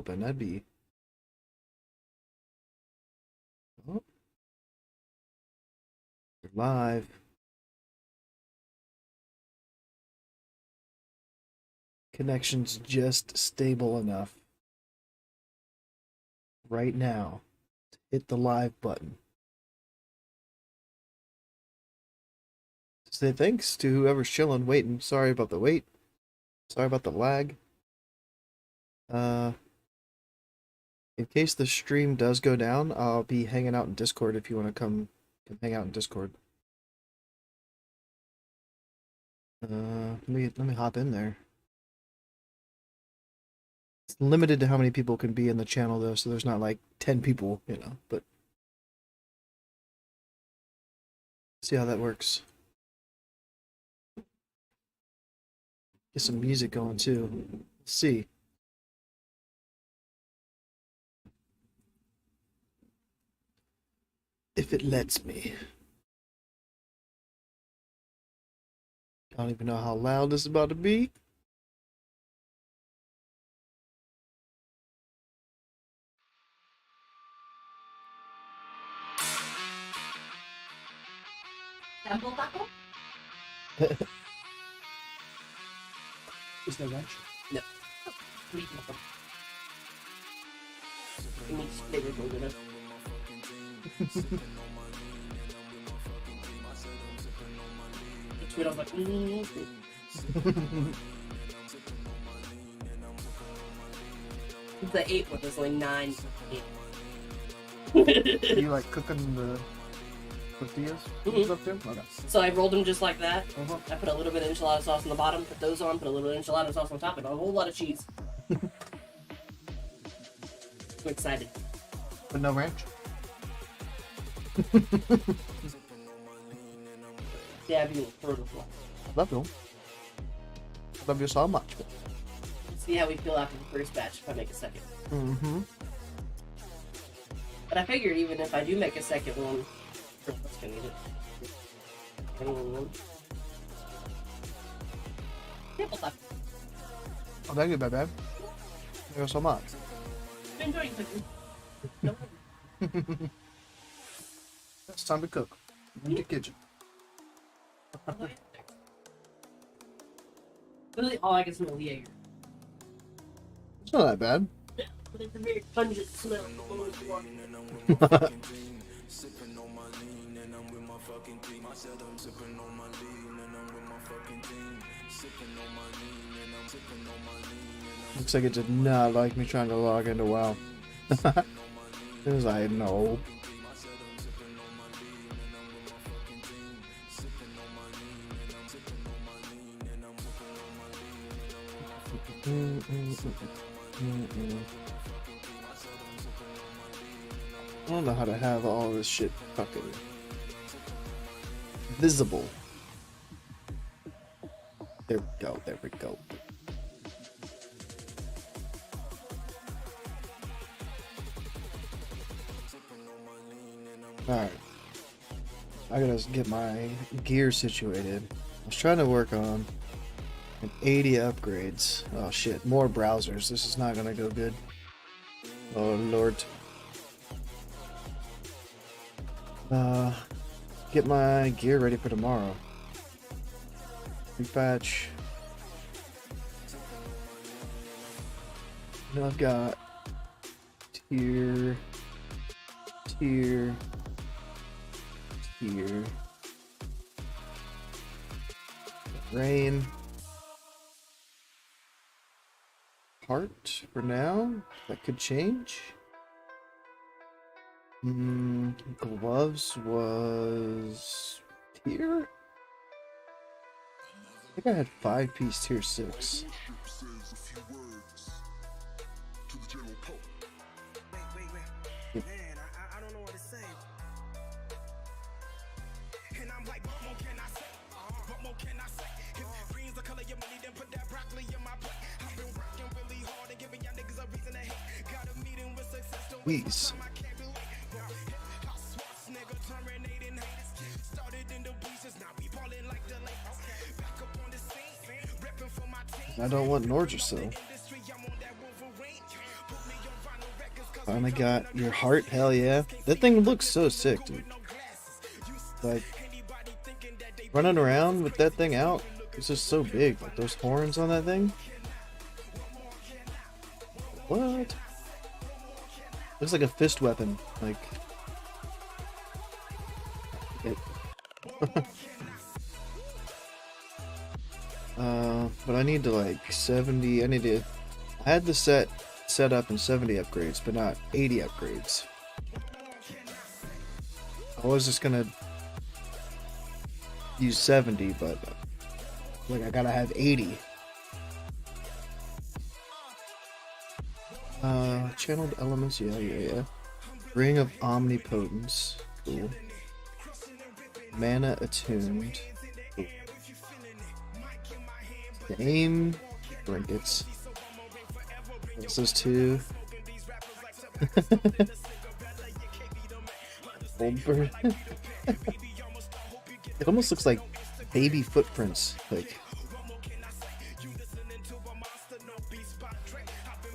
open. That'd be... Oh. You're live. Connection's just stable enough right now to hit the live button. Say thanks to whoever's chilling, waiting. Sorry about the wait. Sorry about the lag. In case the stream does go down, I'll be hanging out in Discord if you want to come hang out in Discord. Let me hop in there. It's limited to how many people can be in the channel though, so there's not like 10 people, you know, but see how that works. Get some music going too. Let's see. If it lets me. I don't even know how loud this is about to be. Temple taco? Is there ranch? No. It makes flavor go good. I was like, The 8 one was only 9. Are you like cooking the tortillas and stuff too? Okay. So I rolled them just like that. Uh-huh. I put a little bit of enchilada sauce on the bottom, put those on, put a little bit of enchilada sauce on top, and a whole lot of cheese. I'm excited. But no ranch? Yeah, I've been brutal. Love you. Love you so much. See how we feel after the first batch if I make a second. Mm-hmm. But I figured even if I do make a second one, let's go eat it. Tabletop. Oh, thank you, baby. Thank you so much. I'm enjoying cooking. No. It's time to cook. In the kitchen. Really, all I can smell the Jaeger. It's not that bad. But it's a very pungent smell. Looks like it did not like me trying to log into WoW. It was like, no. I don't know how to have all this shit fucking visible. There we go, there we go. Alright. I gotta get my gear situated. I was trying to work on an 80 upgrades. Oh shit, more browsers. This is not gonna go good. Oh lord. Get my gear ready for tomorrow. Repatch. You know, I've got tier, rain, heart for now. That could change. Gloves was tier? I think I had 5-piece tier 6. Yep. Please. I don't want Norgersil. Finally got your heart. Hell yeah. That thing looks so sick, dude. Like, running around with that thing out, it's just so big. Like, those horns on that thing. What? Looks like a fist weapon. Like, it. But I need to like 70. I had the set up in 70 upgrades, but not 80 upgrades. I was just gonna use 70, but like I gotta have 80. Channeled elements, yeah. Ring of Omnipotence, cool. Mana attuned. Cool. The aim trinkets. This is two. Old bird. It almost looks like baby footprints, like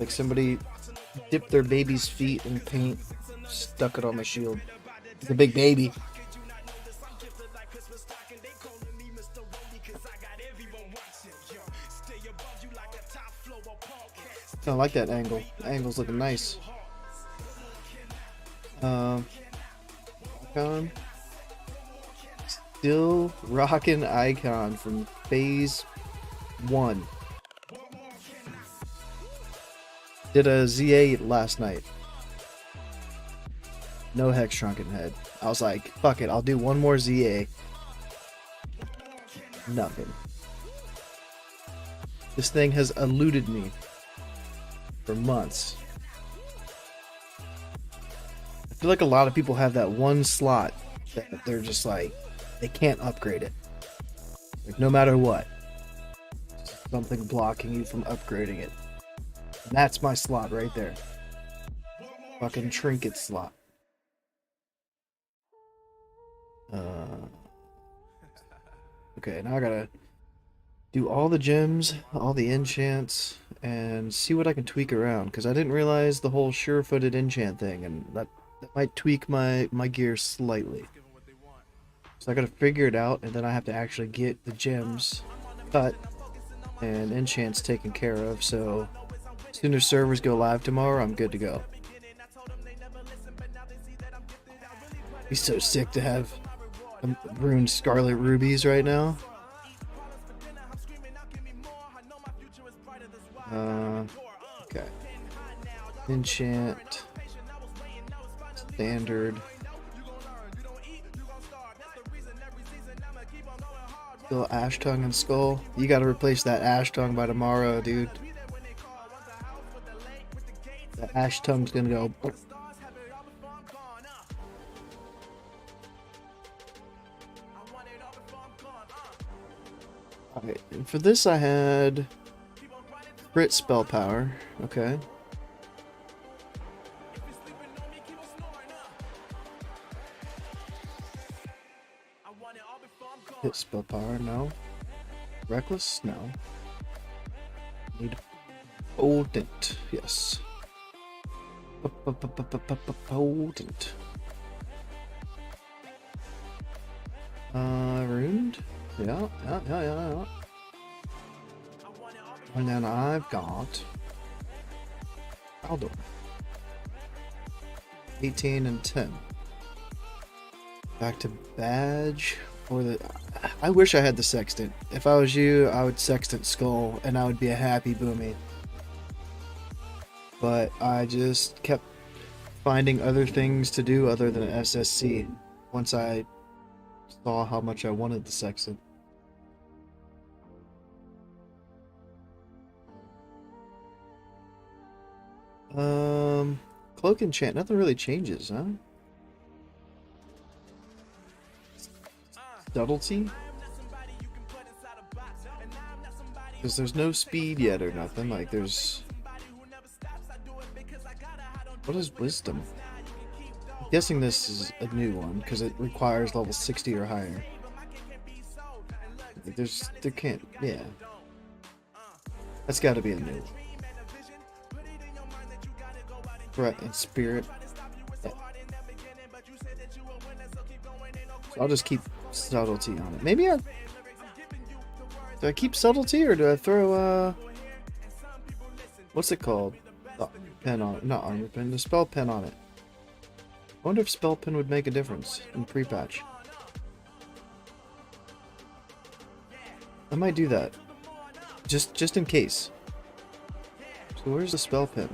somebody dipped their baby's feet in paint, stuck it on the shield. It's a big baby. I like that angle. The angle's looking nice. Icon. Still rocking icon from phase 1. Did a ZA last night. No Hex Shrunken Head. I was like, fuck it, I'll do one more ZA. Nothing. This thing has eluded me for months. I feel like a lot of people have that one slot that they're just like, they can't upgrade it. Like, no matter what. Something blocking you from upgrading it. And that's my slot right there. Fucking trinket slot. Okay, now I gotta do all the gems, all the enchants, and see what I can tweak around, because I didn't realize the whole sure-footed enchant thing, and that might tweak my gear slightly. So I gotta figure it out, and then I have to actually get the gems cut and enchants taken care of, so as soon as servers go live tomorrow, I'm good to go. He's so sick to have ruined Scarlet Rubies right now. Okay. Enchant. Standard. Still Ash Tongue and Skull. You gotta replace that Ash Tongue by tomorrow, dude. The Ash Tongue's gonna go. Alright, and for this I had crit spell power. Okay. Hit spell power, no. Reckless, no. Need potent, yes. Potent. Ruined? Yeah. And then I've got Aldor. 18 and 10. Back to badge. Or the I wish I had the sextant. If I was you, I would sextant skull and I would be a happy boomy. But I just kept finding other things to do other than SSC once I saw how much I wanted the sextant. Cloak enchant, nothing really changes, huh? Subtlety? Because there's no speed yet or nothing, like there's... What is wisdom? I'm guessing this is a new one, because it requires level 60 or higher. Like there can't, yeah. That's gotta be a new one. Threat and spirit. Yeah. So I'll just keep subtlety on it. Maybe do I keep subtlety or do I throw what's it called? The pen on it. Not armor pen, the spell pen on it. I wonder if spell pen would make a difference in pre-patch. I might do that. Just in case. So where's the spell pen?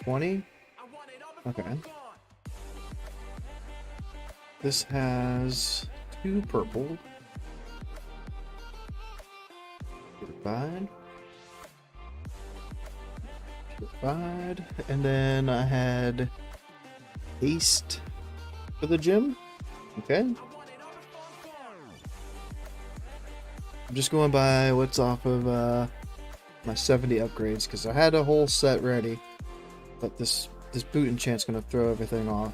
20? Okay. This has 2 purple. Purified. Purified. And then I had haste for the gym. Okay. I'm just going by what's off of my 70 upgrades because I had a whole set ready, but this boot enchant's gonna throw everything off.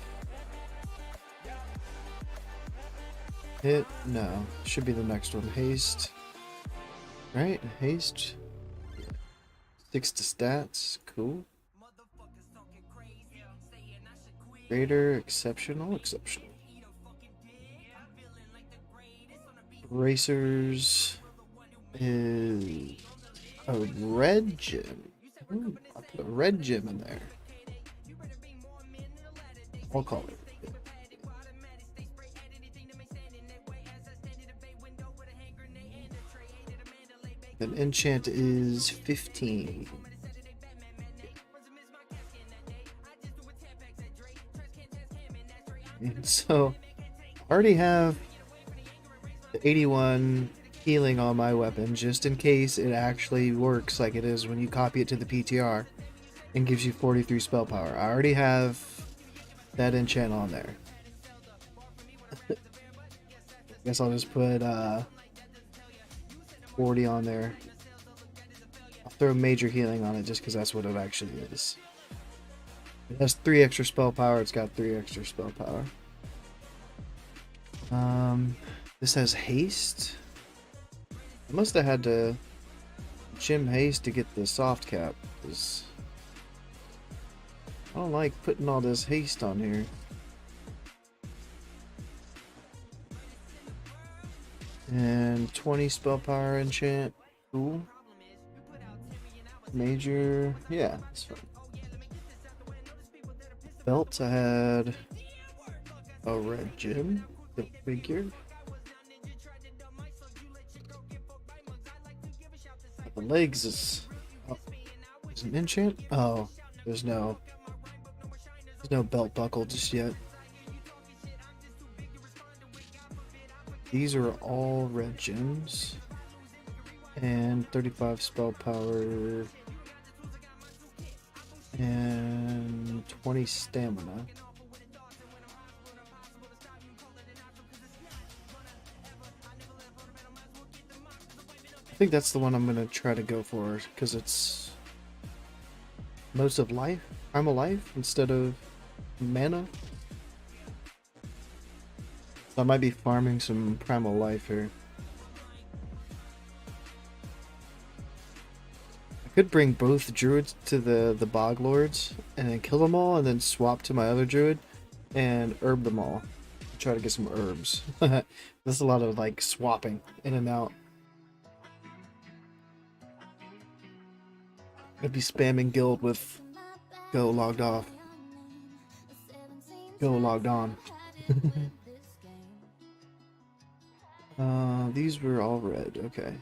Hit? No, should be the next one. Haste, right? Haste. 6 to stats. Cool. Greater, exceptional. Racers is a red gem. Ooh, I put a red gem in there. I'll call it. An enchant is 15. And so I already have the 81 healing on my weapon just in case it actually works like it is when you copy it to the PTR and gives you 43 spell power. I already have that enchant on there. I guess I'll just put 40 on there. I'll throw major healing on it just because that's what it actually is. It has 3 extra spell power. It's got 3 extra spell power. This has haste. I must have had to gym haste to get the soft cap. Because I don't like putting all this haste on here. And 20 spell power enchant. Cool. Major. Yeah, that's fine. Belt, I had a red gem. The figure. The legs is an enchant. Oh, there's no belt buckle just yet. These are all red gems and 35 spell power and 20 stamina. I think that's the one I'm gonna try to go for because it's most of life, primal life instead of mana. So I might be farming some primal life here. I could bring both druids to the bog lords and then kill them all and then swap to my other druid and herb them all. Try to get some herbs. There's a lot of like swapping in and out. I'd be spamming guild with go logged off. Go logged on. These were all red, okay.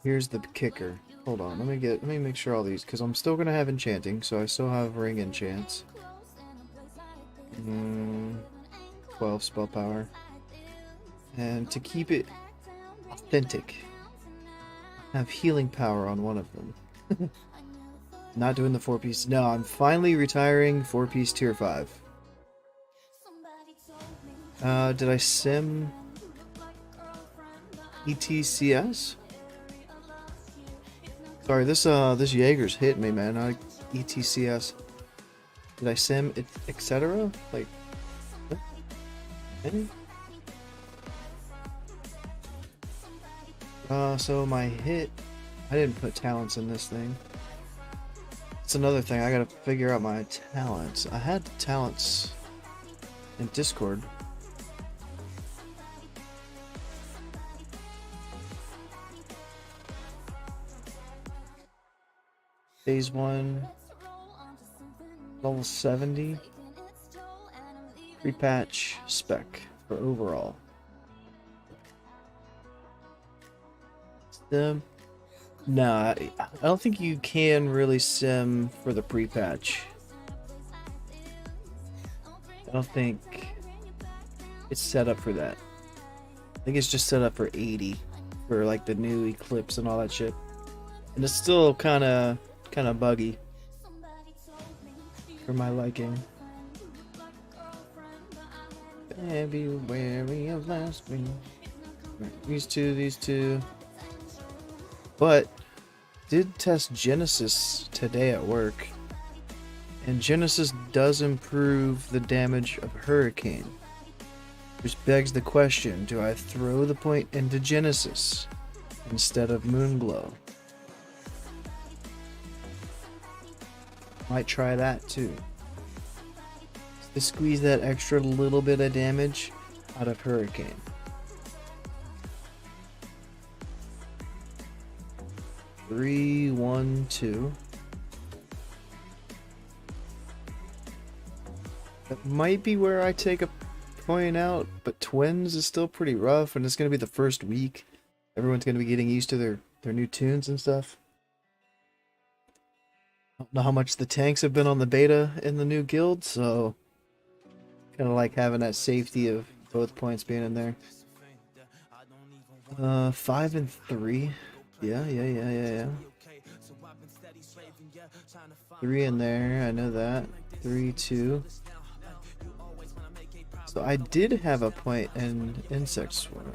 Here's the kicker. Hold on, let me make sure all these, because I'm still gonna have enchanting, so I still have ring enchants. 12 spell power. And to keep it authentic, I have healing power on one of them. Not doing the 4-piece. No, I'm finally retiring 4-piece tier 5. Did I sim ETCS? Sorry, this Jaeger's hit me, man. Not ETCS. Did I sim it, etc.? Like, Okay. So my hit, I didn't put talents in this thing. That's another thing, I gotta figure out my talents. I had talents in Discord. Phase 1, level 70, pre-patch spec for overall. Sim. No, I don't think you can really sim for the pre-patch. I don't think it's set up for that. I think it's just set up for 80 for like the new Eclipse and all that shit. And it's still kind of buggy for my liking. February of last spring. These two. But did test Genesis today at work, and Genesis does improve the damage of Hurricane. Which begs the question, do I throw the point into Genesis instead of Moonglow? Might try that too. To squeeze that extra little bit of damage out of Hurricane. Three, 1, 2. That might be where I take a point out, but Twins is still pretty rough, and it's going to be the first week. Everyone's going to be getting used to their new tunes and stuff. I don't know how much the tanks have been on the beta in the new guild, so kind of like having that safety of both points being in there. 5 and 3. Yeah. 3 in there, I know that. 3, 2. So I did have a point in Insect Swarm.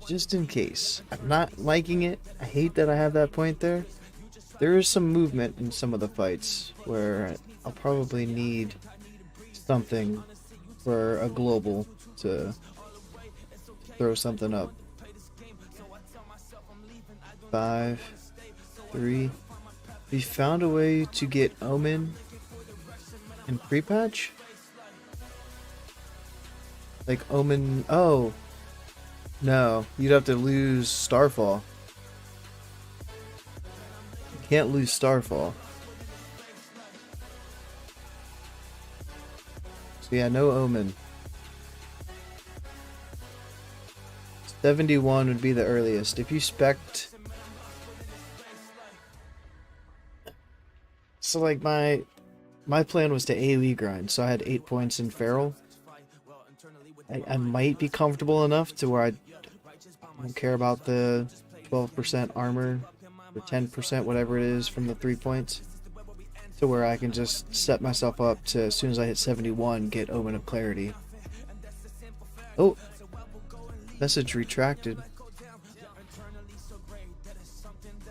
Just in case. I'm not liking it. I hate that I have that point there. There is some movement in some of the fights where I'll probably need something for a global to throw something up. 5, 3. We found a way to get Omen in pre-patch? Like Omen... Oh! No, you'd have to lose Starfall. You can't lose Starfall. So yeah, no Omen. 71 would be the earliest. If you spec'd... So like my plan was to AoE grind, so I had 8 points in Feral. I might be comfortable enough to where I don't care about the 12% armor, or 10%, whatever it is, from the 3 points. To where I can just set myself up to, as soon as I hit 71, get Omen of Clarity. Oh! Message retracted.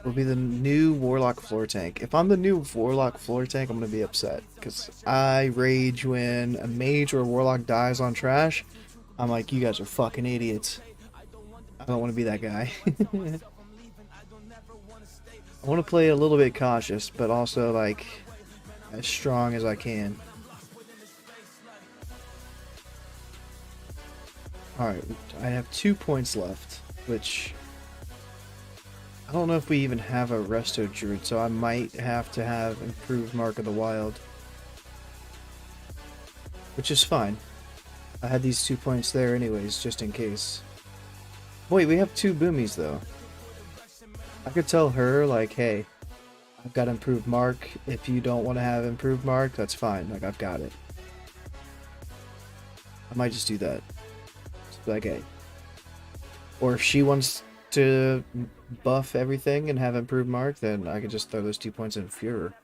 Will be the new Warlock floor tank. If I'm the new Warlock floor tank, I'm gonna be upset. Because I rage when a mage or a Warlock dies on trash. I'm like, you guys are fucking idiots. I don't want to be that guy. I want to play a little bit cautious, but also like as strong as I can. Alright, I have 2 points left, which I don't know if we even have a Resto Druid, so I might have to have improved Mark of the Wild. Which is fine. I had these 2 points there anyways, just in case. Wait, we have 2 boomies though. I could tell her, like, hey, I've got improved Mark. If you don't want to have improved Mark, that's fine. Like, I've got it. I might just do that. Just be like, hey. Or if she wants to buff everything and have improved Mark, then I can just throw those 2 points in Furor.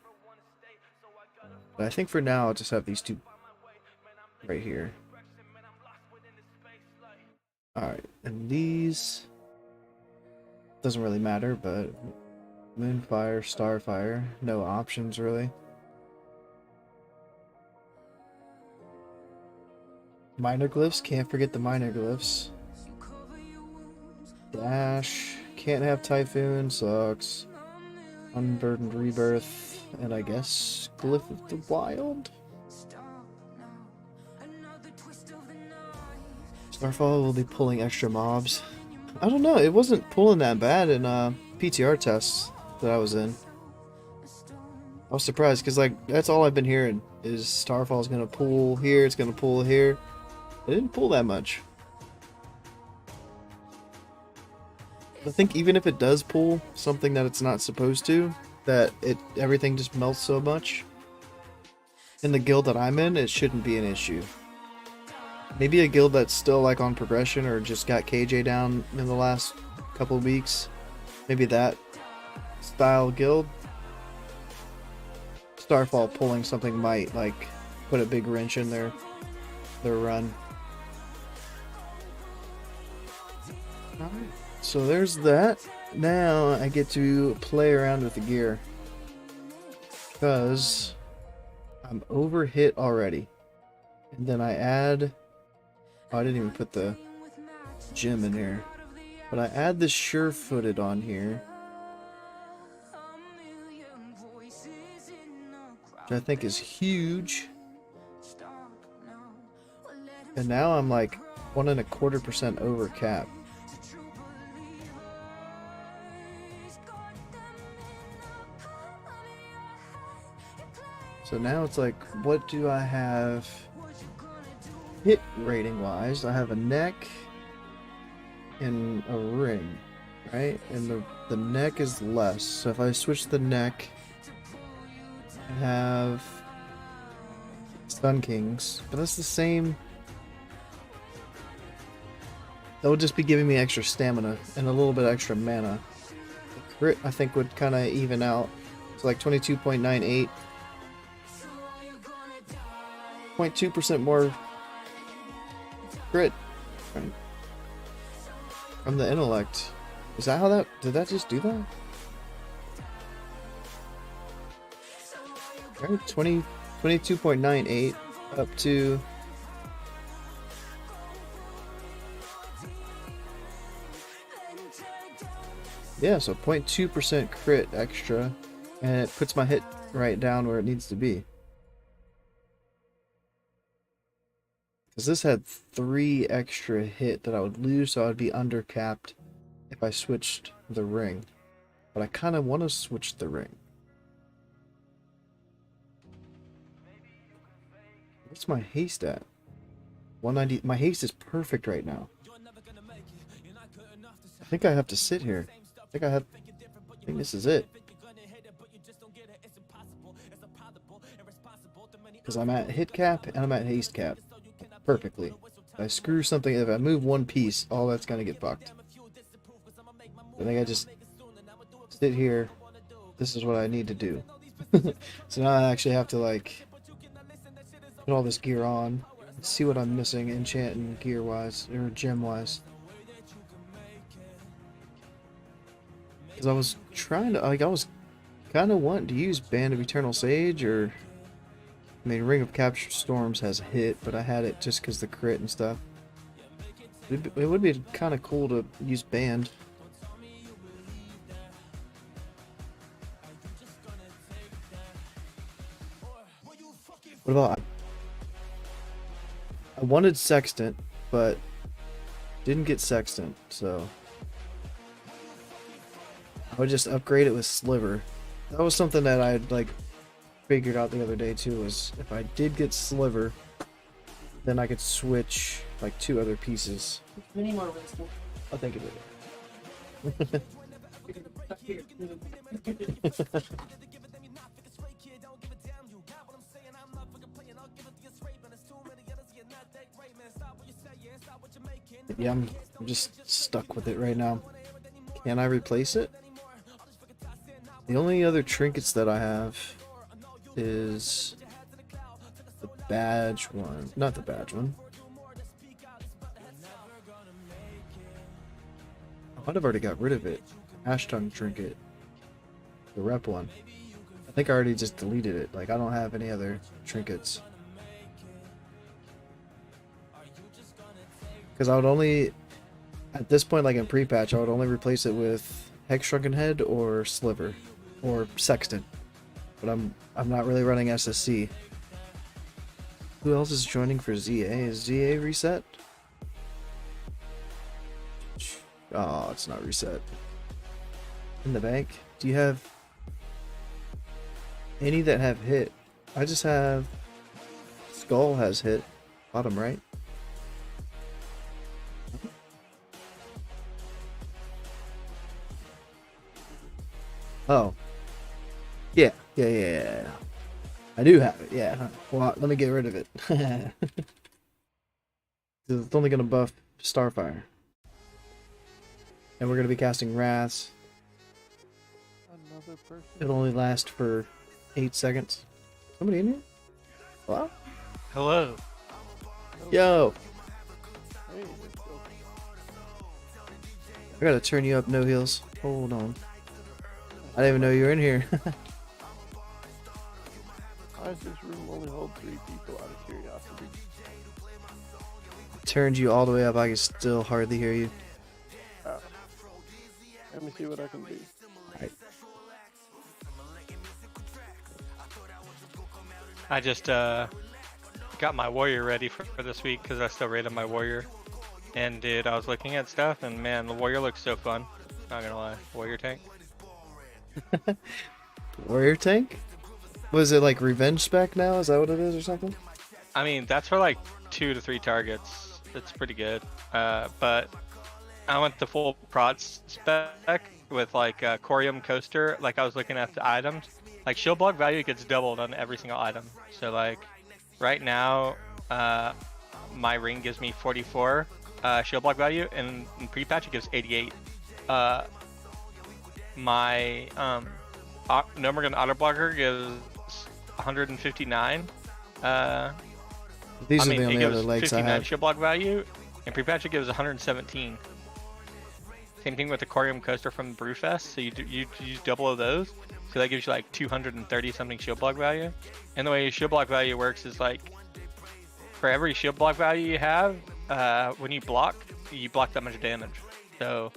But I think for now, I'll just have these 2 right here. Alright, and these... Doesn't really matter, but... Moonfire, Starfire, no options really. Minor glyphs, can't forget the minor glyphs. Dash, can't have Typhoon, sucks. Unburdened Rebirth, and I guess Glyph of the Wild? Starfall will be pulling extra mobs. I don't know, it wasn't pulling that bad in PTR tests that I was in. I was surprised because like that's all I've been hearing is Starfall's gonna pull here, it's gonna pull here. It didn't pull that much. I think even if it does pull something that it's not supposed to, that everything just melts so much. In the guild that I'm in, it shouldn't be an issue. Maybe a guild that's still like on progression or just got KJ down in the last couple of weeks. Maybe that style guild. Starfall pulling something might like put a big wrench in their run. Alright, so there's that. Now I get to play around with the gear. Because I'm over hit already. And then I add... Oh, I didn't even put the gem in here. But I add the sure-footed on here. Which I think is huge. And now I'm like 1.25% over cap. So now it's like, what do I have hit rating wise? I have a neck and a ring, right? And the neck is less. So if I switch the neck, I have Sun Kings, but that's the same. That would just be giving me extra stamina and a little bit extra mana. The crit I think would kind of even out. So like 22.98. 0.2% more crit from the intellect. Is that how that... Did that just do that? Alright, 22.98 up to... Yeah, so 0.2% crit extra. And it puts my hit right down where it needs to be. Because this had 3 extra hit that I would lose, so I would be undercapped if I switched the ring. But I kind of want to switch the ring. What's my haste at? 190. My haste is perfect right now. I think I have to sit here. I think this is it. Because I'm at hit cap and I'm at haste cap. Perfectly. If I screw something, if I move one piece, all that's gonna get fucked. I think I just sit here. This is what I need to do. So now I actually have to like put all this gear on. See what I'm missing enchant and gear wise or gem wise. Because I was trying to I was kind of wanting to use Band of Eternal Sage or... I mean, Ring of Capture Storms has hit, but I had it just because the crit and stuff. It would be kind of cool to use Band. What about... I wanted Sextant, but didn't get Sextant, so... I would just upgrade it with Sliver. That was something that I'd like... figured out the other day too, was if I did get Sliver, then I could switch like 2 other pieces. We need more wisdom. I'll think of it. Yeah, I'm just stuck with it right now. Can I replace it? The only other trinkets that I have is the badge one. Not the badge one. I might have already got rid of it. Ash Tongue trinket. The rep one. I think I already just deleted it. Like, I don't have any other trinkets. Because I would only, at this point, like in pre-patch, I would only replace it with Hex Shrunken Head or Sliver or Sextant. But I'm not really running SSC. Who else is joining for ZA? Is ZA reset? Oh, it's not reset. In the bank? Do you have any that have hit? I just have Skull has hit. Bottom right. Oh. Yeah. I do have it, yeah. Well, let me get rid of it. It's only going to buff Starfire. And we're going to be casting Wraths. Another person. It'll only last for 8 seconds. Somebody in here? Hello? Hello. Yo! Hey, let's go. I gotta turn you up, no heals. Hold on. I didn't even know you were in here. Why does this room only hold 3 people out of curiosity? Turned you all the way up, I can still hardly hear you. Let me see what I can do. Alright. I just got my warrior ready for this week because I still rated my warrior. And dude, I was looking at stuff and man, the warrior looks so fun. Not gonna lie, warrior tank. Warrior tank? Was it like revenge spec now? Is that what it is or something? I mean, that's for like 2 to 3 targets. It's pretty good. But I went the full prod spec with like Corium Coaster. Like I was looking at the items. Like shield block value gets doubled on every single item. So like right now, my ring gives me 44 shield block value, and in pre-patch it gives 88. My Nomergan Auto Blocker gives 159. These I are mean, the it only gives other legs I 59 have. shield block value. In pre-patch it gives 117. Same thing with the Corium Coaster from Brewfest. So you use double of those. So that gives you like 230 something shield block value. And the way shield block value works is like, for every shield block value you have, when you block that much damage. So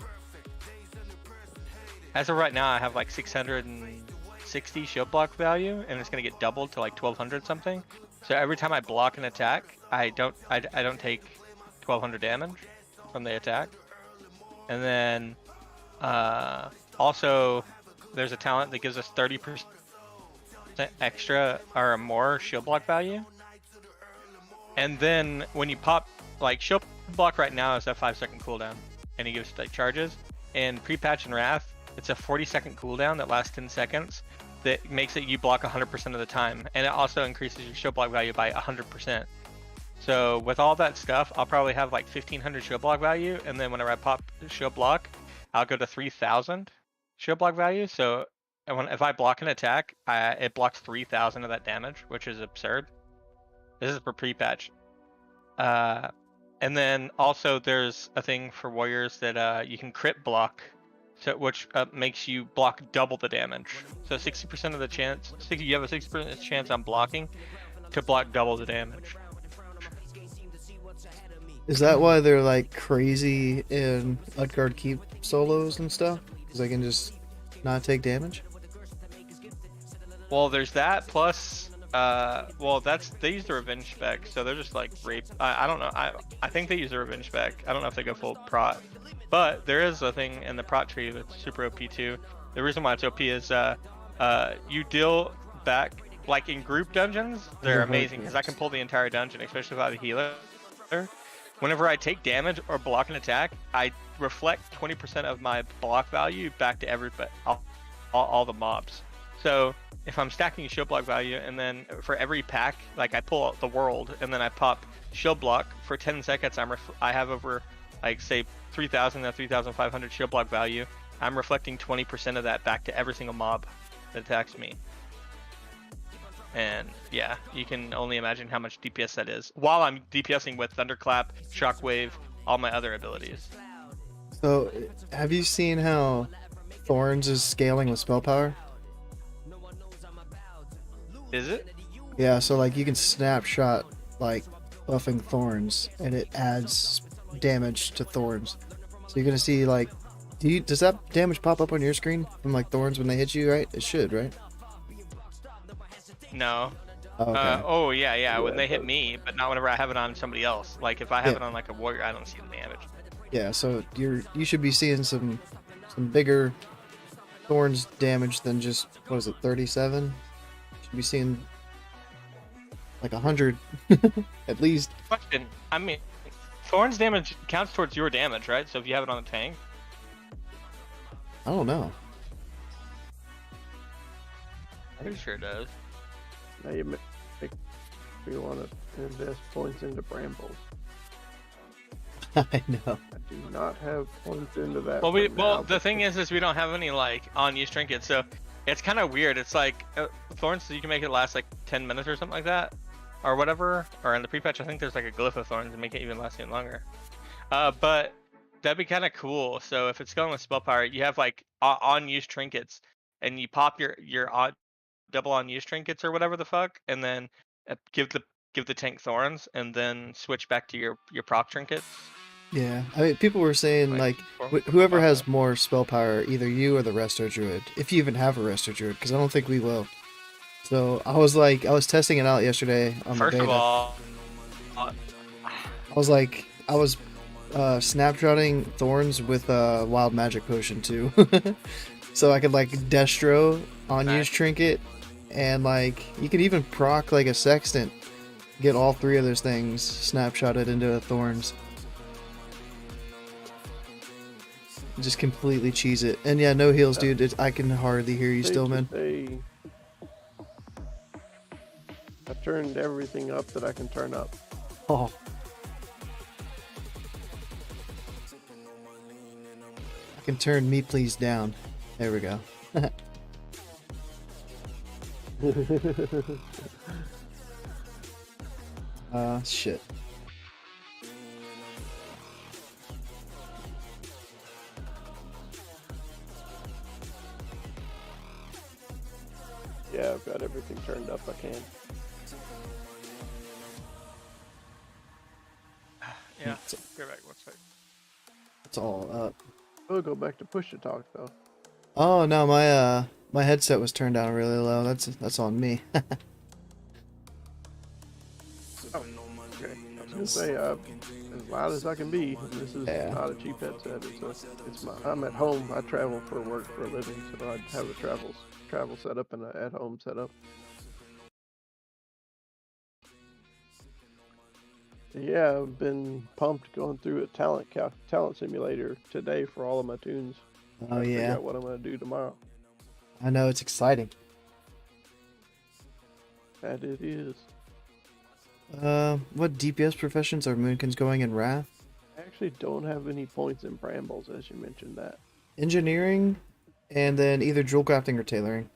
as of right now, I have like 660 shield block value, and it's gonna get doubled to like 1200 something. So every time I block an attack, I don't take 1200 damage from the attack. And then also there's a talent that gives us 30% extra or more shield block value. And then when you pop, like shield block right now is a 5-second cooldown, and he gives like charges. And pre-patch and Wrath, it's a 40-second cooldown that lasts 10 seconds. That makes it you block 100% of the time, and it also increases your shield block value by 100%. So with all that stuff, I'll probably have like 1500 shield block value, and then whenever I pop shield block, I'll go to 3000 shield block value. So if I block an attack, it blocks 3000 of that damage, which is absurd. This is for pre-patch. And then also there's a thing for warriors that you can crit block. So, which makes you block double the damage. So 60% of the chance, you have a 60% chance on blocking to block double the damage. Is that why they're like crazy in Utgard Keep solos and stuff? Because they can just not take damage? Well, there's that, plus, well, they use the revenge spec, so they're just like rape. I don't know. I think they use the revenge spec. I don't know if they go full prot. But there is a thing in the prot tree that's super OP too. The reason why it's OP is you deal back, like in group dungeons, they're amazing because I can pull the entire dungeon, especially without a healer. Whenever I take damage or block an attack, I reflect 20% of my block value back to everybody, all the mobs. So if I'm stacking shield block value, and then for every pack, like I pull out the world and then I pop shield block for 10 seconds, I have over like say 3000 to 3500 shield block value. I'm reflecting 20% of that back to every single mob that attacks me. And yeah, you can only imagine how much DPS that is, while I'm DPSing with Thunderclap, Shockwave, all my other abilities. So, have you seen how Thorns is scaling with spell power? Is it? Yeah, so like you can snapshot like buffing Thorns, and it adds damage to thorns. So you're gonna see like, does that damage pop up on your screen from like thorns when they hit you? Right? It should, right? No. Oh, okay. Oh yeah, yeah. Yeah, When they it hit does. me, but not whenever I have it on somebody else. Like if I have Yeah. it on like a warrior, I don't see the damage. Yeah. So you should be seeing some bigger thorns damage than just, what is it, 37? Should be seeing like 100 at least. Question. I mean, thorns damage counts towards your damage, right? So if you have it on the tank, I don't know. I'm pretty sure it does. Now you make me want to invest points into brambles. I know. I do not have points into that. Well, for now, the but thing is we don't have any like on-use trinkets, so it's kind of weird. It's like thorns, so you can make it last like 10 minutes or something like that, or whatever. Or in the pre-patch, I think there's like a glyph of thorns to make it even last even longer. But that'd be kind of cool. So if it's going with spell power, you have like on-use trinkets, and you pop your double on-use trinkets or whatever the fuck, and then give the tank thorns, and then switch back to your proc trinkets. Yeah, I mean, people were saying like Like, whoever has more spell power, either you or the Resto Druid, if you even have a Resto Druid, because I don't think we will. So I was testing it out yesterday on First the of beta. all, I was snapshotting thorns with a wild magic potion too, so I could like destro on use trinket, and like you could even proc like a sextant, get all three of those things snapshotted into thorns. Just completely cheese it. And yeah, no heals, dude. I can hardly hear you still, man. I turned everything up that I can turn up. Oh. I can turn me please down. There we go. Shit. Yeah, I've got everything turned up I can. yeah. Go back one sec. It's all up. We'll go back to push to talk though. Oh no, my headset was turned down really low. That's on me. Oh, okay. I was gonna say as loud as I can be. This is not a cheap headset. I'm at home. I travel for work for a living, so I have a travel setup and an at-home setup. Yeah, I've been pumped going through a talent simulator today for all of my tunes. Oh yeah. Figure out what I'm gonna do tomorrow. I know, it's exciting. And it is. What DPS professions are Moonkins going in Wrath? I actually don't have any points in Brambles, as you mentioned that. Engineering, and then either jewel crafting or tailoring.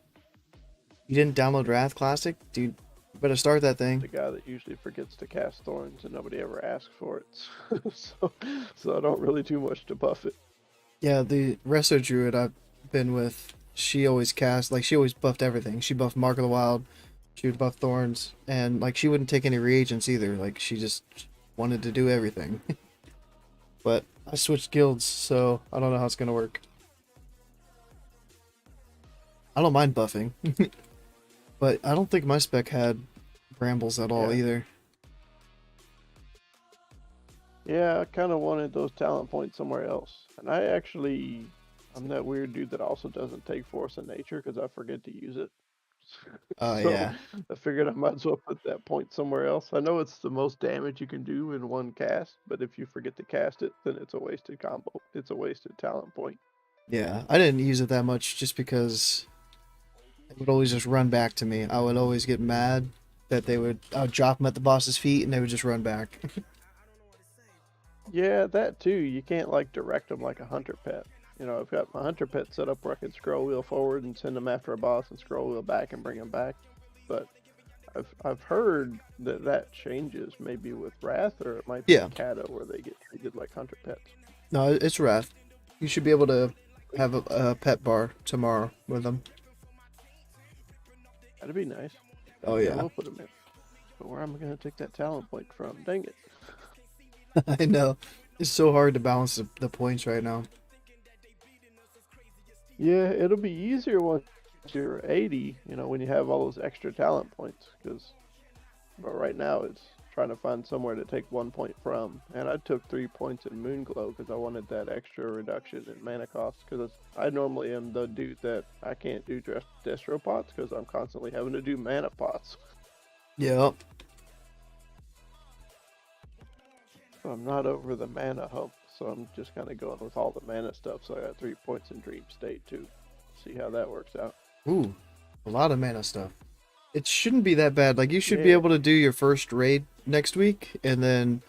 You didn't download Wrath Classic? Dude, you better start that thing. The guy that usually forgets to cast Thorns and nobody ever asks for it. so I don't really do much to buff it. Yeah, the Resto Druid I've been with, she always buffed everything. She buffed Mark of the Wild, she would buff Thorns, and like she wouldn't take any reagents either. Like she just wanted to do everything. But I switched guilds, so I don't know how it's gonna work. I don't mind buffing. But I don't think my spec had brambles at all either. Yeah, I kind of wanted those talent points somewhere else. And I'm that weird dude that also doesn't take Force of Nature because I forget to use it. Oh, So yeah. I figured I might as well put that point somewhere else. I know it's the most damage you can do in one cast, but if you forget to cast it, then it's a wasted combo. It's a wasted talent point. Yeah, I didn't use it that much just because it would always just run back to me. I would always get mad that I would drop them at the boss's feet and they would just run back. Yeah, that too. You can't like direct them like a hunter pet. You know, I've got my hunter pet set up where I can scroll wheel forward and send them after a boss and scroll wheel back and bring them back. But I've heard that changes maybe with Wrath, or it might be Kata where they get treated like hunter pets. No, it's Wrath. You should be able to have a pet bar tomorrow with them. That'd be nice. Oh yeah. We'll put them in. But where am I going to take that talent point from? Dang it. I know. It's so hard to balance the points right now. Yeah, it'll be easier once you're 80, you know, when you have all those extra talent points, because right now it's trying to find somewhere to take 1 point from. And I took 3 points in Moonglow because I wanted that extra reduction in mana cost, because I normally am the dude that I can't do Destro pots because I'm constantly having to do mana pots. Yep. So I'm not over the mana hump, so I'm just kind of going with all the mana stuff. So I got 3 points in Dream State too. See how that works out. Ooh, a lot of mana stuff. It shouldn't be that bad. Like, you should be Yeah. able to do your first raid next week and then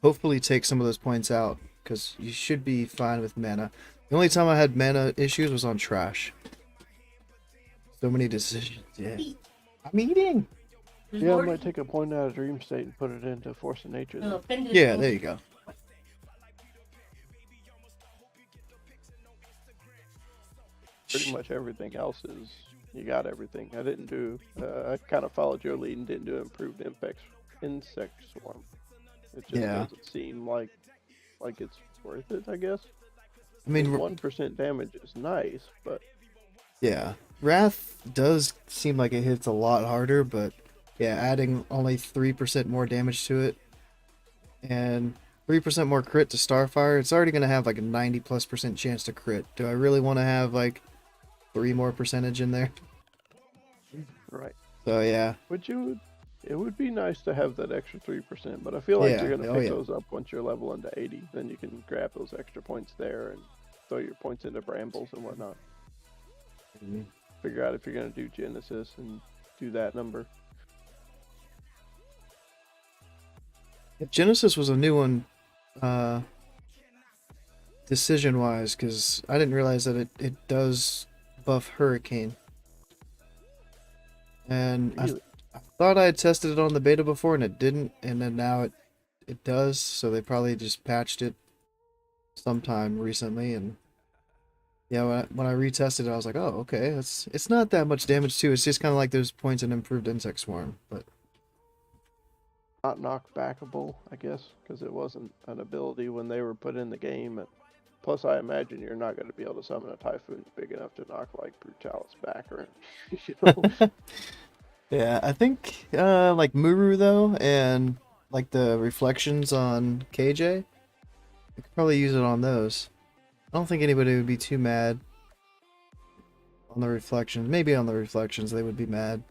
hopefully take some of those points out, because you should be fine with mana. The only time I had mana issues was on trash. So many decisions. Yeah. I'm eating. There's Yeah, I more- might take a point out of Dream State and put it into Force of Nature. No, Then. offended Yeah, me. there you go. Pretty much everything else is, you got everything. I didn't do, I kind of followed your lead and didn't do improved insect swarm. It just Yeah. doesn't seem like it's worth it, I guess. I mean, 1% damage is nice, but yeah. Wrath does seem like it hits a lot harder, but yeah, adding only 3% more damage to it and 3% more crit to Starfire, it's already going to have like a 90+% chance to crit. Do I really want to have like 3 more percentage in there? right. So yeah. It would be nice to have that extra 3%, but I feel like Yeah, you're gonna oh pick yeah. those up once you're level into 80. Then you can grab those extra points there and throw your points into brambles and whatnot. Figure out if you're gonna do Genesis and do that number. Genesis was a new one, decision-wise, because I didn't realize that it does buff Hurricane. And Really? I thought I had tested it on the beta before and it didn't, and then now it does, so they probably just patched it sometime recently, and yeah, when I retested it, I was like, oh, okay, it's not that much damage too, it's just kind of like those points in Improved Insect Swarm, but Not knockbackable, I guess, because it wasn't an ability when they were put in the game. Plus, I imagine you're not going to be able to summon a Typhoon big enough to knock like Brutalis back, or you know. yeah, I think like Muru though, and like the reflections on KJ, I could probably use it on those. I don't think anybody would be too mad on the reflections. Maybe on the reflections they would be mad.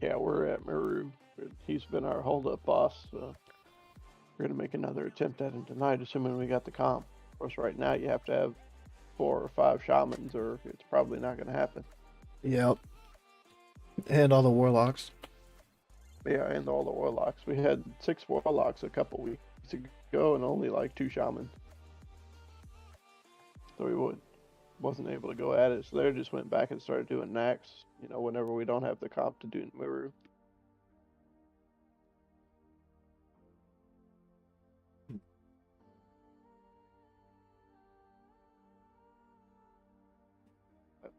Yeah, we're at Meru. He's been our hold-up boss. So we're gonna make another attempt at him tonight, assuming we got the comp. Of course, right now you have to have 4 or 5 shamans, or it's probably not gonna happen. Yep. And all the warlocks. Yeah, and all the warlocks. We had 6 warlocks a couple weeks ago, and only like 2 shamans. So we wasn't able to go at it. So they just went back and started doing Nax. You know, whenever we don't have the comp to do Meru.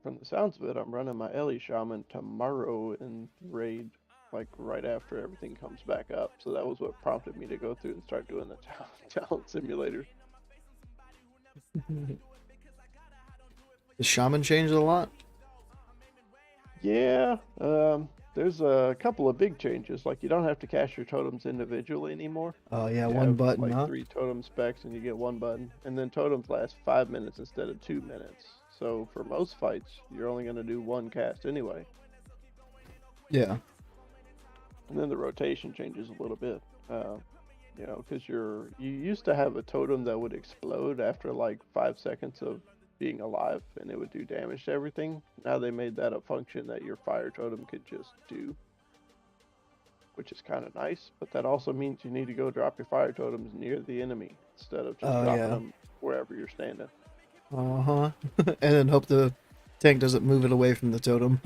From the sounds of it, I'm running my Ellie Shaman tomorrow in raid, like right after everything comes back up. So that was what prompted me to go through and start doing the talent simulator. The Shaman changed a lot? Yeah, there's a couple of big changes. Like you don't have to cast your totems individually anymore. Oh yeah, You one have, button, like huh? 3 totem specs, and you get 1 button. And then totems last 5 minutes instead of 2 minutes. So for most fights, you're only going to do 1 cast anyway. Yeah. And then the rotation changes a little bit. You know, because you used to have a totem that would explode after like 5 seconds of being alive, and it would do damage to everything. Now they made that a function that your fire totem could just do, which is kind of nice. But that also means you need to go drop your fire totems near the enemy instead of just dropping them wherever you're standing. Uh-huh. And then hope the tank doesn't move it away from the totem.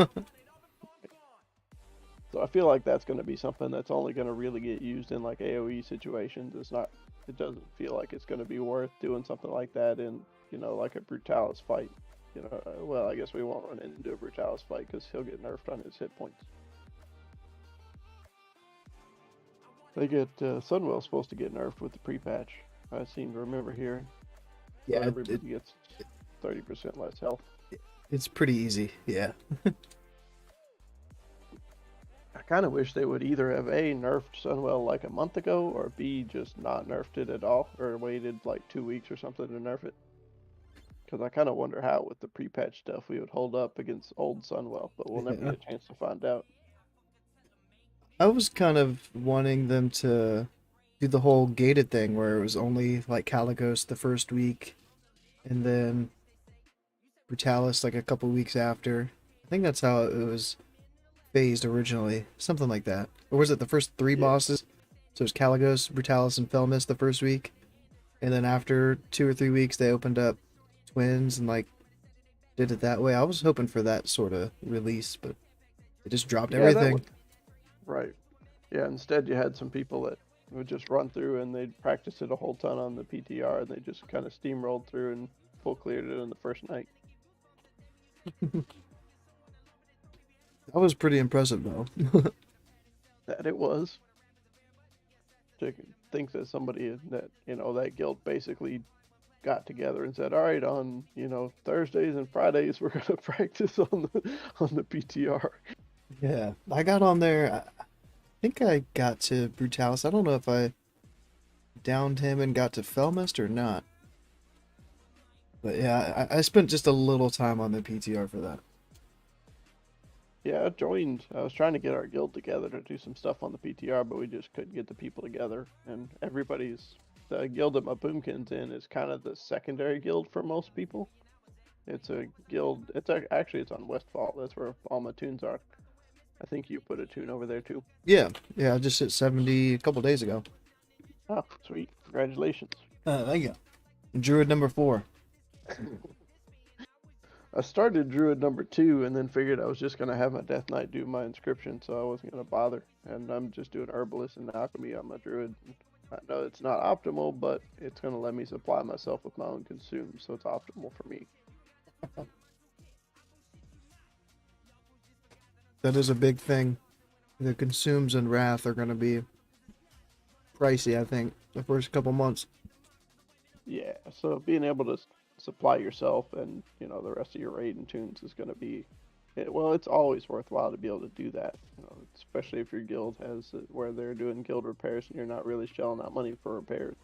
So I feel like that's going to be something that's only going to really get used in like AoE situations. It doesn't feel like it's going to be worth doing something like that in, you know, like a Brutalis fight. You know, well, I guess we won't run into a Brutalis fight because he'll get nerfed on his hit points. They get Sunwell's supposed to get nerfed with the pre-patch. I seem to remember hearing. So Yeah, everybody gets 30% less health. it's pretty easy. Yeah. I kind of wish they would either have A, nerfed Sunwell like a month ago, or B, just not nerfed it at all, or waited like 2 weeks or something to nerf it. Because I kind of wonder how, with the pre-patch stuff, we would hold up against old Sunwell, but we'll never Yeah. get a chance to find out. I was kind of wanting them to do the whole gated thing where it was only like Caligos the first week and then Brutalis like a couple weeks after. I think that's how it was phased originally. Something like that. Or was it the first three Yeah. bosses? So it was Caligos, Brutalis, and Felmis the first week. And then after 2 or 3 weeks they opened up Twins and like did it that way. I was hoping for that sort of release, but it just dropped Yeah, that everything. would- Right. Yeah, instead you had some people that would just run through and they'd practice it a whole ton on the PTR and they just kind of steamrolled through and full cleared it in the first night. That was pretty impressive though. That it was. To think that somebody that, that guild basically got together and said, all right, on, Thursdays and Fridays, we're going to practice on the PTR. Yeah, I got on there. I think I got to Brutalis. I don't know if I downed him and got to Felmist or not. But yeah, I spent just a little time on the PTR for that. Yeah, I joined. I was trying to get our guild together to do some stuff on the PTR, but we just couldn't get the people together. And the guild that my Boomkin's in is kind of the secondary guild for most people. It's a guild. Actually, it's on Westfall. That's where all my tunes are. I think you put a tune over there too. Yeah, I just hit 70 a couple days ago. Oh, sweet. Congratulations. Thank you. Druid number 4. I started Druid number 2 and then figured I was just going to have my Death Knight do my inscription, so I wasn't going to bother. And I'm just doing Herbalist and Alchemy on my Druid. I know it's not optimal, but it's going to let me supply myself with my own consume, so it's optimal for me. That is a big thing. The consumes and Wrath are going to be pricey, I think, the first couple months. Yeah, so being able to supply yourself and, the rest of your raid and tunes is going to be, it's always worthwhile to be able to do that, especially if your guild has where they're doing guild repairs and you're not really shelling out money for repairs.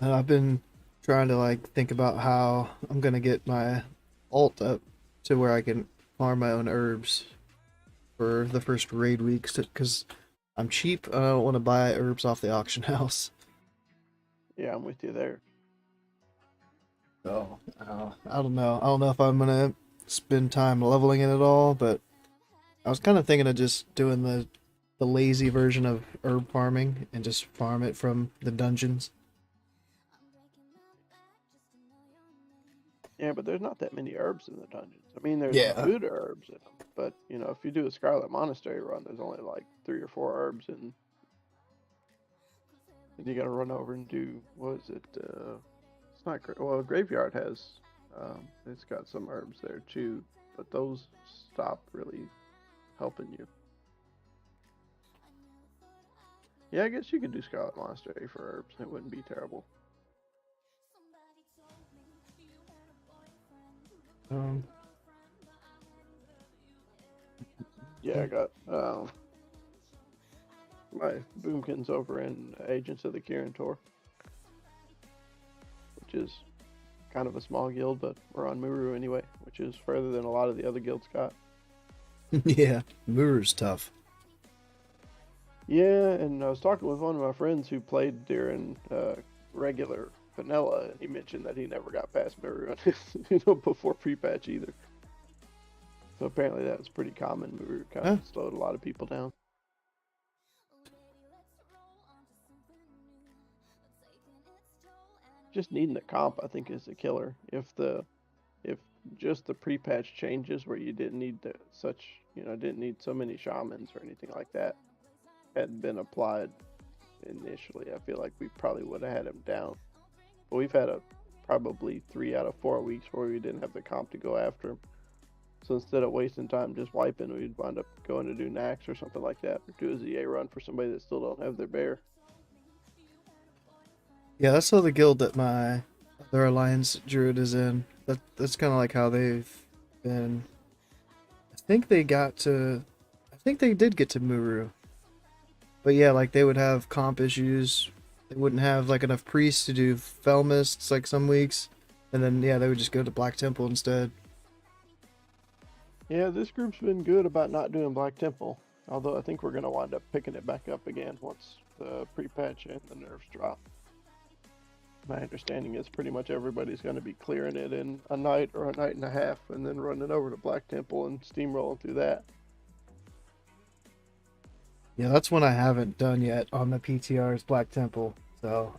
I've been trying to think about how I'm going to get my alt up to where I can farm my own herbs for the first raid weeks because I'm cheap and I don't want to buy herbs off the auction house. Yeah, I'm with you there. So, I don't know. I don't know if I'm going to spend time leveling it at all, but I was kind of thinking of just doing the lazy version of herb farming and just farm it from the dungeons. Yeah, but there's not that many herbs in the dungeons. I mean, there's Yeah. good herbs in them, but if you do a Scarlet Monastery run, there's only like 3 or 4 herbs, and you got to run over and do it's not great. Well, Graveyard has it's got some herbs there too, but those stop really helping you. Yeah, I guess you could do Scarlet Monastery for herbs. It wouldn't be terrible. Yeah, I got my Boomkins over in Agents of the Kirin Tor, which is kind of a small guild, but we're on Muru anyway, which is further than a lot of the other guilds got. Yeah, Muru's tough. Yeah, and I was talking with one of my friends who played during regular vanilla, and he mentioned that he never got past Muru on his, before pre-patch either. So apparently that was pretty common. Muru kind of slowed a lot of people down. Just needing the comp, I think, is the killer. If just the pre-patch changes where you didn't need didn't need so many shamans or anything like that had been applied initially, I feel like we probably would have had him down. But we've had probably 3 out of 4 weeks where we didn't have the comp to go after him. So instead of wasting time just wiping, we'd wind up going to do Nax or something like that, or do a ZA run for somebody that still don't have their bear. Yeah, that's how the guild that my other alliance druid is in. That's kind of like how they've been. I think they got to. I think they did get to Muru. But yeah, like they would have comp issues. They wouldn't have like enough priests to do Fel Mists like some weeks, and then yeah, they would just go to Black Temple instead. Yeah, this group's been good about not doing Black Temple, although I think we're going to wind up picking it back up again once the pre-patch and the nerfs drop. My understanding is pretty much everybody's going to be clearing it in a night or a night and a half, and then running over to Black Temple and steamrolling through that. Yeah, that's one I haven't done yet on the PTR's Black Temple. So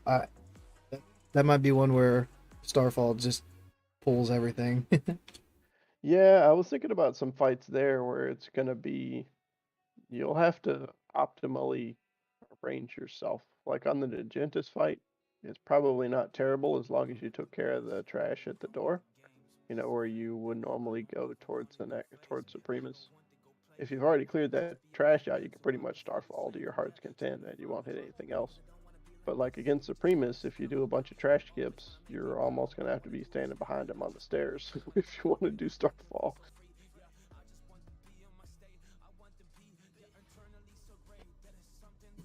that might be one where Starfall just pulls everything. Yeah, I was thinking about some fights there where it's going to be, you'll have to optimally arrange yourself. Like on the Nagentis fight, it's probably not terrible as long as you took care of the trash at the door, you know, where you would normally go towards towards Supremus. If you've already cleared that trash out, you can pretty much Starfall to your heart's content and you won't hit anything else. But like against Supremus, if you do a bunch of trash skips, you're almost going to have to be standing behind him on the stairs if you want to do Starfall.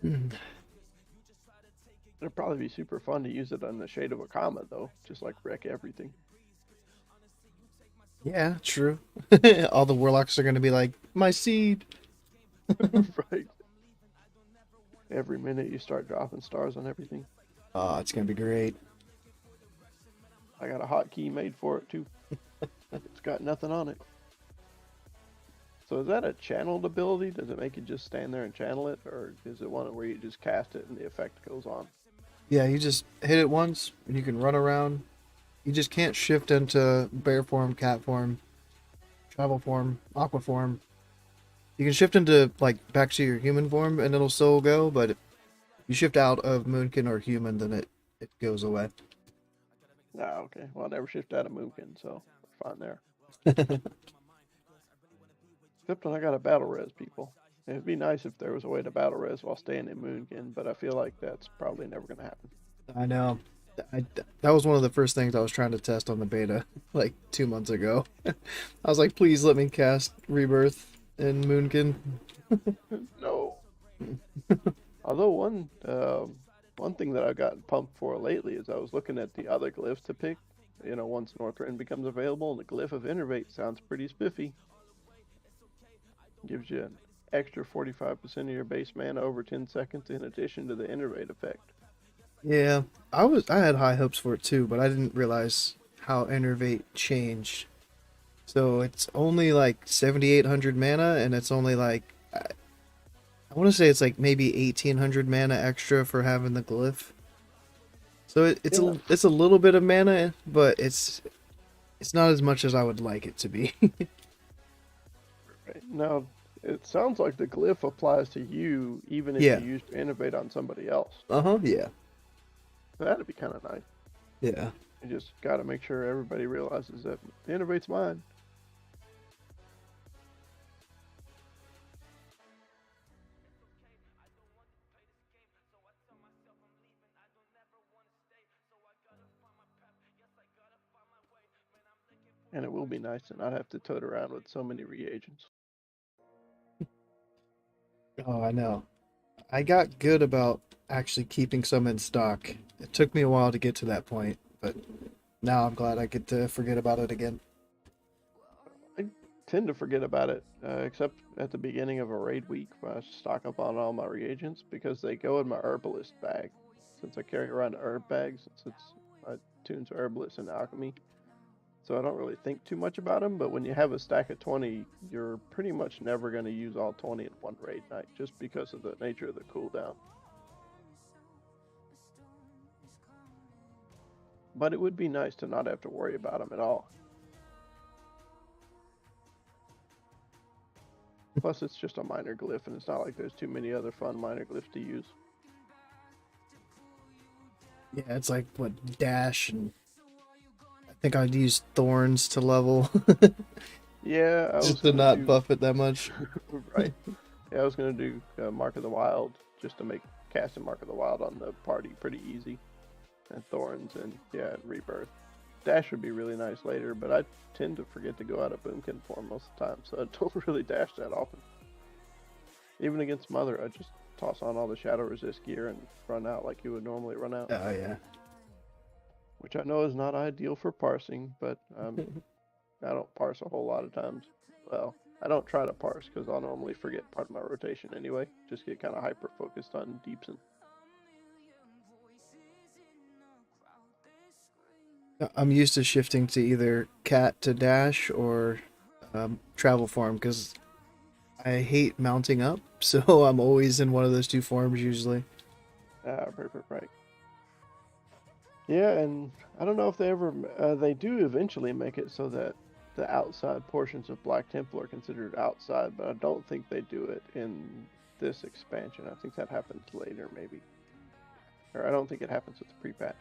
It'd probably be super fun to use it on the Shade of Akama, though. Just like wreck everything. Yeah, true. All the warlocks are going to be like, my seed. Right. Every minute you start dropping stars on everything. Oh, it's going to be great. I got a hotkey made for it, too. It's got nothing on it. So is that a channeled ability? Does it make you just stand there and channel it? Or is it one where you just cast it and the effect goes on? Yeah, you just hit it once, and you can run around. You just can't shift into bear form, cat form, travel form, aqua form. You can shift into, like, back to your human form, and it'll still go, but if you shift out of Moonkin or human, then it goes away. Ah, okay. Well, I never shift out of Moonkin, so we're fine there. Except when I got a battle res, people. It'd be nice if there was a way to battle res while staying in Moonkin, but I feel like that's probably never going to happen. I know. That was one of the first things I was trying to test on the beta, like 2 months ago. I was like, please let me cast Rebirth in Moonkin. No. Although one thing that I've gotten pumped for lately is I was looking at the other glyphs to pick. You know, once Northrend becomes available, the Glyph of Innervate sounds pretty spiffy. Gives you an extra 45% of your base mana over 10 seconds in addition to the Innervate effect. Yeah, I had high hopes for it too, but I didn't realize how Innervate changed. So it's only like 7,800 mana, and it's only like I want to say it's like maybe 1,800 mana extra for having the glyph. So it's a little bit of mana, but it's not as much as I would like it to be. Right. Now, it sounds like the glyph applies to you even if Yeah. you used to innovate on somebody else. Yeah. That'd be kind of nice. Yeah. You just got to make sure everybody realizes that innovate's mine. And it will be nice to not have to tote around with so many reagents. Oh, I know. I got good about actually keeping some in stock. It took me a while to get to that point, but now I'm glad I get to forget about it again. I tend to forget about it, except at the beginning of a raid week when I stock up on all my reagents because they go in my herbalist bag. Since I carry around a herb bag, since I tune to herbalist and alchemy. So I don't really think too much about them, but when you have a stack of 20, you're pretty much never going to use all 20 in one raid night, just because of the nature of the cooldown. But it would be nice to not have to worry about them at all. Plus, it's just a minor glyph, and it's not like there's too many other fun minor glyphs to use. Yeah, it's like, what, dash, and I think I'd use thorns to level. Yeah, I was Just to gonna not do buff it that much. right. Yeah, I was gonna do Mark of the Wild just to make casting Mark of the Wild on the party pretty easy, and Thorns and yeah, and Rebirth. Dash would be really nice later, but I tend to forget to go out of Boomkin form most of the time, so I don't really dash that often. Even against Mother, I just toss on all the Shadow Resist gear and run out like you would normally run out. Oh yeah. Which I know is not ideal for parsing, but I don't parse a whole lot of times. Well, I don't try to parse because I'll normally forget part of my rotation anyway. Just get kind of hyper focused on deeps and. I'm used to shifting to either cat to dash or travel form because I hate mounting up, so I'm always in one of those two forms usually. Right. Yeah, and I don't know if they ever. They do eventually make it so that the outside portions of Black Temple are considered outside, but I don't think they do it in this expansion. I think that happens later, maybe. Or I don't think it happens with the pre-patch.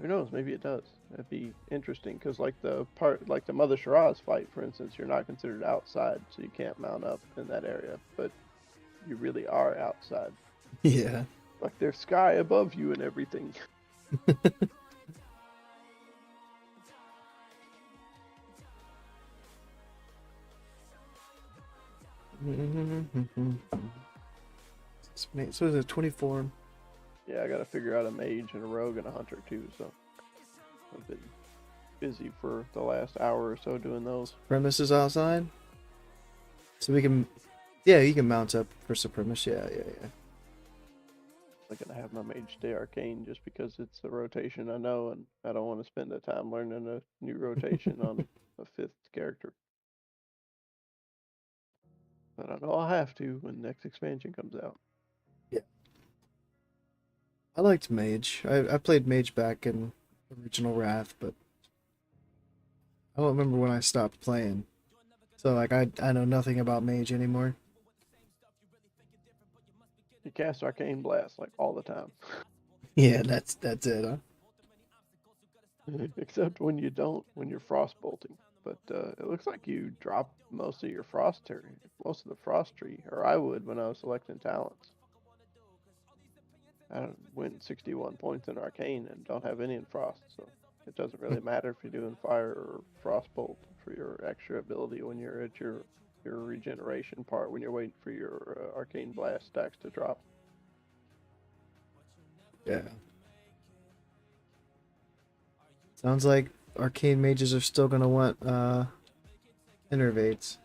Who knows? Maybe it does. That'd be interesting because, like the Mother Shiraz fight, for instance, you're not considered outside, so you can't mount up in that area, but you really are outside. Yeah. Like there's sky above you and everything. So is it 24? Yeah, I gotta figure out a mage and a rogue and a hunter too, so I've been busy for the last hour or so doing those. Premises outside? So we can... Yeah, you can mount up for Supremus. Yeah. I'm gonna have my mage stay arcane just because it's a rotation I know, and I don't want to spend the time learning a new rotation on a 5th character. But I know I'll have to when next expansion comes out. Yeah. I liked Mage. I played Mage back in original Wrath, but I don't remember when I stopped playing. So like I know nothing about Mage anymore. You cast Arcane Blast like all the time. Yeah, that's it, huh? Except when you don't, when you're frost bolting. But it looks like you drop most of your frost tree, most of the frost tree, or I would when I was selecting talents. I went 61 points in Arcane and don't have any in Frost, so it doesn't really matter if you're doing Fire or Frostbolt for your extra ability when you're at your regeneration part, when you're waiting for your Arcane Blast stacks to drop. Yeah. Sounds like arcane mages are still gonna want innervates.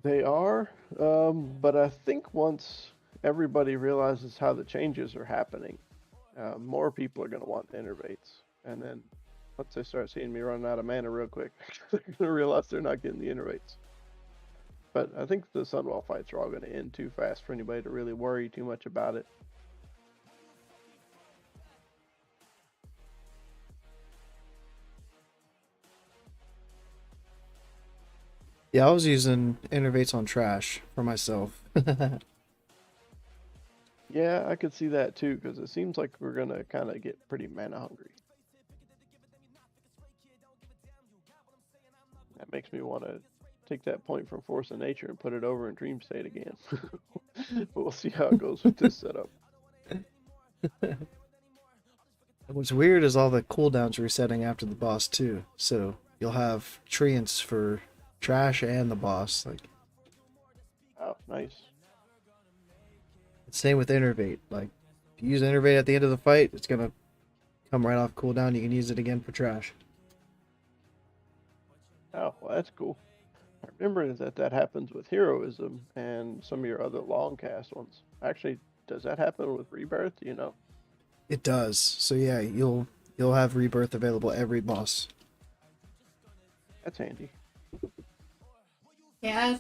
They are, but I think once everybody realizes how the changes are happening, more people are going to want innervates. And then once they start seeing me running out of mana real quick, they're going to realize they're not getting the innervates. But I think the Sunwell fights are all going to end too fast for anybody to really worry too much about it. Yeah, I was using innervates on trash for myself. Yeah, I could see that too, because it seems like we're going to kind of get pretty mana hungry. That makes me want to take that point from Force of Nature and put it over in Dream State again. But we'll see how it goes with this setup. What's weird is all the cooldowns resetting after the boss too. So you'll have treants for trash and the boss. Like, Oh, nice. same with innervate. Like, if you use innervate at the end of the fight, it's gonna come right off cooldown. You can use it again for trash. Oh, well, that's cool. I remember that happens with Heroism and some of your other long cast ones. Actually, does that happen with Rebirth? Do you know? It does. So yeah, you'll have rebirth available every boss. That's handy. Yeah.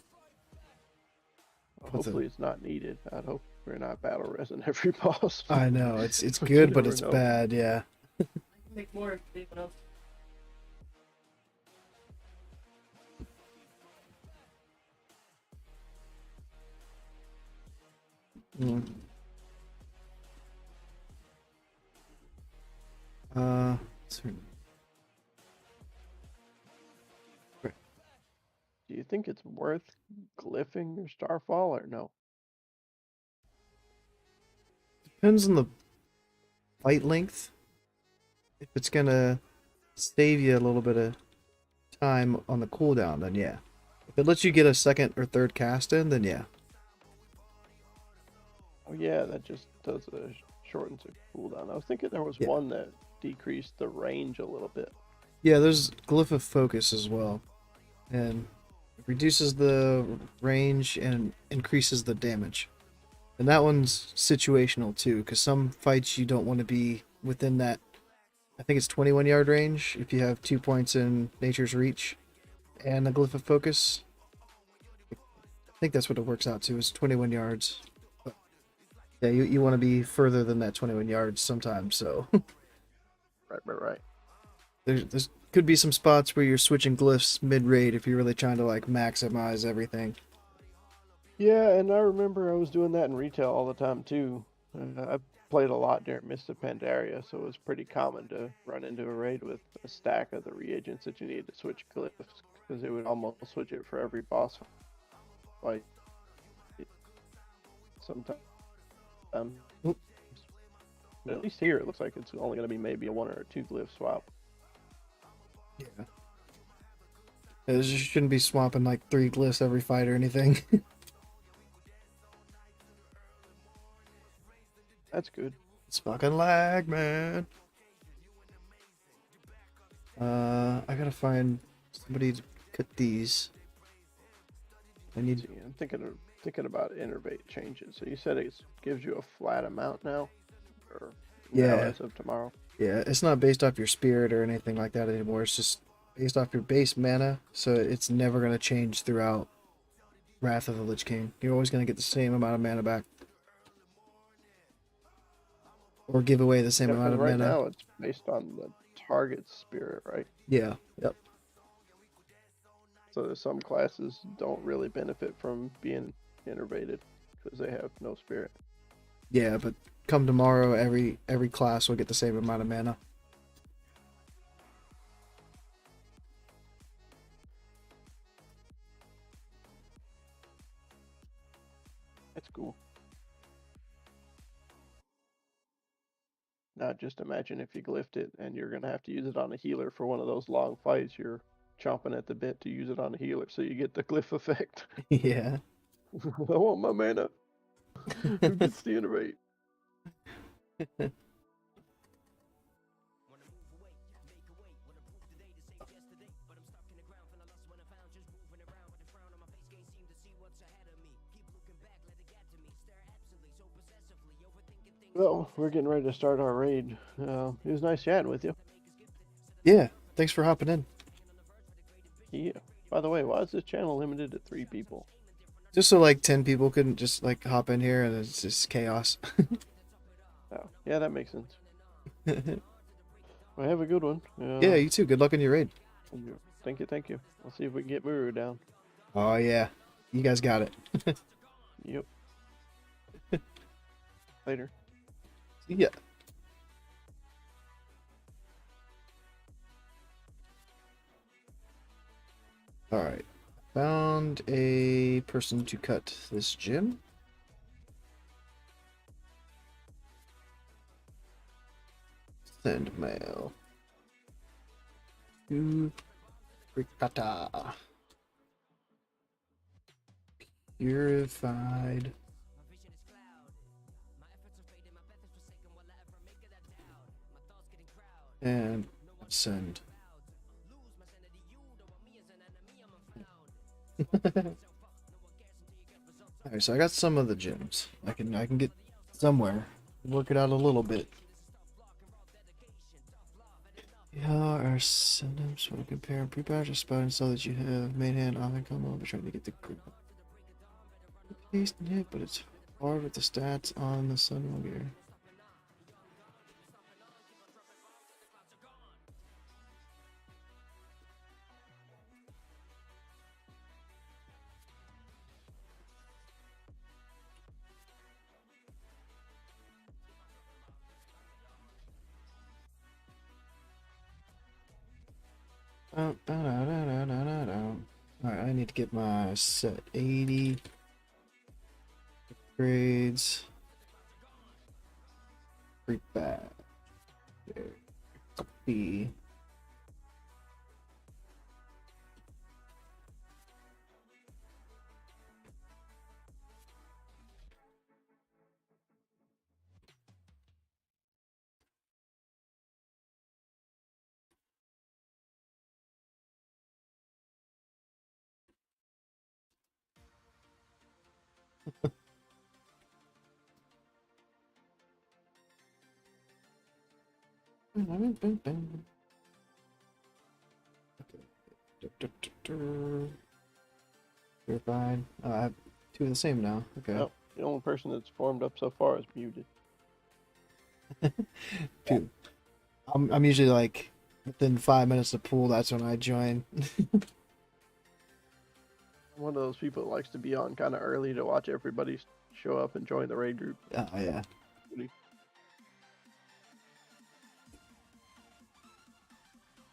Well, hopefully it's not needed. I'd hope we're not battle resing every boss. I know it's But good, you but never it's know. bad. Yeah. I can make more if anyone else. Mm. Uh, think it's worth glyphing your Starfall or no? Depends on the fight length. If it's gonna save you a little bit of time on the cooldown, then yeah. If it lets you get a second or third cast in, then yeah. Oh yeah, that just does shortens the cooldown. I was thinking there was Yeah. one that decreased the range a little bit. Yeah, there's Glyph of Focus as well. And it reduces the range and increases the damage. And that one's situational too, because some fights you don't want to be within that, I think it's 21 yard range if you have 2 points in Nature's Reach and a Glyph of Focus. I think that's what it works out to, is 21 yards. But yeah, you want to be further than that 21 yards sometimes, so. Right. There's could be some spots where you're switching glyphs mid-raid if you're really trying to like maximize everything. Yeah, and I remember I was doing that in retail all the time too. I played a lot during Mist of Pandaria, so it was pretty common to run into a raid with a stack of the reagents that you need to switch glyphs, because it would almost switch it for every boss fight. Sometimes. Oop. At least here, it looks like it's only going to be maybe a 1 or 2 glyph swap. Yeah. It just shouldn't be swapping like 3 glyphs every fight or anything. That's good. It's fucking lag, man. I gotta find somebody to cut these. I need. See, I'm thinking about innervate changes. So you said it gives you a flat amount now, or Yeah. now as of tomorrow. Yeah, it's not based off your spirit or anything like that anymore. It's just based off your base mana, so it's never gonna change throughout Wrath of the Lich King. You're always gonna get the same amount of mana back. Or give away the same Yeah, amount of right mana. now it's based on the target's spirit, right? Yeah, yep. So there's some classes don't really benefit from being innervated because they have no spirit. Yeah, but come tomorrow, every class will get the same amount of mana. That's cool. Now just imagine if you glyphed it and you're gonna have to use it on a healer for one of those long fights. You're chomping at the bit to use it on a healer, so you get the glyph effect. Yeah. I want my mana. Who gets the innervate? Well, we're getting ready to start our raid. It was nice chatting with you. Yeah, thanks for hopping in. Yeah. By the way, why is this channel limited to 3 people? Just so like 10 people couldn't just like hop in here and it's just chaos. Oh, yeah, that makes sense. Well, have a good one. Yeah, you too. Good luck in your raid. Thank you. We'll see if we can get Muru down. Oh yeah, you guys got it. Yep. Later. Yeah. All right. Found a person to cut this gym. Send mail. To Ricata. Purified. And send. Alright, so I got some of the gems. I can get somewhere. Work it out a little bit. Yeah, our synonyms want to compare and prepare your spot and so that you have main hand on and come over trying to get the grip. Paste and hit, but it's hard with the stats on the Sunwell gear. Alright, I need need to get my set 80 grades. Creep back. There. Copy. You're fine. Oh, I have two of the same now. Okay. Oh, the only person that's formed up so far is muted. Two. I'm usually like within 5 minutes of pool. That's when I join. I'm one of those people that likes to be on kind of early to watch everybody show up and join the raid group. Oh yeah.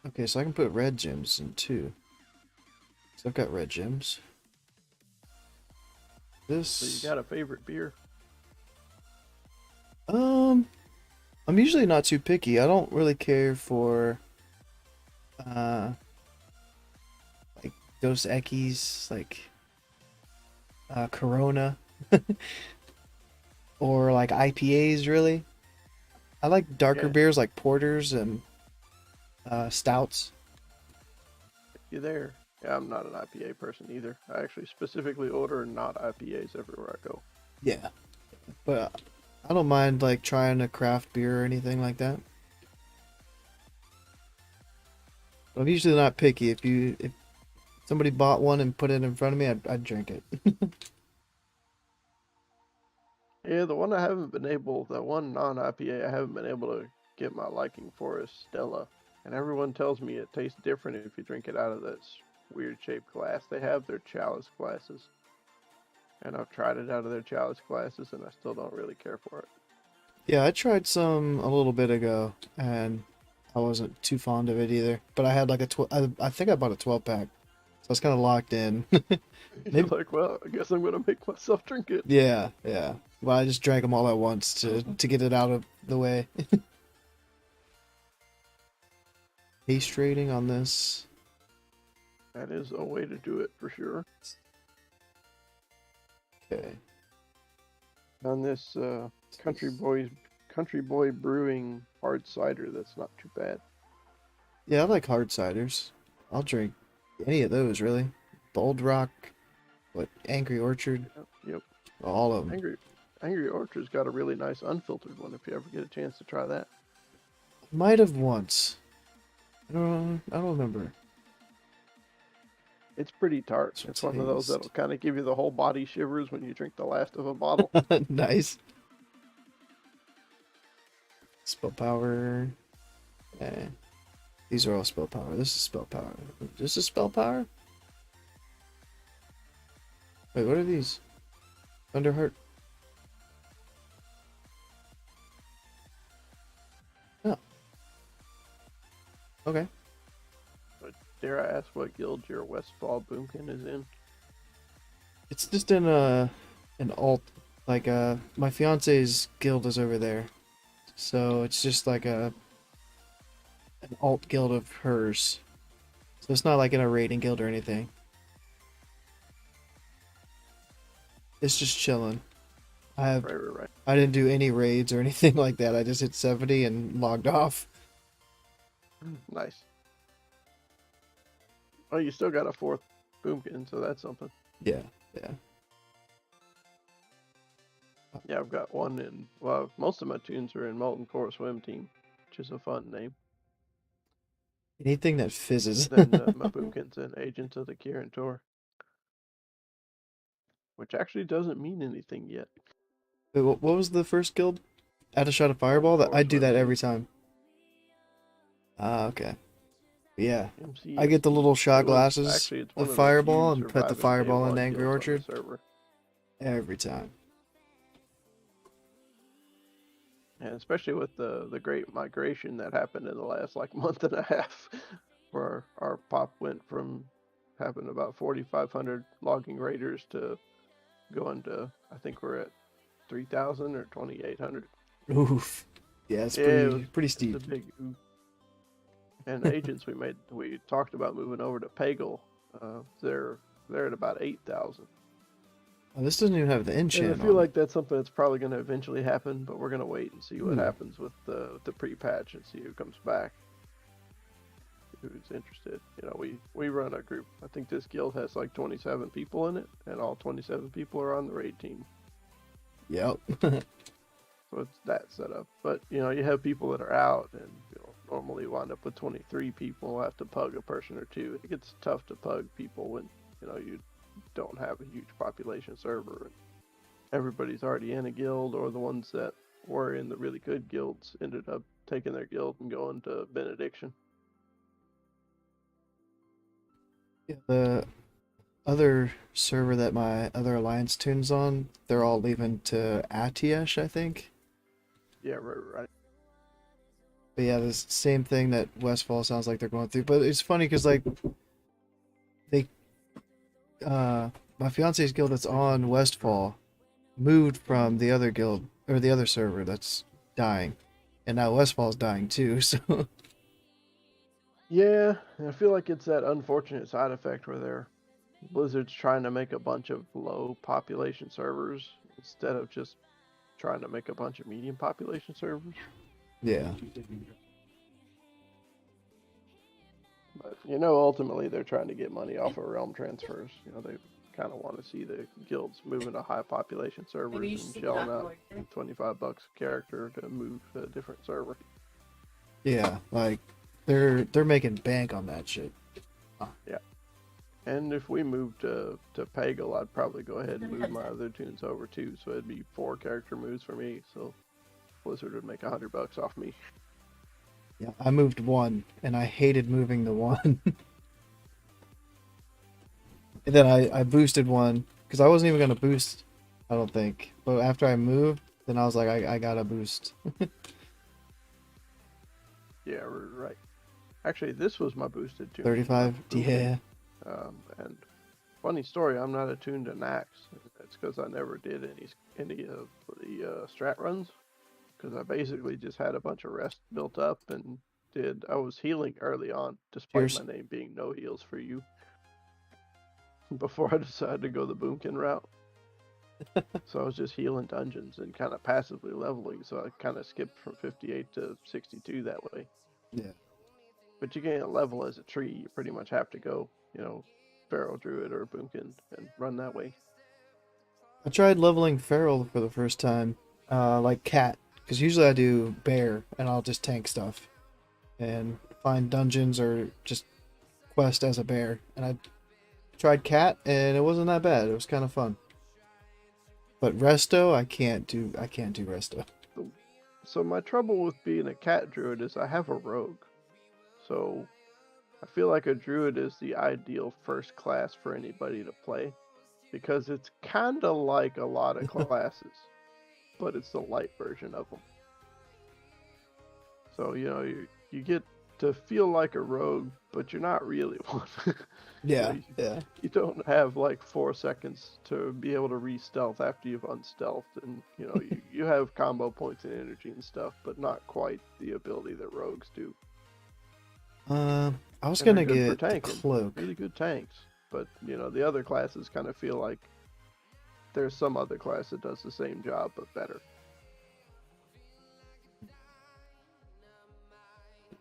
Okay, so I can put red gems in too. So I've got red gems. This. So you got a favorite beer? I'm usually not too picky. I don't really care for like Dos Equis, like Corona or like IPAs really. I like darker Yeah. beers like porters and stouts. You there? Yeah, I'm not an IPA person either. I actually specifically order not IPAs everywhere I go. Yeah. But I don't mind like trying a craft beer or anything like that. I'm usually not picky. If somebody bought one and put it in front of me, I'd drink it. Yeah, the one non-IPA I haven't been able to get my liking for is Stella. And everyone tells me it tastes different if you drink it out of this weird shaped glass. They have their chalice glasses. And I've tried it out of their chalice glasses and I still don't really care for it. Yeah, I tried some a little bit ago, and I wasn't too fond of it either. But I had like I think I bought a 12 pack, so I was kind of locked in. You're like, well, I guess I'm gonna make myself drink it. Yeah, yeah. Well, I just drank them all at once to get it out of the way. Haste rating on this. That is a way to do it for sure. Okay. On this Country Boy Brewing hard cider, that's not too bad. Yeah, I like hard ciders. I'll drink any of those really. Bold Rock, Angry Orchard, Yep. all of them. Angry Orchard's got a really nice unfiltered one. If you ever get a chance to try that. Might have once. I don't remember. It's pretty tart. So It's one of those taste. that'll kind of give you the whole body shivers when you drink the last of a bottle. Nice. Spell power. Eh. These are all spell power. This is spell power. This is spell power? Wait, what are these? Thunderheart? Oh. Okay. Dare I ask what guild your Westfall Boomkin is in? It's just in an alt, like my fiance's guild is over there, so it's just like an alt guild of hers. So it's not like in a raiding guild or anything. It's just chilling. I Right. I didn't do any raids or anything like that. I just hit 70 and logged off. Nice. Oh, you still got a 4th Boomkin, so that's something. Yeah. Yeah, I've got one in. Well, most of my tunes are in Molten Core Swim Team, which is a fun name. Anything that fizzes. Then my Boomkin's in Agents of the Kirin Tor, which actually doesn't mean anything yet. Wait, what was the first guild? Add a shot of fireball? That I do that every time. Ah, okay. Yeah. MC I get the little shot glasses actually, it's one of of fireball few and put the surviving fireball in Day Angry One guilds on Orchard the server. every time. And especially with the great migration that happened in the last month and a half, where our pop went from having about 4,500 logging raiders to going to, I think we're at 3,000 or 2,800. Oof. Yeah, it's Yeah, it was, pretty it's steep. a big oof. And agents we talked about moving over to Pagel. They're at about 8,000. Oh, this doesn't even have the enchant And I feel on like that's something that's probably going to eventually happen, but we're going to wait and see what Ooh. happens with the pre-patch and see who comes back, who's interested. You know, we run a group. I think this guild has like 27 people in it, and all 27 people are on the raid team. it. Yep. So it's that setup. But, you know, you have people that are out, and you'll normally wind up with 23 people, have to pug a person or two. It gets tough to pug people when, you know, you don't have a huge population server and everybody's already in a guild, or the ones that were in the really good guilds ended up taking their guild and going to Benediction. Yeah, the other server that my other alliance tunes on, they're all leaving to Atiesh, I think. Yeah, right. But yeah, the same thing that Westfall sounds like they're going through. But it's funny because like they, my fiance's guild that's on Westfall moved from the other guild or the other server that's dying, and now Westfall's dying too. So Yeah, and I feel like it's that unfortunate side effect where Blizzard's trying to make a bunch of low population servers instead of just trying to make a bunch of medium population servers. yeah, But you know, ultimately they're trying to get money off of realm transfers. You know, they kind of want to see the guilds moving to high population servers Maybe you and should shelling not out go $25 a character to move to a different server. yeah, like they're making bank on that shit. Yeah. And if we moved to Pagel, I'd probably go ahead and move my other tunes over too. So it'd be 4 character moves for me. So Blizzard would make $100 off me. Yeah, I moved one, and I hated moving the one. And then I boosted one because I wasn't even gonna boost, I don't think. But after I moved, then I was like, I gotta boost. Yeah, right. Actually, this was my boosted tune. 35. Yeah. And funny story, I'm not attuned to Nax. That's because I never did any of the strat runs. Because I basically just had a bunch of rest built up and I was healing early on, despite Cheers. my name being No Heals for You. Before I decided to go the Boomkin route. So I was just healing dungeons and kind of passively leveling. So I kind of skipped from 58 to 62 that way. Yeah. But you can't level as a tree. You pretty much have to go, you know, Pharaoh Druid or Boomkin and run that way. I tried leveling Feral for the first time, like Cat, because usually I do Bear and I'll just tank stuff and find dungeons or just quest as a bear. And I tried Cat and it wasn't that bad. It was kind of fun. But Resto, I can't do Resto. So my trouble with being a cat druid is I have a rogue. So I feel like a druid is the ideal first class for anybody to play. Because it's kind of like a lot of classes, but it's the light version of them. So, you know, you get to feel like a rogue, but you're not really one. Yeah, you, yeah. you don't have like 4 seconds to be able to re-stealth after you've unstealthed, and you know you have combo points and energy and stuff, but not quite the ability that rogues do. I was And they're gonna good get for the tanking, cloak. really good tanks, but you know the other classes kind of feel like there's some other class that does the same job but better.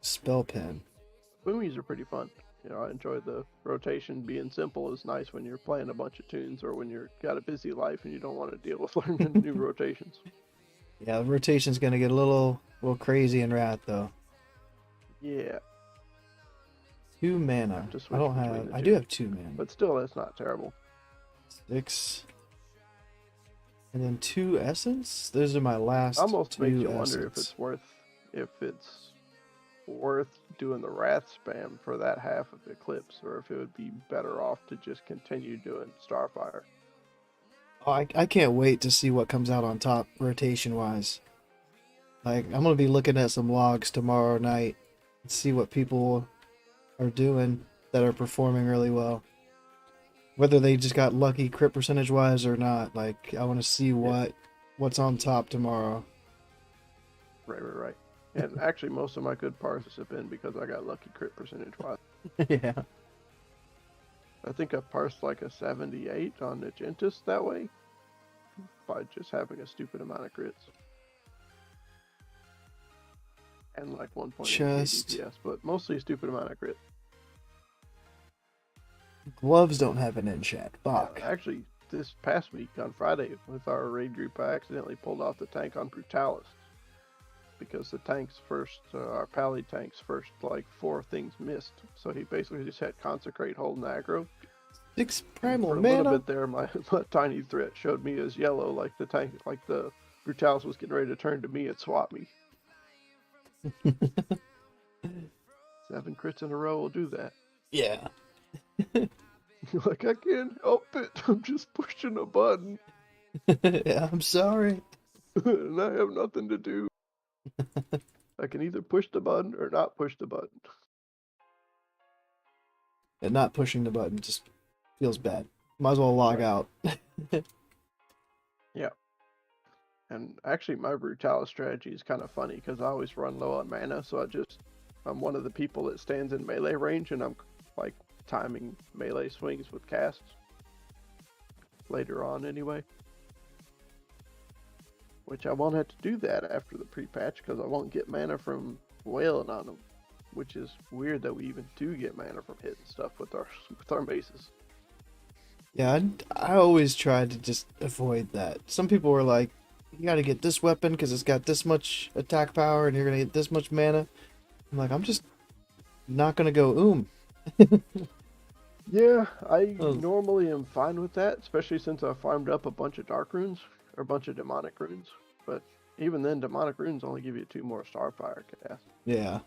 Spell pen. Boomies are pretty fun. You know, I enjoy the rotation. Being simple is nice when you're playing a bunch of tunes or when you've got a busy life and you don't want to deal with learning new rotations. Yeah, the rotation's gonna get a little crazy in Wrath though. Yeah. 2 mana. To switch I don't between have. the I two. do have 2 mana. But still, that's not terrible. 6. And then 2 essence. Those are my last. Almost 2 makes you essence. wonder if it's worth doing the Wrath spam for that half of Eclipse, or if it would be better off to just continue doing Starfire. Oh, I can't wait to see what comes out on top rotation wise. Like I'm gonna be looking at some logs tomorrow night and see what people are doing that are performing really well. whether they just got lucky crit percentage wise or not. Like I want to see what's on top tomorrow. Right. And actually, most of my good parses have been because I got lucky crit percentage wise. Yeah. I think I parsed like a 78 on the enchants that way by just having a stupid amount of crits. And like 1.8 Just DPS, but mostly a stupid amount of crits. gloves don't have an enchant. Fuck. Yeah, actually, this past week on Friday with our raid group, I accidentally pulled off the tank on Brutalis. Because the tanks first, our pally tanks first, like 4 things missed. So he basically just had Consecrate, Hold, and Aggro. 6 primal For a mana. little bit there, my tiny threat showed me as yellow, like the tank, like the Brutalis was getting ready to turn to me and swap me. 7 crits in a row will do that. Yeah. Like, I can't help it. I'm just pushing a button. Yeah, I'm sorry. And I have nothing to do. I can either push the button or not push the button. And not pushing the button just feels bad. Might as well log out. Yeah. And actually, my Brutalis strategy is kind of funny because I always run low on mana, so I'm one of the people that stands in melee range, and I'm like timing melee swings with casts later on anyway. Which I won't have to do that after the pre-patch because I won't get mana from wailing on them. Which is weird that we even do get mana from hitting stuff with our maces. Yeah, I always try to just avoid that. Some people were like, you gotta get this weapon because it's got this much attack power and you're gonna get this much mana. I'm like, I'm just not gonna go Yeah, I Oh. normally am fine with that, especially since I farmed up a bunch of dark runes, or a bunch of demonic runes. But even then, demonic runes only give you 2 more starfire casts. Yeah.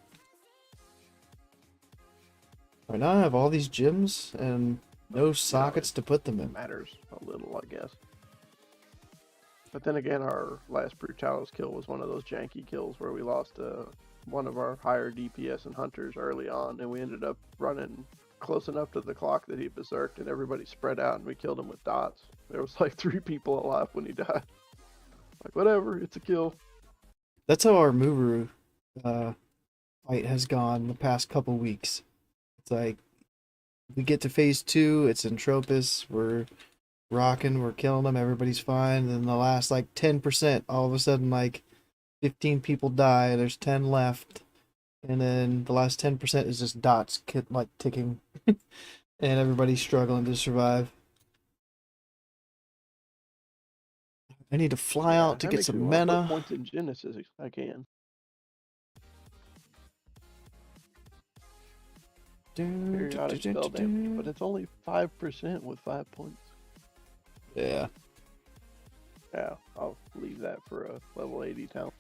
Right now I have all these gems and no sockets to put them It in. matters a little, I guess. But then again, our last Brutalis kill was one of those janky kills where we lost one of our higher DPS and hunters early on, and we ended up running close enough to the clock that he berserked, and everybody spread out, and we killed him with dots. There was like 3 people alive when he died. Like, whatever, it's a kill. That's how our Muru fight has gone the past couple weeks. It's like we get to phase 2, it's Entropis, we're rocking, we're killing them, everybody's fine. And then the last like 10%, all of a sudden like 15 people die, there's 10 left. And then the last 10% is just dots like ticking. And everybody's struggling to survive. I need to fly out to that get makes me some wanna put mana. points in Genesis if I can. Periodic spell damage, but it's only 5% with 5 points. Yeah. Yeah, I'll leave that for a level 80 talent.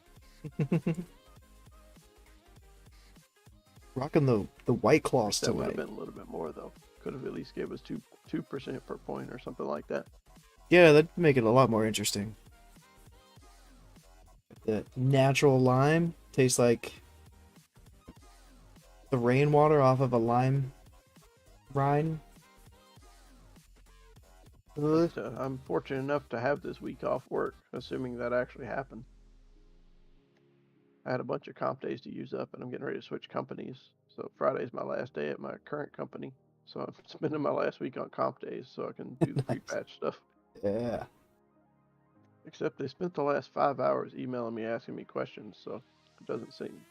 Rocking the white claws That would have tonight. been a little bit more though. Could have at least gave us 2% per point or something like that. Yeah, that'd make it a lot more interesting. The natural lime tastes like the rainwater off of a lime rind. But, I'm fortunate enough to have this week off work, assuming that actually happened. I had a bunch of comp days to use up, and I'm getting ready to switch companies. So Friday's my last day at my current company. So I'm spending my last week on comp days so I can do the Nice. pre-patch stuff. Yeah. Except they spent the last 5 hours emailing me asking me questions, so it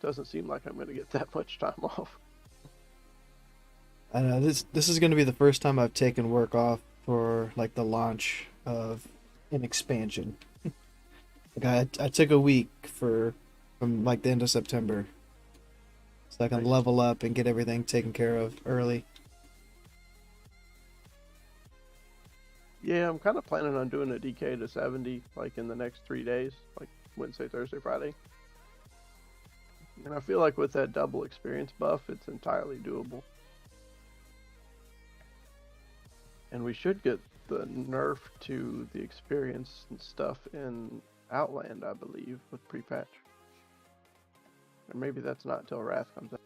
doesn't seem like I'm going to get that much time off. I know this is going to be the first time I've taken work off for like the launch of an expansion. Like I took a week from like the end of September, so I can Nice. level up and get everything taken care of early. Yeah, I'm kind of planning on doing a DK to 70 like in the next 3 days, like Wednesday, Thursday, Friday. And I feel like with that double experience buff, it's entirely doable. And we should get the nerf to the experience and stuff in Outland, I believe, with pre-patch. Or maybe that's not until Wrath comes out.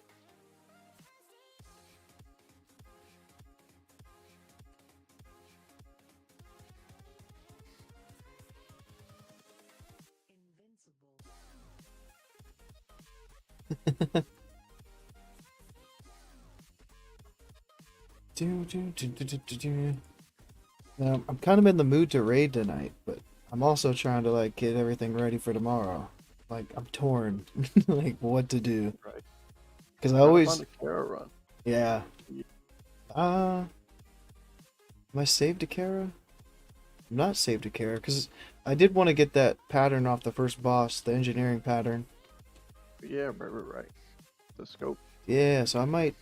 Now, I'm kind of in the mood to raid tonight, but I'm also trying to like get everything ready for tomorrow. Like I'm torn, like what to do. Right. Because I Trying to always, find a Kara run. yeah. Am I saved to Kara? I'm not saved to Kara because I did want to get that pattern off the first boss, the engineering pattern. Yeah, right. The scope. Yeah, so I might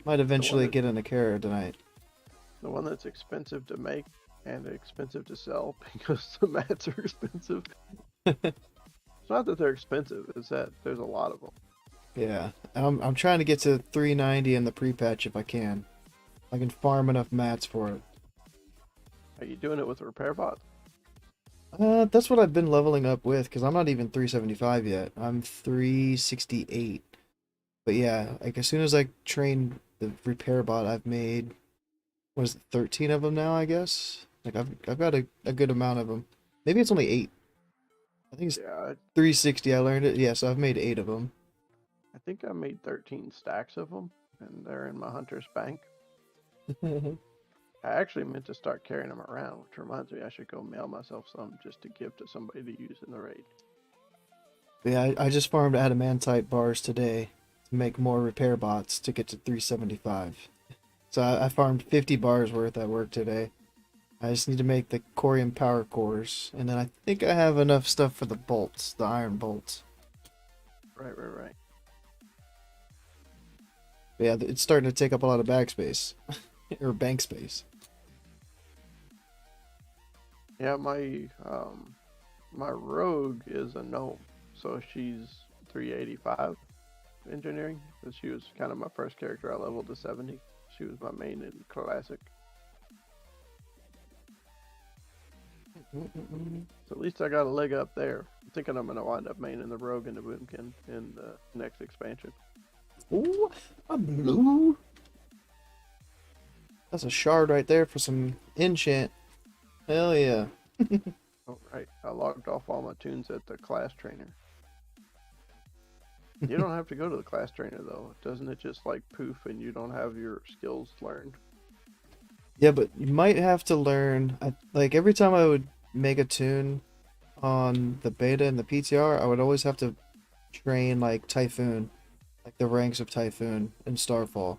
eventually that- get into Kara tonight. The one that's expensive to make and expensive to sell because the mats are expensive. It's not that they're expensive; it's that there's a lot of them. Yeah, I'm trying to get to 390 in the pre-patch if I can. I can farm enough mats for it. Are you doing it with repair bots? That's what I've been leveling up with, because I'm not even 375 yet. I'm 368. But yeah, like as soon as I train the repair bot, I've made, what is it, 13 of them now, I guess? Like I've got a good amount of them. Maybe it's only 8. I think it's Yeah, 360 I learned it. Yeah, so I've made 8 of them. I think I made 13 stacks of them, and they're in my hunter's bank. I actually meant to start carrying them around, which reminds me I should go mail myself some just to give to somebody to use in the raid. Yeah, I just farmed adamantite bars today to make more repair bots to get to 375. So I farmed 50 bars worth at work today. I just need to make the corium power cores, and then I think I have enough stuff for the bolts, the iron bolts. Right. But yeah, it's starting to take up a lot of backspace, or bank space. Yeah, my rogue is a gnome, so she's 385 engineering. She was kind of my first character I leveled to 70. She was my main in classic. So at least I got a leg up there. I'm thinking I'm gonna wind up maining the rogue and the boomkin in the next expansion. Ooh, a blue. That's a shard right there for some enchant. Hell yeah. Oh right, I logged off all my tunes at the class trainer. You don't have to go to the class trainer though. Doesn't it just like poof and you don't have your skills learned? Yeah, but you might have to learn. Like every time I would make a tune on the beta and the PTR, I would always have to train like Typhoon, like the ranks of Typhoon and Starfall.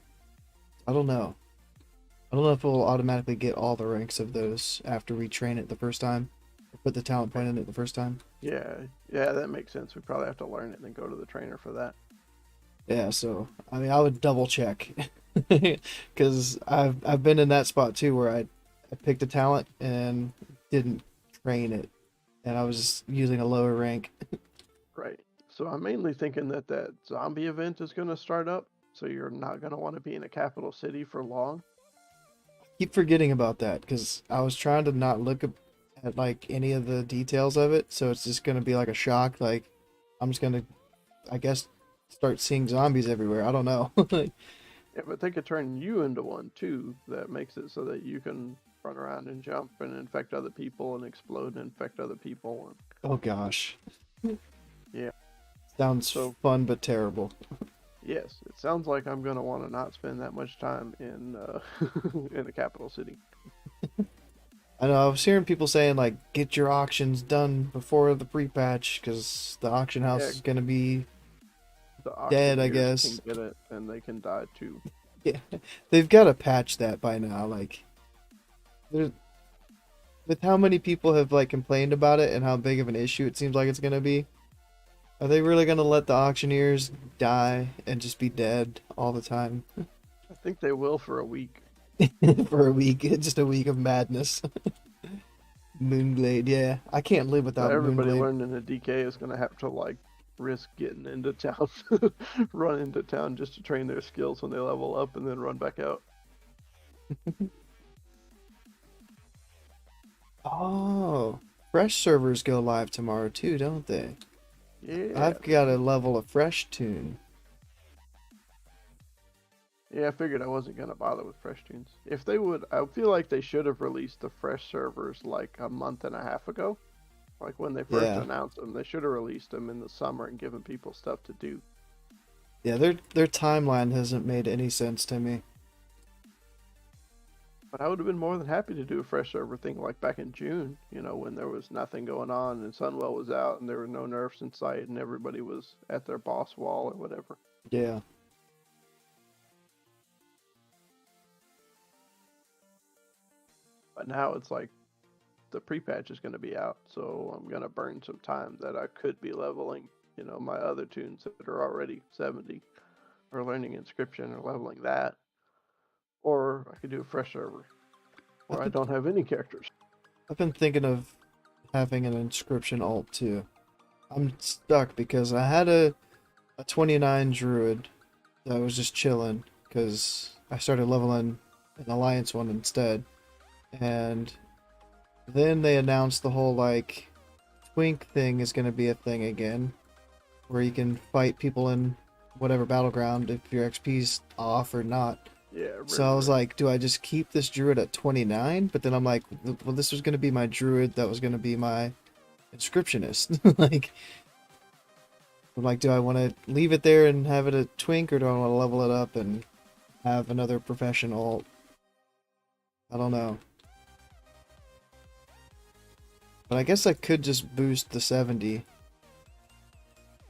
I don't know. I don't know if we'll automatically get all the ranks of those after we train it the first time, or put the talent point in it the first time. Yeah, that makes sense. We probably have to learn it and then go to the trainer for that. Yeah, so I mean, I would double check because I've been in that spot too where I picked a talent and didn't train it, and I was just using a lower rank. Right. So I'm mainly thinking that zombie event is going to start up, so you're not going to want to be in a capital city for long. Keep forgetting about that because I was trying to not look at like any of the details of it, so it's just gonna be like a shock. Like I'm just gonna, I guess, start seeing zombies everywhere. I don't know. Yeah, but they could turn you into one too. That makes it so that you can run around and jump and infect other people and explode and infect other people. Oh gosh. Yeah. Sounds So- fun but terrible. Yes, it sounds like I'm gonna want to not spend that much time in in a capital city. I know I was hearing people saying like get your auctions done before the pre-patch because the auction house Yeah. is gonna be The dead, I auctioneers guess. can get it and they can die too. Yeah, they've got to patch that by now. Like, there's with how many people have like complained about it and how big of an issue it seems like it's gonna be. Are they really gonna let the auctioneers die and just be dead all the time I think they will for a week. for a week? Just a week of madness. Moonblade, yeah, I can't live without Everybody Moonblade. learning a DK is gonna have to like risk getting into town, run into town just to train their skills when they level up, and then run back out. Oh, fresh servers go live tomorrow too, don't they? Yeah, I've got a level of fresh tune. yeah. I figured I wasn't gonna bother with fresh tunes. If they would, I feel like they should have released the fresh servers like a month and a half ago, Like when they first Yeah. announced them, they should have released them in the summer and given people stuff to do. Yeah, their timeline hasn't made any sense to me. But I would have been more than happy to do a fresh server thing like back in June, when there was nothing going on and Sunwell was out and there were no nerfs in sight and everybody was at their boss wall or whatever. Yeah. But now it's like the pre-patch is going to be out, so I'm going to burn some time that I could be leveling, my other tunes that are already 70 or learning inscription or leveling that. Or I could do a fresh server where I don't have any characters. I've been thinking of having an inscription alt too. I'm stuck because I had a 29 druid that was just chilling because I started leveling an alliance one instead. And then they announced the whole like twink thing is going to be a thing again, where you can fight people in whatever battleground if your XP's off or not. Yeah. So I was like, do I just keep this druid at 29? But then I'm like, well, this was going to be my druid that was going to be my inscriptionist. I'm like, do I want to leave it there and have it a twink, or do I want to level it up and have another professional? I don't know. But I guess I could just boost the 70.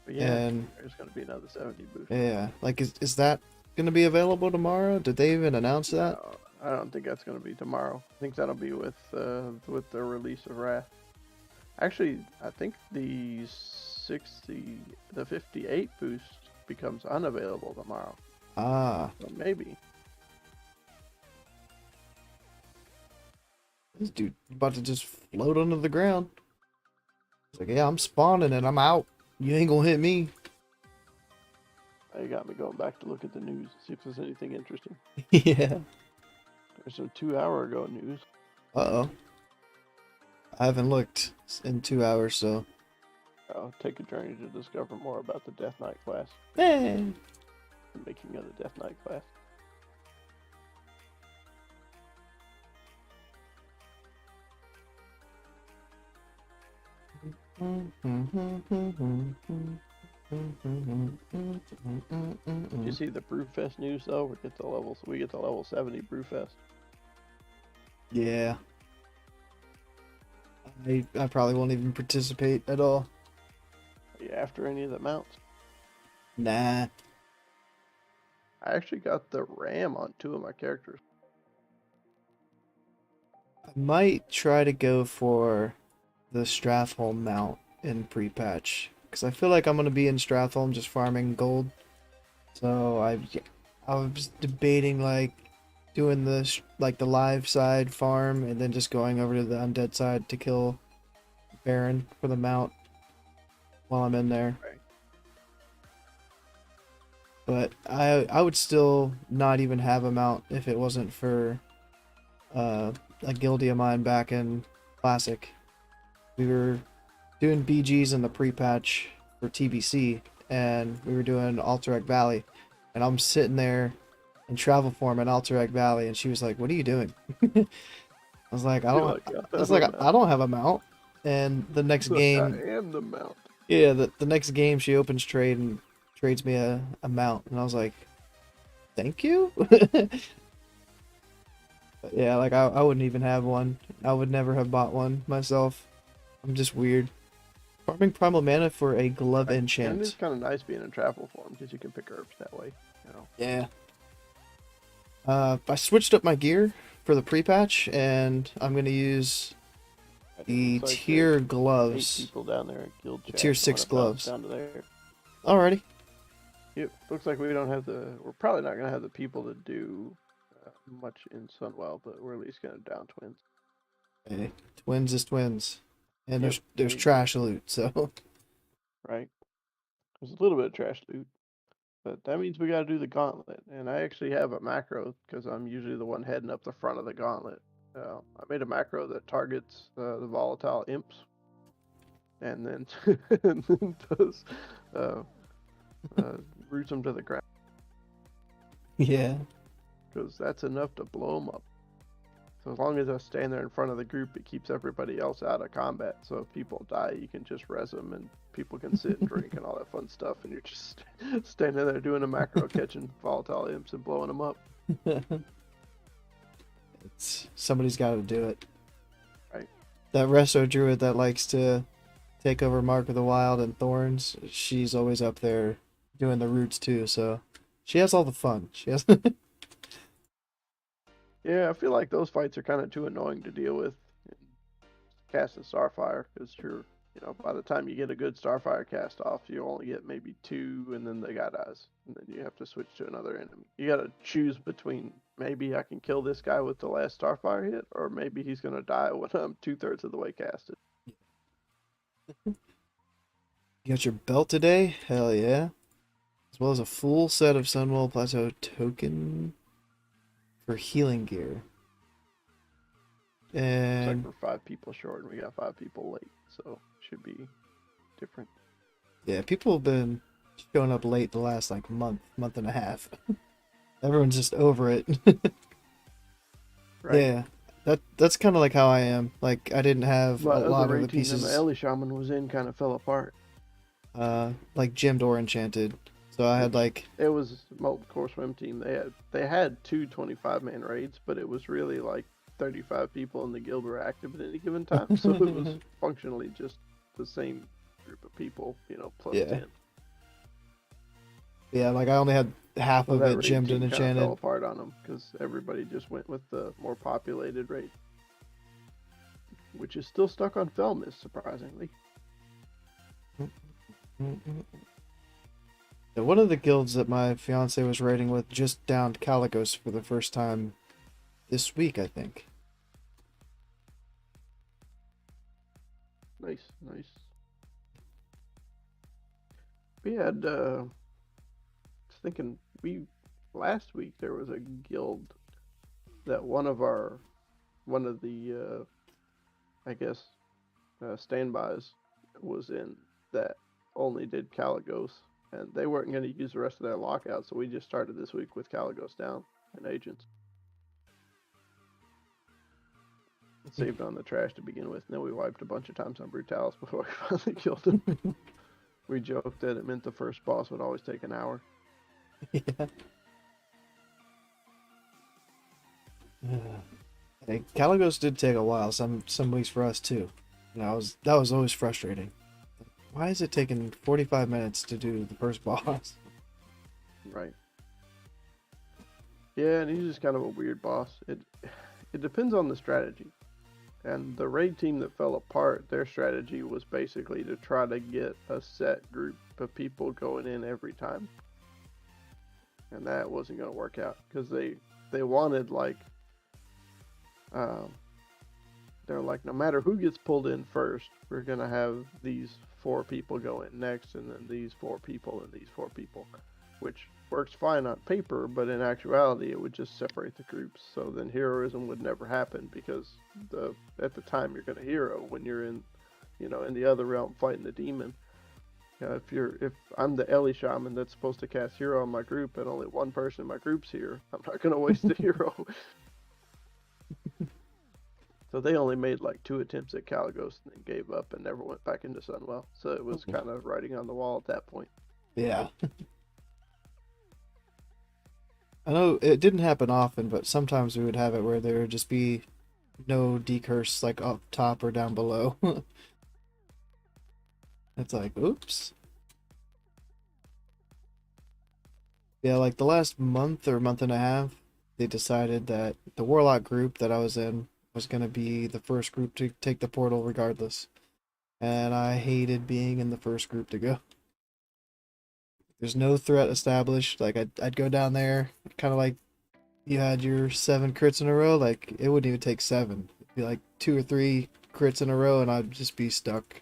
But yeah, and there's going to be another 70 boost. yeah, like is that going to be available tomorrow? Did they even announce that? No, I don't think that's going to be tomorrow. I think that'll be with the release of Wrath. Actually, I think the 58 boost becomes unavailable tomorrow. Ah, So maybe. this dude about to just float under the ground. It's like, yeah, I'm spawning and I'm out. You ain't gonna hit me. You got me going back to look at the news, see if there's anything interesting. Yeah. There's some 2 hour ago news. Uh-oh. I haven't looked in 2 hours, so. I'll take a journey to discover more about the Death Knight class. Eh. The making of the Death Knight class. Did you see the Brewfest news though? We get to level 70 Brewfest. Yeah. I probably won't even participate at all. Are you after any of the mounts? Nah. I actually got the ram on 2 of my characters. I might try to go for the Strathholm mount in pre-patch, because I feel like I'm gonna be in Strathholm just farming gold. So I was debating like doing the live side farm and then just going over to the undead side to kill Baron for the mount while I'm in there. Right. But I would still not even have a mount if it wasn't for a guildie of mine back in Classic. We were doing BGs in the pre-patch for TBC, and we were doing Alterac Valley, and I'm sitting there in travel form in Alterac Valley, and she was like, "What are you doing?" I was like, "I don't have a mount." And the next game, I am the mount. yeah, the next game she opens trade and trades me a mount, and I was like, "Thank you." But yeah, like I wouldn't even have one. I would never have bought one myself. I'm just weird. Farming primal mana for a glove enchant. And it's kind of nice being in travel form because you can pick herbs that way. Yeah. I switched up my gear for the pre-patch, and I'm gonna use the Looks like tier there's 8 gloves. people down there at Guild Chat. Tier I'm 6 gonna bounce gloves. Down to there. Alrighty. Yep. Looks like we don't have we're probably not gonna have the people to do much in Sunwell, but we're at least gonna down twins. Hey, twins is twins, and Yep, there's there you trash loot. So Right. There's a little bit of trash loot, but that means we got to do the gauntlet. And I actually have a macro because I'm usually the one heading up the front of the gauntlet. I made a macro that targets the volatile imps, and then and then does roots them to the ground yeah. because that's enough to blow them up. So as long as I stand there in front of the group, it keeps everybody else out of combat. So if people die, you can just res them, and people can sit and drink and all that fun stuff, and you're just standing there doing a macro, catching volatile imps and blowing them up. Somebody's got to do it. Right. That resto druid that likes to take over Mark of the Wild and Thorns, she's always up there doing the roots too, so she has all the fun. She has. Yeah, I feel like those fights are kind of too annoying to deal with in casting Starfire, because by the time you get a good Starfire cast off, you only get maybe 2, and then the guy dies, and then you have to switch to another enemy. You gotta choose between, maybe I can kill this guy with the last Starfire hit, or maybe he's gonna die when I'm 2/3 of the way casted. You got your belt today? Hell yeah. As well as a full set of Sunwell Plateau token for healing gear. And Looks like we're 5 people short, and we got 5 people late, so should be different. yeah, people have been showing up late the last month and a half. Everyone's just over it. Right. Yeah, that's kind of like how I am. Like, I didn't have But a lot other of the raid team pieces. that the Ellie Shaman was in kind of fell apart. Like gemmed or enchanted. So I had It was multi-core swim team. They had 2 25-man raids, but it was really like 35 people in the guild were active at any given time. So it was functionally just the same group of people, plus Yeah. 10. yeah, like I only had half of That it raid gemmed team and kinda fell enchanted. apart on them because everybody just went with the more populated raid, which is still stuck on Felmis, surprisingly. Yeah, one of the guilds that my fiance was raiding with just downed Caligos for the first time this week, I think. Nice. We had, I was thinking, last week there was a guild that one of the, I guess, standbys was in that only did Caligos, and they weren't going to use the rest of their lockout, so we just started this week with Caligos down and agents. Saved on the trash to begin with, and then we wiped a bunch of times on Brutalis before we finally killed him. We joked that it meant the first boss would always take an hour. Yeah. Hey, Caligos did take a while, some weeks for us too. That was always frustrating. Why is it taking 45 minutes to do the first boss? Right. Yeah, and he's just kind of a weird boss. It depends on the strategy. And the raid team that fell apart, their strategy was basically to try to get a set group of people going in every time. And that wasn't going to work out because they wanted they're like, no matter who gets pulled in first, we're going to have these 4 people go in next, and then these 4 people and these 4 people, which works fine on paper, but in actuality it would just separate the groups. So then heroism would never happen because at the time you're going to hero when you're in the other realm fighting the demon. If I'm the Ellie Shaman that's supposed to cast hero on my group and only one person in my group's here, I'm not going to waste a hero. So they only made 2 attempts at Caligos and then gave up and never went back into Sunwell. So it was kind of writing on the wall at that point. Yeah. I know it didn't happen often, but sometimes we would have it where there would just be no decurse up top or down below. It's like, oops. Yeah, the last month or month and a half, they decided that the Warlock group that I was in was going to be the first group to take the portal regardless. And I hated being in the first group to go. There's no threat established. I'd go down there, kind of like you had your 7 crits in a row. It wouldn't even take 7. It'd be 2 or 3 crits in a row, and I'd just be stuck.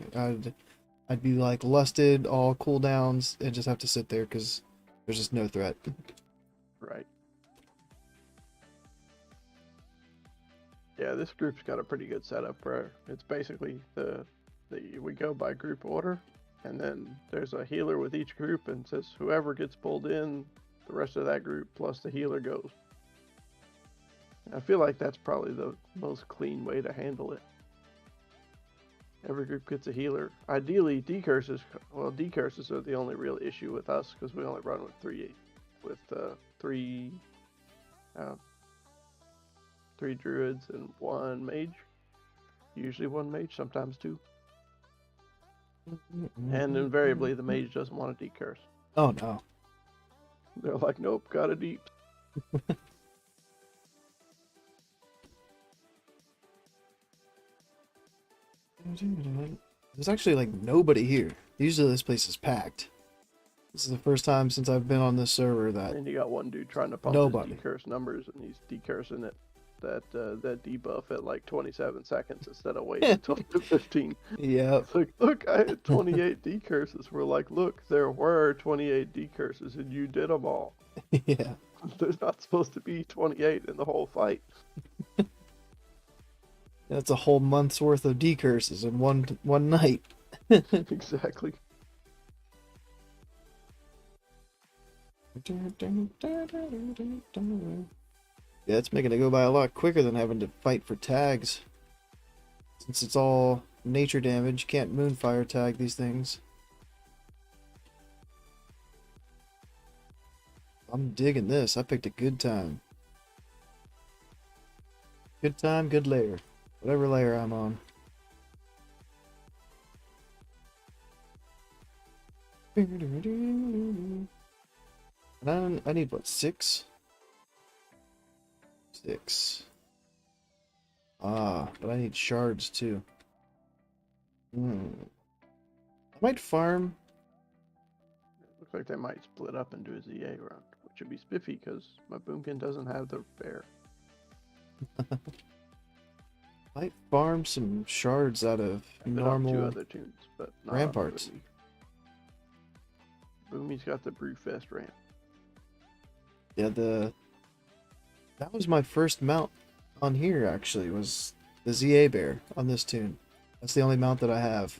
I'd be lusted, all cooldowns, and just have to sit there because there's just no threat. Right. Yeah, this group's got a pretty good setup where it's basically we go by group order. And then there's a healer with each group, and says whoever gets pulled in, the rest of that group plus the healer goes. I feel like that's probably the most clean way to handle it. Every group gets a healer. Ideally, decurses. Well, decurses are the only real issue with us because we only run with three druids and one mage. Usually one mage, sometimes two. And invariably, the mage doesn't want to decurse. Oh no. They're like, nope, got a deep. There's actually like nobody here. Usually this place is packed. This is the first time since I've been on this server that And you got one dude trying to pump Nobody. his decurse numbers, and he's decursing it that debuff at like 27 seconds instead of waiting until 15. yeah. It's like, look, I had 28 decurses. We're like, look, there were 28 decurses, and you did them all. Yeah. There's not supposed to be 28 in the whole fight. That's a whole month's worth of decurses in one night. Exactly. Yeah, it's making it go by a lot quicker than having to fight for tags. Since it's all nature damage, you can't moonfire tag these things. I'm digging this. I picked a good time. Good time, good layer. Whatever layer I'm on. And I need what, 6? 6. Ah, but I need shards too. I might farm. Looks like they might split up and do a ZA round, which would be spiffy because my boomkin doesn't have the bear. Might farm some shards out of I've been up normal 2 other tunes, but not on ramparts. Boomy's got the Brewfest ramp. Yeah, that was my first mount on here actually, was the ZA bear on this tune. That's the only mount that I have.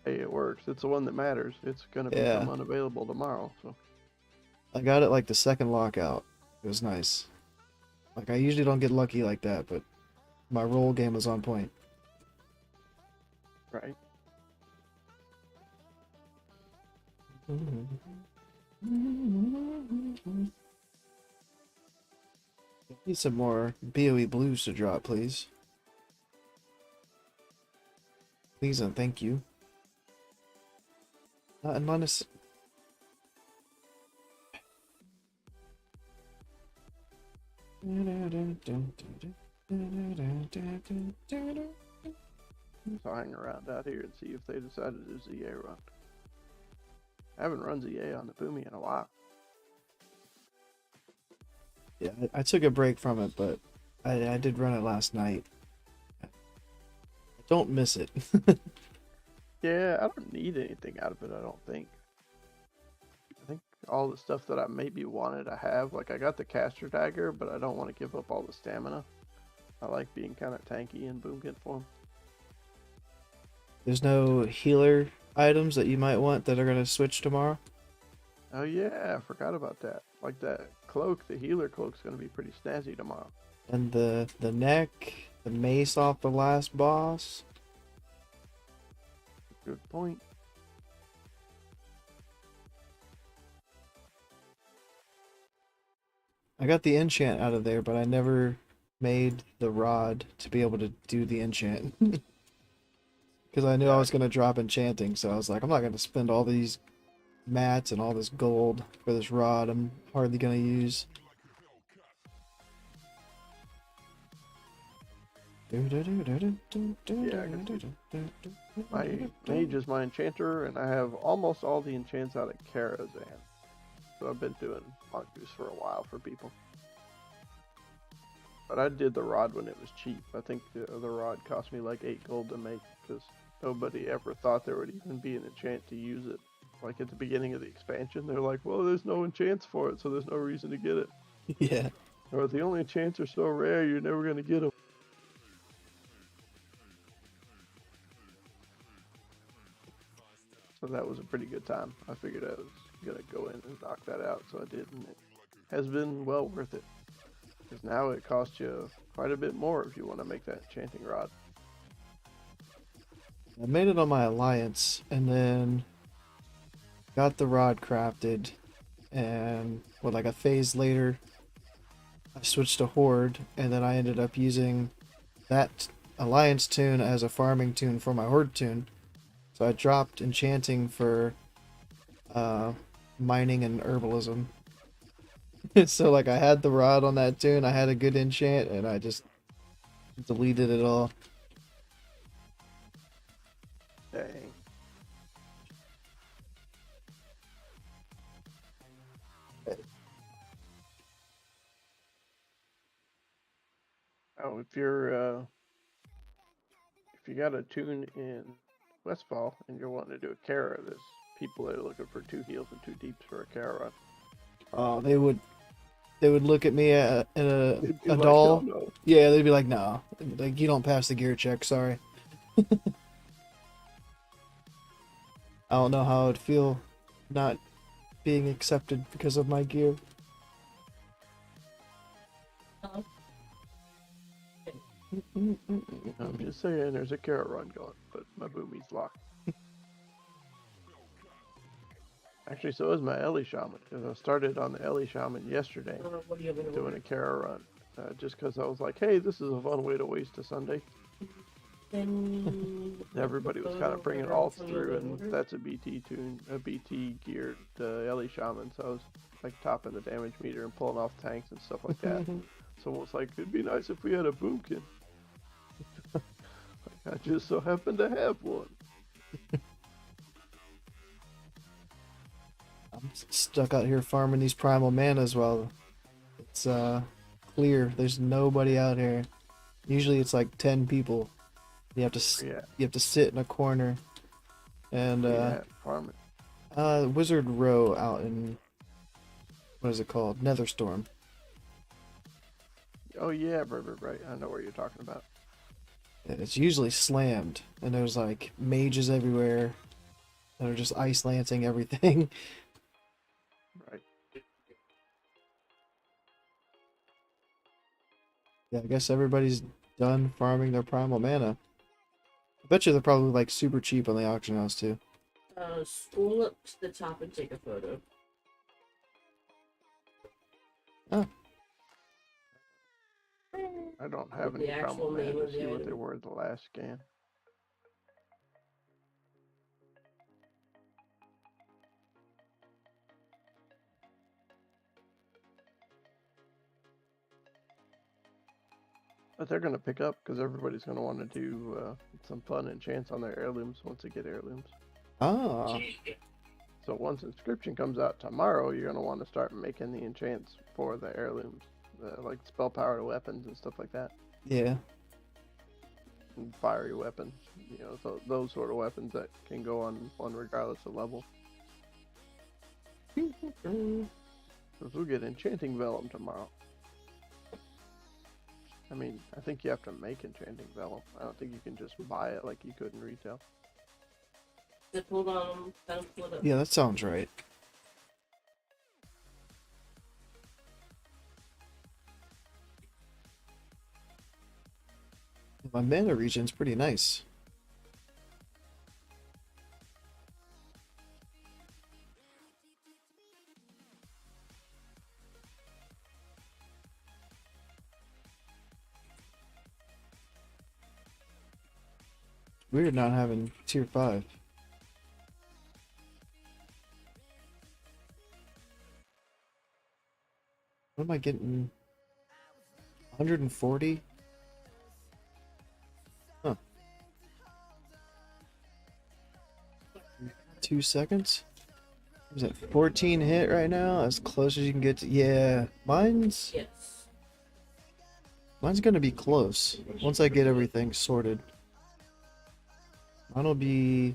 Hey, it works. It's the one that matters. It's gonna become unavailable tomorrow, so I got it like the second lockout. It was nice. Like I usually don't get lucky like that, but my roll game was on point. right. Need some more BOE blues to drop, please. Please and thank you. Unless... So hang around out here and see if they decided to do ZA run. I haven't run ZA on the Boomy in a while. Yeah, I took a break from it, but I did run it last night. I don't miss it. Yeah, I don't need anything out of it, I don't think. I think all the stuff that I maybe wanted I have. Like, I got the caster dagger, but I don't want to give up all the stamina. I like being kind of tanky in boomkin form. There's no healer items that you might want that are going to switch tomorrow? Oh yeah, I forgot about that. Like that cloak, the healer cloak's going to be pretty snazzy tomorrow. And the neck, the mace off the last boss. Good point. I got the enchant out of there, but I never made the rod to be able to do the enchant. Because I knew I was going to drop enchanting, so I was like, I'm not going to spend all these mats and all this gold for this rod I'm hardly going to use. My mage is my enchanter, and I have almost all the enchants out of Karazhan. So I've been doing mongoose for a while for people. But I did the rod when it was cheap. I think the rod cost me like 8 gold to make, because nobody ever thought there would even be an enchant to use it. Like at the beginning of the expansion, they're like, well, there's no enchants for it, so there's no reason to get it. Yeah. Or the only enchants are so rare, you're never going to get them. So that was a pretty good time. I figured I was going to go in and knock that out, so I did, and it has been well worth it. Because now it costs you quite a bit more if you want to make that enchanting rod. I made it on my alliance, and then got the rod crafted, and like a phase later, I switched to Horde, and then I ended up using that alliance tune as a farming tune for my Horde tune. So I dropped enchanting for mining and herbalism. So like I had the rod on that tune, I had a good enchant, and I just deleted it all. Dang. Oh, if you got a tune in Westfall and you're wanting to do a Kara, there's people that are looking for 2 heals and 2 deeps for a Kara run. Oh, they would look at me in a Like, doll. "Oh, no." Yeah, they'd be like, "No, like you don't pass the gear check. Sorry." I don't know how it would feel not being accepted because of my gear. I'm just saying, there's a Kara run going, but my boomie's locked. Actually, so is my Ellie Shaman, because I started on the Ellie Shaman yesterday, What do you have doing a Kara run, just because I was like, hey, this is a fun way to waste a Sunday. Everybody was kind of bringing all through, and that's a BT tune, a BT geared Ellie Shaman, so I was like topping the damage meter and pulling off tanks and stuff like that. So it was like, it'd be nice if we had a boomkin. I just so happen to have one. I'm stuck out here farming these primal manas while it's clear. There's nobody out here. Usually it's like 10 people. You have to you have to sit in a corner. And farming. Wizard Row out in, what is it called? Netherstorm. Oh yeah, right. I know what you're talking about. It's usually slammed, and there's like mages everywhere that are just ice lancing everything. Right. Yeah, I guess everybody's done farming their primal mana. I bet you they're probably like super cheap on the auction house too. Scroll up to the top and take a photo. Oh. I don't have any The primal actual mana name to of the see what they item. were at the last scan. But they're going to pick up because everybody's going to want to do some fun enchants on their heirlooms once they get heirlooms. Ah. So once inscription comes out tomorrow, you're going to want to start making the enchants for the heirlooms, like spell powered weapons and stuff like that. Yeah. And fiery weapons, you know, so those sort of weapons that can go on one regardless of level. Because we'll get enchanting vellum tomorrow. I mean, I think you have to make enchanting vellum. I don't think you can just buy it like you could in retail. Hold on, kind of pull it up. Yeah, that sounds right. My mana regen's pretty nice. Weird not having tier 5. What am I getting? 140? Huh. 2 seconds? Is it 14 hit right now? As close as you can get to. Yeah, mine's Yes. gonna be close once I get everything sorted. Mine will be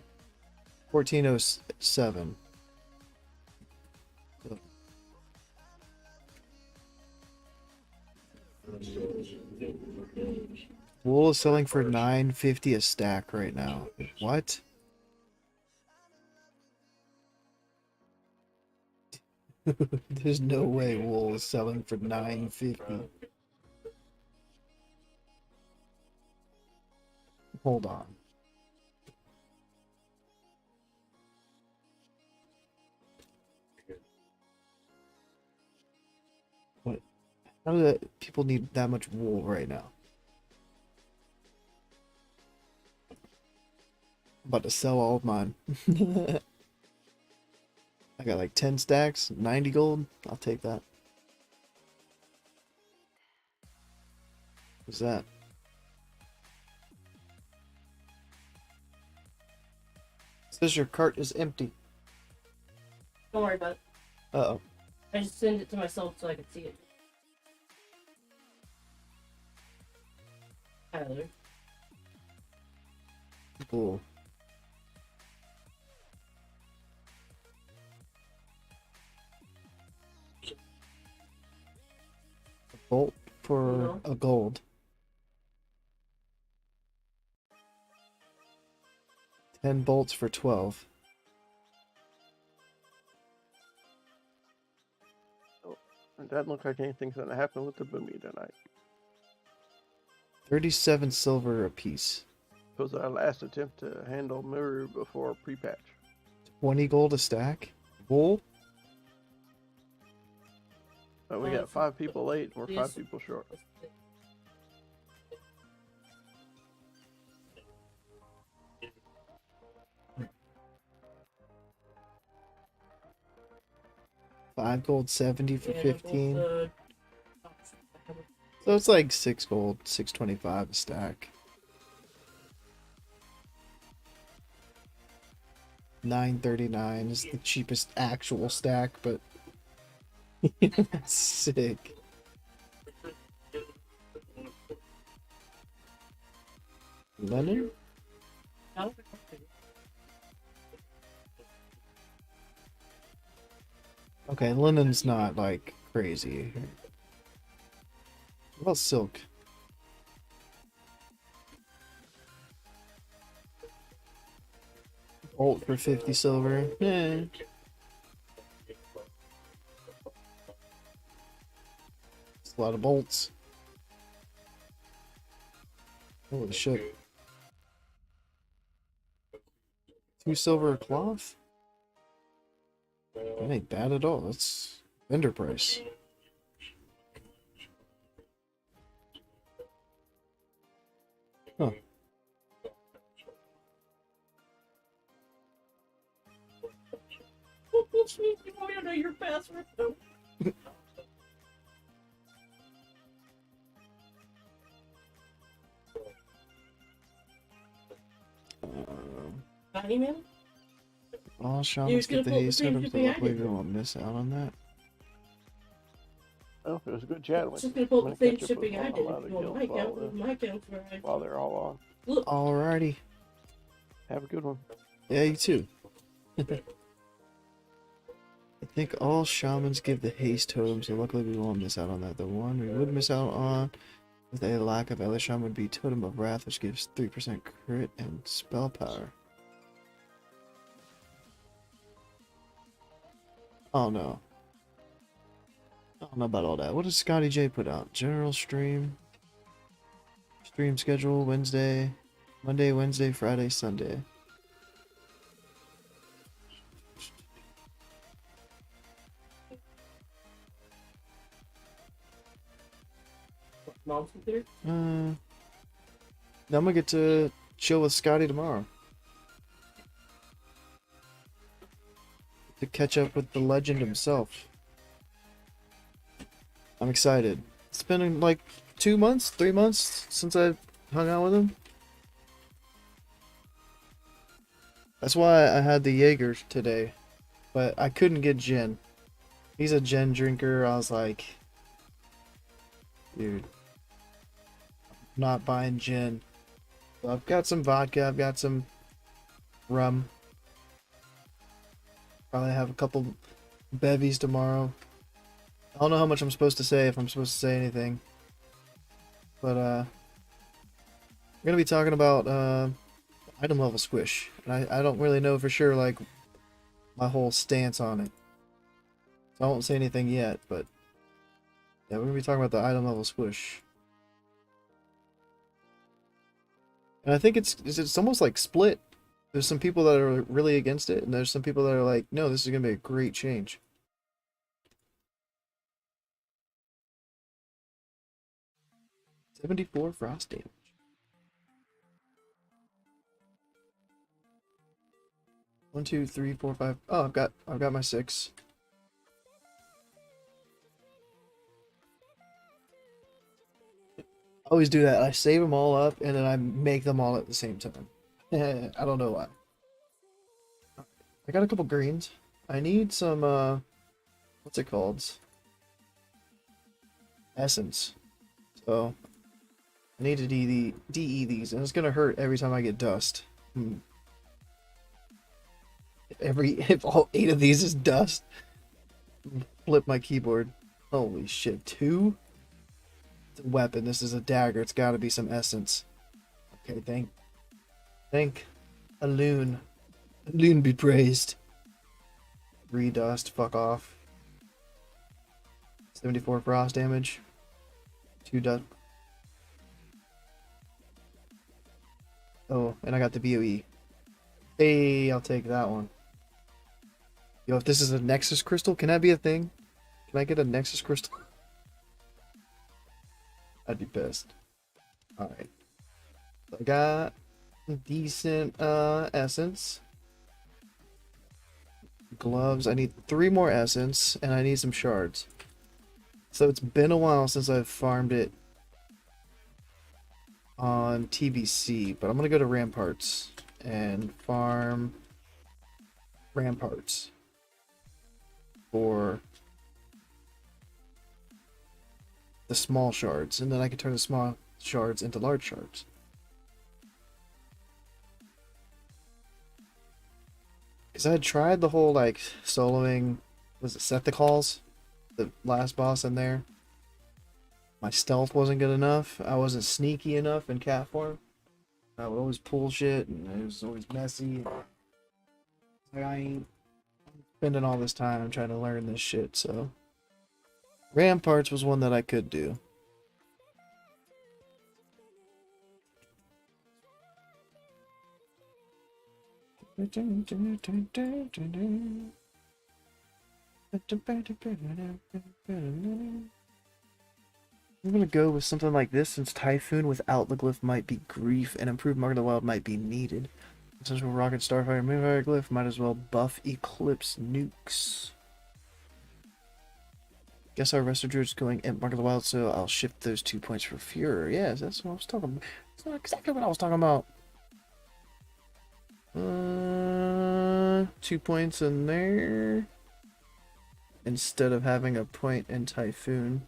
1407. Wool is selling for $9.50 a stack right now. What? There's no way wool is selling for $9.50. Hold on. What? How do that people need that much wool right now? I'm about to sell all of mine. I got like 10 stacks, 90 gold. I'll take that. What's that? It says your cart is empty. Don't worry about it. Uh-oh. I just send it to myself so I can see it. Tyler. Cool. A bolt for No. a gold. 10 bolts for 12. It doesn't look like anything's going to happen with the boomy tonight. 37 silver apiece. Was our last attempt to handle mirror before pre-patch. 20 gold a stack. Wool? But we got 5 people late and we're Yes. 5 people short. Five gold, 70 for Yeah, 15. both, So it's like 6 gold, 625 a stack. 939 is the cheapest actual stack, but sick. Lemon? Okay, linen's not like crazy. What about silk? Bolt for 50 silver. Eh. It's a lot of bolts. Holy shit. 2 silver a cloth? That ain't bad at all. That's vendor price. Huh. You want me to know your password? No. Got an email? All You're shamans gonna get the pull the haste same items, but shipping I luckily did. we won't miss out on that. Oh, it was a good chat with Just you. gonna pull I'm the gonna same catch up with shipping I one did. of my other Well, guilds my account, my account's right. while they're all on. Look, Alrighty. Have a good one. Yeah, you too. I think all shamans give the haste totem, so luckily we won't miss out on that. The one we would miss out on with a lack of other shaman would be Totem of Wrath, which gives 3% crit and spell power. Oh no. I don't know about all that. What does Scotty J put out? General stream. Stream schedule Wednesday, Monday, Wednesday, Friday, Sunday. mom's computer. Now I'm gonna get to chill with Scotty tomorrow. To catch up with the legend himself. I'm excited. It's been like 2 months, 3 months since I hung out with him. That's why I had the Jaeger today, but I couldn't get gin. He's a gin drinker. I was like, dude, I'm not buying gin. So I've got some vodka. I've got some rum. Probably have a couple bevies tomorrow. I don't know how much I'm supposed to say, if I'm supposed to say anything. But we're gonna be talking about item level squish. And I don't really know for sure like my whole stance on it. So I won't say anything yet, but yeah, we're gonna be talking about the item level squish. And I think it's almost like split. There's some people that are really against it, and there's some people that are like, no, this is gonna be a great change. 74 frost damage. 1, 2, 3, 4, 5. Oh, I've got my 6. I always do that. I save them all up and then I make them all at the same time. I don't know why. I got a couple greens. I need some what's it called? Essence. So I need to DE these, and it's gonna hurt every time I get dust. If all 8 of these is dust, flip my keyboard. Holy shit, 2? It's a weapon. This is a dagger. It's got to be some essence. Okay, thank a loon. A loon be praised. 3 dust. Fuck off. 74 frost damage. 2 dust. Oh, and I got the BOE. Hey, I'll take that one. Yo, if this is a Nexus crystal, can that be a thing? Can I get a Nexus crystal? I'd be pissed. Alright. I got decent essence. Gloves. I need 3 more essence, and I need some shards. So it's been a while since I've farmed it on TBC, but I'm gonna go to Ramparts and farm Ramparts for the small shards, and then I can turn the small shards into large shards. Because I had tried the whole, like, soloing, was it Set the Calls? The last boss in there. My stealth wasn't good enough. I wasn't sneaky enough in cat form. I would always pull shit, and it was always messy. Like, I ain't spending all this time trying to learn this shit, so... Ramparts was one that I could do. I'm gonna go with something like this, since Typhoon without the glyph might be grief, and improved Mark of the Wild might be needed. Since we're Rocket, Starfire, Moonfire, Glyph, might as well buff Eclipse nukes. Guess our Resto Druid's going at Mark of the Wild, so I'll shift those 2 points for Fury. Yes, that's what I was talking about. That's not exactly what I was talking about. 2 points in there. Instead of having a point in Typhoon.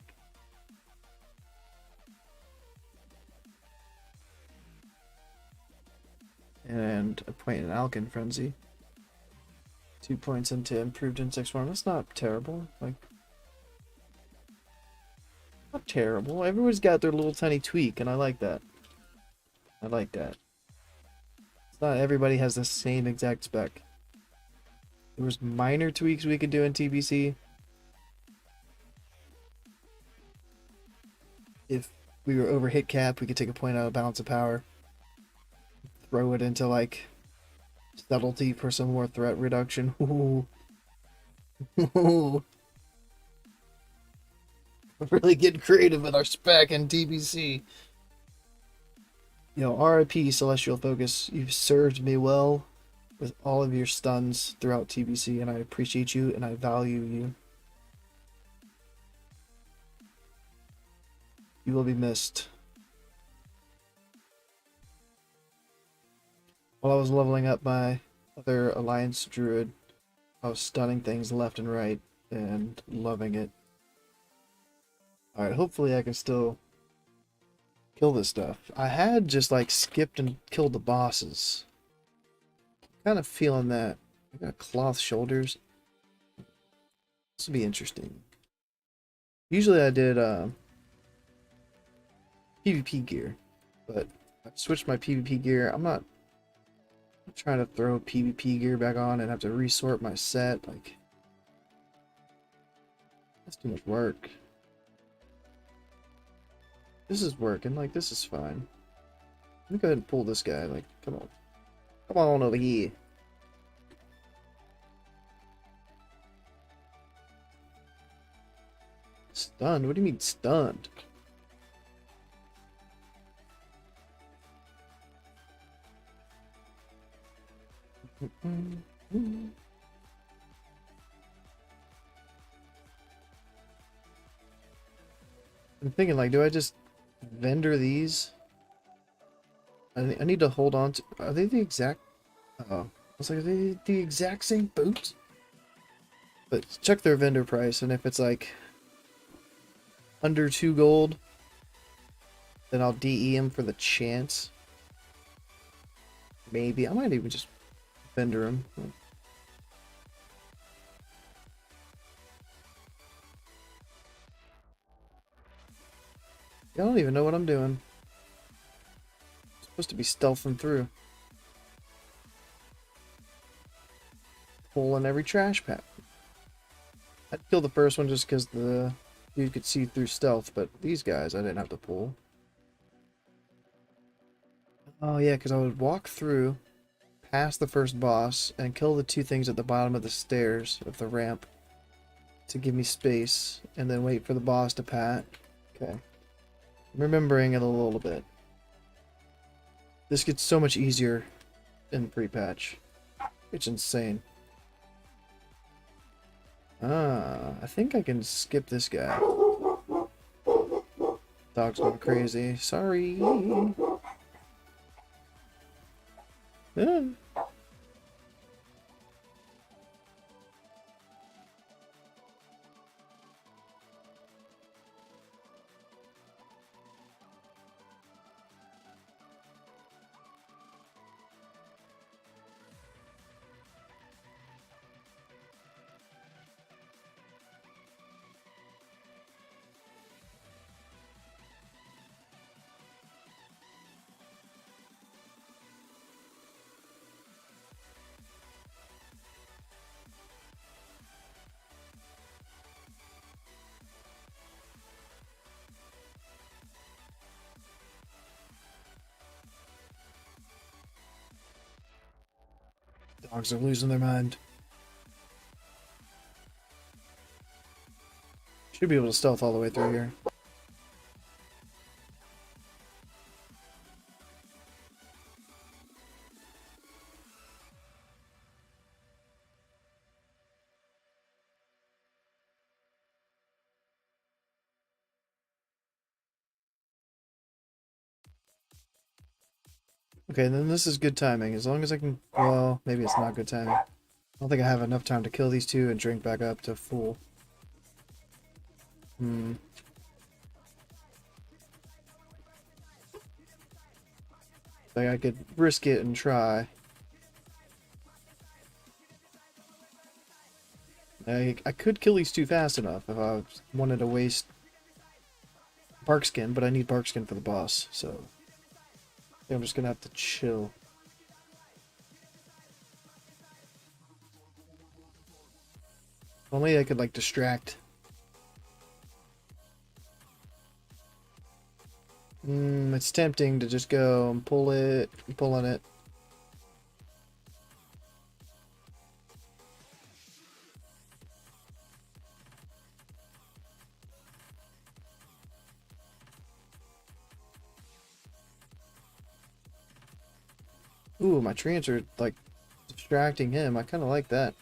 And a point in Alkin Frenzy. 2 points into Improved Insect Swarm. That's not terrible. Like, not terrible. Everyone's got their little tiny tweak, and I like that. I like that. It's not everybody has the same exact spec. There was minor tweaks we could do in TBC. If we were over hit cap, we could take a point out of Balance of Power. Throw it into, like, Subtlety for some more threat reduction. Ooh. Ooh. We're really getting creative with our spec and TBC. You know, RIP Celestial Focus, you've served me well with all of your stuns throughout TBC, and I appreciate you and I value you. You will be missed. While I was leveling up my other Alliance Druid, I was stunning things left and right and loving it. Alright, hopefully I can still kill this stuff. I had just like skipped and killed the bosses. Kind of feeling that. I got cloth shoulders. This will be interesting. Usually I did PvP gear, but I switched my PvP gear. I'm not trying to throw PvP gear back on and have to resort my set. Like, That's too much work. This is working, like, this is fine. Let me go ahead and pull this guy, like, come on. Come on over here. Stunned? What do you mean stunned? I'm thinking, like, do I just vendor these? I need to hold on to... Are they the exact... Oh. I was like, are they the exact same boots? But check their vendor price, and if it's, like, under 2 gold, then I'll DE them for the chance. Maybe. I might even just vendor them. I don't even know what I'm doing. I'm supposed to be stealthing through. Pulling every trash pack. I'd kill the first one just because the dude could see through stealth, but these guys I didn't have to pull. Oh yeah, because I would walk through, past the first boss, and kill the 2 things at the bottom of the stairs of the ramp to give me space, and then wait for the boss to pack. Okay. I'm remembering it a little bit. This gets so much easier in pre-patch. It's insane. Ah, I think I can skip this guy. Dog's going crazy. Sorry. Yeah. Dogs are losing their mind. Should be able to stealth all the way through here. Okay, then this is good timing. As long as I can... Well, maybe it's not good timing. I don't think I have enough time to kill these 2 and drink back up to full. Like I could risk it and try. I could kill these 2 fast enough if I wanted to waste bark skin, but I need bark skin for the boss, so I think I'm just gonna have to chill. If only I could like distract. It's tempting to just go and pull it, pulling it. Ooh, my treants are like distracting him. I kind of like that.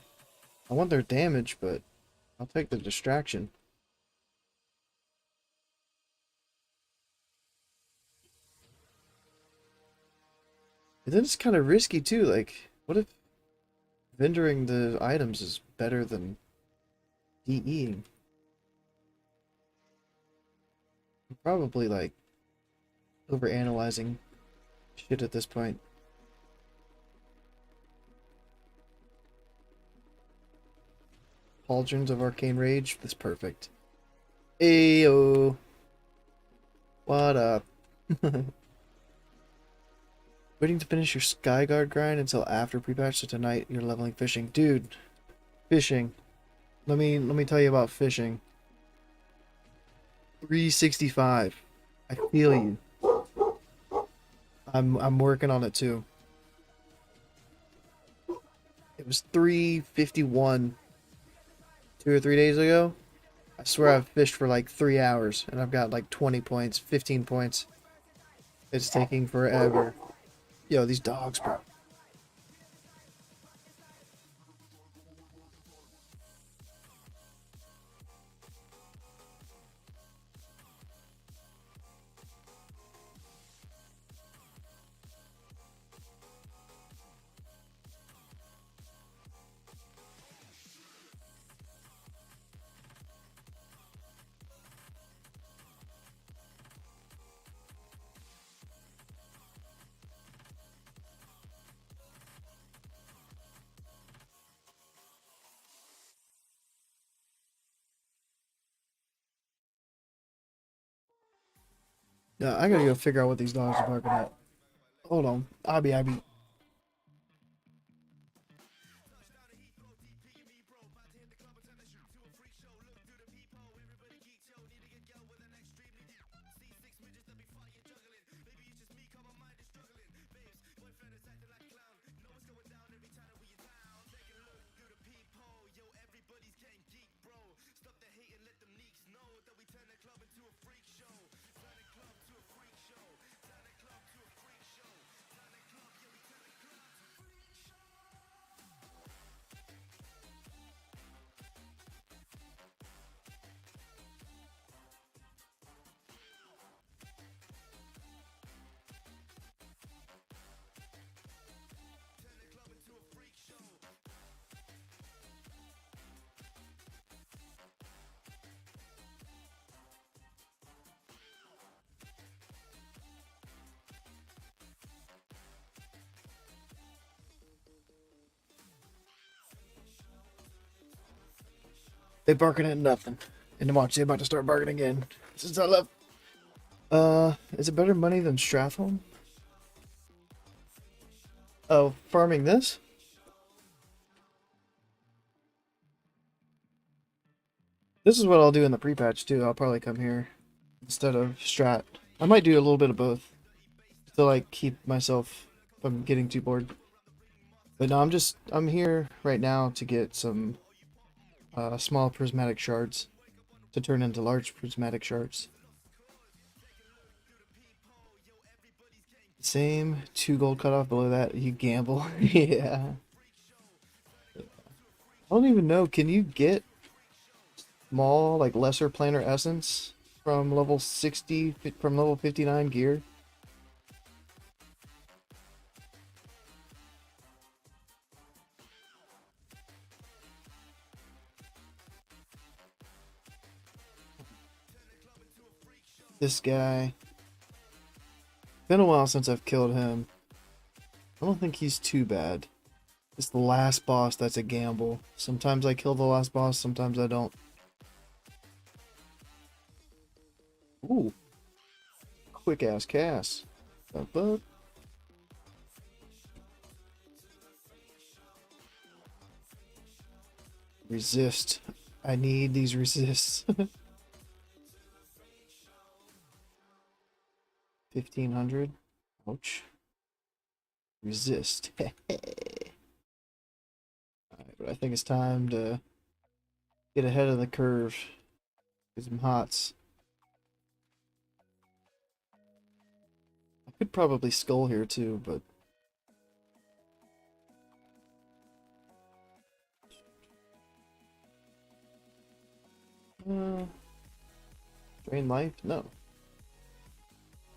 I want their damage, but I'll take the distraction. And then it's kind of risky too. Like, what if vendoring the items is better than DEing? I'm probably like overanalyzing shit at this point. Pauldrons of Arcane Rage. That's perfect. Ayo. What up? Waiting to finish your Skyguard grind until after pre-patch, so tonight you're leveling fishing. Dude, fishing. Let me tell you about fishing. 365. I feel you. I'm working on it too. It was 351 2 or 3 days ago. I swear I've fished for like 3 hours and I've got like 20 points, 15 points. It's taking forever. Yo, these dogs, bro. Yeah, I gotta go figure out what these dogs are barking at. Hold on. Abby. They barking at nothing. And watch, they're about to start barking again. Since I left. Is it better money than Strathholm? Oh, farming this? This is what I'll do in the pre-patch too. I'll probably come here instead of Strat. I might do a little bit of both to like keep myself from getting too bored. But no, I'm here right now to get some small prismatic shards to turn into large prismatic shards. Same, 2 gold cutoff below that, you gamble. Yeah. I don't even know, can you get small, like lesser planar essence from level 60, from level 59 gear? This guy. Been a while since I've killed him. I don't think he's too bad. It's the last boss that's a gamble. Sometimes I kill the last boss, sometimes I don't. Ooh. Quick ass cast. Up. Resist. I need these resists. 1500. Ouch. Resist. Alright, but I think it's time to get ahead of the curve. Get some hots. I could probably skull here too, but drain life? No.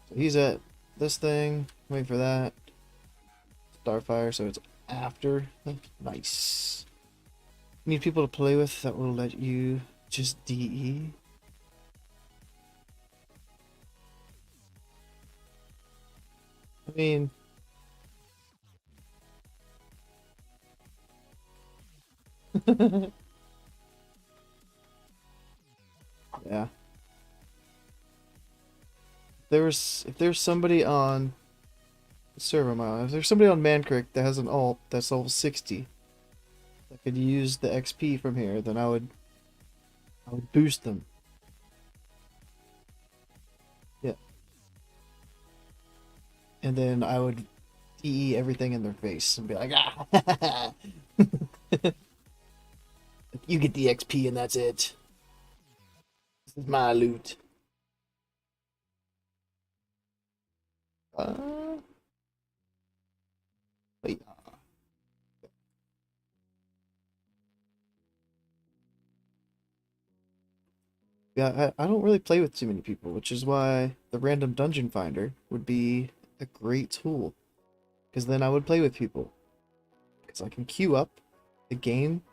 So he's at this thing, wait for that. Starfire, so it's after. Nice. Need people to play with that will let you just DE. I mean, yeah. If there's somebody on the server mile, if there's somebody on Mancrick that has an alt that's level 60 that could use the XP from here, then I would boost them. and then I would DE everything in their face and be like, ah, you get the XP and that's it. This is my loot. Wait. Yeah, I don't really play with too many people, which is why the random dungeon finder would be a great tool. Because then I would play with people. Because I can queue up, the game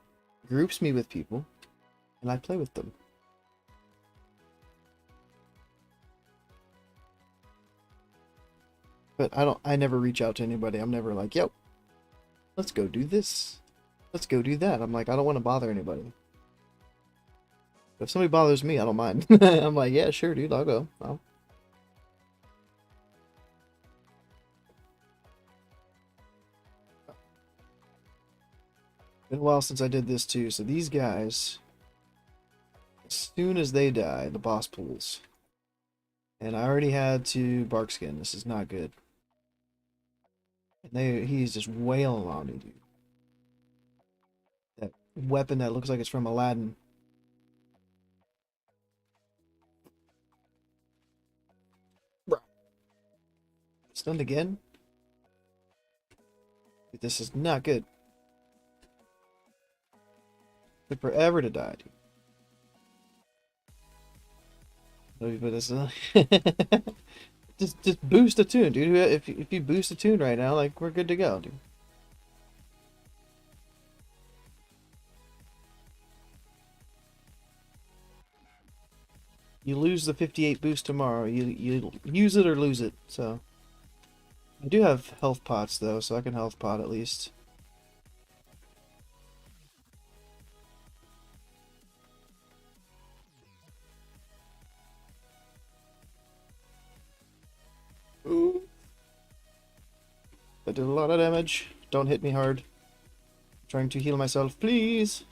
groups me with people, and I play with them. But I never reach out to anybody. I'm never like, yo, let's go do this. Let's go do that. I'm like, I don't want to bother anybody. But if somebody bothers me, I don't mind. I'm like, yeah, sure, dude, I'll go. Been a while since I did this too. So these guys, as soon as they die, the boss pulls. And I already had to bark skin. This is not good. And he's just wailing on me, dude. That weapon that looks like it's from Aladdin. Bro. Stunned again? Dude, this is not good. Took forever to die, dude. But it's just boost a tune, dude. If you boost a tune right now, like, we're good to go, dude. You lose the 58 boost tomorrow. You use it or lose it. So I do have health pots though, so I can health pot at least. Ooh. That did a lot of damage. Don't hit me hard. I'm trying to heal myself, please.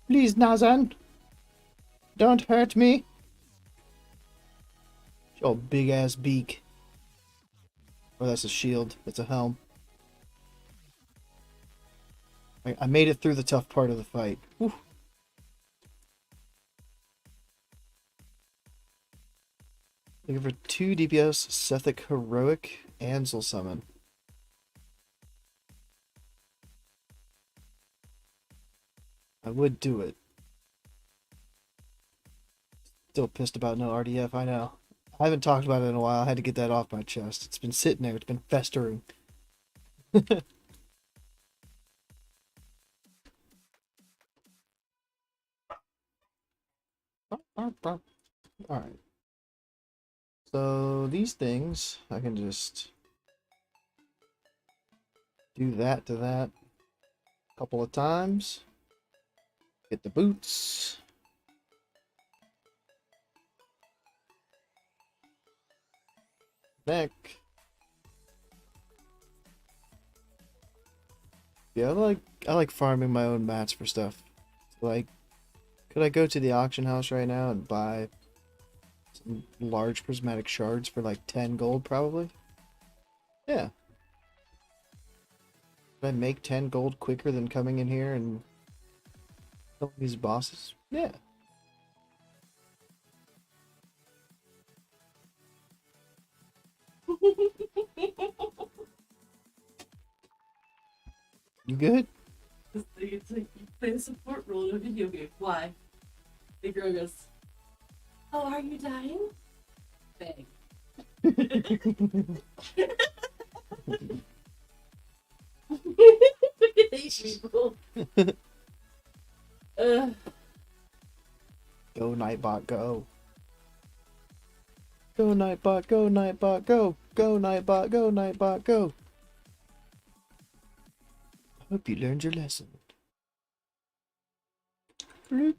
Please, Nazan. Don't hurt me. Your big ass beak. Oh, that's a shield. It's a helm. I made it through the tough part of the fight. Whew. Looking for 2 DPS, Sethic Heroic, Ansel Summon. I would do it. Still pissed about no RDF, I know. I haven't talked about it in a while. I had to get that off my chest. It's been sitting there. It's been festering. Alright. So these things, I can just do that to that a couple of times. Get the boots. Neck. Yeah, I like farming my own mats for stuff. Like, could I go to the auction house right now and buy some large prismatic shards for like 10 gold probably? Yeah. Could I make 10 gold quicker than coming in here and killing these bosses? Yeah. You good? It's like you play a support role in a video game. Why? The girl goes, "Oh, are you dying?" Bang. I hate people. Go Nightbot, go. Go Nightbot, go Nightbot, go. Go Nightbot, go Nightbot, go. I hope you learned your lesson. Bloop.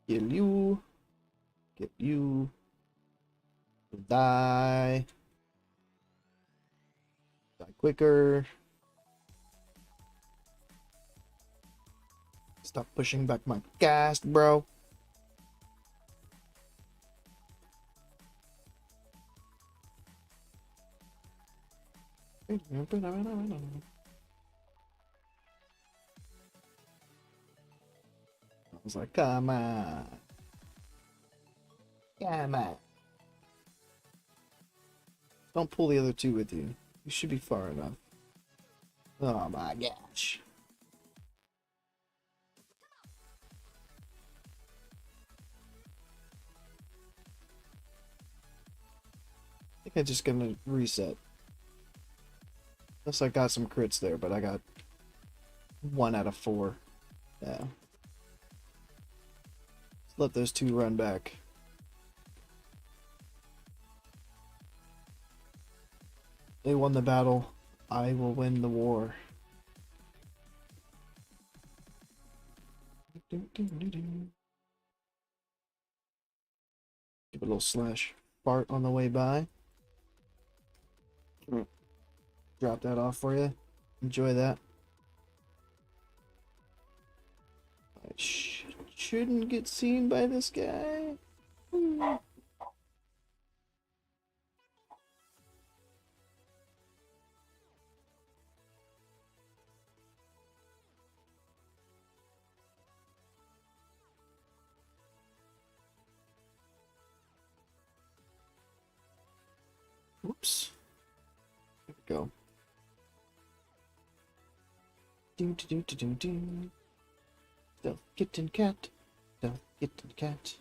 Kill you. Get you. Die. Die quicker. Stop pushing back my cast, bro. I was like, come on. Come on. Don't pull the other two with you. You should be far enough. Oh my gosh. I think I'm just gonna reset. Unless I got some crits there, but I got 1 out of 4. Yeah. Let's let those two run back. They won the battle. I will win the war. Give a little slash fart on the way by. Drop that off for you. Enjoy that. I shouldn't get seen by this guy. Oops. There we go. Do do do do do do. Stealth kitten cat. Stealth kitten cat.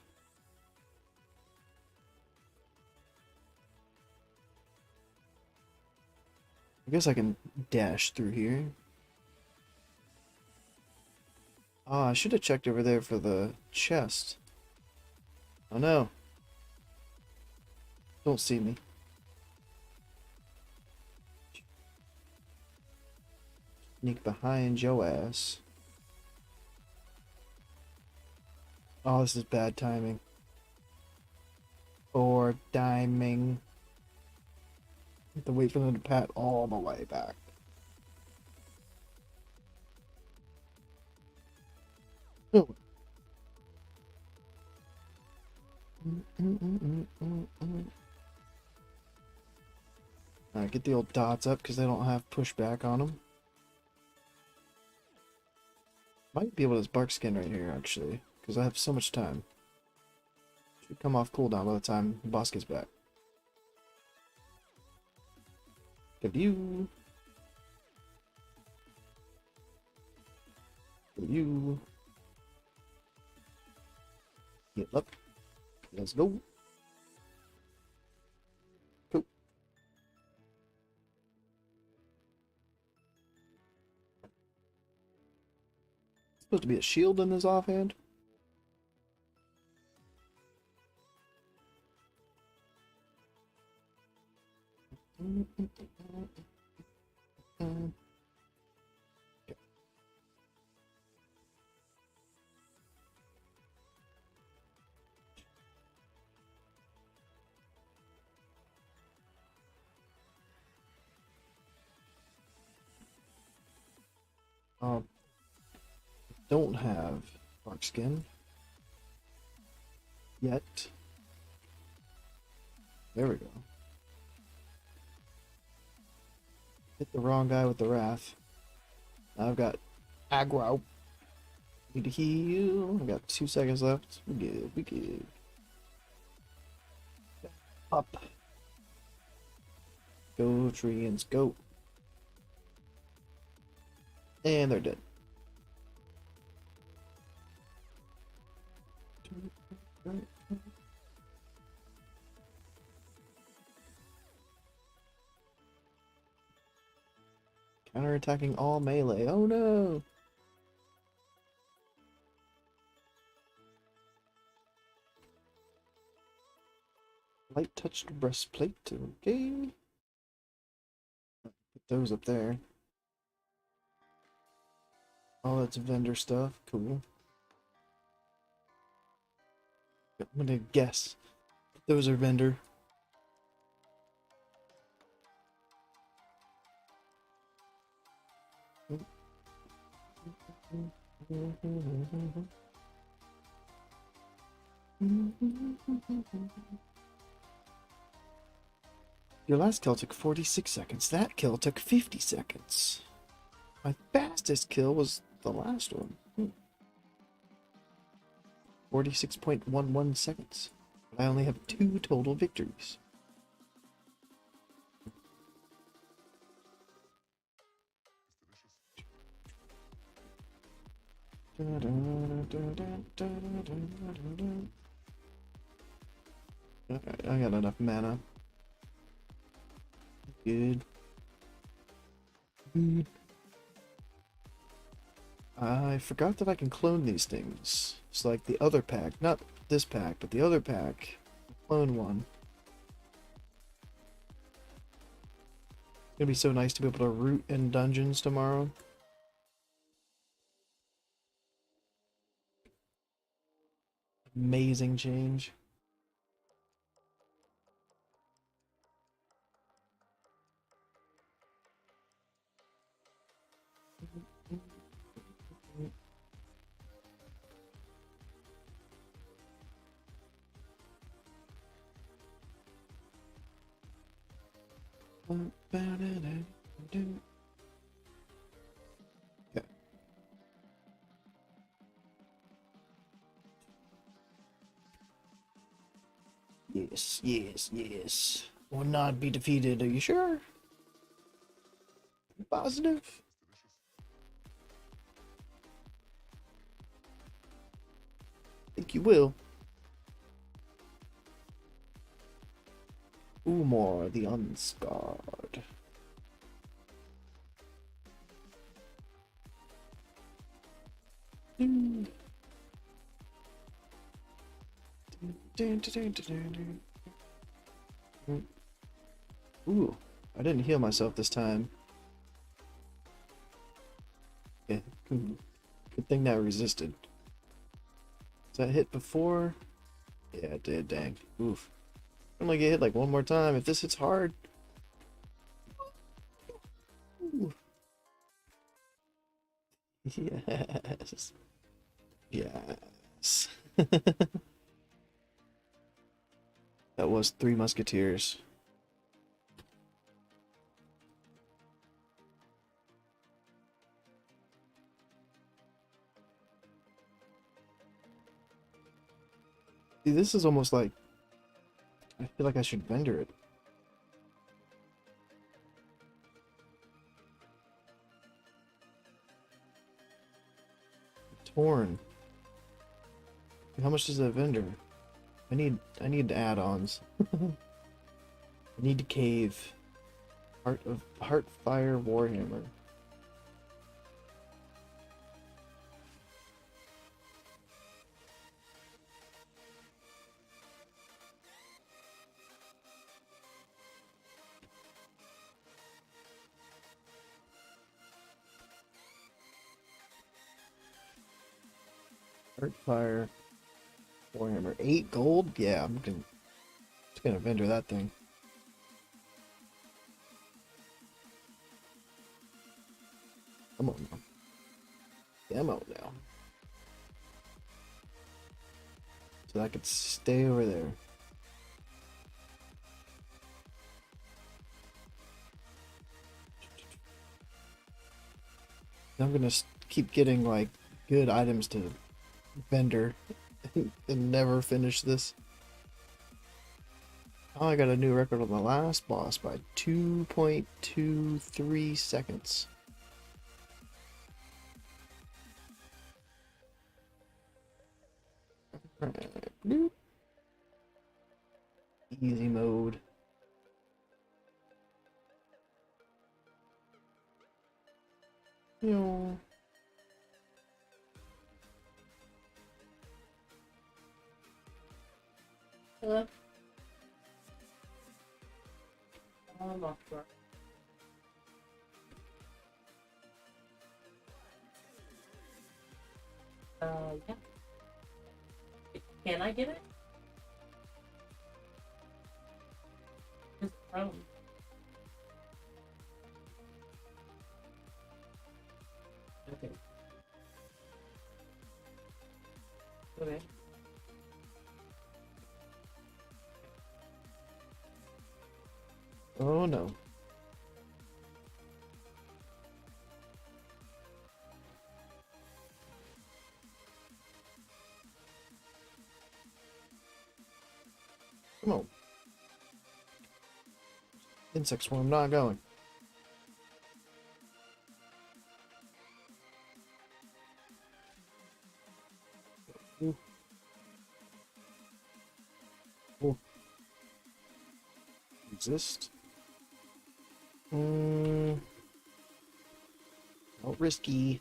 I guess I can dash through here. Oh, I should have checked over there for the chest. Oh no. Don't see me. Sneak behind your ass. Oh, this is bad timing. Or diming. Have to wait for them to pat all the way back. Oh. Alright, get the old dots up because they don't have pushback on them. Might be able to bark skin right here actually, because I have so much time. Should come off cooldown by the time the boss gets back. Good view. Good view. Get up. Let's go. Cool. Supposed to be a shield in this offhand. Don't have bark skin yet. There we go. Hit the wrong guy with the wrath. Now I've got aggro. Need to heal. I got 2 seconds left. We good. We good. Up. Go, treants, go. And they're dead. Counterattacking all melee. Oh no! Light touched breastplate. Okay. Put those up there. Oh, that's vendor stuff. Cool. I'm gonna guess. Those are vendor. Your last kill took 46 seconds. That kill took 50 seconds. My fastest kill was the last one. 46.11 seconds. But I only have 2 total victories. Alright, I got enough mana. Good. Good. I forgot that I can clone these things. It's like the other pack, not this pack, but the other pack. Clone one. It's gonna be so nice to be able to root in dungeons tomorrow. Amazing change. Yeah. Yes, yes, yes. Will not be defeated, are you sure? Positive? Think you will. Umar the Unscarred. Dun. Dun, dun, dun, dun, dun, dun. Ooh, I didn't heal myself this time. Yeah, good thing that resisted. Does that hit before? Yeah, it did, dang. Oof. I'm gonna get hit like one more time. If this hits hard. Ooh. Yes. Yes. That was 3 Musketeers. See, this is almost like... I feel like I should vendor it. Torn. How much does that vendor? I need add-ons. I need to cave. Heartfire Warhammer. Heartfire Warhammer. 8 gold? Yeah, just gonna vendor that thing. Come on now. Demo now. So I could stay over there. I'm gonna keep getting like good items to vendor and never finish this. Oh, I got a new record on the last boss by 2.23 seconds. Alright, bloop. Easy mode. Yo. Hello? I'm off work. Yeah. Can I get it? Just Chrome. Okay. Oh no. Come on. Insect swarm not going. Ooh. Ooh. Exist. Not risky.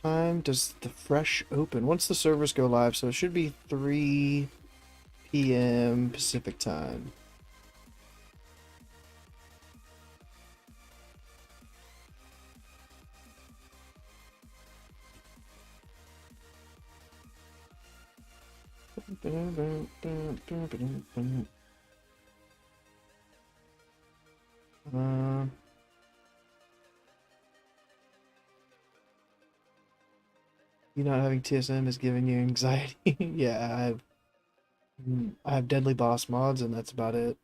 Time does the fresh open? Once the servers go live, so it should be 3 p.m. Pacific time. You not having TSM is giving you anxiety. Yeah, I have deadly boss mods, and that's about it.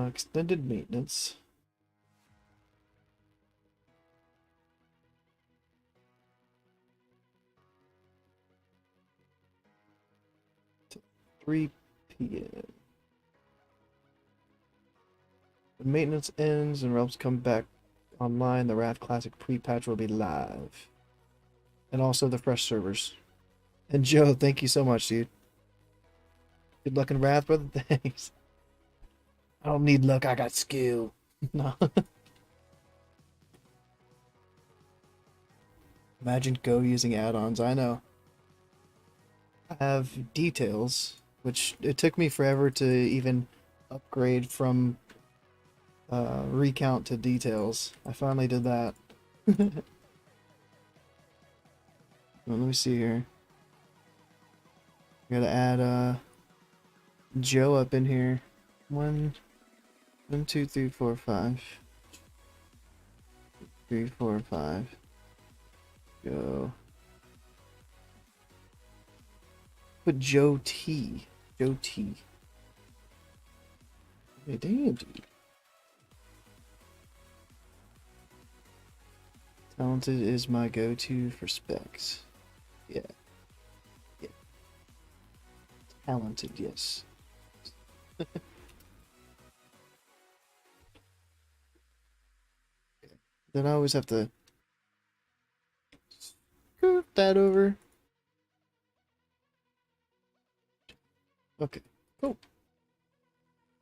Extended maintenance. To 3 p.m. When maintenance ends and realms come back online, the Wrath Classic pre-patch will be live. And also the fresh servers. And Joe, thank you so much, dude. Good luck in Wrath, brother. Thanks. I don't need luck, I got skill. No. Imagine Go using add-ons, I know. I have details, which it took me forever to even upgrade from recount to details. I finally did that. Well, let me see here. Gotta add Joe up in here. 1, 2, 3, 4, 5. 3, 4, 5. Go. Put Joe T. Joe T. Hey, damn, dude. Talented is my go-to for specs. Yeah. Yeah. Talented, yes. Then I always have to scoot that over. Okay, cool.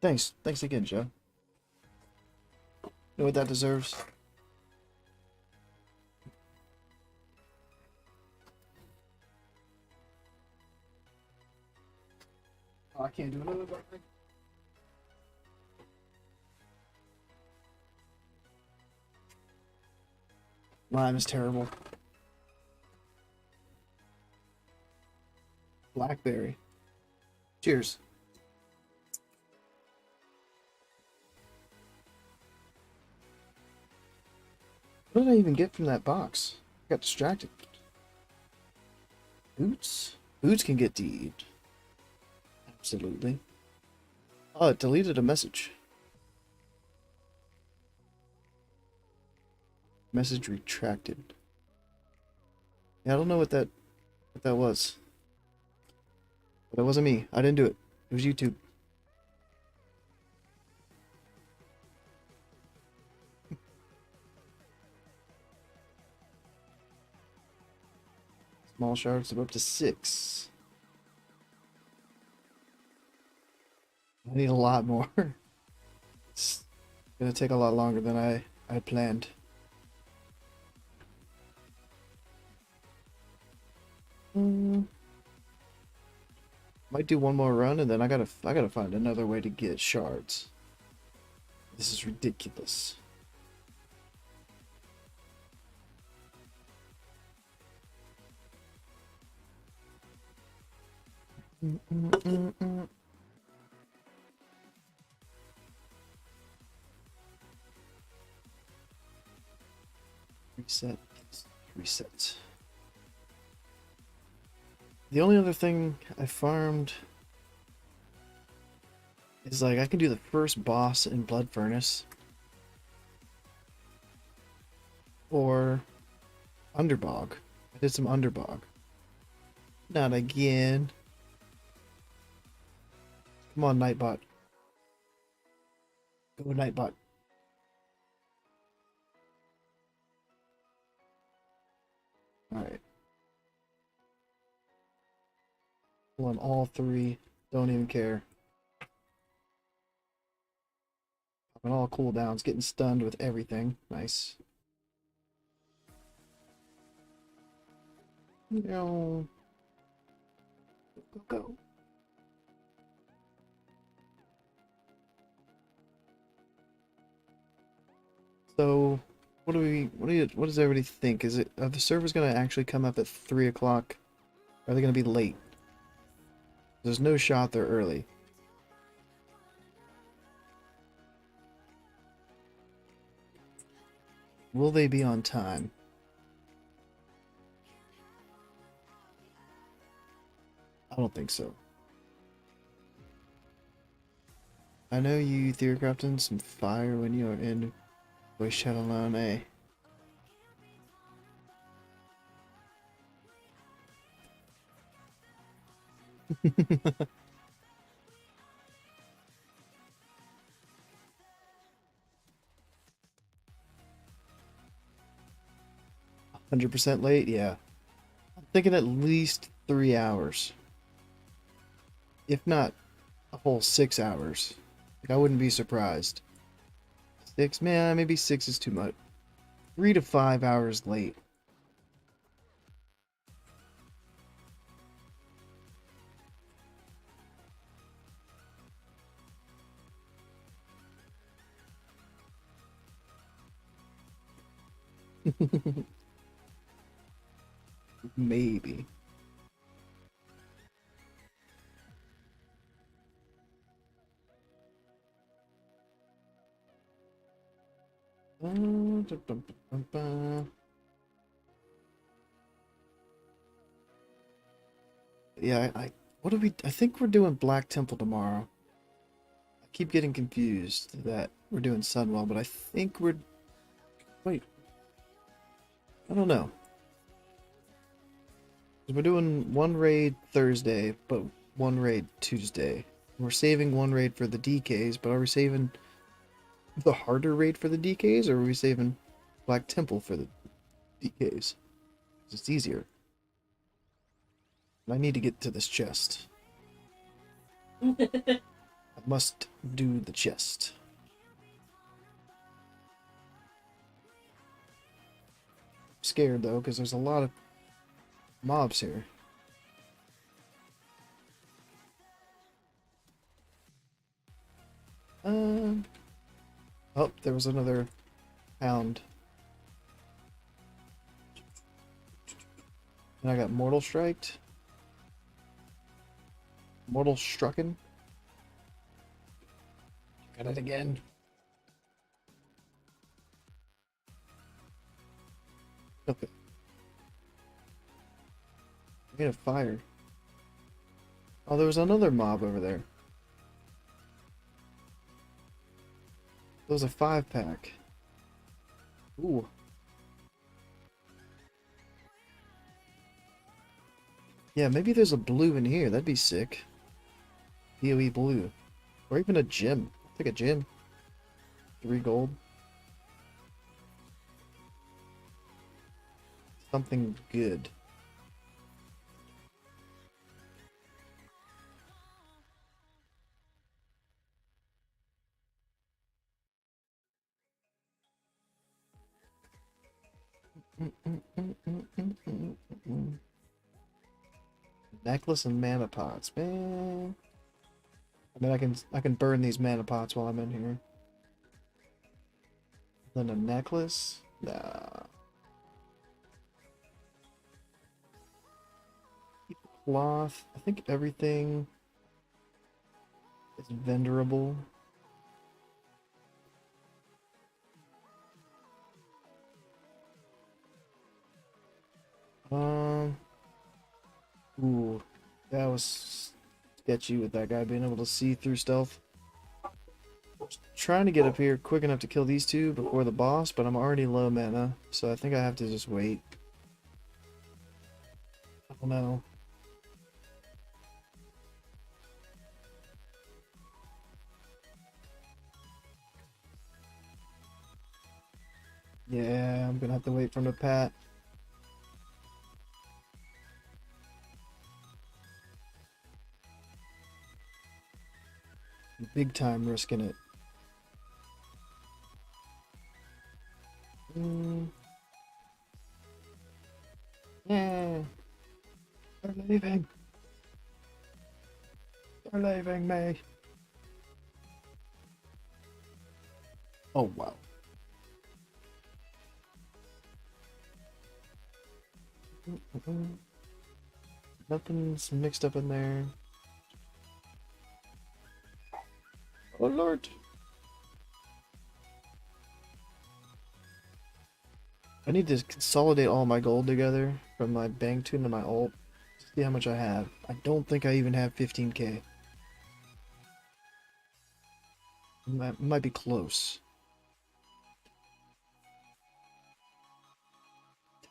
Thanks. Thanks again, Joe. You know what that deserves? Oh, I can't do another thing. Lime is terrible. Blackberry. Cheers. What did I even get from that box? I got distracted. Boots? Boots can get DE'd. Absolutely. Oh, it deleted a message. Message retracted. Yeah, I don't know what that was. But it wasn't me. I didn't do it. It was YouTube. Small shards of up to 6. I need a lot more. It's gonna take a lot longer than I planned. Might do one more run and then I gotta find another way to get shards. This is ridiculous. Reset. Reset. The only other thing I farmed is like I can do the first boss in Blood Furnace or Underbog. I did some Underbog. Not again. Come on, Nightbot. Go, Nightbot. Alright. Pull on all three. Don't even care. Popping all cooldowns. Getting stunned with everything. Nice. No. Go, go, go. So, what does everybody think? Are the servers gonna actually come up at 3 o'clock? Are they gonna be late? There's no shot they're early. Will they be on time? I don't think so. I know you Theorycrafting some fire when you're in Voice Chat Alone, eh? 100% late? Yeah. I'm thinking at least 3 hours. If not a whole 6 hours. Like, I wouldn't be surprised. 6? Man, maybe 6 is too much. 3 to 5 hours late. Maybe. Yeah, what do I think we're doing Black Temple tomorrow. I keep getting confused that we're doing Sunwell, but I think wait. I don't know. We're doing one raid Thursday, but one raid Tuesday. We're saving one raid for the DKs, but are we saving the harder raid for the DKs, or are we saving Black Temple for the DKs? It's easier. I need to get to this chest. I must do the chest. I'm scared though, because there's a lot of mobs here. Oh, there was another hound. And I got Mortal Striked. Mortal Strucken. Got it again. Okay. I made a fire. Oh, there was another mob over there. There was a 5-pack. Ooh. Yeah, maybe there's a blue in here. That'd be sick. PoE blue. Or even a gem. I'll take a gem. 3 gold. Something good. Necklace and mana pots, man. I mean, I can burn these mana pots while I'm in here. Then a necklace? Nah. Keep cloth. I think everything is vendorable. Um. Ooh, that was sketchy with that guy being able to see through stealth. Trying to get up here quick enough to kill these two before the boss, but I'm already low mana, so I think I have to just wait. I don't know. Yeah, I'm gonna have to wait for him to pat. Big time risking it. Yeah. They're leaving. They're leaving me. Oh, wow. Nothing's mixed up in there. Oh, Lord. I need to consolidate all my gold together from my bank tune to my ult. See how much I have. I don't think I even have 15k. Might be close.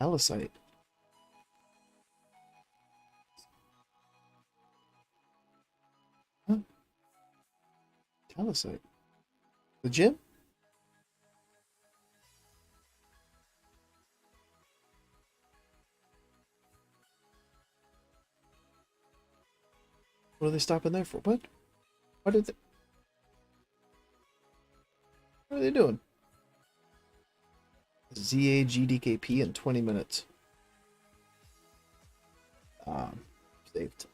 Talosite. Huh? Talosite. The gym? What are they stopping there for? What? What did they... What are they doing? ZAGDKP in 20 minutes. Saved.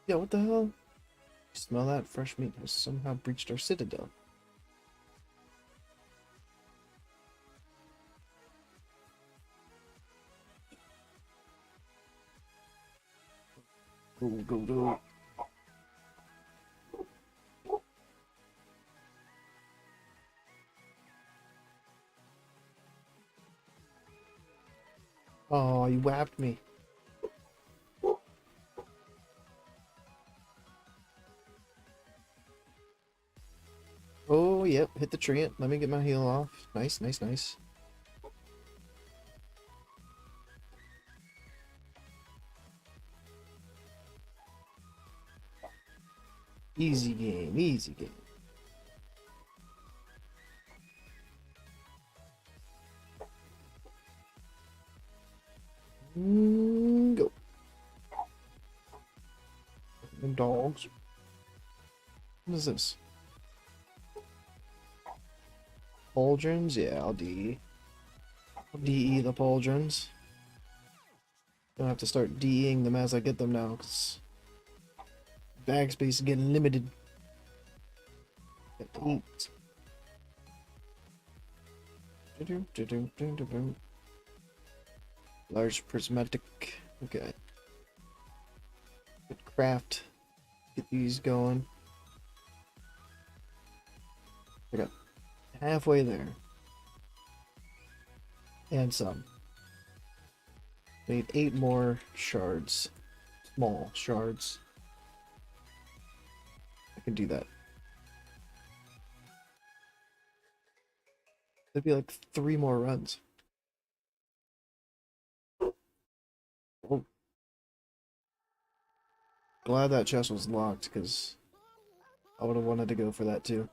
Yeah, what the hell? Smell that? Fresh meat has somehow breached our citadel. Go, go, go. Oh, you whapped me. Oh, yep, hit the tree. Let me get my heal off. Nice, nice, nice. Easy game, easy game. Go. And dogs. What is this? Pauldrons? Yeah, I'll DE. I'll DE the pauldrons. Gonna have to start DEing them as I get them now, because bag space is getting limited. Got to eat. Large prismatic. Okay. Good craft. Get these going. I got halfway there. And some. Need 8 more shards. Small shards. I can do that. That'd be like 3 more runs. Oh. Glad that chest was locked, because I would have wanted to go for that too.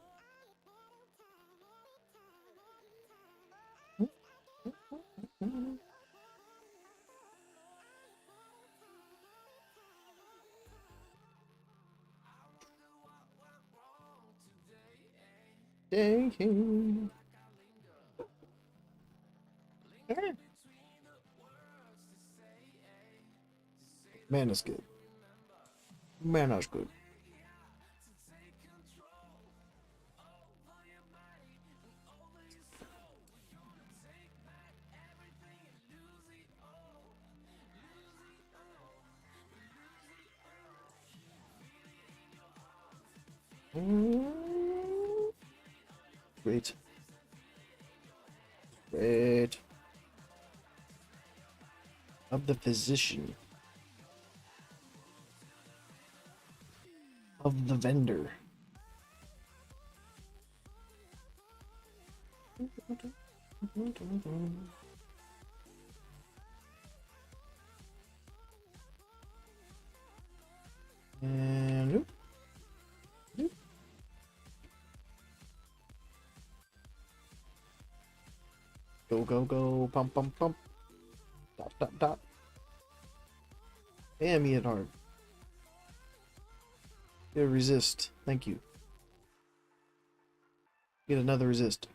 Dang. Mana's good. Mana's good. Wait. Wait. of the physician, of the vendor. And nope. Nope. Go, go, go, pump, pump, pump. Dot, dot, dot. Damn, he hit hard. Get a resist. Thank you. Get another resist.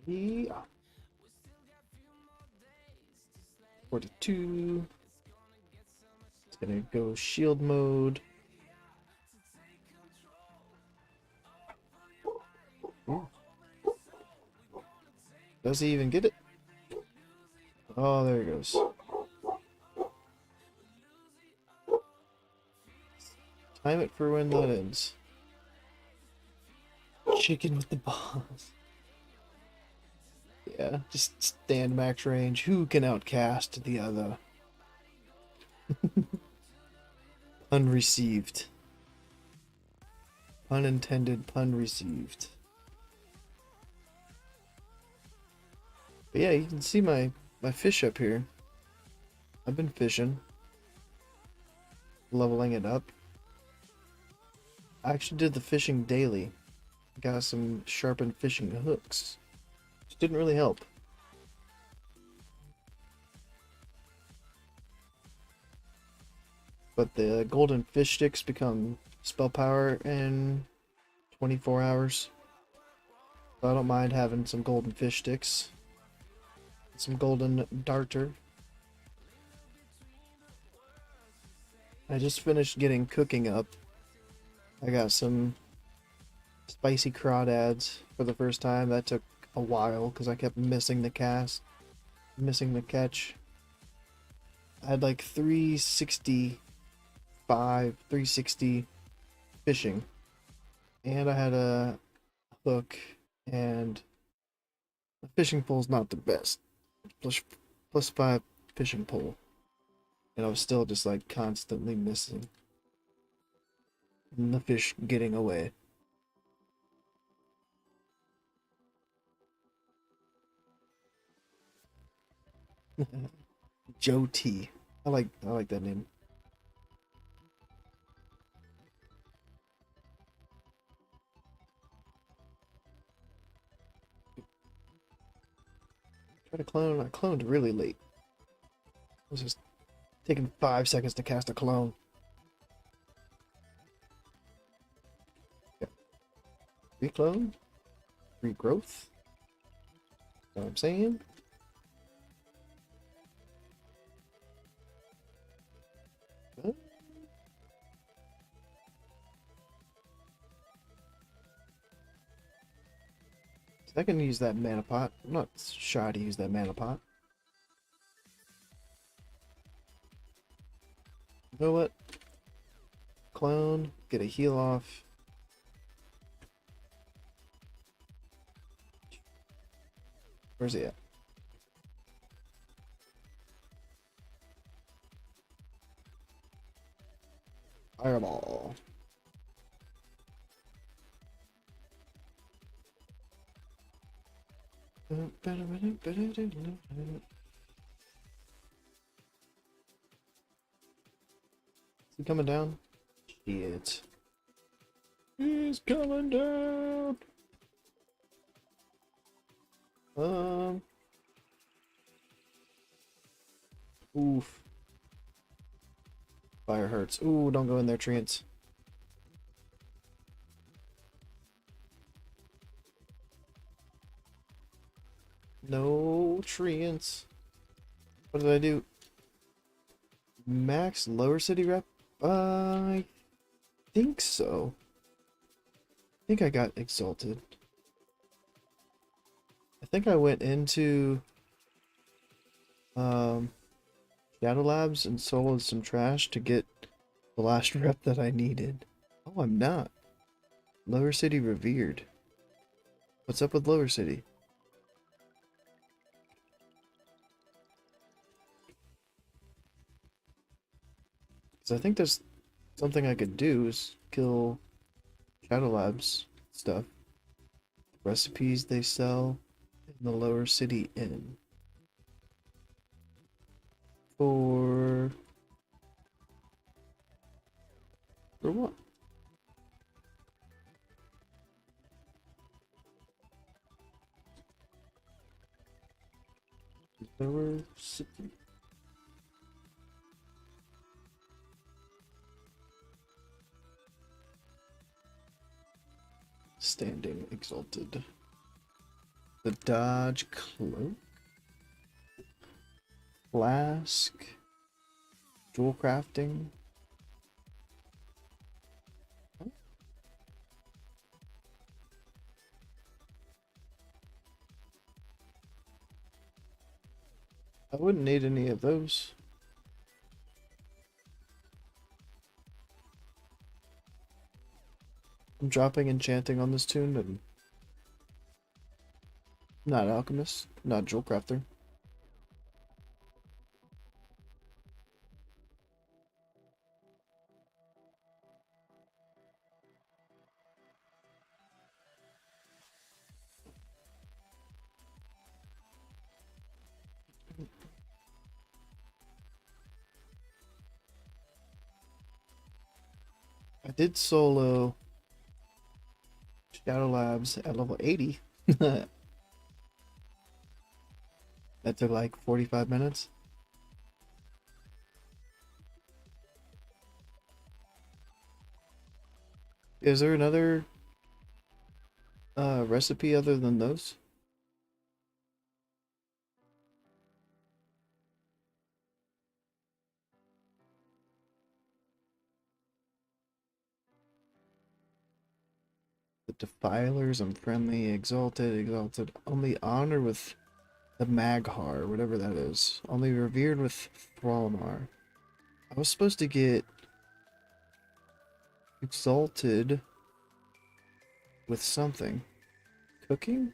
Yeah. 42. It's gonna go shield mode. Ooh. Does he even get it? Oh, there he goes. Time it for when that ends. Chicken with the balls. Yeah, just stand max range. Who can outcast the other? Pun received. Pun intended, pun received. But yeah, you can see my fish up here. I've been fishing. Leveling it up. I actually did the fishing daily. Got some sharpened fishing hooks. Which didn't really help. But the golden fish sticks become spell power in 24 hours. So I don't mind having some golden fish sticks. Some golden darter. I just finished getting cooking up. I got some spicy crawdads for the first time. That took a while because I kept missing the cast, missing the catch. I had like 360 fishing, and I had a hook, and the fishing pole's not the best. Plus 5 fishing pole, and I was still just like constantly missing. And the fish getting away. Joe T. I like that name. Try to clone. I cloned really late. It was just taking 5 seconds to cast a clone. Reclone? Regrowth? Know what I'm saying? Huh? I can use that mana pot. I'm not shy to use that mana pot. You know what? Clone, get a heal off. Where's he at? Fireball. Is he coming down? Shit. He's coming down. Oof. Fire hurts. Ooh, don't go in there, treants. No treants. What did I do? Max lower city rep? I think so. I think I got exalted. I think I went into Shadow Labs and sold some trash to get the last rep that I needed. Oh, I'm not. Lower City revered. What's up with Lower City? So I think there's something I could do is kill Shadow Labs stuff. Recipes they sell in the Lower City Inn. For what? Lower City. Standing exalted. The Dodge Cloak. Flask. Jewel crafting. I wouldn't need any of those. I'm dropping enchanting on this tune and not alchemist, not jewel crafter. I did solo Shadow Labs at level 80. That took like 45 minutes. Is there another recipe other than those? The Defilers, Unfriendly, Exalted, only honor with the Maghar, whatever that is. Only revered with Thralmar. I was supposed to get Exalted with something. Cooking?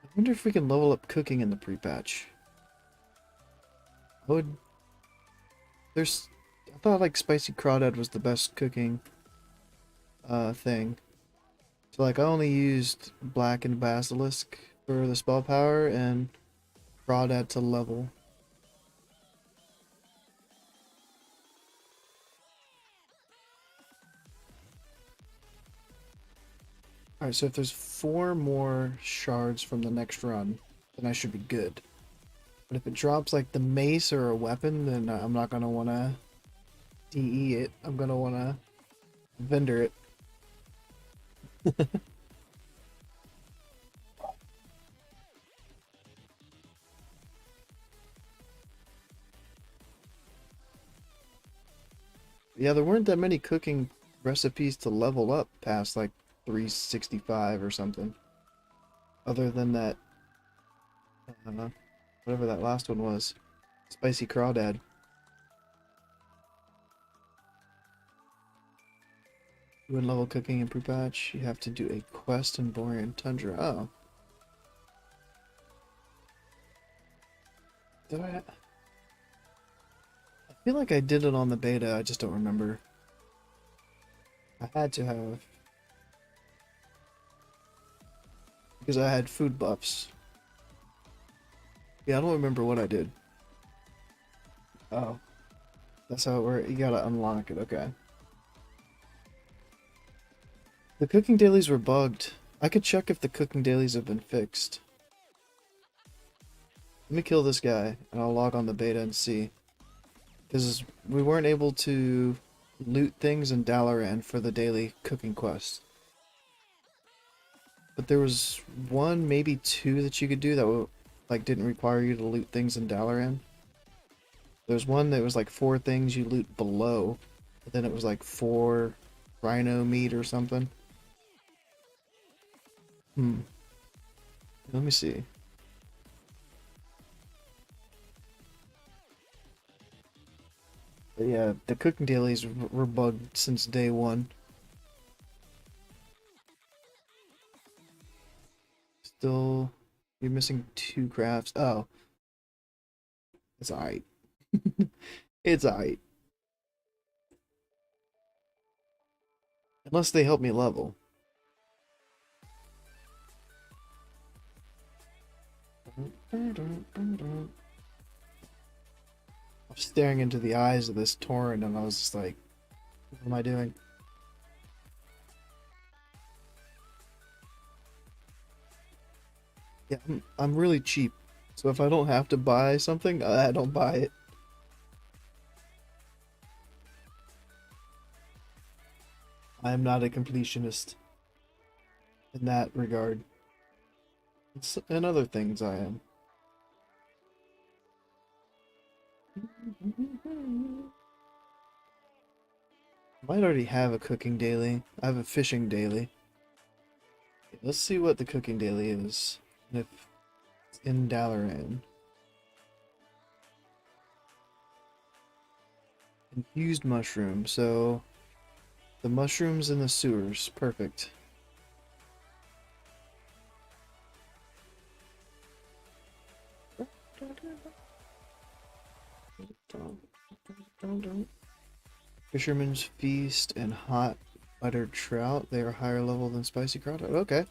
I wonder if we can level up cooking in the pre-patch. I would... I thought like spicy crawdad was the best cooking thing. So like I only used black and basilisk for the spell power and crawdad to level. Alright, so if there's 4 more shards from the next run, then I should be good. But if it drops like the mace or a weapon, then I'm not gonna wanna DE it. I'm gonna wanna vendor it. Yeah, there weren't that many cooking recipes to level up past like 365 or something. Other than that, whatever that last one was. Spicy crawdad. When level cooking in pre-patch, you have to do a quest in Borean Tundra. Oh. Did I feel like I did it on the beta, I just don't remember. I had to have. Because I had food buffs. Yeah, I don't remember what I did. Oh. That's how it works. You gotta unlock it, okay. The cooking dailies were bugged. I could check if the cooking dailies have been fixed. Let me kill this guy, and I'll log on the beta and see. Because we weren't able to loot things in Dalaran for the daily cooking quest. But there was 1, maybe 2 that you could do that like didn't require you to loot things in Dalaran. There's one that was like 4 things you loot below, but then it was like 4 rhino meat or something. Let me see. But yeah, the cooking dailies were bugged since day one. Still, you're missing 2 crafts. Oh, it's alright. It's alright. Unless they help me level. I'm staring into the eyes of this torrent and I was just like, what am I doing? Yeah, I'm really cheap. So if I don't have to buy something, I don't buy it. I am not a completionist in that regard. And other things I am. Might already have a cooking daily. I have a fishing daily. Let's see what the cooking daily is. If it's in Dalaran. Infused mushroom. So the mushrooms in the sewers. Perfect. Fisherman's Feast and Hot Buttered Trout. They are higher level than Spicy Crawdad. Okay.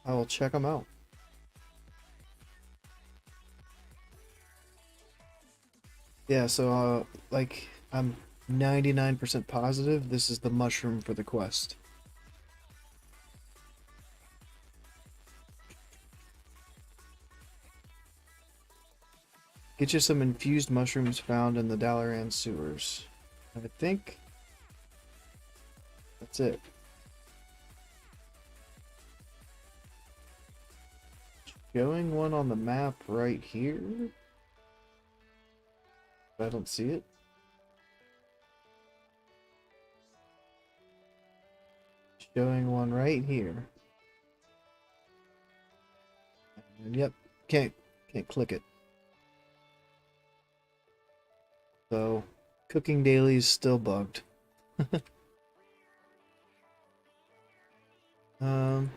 I will check them out. Yeah, so, like, I'm 99% positive this is the mushroom for the quest. Get you some infused mushrooms found in the Dalaran sewers. I think that's it. Showing one on the map right here. I don't see it. Showing one right here. And yep, can't click it. So, cooking daily is still bugged. Yeah, I'm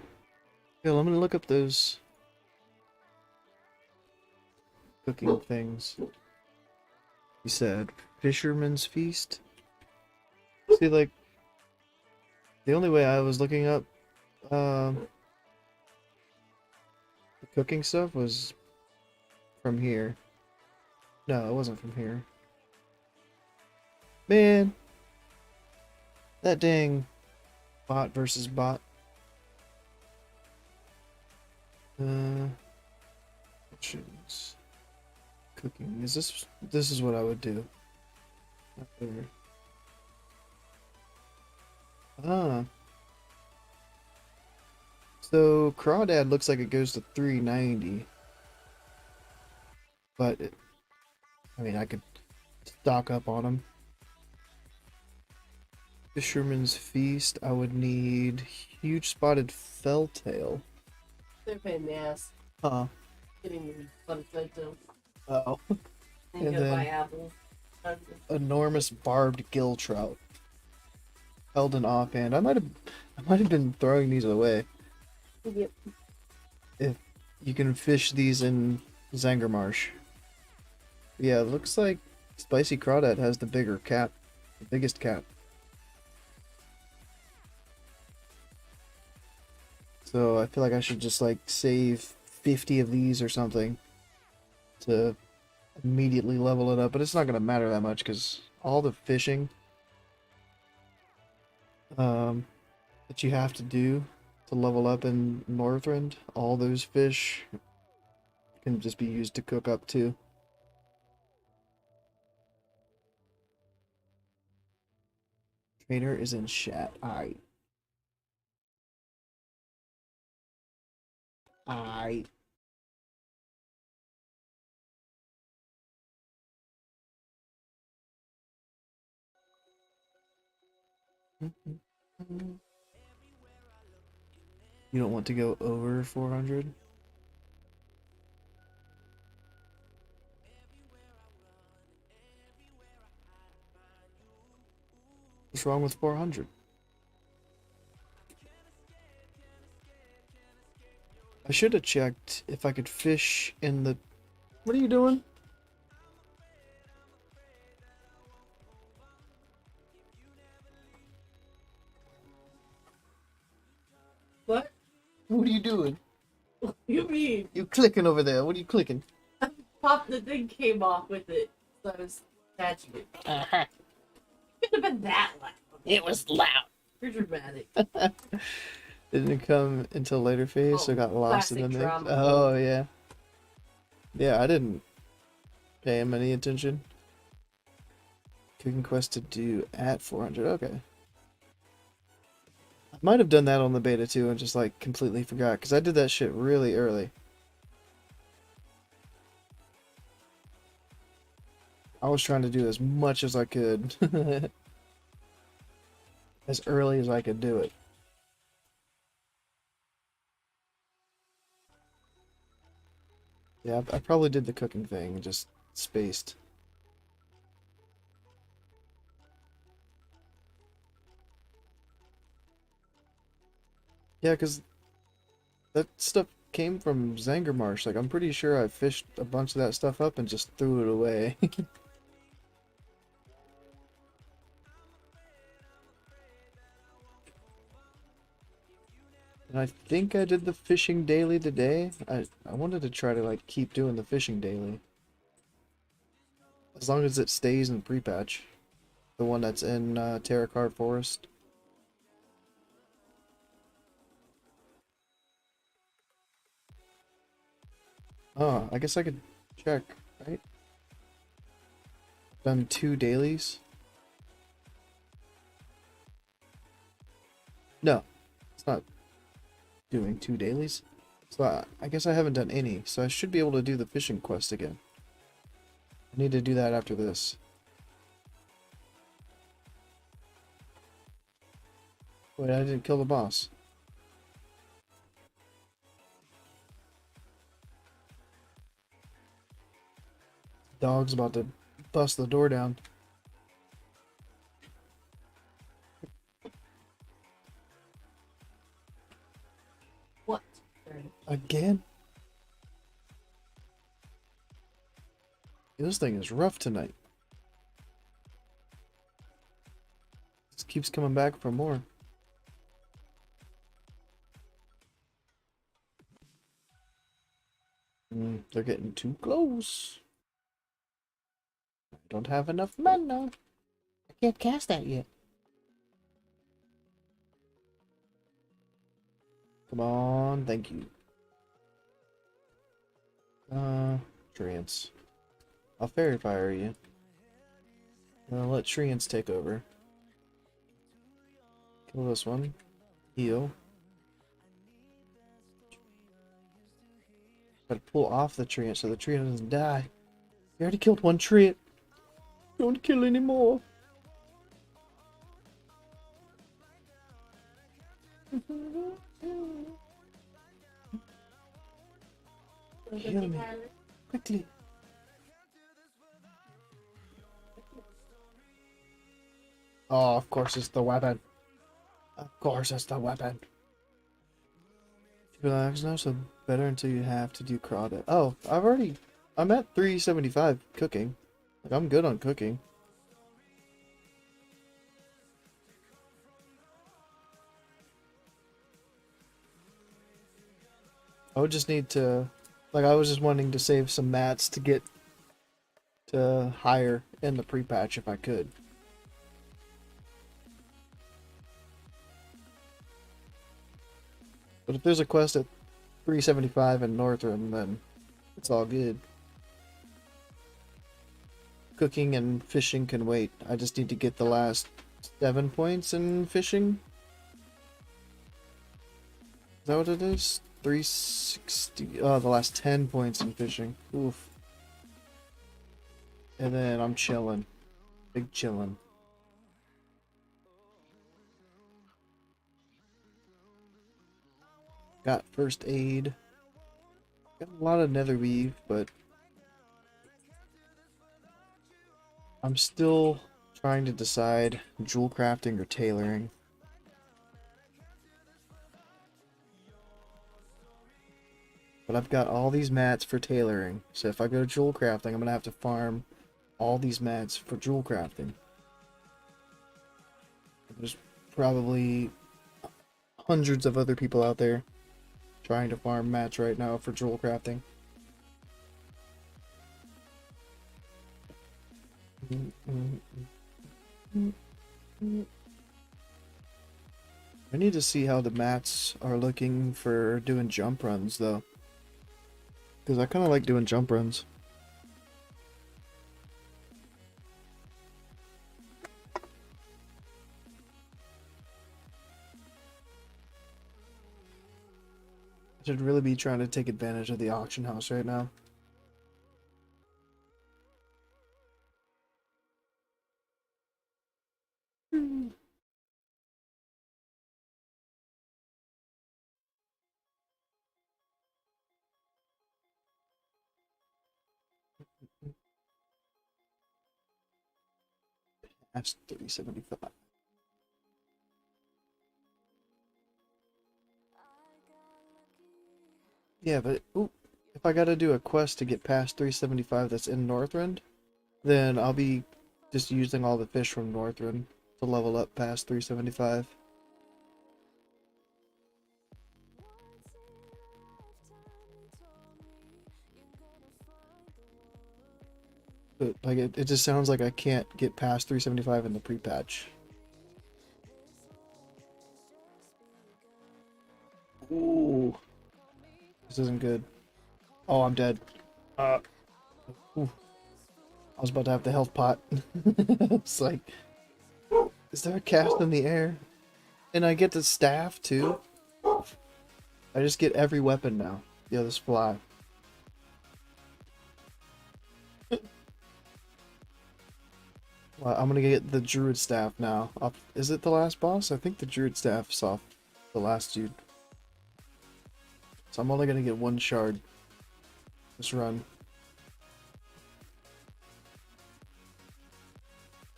gonna look up those cooking things. You said Fisherman's Feast? See, like, the only way I was looking up the cooking stuff was from here. No, it wasn't from here. Man, that dang bot versus bot. Options. Cooking. This is what I would do. Not there. Ah. So Crawdad looks like it goes to 390. But I mean I could stock up on them. Fisherman's Feast, I would need huge spotted felltail. They're pain in the ass. Huh. Getting your butterfly too. Oh. And you And gotta then- buy apples. Enormous barbed gill trout. Held in offhand. I might have been throwing these away. Yep. If you can fish these in Zangarmarsh. Yeah, it looks like Spicy Crawdad has the bigger cap. The biggest cap. So I feel like I should just like save 50 of these or something to immediately level it up, but it's not going to matter that much because all the fishing that you have to do to level up in Northrend, all those fish can just be used to cook up too. Trainer is in chat. Alright. Alright. You don't want to go over 400? What's wrong with 400? I should have checked if I could fish in the... What are you doing? What? What are you doing? What do you mean? You clicking over there. What are you clicking? Pop, the thing came off with it, so I was catching it. Uh-huh. Couldn't have been that loud. It was loud. You're dramatic. Didn't it come until later phase, so Oh, it got lost in the classic mix? drama. Oh, yeah. Yeah, I didn't pay him any attention. Cooking quest to do at 400, okay. I might have done that on the beta too and just like completely forgot, because I did that shit really early. I was trying to do as much as I could. As early as I could do it. Yeah, I probably did the cooking thing and just spaced. Yeah, because that stuff came from Zangermarsh. Like, I'm pretty sure I fished a bunch of that stuff up and just threw it away. And I think I did the fishing daily today. I wanted to try to, like, keep doing the fishing daily. As long as it stays in pre-patch. The one that's in Terracard Forest. Oh, I guess I could check, right? Done 2 dailies. No, it's not doing 2 dailies. So I guess I haven't done any, so I should be able to do the fishing quest again. I need to do that after this. Wait, I didn't kill the boss. Dog's about to bust the door down. What? Again? This thing is rough tonight. Just keeps coming back for more. They're getting too close. I don't have enough mana. I can't cast that yet. Come on, thank you. Treants. I'll fairy fire you. I'll let Treants take over. Kill this one. Heal. Gotta pull off the Treant so the Treant doesn't die. You already killed one Treant. Don't kill anymore. Kill me. Quickly. Oh, of course it's the weapon. Of course it's the weapon. Relax now, so better until you have to do crawdad. Oh, I'm at 375 cooking. Like, I'm good on cooking. I would just need to, like, I was just wanting to save some mats to get to higher in the pre-patch if I could. But if there's a quest at 375 in Northern, then it's all good. Cooking and fishing can wait. I just need to get the last 7 points in fishing. Is that what it is? 360. Oh, the last 10 points in fishing. Oof. And then I'm chilling. Big chilling. Got first aid. Got a lot of nether weave, but I'm still Trying to decide jewel crafting or tailoring. But I've got all these mats for tailoring. So if I go to jewel crafting, I'm going to have to farm all these mats for jewel crafting. There's probably hundreds of other people out there trying to farm mats right now for jewel crafting. I need to see how the mats are looking for doing jump runs though. Because I kind of like doing jump runs. I should really be trying to take advantage of the auction house right now. That's 375. Yeah, but ooh, if I gotta do a quest to get past 375 that's in Northrend, then I'll be just using all the fish from Northrend to level up past 375. But like it just sounds like I can't get past 375 in the pre-patch. Ooh, this isn't good. Oh, I'm dead. Ooh, I was about to have the health pot. It's like, is there a cast in the air? And I get the staff too. I just get every weapon now. Yeah, this fly. Well, I'm gonna get the druid staff now. Is it the last boss? I think the druid staff's off the last dude. So I'm only gonna get one shard this run.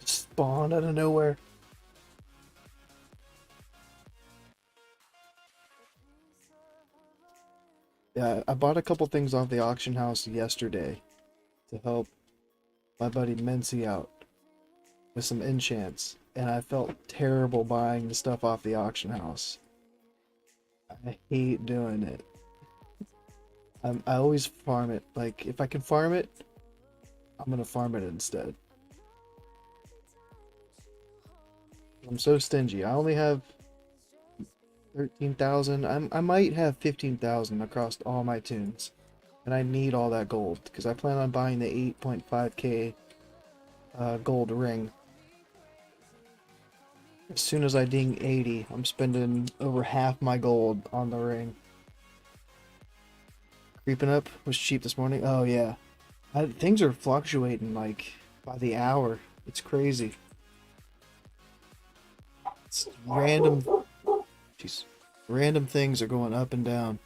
Spawn out of nowhere. Yeah, I bought a couple things off the auction house yesterday to help my buddy Mency out with some enchants, and I felt terrible buying the stuff off the auction house. I hate doing it. I always farm it. Like, if I can farm it, I'm gonna farm it instead. I'm so stingy. I only have 13,000. I might have 15,000 across all my tunes. And I need all that gold because I plan on buying the 8.5k gold ring. As soon as I ding 80, I'm spending over half my gold on the ring. Creeping up was cheap this morning. Oh yeah. Things are fluctuating like by the hour. It's crazy. It's random. Jeez. Random things are going up and down.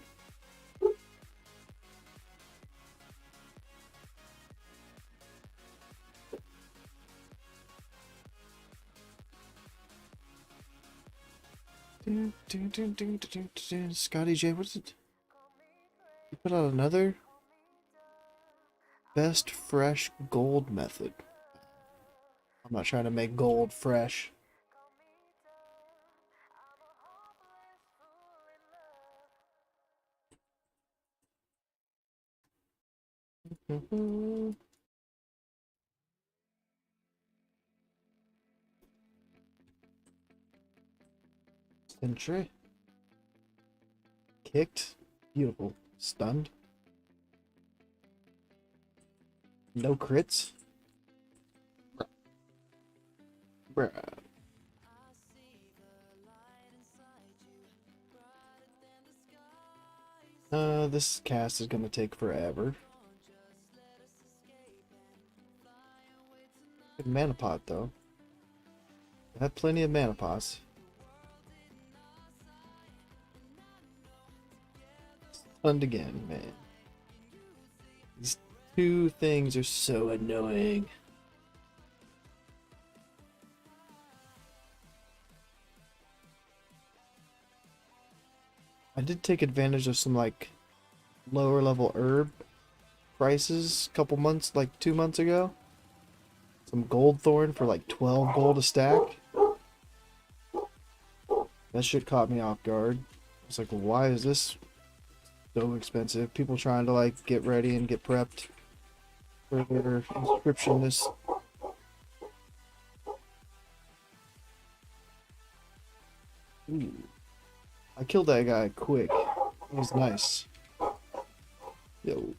Scotty J, what's it? You put out another best fresh gold method. I'm not trying to make gold fresh. Entry. Kicked. Beautiful. Stunned. No crits. Bruh. This cast is gonna take forever. Good mana pot though. I have plenty of mana pots. Stunned again, man. These two things are so annoying. I did take advantage of some like lower level herb prices a couple months, like 2 months ago. Some gold thorn for like 12 gold a stack. That shit caught me off guard. I was like, why is this so expensive? People trying to like get ready and get prepped for their inscription this. Ooh. I killed that guy quick. It was nice. Yo.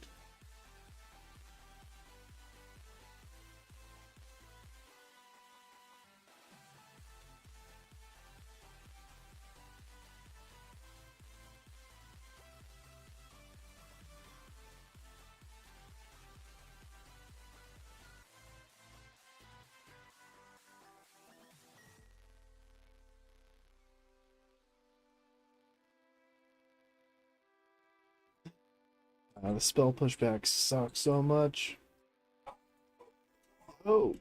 The spell pushback sucks so much. Oh.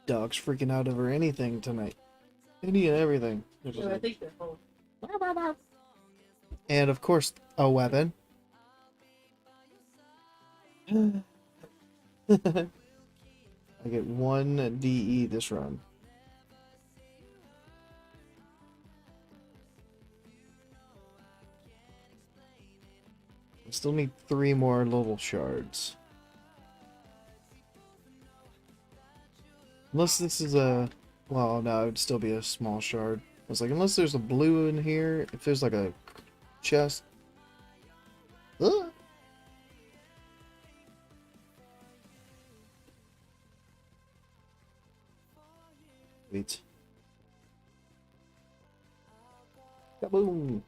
Dog's freaking out over anything tonight. Any and everything. They're just So I like- think they're home. And of course, a weapon. I get 1 DE this run. I still need 3 more little shards. Unless this is a... Well, no, it would still be a small shard. I was like, unless there's a blue in here, if there's like a chest... Ugh. Wait. Kaboom!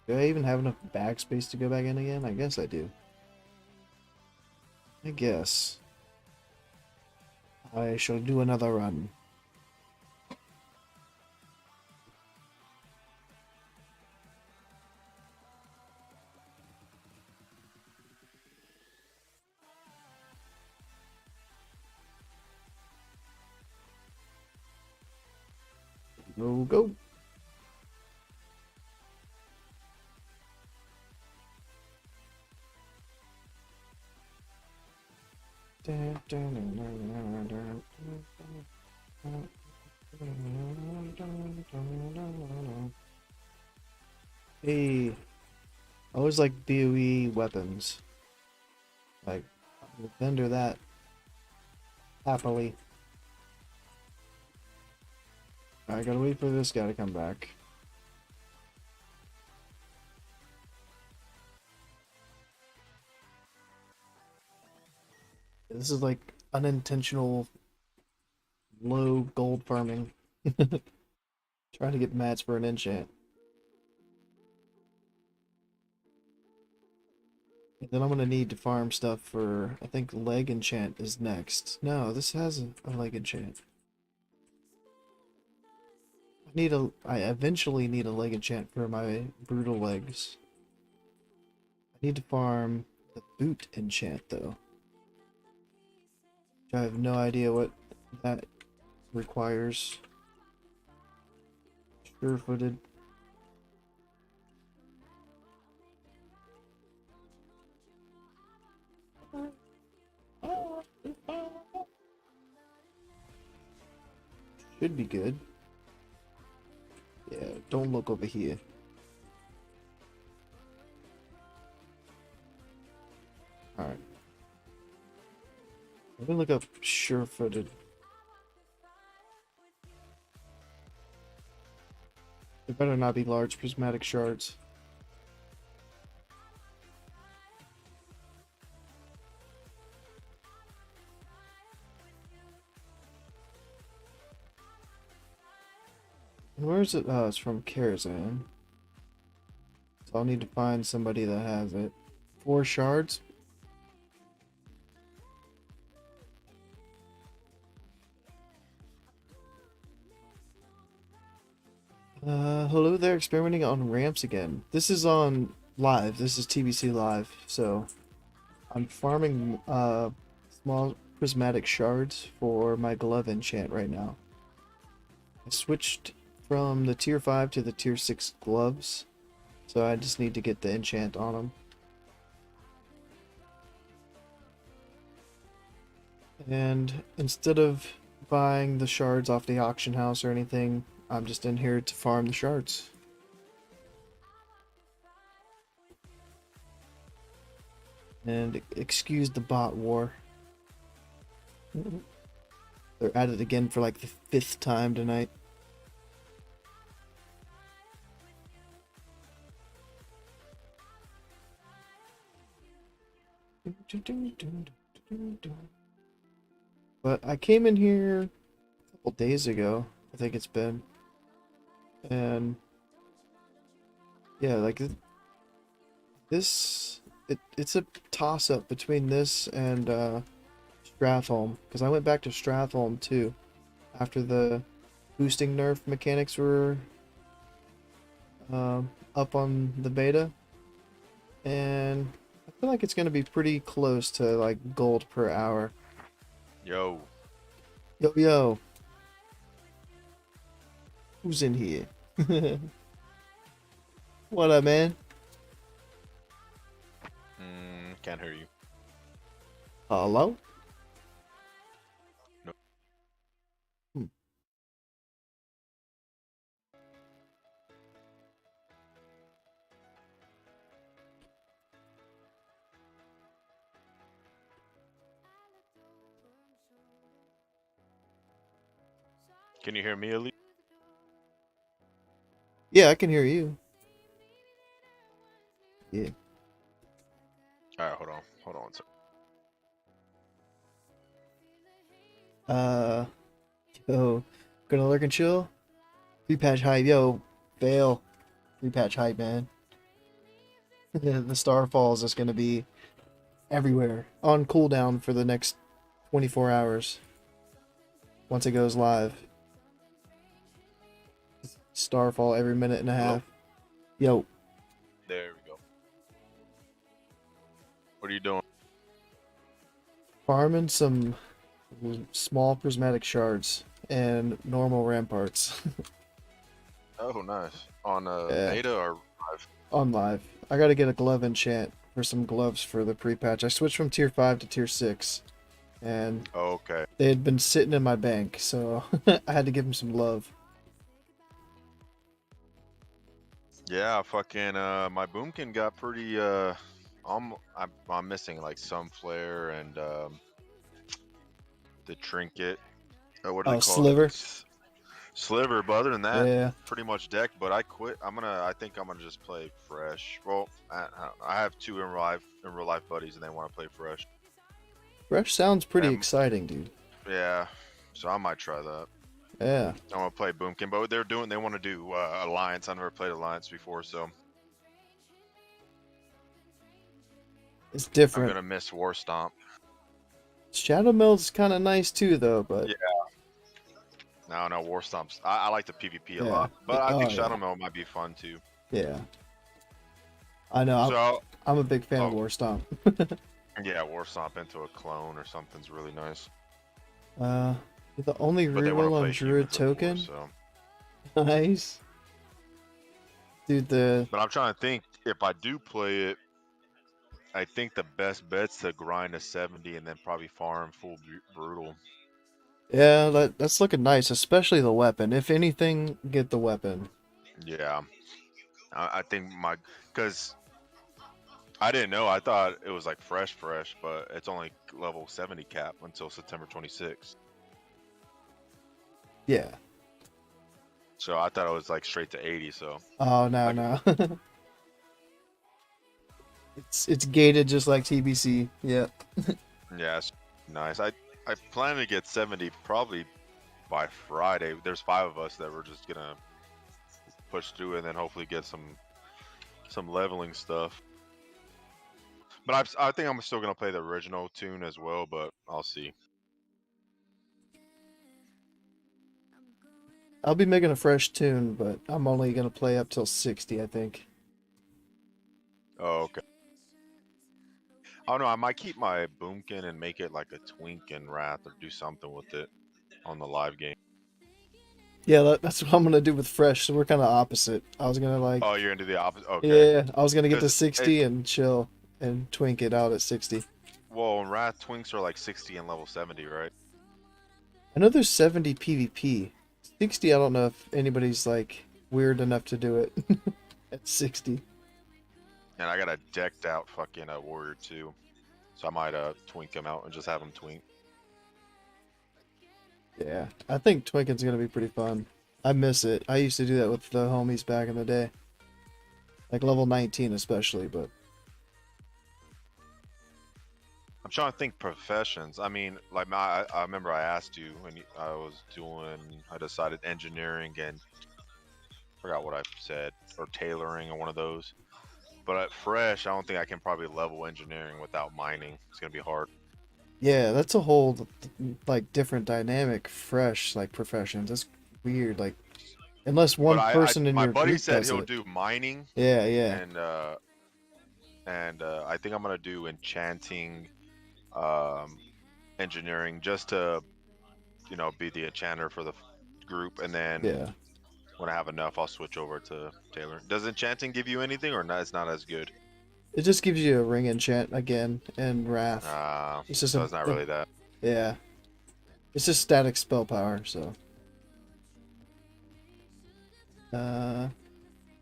Do I even have enough backspace to go back in again? I guess I do. I guess. I shall do another run. Go, go. Hey, I always like BOE weapons. Like, I will vendor that happily. I gotta wait for this guy to come back. This is like unintentional low gold farming. Trying to get mats for an enchant. And then I'm gonna need to farm stuff for, I think leg enchant is next. No, this has a leg enchant. I eventually need a leg enchant for my brutal legs. I need to farm the boot enchant though. I have no idea what that requires. Sure-footed. Should be good. Yeah, don't look over here. Alright. Let me look up sure-footed. There better not be large prismatic shards. And where is it? Oh, it's from Karazhan. So I'll need to find somebody that has it. 4 shards? Hello there, experimenting on ramps again. This is on live. This is TBC live, so I'm farming small prismatic shards for my glove enchant right now. I switched from the tier 5 to the tier 6 gloves, so I just need to get the enchant on them. And instead of buying the shards off the auction house or anything, I'm just in here to farm the shards. And excuse the bot war. They're at it again for like the 5th time tonight. But I came in here a couple days ago, I think it's been. And yeah, like this, it's a toss-up between this and Stratholme, because I went back to Stratholme too after the boosting nerf mechanics were up on the beta, and I feel like it's going to be pretty close to like gold per hour. Yo. Yo, who's in here? What up, man? Can't hear you. Hello? No. Can you hear me, Elite? Yeah, I can hear you. Yeah. Alright, hold on one second. Yo, gonna lurk and chill? 3-patch hype, yo, fail. 3-patch hype, man. The Starfall is just gonna be everywhere on cooldown for the next 24 hours once it goes live. Starfall every minute and a half. Yo, There we go. What are you doing? farming some small prismatic shards and normal ramparts. Oh, nice. On Yeah. beta or live? On live. I gotta get a glove enchant for some gloves for the pre-patch. I switched from tier 5 to tier 6, and Oh, okay. they had been sitting in my bank, so I had to give them some love. Yeah, fucking my boomkin got pretty I'm missing like some flare and the trinket. What do they Oh, call Sliver? it? Sliver, but other than that, Yeah. pretty much decked. But I quit. I think I'm gonna just play fresh. Well, I have 2 in real life buddies, and they want to play fresh. Fresh sounds pretty Um, exciting, dude. Yeah, so I might try that. Yeah. I want to play Boomkin, but they want to do Alliance. I've never played Alliance before, so It's I'm different. gonna miss War Stomp. Shadow Meld's kind of nice too, though, but Yeah. No, War Stomps. I like the PvP a Yeah. lot, but I think Oh, Shadow yeah. Meld might be fun too. yeah. I know. So I'm a big fan of Oh. War Stomp. yeah, War Stomp into a clone or something's really nice. The only But they want to reroll on play Druid humans, of course, token. so. Nice. Dude, But I'm trying to think if I do play it. I think the best bet's to grind a 70 and then probably farm full brutal. yeah, that's looking nice, especially the weapon. If anything, get the weapon. Yeah, I think because I didn't know. I thought it was like fresh, but it's only level 70 cap until September 26th. Yeah. So I thought it was like straight to 80. So Oh, no, Like- no. It's gated just like TBC. Yeah. yeah, it's nice. I plan to get 70 probably by Friday. There's 5 of us that we're just gonna push through and then hopefully get some leveling stuff. But I think I'm still gonna play the original tune as well, but I'll see. I'll be making a fresh tune, but I'm only gonna play up till 60, I think. Oh, okay. I don't know. I might keep my Boomkin and make it like a Twink and Wrath or do something with it on the live game. Yeah, that's what I'm gonna do with fresh. So we're kind of opposite. I was gonna like, Oh, you're gonna do the opposite. Okay. yeah, I was gonna get to Because 60 and chill and twink it out at 60. well, Wrath Twinks are like 60 and level 70, right? I know there's 70 PvP. 60, I don't know if anybody's like weird enough to do it at 60. And I got a decked out fucking warrior too, so I might twink him out and just have him twink. Yeah, I think twinking's gonna be pretty fun. I miss it. I used to do that with the homies back in the day. Like level 19 especially, but I'm trying to think professions. I mean, like I remember I asked you when I decided engineering and forgot what I said, or tailoring or one of those. But at fresh, I don't think I can probably level engineering without mining. It's gonna be hard. yeah, that's a whole like different dynamic, fresh like professions. That's weird. Like unless one But person in my your buddy group said does he'll it. do mining, Yeah, yeah, and I think I'm gonna do enchanting, um, engineering just to be the enchanter for the group, and then yeah. when I have enough, I'll switch over to Taylor. Does enchanting give you anything, or not? It's not as good. It just gives you a ring enchant again and wrath. It's just So it's not really that. yeah. It's just static spell power, so.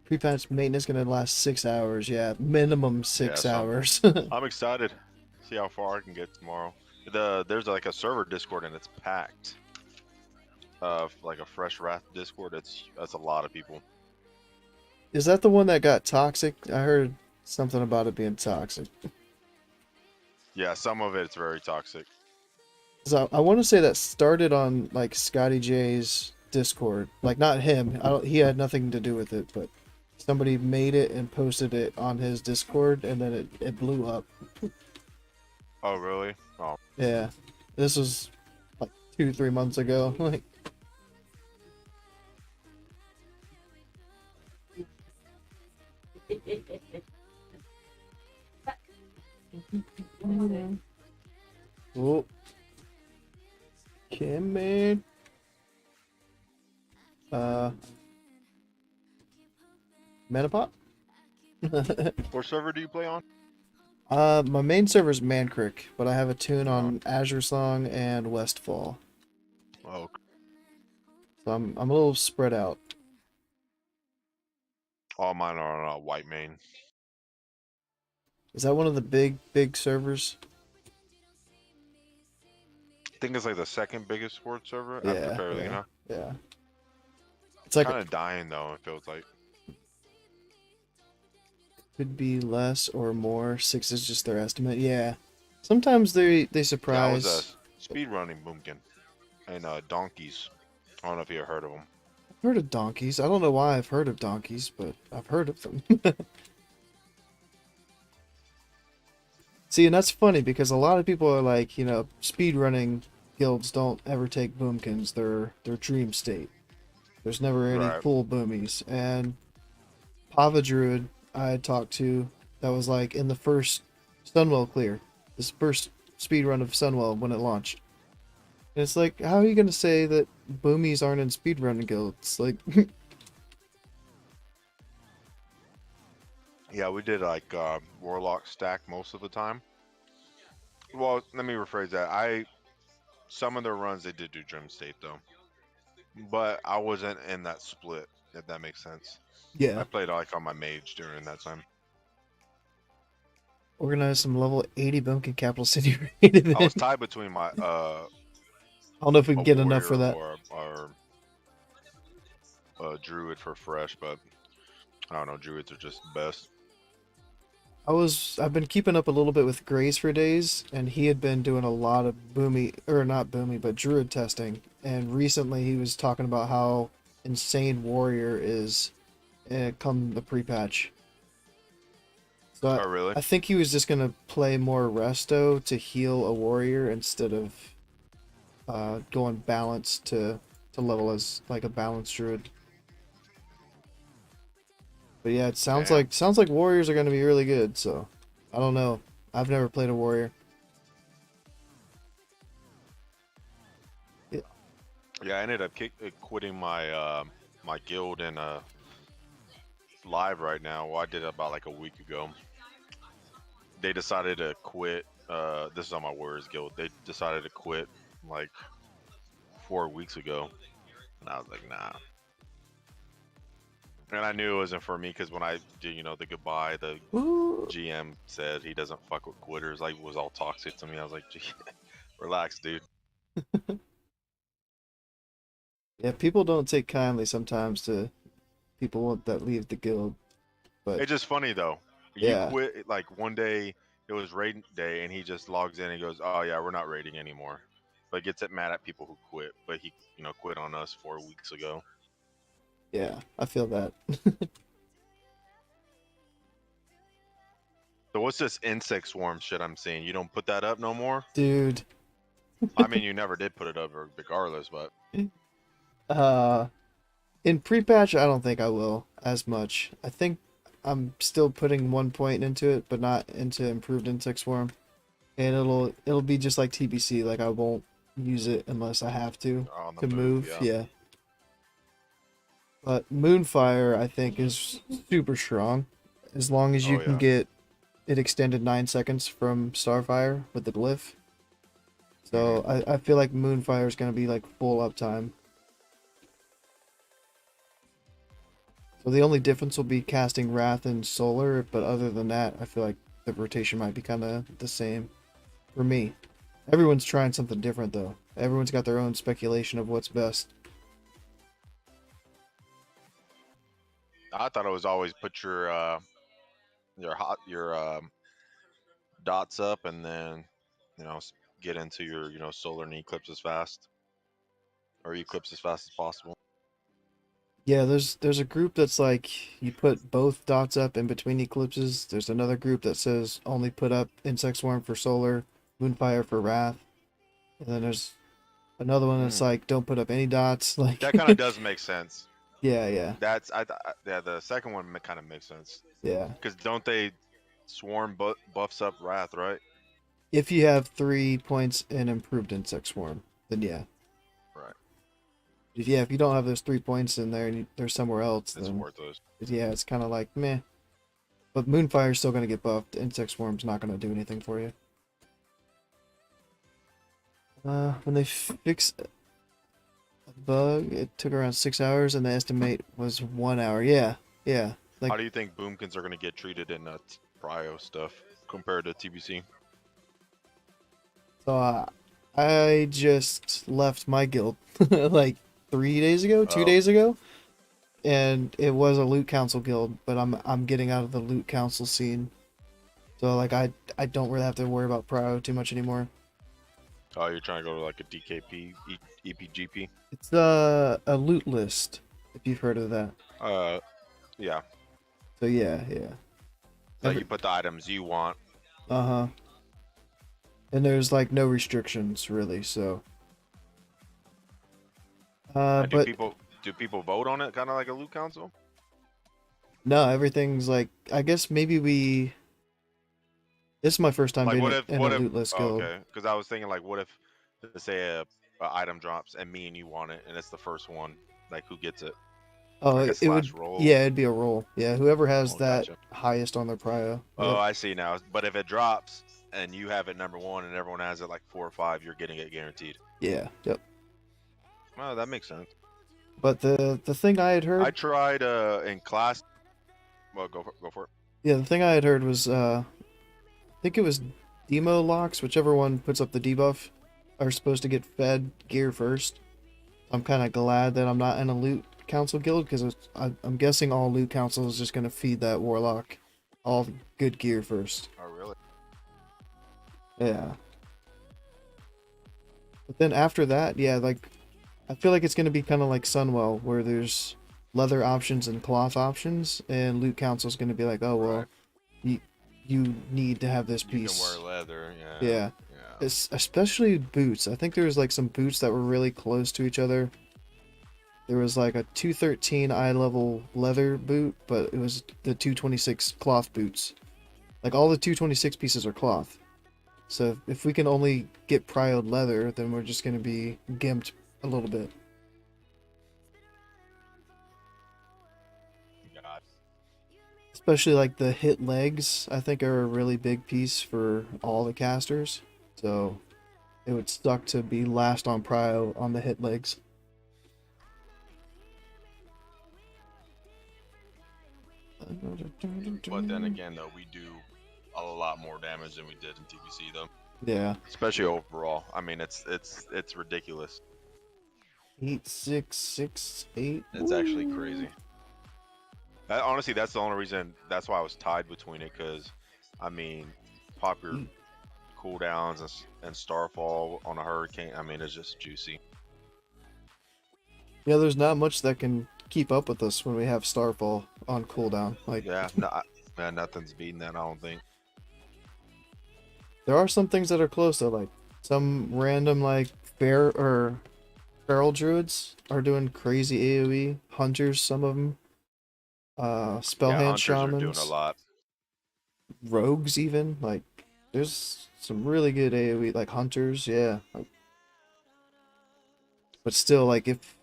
Pre-patch maintenance gonna last 6 hours. Yeah, minimum 6 Yeah, so hours. I'm excited. See how far I can get tomorrow. There's like a server Discord and it's packed. Like a fresh Wrath Discord. That's a lot of people. Is that the one that got toxic? I heard something about it being toxic. Yeah, some of it's very toxic. So I want to say that started on like Scotty J's Discord. Like not him. He had nothing to do with it, but somebody made it and posted it on his Discord, and then it blew up. Oh really? Oh. Yeah, this was like 2-3 months ago. Like, oh, Kimmy. Metapop? What server do you play on? My main server is Mancrick, but I have a tune on Azure Song and Westfall. Oh, So I'm a little spread out. all mine are on White Main. Is that one of the big servers? I think it's like the second biggest sports server after Yeah, Carolina. yeah. It's like Kind of dying though. It feels like. could be less or more. 6 is just their estimate. Yeah. Sometimes they That surprise. was a speed running boomkin and donkeys. I don't know if you ever heard of them. I've heard of donkeys. I don't know why I've heard of donkeys, but I've heard of them. See, and that's funny because a lot of people are like, speedrunning guilds don't ever take boomkins. They're their dream state. There's never any Right. full boomies. And Pava Druid I had talked to that was like in the first Sunwell clear, this first speedrun of Sunwell when it launched. And it's like, how are you gonna say that boomies aren't in speedrunning guilds? Like, Yeah, we did like Warlock stack most of the time. Well, let me rephrase that. Some of their runs they did do Dream State though, but I wasn't in that split. If that makes sense. I yeah, played like on my mage during that time. organize some level 80 boomkin capital city raid I was event. tied between my I don't know if we a can get enough for warrior that. or a druid for fresh, but I don't know. Druids are just the best. I've been keeping up a little bit with Grays for days, and he had been doing a lot of not boomy, but druid testing. And recently he was talking about how insane warrior is come the pre-patch. So Oh really? I think he was just gonna play more resto to heal a warrior instead of going balanced to level as like a balanced druid. But yeah, it sounds like warriors are gonna be really good. So I don't know. I've never played a warrior. Yeah, I ended up quitting my guild in live right now. Well, I did it about like a week ago. They decided to quit. This is on my Warriors guild. They decided to quit like 4 weeks ago, and I was like, nah. And I knew it wasn't for me because when I did, the goodbye, the Ooh. GM said he doesn't fuck with quitters. Like, was all toxic to me. I was like, gee, relax, dude. Yeah, people don't take kindly sometimes to people that leave the guild. But It's just funny though. You yeah, quit like one day. It was raid day, and he just logs in and goes, "Oh yeah, we're not raiding anymore." But gets mad at people who quit. But he, quit on us 4 weeks ago. yeah, I feel that. So what's this insect swarm shit I'm seeing? You don't put that up no more? Dude, I mean, you never did put it up regardless, but uh, in pre-patch, I don't think I will as much. I think I'm still putting 1 point into it, but not into improved insect swarm. And it'll be just like TBC, like I won't use it unless I have to on the to move, yeah. yeah. But Moonfire, I think, is super strong. As long as you Oh, can yeah. get it extended 9 seconds from Starfire with the Glyph. So I feel like Moonfire is going to be like full uptime. So the only difference will be casting Wrath and Solar, but other than that, I feel like the rotation might be kind of the same for me. Everyone's trying something different though. Everyone's got their own speculation of what's best. I thought it was always put your dots up and then get into your solar and eclipse as fast, or eclipse as fast as possible. Yeah, there's a group that's like you put both dots up in between eclipses. There's another group that says only put up Insect Swarm for Solar, Moonfire for Wrath. And then there's another one that's like don't put up any dots. Like That kind of does make sense. yeah, yeah, That's yeah. The second one kind of makes sense yeah. because don't they swarm buffs up wrath, right? If you have 3 points in improved Insect Swarm, then yeah. Right. If you don't have those 3 points in there and they're somewhere else, It's then worth those. yeah, it's kind of like meh. But Moonfire's still gonna get buffed. Insect Swarm's not gonna do anything for you. When they fix a bug, it took around 6 hours, and the estimate was 1 hour. Yeah, yeah. Like, How do you think boomkins are going to get treated in prio stuff compared to TBC? so I just left my guild like 3 days ago, 2 days ago, and it was a loot council guild, but I'm getting out of the loot council scene, so like I don't really have to worry about prio too much anymore. Oh, you're trying to go to like a DKP, EPGP? It's a loot list, if you've heard of that. Yeah. So yeah, yeah. So you put the items you want. Uh-huh. And there's like no restrictions really, so Do but people vote on it, kind of like a loot council? no, everything's like I guess maybe this is my first time Like being what if in a loot list guild. okay, because I was thinking like what if let's say a item drops and me and you want it and it's the first one, like who gets it? Oh, Like a it would slash roll? yeah, it'd be a roll. Yeah, whoever has Oh, that gotcha. highest on their prio. Oh, Yep. I see now. But if it drops and you have it number one and everyone has it like 4 or 5, you're getting it guaranteed. Yeah, yep. Oh, that makes sense. But the thing I had heard I tried in class. Well, go for it. yeah, the thing I had heard was I think it was demo locks, whichever one puts up the debuff are supposed to get fed gear first. I'm kind of glad that I'm not in a loot council guild because I'm guessing all loot council is just going to feed that warlock all good gear first. Oh, really? Yeah. But then after that, yeah, like I feel like it's going to be kind of like Sunwell where there's leather options and cloth options, and loot council is going to be like, oh well, Right. you need to have this You piece. can wear leather. Yeah. Yeah. Yeah. Especially boots. I think there was like some boots that were really close to each other. There was like a 213 eye level leather boot, but it was the 226 cloth boots. Like all the 226 pieces are cloth. So if we can only get prioed leather, then we're just going to be gimped a little bit. especially like the hit legs, I think are a really big piece for all the casters. So it would suck to be last on prio on the hit legs. But then again, though, we do a lot more damage than we did in TBC, though. Yeah. Especially overall. I mean, it's ridiculous. 8668. It's actually crazy. Honestly, that's the only reason. That's why I was tied between it, because, I mean, popular cooldowns and Starfall on a Hurricane. I mean, it's just juicy. Yeah, there's not much that can keep up with us when we have Starfall on cooldown. Like, Yeah, man, nothing's beating that. I don't think. there are some things that are close though, like some random like feral druids are doing crazy AoE. Hunters, some of them. Spellhand Hunters shamans. are doing a lot. Rogues even. Like, there's some really good AoE, like hunters, yeah. Like, but still, like if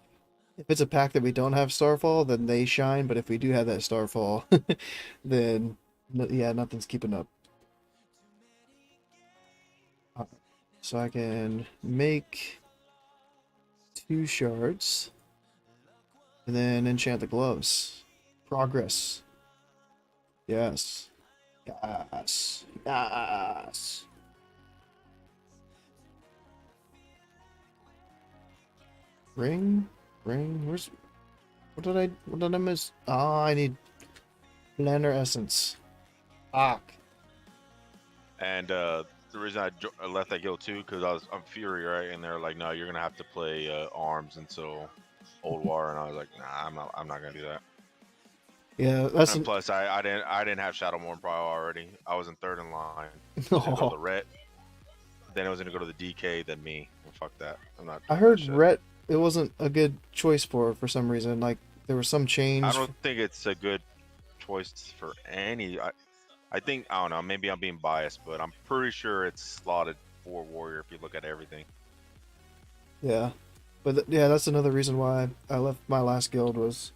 it's a pack that we don't have Starfall, then they shine. But if we do have that Starfall, then yeah, nothing's keeping up. So I can make 2 shards and then enchant the gloves. Progress. Yes. Yes. Yes. Ring? Where's... What did I miss? Oh, I need Lander Essence. Fuck. And the reason I left that guild too, because I'm Fury, right? And they're like, no, you're gonna have to play arms until Old War, and I was like, nah, I'm not gonna do that. Yeah, that's... And plus, I didn't have Shadowmourne Prio already. I was in third in line. It was gonna go to the Ret, then it was gonna go to the DK, then me. And fuck that. I'm not. I heard Ret, it wasn't a good choice for some reason. Like, there was some change. I don't think it's a good choice for any. I think, I don't know, maybe I'm being biased, but I'm pretty sure it's slotted for Warrior if you look at everything. Yeah, but yeah, that's another reason why I left my last guild was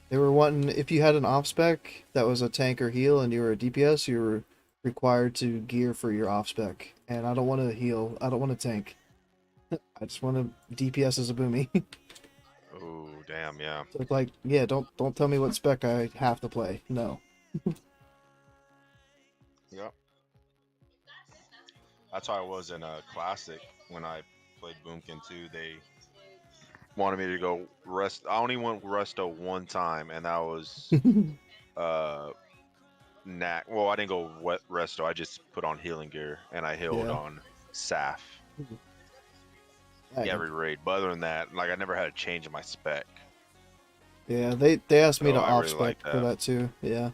they were wanting, if you had an off spec that was a tank or heal and you were a DPS, you were required to gear for your off spec. And I don't want to heal. I don't want to tank. I just want to DPS as a boomy. Oh damn, yeah. So it's like, yeah, don't tell me what spec I have to play. No. Yep. That's how I was in a Classic when I played Boomkin too. They wanted me to go rest. I only went resto one time, and that was well, I didn't go resto. I just put on healing gear, and I healed on Saf. Every raid, but other than that, like, I never had a change in my spec. Yeah, they asked me to I off really spec like for that. that too. Yeah.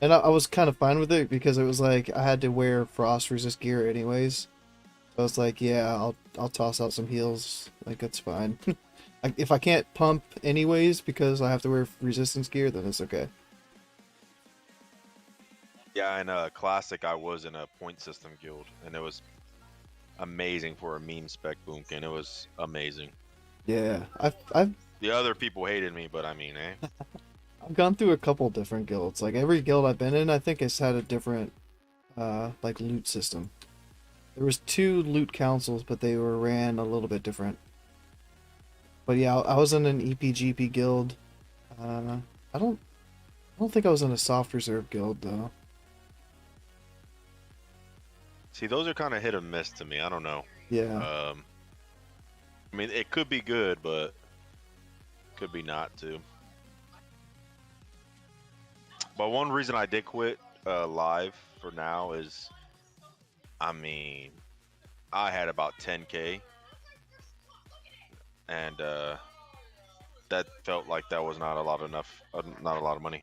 And I was kind of fine with it because it was like I had to wear frost resist gear anyways. So I was like, yeah, I'll toss out some heals. Like, that's fine. Like, if I can't pump anyways because I have to wear resistance gear, then it's okay. Yeah, in a Classic, I was in a point system guild, and it was amazing for a meme spec Boomkin. It was amazing. Yeah, I've The other people hated me, but I mean, I've gone through a couple different guilds. Like, every guild I've been in, I think it's had a different like loot system. There was 2 loot councils, but they were ran a little bit different. But yeah, I was in an EPGP guild. I don't think I was in a soft reserve guild though. see, those are kind of hit or miss to me. I don't know. Yeah. I mean, it could be good, but could be not too. But one reason I did quit live for now is, I mean, I had about 10K, and that felt like that was not a lot of money.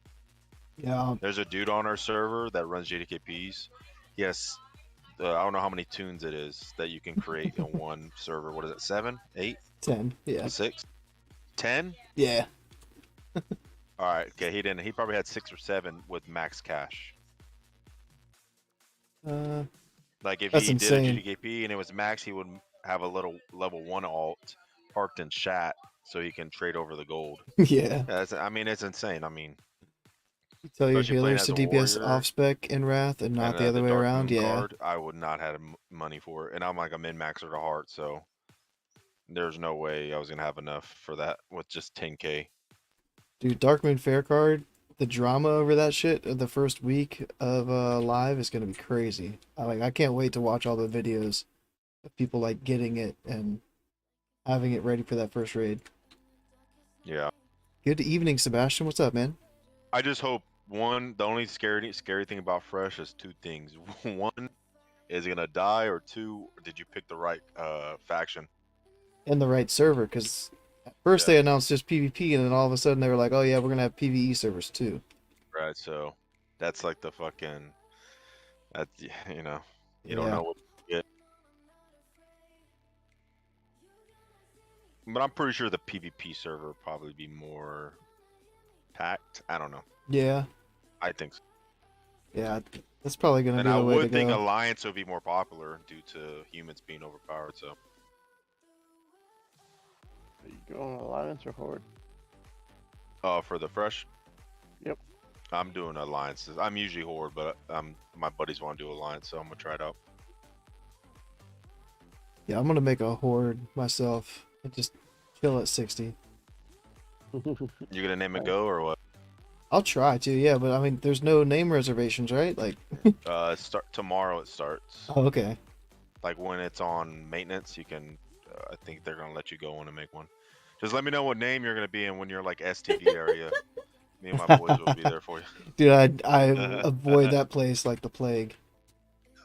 Yeah. There's a dude on our server that runs JDKPs. Yes, I don't know how many tunes it is that you can create in one server. What is it? 7, 8, 10. Yeah. 6, 10? Yeah. All right. Okay, he didn't. He probably had 6 or 7 with max cash. Like, if That's he insane. did a GDKP and it was max, he would have a little level 1 alt parked in chat, so he can trade over the gold. Yeah. That's, I mean, it's insane. I mean, You tell your especially playing healers as to a DPS warrior off spec in Wrath and not and the other the way Dark around. Moon Yeah. card, I would not have money for it. And I'm like a min maxer to heart, so there's no way I was gonna have enough for that with just 10k. Dude, Dark Moon Fair card, the drama over that shit the first week of live is gonna be crazy. I can't wait to watch all the videos of people like getting it and having it ready for that first raid. Yeah. Good evening, Sebastian. What's up, man? I just hope the only scary thing about Fresh is two things. One, is it gonna die, or two, did you pick the right faction? In the right server, because at first Yeah. they announced just PvP, and then all of a sudden they were like, "Oh yeah, we're gonna have PvE servers too." Right. So that's like the fucking that you know you don't Yeah. know what you get. But I'm pretty sure the PvP server will probably be more packed. I don't know. Yeah. I think so. Yeah. That's probably gonna And be I the way to would think go. Alliance would be more popular due to humans being overpowered. So Are you going Alliance or Horde? for the Fresh. Yep. I'm doing Alliances. I'm usually Horde, but my buddies want to do Alliance, so I'm gonna try it out. Yeah, I'm gonna make a horde myself and just chill at 60. You gonna name it Go or what? I'll try to, yeah, but I mean, there's no name reservations, right? Like, Start tomorrow. It starts. oh, okay. Like when it's on maintenance, you can. I think they're gonna let you go in and make one. Just let me know what name you're gonna be in when you're like STV area. Me and my boys will be there for you. Dude, I avoid that place like the plague.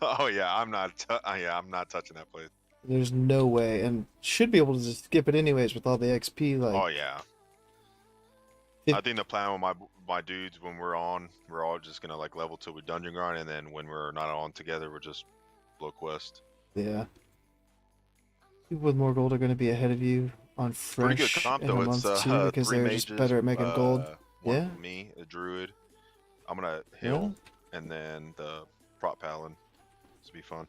Oh yeah, I'm not touching that place. There's no way, and should be able to just skip it anyways with all the XP. Like, Oh yeah. I think the plan with my dudes when we're all just gonna like level till we dungeon grind, and then when we're not on together, we're just blow quest. yeah. People with more gold are going to be ahead of you on Pretty good fresh comp in a though. month It's too because 3 they're mages, just better at making gold. one Yeah. for me, a druid. I'm gonna heal, and then the prop paladin. This will be fun.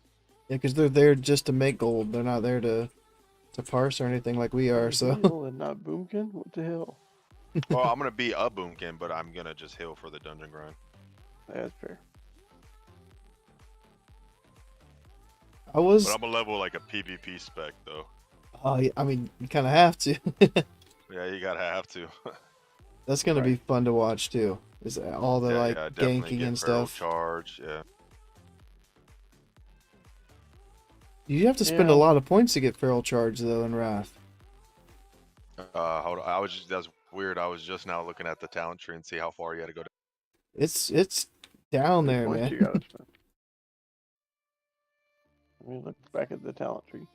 Yeah, because they're there just to make gold. They're not there to parse or anything like we are. So Heal and not Boomkin? What the hell? Well, I'm gonna be a boomkin, but I'm gonna just heal for the dungeon grind. That's fair. I was. But I'm gonna level like a PvP spec though. I mean, you kind of have to. Yeah, you gotta have to. That's gonna be fun to watch too. Is all the like definitely ganking get and feral stuff. charge, yeah. You have to spend a lot of points to get feral charge though in Wrath. Hold on. That's weird. I was just now looking at the talent tree and see how far you had to go down. It's down there, Points man. you gotta spend. Let me look back at the talent tree.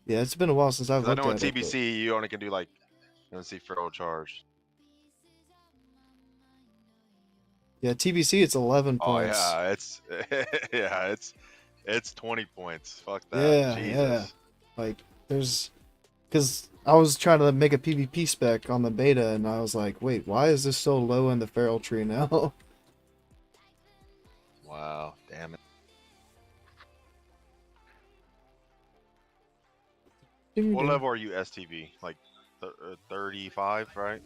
Yeah, it's been a while since I've 'Cause I looked know in at it. TBC you only can do like, let's see, feral charge. Yeah, TBC it's 11 Oh points. yeah, it's yeah, it's 20 points. Fuck that. Yeah, Jesus. yeah. Like there's, because I was trying to make a PvP spec on the beta, and I was like, wait, why is this so low in the feral tree now? Wow, damn it. What level are you STV? Like 35, right?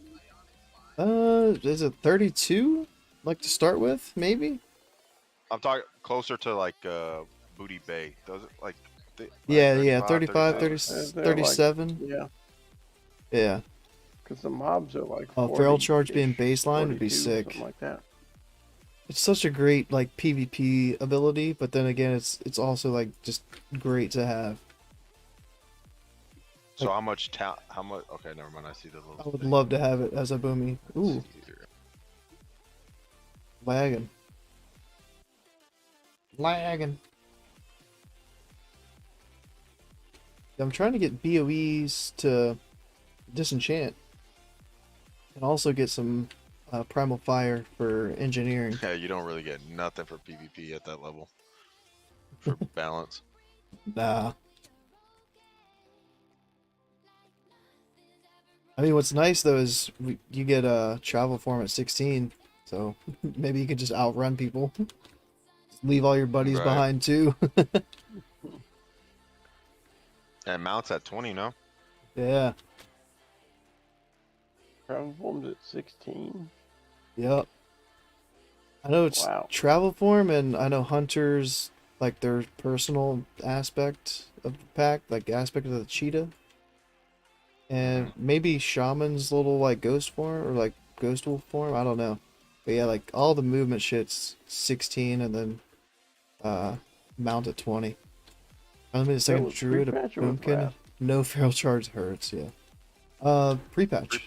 Is it 32? Like to start with, maybe? I'm talking closer to like Booty Bay. Does it like? Yeah, 35, 30, 36? They're 37. Like, yeah, Yeah. because the mobs are like. Oh, feral charge being 40-ish, baseline would be 42, sick. Something like that. It's such a great like PvP ability, but then again, it's also like just great to have. So how much How much? Okay, never mind. I see the little. I would thing. love to have it as a boomy. Let's Ooh, see here. lagging. Lagging. I'm trying to get BOEs to disenchant. And also get some primal fire for engineering. Yeah, you don't really get nothing for PvP at that level. For balance. Nah. I mean, what's nice though is you get a travel form at 16, so maybe you can just outrun people. Leave all your buddies Right. behind too. And mounts at 20, no? Yeah. Travel forms at 16. Yep. I know it's Wow. travel form, and I know hunters like their personal aspect of the pack, like aspect of the cheetah, and maybe shaman's little like ghost form or like ghost wolf form. I don't know, but yeah, like all the movement shit's 16, and then mount at 20. Unlimited That second was druid, a pre-patch or with boomkin, wrath? no feral charge hurts. Yeah. Pre-patch.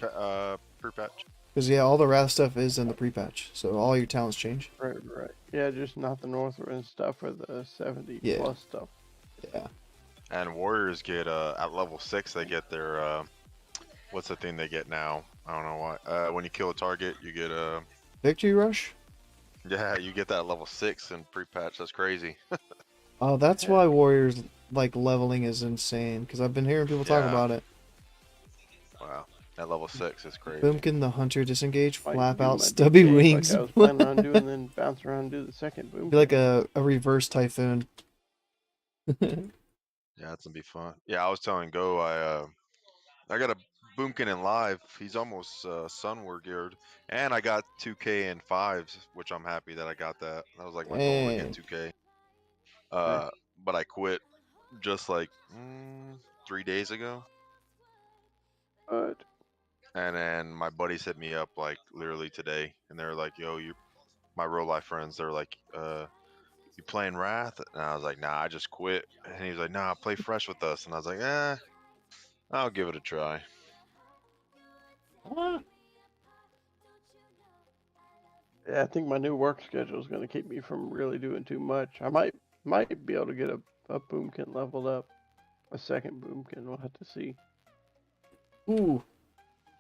Pre-patch. Because yeah, all the wrath stuff is in the pre-patch, so all your talents change. Right, right. Yeah, just not the Northwind stuff or the 70 Yeah. plus stuff. Yeah. And warriors get at level 6 they get their what's the thing they get now? I don't know what. When you kill a target, you get Victory rush. yeah, you get that at level 6 in pre-patch. That's crazy. Oh, that's Yeah. why warriors like leveling is insane. Because I've been hearing people talk Yeah. about it. Wow. At level 6 is crazy. Boomkin the hunter disengage, Might flap do out, my stubby DK wings. Like I was planning on doing, then bounce around and do the second boom. Be like a reverse typhoon. Yeah, that's gonna be fun. Yeah, I was telling Go I got a Boomkin in live. He's almost Sunwell geared, and I got 2K in fives, which I'm happy that I got that. That was like my goal to get Dang. 2K. Nice. But I quit just like 3 days ago, But and then my buddies hit me up like literally today, and they're like, "Yo, you, my real life friends, they're like, you playing Wrath?" And I was like, "Nah, I just quit." And he was like, "Nah, play fresh with us." And I was like, I'll give it a try." yeah, I think my new work schedule is going to keep me from really doing too much. I might be able to get a boomkin leveled up, a second boomkin. We'll have to see. Ooh.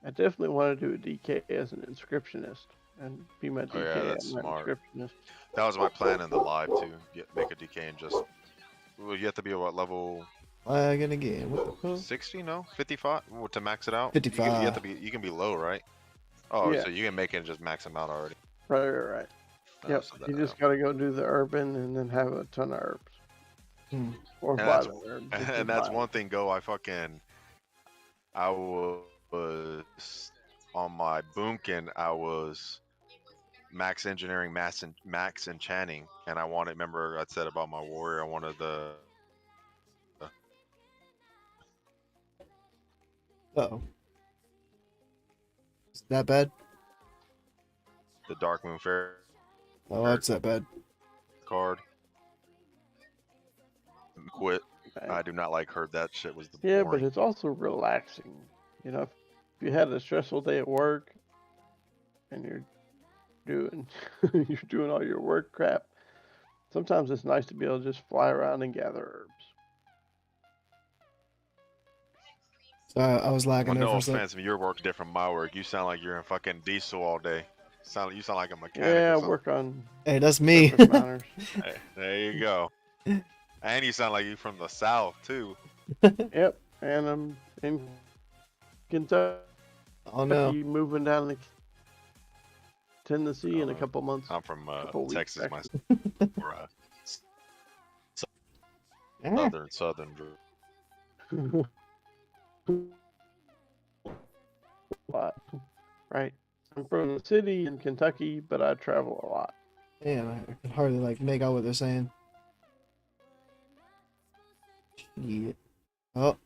I definitely want to do a DK as an inscriptionist and be my Oh, yeah, DK that's and my smart. inscriptionist. That was my plan in the live too. Make a DK and just. Well, you have to be what level? Flag again. What the fuck? 60? No, 55 to max it out. 55. You have to be. You can be low, right? Oh, Yeah. so you can make it and just max them out already. Right. Yep. So You just got to go do the urban and then have a ton of herbs. Hmm. Or And buy that's- the herbs. and that's one thing. Go. I was on my boomkin. I was max engineering, max enchanting, and I wanted. Remember, I said about my warrior. I wanted the. Uh-oh. Is it that bad? The Dark Moon Fair Oh, it's that bad. card. Quit. Okay. I do not like her. That shit was the Yeah, boring. but it's also relaxing. You know, if you had a stressful day at work and you're doing all your work crap, sometimes it's nice to be able to just fly around and gather herbs. So I was lagging Well, there no for a sec. offense, your work's different from my work. You sound like you're in fucking diesel all day. You sound like a mechanic. Yeah, I or something. work on Hey, that's me. surface mounters. Hey, there you go. And you sound like you from the south too. Yep, and I'm in Kentucky, Oh no. moving down to Tennessee in a couple months. I'm from couple weeks, Texas actually. myself. Or, Ah. southern. Lot. Right. I'm from the city in Kentucky, but I travel a lot. Man, I can hardly like make out what they're saying. Shit. Oh,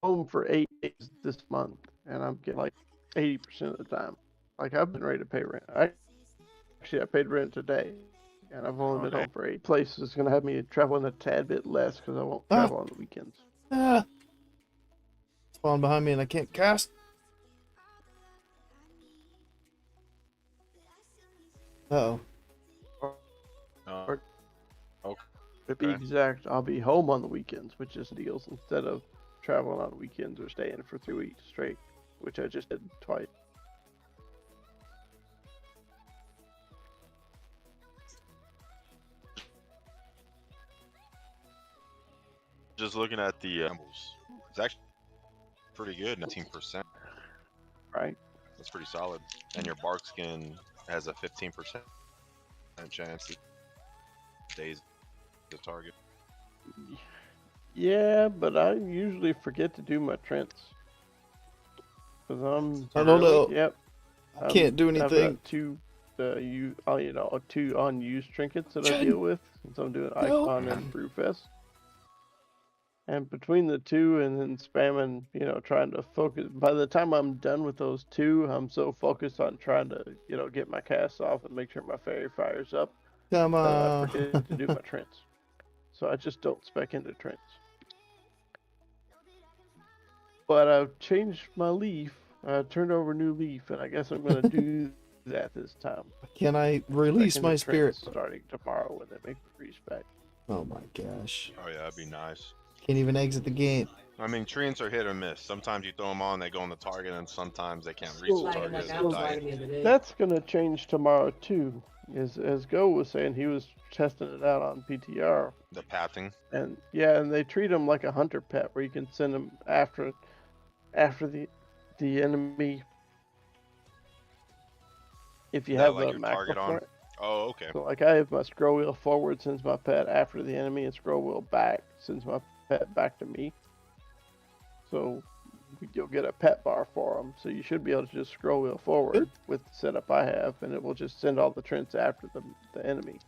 Home for 8 days this month, and I'm getting like 80% of the time. Like I've been ready to pay rent. I paid rent today, and I've only been Okay. home for 8 places. It's gonna have me traveling a tad bit less because I won't Ah. travel on the weekends. ah. It's falling behind me and I can't cast. Uh-oh. Okay. To be Okay. exact, I'll be home on the weekends, which is deals instead of traveling on the weekends or staying for 3 weeks straight, which I just did twice. Just looking at the symbols, it's actually pretty good. 19%. Right. That's pretty solid. And your bark skin has a 15% chance it stays the target. Yeah, but I usually forget to do my trends. Cause I'm. I don't know. Yep. I can't do I've anything. got two, two unused trinkets that I deal with since I'm doing Icon and Brewfest. And between the two and then spamming, trying to focus. By the time I'm done with those two, I'm so focused on trying to, get my cast off and make sure my fairy fire's up Come that I on. forget to do my trends. So I just don't spec into trends. But I've changed my leaf. I turned over a new leaf, and I guess I'm gonna do that this time. Can I release my spirit? Starting tomorrow when they make the respec. Oh my gosh. Oh yeah, that'd be nice. Can't even exit the game. I mean, treants are hit or miss. Sometimes you throw them on, they go on the target, and sometimes they can't reach the So- target. Like as I they was die. lagging the other day. That's gonna change tomorrow too. As Go was saying, he was testing it out on PTR, The pathing. and they treat him like a hunter pet, where you can send him after the enemy if you That, have like, the your macro target for on? it. Oh, okay. So like I have my scroll wheel forward sends my pet after the enemy, and scroll wheel back sends my pet back to me. So you'll get a pet bar for them. So you should be able to just scroll wheel forward with the setup I have, and it will just send all the trends after the enemy.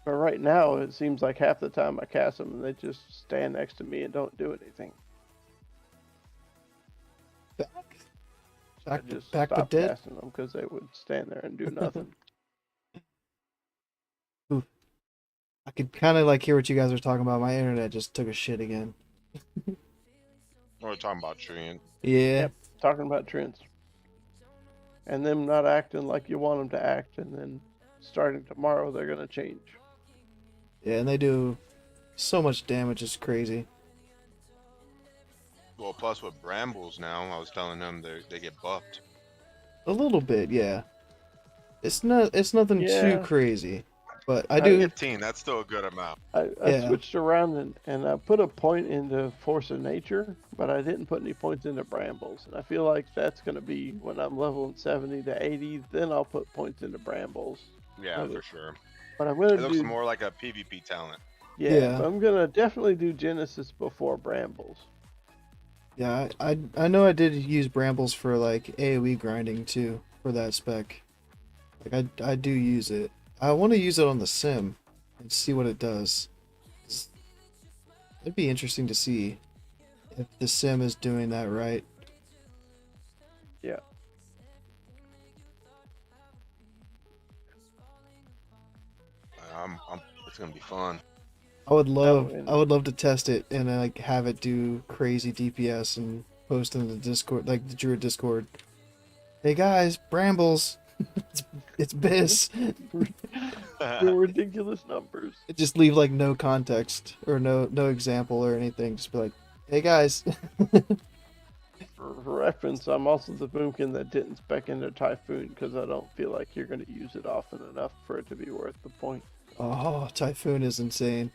But right now, it seems like half the time I cast them, and they just stand next to me and don't do anything. I just Back to stopped dead. casting them because they would stand there and do nothing. I could kind of like hear what you guys are talking about. My internet just took a shit again. We're talking about treant. Yeah. Yep. Talking about trends. And them not acting like you want them to act, and then starting tomorrow, they're going to change. Yeah, and they do so much damage. It's crazy. Well, plus with brambles now, I was telling them they get buffed. A little bit, yeah. It's nothing too Yeah. crazy, but I do. 15, that's still a good amount. I Yeah. switched around and I put a point into Force of Nature, but I didn't put any points into Brambles. And I feel like that's going to be when I'm leveling 70 to 80, then I'll put points into Brambles. Yeah, Okay. for sure. But I'm going It to looks do, more like a PvP talent. Yeah. but I'm going to definitely do Genesis before Brambles. Yeah, I know I did use brambles for like AoE grinding too for that spec. Like I do use it. I want to use it on the sim and see what it does. It'd be interesting to see if the sim is doing that right. Yeah. It's gonna be fun. I would love and- I would love to test it and like have it do crazy DPS and post in the Discord, like the Druid Discord. Hey guys, brambles. it's Biss. They're ridiculous numbers. Just leave like no context or no example or anything. Just be like, hey guys. For reference, I'm also the boomkin that didn't spec into Typhoon because I don't feel like you're going to use it often enough for it to be worth the point. Oh, Typhoon is insane.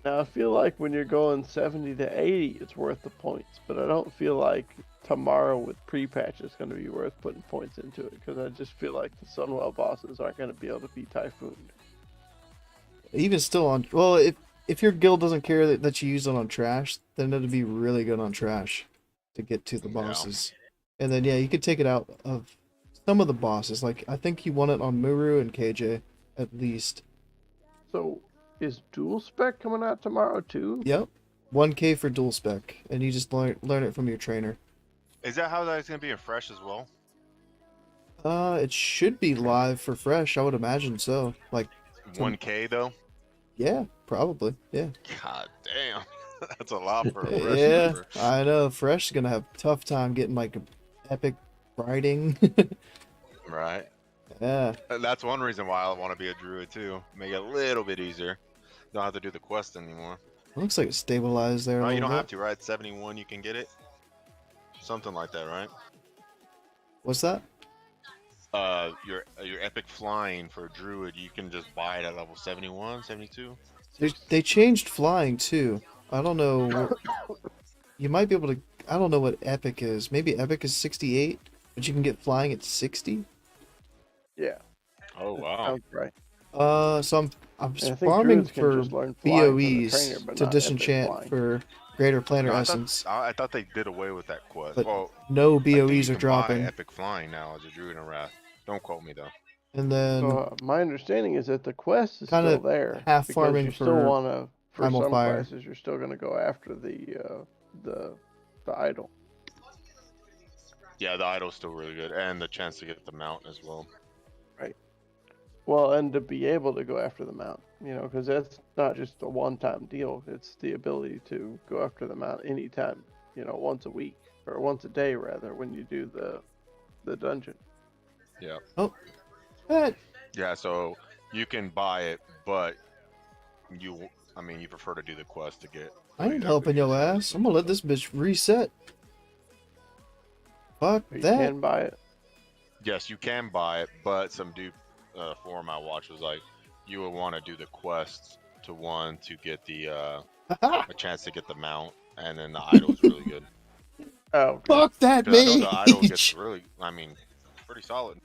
Now, I feel like when you're going 70 to 80, it's worth the points, but I don't feel like tomorrow with pre-patch is going to be worth putting points into it because I just feel like the Sunwell bosses aren't going to be able to be Typhooned. Even still on, well, if your guild doesn't care that you use it on trash, then it'd be really good on trash to get to the Yeah. bosses. And then yeah, you could take it out of some of the bosses. Like I think you want it on Muru and KJ at least. So, is dual spec coming out tomorrow too? Yep. 1K for dual spec, and you just learn it from your trainer. Is that how that's gonna be in fresh as well? It should be live for fresh. I would imagine so. Like 1K though? yeah, probably. Yeah. God damn. That's a lot for a fresh Yeah, server. I know. Fresh is gonna have a tough time getting like epic riding. Right. Yeah. And that's one reason why I want to be a druid too. Make it a little bit easier. Don't have to do the quest anymore. Looks like it's stabilized there. No, a you little don't bit. have to, right? 71 you can get it. Something like that, right? What's that? Your epic flying for a druid, you can just buy it at level 71, 72. They changed flying too. I don't know. You might be able to. I don't know what epic is. Maybe epic is 68, but you can get flying at 60. Yeah. Oh wow. Sounds right. So I'm And I think farming druids can for just learn flying from the trainer, BOEs but to not epic disenchant flying. for greater planner No, essence, I thought they did away with that quest. but Well, no I think BOEs you are can buy dropping. epic flying now as a druid in Wrath. Don't quote me though. And then So my understanding is that the quest is kind still of there half because farming you still for want to. For primal some fire. classes, you're still going to go after the idol. Yeah, the idol's still really good, and the chance to get the mount as well. Right. Well, and to be able to go after the mount, because that's not just a one-time deal. It's the ability to go after the mount anytime, once a week or once a day rather when you do the dungeon. Yeah. Oh, that Yeah, so you can buy it, but you prefer to do the quest to get. I ain't helping your ass. I'm gonna let this bitch reset. Fuck You that. can buy it. Yes, you can buy it, but some dude forum I watched was like, you would want to do the quests to get the a chance to get the mount, and then the idol's really good. Oh, okay. Fuck that Because I know the idol gets mage. really, pretty solid.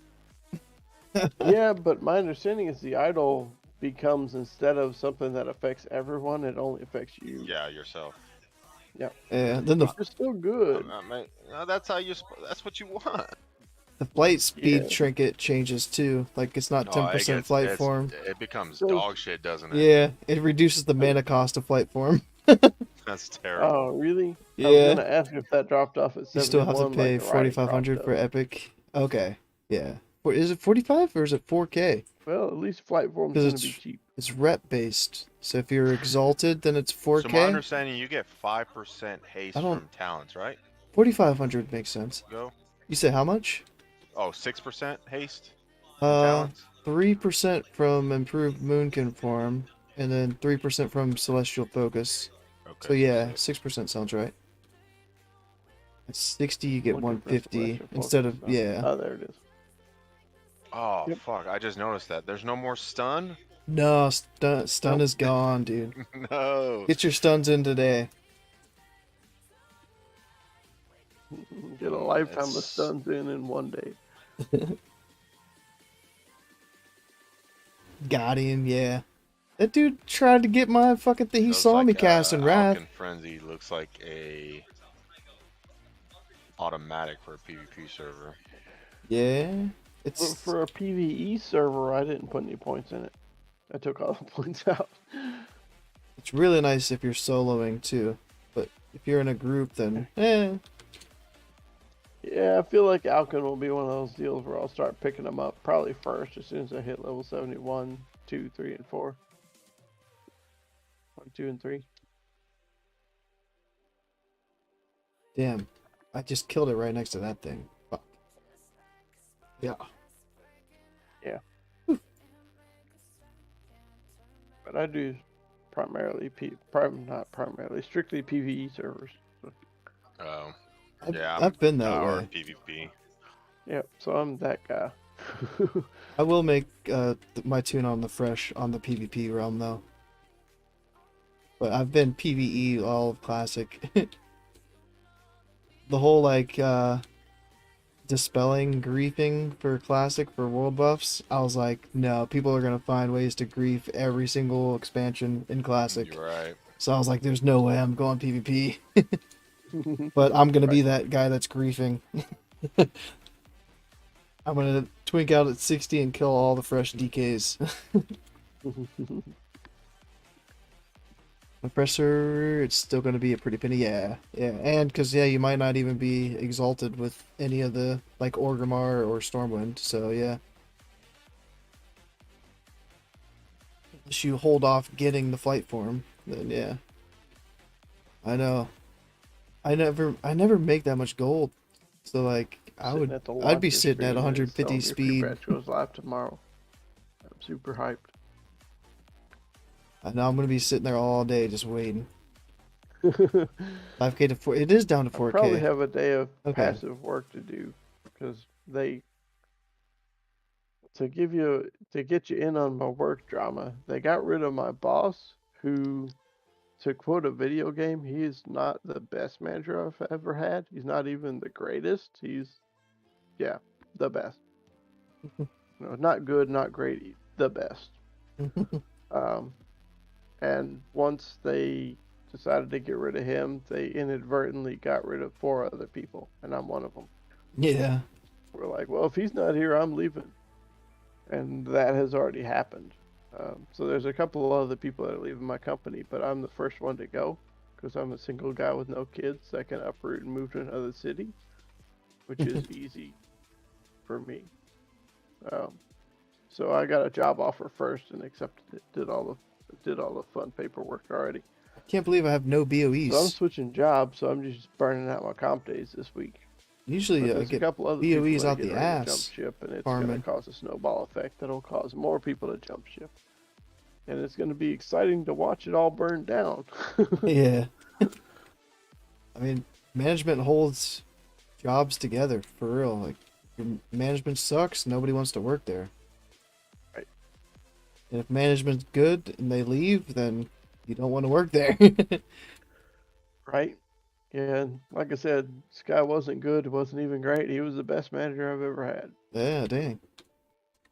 Yeah, but my understanding is the idol becomes, instead of something that affects everyone, it only affects you. Yeah, yourself. Yep. Yeah, then the It's still good. That's how that's what you want. flight speed Yeah. trinket changes too. Like it's not Oh, 10% flight form. It becomes So- dog shit, doesn't it? Yeah, it reduces the mana cost of flight form. That's terrible. Oh, really? I was Yeah, gonna ask if that dropped off at 71. you still have to pay like the riding 4,500 crop for does. epic. Okay, yeah. Is it 45 or is it 4K? Well, at least flight form's 'Cause gonna it's- be cheap. It's rep based. So if you're exalted, then it's So my 4K. understanding, you get 5% haste I don't- from talents, right? 4,500 makes sense. Go. You said how much? Oh, 6% haste from Uh, talents. 3% from improved moon conform, and then 3% from celestial focus. Okay. So yeah, six. 6% sounds right. At 60, you get Looking for 150 celestial instead of focus stuff. yeah. Oh, there it is. Oh Yep. fuck! I just noticed that there's no more stun. No, stun Nope. is gone, dude. No. Get your stuns in today. Get a lifetime of That's- stuns in 1 day. Got him, yeah. That dude tried to get my fucking thing. He Looks saw me like, casting Wrath. Alkin Frenzy looks like a automatic for a PvP server. Yeah. But It's for a PvE server, I didn't put any points in it. I took all the points out. it's really nice if you're soloing too. But if you're in a group, then Yeah, I feel like Alkin will be one of those deals where I'll start picking them up probably first as soon as I hit level 71, 2, 3, and 4. 1, 2, and 3. damn. I just killed it right next to that thing. Fuck. Yeah. But I do primarily, not primarily, strictly PvE servers. Oh. I've, Yeah, I've been that or way. PvP. Yep, so I'm that guy. I will make my tune on the PvP realm though. But I've been PvE all of Classic. The whole like dispelling griefing for Classic for world buffs, I was like, no, people are gonna find ways to grief every single expansion in Classic. You're right. So I was like, there's no way I'm going PvP. But I'm gonna be that guy that's griefing. I'm gonna twink out at 60 and kill all the fresh DKs. Oppressor, it's still gonna be a pretty penny, yeah. And because you might not even be exalted with any of the like Orgrimmar or Stormwind, so yeah. Unless you hold off getting the flight form, then yeah. I know. I never make that much gold, so like I'd be sitting at 150 speed. Patch goes live tomorrow. I'm super hyped. I know I'm gonna be sitting there all day just waiting. 5K to 4. It is down to 4K. I probably have a day of Okay. passive work to do because to get you in on my work drama, they got rid of my boss who, to quote a video game, he is not the best manager I've ever had. He's not even the greatest. He's the best. No, not good, not great, the best. And once they decided to get rid of him, they inadvertently got rid of 4 other people, and I'm one of them. Yeah. We're like, well, if he's not here, I'm leaving. And that has already happened. So there's a couple of other people that are leaving my company, but I'm the first one to go because I'm a single guy with no kids that can uproot and move to another city, which is easy for me. So I got a job offer first and accepted it. Did all the fun paperwork already. I can't believe I have no So I'm BOEs. switching jobs, so I'm just burning out my comp days this week. Usually But I there's a get couple other people BOEs that are out the getting ready to jump ass. ship, and it's farming. going to cause a snowball effect that'll cause more people to jump ship. And it's going to be exciting to watch it all burn down. Yeah. I mean, management holds jobs together for real. Like, your management sucks, nobody wants to work there. Right. And if management's good and they leave, then you don't want to work there. Right? Yeah, and like I said, this guy wasn't good, wasn't even great. He was the best manager I've ever had. Yeah, dang.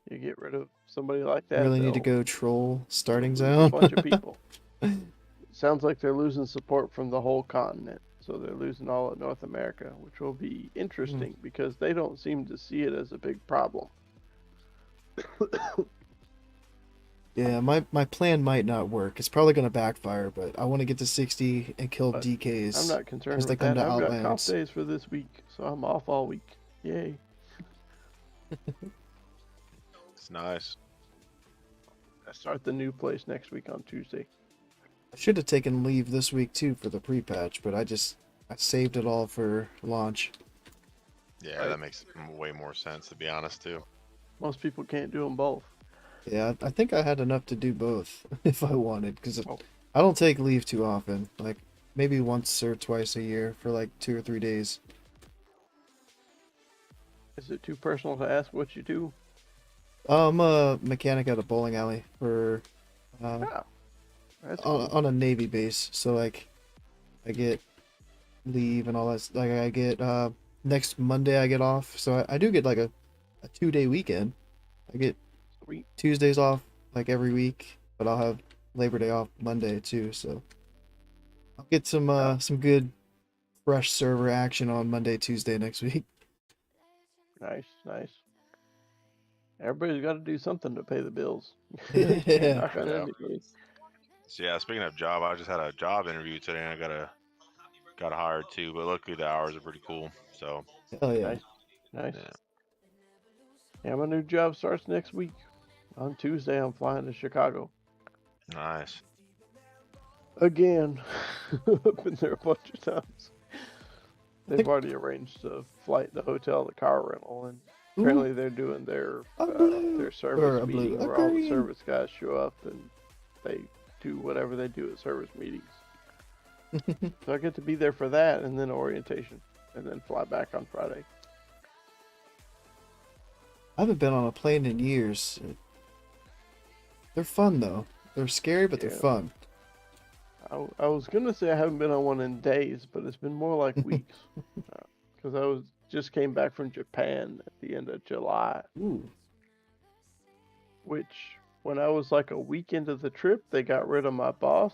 You get rid of somebody like that, Really need to they'll go troll starting lose zone. a bunch of people. Sounds like they're losing support from the whole continent. So they're losing all of North America, which will be interesting because they don't seem to see it as a big problem. Yeah, my plan might not work. It's probably gonna backfire, but I want to get to 60 and kill But DKs I'm not concerned as they with come that. to I've got comp Outlands. days for this week, so I'm off all week. Yay. It's nice. I start the new place next week on Tuesday. I should have taken leave this week too for the pre-patch, but I saved it all for launch. Yeah, Right. that makes way more sense, to be honest, too. Most people can't do them both. Yeah, I think I had enough to do both if I wanted, because Oh. I don't take leave too often. Like, maybe once or twice a year for like 2 or 3 days. Is it too personal to ask what you do? I'm a mechanic at a bowling alley for Yeah, that's on, cool. on a Navy base. So like, I get leave and all that. Like I get next Monday I get off, so I do get like a 2-day weekend. I get Sweet. Tuesdays off like every week, but I'll have Labor Day off Monday too. So I'll get some good fresh server action on Monday, Tuesday next week. Nice, nice. Everybody's got to do something to pay the bills. Yeah. Can't knock on Yeah. anybody. So yeah, speaking of job, I just had a job interview today, and I got hired too. But luckily, the hours are pretty cool. So Hell yeah. Nice, nice. yeah, Yeah, my new job starts next week. On Tuesday, I'm flying to Chicago nice. again. I've been there a bunch of times. They've think- already arranged the flight, the hotel, the car rental, and Ooh, apparently they're doing their a blue, or service a blue, meeting a where all the green. service guys show up and they do whatever they do at service meetings. So I get to be there for that and then orientation and then fly back on Friday. I haven't been on a plane in years. They're fun though. They're scary, but they're Yeah. fun. I was gonna say I haven't been on one in days, but it's been more like weeks. Because I just came back from Japan at the end of July, Ooh. which when I was like a week into the trip, they got rid of my boss.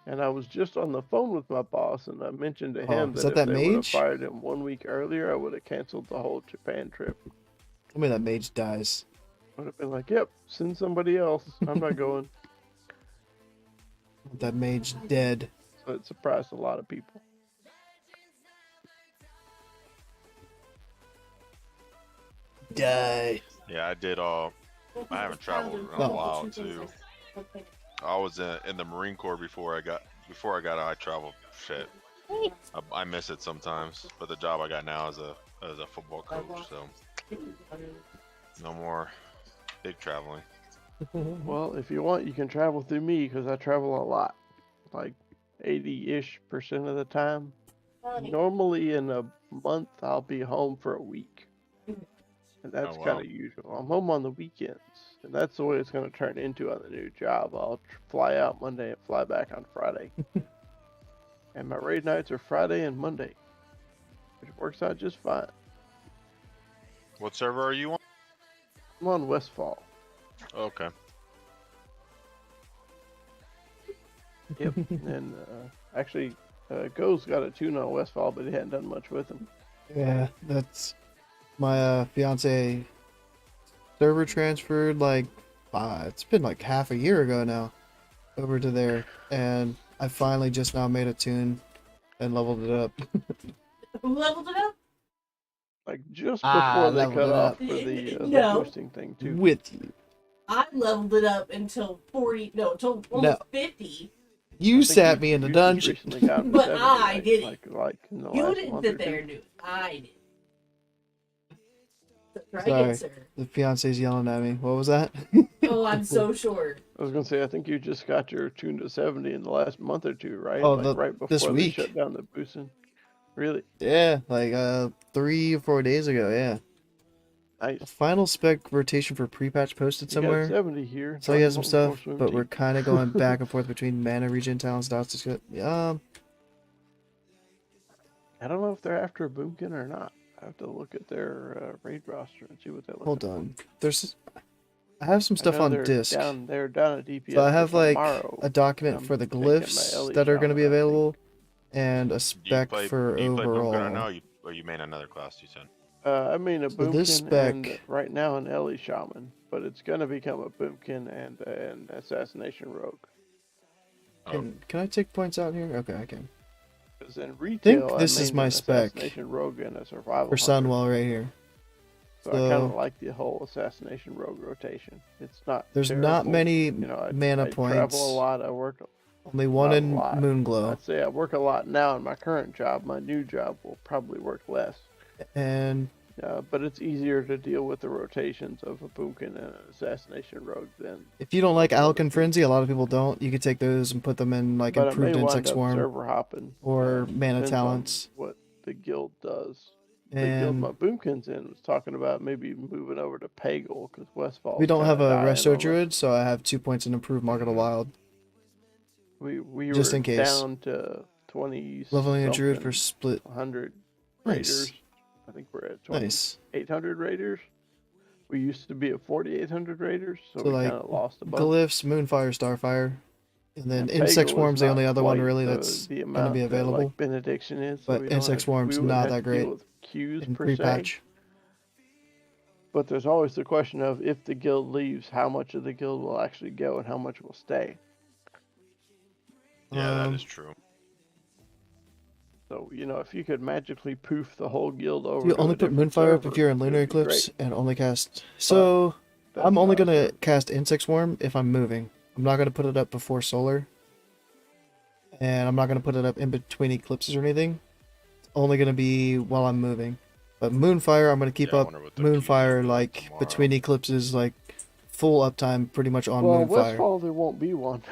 And I was just on the phone with my boss, and I mentioned to him is that that if they would have mage? fired him 1 week earlier, I would have canceled the whole Japan trip. Tell me that mage dies. I would have been like, yep, send somebody else. I'm not going. That mage dead. So it surprised a lot of people. Die. Yeah, I did all. I haven't traveled in a No. while too. I was in the Marine Corps before I got out. I traveled shit. I miss it sometimes, but the job I got now is as a football coach, so no more big traveling. Well, if you want, you can travel through me because I travel a lot. Like 80-ish% of the time. Normally in a month, I'll be home for a week. And that's Oh, wow. kind of usual. I'm home on the weekends. And that's the way it's going to turn into on the new job. I'll fly out Monday and fly back on Friday. And my raid nights are Friday and Monday. Which works out just fine. What server are you on? I'm on Westfall. Okay. Yep. And actually, Go's got a tune on Westfall, but he hadn't done much with him. Yeah, that's my fiance server transferred like it's been like half a year ago now over to there, and I finally just now made a tune and leveled it up. Who leveled it up? Like just Ah, before they leveled cut it off up. for the No. boosting thing too. With you. I leveled it up until 40, no, until almost 50. You I think sat me in the you dungeon. just recently got him to But 70, I like, did it. Like in the You last didn't month or sit there two. and do it. I did. So try Sorry. again, sir. The fiance's yelling at me. What was that? Oh, I'm so short. I was gonna say, I think you just got your tune to 70 in the last month or two, right? Oh, like right this before they week. shut down the boosting. Really? Yeah, like 3 or 4 days ago. Yeah. Nice. A final spec rotation for pre-patch posted You somewhere. got 70 here. So he has some Don't stuff, force swim but team. we're kind of going back and forth between mana regen talents, dots. I don't know if they're after a boomkin or not. I have to look at their raid roster and see what they're looking Hold for. on. I have some I stuff know on they're disc. They're down at DPS. So I have for like tomorrow. a document I'm for the taking my glyphs Ellie that are going to be Shaman, I think. available, and a Do you spec play for Boomkin right now, overall. or you main another class? You said. I mean a So this boomkin spec- and right now an Ellie Shaman, but it's gonna become a boomkin and an assassination rogue. Oh. Can I take points out here? Okay, I can. Because in retail, this I is mained my an spec assassination rogue and a survival For hunter. Sunwell right here. So I kind of So- like the whole assassination rogue rotation. It's not. There's terrible. not many You know, I mana points. travel a lot. I work. Only one not a in lot. Moonglow. I'd say I work a lot now in my current job. My new job will probably work less. And But it's easier to deal with the rotations of a boomkin and an assassination rogue than. if you don't like Other Alkin people. Frenzy, a lot of people don't. You could take those and put them in like But I may improved wind insect up swarm server hopping. or mana Depends on talents. what the guild does. The guild And my boomkin's in was talking about maybe moving over to Pagel because Westfall. we don't have a Resto Druid, so I have 2 points in improved Market of Wild. We just were in case. down to 20. Leveling a Druid for split. 100 Nice. raiders. I think we're at 20. Nice. 800 raiders. We used to be at 4,800 raiders, so, So, we like, kind of lost a bunch. Glyphs, Moonfire, Starfire. And then And Insect Pagel is Swarm's the not only other one quite really the- that's the going to amount be that, available. like Benediction is, so But we don't Insect have- Swarm's we wouldn't not have that to deal great with queues in per se. pre-patch. But there's always the question of if the guild leaves, how much of the guild will actually go and how much will stay. Yeah, that Um, is true. So, you know, if you could magically poof the whole guild over You to only a put different Moonfire up server, if you're in it Lunar would be great. Eclipse and only cast. So That's I'm only not a gonna server. cast Insect Swarm if I'm moving. I'm not gonna put it up before Solar, and I'm not gonna put it up in between eclipses or anything. It's only gonna be while I'm moving. But Moonfire, I'm gonna keep Yeah, I up wonder what their queues Moonfire look like tomorrow. between eclipses, like full uptime, pretty much on Well, Moonfire. Westfall, there won't be one.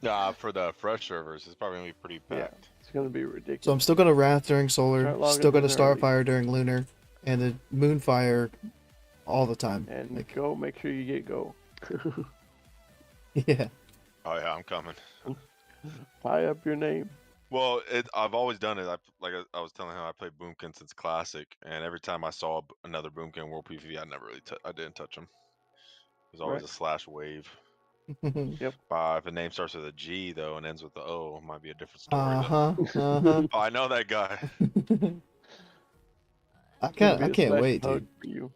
Nah, for the fresh servers, it's probably gonna be pretty Yeah. packed. It's going to be ridiculous. So I'm still gonna Wrath during Solar, Start logging still gonna in early. Starfire during Lunar, and the Moonfire all the time. And Like, go, make sure you get go. yeah. Oh yeah, I'm coming. Tie up your name. Well, I've always done it. I was telling him I played Boomkin since Classic, and every time I saw another Boomkin World PvP, I never really I didn't touch him. There's always Right. a slash wave. Yep. If a name starts with a G though and ends with the O, it might be a different story. Uh Then. huh. Uh huh. Oh, I know that guy. I It's gonna can't. be I a can't special wait, hug dude. for you.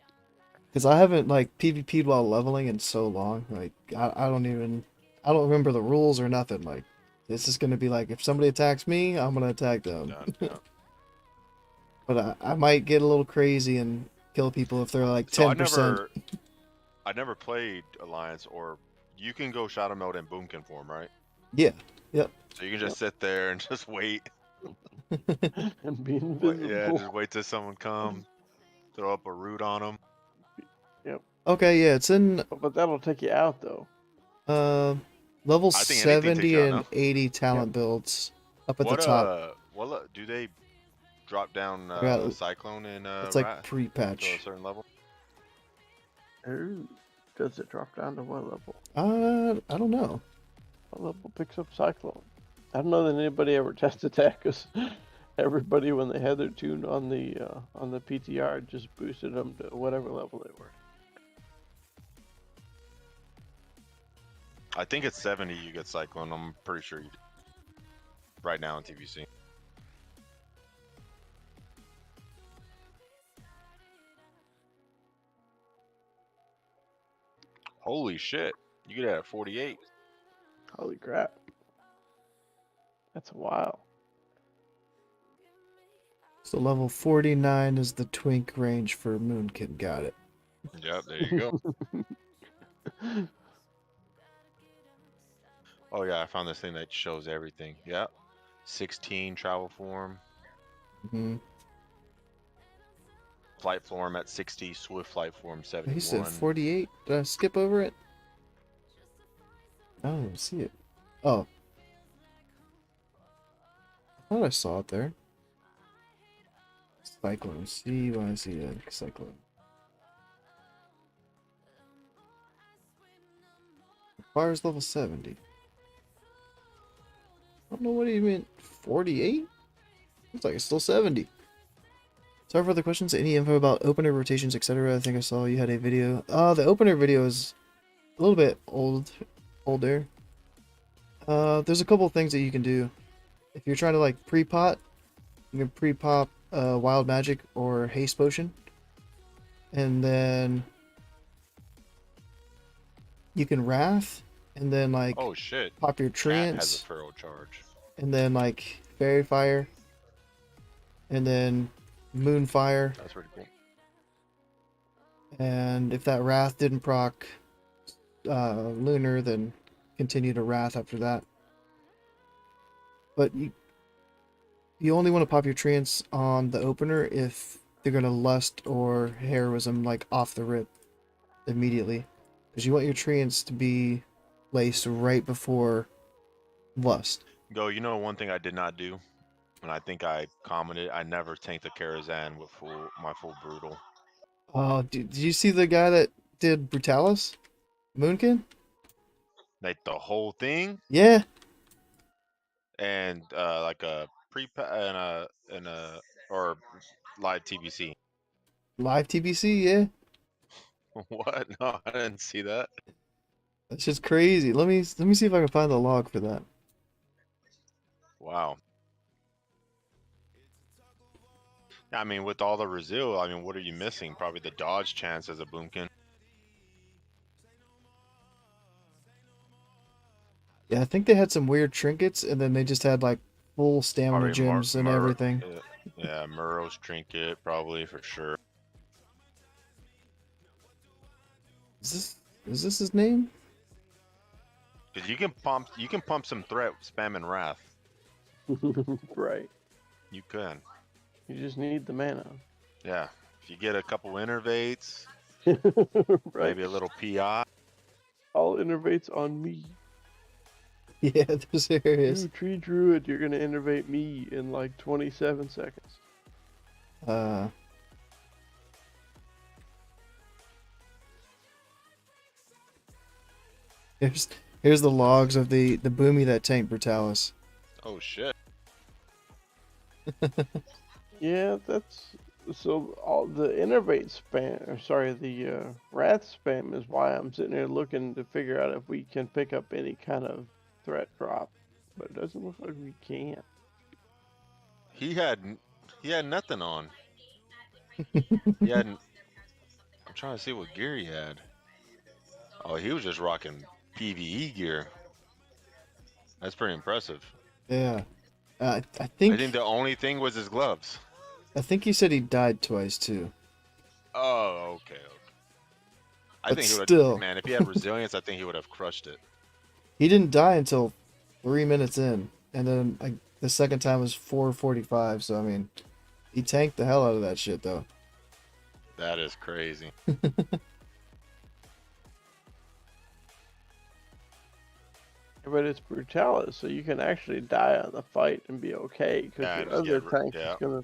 Because I haven't like PvP'd while leveling in so long. Like I don't remember the rules or nothing. Like this is gonna be like if somebody attacks me, I'm gonna attack them. Yeah. But I might get a little crazy and kill people if they're like So 10%. I never played Alliance, or you can go Shadow Mode in Boomkin form, right? Yeah. Yep. So you can just sit there and just wait. And be Wait, invisible. yeah, just wait till someone comes, throw up a root on them. Okay. Yeah. It's in But that'll take you out, though. level I think anything takes 70 you out and now. 80 talent builds up at What the top. do they drop down Yeah, Cyclone and It's like Wrath to pre-patch. a certain level? Ooh. Does it drop down to what level? I don't know. What level picks up Cyclone? I don't know that anybody ever tested that because everybody, when they had their tune on the PTR, just boosted them to whatever level they were. I think it's 70 you get Cyclone. I'm pretty sure you do. Right now in TVC. Holy shit. You get it at 48. Holy crap. That's a while. So level 49 is the twink range for Moonkin. Got it. Yep, there you go. Oh yeah, I found this thing that shows everything. Yep. 16 travel form. Hmm. Flight form at 60. Swift flight form He 71. said 48. Did I skip over it? I don't even see it. Oh. I thought I saw it there. Cyclone. See when I see a cyclone. Requires level 70. I don't know what he meant. 48? Looks like it's still 70. Sorry for the questions. Any info about opener rotations, etc.? I think I saw you had a video. The opener video is a little bit older. There's a couple things that you can do. If you're trying to like pre-pot, you can pre-pop Wild Magic or Haste Potion. And then you can Wrath, and then like Oh shit. pop your Cat has a Treants, Feral Charge. and then like Fairy Fire, and then Moonfire. That's pretty cool. And if that Wrath didn't proc Lunar, then continue to Wrath after that. But you only want to pop your Treants on the opener if they're going to Lust or Heroism like off the rip immediately. Because you want your Treants to be laced right before Lust. Go, you know one thing I did not do? And I think I commented, I never tanked the Karazhan with my full brutal. Oh, did you see the guy that did Brutalis? Moonkin? Like the whole thing? Yeah. And like a and a or live TBC. Live TBC, yeah. What? No, I didn't see that. That's just crazy. Let me see if I can find the log for that. Wow. I mean, with all the Resil, I mean, what are you missing? Probably the dodge chance as a Boomkin. Yeah, I think they had some weird trinkets, and then they just had like full stamina Probably gems and everything. Yeah, Murrow's trinket, probably for sure. Is this his name? Because you can pump some threat spamming Wrath. Right. You can. You just need the mana. Yeah. If you get a couple innervates, Right. maybe a little PI. All innervates on me. Yeah, there it is. You tree druid, you're gonna innervate me in like 27 seconds. Here's the logs of the boomy that tanked Brutalis. Oh shit. Yeah, that's so all the innervate spam, or sorry, the wrath spam is why I'm sitting here looking to figure out if we can pick up any kind of threat drop, but it doesn't look like we can. He had nothing on. He hadn't. I'm trying to see what gear he had. Oh, he was just rocking PvE gear. That's pretty impressive. Yeah. I I think think the only thing was his gloves. I think he said he died twice too. Oh, okay. I But think he would still. have, man, if he had resilience, I think he would have crushed it. He didn't die until 3 minutes in, and then the second time was 4:45. So I mean, he tanked the hell out of that shit though. That is crazy. But it's Brutalis, so you can actually die on the fight and be okay, because Yeah, your just other get tank yeah. is gonna.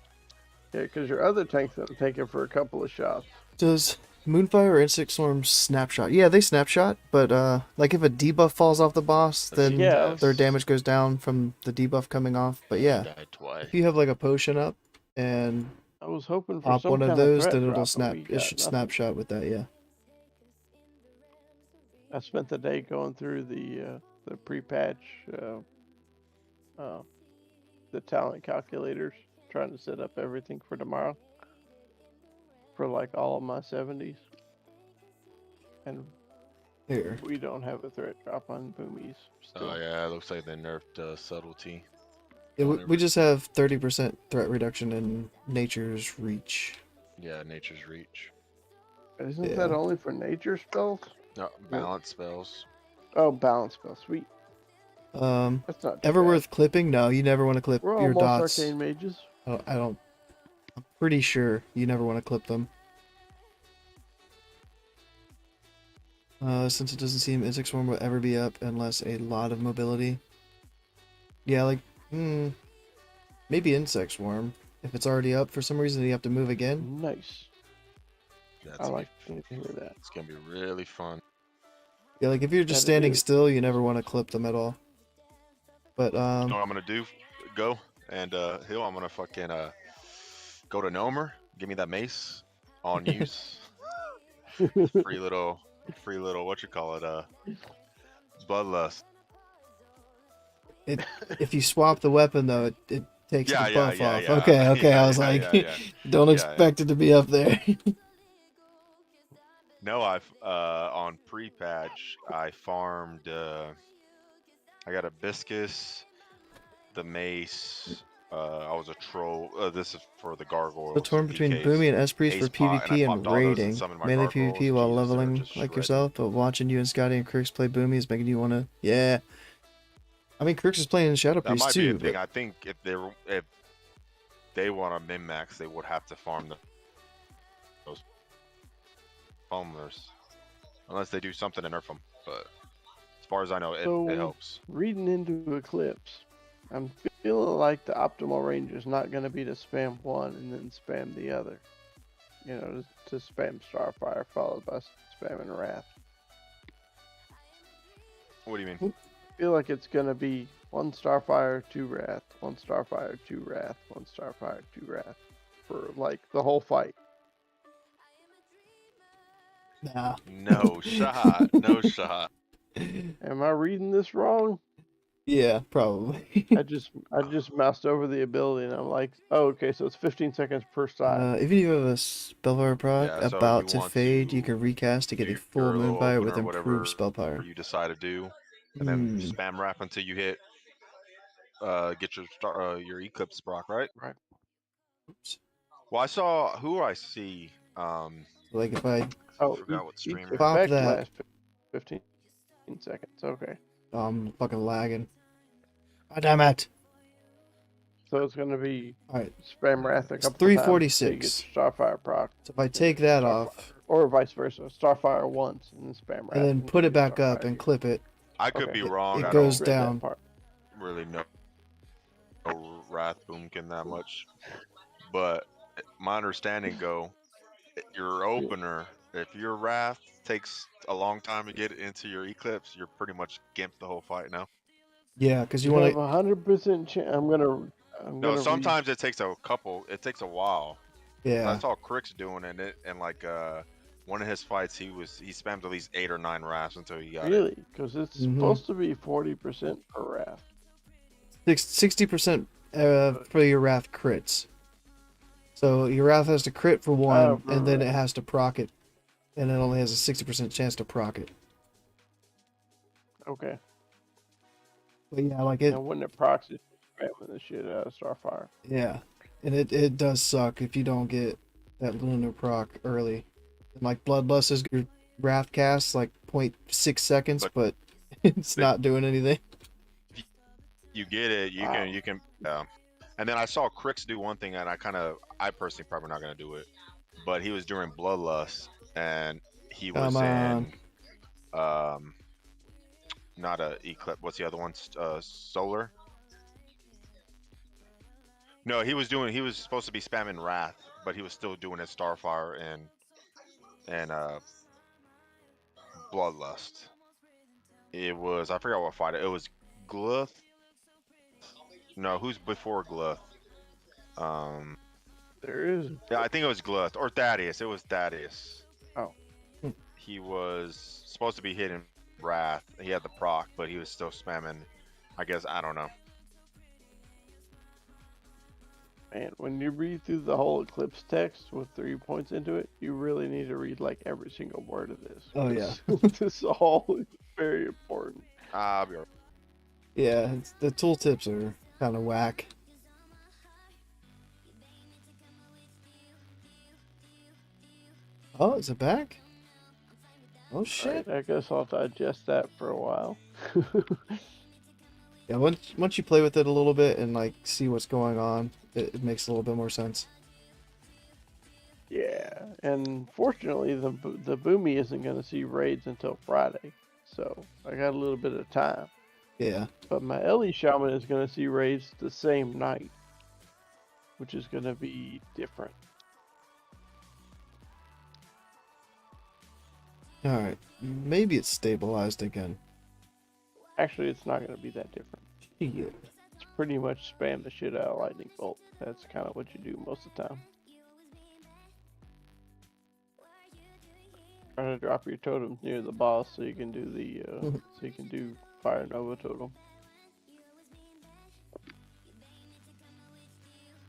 Yeah, because your other tank's gonna take it for a couple of shots. Does Moonfire or Insect Storm snapshot? Yeah, they snapshot, but like if a debuff falls off the boss, then Yeah. their damage goes down from the debuff coming off. But yeah, Died twice. if you have like a potion up and I was hoping for pop some one kind of those, threat then drop, it'll but snap. we It got should nothing. snapshot with that. Yeah. I spent the day going through the pre-patch, the talent calculators, trying to set up everything for tomorrow for like all of my 70s, and Here. we don't have a threat drop on boomies still. Oh yeah, it looks like they nerfed subtlety. Yeah, on we just have 30% threat reduction in nature's reach. Yeah, nature's reach. Isn't that Yeah. only for nature spells? No, balance spells. Oh, balance spell, sweet. Um, That's not too ever bad. worth clipping? No, you never want to clip We're your almost dots. arcane mages. I don't. I'm pretty sure you never want to clip them. Since it doesn't seem insect swarm will ever be up unless a lot of mobility. Yeah, like, maybe insect swarm. If it's already up for some reason, you have to move again. Nice. That's I like to hear that. It's gonna be really fun. Yeah, like if you're just That it standing is. still, you never want to clip them at all. But You know what I'm gonna do? Go and Hill. I'm gonna fucking go to Nomer. Give me that mace on use. free little what you call it? Bloodlust. if you swap the weapon though, it takes Yeah, the yeah, buff yeah, off. yeah. Okay, okay. Yeah, I was yeah, like, yeah, yeah. don't Yeah, expect it to be up there. No, I've on pre-patch I farmed. I got a biscus, the mace. I was a troll. This is for the gargoyle. The torn between PKs. Boomy and S-Priest for Ace pot, and I PvP popped and all those and raiding. summoned my Mainly gargoyles. PvP while Jesus, they were leveling just like shredding. yourself, but watching you and Scotty and Crix play Boomy is making you want to. Yeah. I mean, Crix is playing Shadow That Priest might be a too, thing. but I think if they want to min max, they would have to farm those foamers, unless they do something to nerf them. But as far as I know, it helps. Reading into Eclipse, I'm feeling like the optimal range is not going to be to spam one and then spam the other. You know, to spam Starfire followed by spamming Wrath. What do you mean? I feel like it's going to be one Starfire, two Wrath, one Starfire, two Wrath, one Starfire, two Wrath for like the whole fight. nah. No shot. No shot. Am I reading this wrong? Yeah, probably. I just moused over the ability and I'm like, oh, okay, so it's 15 seconds per side. If you have a Spellfire proc Yeah, so if about you to want fade, you to can recast to get do a full your little Moonfire with opener, improved whatever Spellfire. you decide to do, and then spam wrap until you hit get your Eclipse proc, right? Right. Oops. Well, I saw who I see. Like if I Oh, forgot what each streamer. Pop effect that. lasts 15 seconds. Okay. I'm fucking lagging. God damn it! So it's going to be Alright, spam Wrath a it's couple times until you 346. get Starfire proc. So if I take that Starfire. off Or vice versa. Starfire once and then spam Wrath. and then until put you it get back up Starfire and again. clip it, I could Okay. be wrong. it I goes don't Read that down. part. really know Wrath Boomkin that much, but my understanding your opener, if your Wrath takes a long time to get into your Eclipse, you're pretty much gimped the whole fight now. Yeah, because you You want have to. 100% chance. I'm No, gonna sometimes it takes a while. I Yeah, saw Crix doing it, and like one of his fights, he spammed at least 8 or 9 Wraths until he got it. really, because it's Mhm. supposed to be 40% per Wrath. 60% for your Wrath crits. So your Wrath has to crit for one, Oh, and then it right. has to proc it, and it only has a 60% chance to proc it. Okay. But yeah, like it. And when it procs, it's spamming the shit out of Starfire. Yeah, and it does suck if you don't get that lunar proc early. And like Bloodlust is your Wrath cast like 0.6 seconds, but it's not doing anything. You get it, you can. And then I saw Crix do one thing, and I personally probably not gonna do it, but he was doing Bloodlust, and he was in not a Eclipse. What's the other one? Solar. No, he was supposed to be spamming Wrath, but he was still doing his Starfire and Bloodlust. It was, I forgot what fight it was. Glyph. No, who's before Glyph? There is. Yeah, I think it was Glyph or Thaddeus. It was Thaddeus. Oh. He was supposed to be hitting Wrath. He had the proc, but he was still spamming. I guess I don't know. Man, when you read through the whole Eclipse text with 3 points into it, you really need to read like every single word of this. Oh, yeah. This all is very important. I'll be alright. Yeah, the tooltips are kind of whack. Oh, is it back? Oh shit! Right, I guess I'll digest that for a while. Yeah, once you play with it a little bit and like see what's going on, it makes a little bit more sense. Yeah, and fortunately, the Boomy isn't going to see raids until Friday, so I got a little bit of time. Yeah. But my Ellie Shaman is going to see raids the same night, which is going to be different. All right. Maybe it's stabilized again. Actually, it's not going to be that different. Shit. It's pretty much spam the shit out of Lightning Bolt. That's kind of what you do most of the time. Try to drop your totems near the boss so you can do the so you can do Fire Nova totem.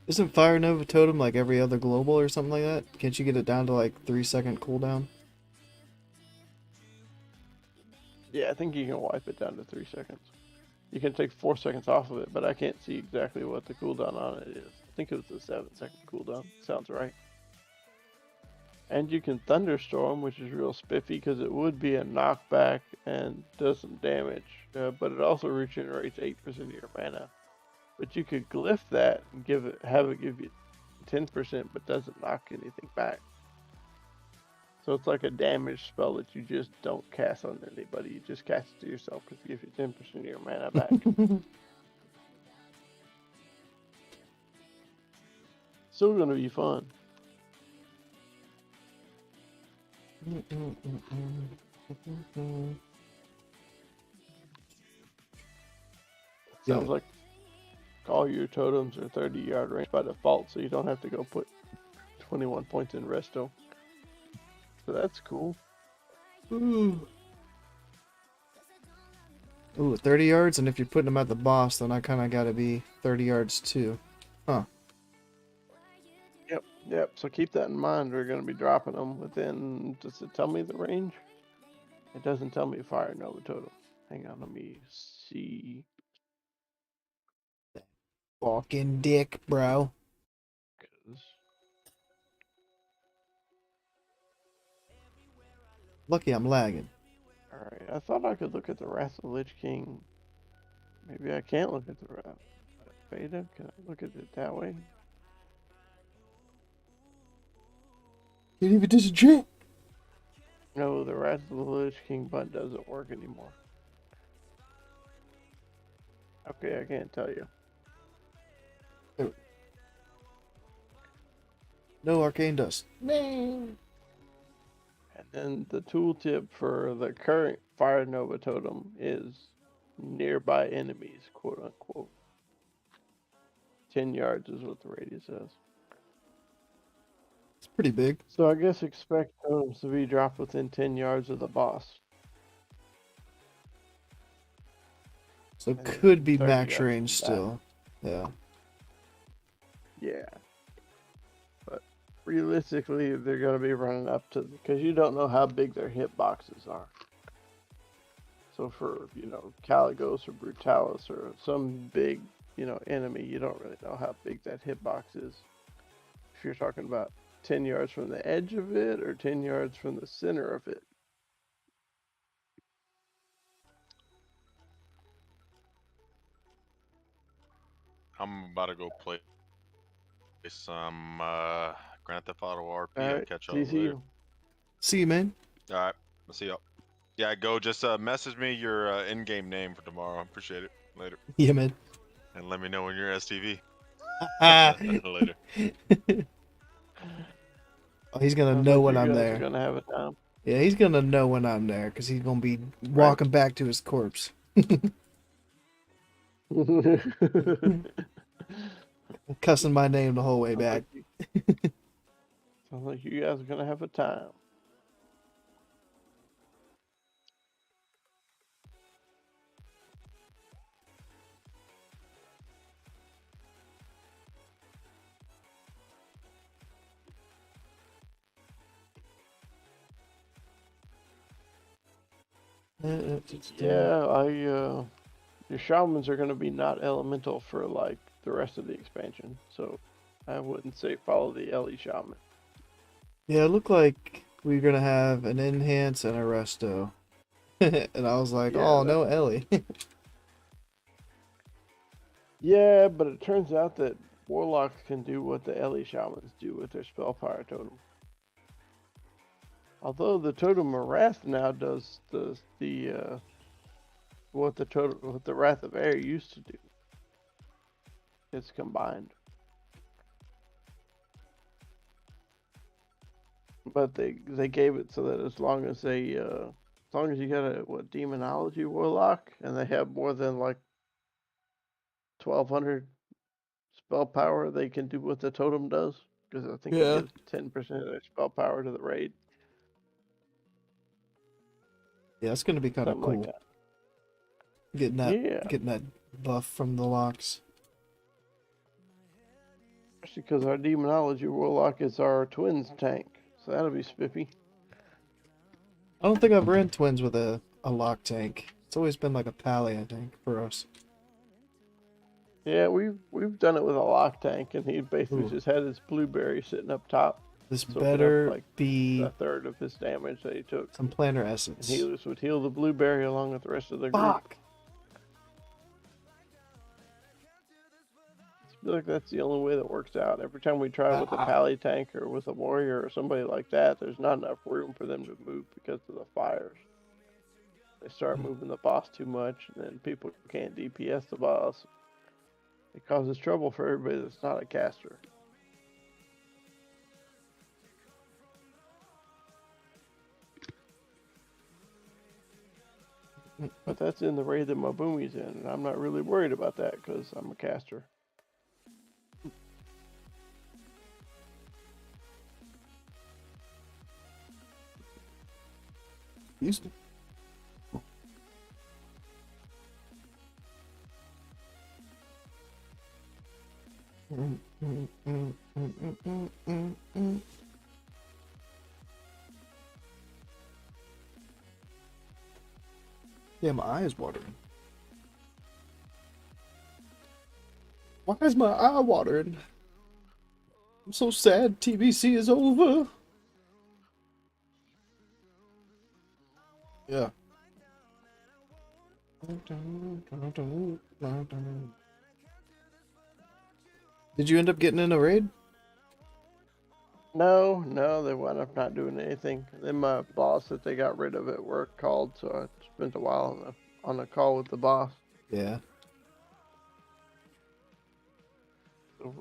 Isn't Fire Nova Totem like every other global or something like that? Can't you get it down to like 3-second cooldown? Yeah, I think you can wipe it down to 3 seconds. You can take 4 seconds off of it, but I can't see exactly what the cooldown on it is. I think it was a 7-second cooldown. Sounds right. And you can Thunderstorm, which is real spiffy because it would be a knockback and does some damage, but it also regenerates 8% of your mana. But you could Glyph that and have it give you 10%, but doesn't knock anything back. So it's like a damage spell that you just don't cast on anybody. You just cast it to yourself because it gives you 10% of your mana back. Still gonna be fun. Sounds like all your totems are 30-yard range by default, so you don't have to go put 21 points in resto. So that's cool. Ooh, 30 yards, and if you're putting them at the boss, then I kind of got to be 30 yards too. Huh. Yep. So keep that in mind. We're going to be dropping them within. Does it tell me the range? It doesn't tell me Fire Nova totem. Hang on, let me see. Fucking dick, bro. 'Cause Lucky I'm lagging. Alright, I thought I could look at the Wrath of the Lich King. Maybe I can't look at the Wrath. Beta? Can I look at it that way? Can't even disenchant. No, the Wrath of the Lich King button doesn't work anymore. Okay, I can't tell you. No arcane dust. And then the tooltip for the current Fire Nova totem is nearby enemies, quote unquote. 10 yards is what the radius says. It's pretty big. So I guess expect totems to be dropped within 10 yards of the boss. So it And could be 30 max yards range from that. still. Yeah. Yeah. But realistically, they're going to be running up to, because you don't know how big their hitboxes are. So for, Caligos or Brutalis or some big, enemy, you don't really know how big that hitbox is. If you're talking about 10 yards from the edge of it or 10 yards from the center of it. I'm about to go play some Grand Theft Auto RP. I'll Alright, catch y'all later. TCU. See you, man. All right, I'll see y'all. Yeah, go. Just message me your in-game name for tomorrow. Appreciate it. Later. Yeah, man. And let me know when you're STV. Ah. Later. Oh, he's gonna Sounds know like when you I'm guys there. are gonna have a time. Yeah, he's gonna know when I'm there because he's gonna be walking back to his corpse. Cussing my name the whole way back. Sounds like you guys are gonna have a time. Yeah, your shamans are going to be not elemental for like the rest of the expansion, so I wouldn't say follow the Ellie shaman. Yeah, it looked like we were gonna have an enhance and a resto. And I was like, Yeah, oh, no Ellie. yeah, but it turns out that warlocks can do what the Ellie shamans do with their spell power totem. Although the totem of wrath now does what the wrath of air used to do. It's combined. But they gave it so that as long as you got a demonology warlock and they have more than like 1200 spell power, they can do what the totem does, because I think it Yeah. gives 10% of their spell power to the raid, Yeah, it's gonna be kind of something like cool. that. Getting that, Yeah, getting that buff from the locks. especially because our demonology warlock is our twins tank, so that'll be spiffy. I don't think I've ran twins with a lock tank. It's always been like a pally, I think, for us. Yeah, we've done it with a lock tank, and he basically Ooh. just had his blueberry sitting up top, This soaking up better like be a third of his damage that he took. some planner And essence. healers would heal the blueberry along with the rest of the group. Fuck! I feel like that's the only way that works out. Every time we try with a pally tank or with a warrior or somebody like that, there's not enough room for them to move because of the fires. They start moving the boss too much, and then people can't DPS the boss. It causes trouble for everybody that's not a caster. But that's in the raid that my boomie's in, and I'm not really worried about that because I'm a caster. Used to. Yeah, my eye is watering. Why is my eye watering? I'm so sad TBC is over. Yeah. Did you end up getting in a raid? No, they wound up not doing anything. Then my boss that they got rid of at work called, so I spent a while on a call with the boss. Yeah. So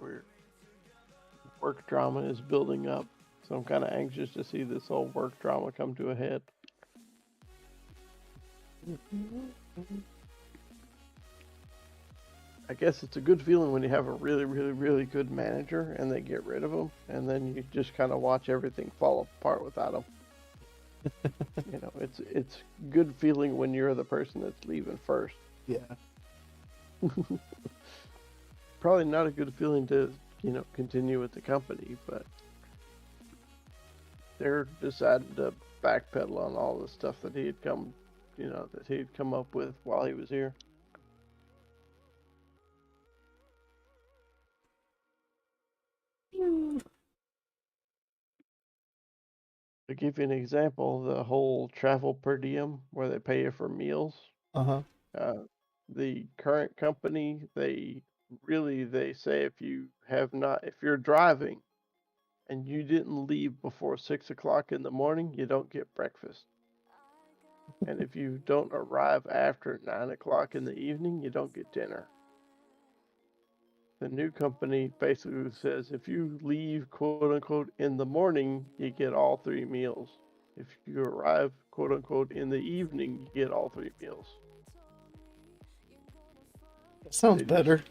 work drama is building up, so I'm kind of anxious to see this whole work drama come to a head. I guess it's a good feeling when you have a really, really, really good manager and they get rid of them, and then you just kind of watch everything fall apart without them. You know, it's good feeling when you're the person that's leaving first. Yeah. Probably not a good feeling to, continue with the company, but they're deciding to backpedal on all the stuff that he had come up with while he was here. To give you an example, the whole travel per diem where they pay you for meals, Uh-huh. the current company, they say if you're driving and you didn't leave before 6 o'clock in the morning, you don't get breakfast. And if you don't arrive after 9 o'clock in the evening, you don't get dinner. The new company basically says if you leave, quote unquote, in the morning, you get all 3 meals. If you arrive, quote unquote, in the evening, you get all 3 meals. That sounds better.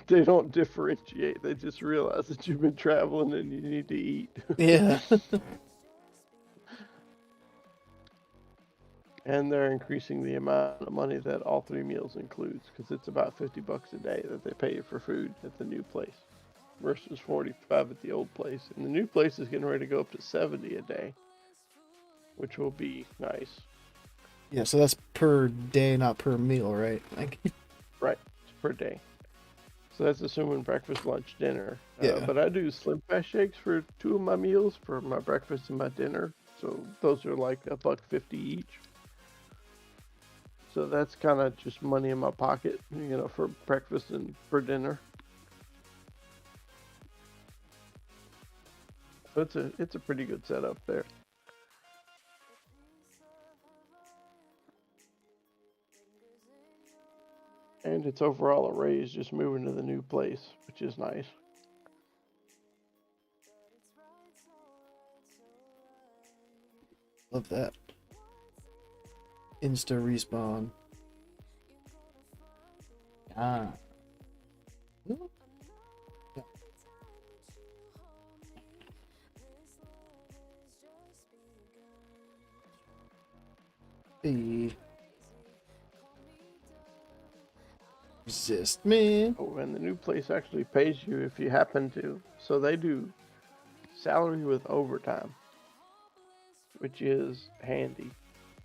They don't differentiate. They just realize that you've been traveling and you need to eat. Yeah. And they're increasing the amount of money that all 3 meals includes, because it's about $50 a day that they pay you for food at the new place versus 45 at the old place. And the new place is getting ready to go up to 70 a day, which will be nice. Yeah, so that's per day, not per meal, right? Like, Right, it's per day. So that's assuming breakfast, lunch, dinner. Yeah. But I do Slim Fast shakes for 2 of my meals, for my breakfast and my dinner. So those are like $1.50 each. So that's kind of just money in my pocket, for breakfast and for dinner. So it's a pretty good setup there. And it's overall a raise just moving to the new place, which is nice. Love that. Insta respawn. Ah. Hey. Resist me. Oh, and the new place actually pays you if you happen to. So they do salary with overtime, which is handy.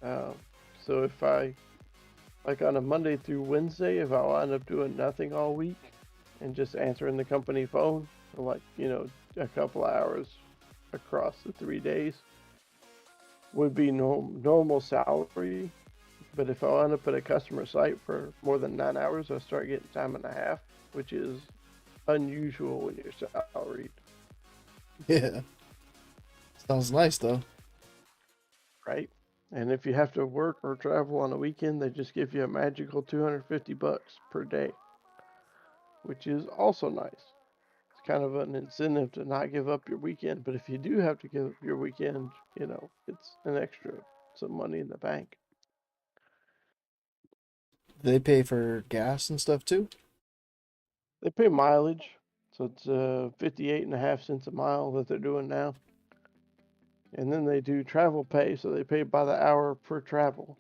So if I, like on a Monday through Wednesday, if I wind up doing nothing all week and just answering the company phone for like, a couple hours across the 3 days, would be normal salary. But if I wind up at a customer site for more than 9 hours, I start getting time and a half, which is unusual when you're salaried. Yeah. Sounds nice though. Right? And if you have to work or travel on a weekend, they just give you a magical $250 per day, which is also nice. It's kind of an incentive to not give up your weekend, but if you do have to give up your weekend, it's an extra, some money in the bank. They pay for gas and stuff too? They pay mileage, so it's 58.5 cents a mile that they're doing now. And then they do travel pay, so they pay by the hour per travel.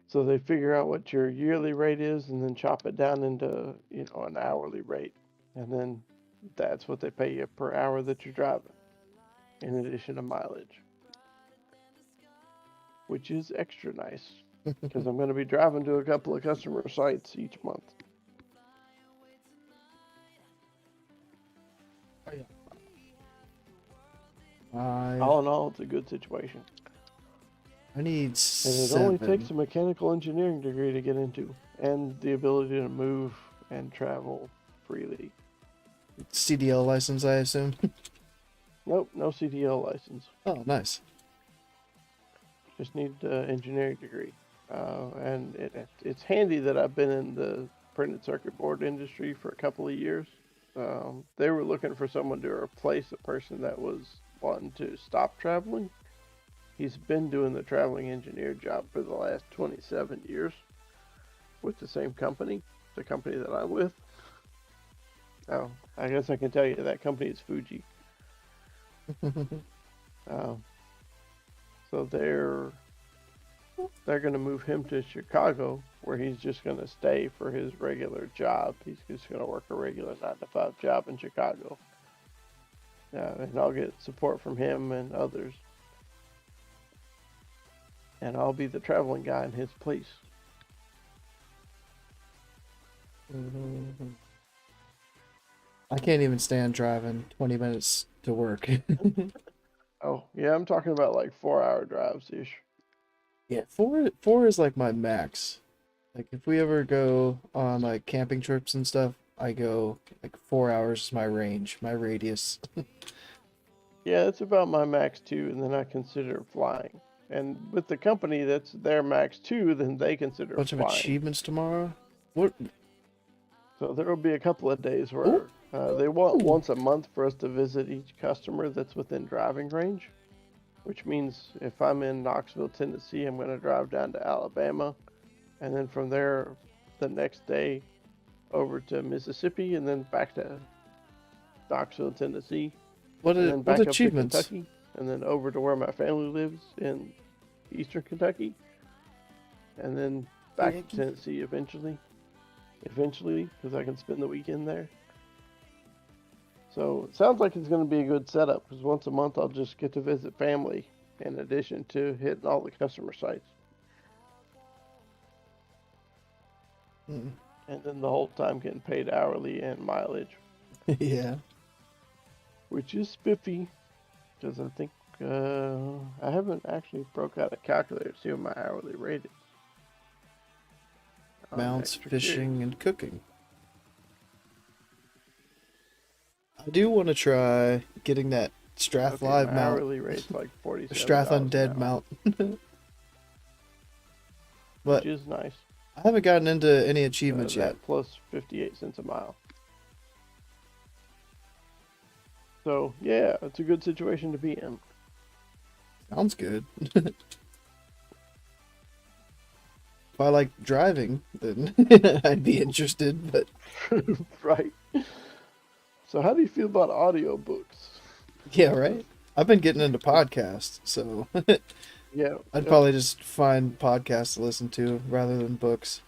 So they figure out what your yearly rate is and then chop it down into, an hourly rate. And then that's what they pay you per hour that you're driving, in addition to mileage. Which is extra nice, because I'm going to be driving to a couple of customer sites each month. All in all, it's a good situation. I need And it only 7. takes a mechanical engineering degree to get into, and the ability to move and travel freely. CDL license, I assume. Nope, no CDL license. Oh, nice. Just need an engineering degree. And it's handy that I've been in the printed circuit board industry for a couple of years. They were looking for someone to replace a person that was wanting to stop traveling. He's been doing the traveling engineer job for the last 27 years with the same company, the company that I'm with. Oh, I guess I can tell you that company is Fuji. So they're going to move him to Chicago, where he's just going to stay for his regular job. He's just going to work a regular 9-to-5 job in Chicago. And I'll get support from him and others. And I'll be the traveling guy in his place. I can't even stand driving 20 minutes to work. Oh, yeah, I'm talking about like 4-hour drives-ish. Yeah, four is like my max. Like if we ever go on like camping trips and stuff, I go like 4 hours is my range, my radius. Yeah, it's about my max too, and then I consider flying. And with the company that's their max too, then they consider Bunch of flying. achievements tomorrow. What? So there will be a couple of days where they want once a month for us to visit each customer that's within driving range, which means if I'm in Knoxville, Tennessee, I'm going to drive down to Alabama, and then from there, the next day, over to Mississippi, and then back to Knoxville, Tennessee, and then back up to achievements? Kentucky, and then over to where my family lives in eastern Kentucky, and then back to Tennessee eventually, because I can spend the weekend there. So it sounds like it's going to be a good setup, because once a month I'll just get to visit family in addition to hitting all the customer sites. Mm. and then the whole time getting paid hourly and mileage, Yeah. which is spiffy, because I think I haven't actually broke out a calculator to see what my hourly rate is. I'm Mounts, extra fishing, curious. and cooking. I do want to try getting that Strath Okay, Live my mount, hourly rate's like the $47 Strath an Undead hour, mount. which But is nice. I haven't gotten into any achievements yet. That plus 58 cents a mile. So yeah, it's a good situation to be in. Sounds good. If I like driving, then I'd be interested, but Right. So how do you feel about audiobooks? yeah, right? I've been getting into podcasts, so Yeah, I'd yeah, probably just find podcasts to listen to rather than books.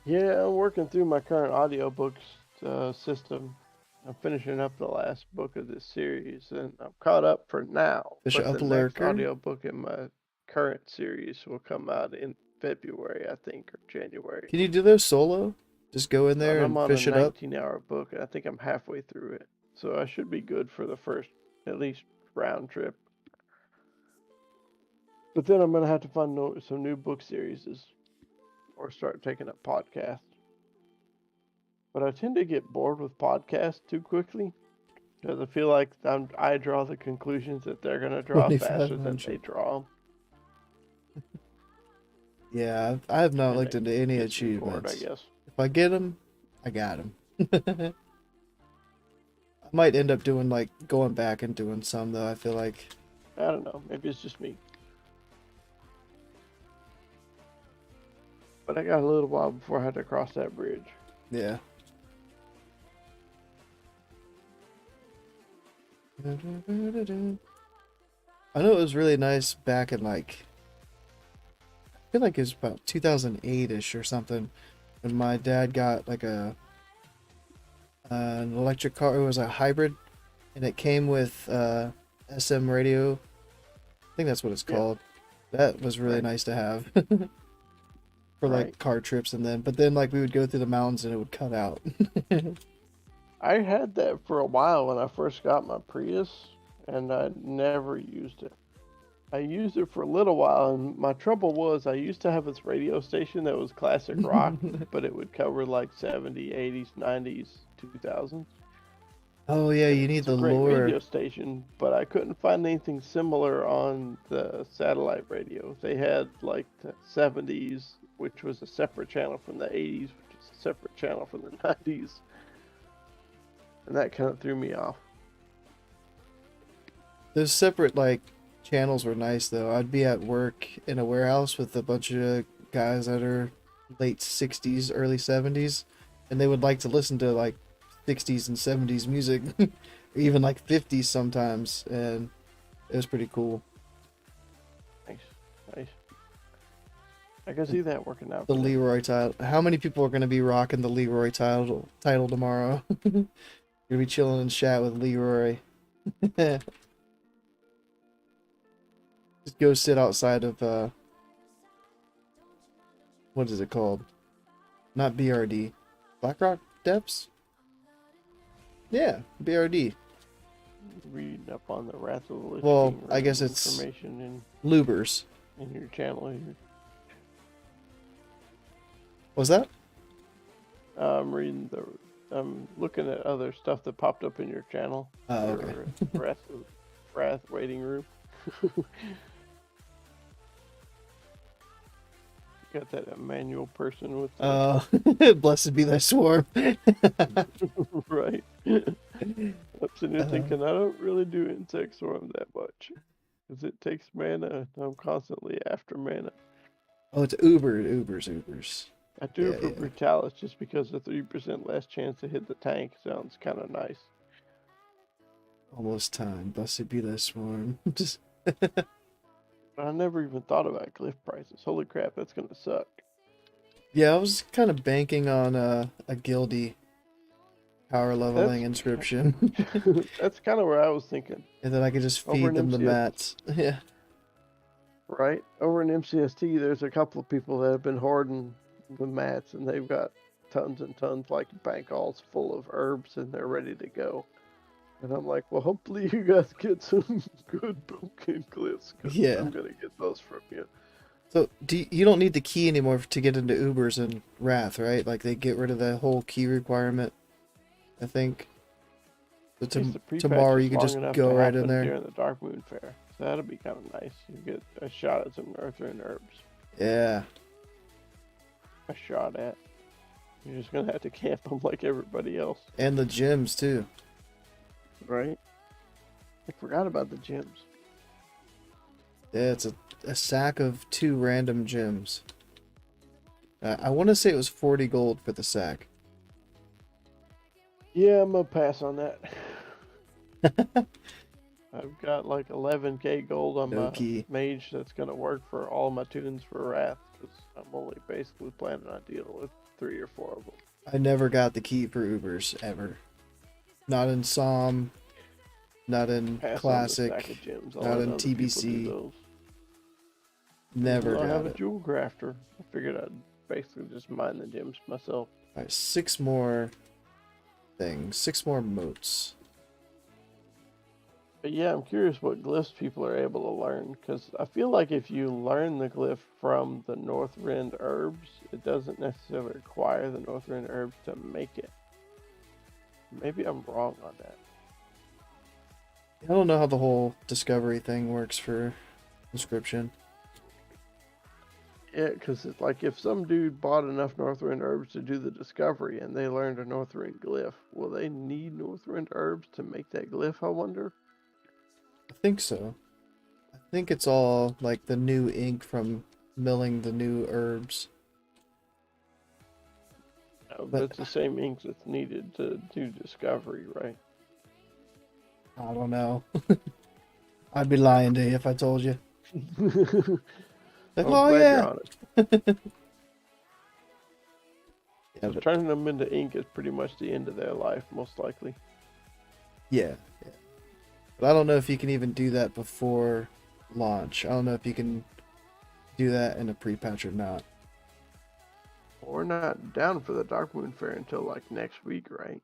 yeah. I'm working through my current audiobooks system. I'm finishing up the last book of this series, and I'm caught up for now. Fish But up the next lurker. audiobook in my current series will come out in February, I think, or January. Can you do those solo? Just go in there And I'm and on a fish it up? 19-hour book, and I think I'm halfway through it. So I should be good for the first, at least, round trip. But then I'm gonna have to find some new book series or start taking up podcasts. But I tend to get bored with podcasts too quickly because I feel like I draw the conclusions that they're gonna draw faster than they 2500. draw 'em, Yeah, I have not and looked it into any gets me bored, I achievements. guess. If I get them, I got them. I might end up doing like going back and doing some though. I feel like I don't know. Maybe it's just me. But I got a little while before I had to cross that bridge. yeah. I know it was really nice back in like I feel like it was about 2008ish or something when my dad got like an electric car. It was a hybrid, and it came with SM radio. I think that's what it's Yeah. called. That was really Right. nice to have for Right. like car trips, and then like we would go through the mountains and it would cut out. I had that for a while when I first got my Prius, and I never used it. I used it for a little while, and my trouble was I used to have this radio station that was classic rock, but it would cover like 70s, 80s, 90s, 2000s. Oh yeah, And you need it's a the great lure. radio station, but I couldn't find anything similar on the satellite radio. They had like the 70s, which was a separate channel from the 80s, which is a separate channel from the 90s. And that kind of threw me off. Those separate like channels were nice though. I'd be at work in a warehouse with a bunch of guys that are late 60s, early 70s, and they would like to listen to like 60s and 70s music, or even like 50s sometimes, and it was pretty cool. Nice, nice. I can see that working out. The for them. Leroy title. How many people are going to be rocking the Leroy title tomorrow? Gonna be chilling in chat with Leroy. Just go sit outside of what is it called? Not BRD. Blackrock Depths? Yeah, BRD. Reading up on the Wrath of the Lich Well, King I guess room it's information Lubers. in your channel here. Was that? I'm looking at other stuff that popped up in your channel. Oh, okay. for Wrath waiting room. Got that Emmanuel person with the, Blessed be thy swarm. right. I'm sitting here thinking I don't really do insect swarm that much. Because it takes mana. I'm constantly after mana. Oh, it's Ubers. I do Yeah, for yeah. Brutalis just because the 3% less chance to hit the tank sounds kind of nice. Almost time. Blessed be thy swarm. Just I never even thought about glyph prices. Holy crap, that's gonna suck. yeah, I was kind of banking on a guildy power leveling That's inscription, that's kind of where I was thinking. and then I could just Over feed in them the MCS mats. Yeah. Right over in MCST, there's a couple of people that have been hoarding the mats, and they've got tons and tons, like bank alls full of herbs, and they're ready to go. And I'm like, well, hopefully you guys get some good pumpkin glyphs, because Yeah. I'm gonna get those from you. So you don't need the key anymore to get into Ubers and Wrath, right? Like they get rid of the whole key requirement, I think. So At least the pre-patch tomorrow is you can long just enough go to right in happen there. during the Dark Moon Fair. So that'll be kind of nice. You get a shot at some Northrend herbs. Yeah. A shot at. You're just gonna have to camp them like everybody else, And the gems too. right? I forgot about the gems. Yeah, it's a sack of 2 random gems. I want to say it was 40 gold for the sack. Yeah, I'm gonna pass on that. I've got like 11k gold on No my key. mage that's gonna work for all my tunes for Wrath, because I'm only basically planning on dealing with 3 or 4 of them. I never got the key for Ubers ever. Not in Psalm, not in Pass Classic, on the stack of gems. I'll not let in other people do TBC. those. Never I got have a it. jewel grafter. I figured I'd basically just mine the gems myself. Alright, 6 more things. 6 more moats. But yeah, I'm curious what glyphs people are able to learn, because I feel like if you learn the glyph from the Northrend herbs, it doesn't necessarily require the Northrend herbs to make it. Maybe I'm wrong on that. I don't know how the whole discovery thing works for inscription. Yeah, because it's like if some dude bought enough Northrend herbs to do the discovery and they learned a Northrend glyph, will they need Northrend herbs to make that glyph, I wonder? I think so. I think it's all like the new ink from milling the new herbs. No, But- but it's the same ink that's needed to do discovery, right? I don't know. I'd be lying to you if I told you. Like, I'm oh glad yeah. you're honest. Yeah, but, Turning them into ink is pretty much the end of their life, most likely. yeah. But I don't know if you can even do that before launch. I don't know if you can do that in a pre-patch or not. We're not down for the Dark Moon Fair until like next week, right?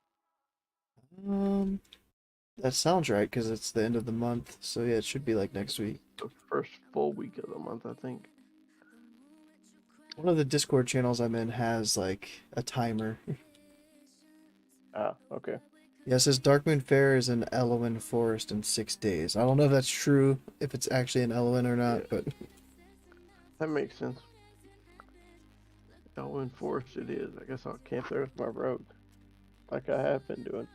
That sounds right because it's the end of the month. So yeah, it should be like next week. The first full week of the month, I think. One of the Discord channels I'm in has like a timer. Ah, okay. Yeah, it says Darkmoon Fair is in Elwyn Forest in 6 days. I don't know if that's true, if it's actually in Elwyn or not, Yeah. but That makes sense. Elwyn Forest it is. I guess I'll camp there with my rogue, like I have been doing.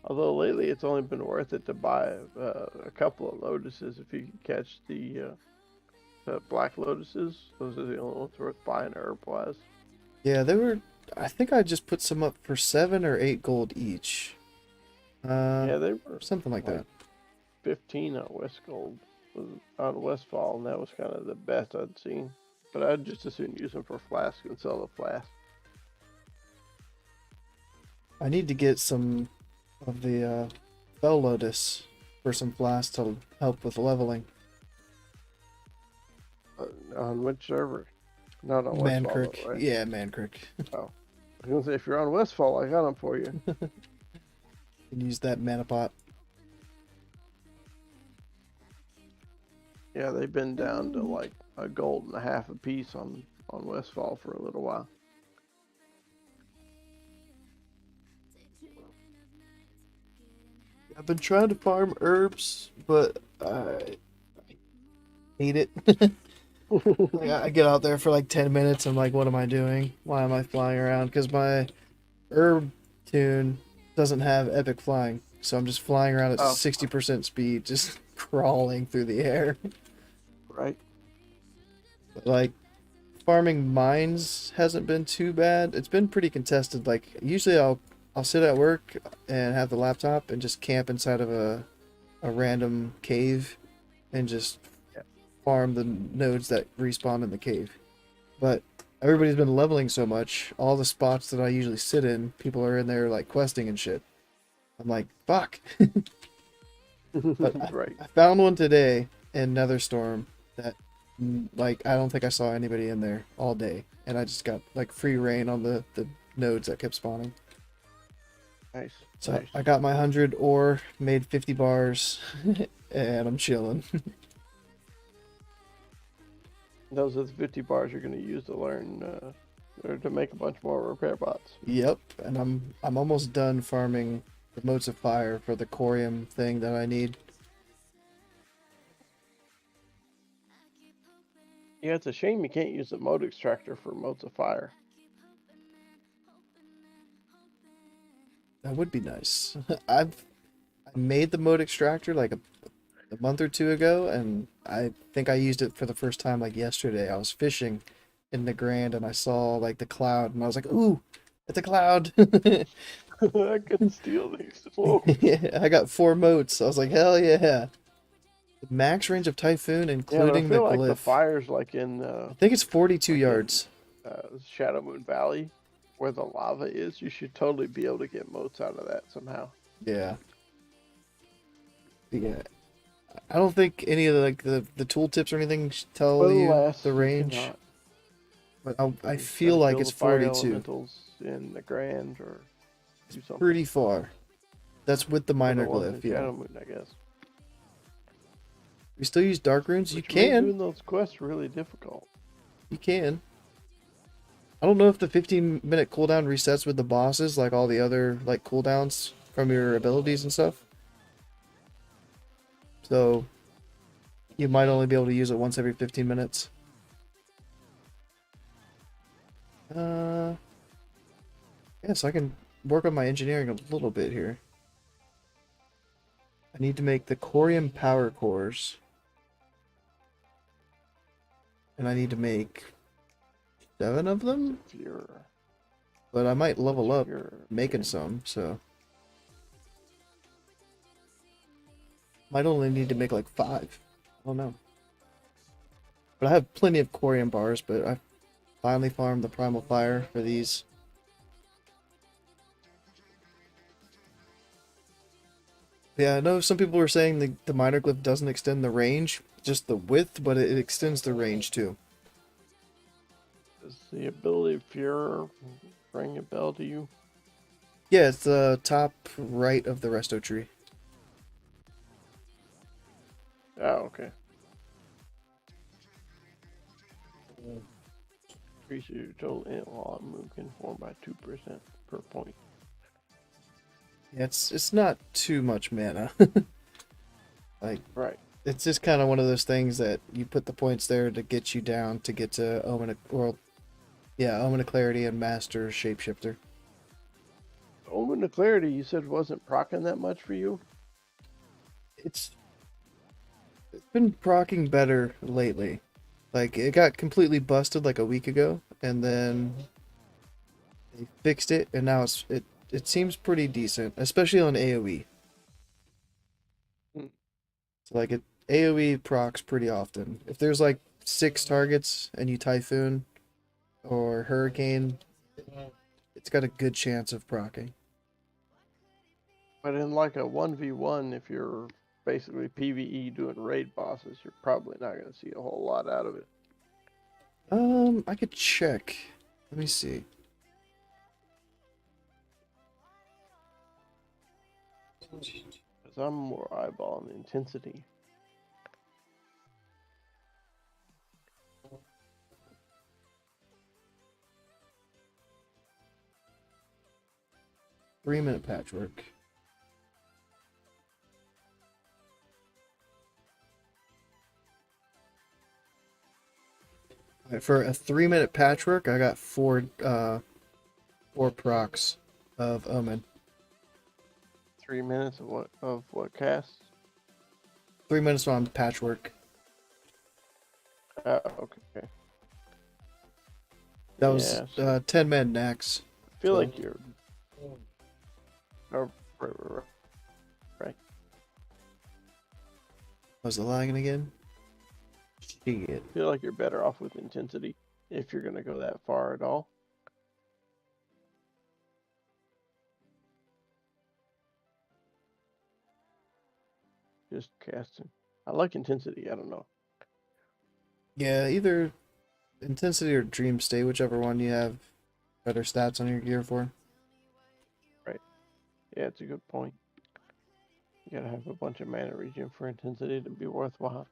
Although lately it's only been worth it to buy a couple of lotuses if you can catch the black lotuses. Those are the only ones worth buying herb-wise. yeah, they were. I think I just put some up for 7 or 8 gold each. Yeah, they were Something like that. 15 on West Gold, on Westfall, and that was kind of the best I'd seen. But I'd just as soon use them for flask and sell the flask. I need to get some of the Bell Lotus for some flasks to help with leveling. On which server? Not on Westfall, Mankirk. though, right? Yeah, Mankirk. I was gonna say, if you're on Westfall, I got them for you. Can use that mana pot. Yeah, they've been down to like a gold and a half a piece on Westfall for a little while. I've been trying to farm herbs, but I hate it. Like, I get out there for like 10 minutes. I'm like, what am I doing? Why am I flying around? Because my herb tune doesn't have epic flying. So I'm just flying around at 60% speed, just crawling through the air. Right. But, like, farming mines hasn't been too bad. It's been pretty contested. Like, usually I'll sit at work and have the laptop and just camp inside of a random cave and just farm the nodes that respawn in the cave. But everybody's been leveling so much, all the spots that I usually sit in, people are in there like questing and shit. I'm like, fuck. But Right. I found one today in Netherstorm that, like, I don't think I saw anybody in there all day. and I just got like free reign on the nodes that kept spawning. Nice. So Nice. I got my 100 ore, made 50 bars, and I'm chilling. Those are the 50 bars you're going to use to learn, or to make a bunch more repair bots. Yep, and I'm almost done farming the motes of fire for the corium thing that I need. Yeah, it's a shame you can't use the mode extractor for modes of fire. That would be nice. I made the mode extractor like a month or two ago, and I think I used it for the first time like yesterday. I was fishing in the Grand, and I saw like the cloud, and I was like, "Ooh, it's a cloud!" I can steal these. Whoa. Yeah, I got 4 motes. I was like, "Hell yeah!" The max range of Typhoon, Yeah, but I including the feel like the Glyph. fire's like in I think it's 42 like in, yards. Shadow Moon Valley, where the lava is. You should totally be able to get motes out of that somehow. Yeah. Yeah. I don't think any of the tooltips or anything tell But you alas, the you range, cannot. but I You just feel gotta like kill it's the fire 42. elementals in the Grand, or do something. Pretty far. That's with the For minor the ones in glyph, yeah. Shadow Moon, I guess. You still use dark runes? You Which made can. doing those quests really difficult. You can. I don't know if the 15-minute cooldown resets with the bosses like all the other like cooldowns from your abilities and stuff. So you might only be able to use it once every 15 minutes. Yeah, so I can work on my engineering a little bit here. I need to make the corium power cores. And I need to make 7 of them? If you're, But I might level up you're making some, so. Might only need to make like 5. I don't know. But I have plenty of corium bars, but I finally farmed the primal fire for these. Yeah, I know some people were saying the minor glyph doesn't extend the range, just the width, but it extends the range too. Does the ability of Fear ring a bell to you? Yeah, it's the top right of the resto tree. Oh, okay. Increase your total int while move can form by 2% per point. Yeah, it's not too much mana. Like, Right. it's just kind of one of those things that you put the points there to get you down to get to Omen of Clarity and Master Shapeshifter. Omen of Clarity, you said wasn't proccing that much for you? It's been procking better lately. Like, it got completely busted like a week ago, and then they fixed it, and now it seems pretty decent, especially on AoE. Hmm. So like AoE procs pretty often. If there's like 6 targets and you Typhoon or Hurricane, it's got a good chance of procking. But in like a 1v1, if you're basically PvE doing raid bosses, you're probably not going to see a whole lot out of it. I could check. Let me see. Because I'm more eyeballing the intensity. Three-minute patchwork. Alright, for a 3-minute patchwork, I got 4 procs of Omen. 3 minutes of what cast? 3 minutes on patchwork. Okay. That was Yeah, so 10 men max. I feel so- like you're. Oh, right. Was it lagging again? Shit. I feel like you're better off with intensity if you're gonna go that far at all. Just casting. I like intensity. I don't know. Yeah, either intensity or dream state, whichever one you have better stats on your gear for. Yeah, it's a good point. You gotta have a bunch of mana regen for intensity to be worthwhile.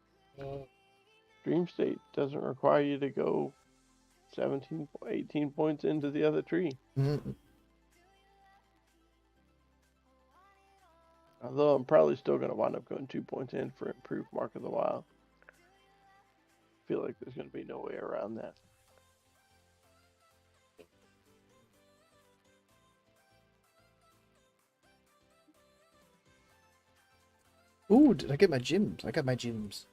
Dream state doesn't require you to go 17, 18 points into the other tree. Mm-hmm. Although I'm probably still gonna wind up going 2 points in for improved Mark of the Wild. I feel like there's gonna be no way around that. Ooh, did I get my gems? I got my gems.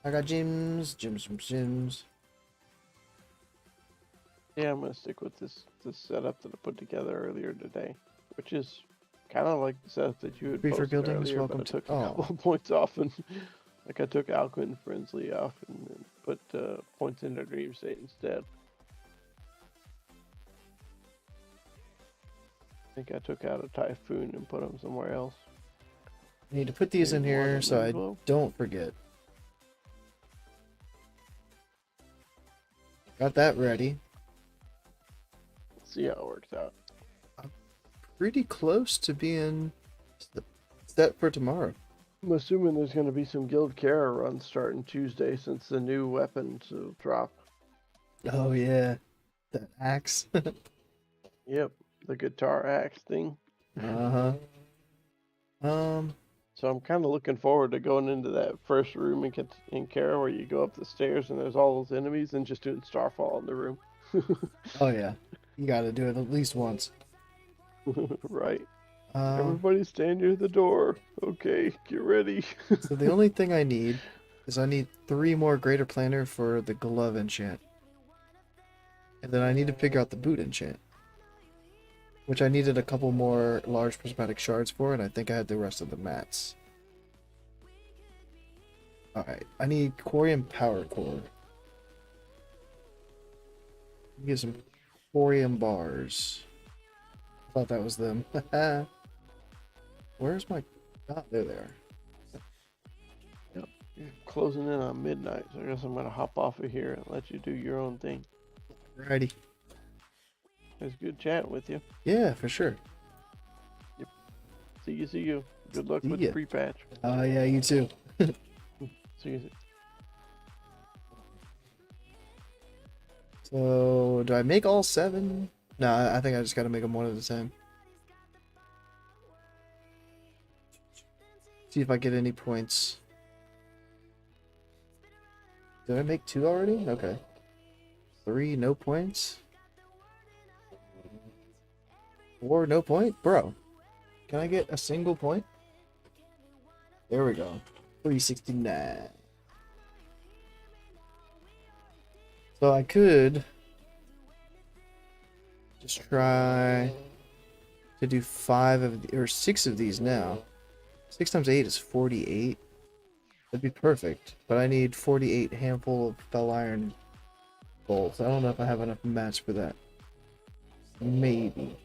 I got gems, gems. Yeah, I'm gonna stick with this setup that I put together earlier today, which is kind of like the setup that you had Free for posted buildings, earlier, welcome but I to- took a oh. couple of points off, and like I took Alcuin Frenzy off and then put points into Dream State instead. I think I took out a Typhoon and put them somewhere else. I need to put these in Maybe one here of so them I as well. don't forget. Got that ready. See how it works out. Pretty close to being set for tomorrow. I'm assuming there's going to be some Guild Kara runs starting Tuesday since the new weapons will drop. Oh yeah, that axe. Yep, the guitar axe thing. Uh-huh. So I'm kind of looking forward to going into that first room in Kara where you go up the stairs and there's all those enemies and just doing Starfall in the room. Oh yeah, you got to do it at least once. Right. Um, Everybody stand near the door. Okay, get ready. so the only thing I need is I need 3 more Greater Planner for the glove enchant, and then I need to figure out the boot enchant, which I needed a couple more large prismatic shards for, and I think I had the rest of the mats. Alright, I need Corium Power Core. Get some Corium bars. I thought that was them. Where's my... Ah, there they are. You're closing in on midnight, so I guess I'm gonna hop off of here and let you do your own thing. Alrighty. It's good chatting with you. Yeah, for sure. See you. Good luck See with ya. the pre-patch. Yeah, you too. See you. So, do I make all 7? No, I think I just gotta make them one at a time. See if I get any points. Did I make 2 already? Okay. 3, no points. 4, no point? Bro, can I get a single point? There we go. 369. So I could just try to do 5 of or 6 of these now. 6 times 8 is 48. That'd be perfect, but I need 48 handful of fell iron bolts. I don't know if I have enough mats for that. Maybe.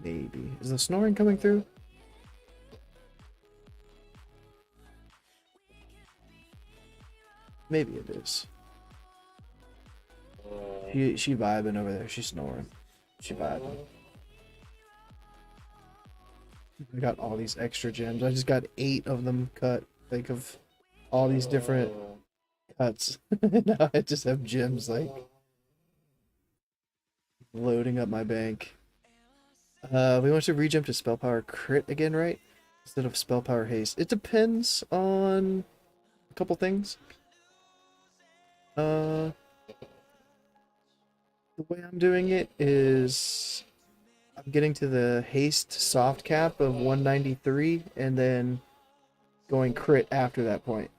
Is the snoring coming through? Maybe it is. She vibing over there. She's snoring. She vibing. I got all these extra gems. I just got 8 of them cut. Think of all these different cuts. Now I just have gems like loading up my bank. We want to rejump to spell power crit again, right? Instead of spell power haste. It depends on a couple things. The way I'm doing it is I'm getting to the haste soft cap of 193 and then going crit after that point.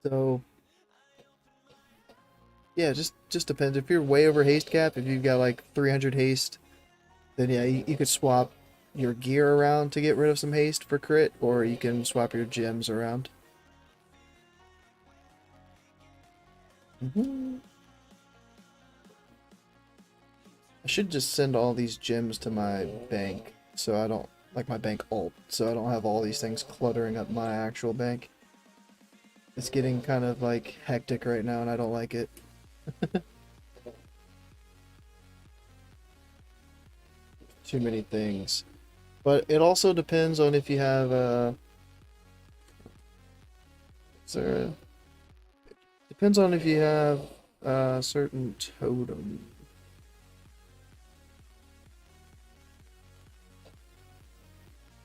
So yeah, just depends. If you're way over haste cap, if you've got like 300 haste, then yeah, you could swap your gear around to get rid of some haste for crit, or you can swap your gems around. I should just send all these gems to my bank so I don't like my bank alt, so I don't have all these things cluttering up my actual bank. It's getting kind of like hectic right now and I don't like it. Too many things. But it also depends on if you have depends on if you have a certain totem.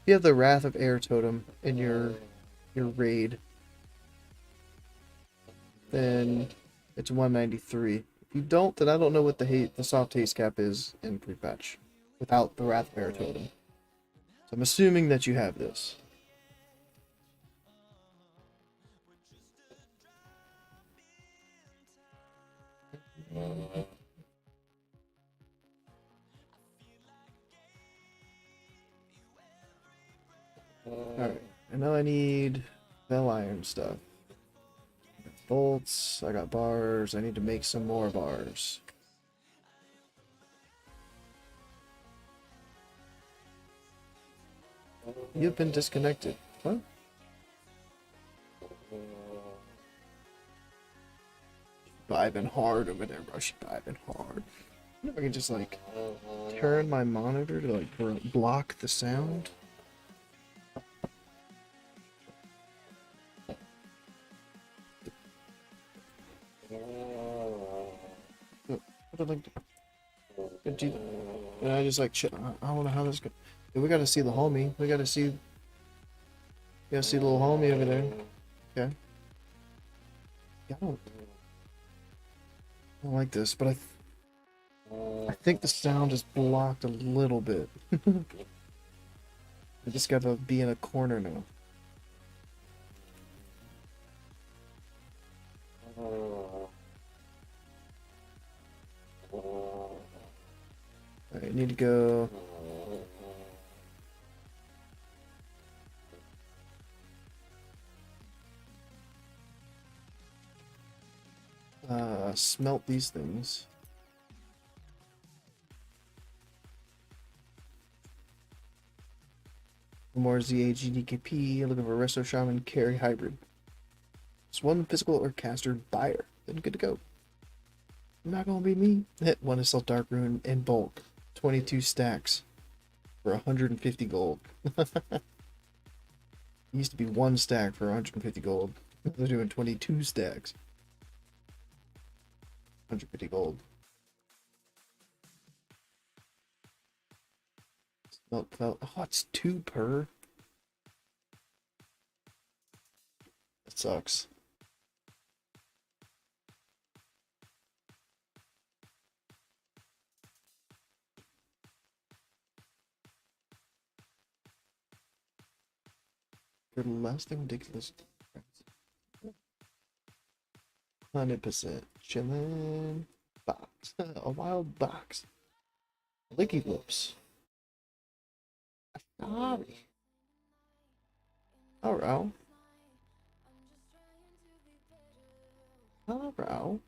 If you have the Wrath of Air totem in your raid, then it's 193. If you don't, then I don't know what the soft haste cap is in pre-patch without the Wrath of Air totem. So I'm assuming that you have this. Alright, and now I need bell iron stuff. I got bolts, I got bars, I need to make some more bars. You've been disconnected. What? Vibing hard over there, bro. She vibing hard. I wonder if I can just like turn my monitor to like block the sound. What did I do? And I just like I don't know how this goes. We gotta see the homie. We gotta see. You gotta see the little homie over there. Okay. Yeah, I don't like this, but I think the sound is blocked a little bit. I just gotta be in a corner now. I need to go. Smelt these things. More ZAGDKP, looking for Resto Shaman Carry Hybrid. It's one physical or caster buyer. Then good to go. Not gonna be me. One is sell Dark Rune in bulk. 22 stacks for 150 gold. It used to be one stack for 150 gold. They're doing 22 stacks. 150 gold. Oh, it's 2 per. That sucks. For lasting ridiculous. 100% chillin'. Box. A wild box. Licky lips. Sorry. Alright. Alright.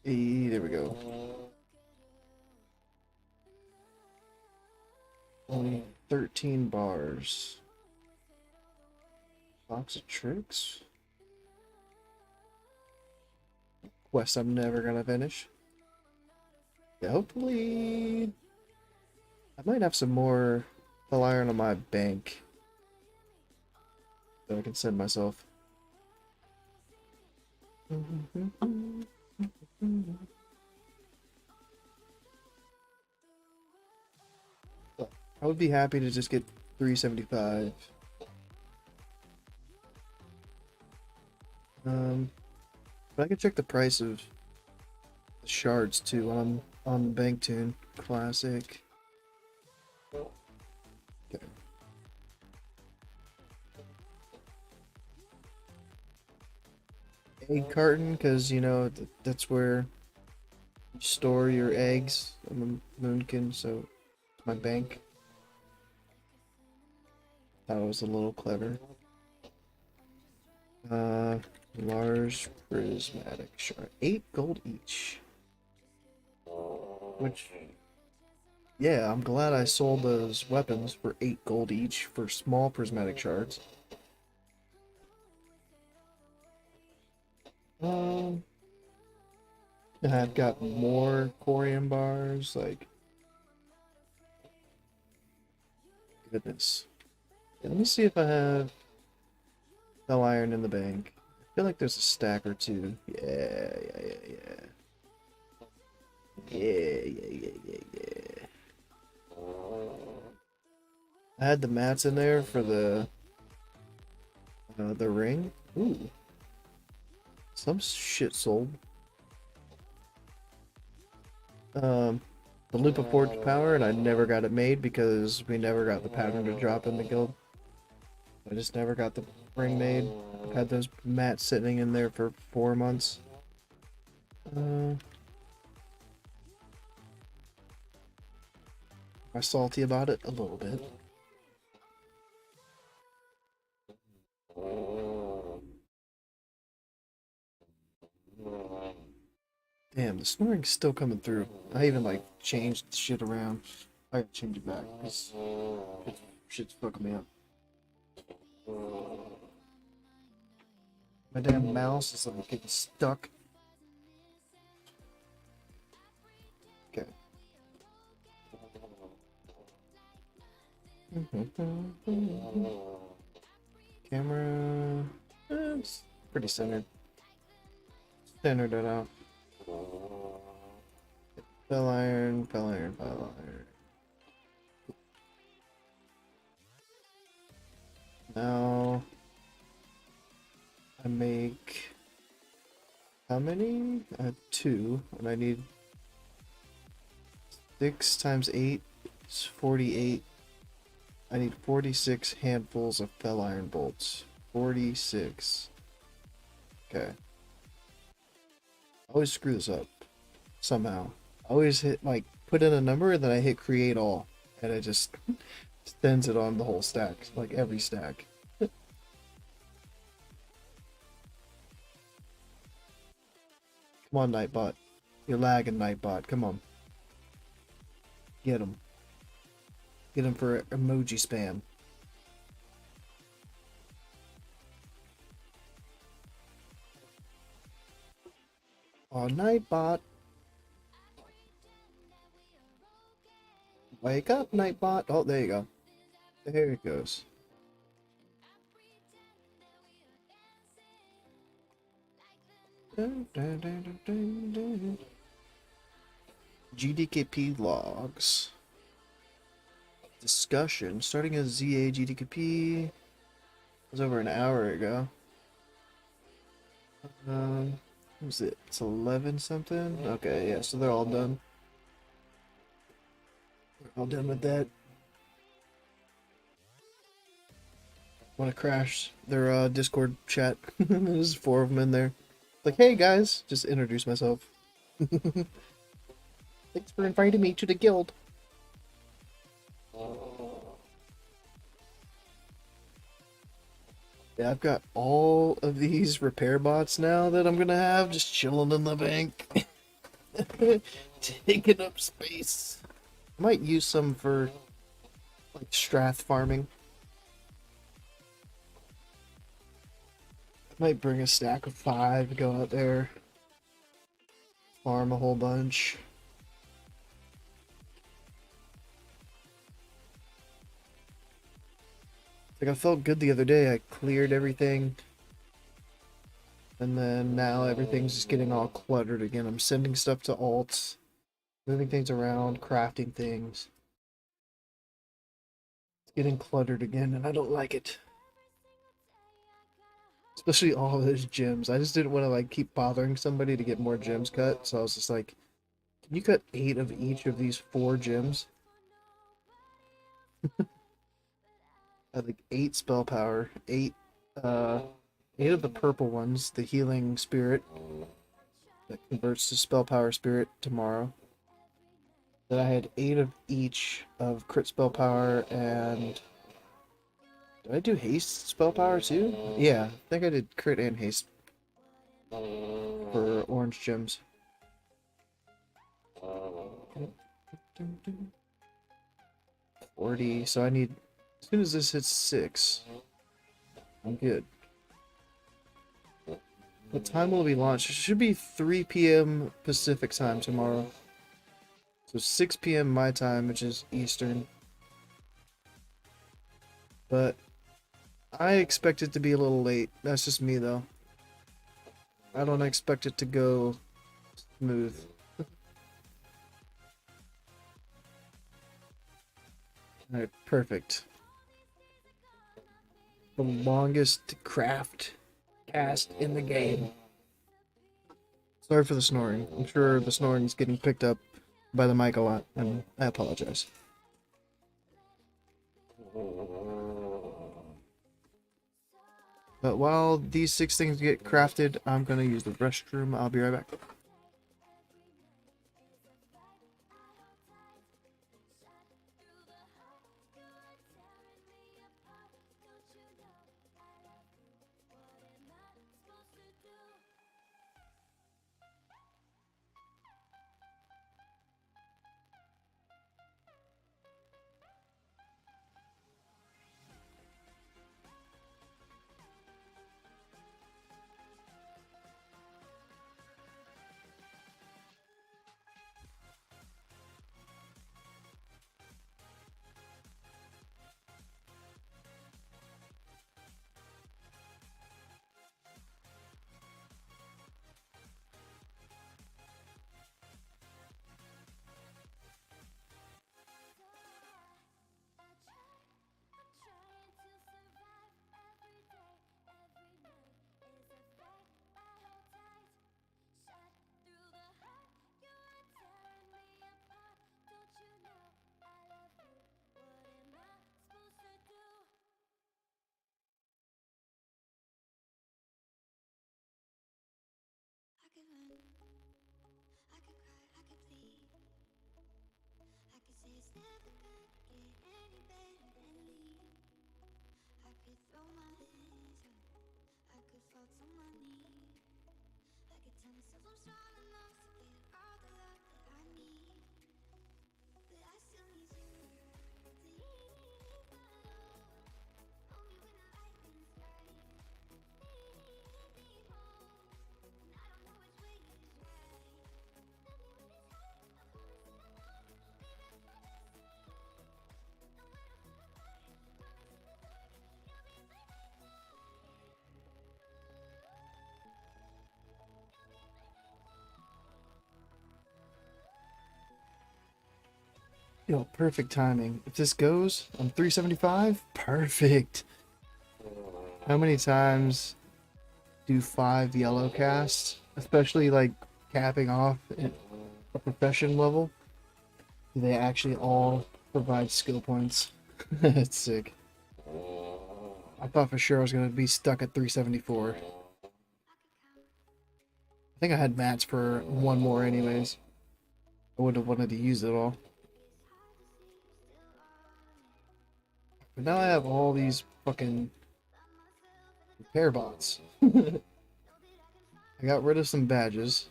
There we go. Only 13 bars. Box of tricks. Quest I'm never gonna finish. Yeah, hopefully I might have some more full iron on my bank that I can send myself. I would be happy to just get 375. But I can check the price of the shards too on Banktune Classic. Okay. Egg carton, because you know that's where you store your eggs on the Moonkin, so it's my bank. That was a little clever. Large prismatic shard. 8 gold each. Which Yeah, I'm glad I sold those weapons for 8 gold each for small prismatic shards. Um, and I've got more corium bars, like, goodness. Yeah, let me see if I have fell iron in the bank. I feel like there's a stack or two. Yeah. Yeah. I had the mats in there for the ring. Ooh, some shit sold. The loop of forged power, and I never got it made because we never got the pattern to drop in the guild. I just never got the ring made. I've had those mats sitting in there for 4 months. Am I salty about it? A little bit. Damn, the snoring's still coming through. I even like changed shit around. I gotta change it back because shit's fucking me up. My damn mouse is like getting stuck. Okay. Camera. It's pretty centered. Centered it out. Fell iron. Now I make how many? I have 2, and I need 6 times 8 is 48. I need 46 handfuls of fell iron bolts. 46. Okay. I always screw this up somehow. I always hit like put in a number and then I hit create all, and it just sends it on the whole stack, like every stack. Come on, Nightbot. You're lagging, Nightbot. Come on. Get him. Get him for emoji spam. Oh, Nightbot. Wake up, Nightbot. Oh, there you go. There it goes. GDKP logs. Discussion. Starting a ZA GDKP was over an hour ago. What was it? It's 11 something? Okay, yeah, so they're all done. They're all done with that. Want to crash their Discord chat. There's 4 of them in there. Like, hey guys, just introduce myself. Thanks for inviting me to the guild. Yeah, I've got all of these repair bots now that I'm gonna have just chilling in the bank. Taking up space. I might use some for like strath farming. I might bring a stack of 5, go out there, farm a whole bunch. Like, I felt good the other day. I cleared everything. And then now everything's just getting all cluttered again. I'm sending stuff to alts, moving things around, crafting things. It's getting cluttered again, and I don't like it. Especially all those gems. I just didn't want to like keep bothering somebody to get more gems cut, so I was just like, can you cut 8 of each of these 4 gems? I had like 8 spell power, 8 of the purple ones, the healing spirit that converts to spell power spirit tomorrow. Then I had 8 of each of crit spell power and did I do haste spell power too? Yeah, I think I did crit and haste for orange gems. 40. So I need, as soon as this hits 6, I'm good. What time will we launch? It should be 3 p.m. Pacific time tomorrow. So 6 p.m. my time, which is Eastern. But I expect it to be a little late. That's just me, though. I don't expect it to go smooth. Alright, perfect. The longest craft cast in the game. Sorry for the snoring. I'm sure the snoring is getting picked up by the mic a lot, and I apologize. But while these 6 things get crafted, I'm gonna use the restroom. I'll be right back. Yo, perfect timing. If this goes, I'm 375. Perfect. How many times do 5 yellow casts, especially like capping off at a profession level, do they actually all provide skill points? That's sick. I thought for sure I was going to be stuck at 374. I think I had mats for one more anyways. I wouldn't have wanted to use it all. But now I have all these fucking repair bots. I got rid of some badges.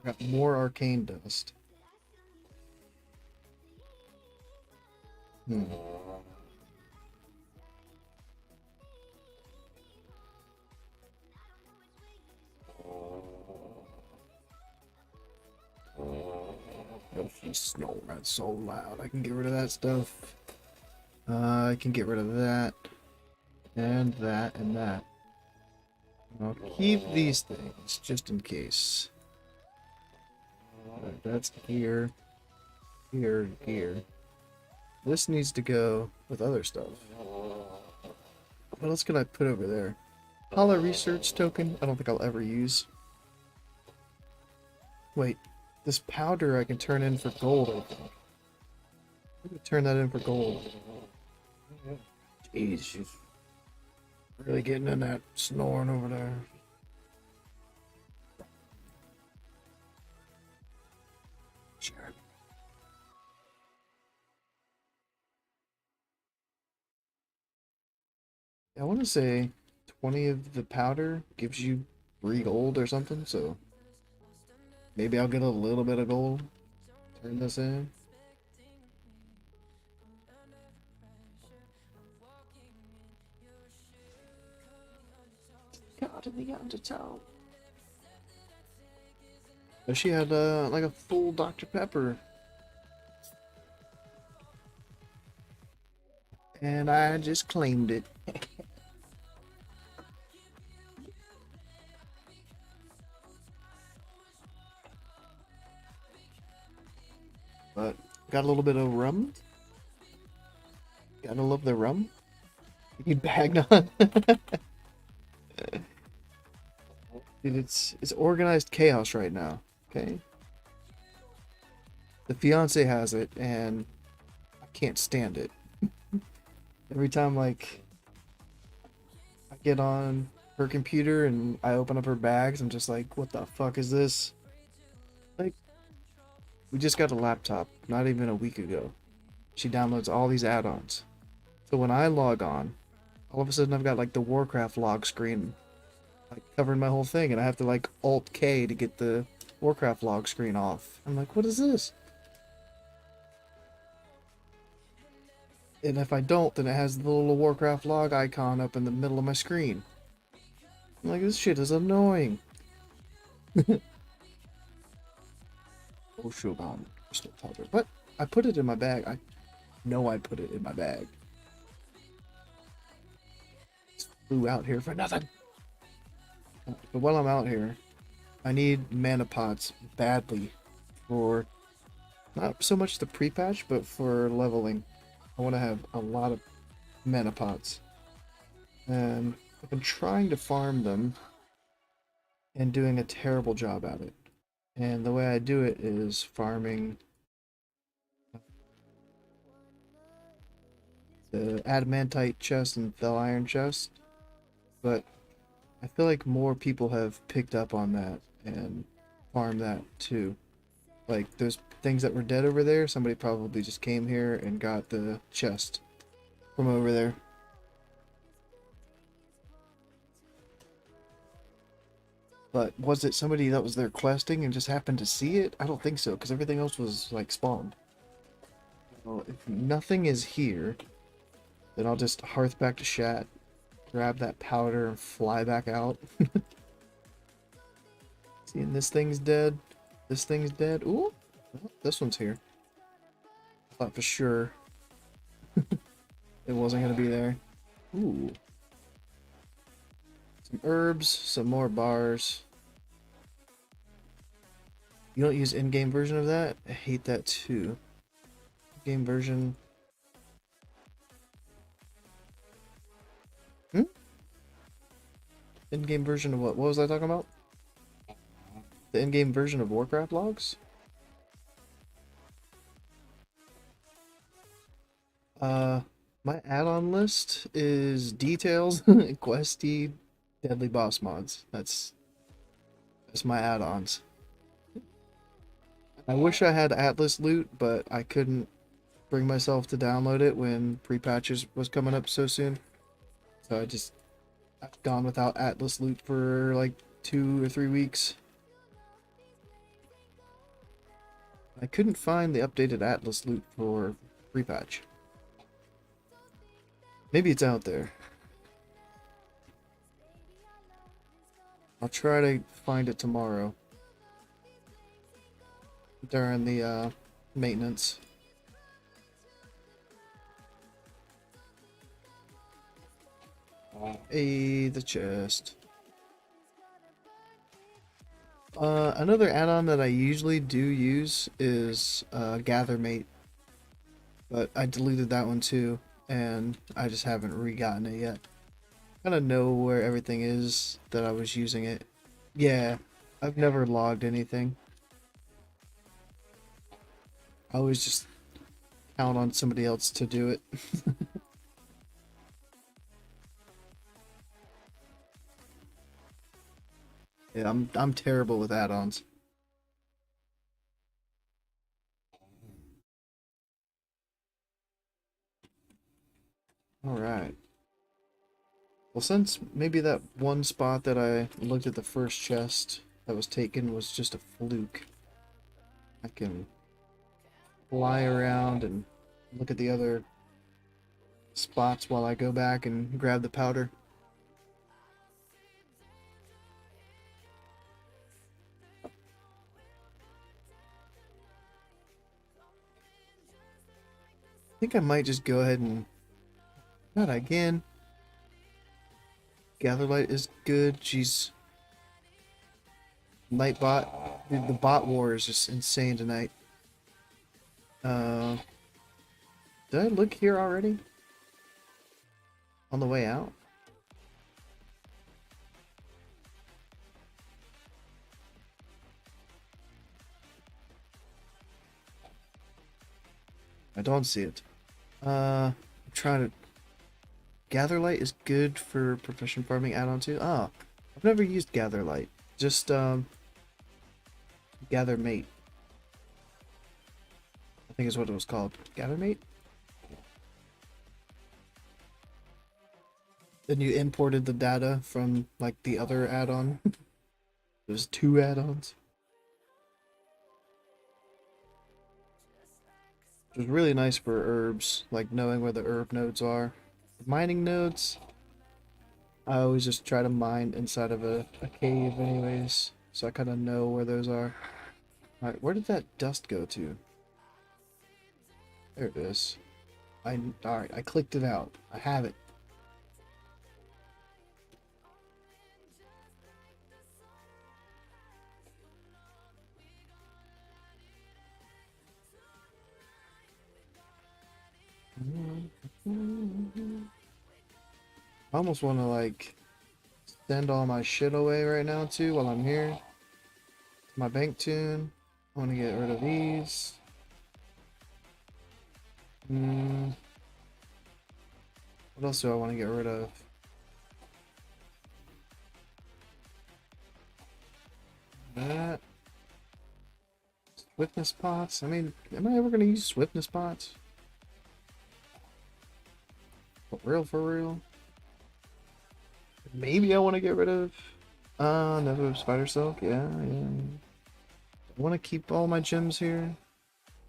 I got more arcane dust. Hmm. Oh, she's snoring so loud. I can get rid of that stuff. I can get rid of that. And that and that. I'll keep these things just in case. Alright, that's gear. Gear, gear. This needs to go with other stuff. What else can I put over there? Hollow research token? I don't think I'll ever use. Wait, this powder I can turn in for gold, I think. I'm gonna turn that in for gold. Jeez, she's really getting in that snoring over there. Sure. I want to say 20 of the powder gives you 3 gold or something, so maybe I'll get a little bit of gold. Turn this in. in the undertow. But she had like a full Dr. Pepper. And I just claimed it. But got a little bit of rum. Gotta love the rum. You bagged on. Dude, it's organized chaos right now. Okay. The fiance has it, and I can't stand it. Every time, like, I get on her computer and I open up her bags, I'm just like, what the fuck is this? Like, we just got a laptop not even a week ago. She downloads all these add-ons. So when I log on, all of a sudden I've got like the Warcraft log screen like covering my whole thing, and I have to like Alt K to get the Warcraft log screen off. I'm like, what is this? And if I don't, then it has the little Warcraft log icon up in the middle of my screen. I'm like, this shit is annoying. Oh, Shogun. Crystal powder. But I put it in my bag. I know I put it in my bag. Just flew out here for nothing. But while I'm out here, I need mana pots badly for not so much the pre-patch, but for leveling. I want to have a lot of mana pots. And I've been trying to farm them and doing a terrible job at it. And the way I do it is farming the adamantite chest and fel iron chest. But I feel like more people have picked up on that and farmed that too. Like, those things that were dead over there, somebody probably just came here and got the chest from over there. But was it somebody that was there questing and just happened to see it? I don't think so, because everything else was, like, spawned. Well, if nothing is here, then I'll just hearth back to Shat, grab that powder, and fly back out. Seeing this thing's dead. This thing's dead. Ooh! Well, this one's here. I thought for sure it wasn't going to be there. Ooh. Some herbs, some more bars. You don't use in-game version of that? I hate that too. Game version. In-game version of what? What was I talking about? The in-game version of Warcraft logs? My add-on list is details, questy, deadly boss mods. That's my add-ons. I wish I had Atlas loot, but I couldn't bring myself to download it when pre-patches was coming up so soon. So I've gone without Atlas loot for like 2 or 3 weeks. I couldn't find the updated Atlas loot for pre-patch. Maybe it's out there. I'll try to find it tomorrow. During the maintenance. Hey, the chest. Another add-on that I usually do use is Gather Mate. But I deleted that one too, and I just haven't re-gotten it yet. I kind of know where everything is that I was using it. Yeah, I've never logged anything. I always just count on somebody else to do it. Yeah, I'm terrible with add-ons. All right. Well, since maybe that one spot that I looked at the first chest that was taken was just a fluke, I can fly around and look at the other spots while I go back and grab the powder. think I might just go ahead and... Not again. Gatherlight is good. Jeez. Nightbot. Dude, the bot war is just insane tonight. Did I look here already? On the way out? I don't see it. I'm trying to... Gatherlight is good for profession farming add-on too. Oh, I've never used Gatherlight. Just, Gather Mate. I think is what it was called. Gather Mate? Then you imported the data from, like, the other add-on. There's 2 add-ons. It was really nice for herbs, like knowing where the herb nodes are. Mining nodes, I always just try to mine inside of a cave anyways, so I kind of know where those are. Alright, where did that dust go to? There it is. Alright, I clicked it out. I have it. I almost want to, like, send all my shit away right now, too, while I'm here. My bank tune. I want to get rid of these. What else do I want to get rid of? That. Swiftness pots. I mean, am I ever going to use swiftness pots? For real, for real? Maybe I want to get rid of another spider silk. Yeah. I want to keep all my gems here,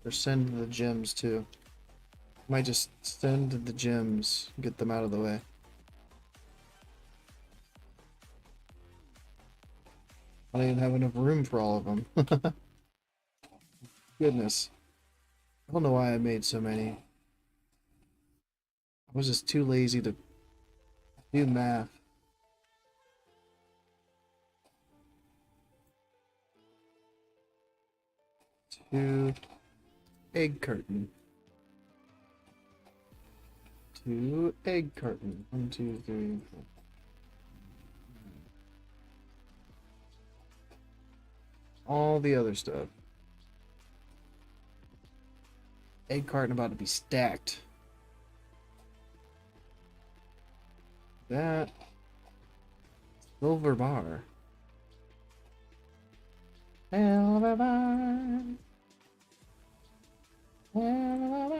or send the gems too. I might just send the gems, get them out of the way. I don't even have enough room for all of them. Goodness, I don't know why I made so many. I was just too lazy to do math. Two egg carton. 2 egg carton. 1, 2, 3, 4. All the other stuff. Egg carton about to be stacked. That silver bar. Silver bar. Silver bar.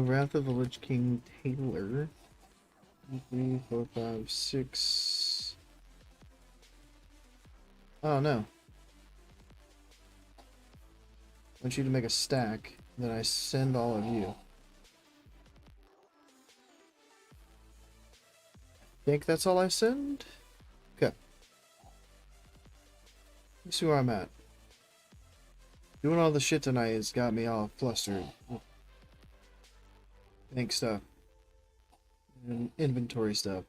Wrath of the Lich King Taylor. 3, 4, 5, 6. Oh no. I want you to make a stack, then I send all of you. Think that's all I send? Okay. Let's see where I'm at. Doing all the shit tonight has got me all flustered. Bank stuff. And inventory stuff.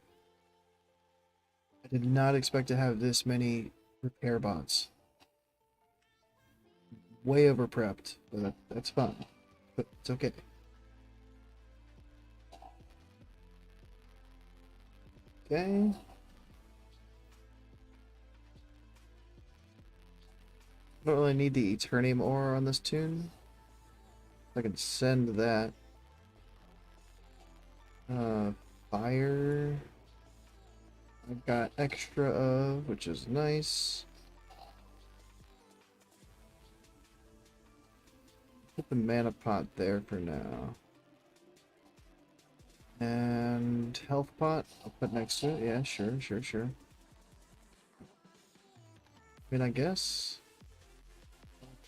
I did not expect to have this many repair bots. Way over prepped, but that's fine. But it's okay. Okay. I don't really need the Eternium ore on this tune. I can send that. Fire. I've got extra of, which is nice. Put the mana pot there for now. And health pot, I'll put next to it. Yeah, sure. I mean, I guess.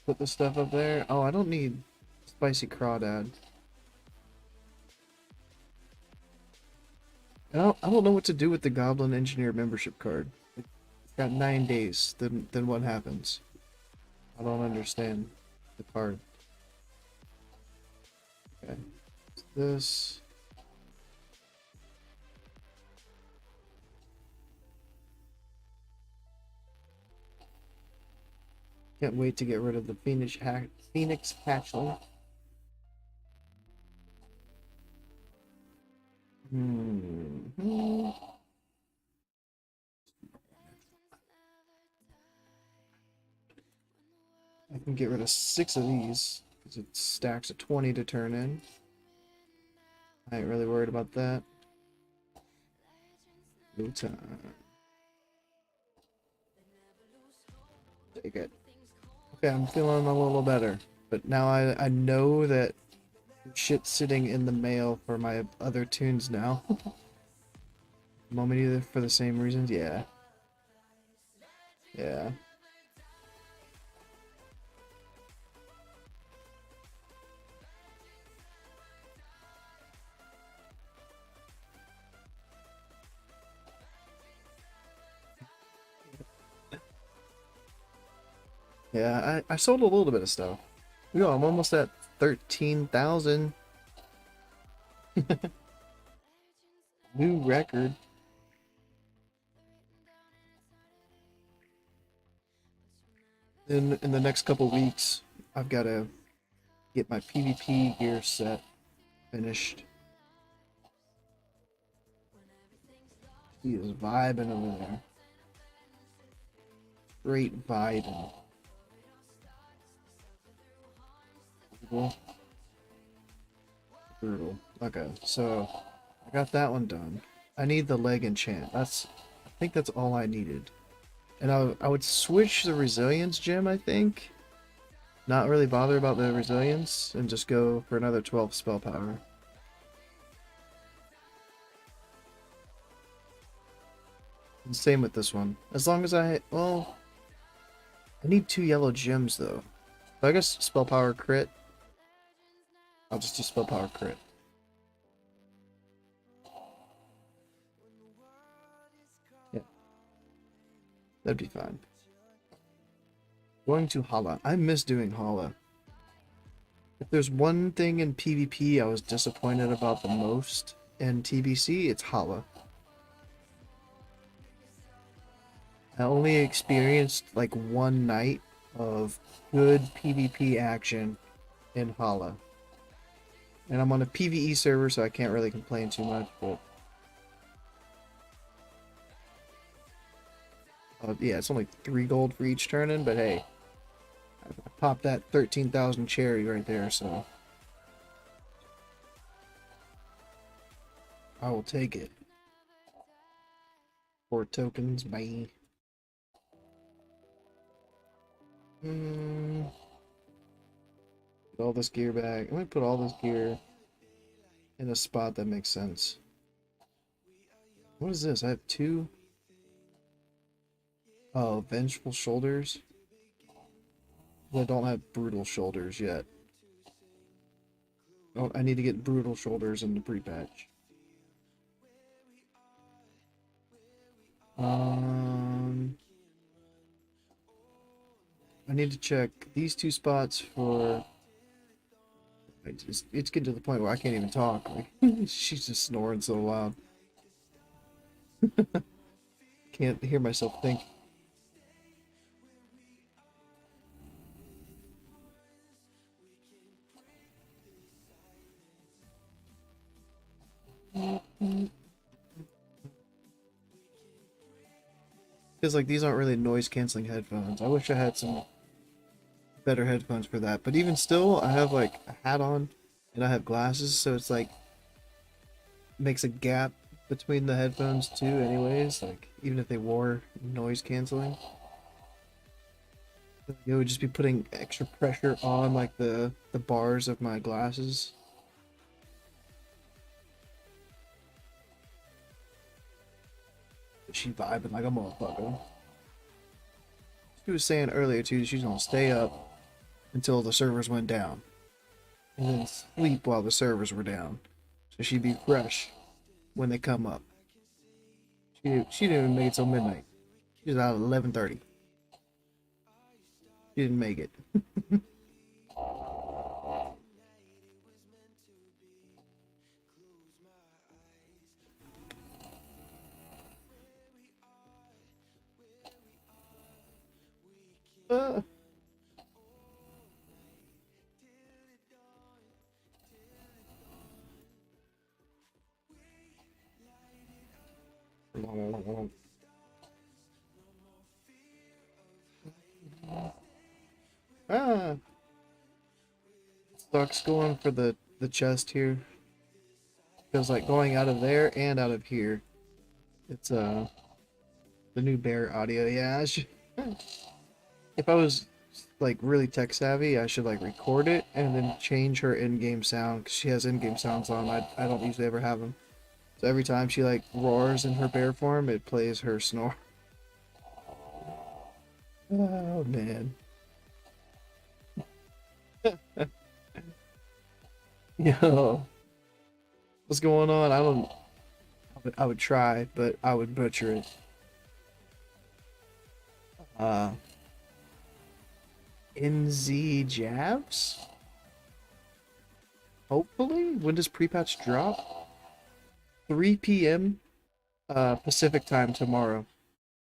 Put the stuff up there. Oh, I don't need spicy crawdad. I don't know what to do with the Goblin Engineer membership card. It's got 9 days. Then what happens? I don't understand the card. Okay. This. Can't wait to get rid of the Phoenix hatchling. I can get rid of 6 of these because it stacks a 20 to turn in. I ain't really worried about that. No time. Take it. Okay, I'm feeling a little better. But now I know that shit's sitting in the mail for my other tunes now. Moment either for the same reasons? Yeah. Yeah. Yeah, I sold a little bit of stuff. Yo, I'm almost at 13,000. New record. In the next couple weeks, I've got to get my PvP gear set finished. He is vibing over there. Straight vibing. Brutal. Okay, so I got that one done. I need the leg enchant. I think that's all I needed. And I would switch the resilience gem, I think. Not really bother about the resilience and just go for another 12 spell power. And same with this one. As long as I need 2 yellow gems though. So I guess spell power crit. I'll just do spell power crit. Yeah. That'd be fine. Going to Hala. I miss doing Hala. If there's one thing in PvP I was disappointed about the most in TBC, it's Hala. I only experienced like one night of good PvP action in Hala. And I'm on a PvE server, so I can't really complain too much, but... yeah, it's only 3 gold for each turn-in, but hey. I popped that 13,000 cherry right there, so... I will take it. 4 tokens, bye. Put all this gear back. I'm gonna put all this gear in a spot that makes sense. What is this? I have 2. Oh, Vengeful Shoulders. I don't have Brutal Shoulders yet. Oh, I need to get Brutal Shoulders in the pre-patch. I need to check these 2 spots for... It's getting to the point where I can't even talk. Like, she's just snoring so loud. Can't hear myself think. Because like these aren't really noise canceling headphones. I wish I had some better headphones for that. But even still, I have like a hat on and I have glasses, so it's like makes a gap between the headphones too anyways, like even if they wore noise canceling. It would just be putting extra pressure on like the bars of my glasses. She vibing like a motherfucker. She was saying earlier too she's gonna stay up until the servers went down. And then sleep while the servers were down. So she'd be fresh when they come up. She didn't even make it till midnight. She was out at 11:30. She didn't make it. Uh. Ah. Sucks going for the chest here. Feels like going out of there and out of here. It's the new bear audio. Yeah, if I was like really tech savvy, I should like record it and then change her in-game sound because she has in-game sounds on. I don't usually ever have them. So every time she like roars in her bear form, it plays her snore. Oh man. Yo, what's going on? I don't. I would try, but I would butcher it. Uh, NZ Jabs? Hopefully? When does pre-patch drop? 3 p.m. Pacific time tomorrow.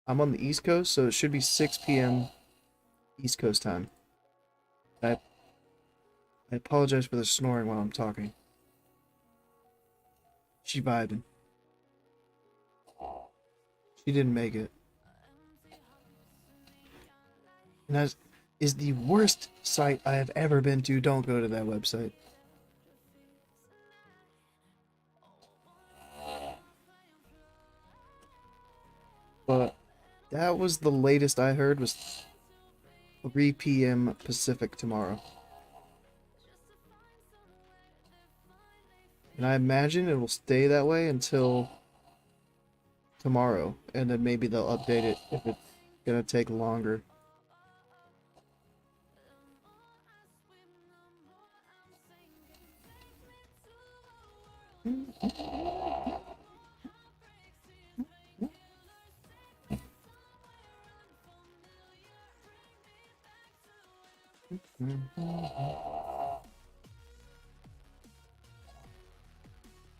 I'm on the East Coast, so it should be 6 p.m. East Coast time. I apologize for the snoring while I'm talking. She vibing. She didn't make it. And that is the worst site I have ever been to. Don't go to that website. But that was the latest I heard was 3 p.m. Pacific tomorrow. And I imagine it will stay that way until tomorrow. And then maybe they'll update it if it's gonna take longer.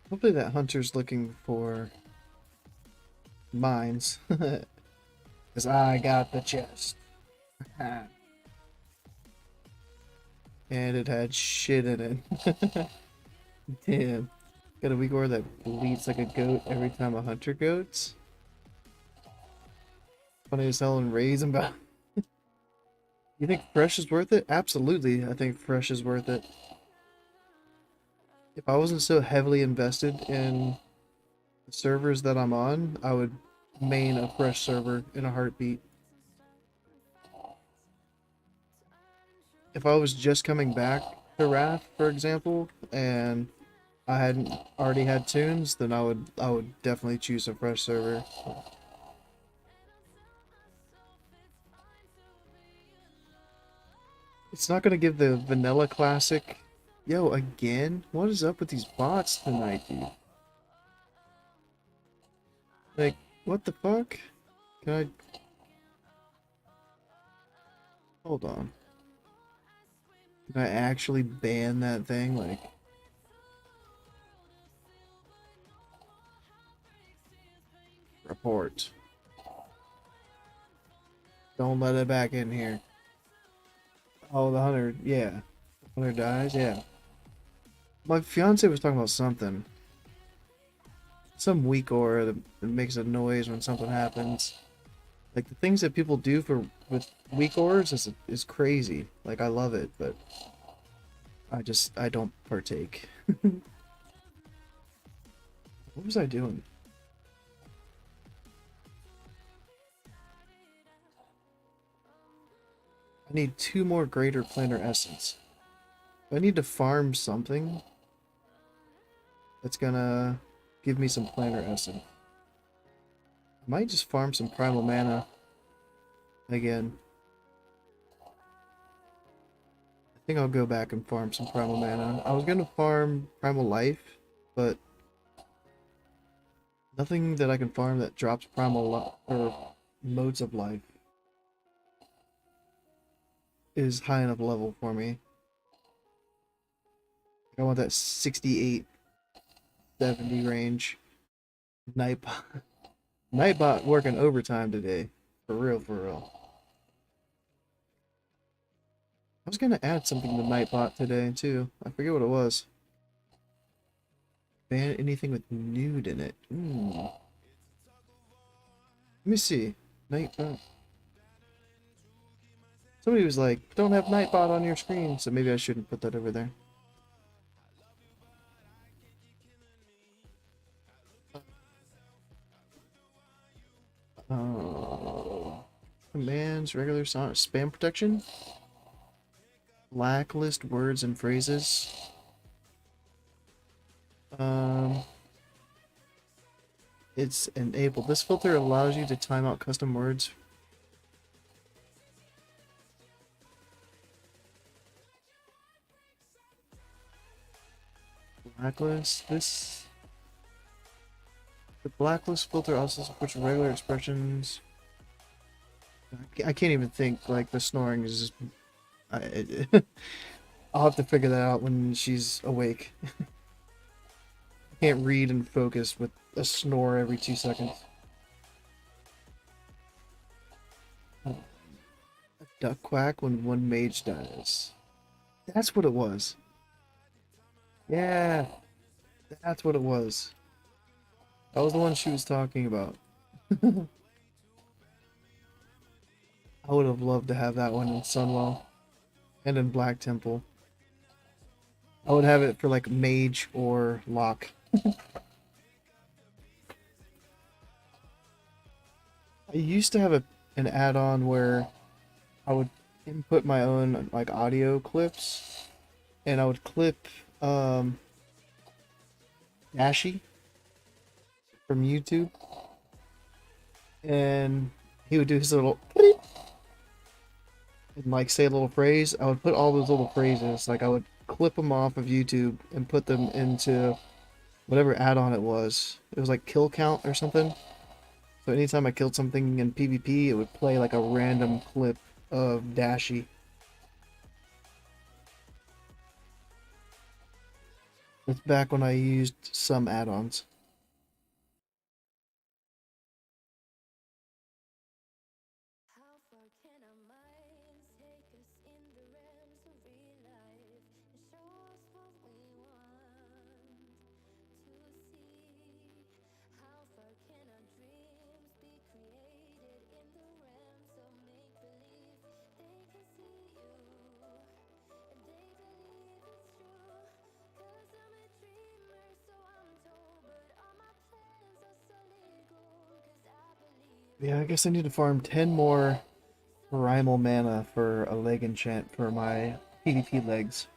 Hopefully that hunter's looking for mines. Because I got the chest. And it had shit in it. Damn. Got a weak ore that bleeds like a goat every time a hunter goats. Funny as hell and raise them back. You think fresh is worth it? Absolutely, I think fresh is worth it. If I wasn't so heavily invested in the servers that I'm on, I would main a fresh server in a heartbeat. If I was just coming back to Wrath, for example, and I hadn't already had tunes, then I would definitely choose a fresh server. It's not gonna give the vanilla classic. Yo, again? What is up with these bots tonight, dude? Like, what the fuck? Can I... Hold on. Can I actually ban that thing? Like... Report. Don't let it back in here. Oh, the hunter, yeah. The hunter dies, yeah. My fiance was talking about something. Some weak ore that makes a noise when something happens. Like, the things that people do with weak ores is crazy. Like, I love it, but I don't partake. What was I doing? I need 2 more greater planar essence. I need to farm something that's gonna give me some planar essence. I might just farm some primal mana again. I think I'll go back and farm some primal mana. I was gonna farm primal life, but nothing that I can farm that drops primal or modes of life. is high enough level for me. I want that 68, 70 range. Nightbot. Nightbot working overtime today. For real, for real. I was gonna add something to Nightbot today too. I forget what it was. Ban anything with nude in it. Let me see. Nightbot. Somebody was like, don't have Nightbot on your screen, so maybe I shouldn't put that over there. Commands, regular song, spam protection? Blacklist words and phrases. It's enabled. This filter allows you to time out custom words. Blacklist. The blacklist filter also supports regular expressions. I can't even think. Like the snoring is just. I'll have to figure that out when she's awake. I can't read and focus with a snore every 2 seconds. A duck quack when one mage dies. That's what it was. Yeah, that's what it was. That was the one she was talking about. I would have loved to have that one in Sunwell and in Black Temple. I would have it for like mage or lock. I used to have an add-on where I would input my own like audio clips, and I would clip Dashi from YouTube, and he would do his little and like say a little phrase. I would put all those little phrases, like I would clip them off of YouTube and put them into whatever add-on it was. It was like kill count or something. So anytime I killed something in PvP, it would play like a random clip of Dashi. That's back when I used some add-ons. Yeah, I guess I need to farm 10 more primal mana for a leg enchant for my PvP legs.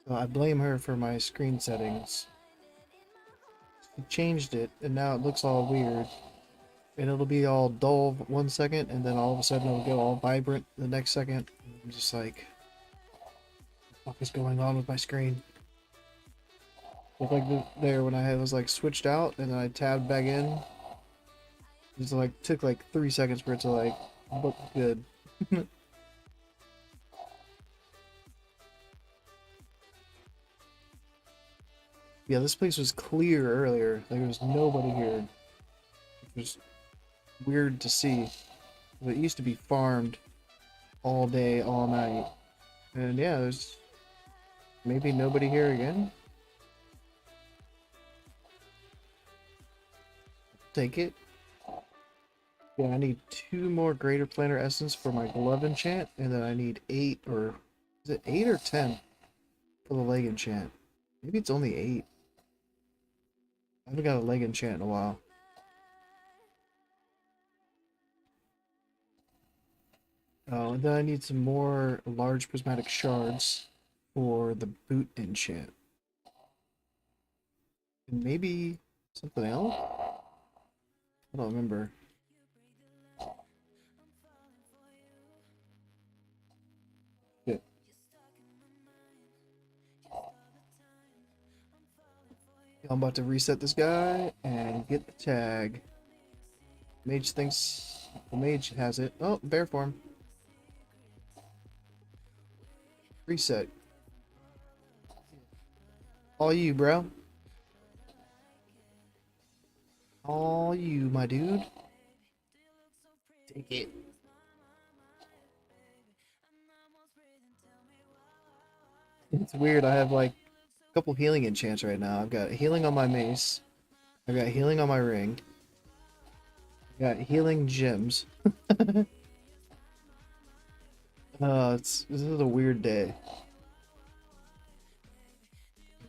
So I blame her for my screen settings. She changed it, and now it looks all weird. And it'll be all dull 1 second, and then all of a sudden it'll go all vibrant the next second. I'm just like, what the fuck is going on with my screen? Looked like there when I was like switched out, and then I tabbed back in. It just like took like 3 seconds for it to like look good. Yeah, this place was clear earlier. Like, there was nobody here. It was weird to see. It used to be farmed. all day, all night. And yeah, there's maybe nobody here again. Take it. Yeah, I need 2 more Greater Planner Essence for my glove enchant, and then I need 8 or... Is it 8 or 10 for the leg enchant? Maybe it's only 8. I haven't got a leg enchant in a while. Oh, and then I need some more large prismatic shards for the boot enchant. And maybe something else? I don't remember. Yeah. I'm about to reset this guy and get the tag. Mage thinks the mage has it. Oh, bear form. Reset. All you, bro. All you, my dude. Take it. It's weird. I have like a couple healing enchants right now. I've got healing on my mace. I've got healing on my ring. I've got healing gems. This is a weird day.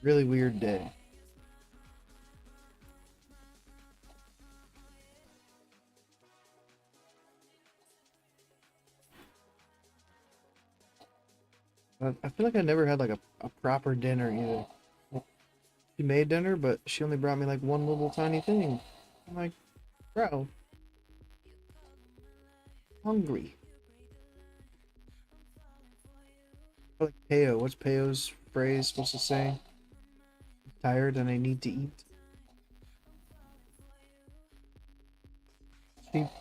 Really weird day. I feel like I never had like a proper dinner either. She made dinner, but she only brought me like one little tiny thing. I'm like, bro, hungry. I like Peo. What's Peo's phrase supposed to say? I'm tired and I need to eat.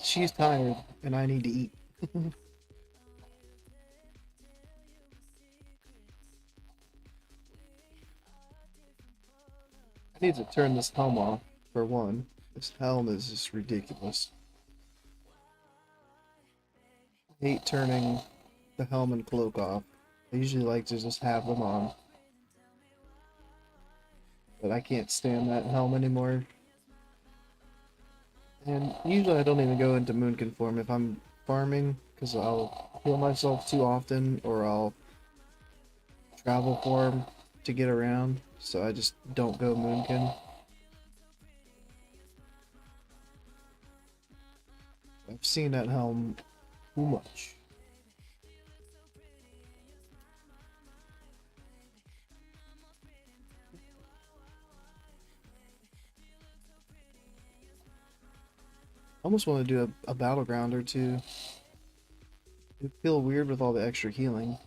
She's tired and I need to eat. I need to turn this helm off, for one. This helm is just ridiculous. I hate turning the helm and cloak off. I usually like to just have them on. But I can't stand that helm anymore. And usually I don't even go into Moonkin form if I'm farming, because I'll heal myself too often, or I'll travel form to get around, so I just don't go Moonkin. I've seen that helm too much. I almost want to do a battleground or two. It feel weird with all the extra healing.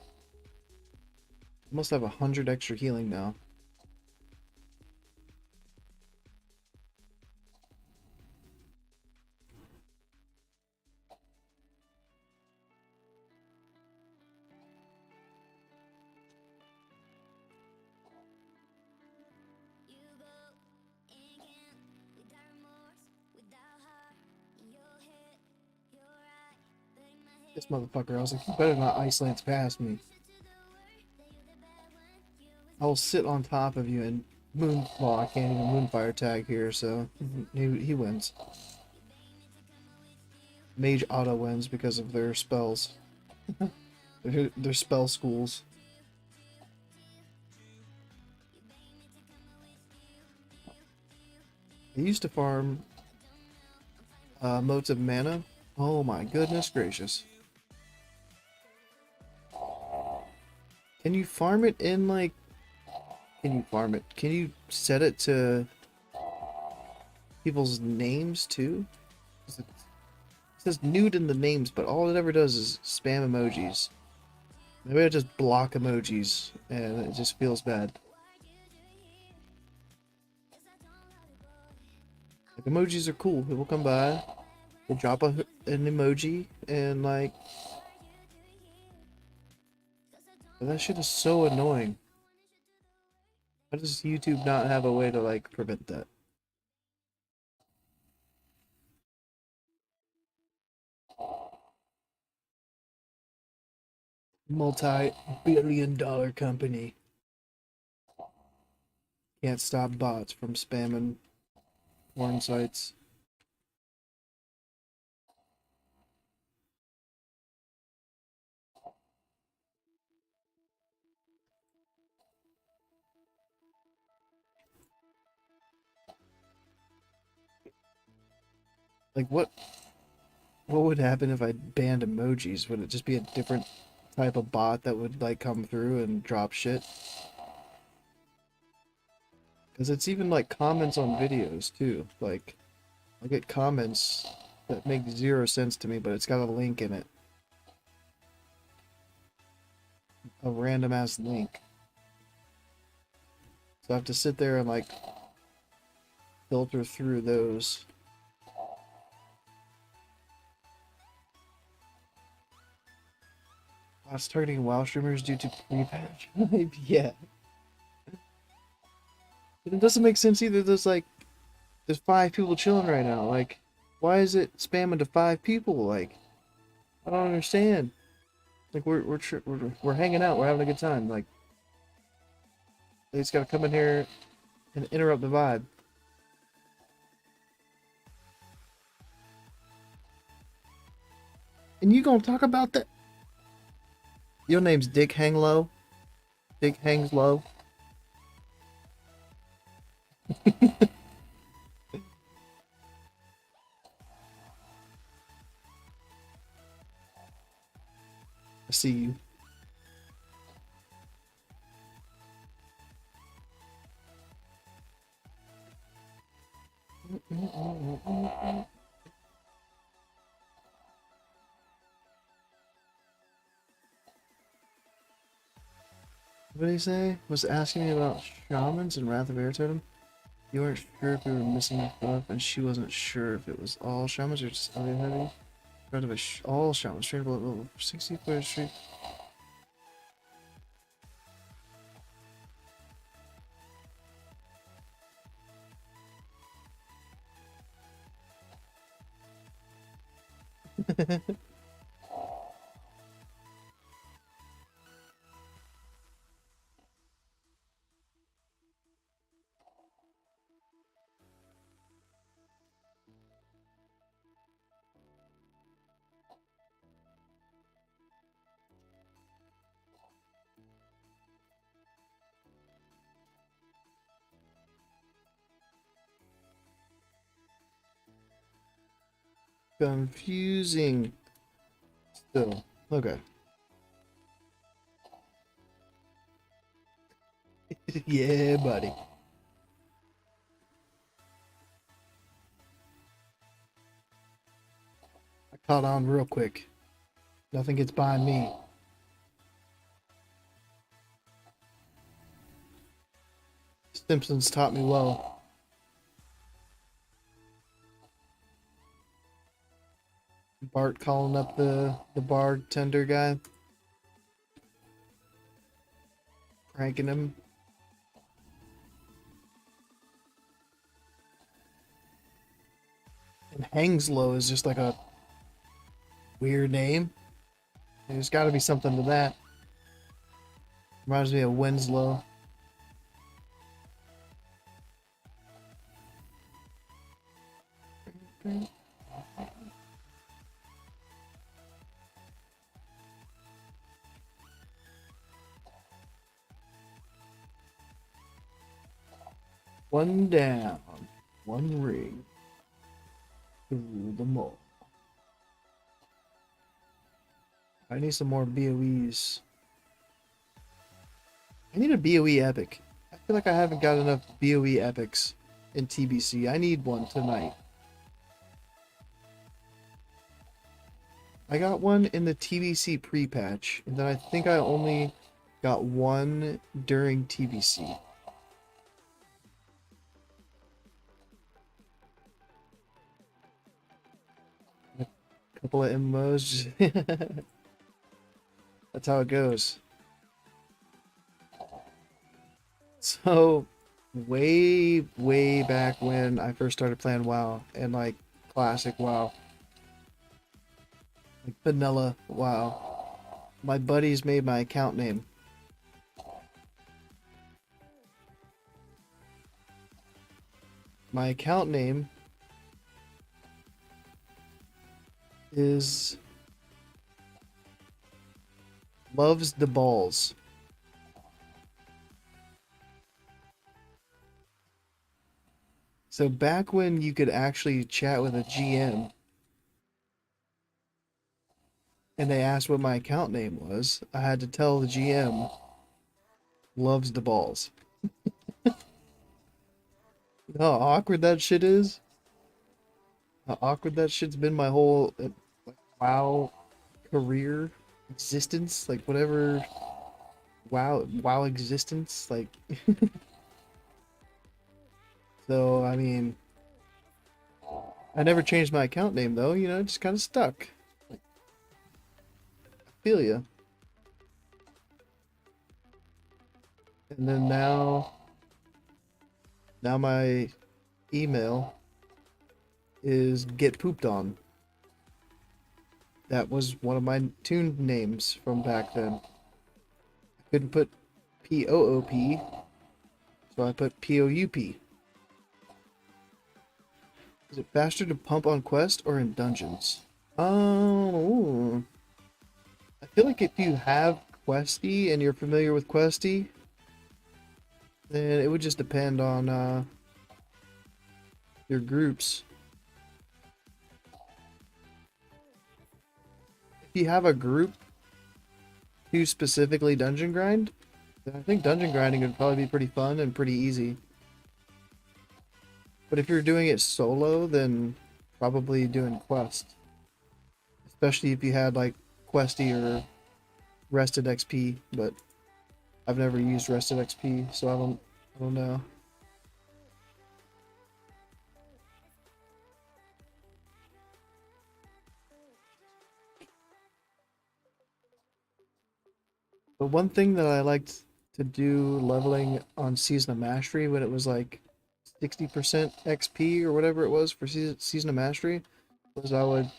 I must have 100 extra healing now. This motherfucker, I was like, you better not ice lance past me. I'll sit on top of you and well, I can't even moonfire tag here, so he wins. Mage auto wins because of their spells. their spell schools. I used to farm motes of mana. Oh my goodness gracious. Can you farm it in like... Can you farm it? Can you set it to people's names too? It says nude in the names, but all it ever does is spam emojis. Maybe I just block emojis and it just feels bad. Like, emojis are cool. People come by, they drop an emoji, and like... But that shit is so annoying. How does YouTube not have a way to like prevent that? multi-billion-dollar company can't stop bots from spamming porn sites. Like what would happen if I banned emojis? Would it just be a different type of bot that would like come through and drop shit? Because it's even like comments on videos too. Like I get comments that make zero sense to me, but it's got a link in it. A random ass link. So I have to sit there and like filter through those. Bots targeting WoW streamers due to pre-patch hype. Yeah. But it doesn't make sense either. There's 5 people chilling right now. Like, why is it spamming to 5 people? Like, I don't understand. Like, we're hanging out. We're having a good time. Like, they just gotta come in here and interrupt the vibe. And you gonna talk about that? Your name's Dick Hanglow. Dick Hangs Low. I see you. What did he say? Was asking me about shamans and Wrath of Air Totem. You weren't sure if we were missing stuff, and she wasn't sure if it was all shamans or just other heavy. Part of all shamans, straight up level 60 players straight. Confusing. Still. Okay. Yeah, buddy. I caught on real quick. Nothing gets by me. Simpsons taught me well. Bart calling up the bartender guy. Pranking him. And Hangslow is just like a weird name. There's got to be something to that. Reminds me of Winslow. One down, one ring through the mall. I need some more BOEs. I need a BOE epic. I feel like I haven't got enough BOE epics in TBC. I need one tonight. I got one in the TBC pre-patch, and then I think I only got one during TBC. A couple of MMOs. That's how it goes. So, way back when I first started playing WoW, and like classic WoW, like vanilla WoW, my buddies made my account name. My account name is Loves the Balls. So back when you could actually chat with a GM and they asked what my account name was, I had to tell the GM Loves the Balls. You know how awkward that shit is? How awkward that shit's been my whole WoW career existence, like whatever WoW existence, like so I mean I never changed my account name though, you know, just kind of stuck. Like, I feel ya. And then now my email is Get Pooped On. That was one of my tuned names from back then. I couldn't put POOP, so I put POUP. Is it faster to pump on quest or in dungeons? Oh, I feel like if you have Questy and you're familiar with Questy, then it would just depend on your groups. If you have a group who specifically dungeon grind, then I think dungeon grinding would probably be pretty fun and pretty easy. But if you're doing it solo, then probably doing quest. Especially if you had like Questy or Rested XP, but I've never used Rested XP, so I don't know. But one thing that I liked to do leveling on Season of Mastery when it was like 60% XP or whatever it was for Season of Mastery was I would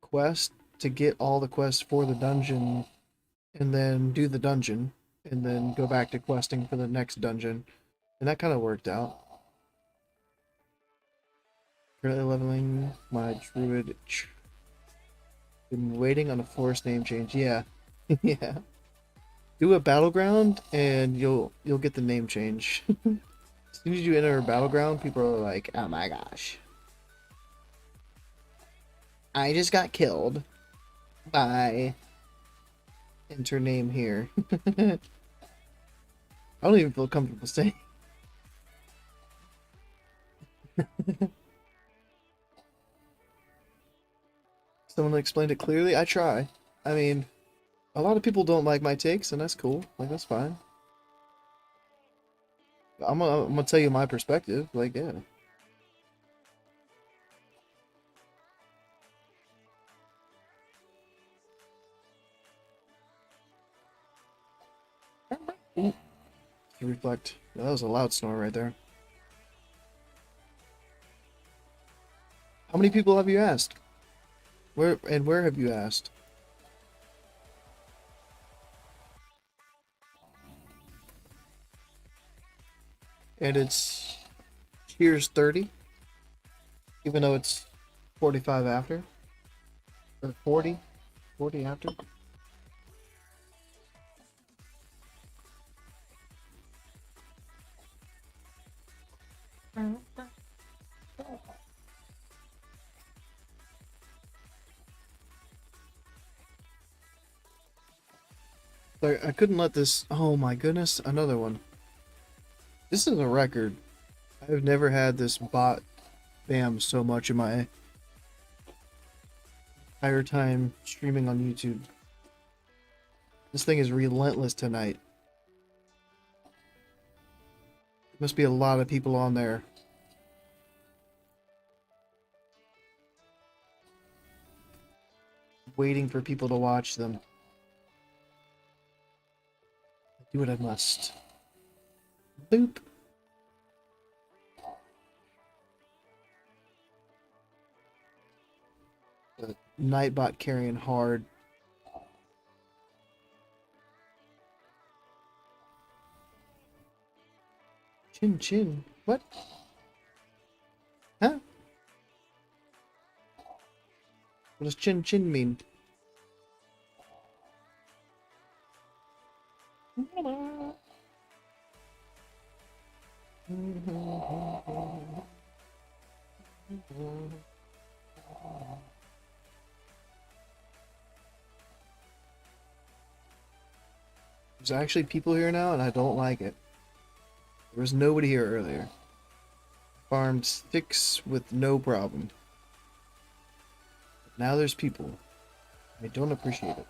quest to get all the quests for the dungeon and then do the dungeon and then go back to questing for the next dungeon. And that kind of worked out. Currently leveling my druid. Been waiting on a forest name change. Yeah. Yeah. Do a battleground and you'll get the name change. As soon as you enter a battleground, people are like, "Oh my gosh. I just got killed by enter name here." I don't even feel comfortable saying. Someone explained it clearly. I try. I mean, a lot of people don't like my takes, and that's cool. Like, that's fine. I'm gonna tell you my perspective. Like, yeah. Ooh. To reflect. Yeah, that was a loud snore right there. How many people have you asked? Where have you asked? And it's Cheers 30, even though it's 45 after. Or 40 after. Sorry, I couldn't let this. Oh my goodness, another one. This is a record. I've never had this bot spam so much in my entire time streaming on YouTube. This thing is relentless tonight. Must be a lot of people on there. Waiting for people to watch them. Do what I must. Boop. The Nightbot carrying hard. Chin chin. What? Huh? What does chin chin mean? There's actually people here now, and I don't like it. There was nobody here earlier. Farmed sticks with no problem. Now there's people. I don't appreciate it.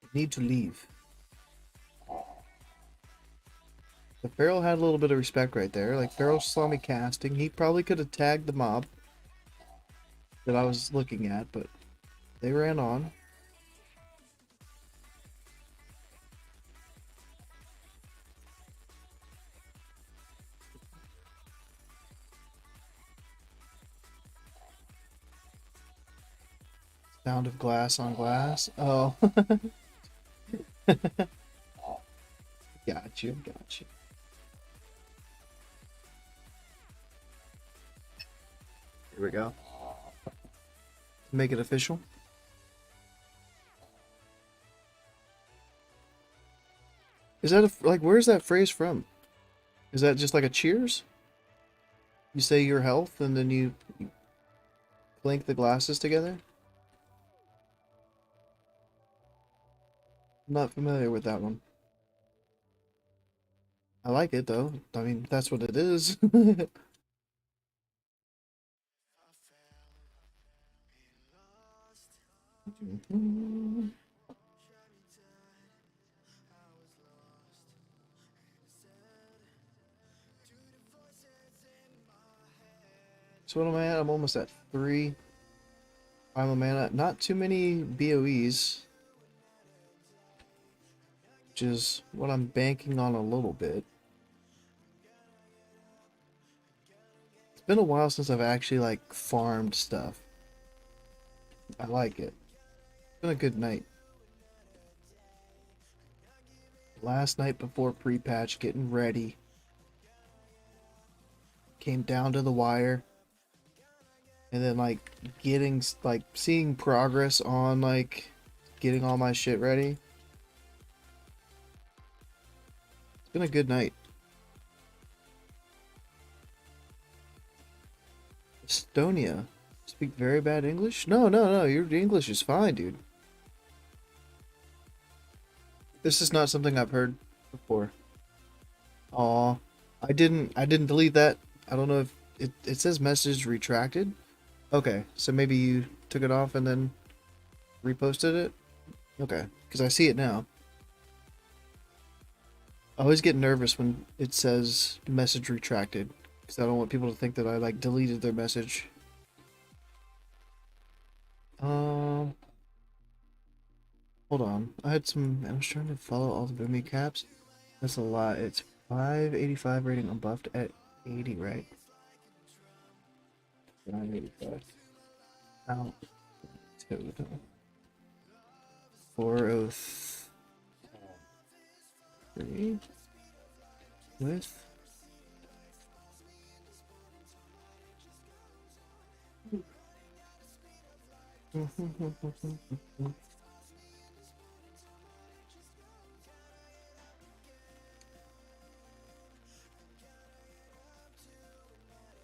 I need to leave. The Pharaoh had a little bit of respect right there. Like, Pharaoh saw me casting. He probably could have tagged the mob that I was looking at, but they ran on. Sound of glass on glass. Oh. Got you, got you. Here we go. Make it official. Is that like, where's that phrase from? Is that just like a cheers? You say your health and then you clink the glasses together? I'm not familiar with that one. I like it though. I mean, that's what it is. So what am I at? I'm almost at 3 primal mana. Not too many BOEs, which is what I'm banking on a little bit. It's been a while since I've actually like farmed stuff. I like it. It's been a good night. Last night before pre-patch, getting ready. Came down to the wire. And then like getting like seeing progress on like getting all my shit ready. It's been a good night. Estonia. Speak very bad English? No, no, no. Your English is fine, dude. This is not something I've heard before. Aw. I didn't delete that. I don't know if it says message retracted. Okay, so maybe you took it off and then reposted it? Okay, because I see it now. I always get nervous when it says message retracted, because I don't want people to think that I like deleted their message. Hold on. I was trying to follow all the Boomy caps. That's a lot. It's 585 rating on buffed at 80, right? 985. Out. Total. 403. With.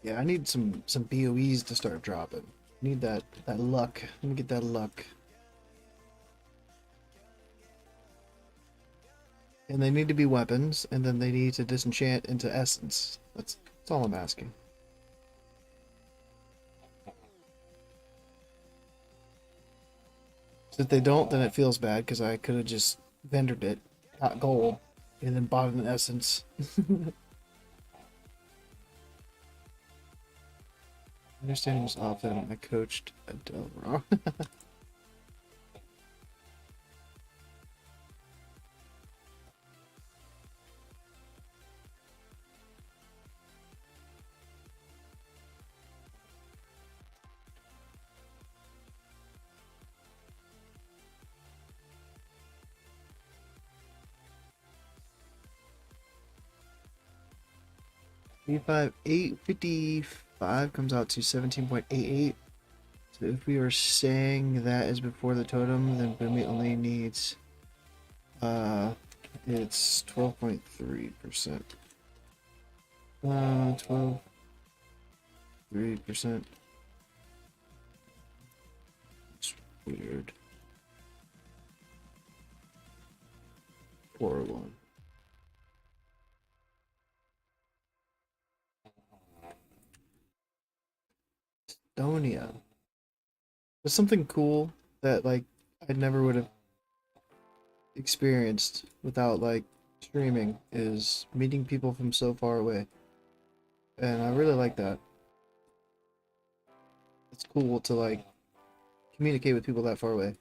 Yeah, I need some BOEs to start dropping. Need that luck. Let me get that luck. And they need to be weapons, and then they need to disenchant into essence. That's all I'm asking. If they don't, then it feels bad because I could have just vendored it, got gold, and then bought an essence. Understanding was often I coached Adele wrong. 85, 855 comes out to 17.88. So if we are saying that is before the totem, then Boomy only needs it's 12.3%. 12.3%. It's weird. 401. Estonia. There's something cool that like I never would have experienced without like streaming is meeting people from so far away. And I really like that. It's cool to like communicate with people that far away.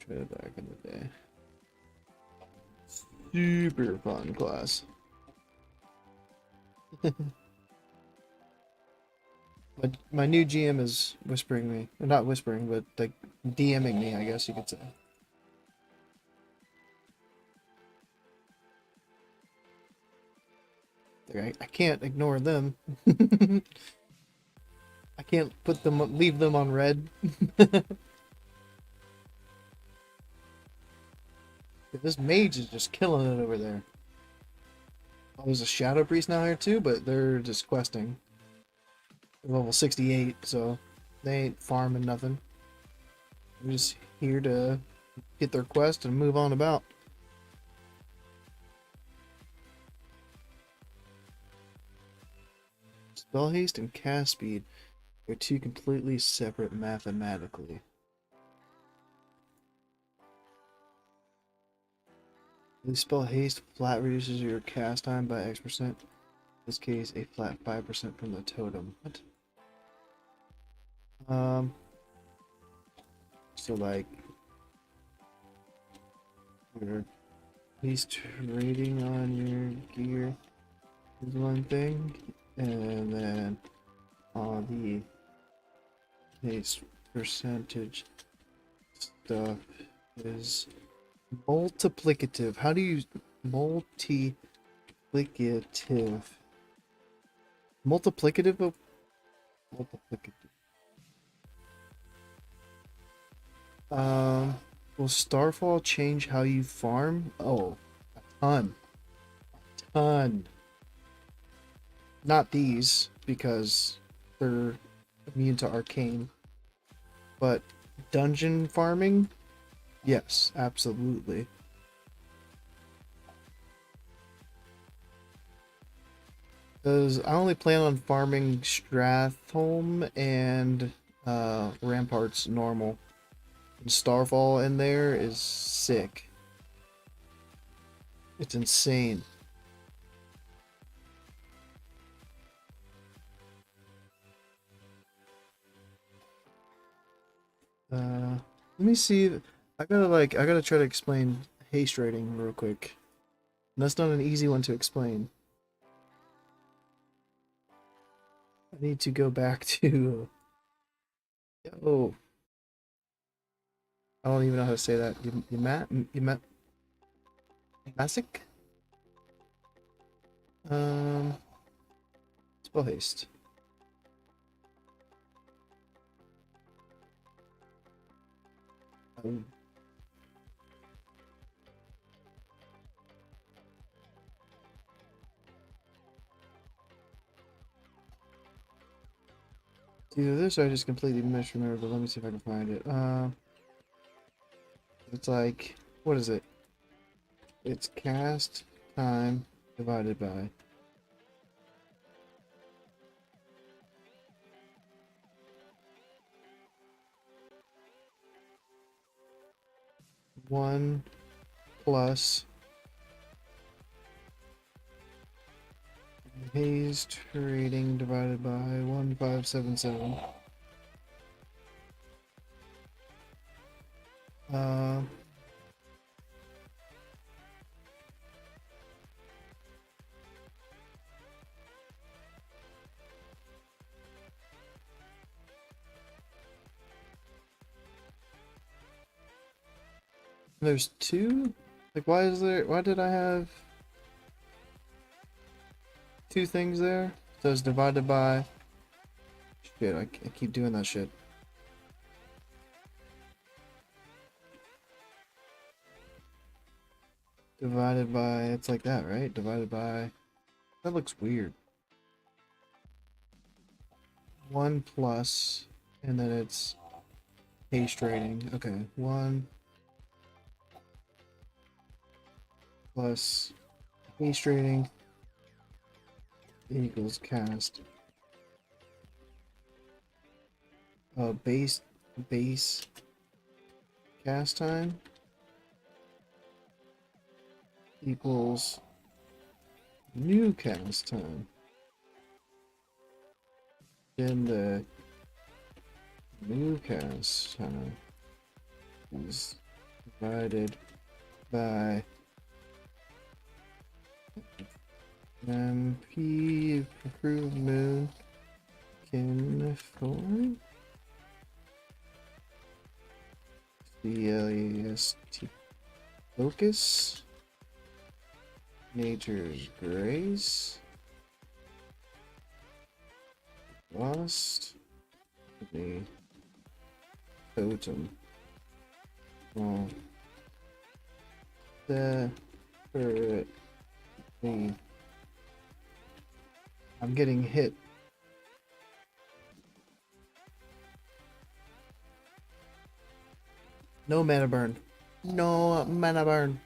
Try it back in the day. Super fun class. My new GM is whispering me. Or not whispering, but like DMing me, I guess you could say. I can't ignore them. I can't leave them on red. This mage is just killing it over there. Oh, there's a shadow priest now here too, but they're just questing. They're level 68, so they ain't farming nothing. They're just here to get their quest and move on about. Spell haste and cast speed are two completely separate mathematically. The spell haste flat reduces your cast time by X%. In this case, a flat 5% from the totem. What? So like your haste rating on your gear is one thing, and then the haste percentage stuff is multiplicative. How do you multiplicative? Multiplicative of multiplicative. Will Starfall change how you farm? Oh, a ton. A ton. Not these, because they're immune to arcane. But dungeon farming? Yes, absolutely. Because I only plan on farming Stratholme and Ramparts normal. And Starfall in there is sick. It's insane. Let me see. I gotta try to explain haste rating real quick. And that's not an easy one to explain. I need to go back to. Oh, I don't even know how to say that. Masic? Spell haste. It's either this or I just completely misremembered, but let me see if I can find it. It's like, what is it? It's cast time divided by 1 plus haste rating divided by 1577. Uh, There's two? Like, why did I have two things there? So it's divided by... Shit, I keep doing that shit. Divided by... It's like that, right? Divided by... That looks weird. 1 plus... And then it's... Haste rating. Okay, 1... Plus... Haste rating... Equals cast. Base cast time equals new cast time. Then the new cast time is divided by MP improvement can form. CLEST focus. Nature's grace. Lost. The totem. Well, the I'm getting hit. No mana burn. No mana burn.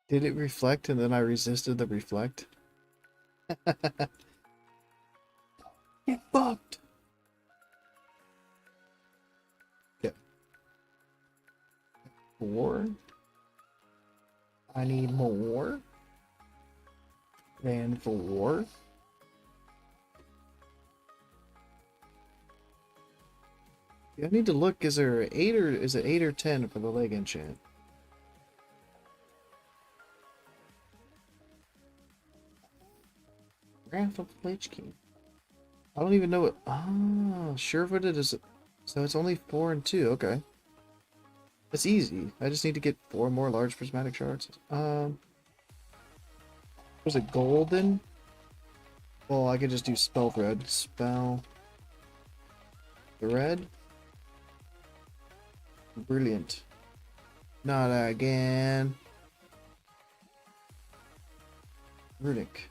Did it reflect and then I resisted the reflect? Get fucked. Okay. 4. I need more than 4. I need to look, is there 8 or is it 8 or 10 for the leg enchant? Wrath of the Lich King. I don't even know what. Ah, sure-footed is. So it's only 4 and 2. Okay, that's easy. I just need to get 4 more large prismatic shards. Was it golden? Well, I could just do spell thread. Spell thread. Brilliant. Not again. Runic.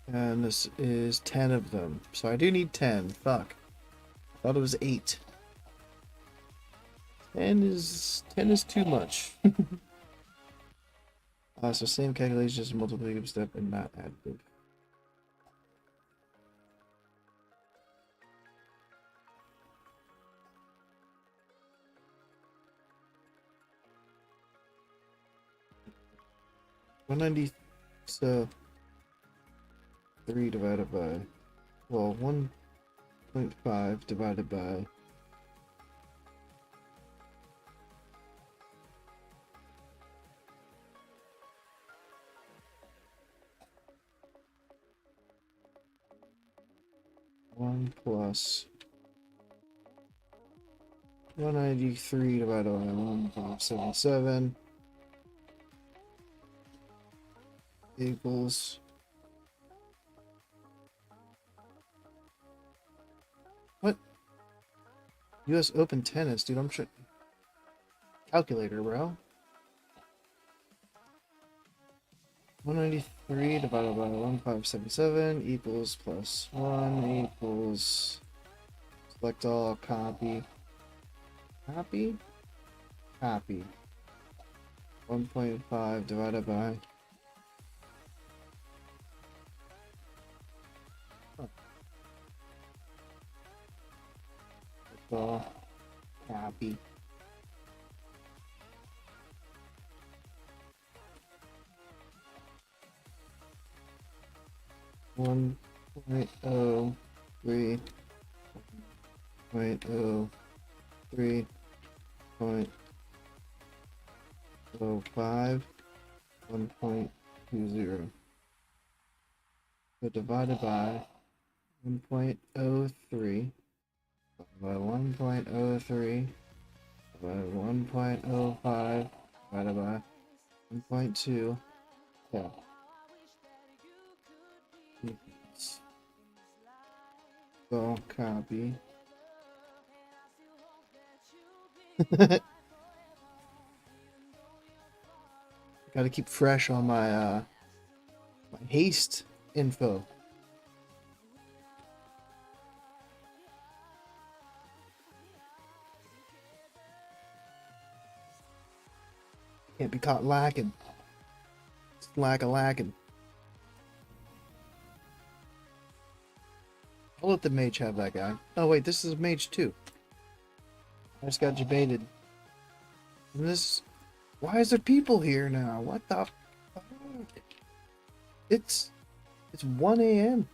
And this is 10 of them. So I do need 10. Fuck. I thought it was 8. 10 is too much. So same calculation, just multiplicative step and not additive. $190. So 3 divided by, well, 1.5 divided by 1 plus 193 divided by 1.77 equals what? US Open Tennis, dude. I'm sure. Calculator, bro. 193 divided by 1577 equals plus 1 equals. Select all, copy. Copy? Copy. 1.5 divided by. Select all, copy. One point oh three point oh 3.0 1.05, 1.20. So divided by 1.03 by 1.03 by 1.05 divided by 1.2. Yeah. So copy. Gotta keep fresh on my my haste info. Can't be caught lacking. It's lacking. I'll let the mage have that guy. Oh wait, this is a mage too. I just got debated. And this, why is there people here now? What the fuck? It's 1 a.m.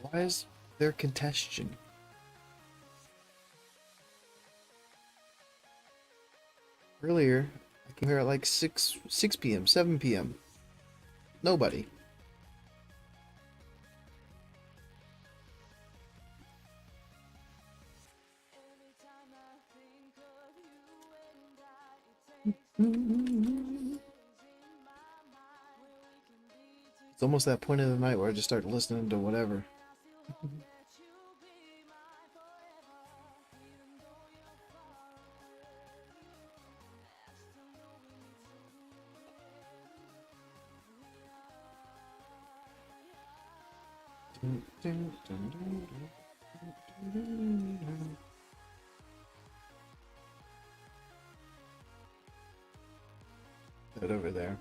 Why is there congestion? Earlier, I came here at like 6 p.m., 7 p.m. Nobody. It's almost that point of the night where I just start listening to whatever. That over there.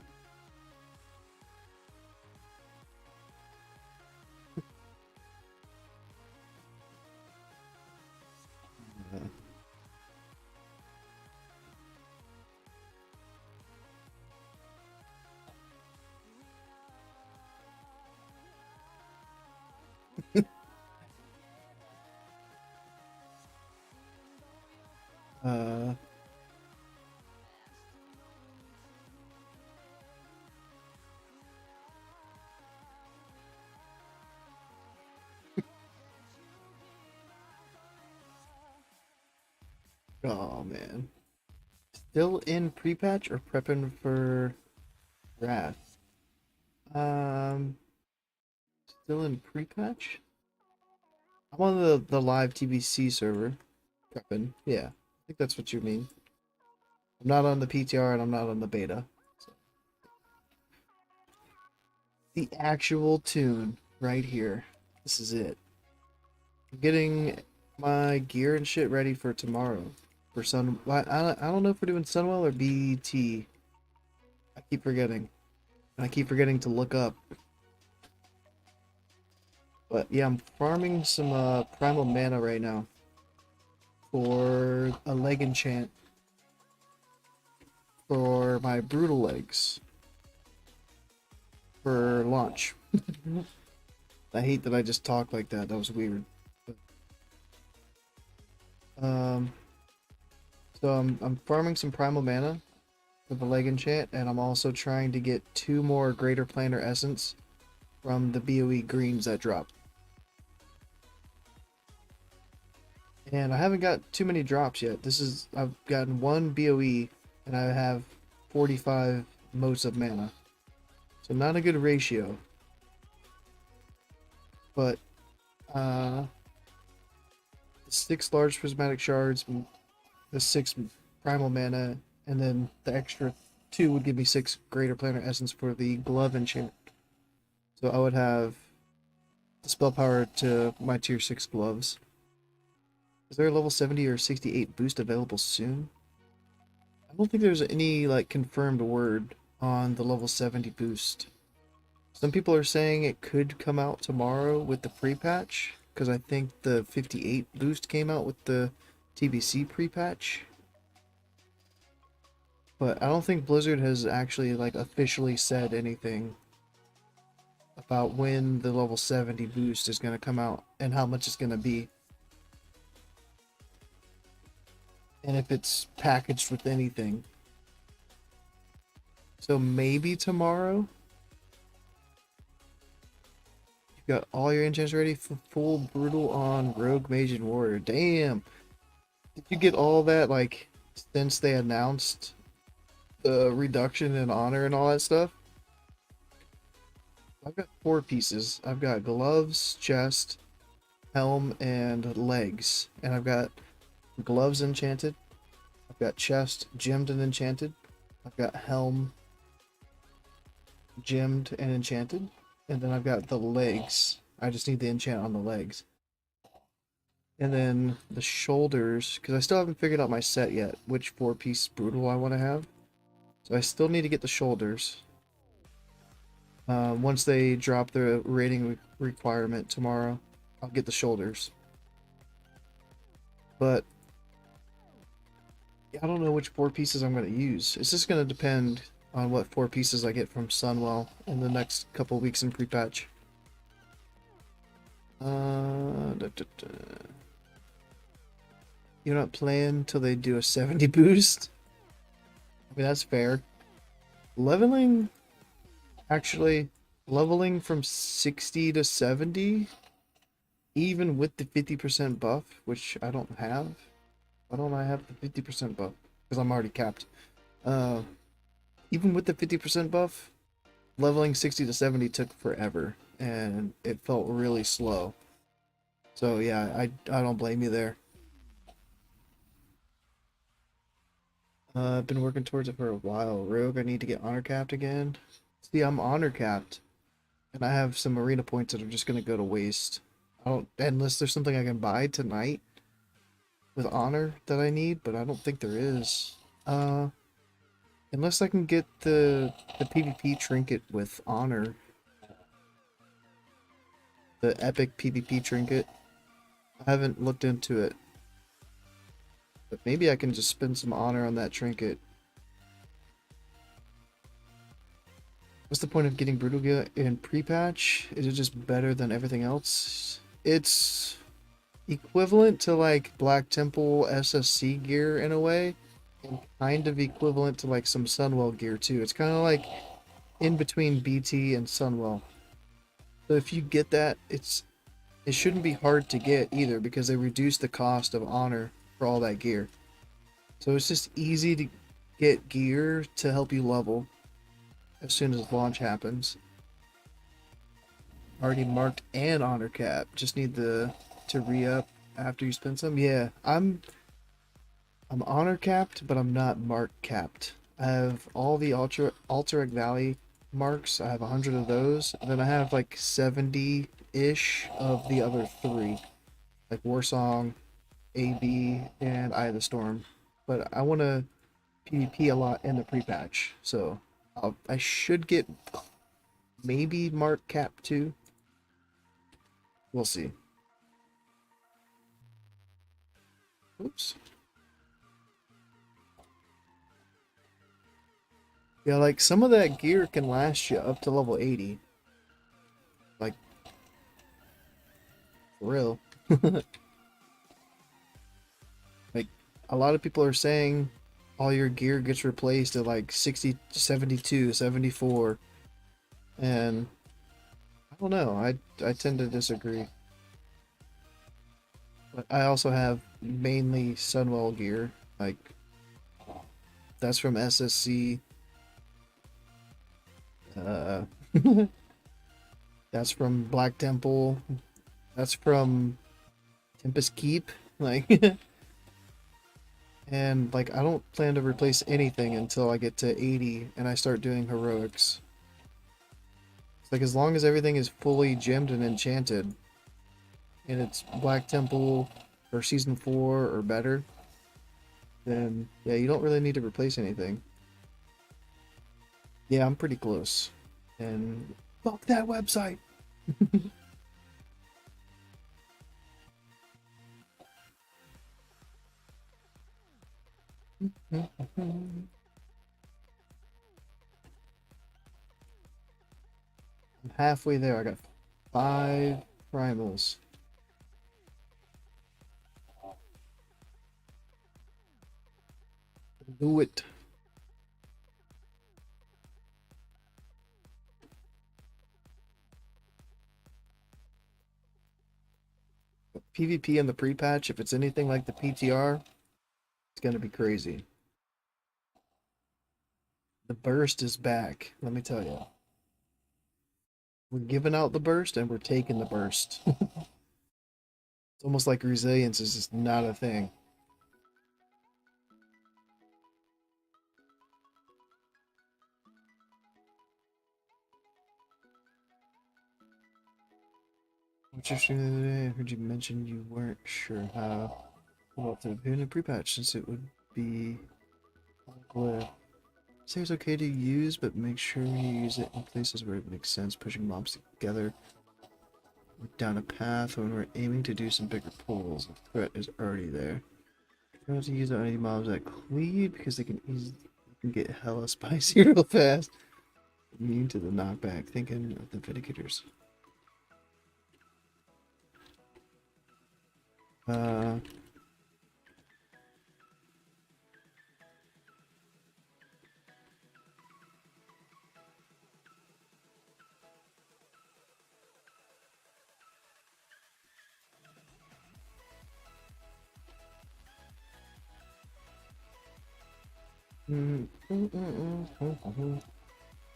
Uh, oh man. Still in pre-patch or prepping for Wrath? Still in pre-patch? I'm on the live TBC server. Prepping. Yeah. I think that's what you mean. I'm not on the PTR and I'm not on the beta. So. The actual tune right here. This is it. I'm getting my gear and shit ready for tomorrow. For Sun. I don't know if we're doing Sunwell or BT. I keep forgetting. And I keep forgetting to look up. But yeah, I'm farming some primal mana right now. For a leg enchant. For my brutal legs. For launch. I hate that I just talked like that. That was weird. But, so I'm farming some primal mana for the leg enchant, and I'm also trying to get 2 more greater planar essence from the BOE greens that drop. And I haven't got too many drops yet. I've gotten 1 BOE and I have 45 motes of mana. So not a good ratio. But 6 large prismatic shards, the 6 primal mana, and then the extra 2 would give me 6 greater planar essence for the glove enchant. So I would have the spell power to my tier 6 gloves. Is there a level 70 or 68 boost available soon? I don't think there's any like confirmed word on the level 70 boost. Some people are saying it could come out tomorrow with the pre-patch, because I think the 58 boost came out with the TBC pre-patch. But I don't think Blizzard has actually like officially said anything about when the level 70 boost is going to come out and how much it's going to be. and if it's packaged with anything. So maybe tomorrow. You've got all your enchants ready for full brutal on Rogue, Mage, and Warrior. Damn! Did you get all that, like, since they announced the reduction in honor and all that stuff? I've got 4 pieces. I've got gloves, chest, helm, and legs. And I've got gloves enchanted. I've got chest gemmed and enchanted. I've got helm gemmed and enchanted. And then I've got the legs. I just need the enchant on the legs. And then the shoulders, because I still haven't figured out my set yet, which 4-piece brutal I want to have. So I still need to get the shoulders. Once they drop the rating requirement tomorrow, I'll get the shoulders. But I don't know which 4 pieces I'm going to use. It's just going to depend on what 4 pieces I get from Sunwell in the next couple weeks in pre-patch. You're not playing till they do a 70 boost? I mean, that's fair. Leveling, actually, leveling from 60 to 70, even with the 50% buff, which I don't have. Why don't I have the 50% buff? Because I'm already capped. Even with the 50% buff, leveling 60 to 70 took forever, and it felt really slow. So yeah, I don't blame you there. I've been working towards it for a while. Rogue, I need to get honor capped again. See, I'm honor capped, and I have some arena points that are just gonna go to waste. I don't, unless there's something I can buy tonight with honor that I need, but I don't think there is. Unless I can get the PvP trinket with honor. The epic PvP trinket. I haven't looked into it. But maybe I can just spend some honor on that trinket. What's the point of getting Brutal Gear in pre-patch? Is it just better than everything else? It's equivalent to like Black Temple SSC gear in a way. And kind of equivalent to like some Sunwell gear too. It's kind of like in between BT and Sunwell. So if you get that, it shouldn't be hard to get either because they reduce the cost of honor for all that gear. So it's just easy to get gear to help you level as soon as launch happens. Already marked and honor cap. Just need to re-up after you spend some. Yeah, I'm honor capped, but I'm not mark capped. I have all the Alterac Valley marks. I have 100 of those. And then I have like 70-ish of the other 3. Like Warsong, AB, and Eye of the Storm. But I want to PvP a lot in the pre-patch. So I should get maybe mark cap 2. We'll see. Oops. Yeah, like some of that gear can last you up to level 80. Like, for real. Like, a lot of people are saying all your gear gets replaced at like 60, 72, 74. And I don't know, I tend to disagree. But I also have mainly Sunwell gear. Like, that's from SSC. That's from Black Temple. That's from Tempest Keep. Like, and like I don't plan to replace anything until I get to 80 and I start doing heroics. It's like as long as everything is fully gemmed and enchanted, and it's Black Temple or Season 4 or better, then yeah, you don't really need to replace anything. Yeah, I'm pretty close. And fuck that website! I'm halfway there. I got 5 primals. Do it. PvP in the pre-patch, if it's anything like the PTR, it's gonna be crazy. The burst is back, let me tell you. We're giving out the burst and we're taking the burst. It's almost like resilience is just not a thing. What's your stream the other day? I heard you mention you weren't sure how about to appear in the pre-patch since it would be Glyph. Say it's okay to use, but make sure you use it in places where it makes sense, pushing mobs together down a path when we're aiming to do some bigger pulls. The threat is already there. Try not to use it on any mobs that cleave because they can get hella spicy real fast. Immune to the knockback. Thinking of the Vindicators. If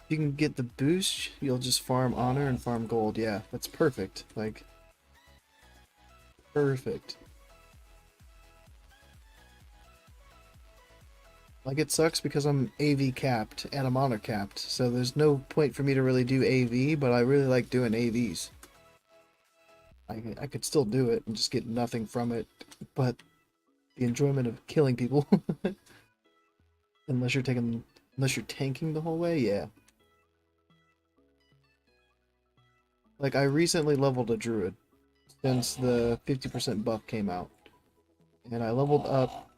you can get the boost, you'll just farm honor and farm gold. Yeah, that's perfect. Like, perfect. Like, it sucks because I'm AV capped and I'm honor capped, so there's no point for me to really do AV, but I really like doing AVs. I could still do it and just get nothing from it, but the enjoyment of killing people, unless you're tanking the whole way, yeah. Like, I recently leveled a druid since the 50% buff came out, and I leveled up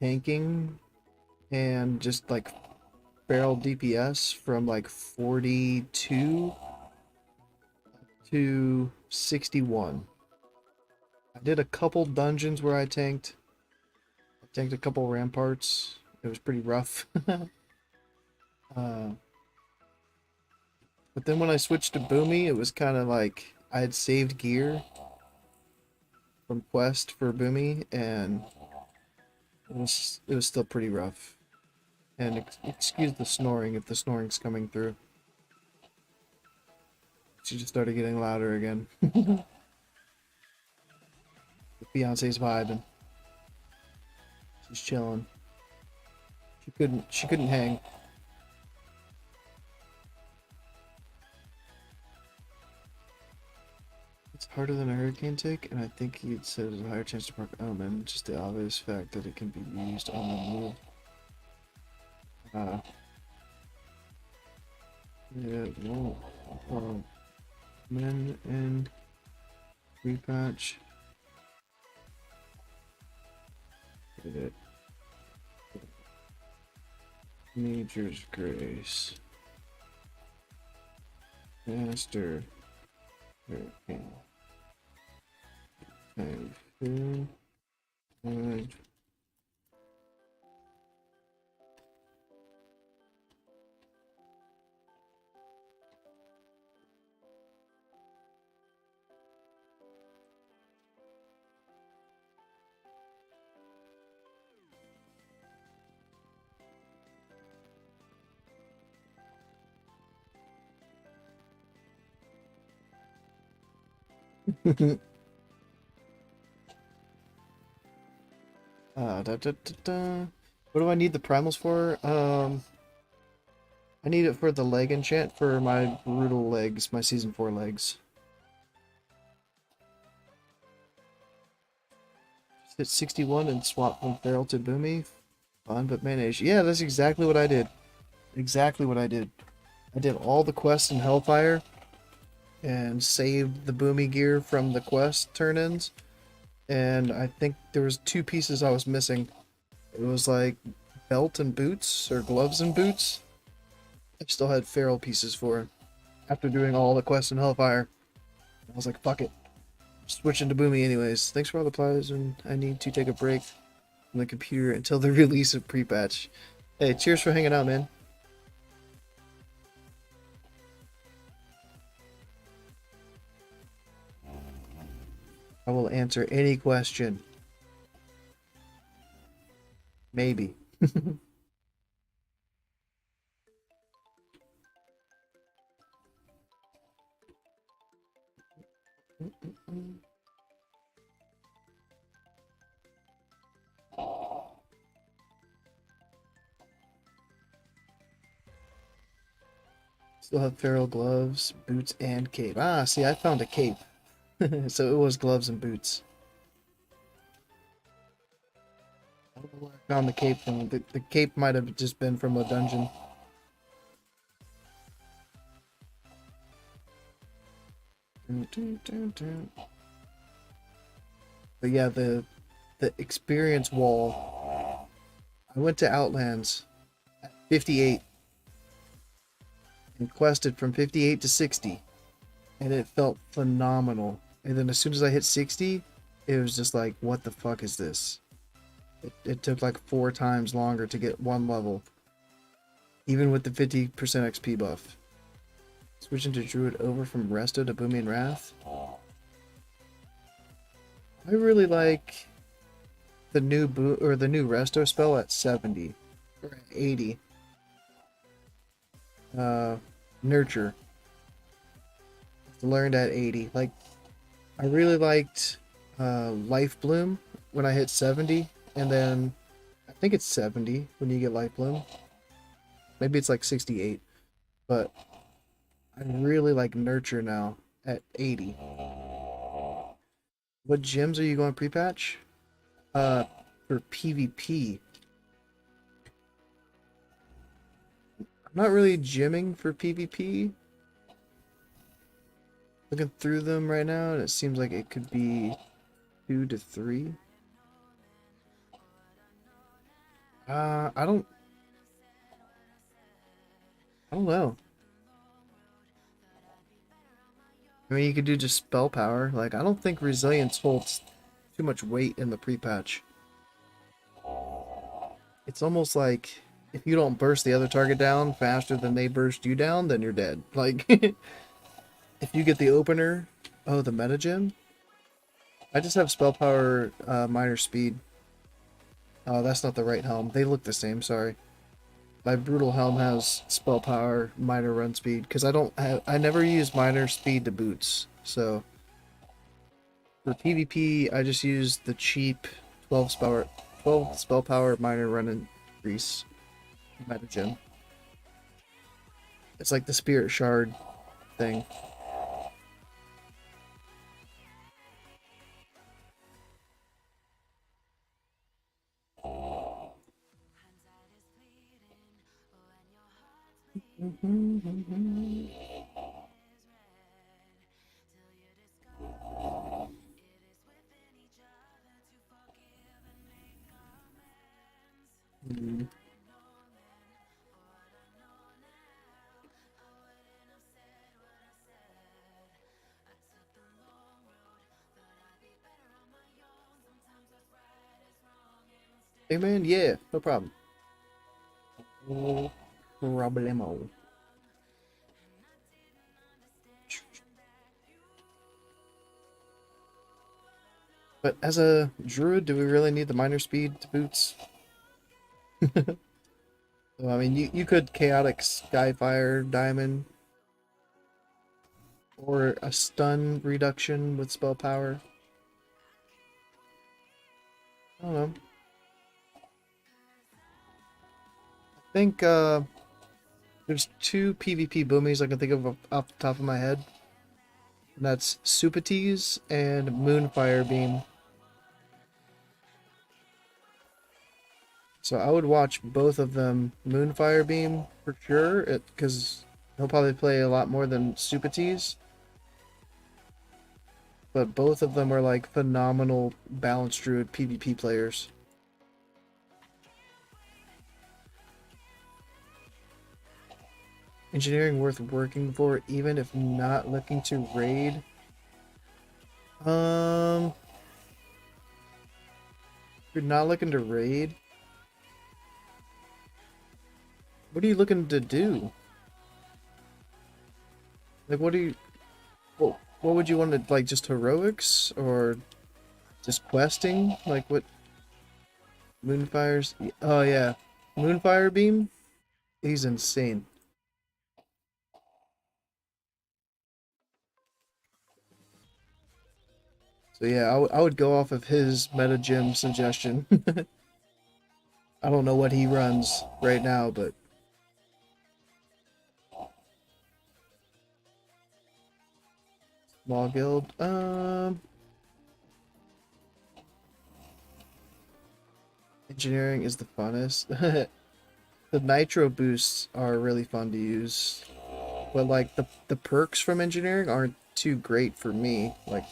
tanking and just like barrel DPS from like 42 to 61. I did a couple dungeons where I tanked a couple ramparts. It was pretty rough. But then when I switched to Boomy, it was kind of like I had saved gear from Quest for Boomy, and it was still pretty rough. And excuse the snoring if the snoring's coming through. She just started getting louder again. Beyonce's vibing. She's chilling. She couldn't hang. It's harder than a hurricane tick, and I think he'd said there's a higher chance to proc omen, just the obvious fact that it can be used on the move. Yeah, no. Men and repatch. Get it. Nature's Grace. Master. Hurricane. Typhoon. And What do I need the primals for? I need it for the leg enchant for my brutal legs, my season 4 legs. Just hit 61 and swap from feral to boomy. Fun, but manage. Yeah, that's exactly what I did. Exactly what I did. I did all the quests in Hellfire and saved the boomy gear from the quest turn-ins. And I think there was 2 pieces I was missing. It was like belt and boots, or gloves and boots. I still had feral pieces for it. After doing all the quests in Hellfire, I was like, fuck it. Switching to Boomy anyways. Thanks for all the plies, and I need to take a break. from the computer until the release of pre-patch. Hey, cheers for hanging out, man. I will answer any question. Maybe. Still have feral gloves, boots, and cape. Ah, see, I found a cape. So it was gloves and boots. I don't know where I found the cape from. The cape might have just been from a dungeon. But yeah, the experience wall. I went to Outlands at 58 and quested from 58 to 60, and it felt phenomenal. And then as soon as I hit 60, it was just like, what the fuck is this? It took like 4 times longer to get 1 level, even with the 50% XP buff. Switching to Druid over from Resto to Boomy and Wrath. I really like the new the new Resto spell at 70 or at 80. Nurture. Learned at 80. Like, I really liked Life Bloom when I hit 70, and then I think it's 70 when you get Life Bloom. Maybe it's like 68, but I really like Nurture now at 80. What gems are you going pre-patch? For PvP. I'm not really gemming for PvP. Looking through them right now, and it seems like it could be 2 to 3. I don't know. I mean, you could do just spell power. Like, I don't think resilience holds too much weight in the pre-patch. It's almost like if you don't burst the other target down faster than they burst you down, then you're dead. Like, if you get the opener, oh, the meta gem? I just have spell power, minor speed. Oh, that's not the right helm. They look the same, sorry. My brutal helm has spell power, minor run speed, because I never use minor speed to boots. So for PvP, I just use the cheap 12 spell power, minor run increase meta gem. It's like the spirit shard thing. Hey man, yeah, no problem. No problemo. But as a druid, do we really need the minor speed to boots? So, I mean, you could chaotic skyfire diamond or a stun reduction with spell power. I don't know. I think there's 2 PvP boomies I can think of off the top of my head. And that's Supatees and Moonfire Beam. So I would watch both of them. Moonfire Beam for sure, because he'll probably play a lot more than Supatees. But both of them are like phenomenal balanced druid PvP players. Engineering worth working for, even if not looking to raid. You're not looking to raid? What are you looking to do? Like, what are you... What would you want to, like, just heroics? Or just questing? Like, what... Moonfire's... Oh, yeah. Moonfire Beam? He's insane. So yeah, I would go off of his meta gym suggestion. I don't know what he runs right now, but... Small guild? Engineering is the funnest. The nitro boosts are really fun to use. But like the perks from engineering aren't too great for me. Like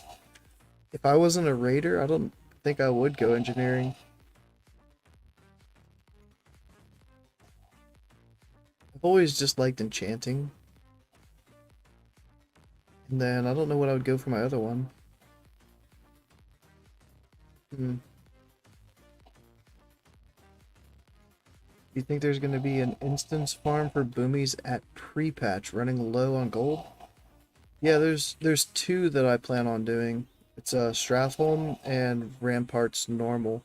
if I wasn't a raider, I don't think I would go engineering. I've always just liked enchanting. And then I don't know what I would go for my other one. Hmm. Do you think there's going to be an instance farm for boomies at pre-patch running low on gold? Yeah, there's two that I plan on doing. It's Stratholme and Ramparts normal.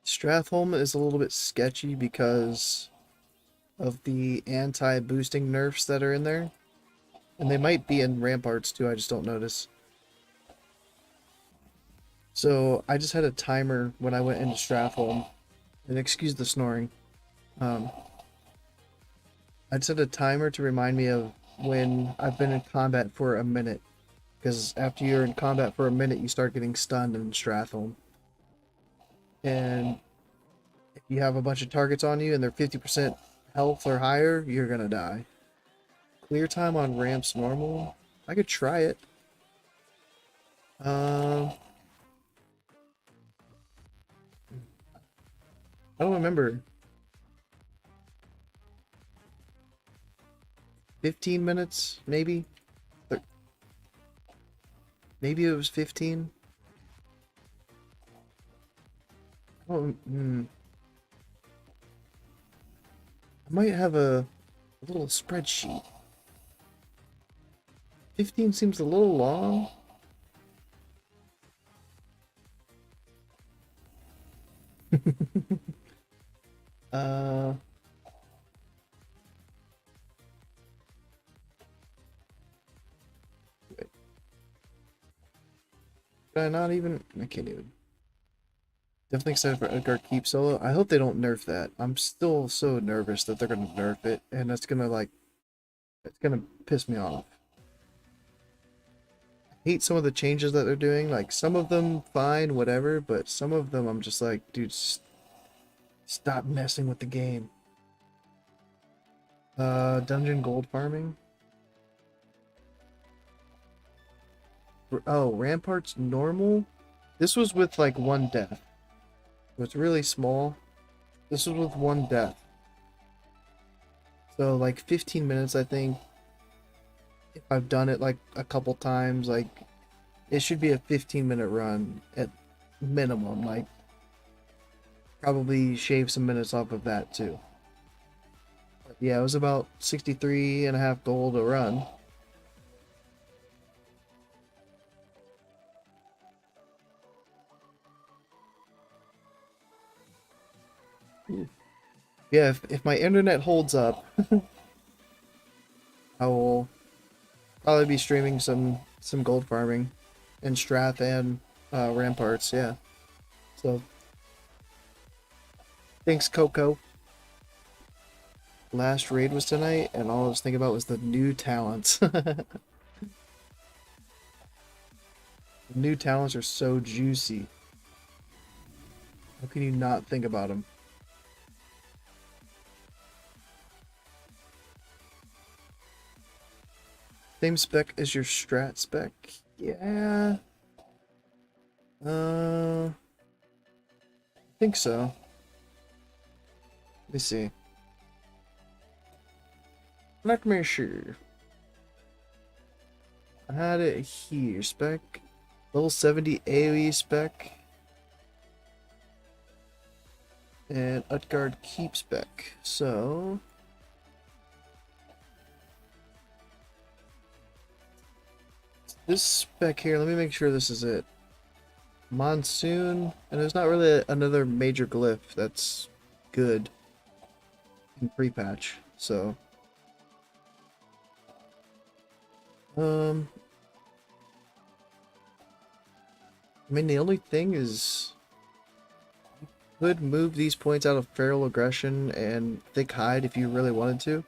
Stratholme is a little bit sketchy because of the anti-boosting nerfs that are in there. And they might be in Ramparts too, I just don't notice. So I just had a timer when I went into Stratholme. And excuse the snoring. I just set a timer to remind me of when I've been in combat for a minute. Because after you're in combat for a minute, you start getting stunned in Stratholme. And if you have a bunch of targets on you and they're 50% health or higher, you're gonna die. Clear time on ramps normal? I could try it. I don't remember. 15 minutes, maybe? Maybe it was 15? Oh, I might have a little spreadsheet. 15 seems a little long. uh... Wait. Did I not even... I can't even... Definitely excited for Edgar Keep Solo. I hope they don't nerf that. I'm still so nervous that they're gonna nerf it, and that's gonna like... It's gonna piss me off. I hate some of the changes that they're doing. Like, some of them, fine, whatever, but some of them I'm just like, dude, stop messing with the game. Dungeon gold farming? Oh, Ramparts normal? This was with like one death. So it's really small. This was with one death. So like 15 minutes, I think. If I've done it like a couple times, like it should be a 15-minute run at minimum. Like probably shave some minutes off of that too. But yeah, it was about 63.5 gold a run. Yeah, if my internet holds up, I will probably be streaming some gold farming in Strath and Ramparts, yeah. So thanks, Coco. Last raid was tonight, and all I was thinking about was the new talents. The new talents are so juicy. How can you not think about them? Same spec as your strat spec? Yeah. I think so. Let me see. Let me see. I had it here. Spec. Level 70 AoE spec. And Utgard keep spec. So. This spec here, let me make sure this is it. Monsoon. And there's not really another major glyph that's good in pre-patch. So. I mean, the only thing is, you could move these points out of Feral Aggression and Thick Hide if you really wanted to,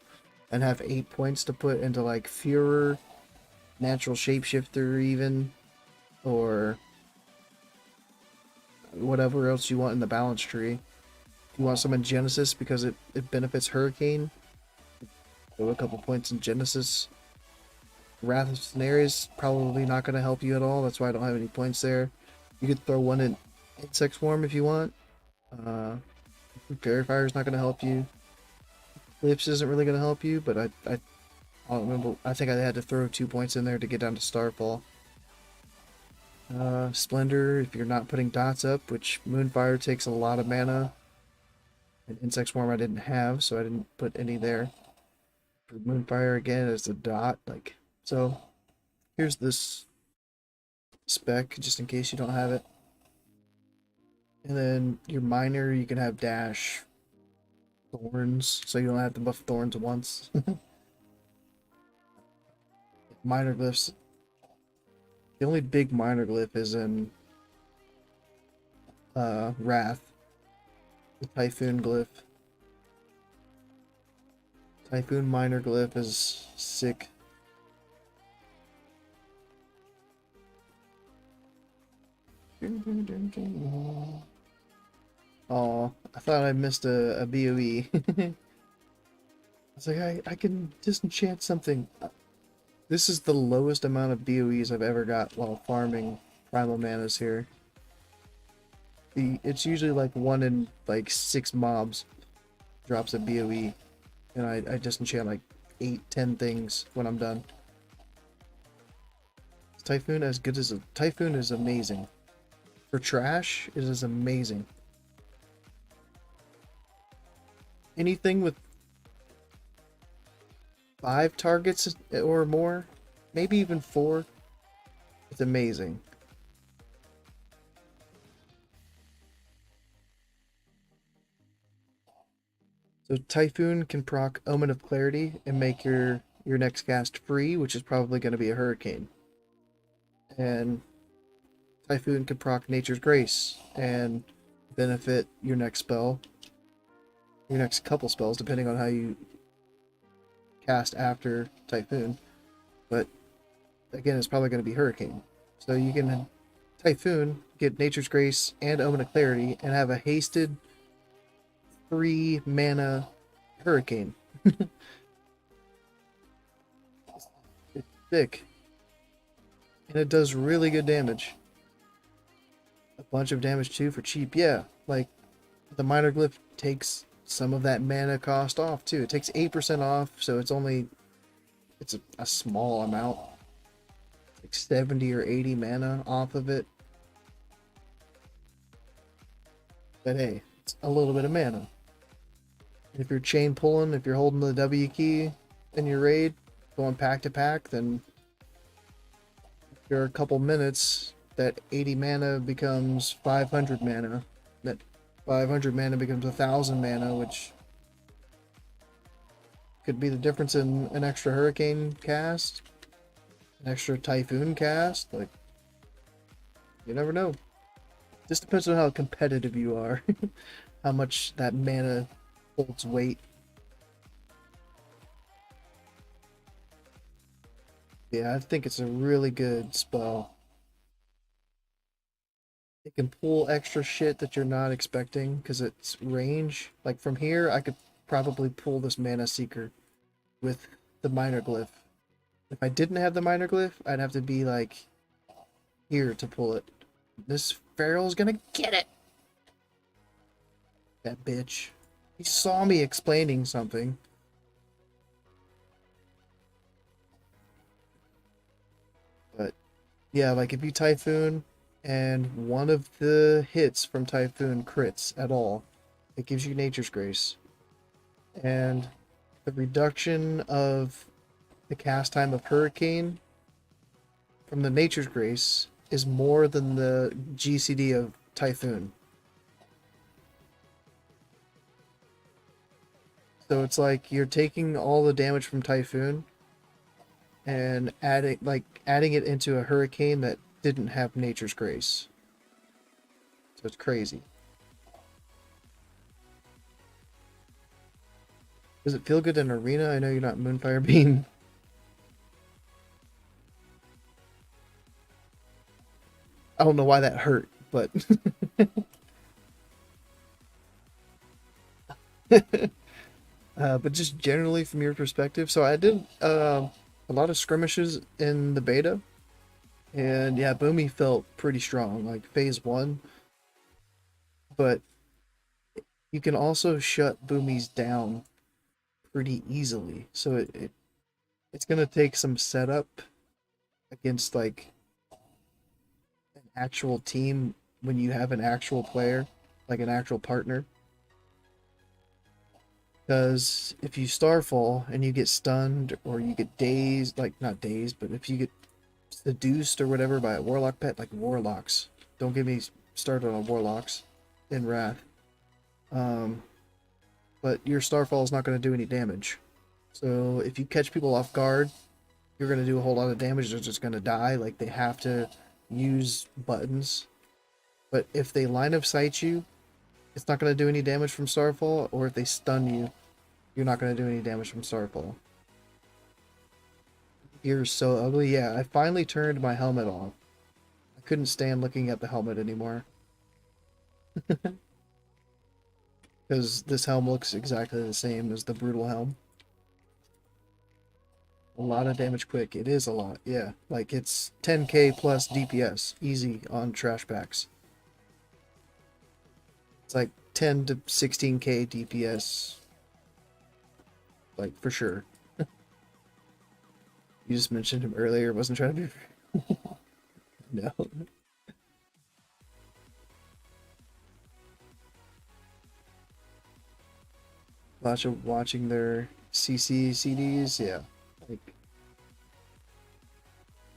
and have 8 points to put into like Furor, Natural Shapeshifter even, or whatever else you want in the balance tree. If you want some in Genesis because it benefits Hurricane, throw a couple points in Genesis. Wrath of Cenarius probably not going to help you at all, that's why I don't have any points there. You could throw one in Insect Swarm if you want. Fairy Fire is not going to help you. Glyphs isn't really going to help you, but I don't remember. I think I had to throw 2 points in there to get down to Starfall. Splendor, if you're not putting dots up, which Moonfire takes a lot of mana. And Insect Swarm I didn't have, so I didn't put any there. For Moonfire again as a dot, like so. Here's this spec, just in case you don't have it. And then your miner, you can have dash thorns, so you don't have to buff thorns once. Minor glyphs. The only big minor glyph is in Wrath. The Typhoon glyph. Typhoon minor glyph is sick. Oh, I thought I missed a BOE. I was like, I can disenchant something. This is the lowest amount of BOEs I've ever got while farming Primal Manas here. It's usually like 1 in like 6 mobs drops a BOE. And I disenchant like 8-10 things when I'm done. Is Typhoon as good as Typhoon is amazing. For trash, it is amazing. Anything with 5 targets or more, maybe even 4, it's amazing. So Typhoon can proc Omen of Clarity and make your next cast free, which is probably going to be a Hurricane. And Typhoon can proc Nature's Grace and benefit your next spell. Your next couple spells, depending on how you cast after Typhoon. But again, it's probably going to be Hurricane. So you can Typhoon, get Nature's Grace and Omen of Clarity, and have a hasted 3 mana Hurricane. It's thick. And it does really good damage. A bunch of damage too for cheap. Yeah, like the minor glyph takes some of that mana cost off too. It takes 8% off, so it's a small amount. It's like 70 or 80 mana off of it. But hey, it's a little bit of mana. If you're chain pulling, if you're holding the W key in your raid, going pack to pack, then after a couple minutes, that 80 mana becomes 500 mana. That 500 mana becomes 1,000 mana, which could be the difference in an extra Hurricane cast, an extra Typhoon cast. Like, you never know. Just depends on how competitive you are, how much that mana holds weight. Yeah, I think it's a really good spell. It can pull extra shit that you're not expecting because it's range. Like from here, I could probably pull this Mana Seeker with the Minor Glyph. If I didn't have the Minor Glyph, I'd have to be like here to pull it. This Feral's gonna get it. That bitch. He saw me explaining something. Yeah, like if you Typhoon and one of the hits from Typhoon crits at all, it gives you Nature's Grace. And the reduction of the cast time of Hurricane from the Nature's Grace is more than the GCD of Typhoon. So it's like you're taking all the damage from Typhoon and adding it into a Hurricane that didn't have Nature's Grace. So it's crazy. Does it feel good in Arena? I know you're not Moonfire Beam. I don't know why that hurt, but but just generally from your perspective. So I did a lot of skirmishes in the beta, and yeah, Boomy felt pretty strong, like phase 1. But you can also shut Boomies down pretty easily. So it's gonna take some setup against like an actual team when you have an actual player, like an actual partner. Because if you Starfall and you get stunned or you get dazed, like not dazed, but if you get seduced or whatever by a Warlock pet, like Warlocks, don't get me started on Warlocks in Wrath. But your Starfall is not going to do any damage. So if you catch people off guard, you're going to do a whole lot of damage. They're just going to die. Like they have to use buttons. But if they line of sight you, it's not going to do any damage from Starfall. Or if they stun you, you're not going to do any damage from Starfall. You're so ugly. Yeah, I finally turned my helmet off. I couldn't stand looking at the helmet anymore. Because this helm looks exactly the same as the Brutal helm. A lot of damage quick. It is a lot, yeah. Like, it's 10k plus DPS. Easy on trash packs. It's like 10 to 16k DPS. Like, for sure. You just mentioned him earlier. Wasn't trying to be... No. Watching their CC CDs, yeah. Like,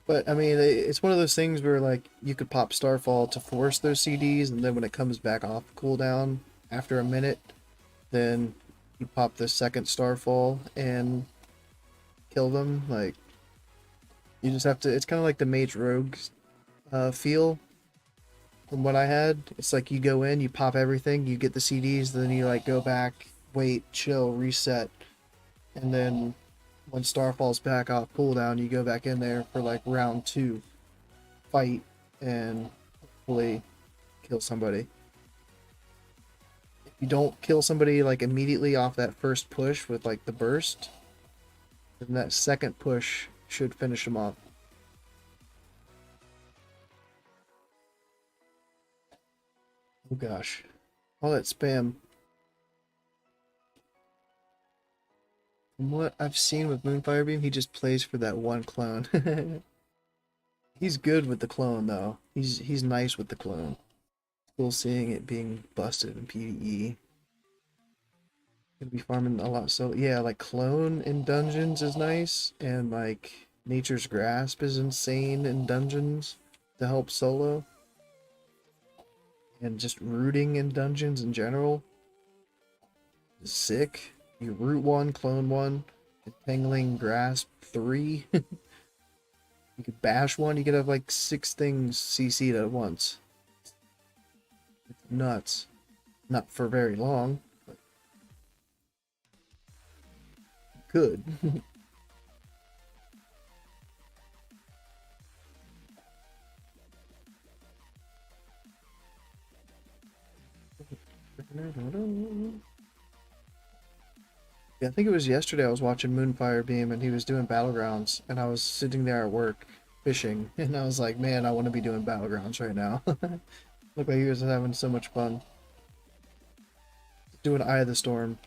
but I mean, it's one of those things where like you could pop Starfall to force those CDs, and then when it comes back off cooldown after a minute, then you pop the second Starfall and kill them. Like you just have to. It's kind of like the Mage Rogue feel from what I had. It's like you go in, you pop everything, you get the CDs, then you like go back, wait, chill, reset, and then when Starfall's back off cooldown, you go back in there for like round 2, fight, and hopefully kill somebody. If you don't kill somebody like immediately off that first push with like the burst, then that second push should finish them off. Oh gosh, all that spam. From what I've seen with Moonfire Beam, he just plays for that one clone. He's good with the clone though. He's nice with the clone. Cool seeing it being busted in PvE. Gonna be farming a lot, so yeah, like clone in dungeons is nice, and like Nature's Grasp is insane in dungeons to help solo. And just rooting in dungeons in general is sick. You root 1, clone 1, Entangling Grasp 3. You could bash 1, you could have like 6 things CC'd at once. It's nuts. Not for very long, but good. Yeah, I think it was yesterday I was watching Moonfire Beam and he was doing Battlegrounds, and I was sitting there at work fishing, and I was like, man, I want to be doing Battlegrounds right now. Looked like he was having so much fun. Doing Eye of the Storm.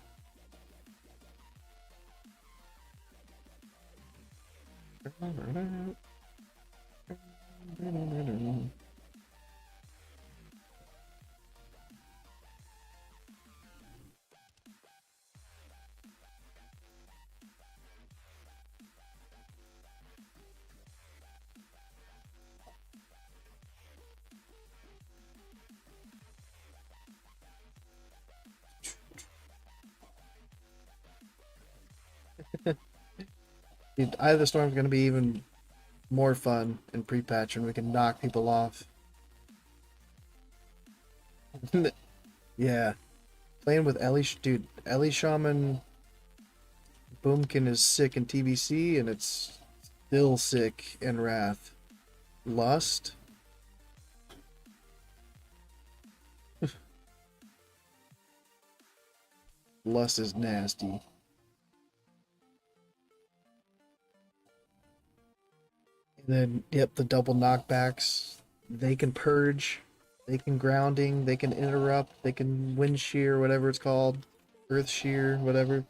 Dude, Eye of the Storm is going to be even more fun in pre-patch when we can knock people off. Yeah. Playing with Ellie, dude, Ellie Shaman Boomkin is sick in TBC, and it's still sick in Wrath. Lust? Lust is nasty. And then, yep, the double knockbacks. They can purge, they can grounding, they can interrupt, they can wind shear, whatever it's called. Earth shear, whatever.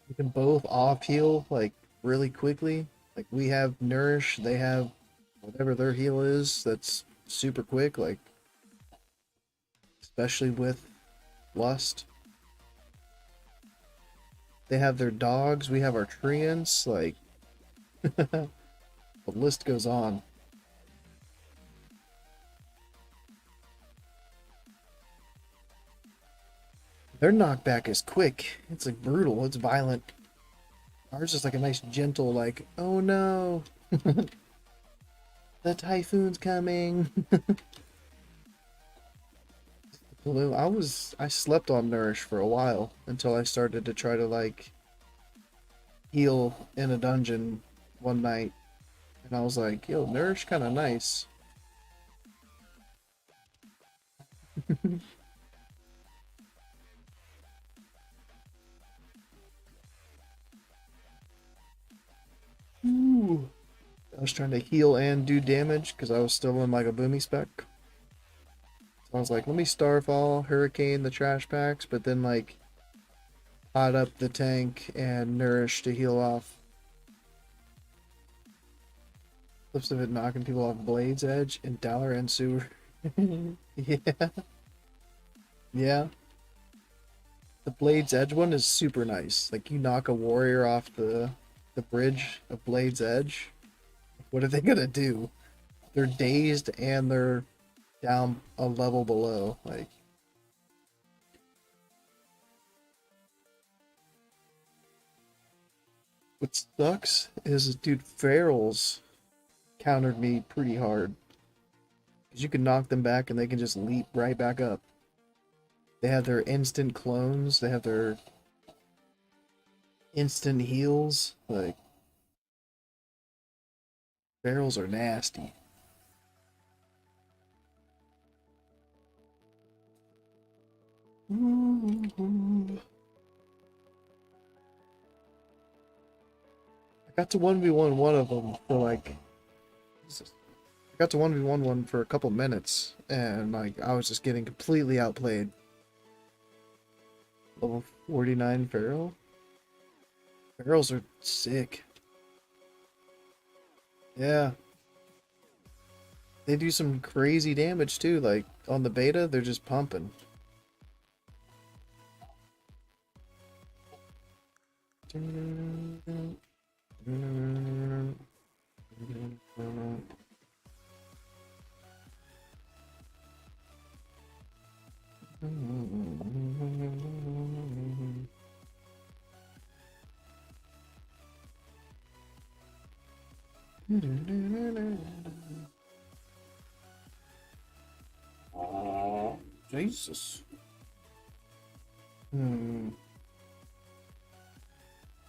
You can both off heal, like, really quickly. Like, we have Nourish, they have whatever their heal is that's super quick, like, especially with Lust. They have their dogs, we have our treants, like, the list goes on. Their knockback is quick. It's like brutal, it's violent. Ours is like a nice gentle, like, oh no, the typhoon's coming. Blue. I slept on Nourish for a while until I started to try to like heal in a dungeon one night, and I was like, yo, Nourish kind of nice. Ooh. I was trying to heal and do damage because I was still in like a boomy spec. So I was like, let me Starfall, Hurricane the trash packs, but then like hot up the tank and Nourish to heal off. Flips of it knocking people off Blade's Edge and Dollar and Sewer. Yeah. Yeah. The Blade's Edge one is super nice. Like, you knock a warrior off the bridge of Blade's Edge. What are they gonna do? They're dazed and they're down a level below. Like, what sucks is, dude, Ferals countered me pretty hard. Because you can knock them back and they can just leap right back up. They have their instant clones, they have their instant heals. Like, Ferals are nasty. I got to 1v1 one of them for like, Jesus. I got to 1v1 one for a couple minutes, and like I was just getting completely outplayed. Level 49 Feral? Ferals are sick. Yeah. They do some crazy damage too, like on the beta, they're just pumping. Jesus.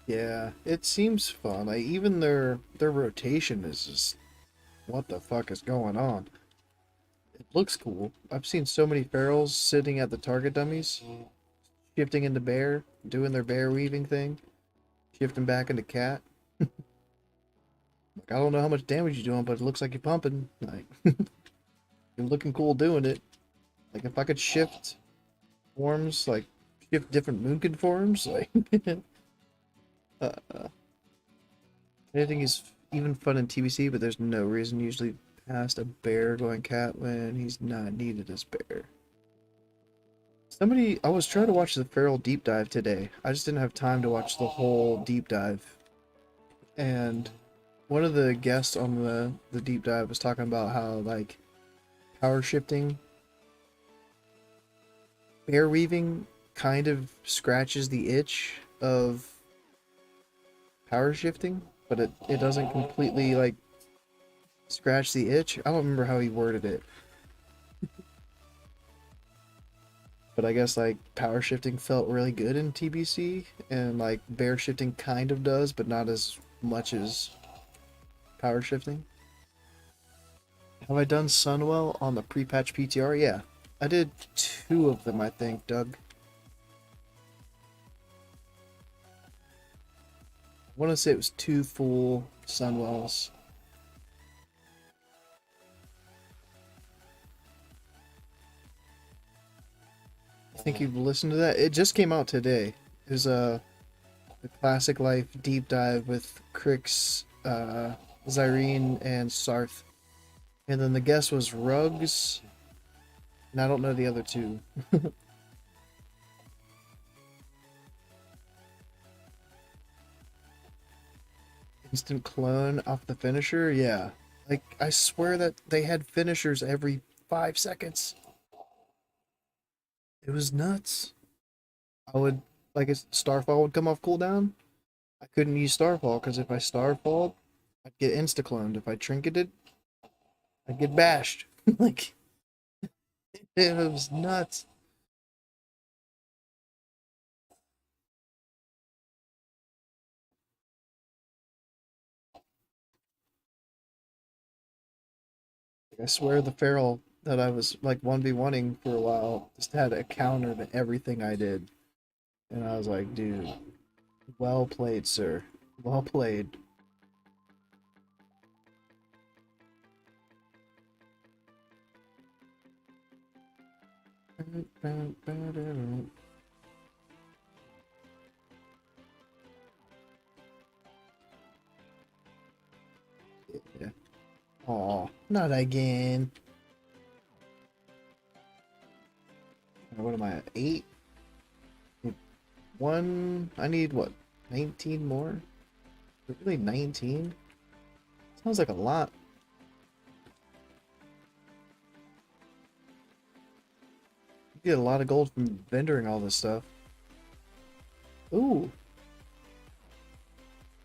Yeah, it seems fun. Like, even their rotation is just, what the fuck is going on? It looks cool. I've seen so many ferals sitting at the target dummies, shifting into bear, doing their bear weaving thing, shifting back into cat. Like, I don't know how much damage you're doing, but it looks like you're pumping. Like, you're looking cool doing it. Like, if I could shift forms, like shift different Moonkin forms, like Uh, Anything is even fun in TBC, but there's no reason usually past a bear going cat when he's not needed as bear. I was trying to watch the Feral deep dive today. I just didn't have time to watch the whole deep dive. And one of the guests on the deep dive was talking about how, like, power shifting, bear weaving kind of scratches the itch of power shifting, but it doesn't completely, like, scratch the itch. I don't remember how he worded it. But I guess, like, power shifting felt really good in TBC, and, like, bear shifting kind of does, but not as much as power shifting. Have I done Sunwell on the pre-patch PTR? Yeah. I did 2 of them, I think, Doug. I want to say it was 2 full Sunwells. I think you've listened to that. It just came out today. It was the Classic Life deep dive with Crix, Zyrene, and Sarth. And then the guest was Rugs, and I don't know the other 2. Instant clone off the finisher? Yeah. Like, I swear that they had finishers every 5 seconds. It was nuts. I would, like, if Starfall would come off cooldown, I couldn't use Starfall, because if I Starfall, I'd get insta-cloned. If I trinketed, I'd get bashed. Like, it was nuts. I swear the Feral that I was, like, 1v1ing for a while just had a counter to everything I did. And I was like, dude, well played, sir. Well played. Yeah. Aw, not again. What am I at? 8? I need what? 19 more? Really 19? Sounds like a lot. You get a lot of gold from vendoring all this stuff. Ooh.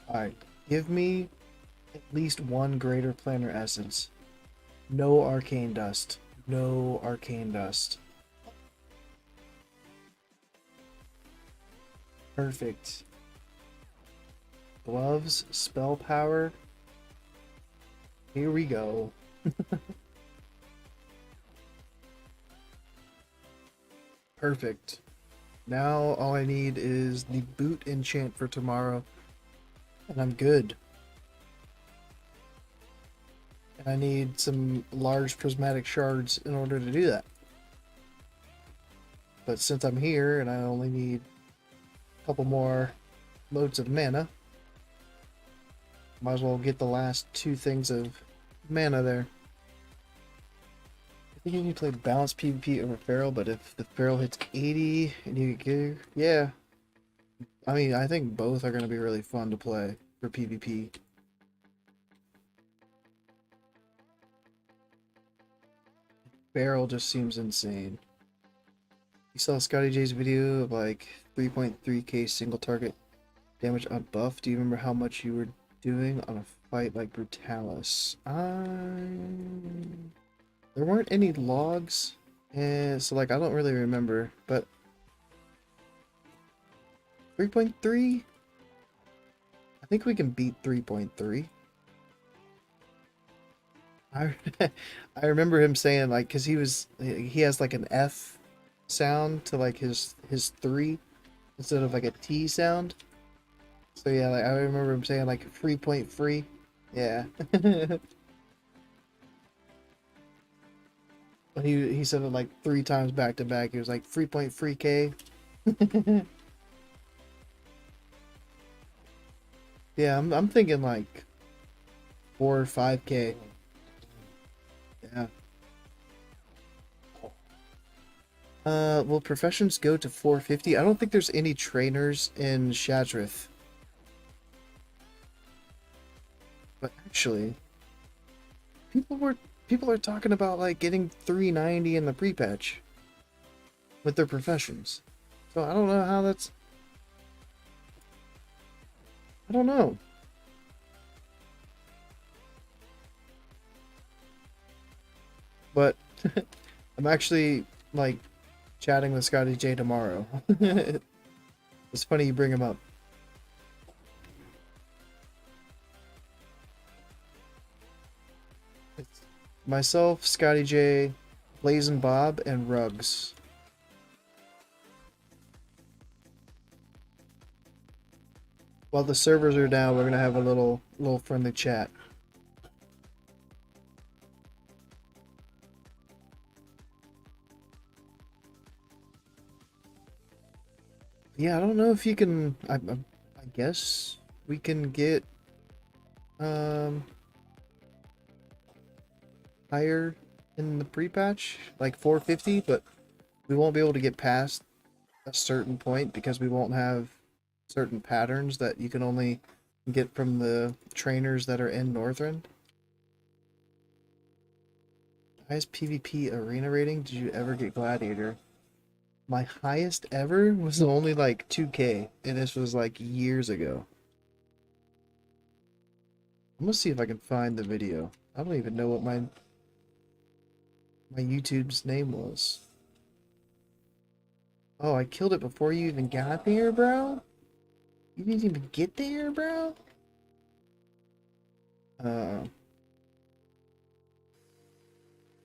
Alright, give me at least 1 greater planner essence. No arcane dust. No arcane dust. Perfect. Gloves, spell power. Here we go. Perfect. Now all I need is the boot enchant for tomorrow, and I'm good. And I need some large prismatic shards in order to do that. But since I'm here and I only need a couple more modes of mana, might as well get the last 2 things of mana there. I think you need to play balanced PvP over Feral, but if the Feral hits 80 and you get gear, yeah. I mean, I think both are going to be really fun to play for PvP. Feral just seems insane. You saw Scotty J's video of like 3.3k single target damage on buff. Do you remember how much you were doing on a fight like Brutalis? There weren't any logs, and so like I don't really remember, but 3.3? I think we can beat 3.3. I remember him saying, like, because he has like an F sound to like his 3 instead of like a T sound. So yeah, like I remember him saying like 3.3. Yeah. But he said it like 3 times back to back. He was like 3.3k. Yeah, I'm thinking like 4 or 5K. Yeah. Will professions go to 450? I don't think there's any trainers in Shadrith. But actually, people were people are talking about like getting 390 in the pre-patch with their professions. So I don't know how that's. I don't know. But I'm actually like chatting with Scotty J tomorrow. It's funny you bring him up. It's myself, Scotty J, Blazing Bob, and Rugs. While the servers are down, we're gonna have a little friendly chat. Yeah, I don't know if you can. I guess we can get um higher in the pre-patch, like 450, but we won't be able to get past a certain point because we won't have certain patterns that you can only get from the trainers that are in Northrend. Highest PvP arena rating? Did you ever get Gladiator? My highest ever was only like 2K, and this was like years ago. I'm gonna see if I can find the video. I don't even know what my YouTube's name was. Oh, I killed it before you even got there, bro? You didn't even get there, bro?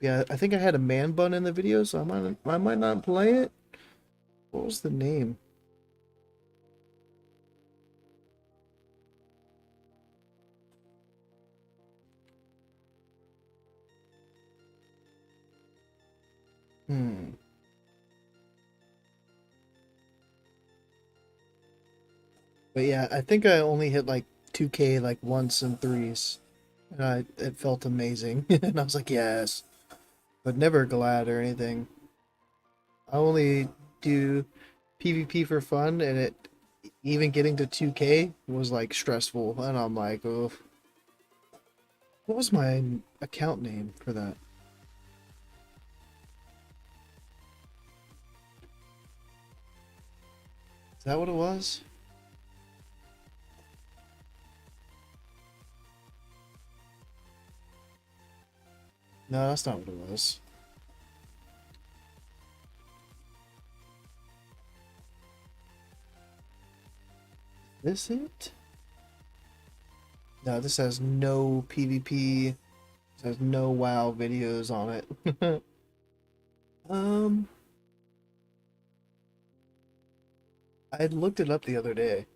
Yeah, I think I had a man bun in the video, so I might not play it. What was the name? Hmm. But yeah, I think I only hit like 2K like once in threes. And it felt amazing. And I was like, yes. But never glad or anything. I only do PvP for fun, and it even getting to 2K was like stressful. And I'm like, oh, what was my account name for that? Is that what it was? No, that's not what it was. This it? No, this has no PvP. This has no WoW videos on it. um, I had looked it up the other day.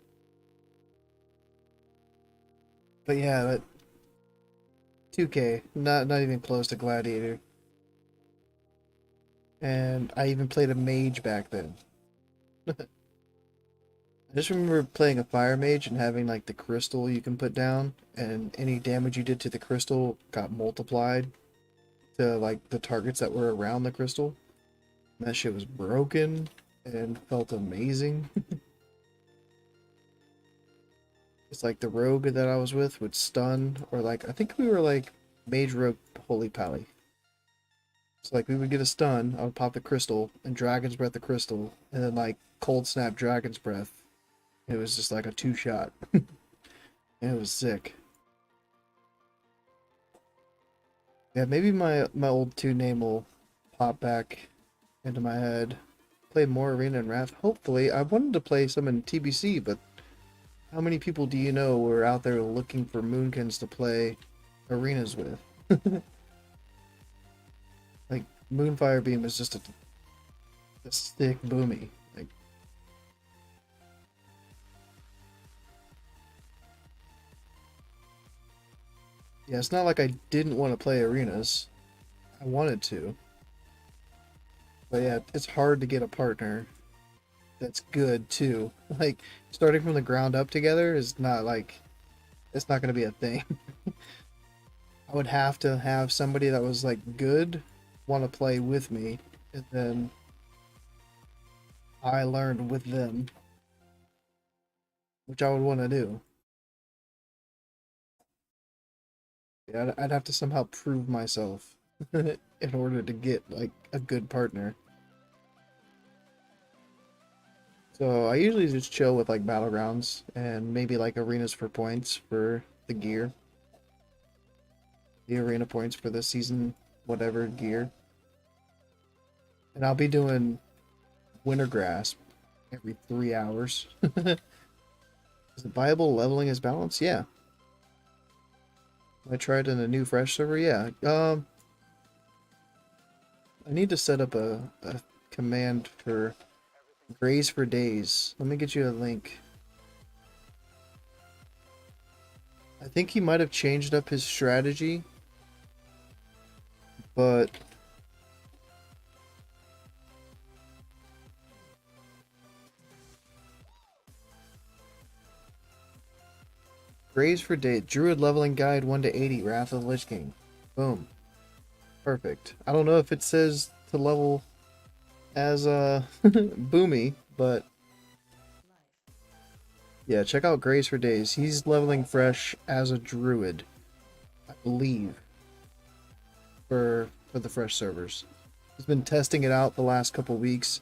But yeah, that 2K, not even close to Gladiator. And I even played a mage back then. I just remember playing a fire mage and having like the crystal you can put down, and any damage you did to the crystal got multiplied to like the targets that were around the crystal. And that shit was broken and felt amazing. It's like the rogue that I was with would stun, or like I think we were like mage rogue holy pally. So like we would get a stun, I would pop the crystal and dragon's breath the crystal, and then like cold snap dragon's breath. It was just like a 2-shot. And it was sick. Yeah, maybe my old 2 name will pop back into my head. Play more Arena and Wrath. Hopefully. I wanted to play some in TBC, but how many people do you know were out there looking for Moonkins to play arenas with? Like, Moonfire Beam is just a stick boomy. Like, yeah, it's not like I didn't want to play arenas. I wanted to. But yeah, it's hard to get a partner that's good too. Like, starting from the ground up together is not like it's not gonna be a thing. I would have to have somebody that was like good, want to play with me, and then I learned with them, which I would want to do. Yeah, I'd have to somehow prove myself in order to get like a good partner. So I usually just chill with like battlegrounds and maybe like arenas for points for the gear. The arena points for the season whatever gear. And I'll be doing winter grasp every 3 hours. Is it viable leveling his balance? Yeah. I tried in a new fresh server, yeah. I need to set up a command for graze for days. Let me get you a link. I think he might have changed up his strategy, but graze for days. Druid leveling guide 1 to 80. Wrath of the Lich King. Boom. Perfect. I don't know if it says to level as Boomy, but yeah, check out Graze for Days. He's leveling fresh as a druid, I believe, for the fresh servers. He's been testing it out the last couple weeks.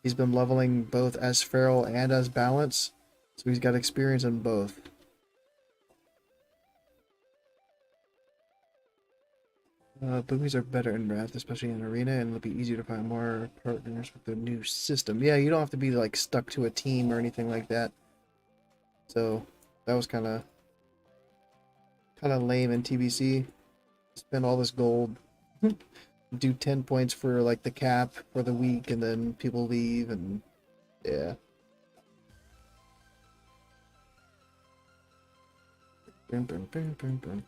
He's been leveling both as feral and as balance, so he's got experience in both. Boomies are better in Wrath, especially in Arena, and it'll be easier to find more partners with the new system. Yeah, you don't have to be like stuck to a team or anything like that. So that was kind of lame in TBC. Spend all this gold, do 10 points for like the cap for the week, and then people leave, and yeah. Boom, boom, boom, boom, boom.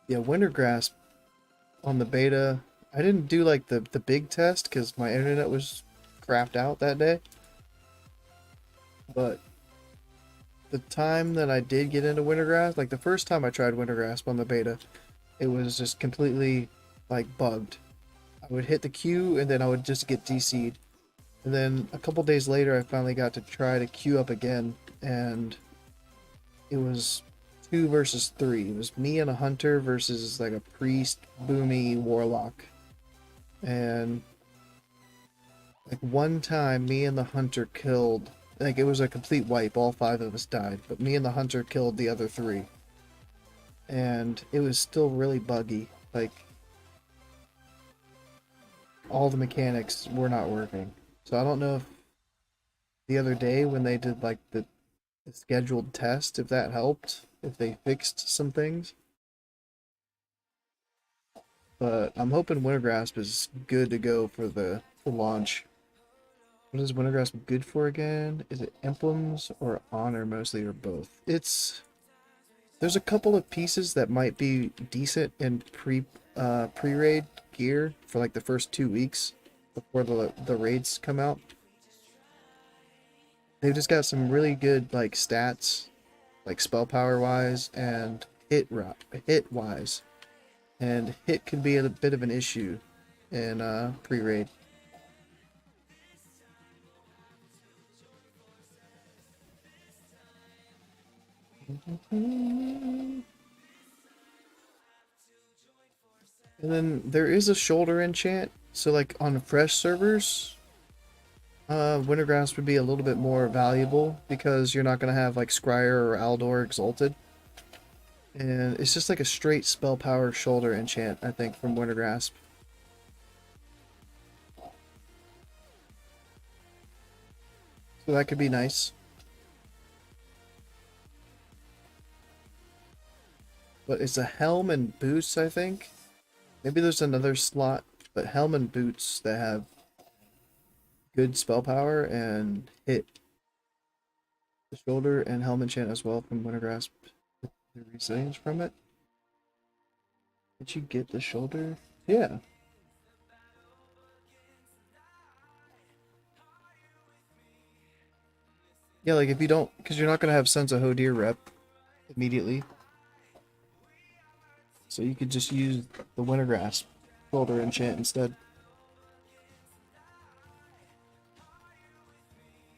Yeah, Winter Grasp on the beta. I didn't do like the big test because my internet was crapped out that day. But the time that I did get into Winter Grasp, like the first time I tried Winter Grasp on the beta, it was just completely like bugged. I would hit the Q and then I would just get DC'd. And then a couple days later I finally got to try to queue up again, and it was 2 versus 3. It was me and a hunter versus like a priest, boomy, warlock. And like one time me and the hunter killed, like it was a complete wipe, all 5 of us died, but me and the hunter killed the other 3. And it was still really buggy, like all the mechanics were not working. So I don't know if the other day when they did like the scheduled test, if that helped, if they fixed some things. But I'm hoping Winter Grasp is good to go for the launch. What is Winter Grasp good for again? Is it emblems or honor mostly, or both? There's a couple of pieces that might be decent in pre-raid gear for like the first 2 weeks before the raids come out. They've just got some really good like stats, like spell power wise and hit wise, and hit can be a bit of an issue in pre-raid. And then there is a shoulder enchant, so like on fresh servers, Winter Grasp would be a little bit more valuable because you're not going to have like Scryer or Aldor Exalted. And it's just like a straight spell power shoulder enchant, I think, from Winter Grasp. So that could be nice. But it's a helm and boots, I think. Maybe there's another slot, but helm and boots that have good spell power and hit. The shoulder and helm enchant as well from Winter Grasp. The resilience from it. Did you get the shoulder? Yeah. Yeah, like if you don't, because you're not gonna have Sense of Hodir rep immediately. So you could just use the Wintergrass Shoulder enchant instead.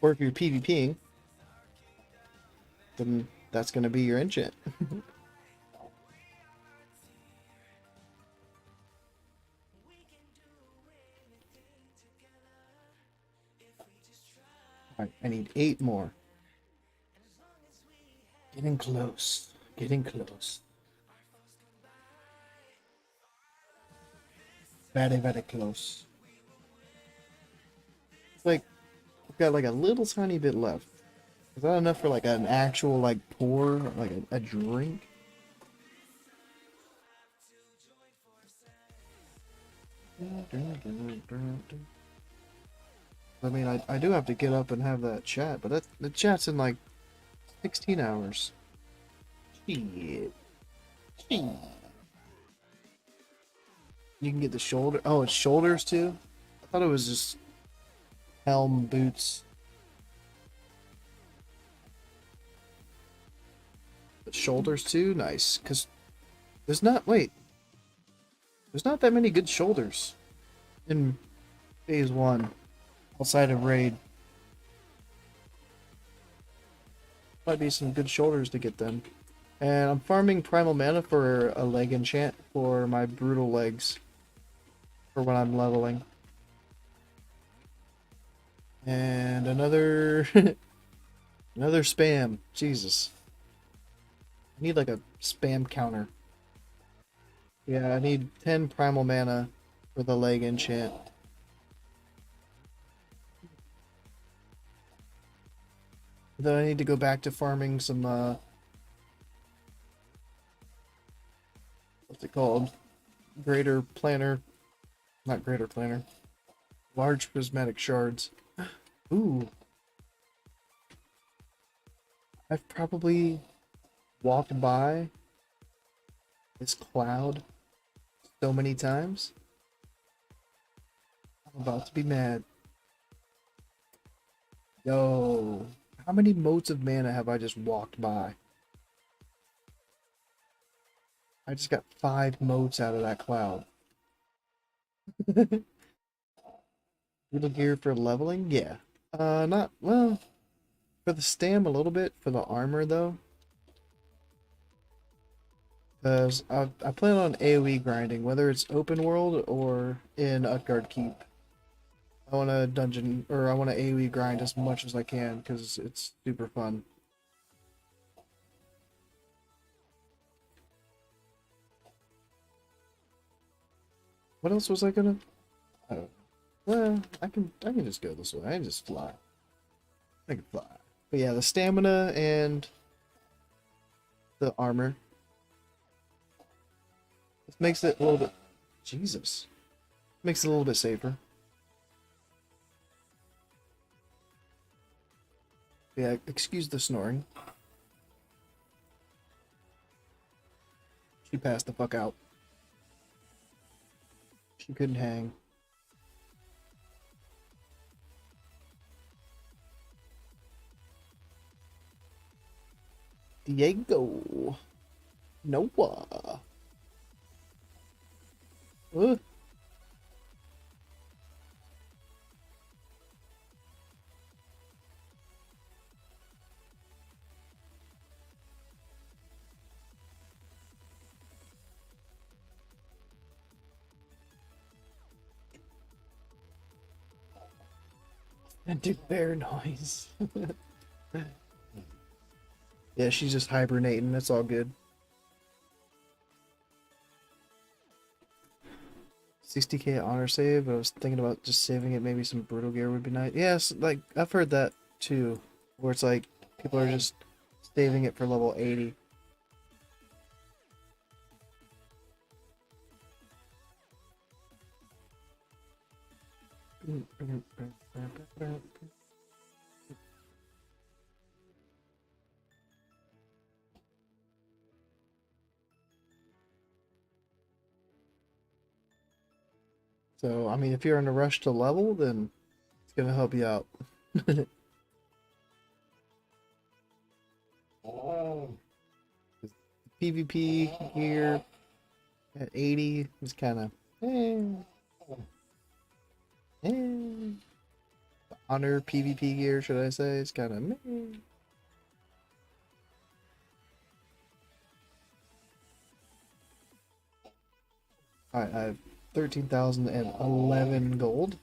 Or if you're PvPing, then that's gonna be your enchant. Alright, I need 8 more. Getting close. Getting close. Very, very close. It's like, we've got like a little tiny bit left. Is that enough for like an actual like pour, like a drink? I mean, I do have to get up and have that chat, but the chat's in like 16 hours. Shit. Shit. You can get the shoulder. Oh, it's shoulders too? I thought it was just helm, boots. But shoulders too? Nice. Because there's not. Wait. There's not that many good shoulders in phase 1 outside of raid. Might be some good shoulders to get them. And I'm farming primal mana for a leg enchant for my brutal legs for when I'm leveling. And another another spam. Jesus. I need like a spam counter. Yeah, I need 10 primal mana for the leg enchant. Then I need to go back to farming some what's it called? Greater planner. Not greater planner. Large prismatic shards. Ooh. I've probably walked by this cloud so many times. I'm about to be mad. Yo, how many motes of mana have I just walked by? I just got 5 motes out of that cloud. Little gear for leveling? Yeah. Not, well, for the stam a little bit, for the armor though. Because I plan on AoE grinding, whether it's open world or in Utgard Keep. I want to dungeon, or I want to AoE grind as much as I can, because it's super fun. What else was I gonna... Oh. Well, I can just go this way. I can just fly. I can fly. But yeah, the stamina and the armor. This makes it a little bit... Jesus. Makes it a little bit safer. Yeah, excuse the snoring. She passed the fuck out. She couldn't hang. Diego. Noah. Ugh. And do bear noise. Yeah, she's just hibernating. That's all good. 60k honor save. I was thinking about just saving it. Maybe some brutal gear would be nice. Yes, like I've heard that too, where it's like people are just saving it for level 80. So, I mean, if you're in a rush to level, then it's gonna help you out. PvP gear at 80 is kind of eh. Honor PvP gear, should I say, is kind of meh. Alright, I have 13,011 gold.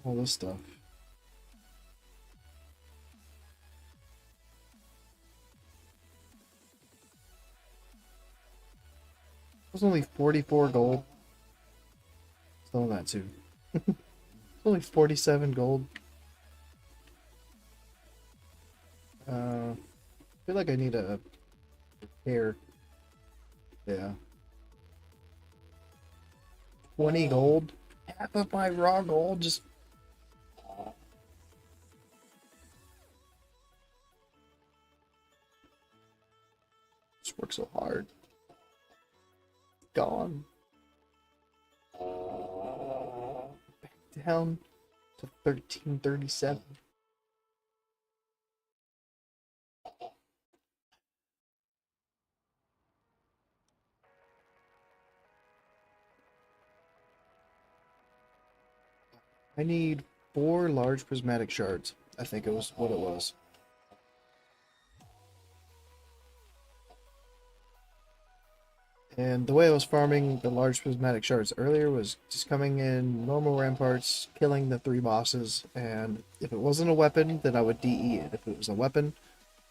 All this stuff. It was only 44 gold. Still that too. It's only 47 gold. I feel like I need a hair. Yeah. 20 gold. Half of my raw gold just work so hard. Gone. Back down to 1337. I need 4 large prismatic shards. I think it was what it was. And the way I was farming the large prismatic shards earlier was just coming in normal ramparts, killing the 3 bosses, and if it wasn't a weapon, then I would DE it. If it was a weapon,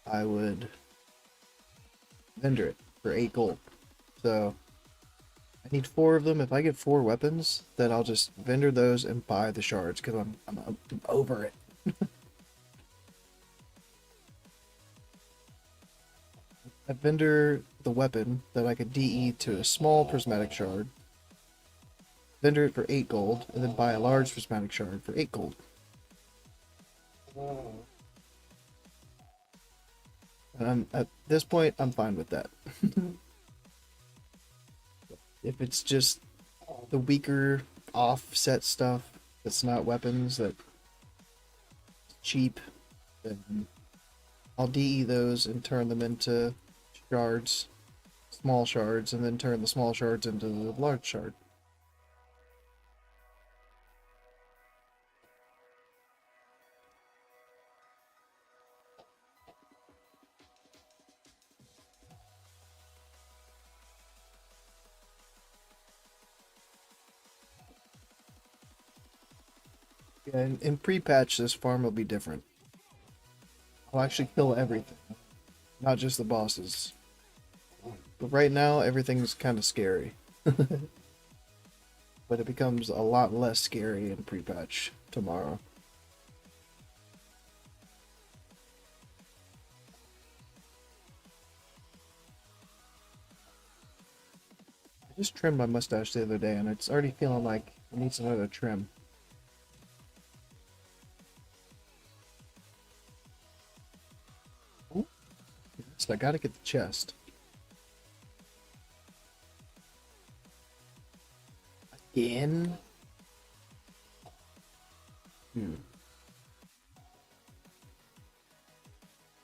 I would vendor it for 8 gold. So I need 4 of them. If I get 4 weapons, then I'll just vendor those and buy the shards because I'm over it. I vendor the weapon that I could DE to a small prismatic shard, vendor it for 8 gold, and then buy a large prismatic shard for 8 gold. And at this point, I'm fine with that. If it's just the weaker offset stuff that's not weapons, that's cheap, then I'll DE those and turn them into shards, small shards, and then turn the small shards into the large shard. Yeah, in pre-patch, this farm will be different. I'll actually kill everything, not just the bosses. But right now, everything's kind of scary. But it becomes a lot less scary in pre-patch tomorrow. I just trimmed my mustache the other day, and it's already feeling like it needs another trim. Ooh. So I gotta get the chest. Again?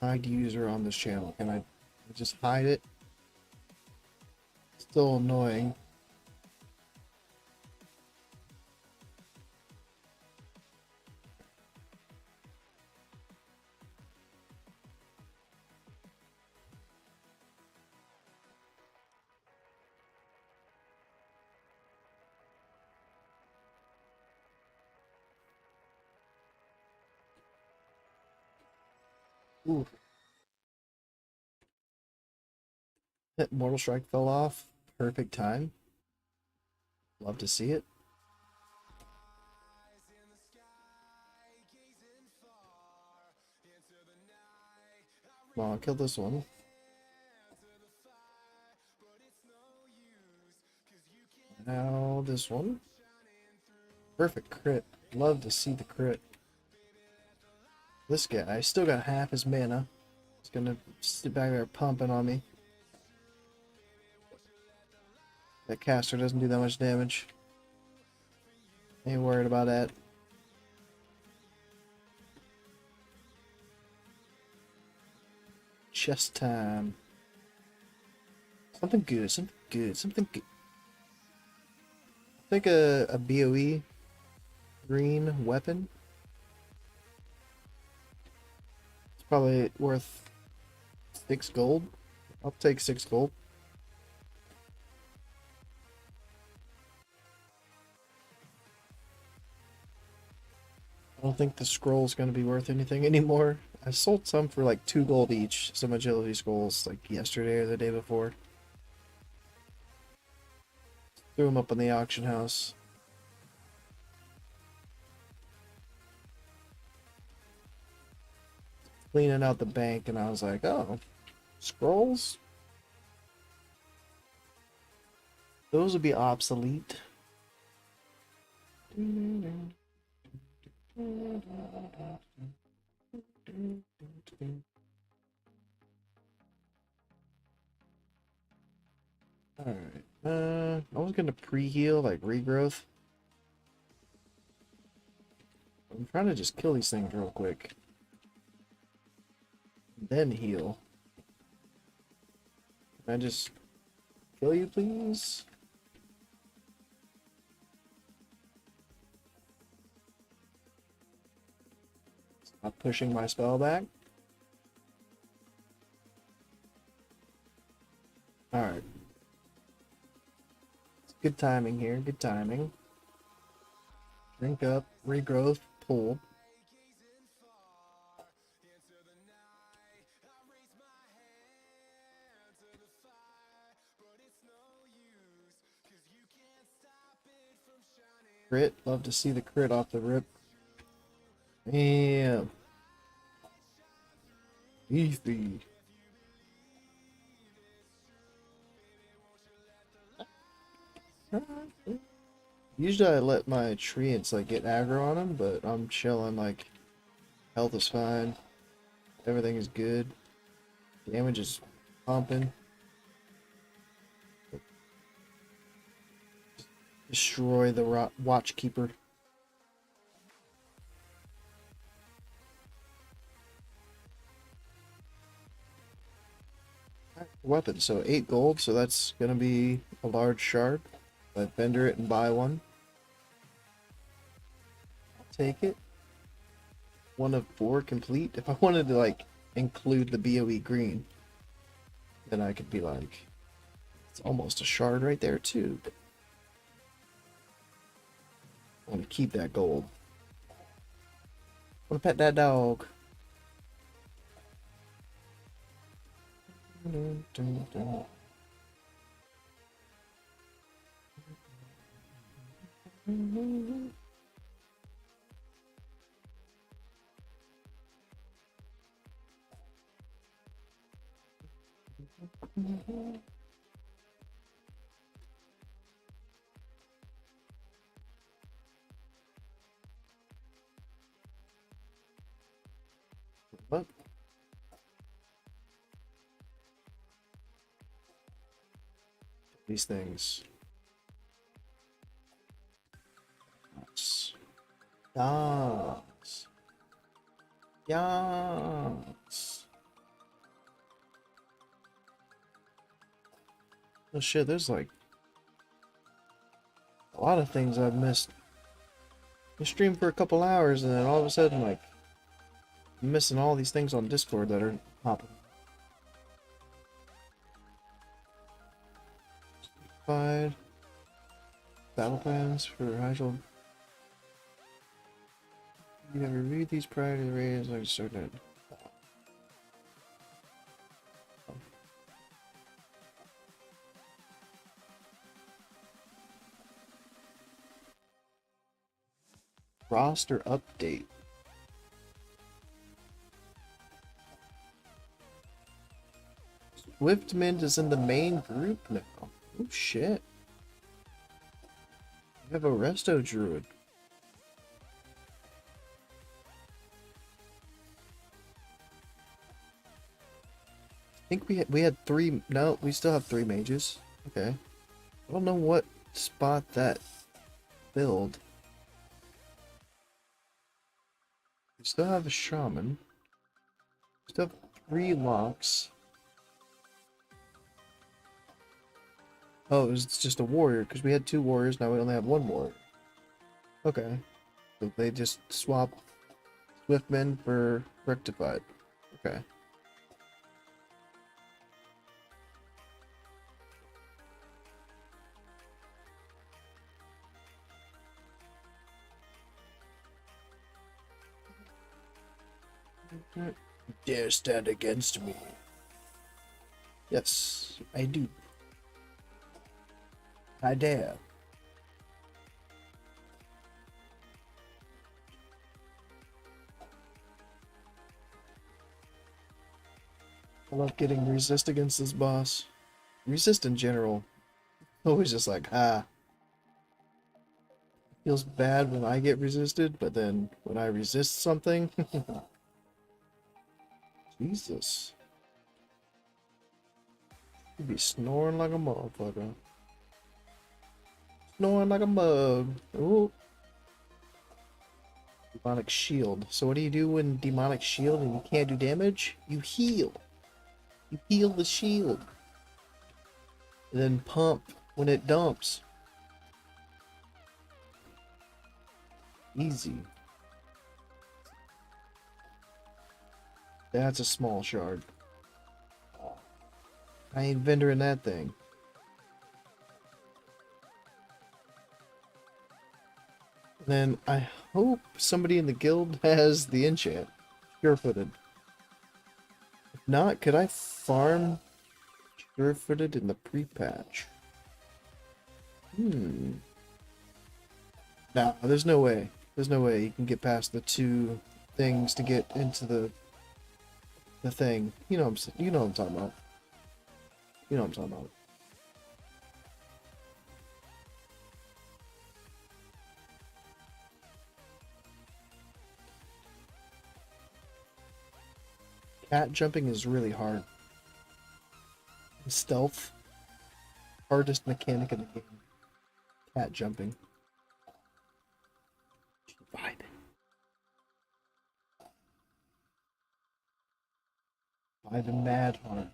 Hide user on this channel. Can I just hide it? Still annoying. Ooh. Mortal Strike fell off. Perfect time. Love to see it. Well, I'll kill this one. Now this one. Perfect crit. Love to see the crit. This guy, I still got half his mana. He's gonna sit back there pumping on me. That caster doesn't do that much damage. Ain't worried about that. Chest time. Something good, something good, something good. I think a BOE green weapon. It's probably worth 6 gold. I'll take 6 gold. I don't think the scroll's going to be worth anything anymore. I sold some for like 2 gold each, some agility scrolls, like yesterday or the day before. Threw them up in the auction house. Cleaning out the bank, and I was like, oh, scrolls? Those would be obsolete. Alright, I was gonna pre-heal, like regrowth. I'm trying to just kill these things real quick. Then heal. Can I just kill you, please? Stop pushing my spell back. Alright. Good timing here, good timing. Drink up, regrowth, pull. Crit, love to see the crit off the rip. Damn. Easy. Usually I let my treants like get aggro on them, but I'm chilling. Like health is fine, everything is good, damage is pumping. Destroy the watchkeeper. Weapon, so 8 gold, so that's gonna be a large shard. I vendor it and buy one. I'll take it. 1 of 4 complete. If I wanted to like include the BOE green, then I could be like, it's almost a shard right there too. I want to keep that gold. I want to pet that dog. What? These things. Yes. Yes. Yes. Oh shit, there's like a lot of things I've missed. I streamed for a couple hours and then all of a sudden like I'm missing all these things on Discord that are popping. Battle plans for Hydro. You have reviewed these prior to the raid, like certain. Roster update. Swiftmint is in the main group now. Oh shit. We have a resto druid. I think we had 3. No, we still have 3 mages. Okay. I don't know what spot that filled. We still have a shaman. We still have 3 locks. Oh, it was just a warrior, because we had 2 warriors, now we only have 1 warrior. Okay. So they just swap Swiftmen for Rectified. Okay. Dare stand against me. Yes, I do. I dare. I love getting resist against this boss. Resist in general. Always just like, ah. Feels bad when I get resisted, but then when I resist something. Jesus. You be snoring like a motherfucker. Snoring like a mug. Ooh. Demonic shield. So what do you do when demonic shield and you can't do damage? You heal. You heal the shield. And then pump when it dumps. Easy. That's a small shard. I ain't vendoring that thing. Then I hope somebody in the guild has the enchant. Sure-footed. If not, could I farm sure-footed in the pre-patch? Nah, there's no way. There's no way you can get past the 2 things to get into the thing. You know you know what I'm talking about. You know what I'm talking about. Cat jumping is really hard. Stealth. Hardest mechanic in the game. Cat jumping. Vibing. Vibing mad hard.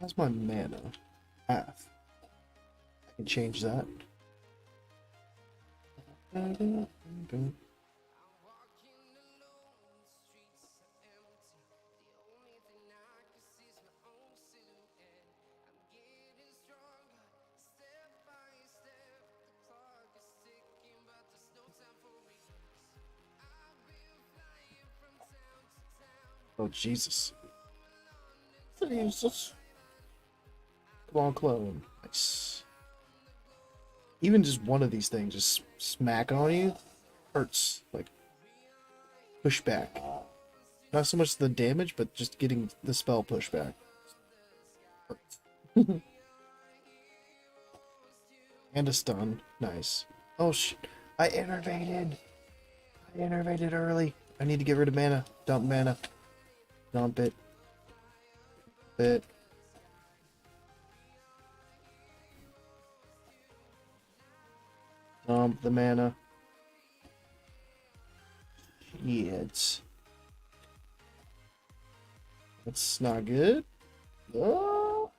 How's my mana? Half. I can change that. Oh, Jesus. Jesus. Come on, clone. Nice. Even just one of these things just smack on you hurts. Like, pushback. Not so much the damage, but just getting the spell pushback. Hurts. And a stun. Nice. Oh, shit. I innervated. I innervated early. I need to get rid of mana. Dump mana. Dump it. Bit. Dump the mana. Shit. That's not good. Oh.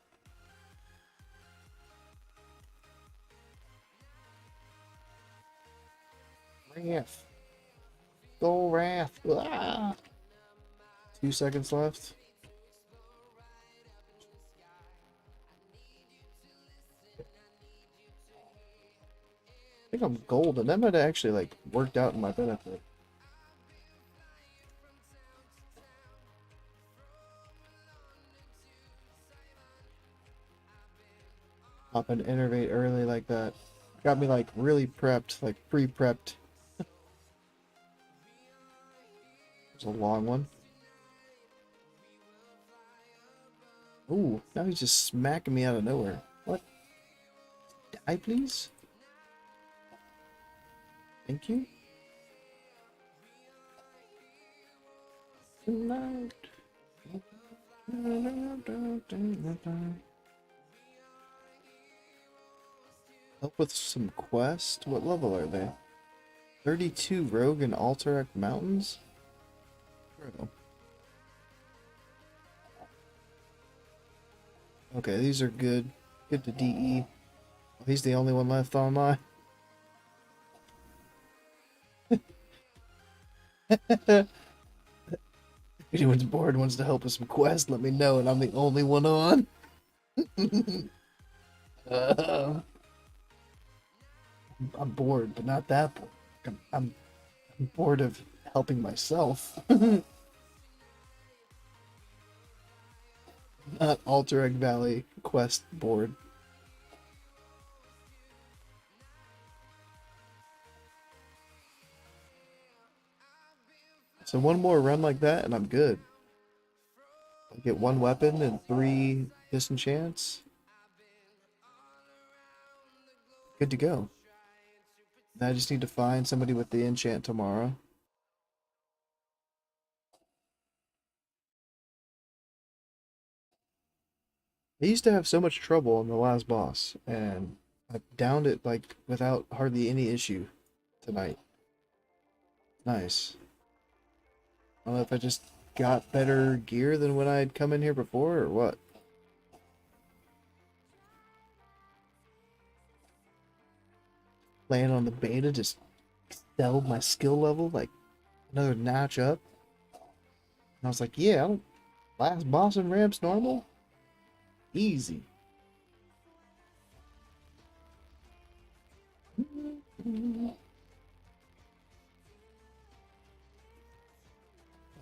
Wrath. Go Wrath. Ah. 2 seconds left. I think I'm golden. That might have actually like worked out in my benefit. Pop and innervate early like that. Got me like really prepped, like pre-prepped. It's a long one. Ooh, now he's just smacking me out of nowhere. What? Die, please? Thank you. Tonight. Help with some quest? What level are they? 32 Rogue and Alterac Mountains? Bro. Okay, these are good. Good to DE. He's the only one left online. If anyone's bored and wants to help with some quests, let me know, and I'm the only one on. uh, I'm bored, but not that bored. I'm bored of helping myself. Not Alter Egg Valley quest board. So one more run like that, and I'm good. I get one weapon and 3 disenchants. Good to go. Now I just need to find somebody with the enchant tomorrow. I used to have so much trouble on the last boss, and I downed it like without hardly any issue tonight. Nice. I don't know if I just got better gear than when I had come in here before, or what. Playing on the beta just excelled my skill level like another notch up. And I was like, yeah, last boss in ramps normal? Easy.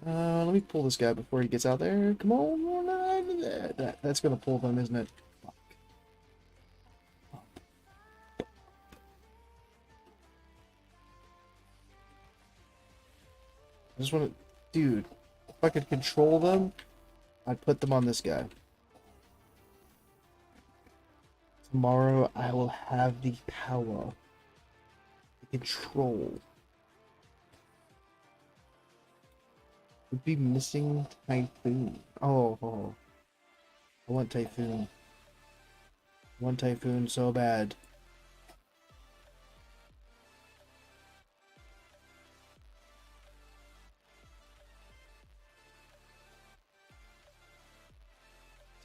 Let me pull this guy before he gets out there. Come on. That's gonna pull them, isn't it? Fuck. I just want to... Dude, if I could control them, I'd put them on this guy. Tomorrow, I will have the power. The control. Would be missing Typhoon. Oh. I want Typhoon. I want Typhoon so bad.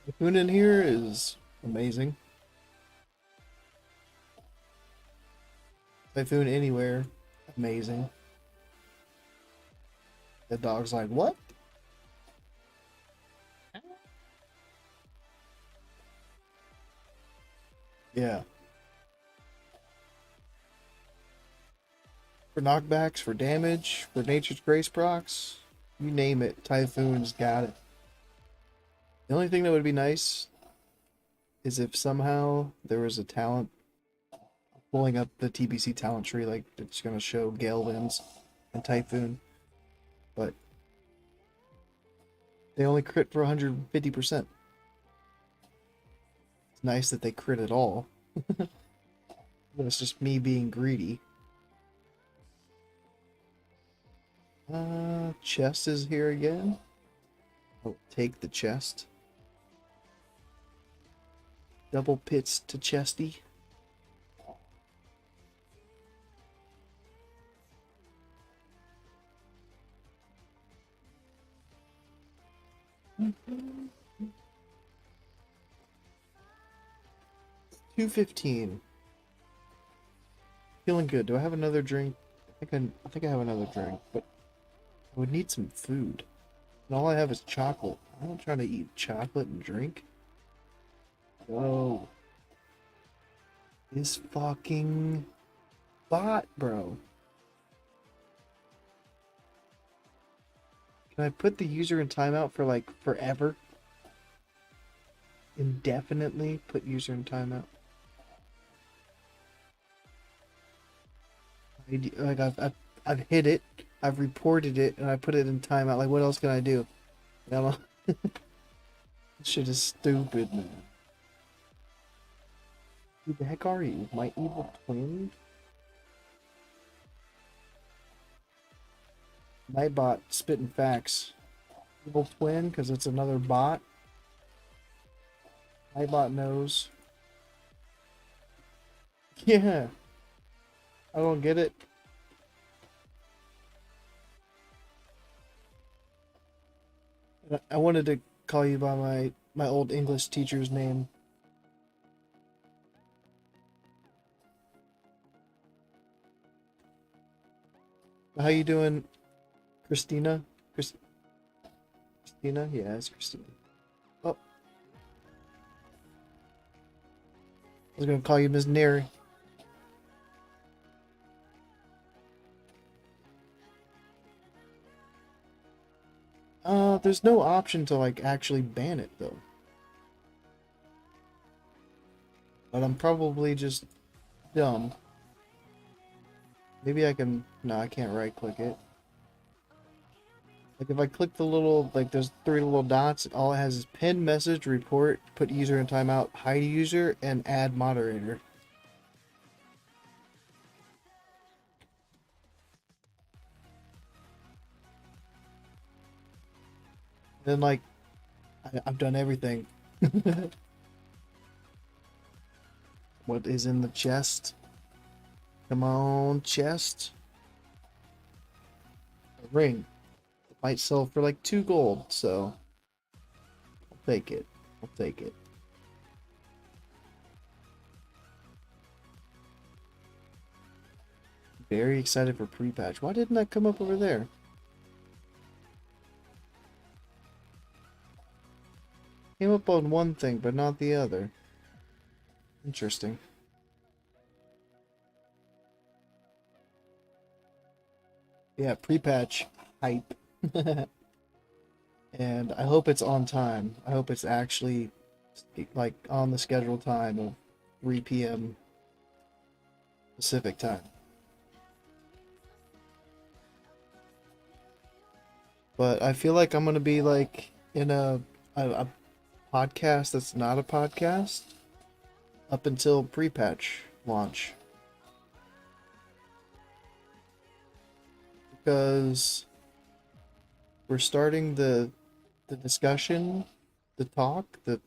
Typhoon in here is amazing. Typhoon anywhere, amazing. The dog's like, what? Yeah. For knockbacks, for damage, for Nature's Grace procs, you name it, Typhoon's got it. The only thing that would be nice is if somehow there was a talent pulling up the TBC talent tree, like it's gonna show Gale Winds and Typhoon, but they only crit for 150%. It's nice that they crit at all. But it's just me being greedy. Chest is here again. I'll take the chest. Double pits to chesty. Mm-hmm. 2:15. Feeling good. Do I have another drink? I think I have another drink, but I would need some food. And all I have is chocolate. I'm not trying to eat chocolate and drink. Whoa. This fucking bot, bro. Can I put the user in timeout for like forever? Indefinitely put user in timeout. Like I've hit it, I've reported it, and I put it in timeout. Like what else can I do? I don't know. This shit is stupid, man. Who the heck are you? My evil twin? Nightbot spitting facts. Evil twin, because it's another bot. Nightbot knows. Yeah. I don't get it. I wanted to call you by my my old English teacher's name. How you doing, Christina? Christina? Yeah, it's Christina. Oh. I was gonna call you Miss Neri. There's no option to like actually ban it though. But I'm probably just dumb. Maybe I can, no, I can't right click it. Like if I click the little, like there's 3 little dots, all it has is pin message, report, put user in timeout, hide user, and add moderator. Then like, I've done everything. What is in the chest? Come on, chest. A ring. It might sell for like 2 gold, so I'll take it. I'll take it. Very excited for pre-patch. Why didn't that come up over there? Came up on one thing, but not the other. Interesting. Yeah, pre-patch hype. And I hope it's on time. I hope it's actually like on the scheduled time of 3 p.m. Pacific time. But I feel like I'm gonna be like in a podcast that's not a podcast up until pre-patch launch. Because we're starting the discussion, the talk, the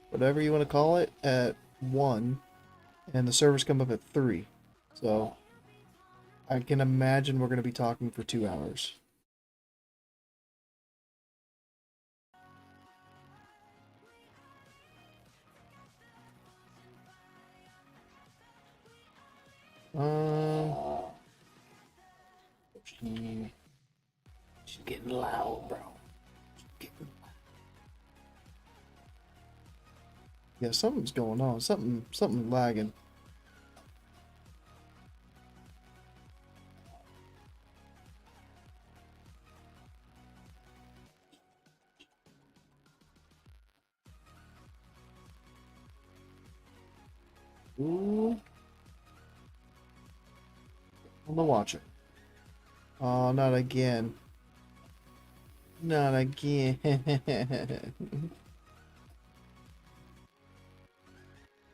whatever you want to call it, at 1, and the servers come up at 3. So I can imagine we're going to be talking for 2 hours. She's getting loud, bro. Yeah, something's going on. Something lagging. Ooh. On the watcher. Oh, not again. Not again.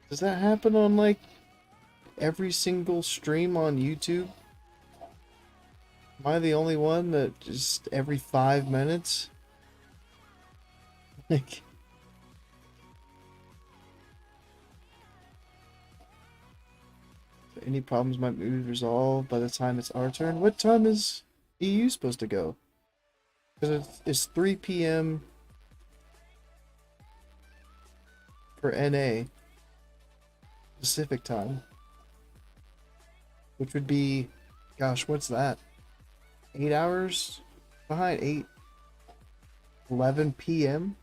Does that happen on like every single stream on YouTube? Am I the only one that just every 5 minutes? Like, any problems might be resolved by the time it's our turn. What time is EU supposed to go? Because it's 3 p.m. for NA Pacific time, which would be, gosh, what's that? 8 hours behind? 11 p.m.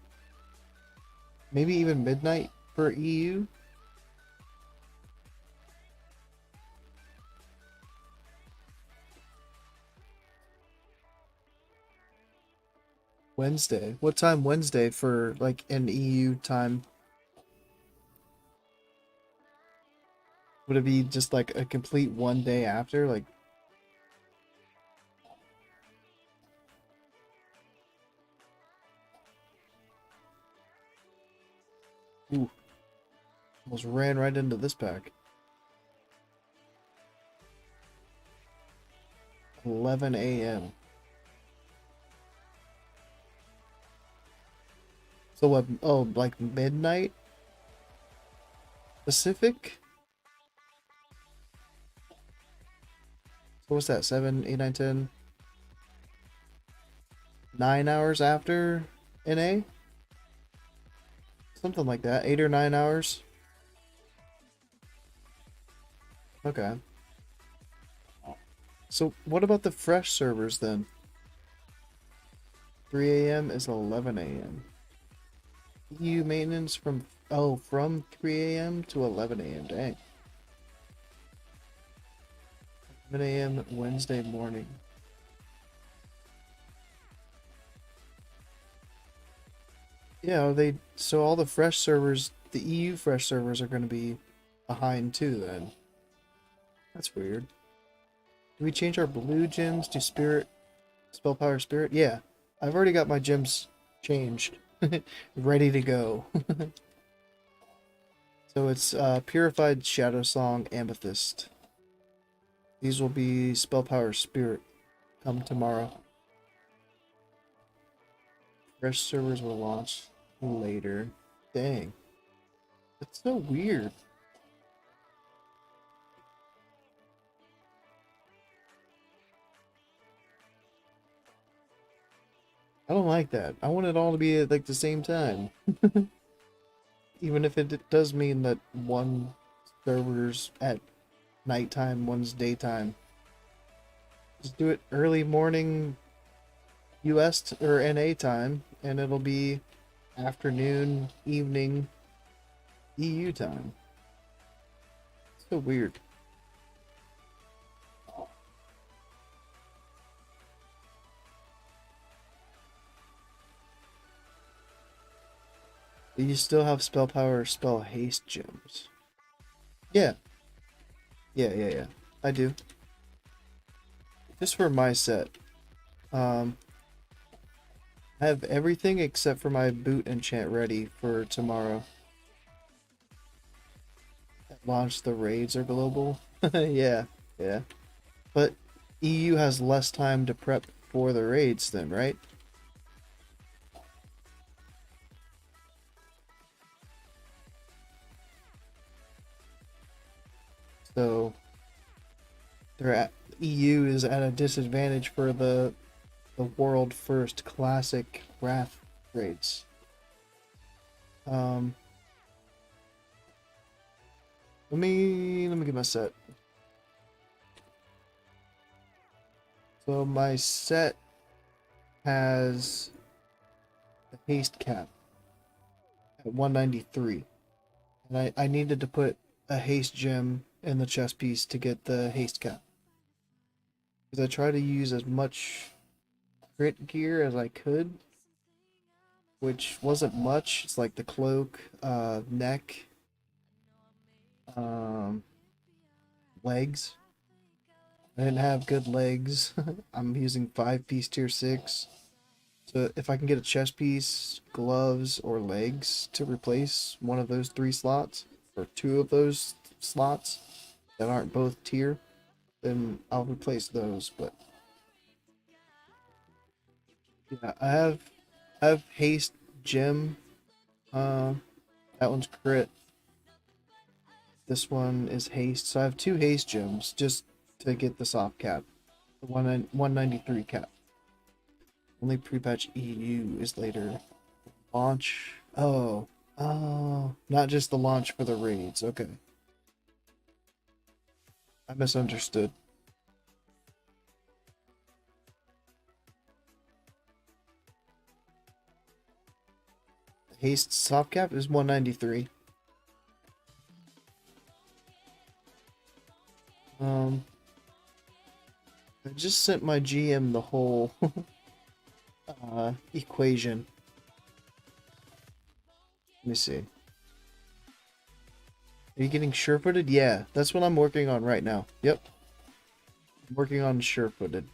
Maybe even midnight for EU. Wednesday. What time Wednesday for like an EU time? Would it be just like a complete 1 day after? Like, ooh, almost ran right into this pack. 11 a.m. So what? Oh, like midnight Pacific? So what's that? 7, 8, 9, 10? 9 hours after NA? Something like that. 8 or 9 hours. Okay. So what about the fresh servers then? 3 a.m. is 11 a.m. EU maintenance from 3 a.m. to 11 a.m. Dang. 11 a.m. Wednesday morning. Yeah, so all the fresh servers, the EU fresh servers are going to be behind too then. That's weird. Do we change our blue gems to spirit, spell power spirit? Yeah. I've already got my gems changed. Ready to go. So it's purified shadow song amethyst. These will be spell power spirit come tomorrow. Fresh servers will launch later. Dang. That's so weird. I don't like that. I want it all to be at like the same time. Even if it does mean that one server's at nighttime, one's daytime. Just do it early morning US or NA time, and it'll be afternoon, evening EU time. So weird. Do you still have spell power or spell haste gems? Yeah. Yeah. I do. Just for my set. I have everything except for my boot enchant ready for tomorrow. At launch, the raids are global. Yeah. But EU has less time to prep for the raids then, right? So EU is at a disadvantage for the world first classic Wrath raids. Let me get my set. So my set has the haste cap at 193. And I needed to put a haste gem in the chest piece to get the haste cap. Because I try to use as much crit gear as I could, which wasn't much. It's like the cloak, neck, legs. I didn't have good legs. I'm using 5-piece tier 6. So if I can get a chest piece, gloves, or legs to replace one of those 3 slots, or 2 of those slots that aren't both tier, then I'll replace those. But yeah, I have haste gem. That one's crit. This one is haste. So I have 2 haste gems just to get the soft cap. The 193 cap. Only pre-patch EU is later. Launch. Oh, not just the launch for the raids. Okay. I misunderstood. Haste soft cap is 193. I just sent my GM the whole equation. Let me see. Are you getting sure-footed? Yeah, that's what I'm working on right now. Yep. I'm working on sure-footed.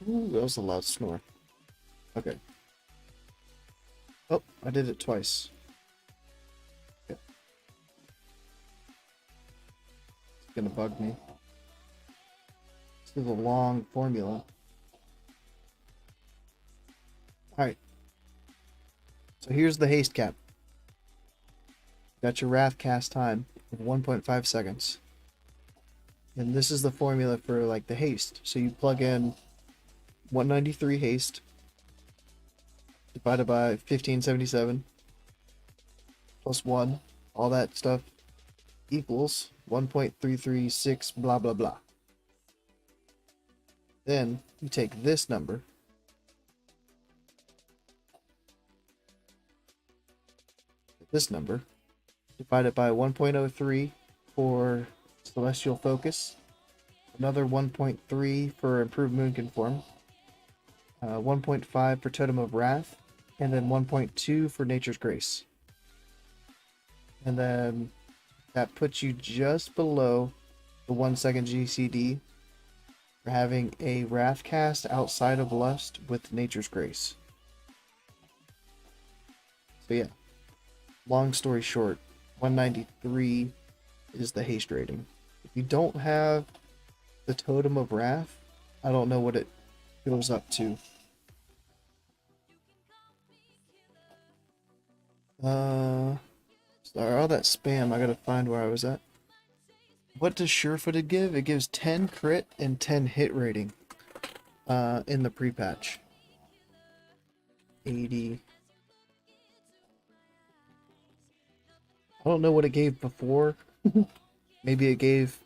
Ooh, that was a loud snore. Okay. Oh, I did it twice. Okay. It's gonna bug me. This is a long formula. Alright. So here's the haste cap. Got your wrath cast time of 1.5 seconds. And this is the formula for like the haste. So you plug in 193 haste divided by 1577 plus 1, all that stuff equals 1.336 blah blah blah. Then you take this number, divide it by 1.03 for celestial focus, another 1.3 for improved moon conform, 1.5 for totem of wrath, and then 1.2 for nature's grace. And then that puts you just below the 1 second GCD for having a wrath cast outside of lust with nature's grace. So yeah, long story short, 193 is the haste rating. If you don't have the totem of wrath, I don't know what it goes up to. Sorry, all that spam, I gotta find where I was at. What does Surefooted give? It gives 10 crit and 10 hit rating in the pre-patch. 80. I don't know what it gave before. Maybe it gave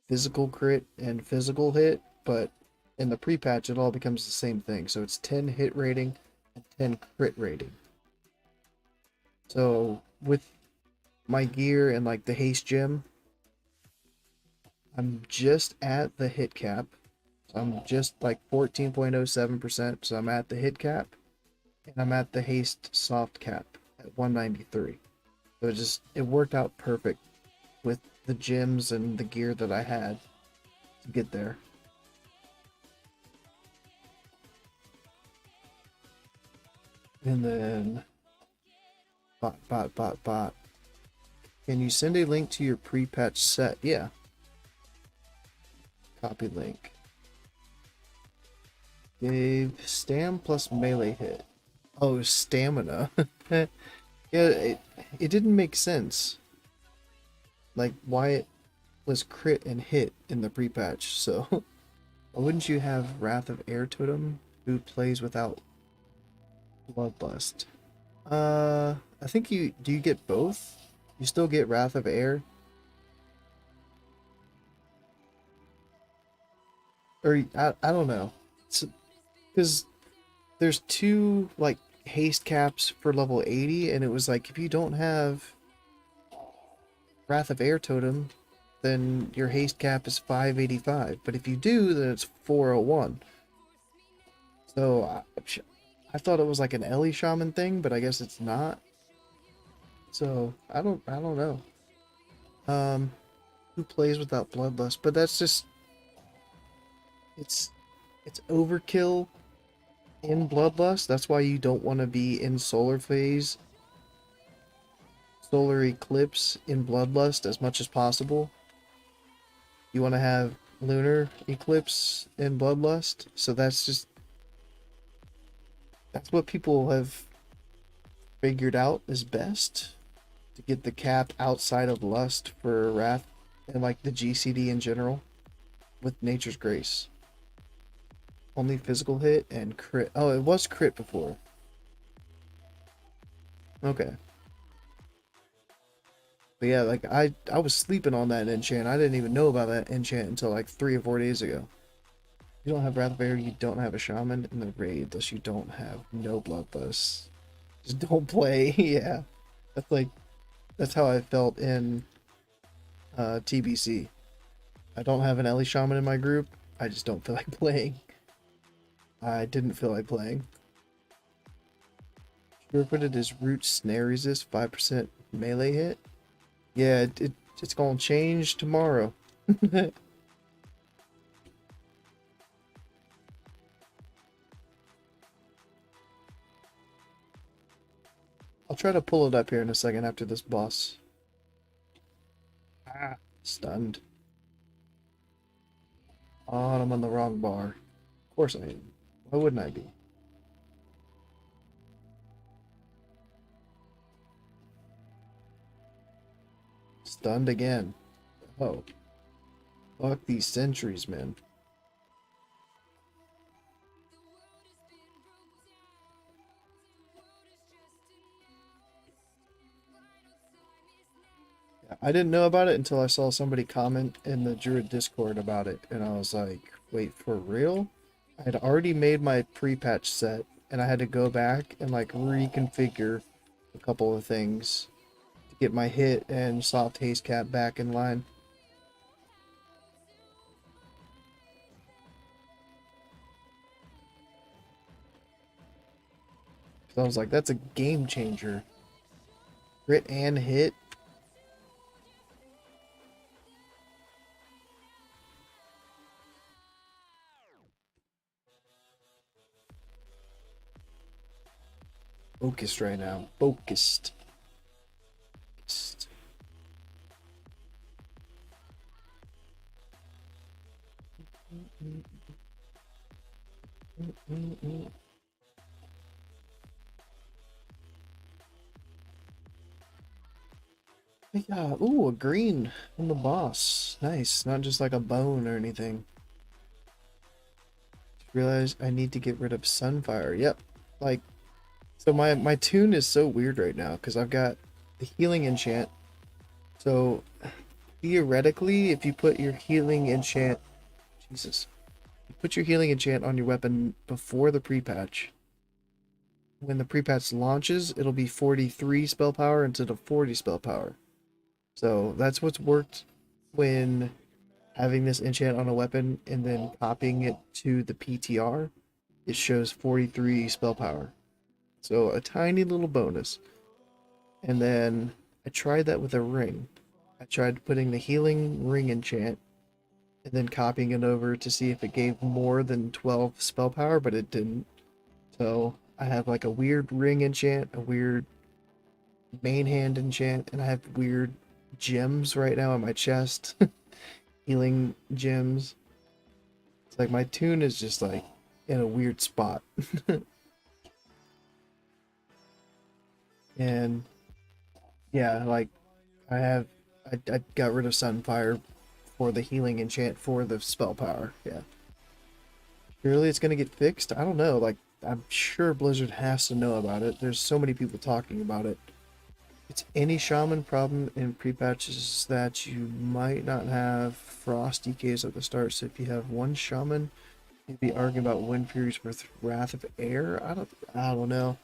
physical crit and physical hit, but in the pre-patch it all becomes the same thing. So it's 10 hit rating and 10 crit rating. So with my gear and like the haste gem, I'm just at the hit cap. So I'm just like 14.07%. So I'm at the hit cap, and I'm at the haste soft cap at 193. So it worked out perfect with the gems and the gear that I had to get there. And then bot. Can you send a link to your pre-patch set? Yeah. Copy link. Gave stam plus melee hit. Oh, stamina. Yeah, it didn't make sense. Like, why it was crit and hit in the pre-patch, so... Why wouldn't you have Wrath of Air Totem who plays without Bloodlust? I think do you get both? You still get Wrath of Air? Or, I don't know. Because there's two, like, haste caps for level 80, and it was like, if you don't have Wrath of Air Totem, then your haste cap is 585. But if you do, then it's 401. So, I thought it was like an Ellie Shaman thing, but I guess it's not. So, I don't know. Who plays without Bloodlust? But that's just... It's overkill in Bloodlust. That's why you don't want to be in Solar Phase, Solar Eclipse in Bloodlust as much as possible. You want to have Lunar Eclipse in Bloodlust. So that's what people have figured out is best to get the cap outside of Lust for Wrath and like the GCD in general with Nature's Grace. Only physical hit and crit. Oh, it was crit before. Okay. But yeah, like I was sleeping on that enchant. I didn't even know about that enchant until like 3 or 4 days ago. You don't have Wrath of Air, you don't have a Shaman in the raid, thus you don't have no Bloodlust. Just don't play. Yeah. That's how I felt in TBC. I don't have an Ellie Shaman in my group. I just don't feel like playing. I didn't feel like playing. Surefooted is root snare resist, 5% melee hit. Yeah, it's gonna change tomorrow. I'll try to pull it up here in a second after this boss. Ah, stunned. Oh, I'm on the wrong bar. Of course I am. Why wouldn't I be? Stunned again. Oh. Fuck these sentries, man. I didn't know about it until I saw somebody comment in the Druid Discord about it, and I was like, wait, for real? I had already made my pre-patch set, and I had to go back and like reconfigure a couple of things to get my hit and soft haste cap back in line. So I was like, that's a game changer. Crit and hit. Focused right now. Focused. Focused. Yeah, ooh, a green on the boss. Nice, not just like a bone or anything. Just realized I need to get rid of Sunfire. Yep, like, so my tune is so weird right now because I've got the healing enchant. So theoretically, if you put your healing enchant, Jesus, you put your healing enchant on your weapon before the pre-patch. When the pre-patch launches, it'll be 43 spell power instead of 40 spell power. So that's what's worked when having this enchant on a weapon and then copying it to the PTR. It shows 43 spell power. So a tiny little bonus. And then I tried that with a ring. I tried putting the healing ring enchant and then copying it over to see if it gave more than 12 spell power, but it didn't. So I have like a weird ring enchant, a weird main hand enchant, and I have weird gems right now in my chest. Healing gems. It's like my tune is just like in a weird spot. And yeah, like I got rid of Sunfire for the healing enchant for the spell power. Yeah. Surely it's gonna get fixed? I don't know. Like, I'm sure Blizzard has to know about it. There's so many people talking about it. It's any shaman problem in pre-patches that you might not have frost DKs at the start. So if you have one shaman, you'd be arguing about Wind Furies with Wrath of Air. I don't know.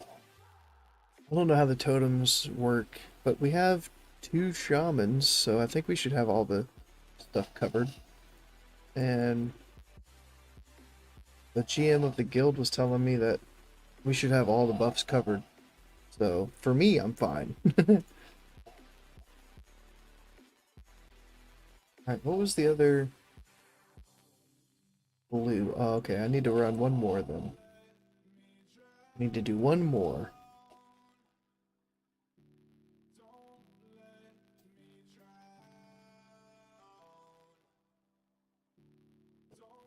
I don't know how the totems work, but we have 2 shamans, so I think we should have all the stuff covered. And the GM of the guild was telling me that we should have all the buffs covered. So for me, I'm fine. Alright, what was the other blue? Oh, okay, I need to run one more then. I need to do one more.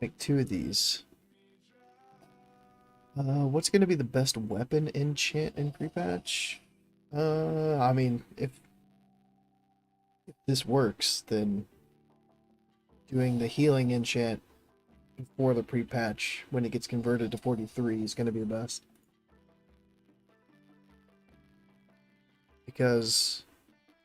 Make 2 of these. What's gonna be the best weapon enchant in pre-patch? I mean, if this works, then doing the healing enchant before the pre-patch when it gets converted to 43 is gonna be the best. Because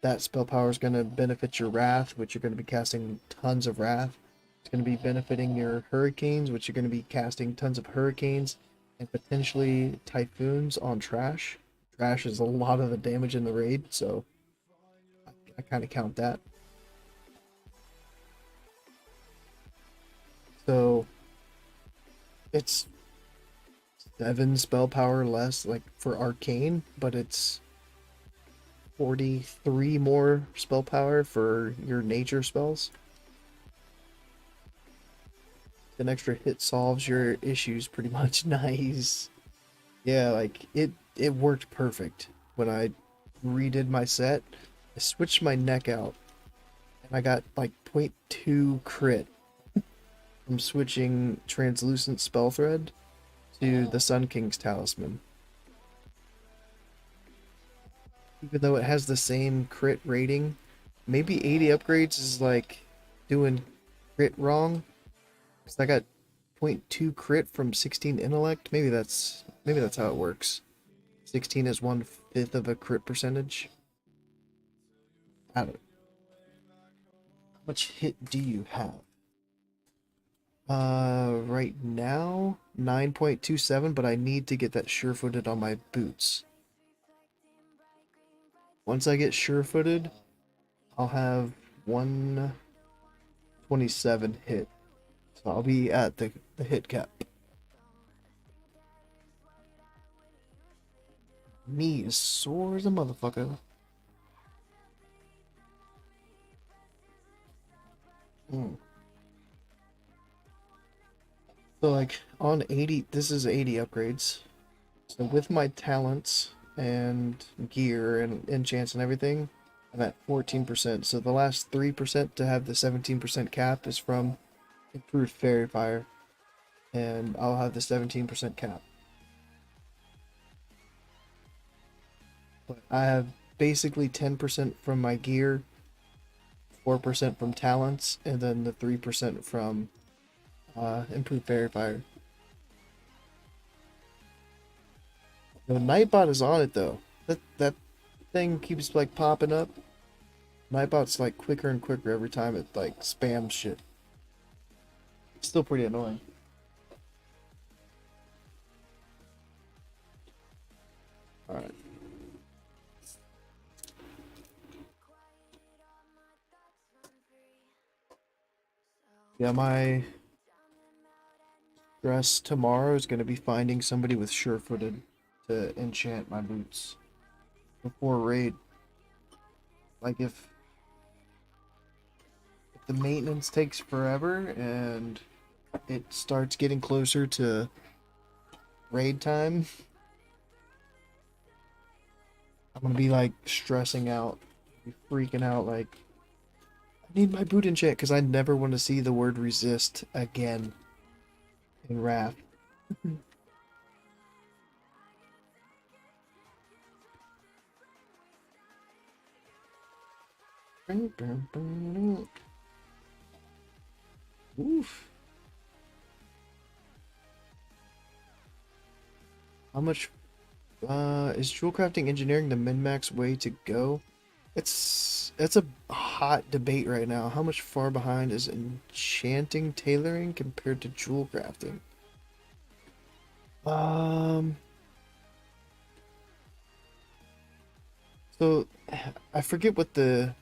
that spell power is gonna benefit your Wrath, which you're gonna be casting tons of Wrath. It's gonna be benefiting your Hurricanes, which you're gonna be casting tons of Hurricanes. And potentially Typhoons on Trash. Trash is a lot of the damage in the raid, so I kind of count that. So it's 7 spell power less, like for Arcane, but it's 43 more spell power for your nature spells. An extra hit solves your issues pretty much. Nice. Yeah, like it worked perfect when I redid my set. I switched my neck out and I got like 0.2 crit from switching translucent spell thread to the Sun King's talisman. Even though it has the same crit rating, maybe 80 upgrades is like doing crit wrong. I got 0.2 crit from 16 intellect. Maybe that's how it works. 16 is 1/5 of a crit percentage. I don't. How much hit do you have? Right now 9.27, but I need to get that sure-footed on my boots. Once I get sure-footed, I'll have 127 hit. So I'll be at the hit cap. Knee is sore as a motherfucker. So like on 80, this is 80 upgrades. So with my talents and gear and enchants and everything, I'm at 14%. So the last 3% to have the 17% cap is from improved fairy fire. And I'll have the 17% cap. But I have basically 10% from my gear, 4% from talents, and then the 3% from improved fairy fire. The Nightbot is on it though. That thing keeps like popping up. Nightbot's like quicker and quicker every time it like spams shit. It's still pretty annoying. Alright. Yeah, my stress tomorrow is going to be finding somebody with sure-footed to enchant my boots before raid. Like if the maintenance takes forever and it starts getting closer to raid time, I'm gonna be like stressing out, be freaking out like I need my boot enchant because I never want to see the word resist again in Wrath. Oof. How much is jewel crafting engineering the min-max way to go? It's a hot debate right now. How much far behind is enchanting tailoring compared to jewel crafting? So I forget what the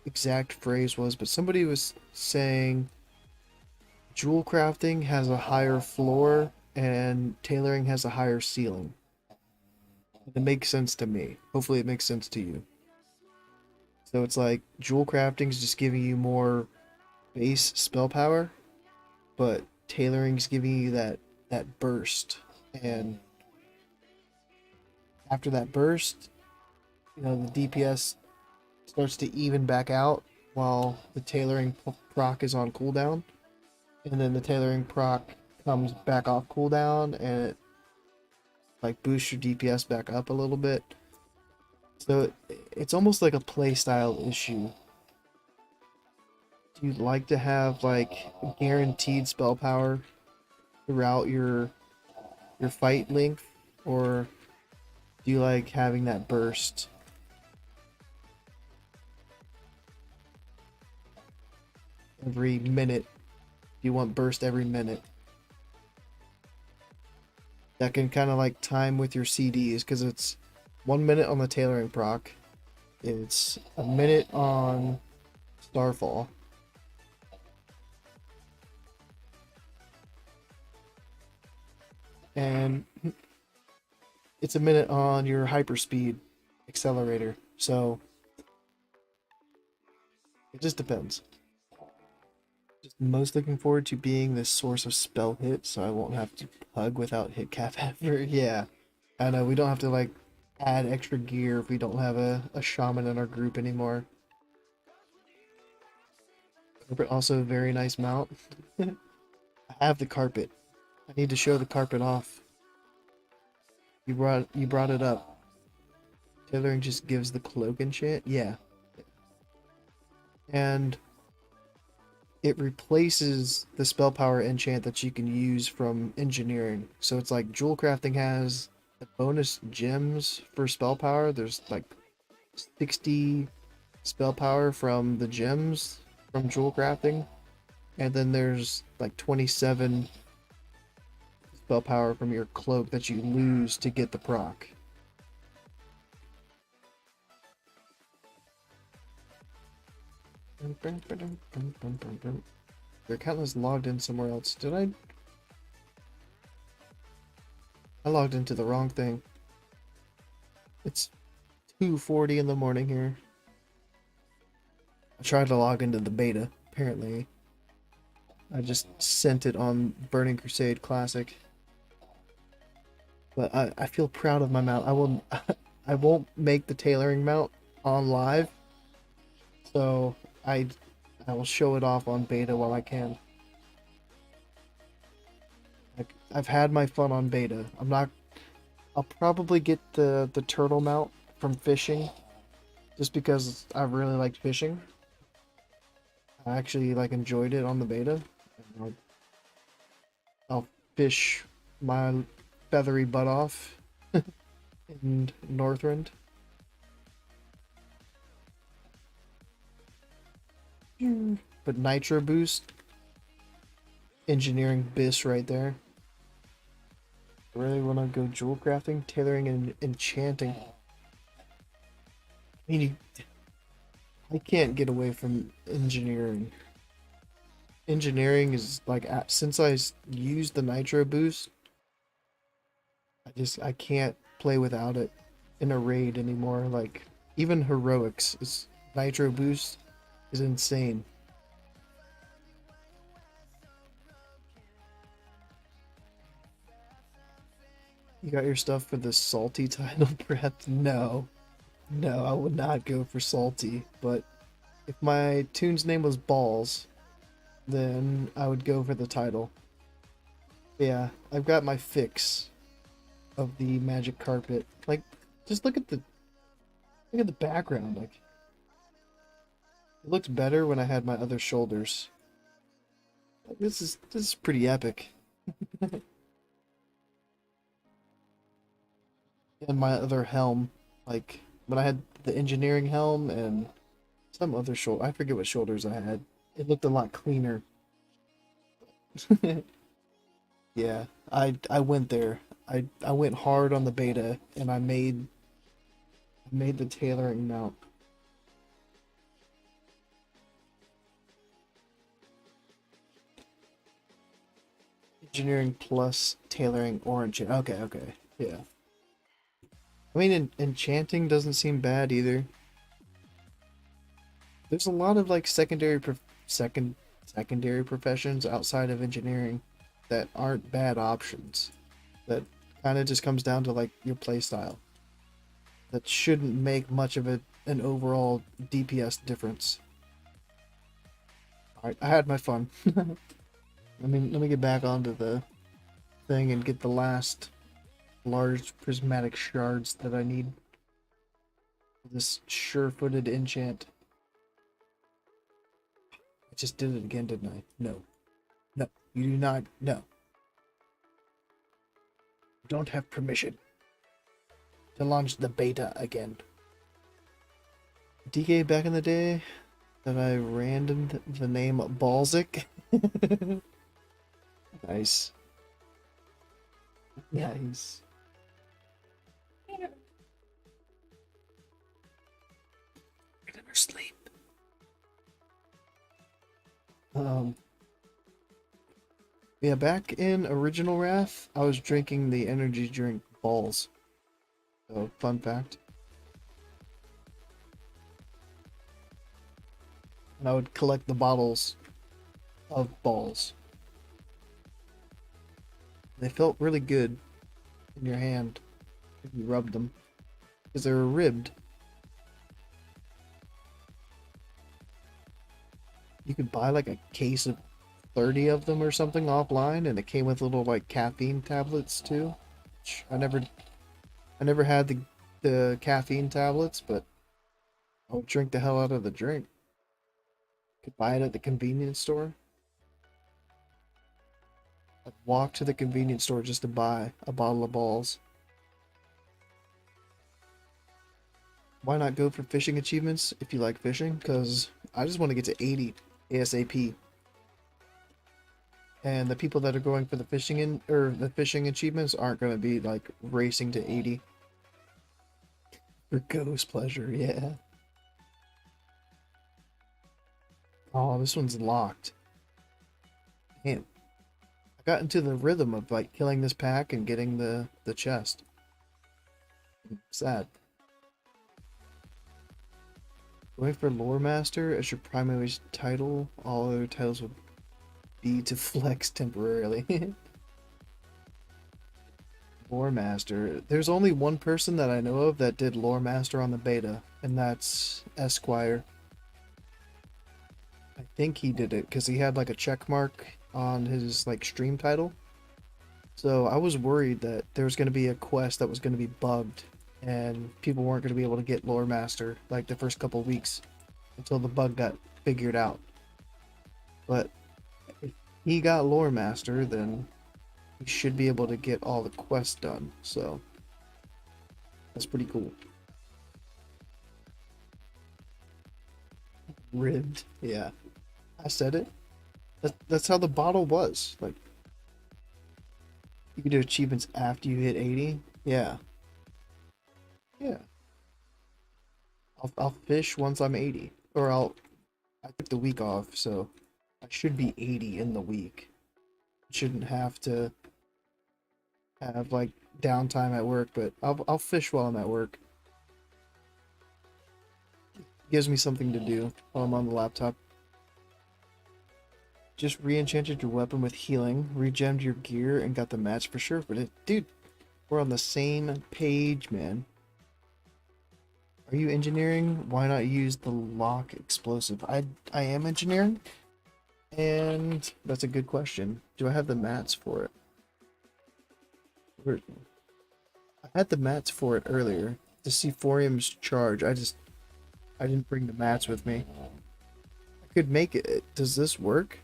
exact phrase was, but somebody was saying jewel crafting has a higher floor and tailoring has a higher ceiling. It makes sense to me. Hopefully it makes sense to you. So it's like jewel crafting is just giving you more base spell power, but tailoring's giving you that burst. And after that burst, you know, the DPS starts to even back out while the tailoring proc is on cooldown. And then the tailoring proc comes back off cooldown and it like boosts your DPS back up a little bit. So it's almost like a playstyle issue. Do you like to have like guaranteed spell power throughout your fight length, or do you like having that burst every minute? Do you want burst every minute? That can kind of like time with your CDs because it's 1 minute on the tailoring proc, it's a minute on Starfall, and it's a minute on your hyperspeed accelerator. So it just depends. Just most looking forward to being this source of spell hit, so I won't have to pug without hit cap ever. Yeah, I know we don't have to like add extra gear if we don't have a shaman in our group anymore. Carpet also a very nice mount. I have the carpet. I need to show the carpet off. You brought it up. Tailoring just gives the cloak enchant? Yeah. And it replaces the spell power enchant that you can use from engineering. So it's like jewel crafting has the bonus gems for spell power. There's like 60 spell power from the gems from jewel crafting, and then there's like 27 spell power from your cloak that you lose to get the proc. Your account is logged in somewhere else. Did I? I logged into the wrong thing. It's 2:40 in the morning here. I tried to log into the beta. Apparently, I just sent it on Burning Crusade Classic. But I feel proud of my mount. I won't make the tailoring mount on live, so I will show it off on beta while I can. I've had my fun on beta. I'll probably get the turtle mount from fishing, just because I really liked fishing. I actually like enjoyed it on the beta. I'll fish my feathery butt off in Northrend. But Nitro Boost, engineering bis right there. I really want to go jewel crafting, tailoring, and enchanting. I mean, I can't get away from engineering. Engineering is like, since I used the Nitro Boost, I can't play without it in a raid anymore. Like, even heroics is Nitro Boost is insane. You got your stuff for the salty title prep? No. No, I would not go for salty, but if my tune's name was Balls, then I would go for the title. Yeah, I've got my fix of the magic carpet. Like, just look at the background. Like, it looks better when I had my other shoulders. Like, this is pretty epic. And my other helm, like when I had the engineering helm and some other shoulder, I forget what shoulders I had. It looked a lot cleaner. Yeah, I went there. I went hard on the beta, and I made the tailoring mount. Engineering plus tailoring orange. Okay, okay, yeah. I mean, enchanting doesn't seem bad either. There's a lot of like secondary professions outside of engineering that aren't bad options. That kind of just comes down to like your playstyle. That shouldn't make much of an overall DPS difference. Alright, I had my fun. Let me get back onto the thing and get the last large prismatic shards that I need for this sure-footed enchant. I just did it again, didn't I? No. No, you do not. No. You don't have permission to launch the beta again. DK back in the day that I randomed the name Balzik. Nice. Nice. I never sleep. Yeah, back in original Wrath, I was drinking the energy drink Balls. So, fun fact. And I would collect the bottles of Balls. They felt really good in your hand if you rubbed them, because they were ribbed. You could buy like a case of 30 of them or something offline, and it came with little like caffeine tablets too. I never had the caffeine tablets, but I would drink the hell out of the drink. Could buy it at the convenience store. I'd walk to the convenience store just to buy a bottle of Balls. why not go for fishing achievements if you like fishing? Because I just want to get to 80 ASAP. And the people that are going for the fishing achievements aren't going to be like racing to 80 for ghost pleasure. Yeah. Oh, this one's locked. Damn. I got into the rhythm of like killing this pack and getting the chest. Sad. Going for Lore Master as your primary title. All other titles would be to flex temporarily. Lore Master. There's only one person that I know of that did Lore Master on the beta, and that's Esquire. I think he did it because he had like a check mark on his like stream title. So I was worried that there was going to be a quest that was going to be bugged and people weren't going to be able to get Lore Master like the first couple weeks until the bug got figured out. But if he got Lore Master, then he should be able to get all the quests done. So that's pretty cool. Ribbed, yeah. I said it. That's how the bottle was. Like, you can do achievements after you hit 80. Yeah. Yeah. I'll fish once I'm 80. Or I took the week off, so I should be 80 in the week. Shouldn't have to have like downtime at work, but I'll fish while I'm at work. Gives me something to do while I'm on the laptop. Just re-enchanted your weapon with healing, regemmed your gear, and got the match for sure. But dude, we're on the same page, man. Are you engineering? Why not use the lock explosive? I am engineering, and that's a good question. Do I have the mats for it? I had the mats for it earlier. The Sephorium's charge. I didn't bring the mats with me. I could make it. Does this work?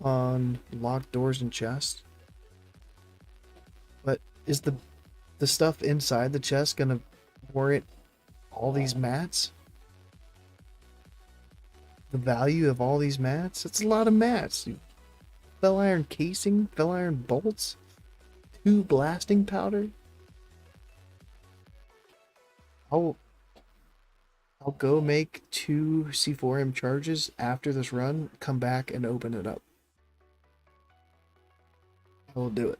On locked doors and chests? But is the stuff inside the chest gonna warrant all these mats? The value of all these mats? That's a lot of mats. Fell iron casing, fell iron bolts, 2 blasting powder. I'll go make 2 C4M charges after this run, come back and open it up. I will do it.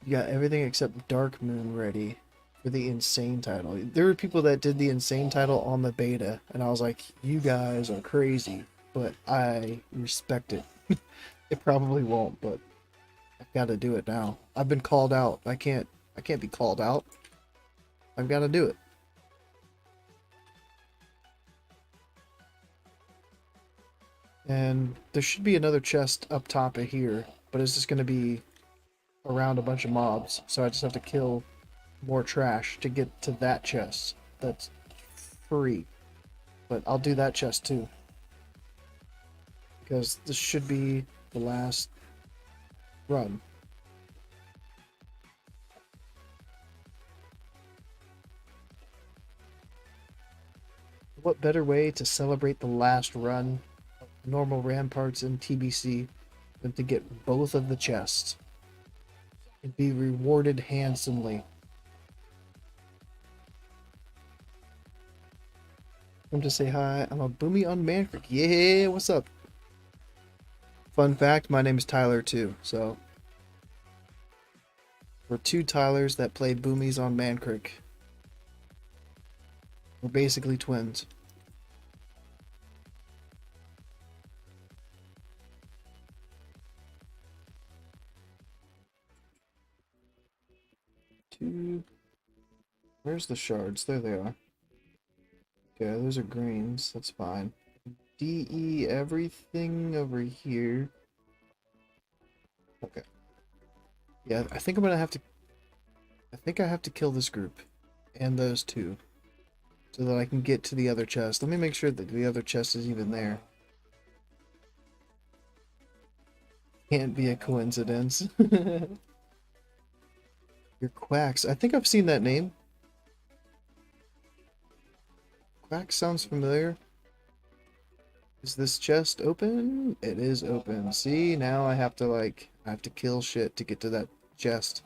You got everything except Dark Moon ready for the Insane title. There were people that did the Insane title on the beta, and I was like, you guys are crazy, but I respect it. It probably won't, but I've got to do it now. I've been called out. I can't be called out. I've got to do it. And there should be another chest up top of here, but it's just going to be around a bunch of mobs, so I just have to kill more trash to get to that chest. That's free. But I'll do that chest too. Because this should be the last run. What better way to celebrate the last run of normal ramparts in TBC than to get both of the chests and be rewarded handsomely? Come to say hi. I'm a Boomy on Manfred. Yeah, what's up? Fun fact, my name is Tyler too, so we're 2 Tylers that play Boomies on Man Creek. We're basically twins. Where's the shards? There they are. Okay, those are greens. That's fine. DE everything over here. Okay. Yeah, I think I'm gonna have to... I think I have to kill this group. And those 2. So that I can get to the other chest. Let me make sure that the other chest is even there. Can't be a coincidence. Your Quacks. I think I've seen that name. Quack sounds familiar. Is this chest open? It is open. See, now I have to I have to kill shit to get to that chest.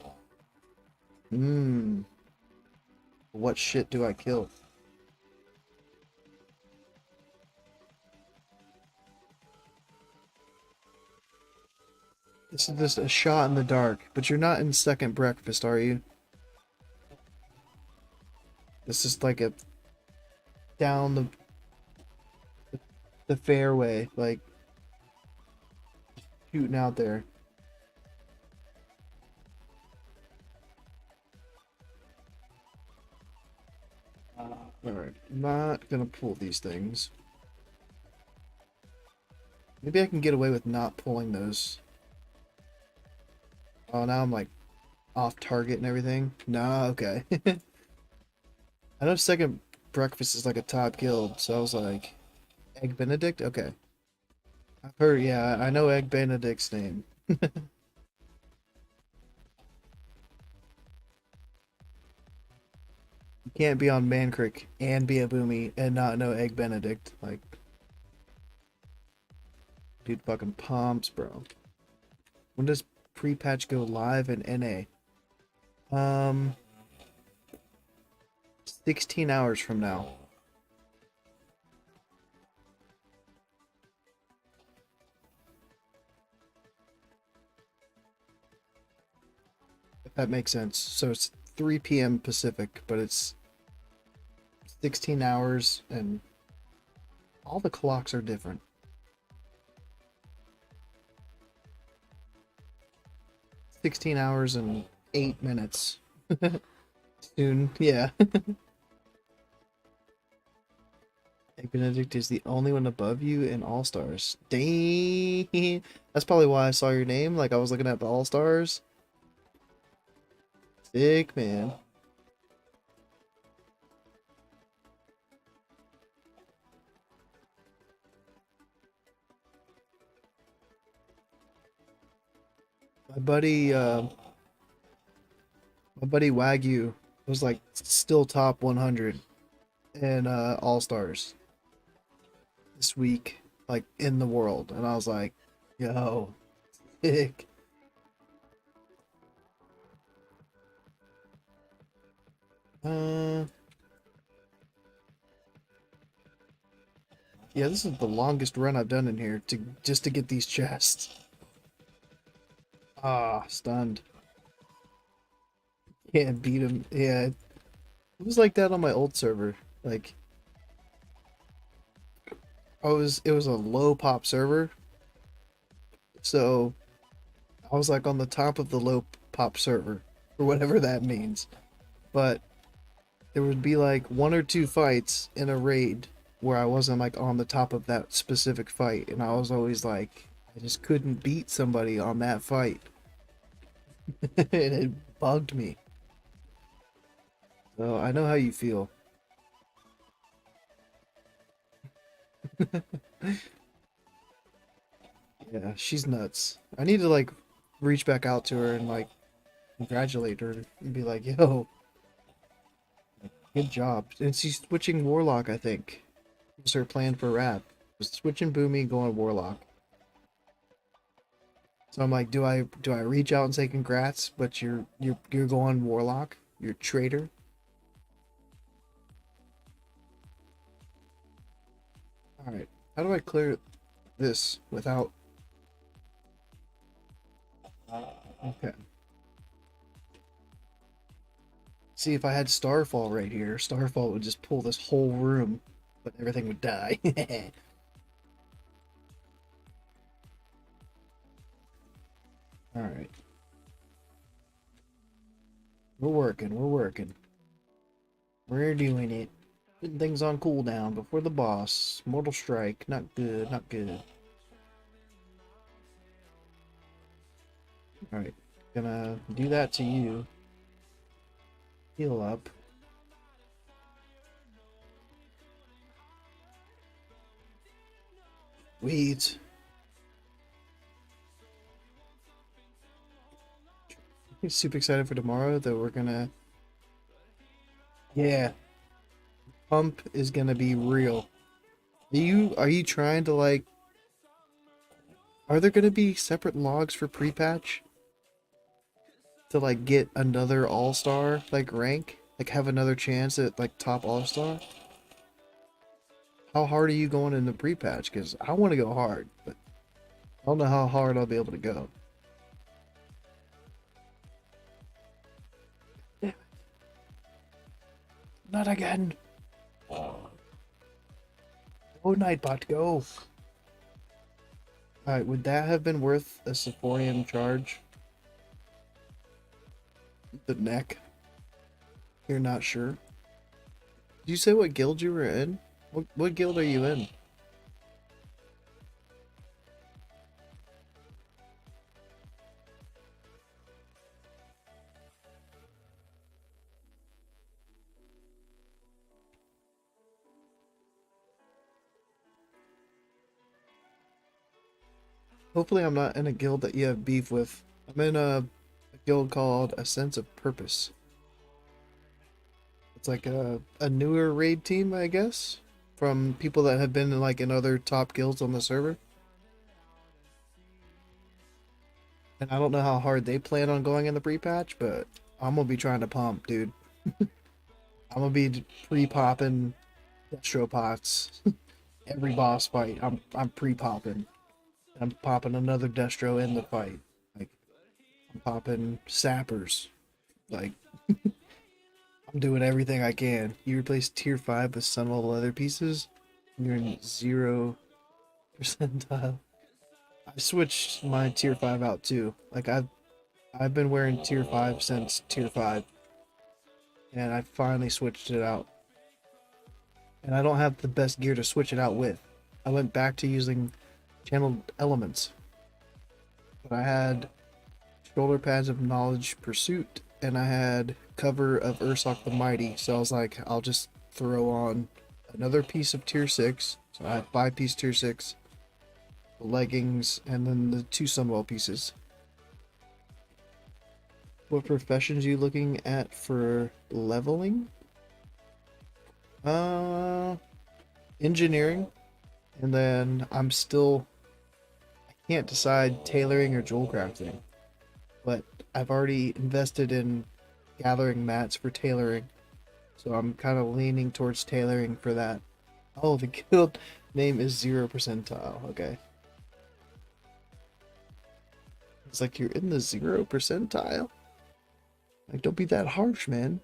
Hmm. What shit do I kill? This is just a shot in the dark, but you're not in second breakfast, are you? This is like a down the fairway, like shooting out there. Alright, not gonna pull these things. Maybe I can get away with not pulling those. Oh, now I'm like off target and everything. Nah, okay. I know second breakfast is like a top guild, so I was like, Egg Benedict? Okay. I've heard, yeah, I know Egg Benedict's name. You can't be on Mancrick and be a boomy and not know Egg Benedict. Like, dude fucking pumps, bro. When does pre-patch go live in NA? 16 hours from now. If that makes sense. So it's 3 p.m. Pacific, but it's 16 hours and all the clocks are different. $16 hours and 8 minutes. Soon, yeah. Egg Benedict is the only one above you in All Stars. Dang, that's probably why I saw your name. Like I was looking at the All Stars. Sick, man. My buddy Wagyu was like still top 100 in All Stars this week, like in the world, and I was like, yo, sick. Yeah, this is the longest run I've done in here to just to get these chests. Ah, stunned. Can't beat him. Yeah, it was like that on my old server. Like, it was a low pop server, so I was like on the top of the low pop server, or whatever that means. But there would be like 1 or 2 fights in a raid where I wasn't like on the top of that specific fight, and I was always like, I just couldn't beat somebody on that fight. And it bugged me. So I know how you feel. Yeah, she's nuts. I need to like reach back out to her and like congratulate her and be like, yo, good job. And she's switching Warlock, I think. Was her plan for rap. Was switching Boomy, going Warlock. So I'm like, do I reach out and say congrats, but you're going Warlock? You're a traitor? Alright. How do I clear this without... Okay. See, if I had Starfall right here, Starfall would just pull this whole room, but everything would die. Alright. We're working, we're working. We're doing it. Putting things on cooldown before the boss. Mortal Strike. Not good, not good. Alright. Gonna do that to you. Heal up. Wait. super excited for tomorrow that we're gonna. Yeah, pump is gonna be real. Are you trying to like? Are there gonna be separate logs for pre-patch to like get another all-star like rank? Like have another chance at like top all-star? How hard are you going in the pre-patch? Because I want to go hard, but I don't know how hard I'll be able to go. Damn it. Not again. Go, Nightbot, go. Alright, would that have been worth a Sephorian charge? The neck? You're not sure? Did you say what guild you were in? What guild are you in? Hopefully I'm not in a guild that you have beef with. I'm in a guild called A Sense of Purpose. It's like a newer raid team, I guess, from people that have been in, like in other top guilds on the server. And I don't know how hard they plan on going in the pre-patch, but I'm gonna be trying to pump, dude. I'm gonna be pre-popping destro pots. Every boss fight, I'm pre-popping. I'm popping another destro in the fight. Like I'm popping sappers. Like I'm doing everything I can. You replace tier 5 with Sunwell leather pieces, and you're in 0 percentile. I switched my tier 5 out too. Like I've been wearing tier 5 since tier 5. And I finally switched it out. And I don't have the best gear to switch it out with. I went back to using channeled elements. But I had shoulder pads of knowledge pursuit, and I had cover of Ursoc the Mighty. So I was like, I'll just throw on another piece of tier 6. So I had 5-piece tier 6, the leggings, and then the 2 Sunwell pieces. What professions are you looking at for leveling? Engineering. And then I can't decide tailoring or jewel crafting. But I've already invested in gathering mats for tailoring. So I'm kind of leaning towards tailoring for that. Oh, the guild name is 0 percentile. Okay. It's like you're in the 0 percentile? Like, don't be that harsh, man.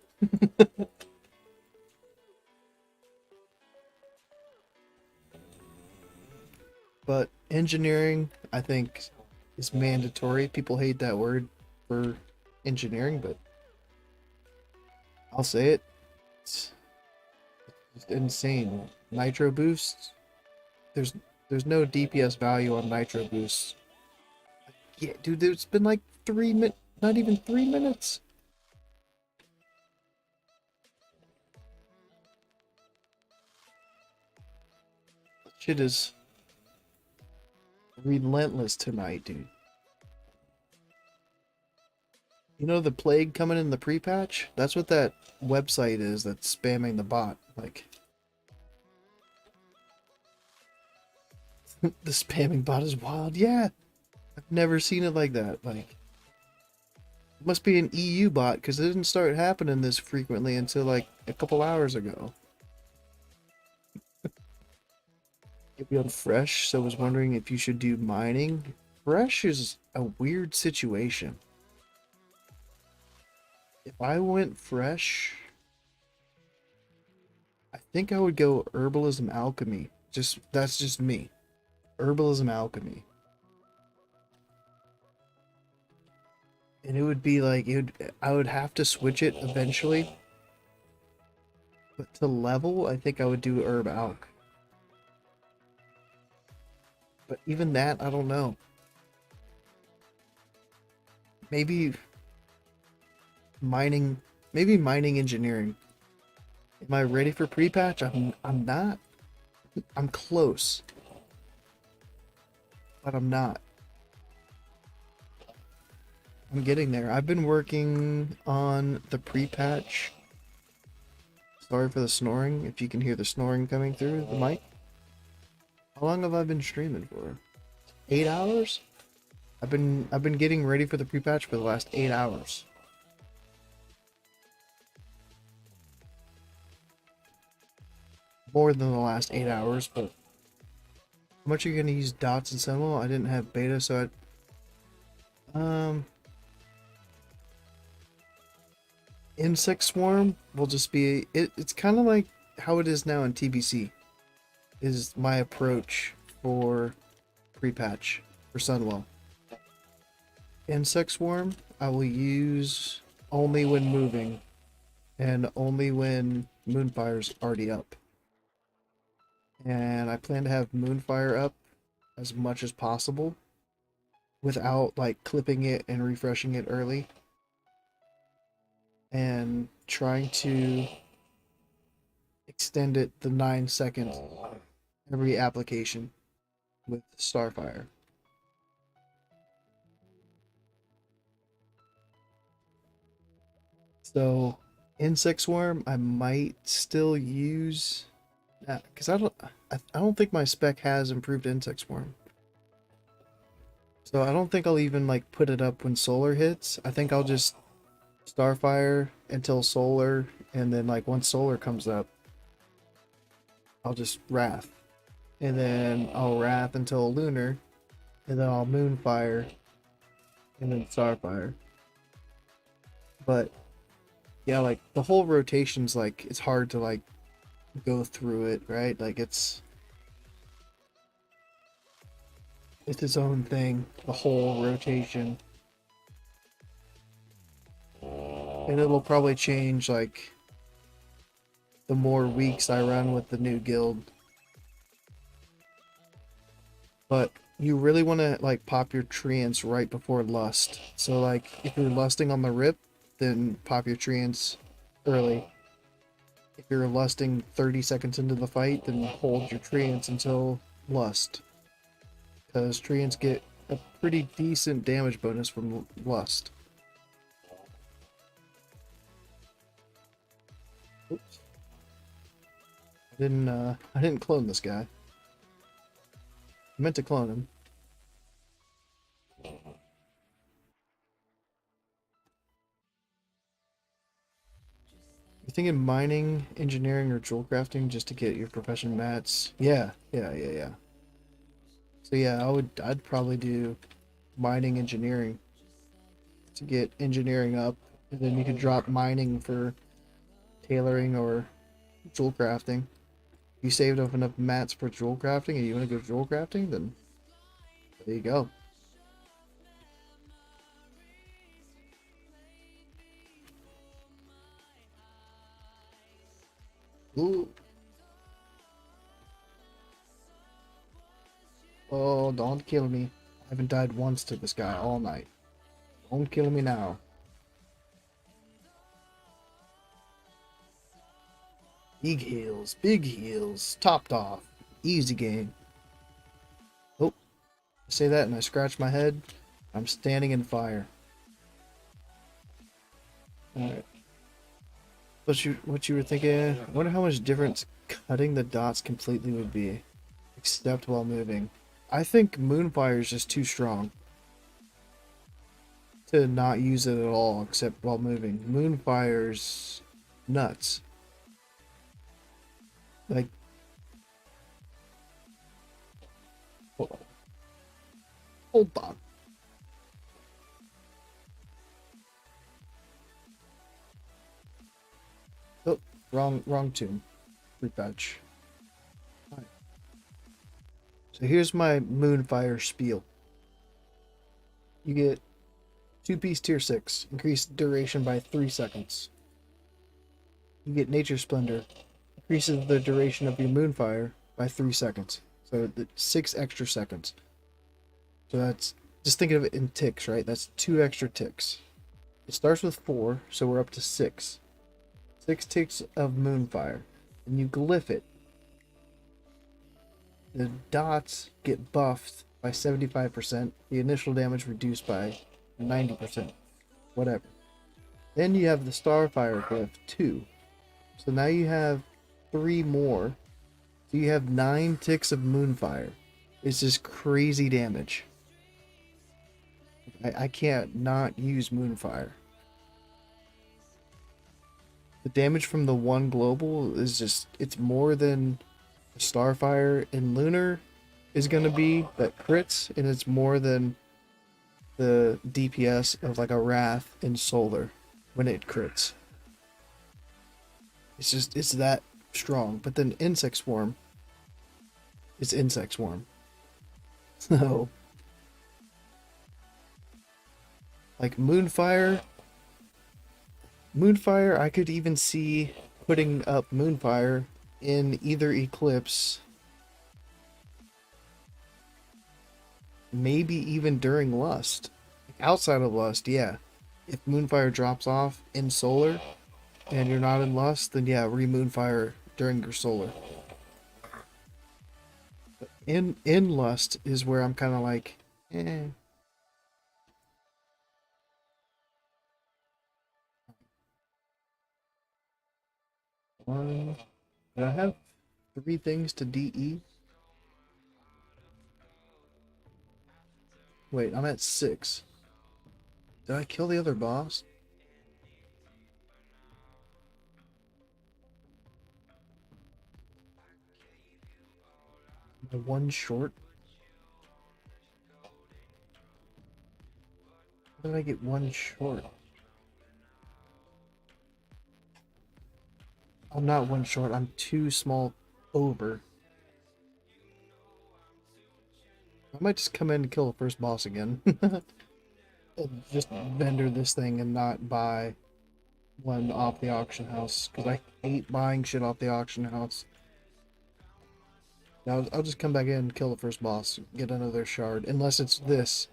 But engineering, I think, is mandatory. People hate that word for engineering, but I'll say it. It's just insane. Nitro boosts. There's no DPS value on nitro boosts. Yeah, dude, it's been like 3 minutes, not even 3 minutes. Shit is relentless tonight, dude. You know the plague coming in the pre-patch? That's what that website is that's spamming the bot. Like, the spamming bot is wild. Yeah, I've never seen it like that. Like, it must be an EU bot because it didn't start happening this frequently until like a couple hours ago. You'll be on Fresh, so I was wondering if you should do mining. Fresh is a weird situation. If I went Fresh, I think I would go Herbalism Alchemy. That's just me. Herbalism Alchemy. And it would be like I would have to switch it eventually. But to level, I think I would do Herb Alch. But even that, I don't know. Maybe mining engineering. Am I ready for pre-patch? I'm not. I'm close. But I'm not. I'm getting there. I've been working on the pre-patch. Sorry for the snoring, if you can hear the snoring coming through the mic. How long have I been streaming for? 8 hours? I've been getting ready for the pre-patch for the last 8 hours. More than the last 8 hours, but how much are you gonna use dots and Sunwell? I didn't have beta, so insect swarm will just be it's kind of like how it is now in TBC is my approach for pre-patch for Sunwell. Insect swarm I will use only when moving and only when Moonfire's already up. And I plan to have Moonfire up as much as possible without like clipping it and refreshing it early. And trying to extend it the 9 seconds every application with Starfire. So insect swarm I might still use because I don't think my spec has improved insect swarm. So I don't think I'll even like put it up when solar hits. I think I'll just Starfire until solar, and then like once solar comes up I'll just Wrath, and then I'll Wrath until lunar, and then I'll Moonfire, and then Starfire. But yeah, like the whole rotation's like it's hard to like go through it, right? Like it's its own thing, the whole rotation. And it'll probably change like the more weeks I run with the new guild. But you really want to like pop your treants right before lust. So like if you're lusting on the rip, then pop your treants early. If you're lusting 30 seconds into the fight, then hold your treants until lust. Because treants get a pretty decent damage bonus from lust. Oops. I didn't clone this guy. I meant to clone him. You thinking mining, engineering, or jewel crafting just to get your profession mats? Yeah. So yeah, I'd probably do mining, engineering to get engineering up, and then you could drop mining for tailoring or jewel crafting. If you saved up enough mats for jewel crafting and you want to go jewel crafting, then there you go. Ooh. Oh, don't kill me. I haven't died once to this guy all night. Don't kill me now. Big heals, topped off. Easy game. Oh, I say that and I scratch my head. I'm standing in fire. Alright. What you were thinking? I wonder how much difference cutting the dots completely would be, except while moving. I think Moonfire is just too strong to not use it at all, except while moving. Moonfire's nuts. Like, hold on. Oh, wrong tune. Repatch. Alright. So here's my Moonfire spiel. You get 2-piece tier 6, increased duration by 3 seconds. You get Nature Splendor, increases the duration of your Moonfire by 3 seconds. So 6 extra seconds. So that's, just think of it in ticks, right? That's 2 extra ticks. It starts with 4, so we're up to 6. 6 ticks of Moonfire. And you glyph it. The dots get buffed by 75%. The initial damage reduced by 90%. whatever. Then you have the Starfire Glyph 2. So now you have 3 more. So you have 9 ticks of Moonfire. It's just crazy damage. I can't not use Moonfire. The damage from the 1 global is just, it's more than Starfire and Lunar is going to be that crits, and it's more than the DPS of like a Wrath and Solar when it crits. It's just, it's that strong. But then Insect Swarm is Insect Swarm. So, like Moonfire, I could even see putting up Moonfire in either Eclipse, maybe even during Lust. Outside of Lust, yeah. If Moonfire drops off in Solar and you're not in Lust, then yeah, re-Moonfire during your Solar. But in Lust is where I'm kind of like, eh. Did I have 3 things to DE? Wait, I'm at 6. Did I kill the other boss? The 1 short? How did I get 1 short? I'm not 1 short, I'm 2 small over. I might just come in and kill the first boss again. And just vendor this thing and not buy one off the auction house. Because I hate buying shit off the auction house. I'll just come back in and kill the first boss. Get another shard. Unless it's this.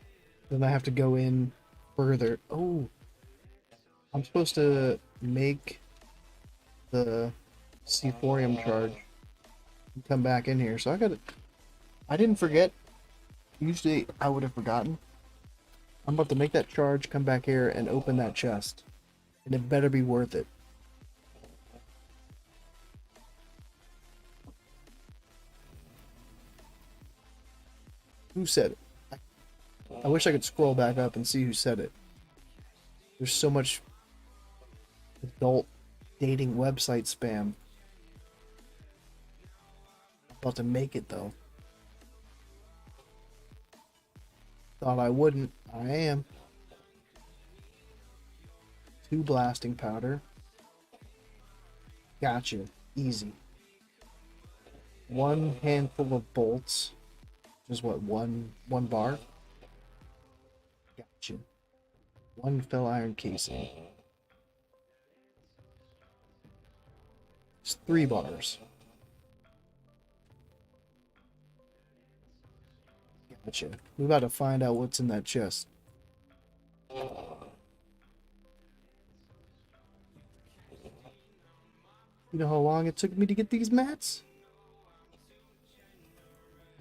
Then I have to go in further. Oh! I'm supposed to make the Seathorium charge and come back in here. So I gotta... I didn't forget. Usually I would have forgotten. I'm about to make that charge, come back here, and open that chest. And it better be worth it. Who said it? I wish I could scroll back up and see who said it. There's so much adult dating website spam. I'm about to make it, though. Thought I wouldn't. I am. 2 blasting powder. Gotcha. Easy. 1 handful of bolts. Just what, one bar? Gotcha. 1 fell iron casing. It's 3 bars. Gotcha. We're about to find out what's in that chest. You know how long it took me to get these mats?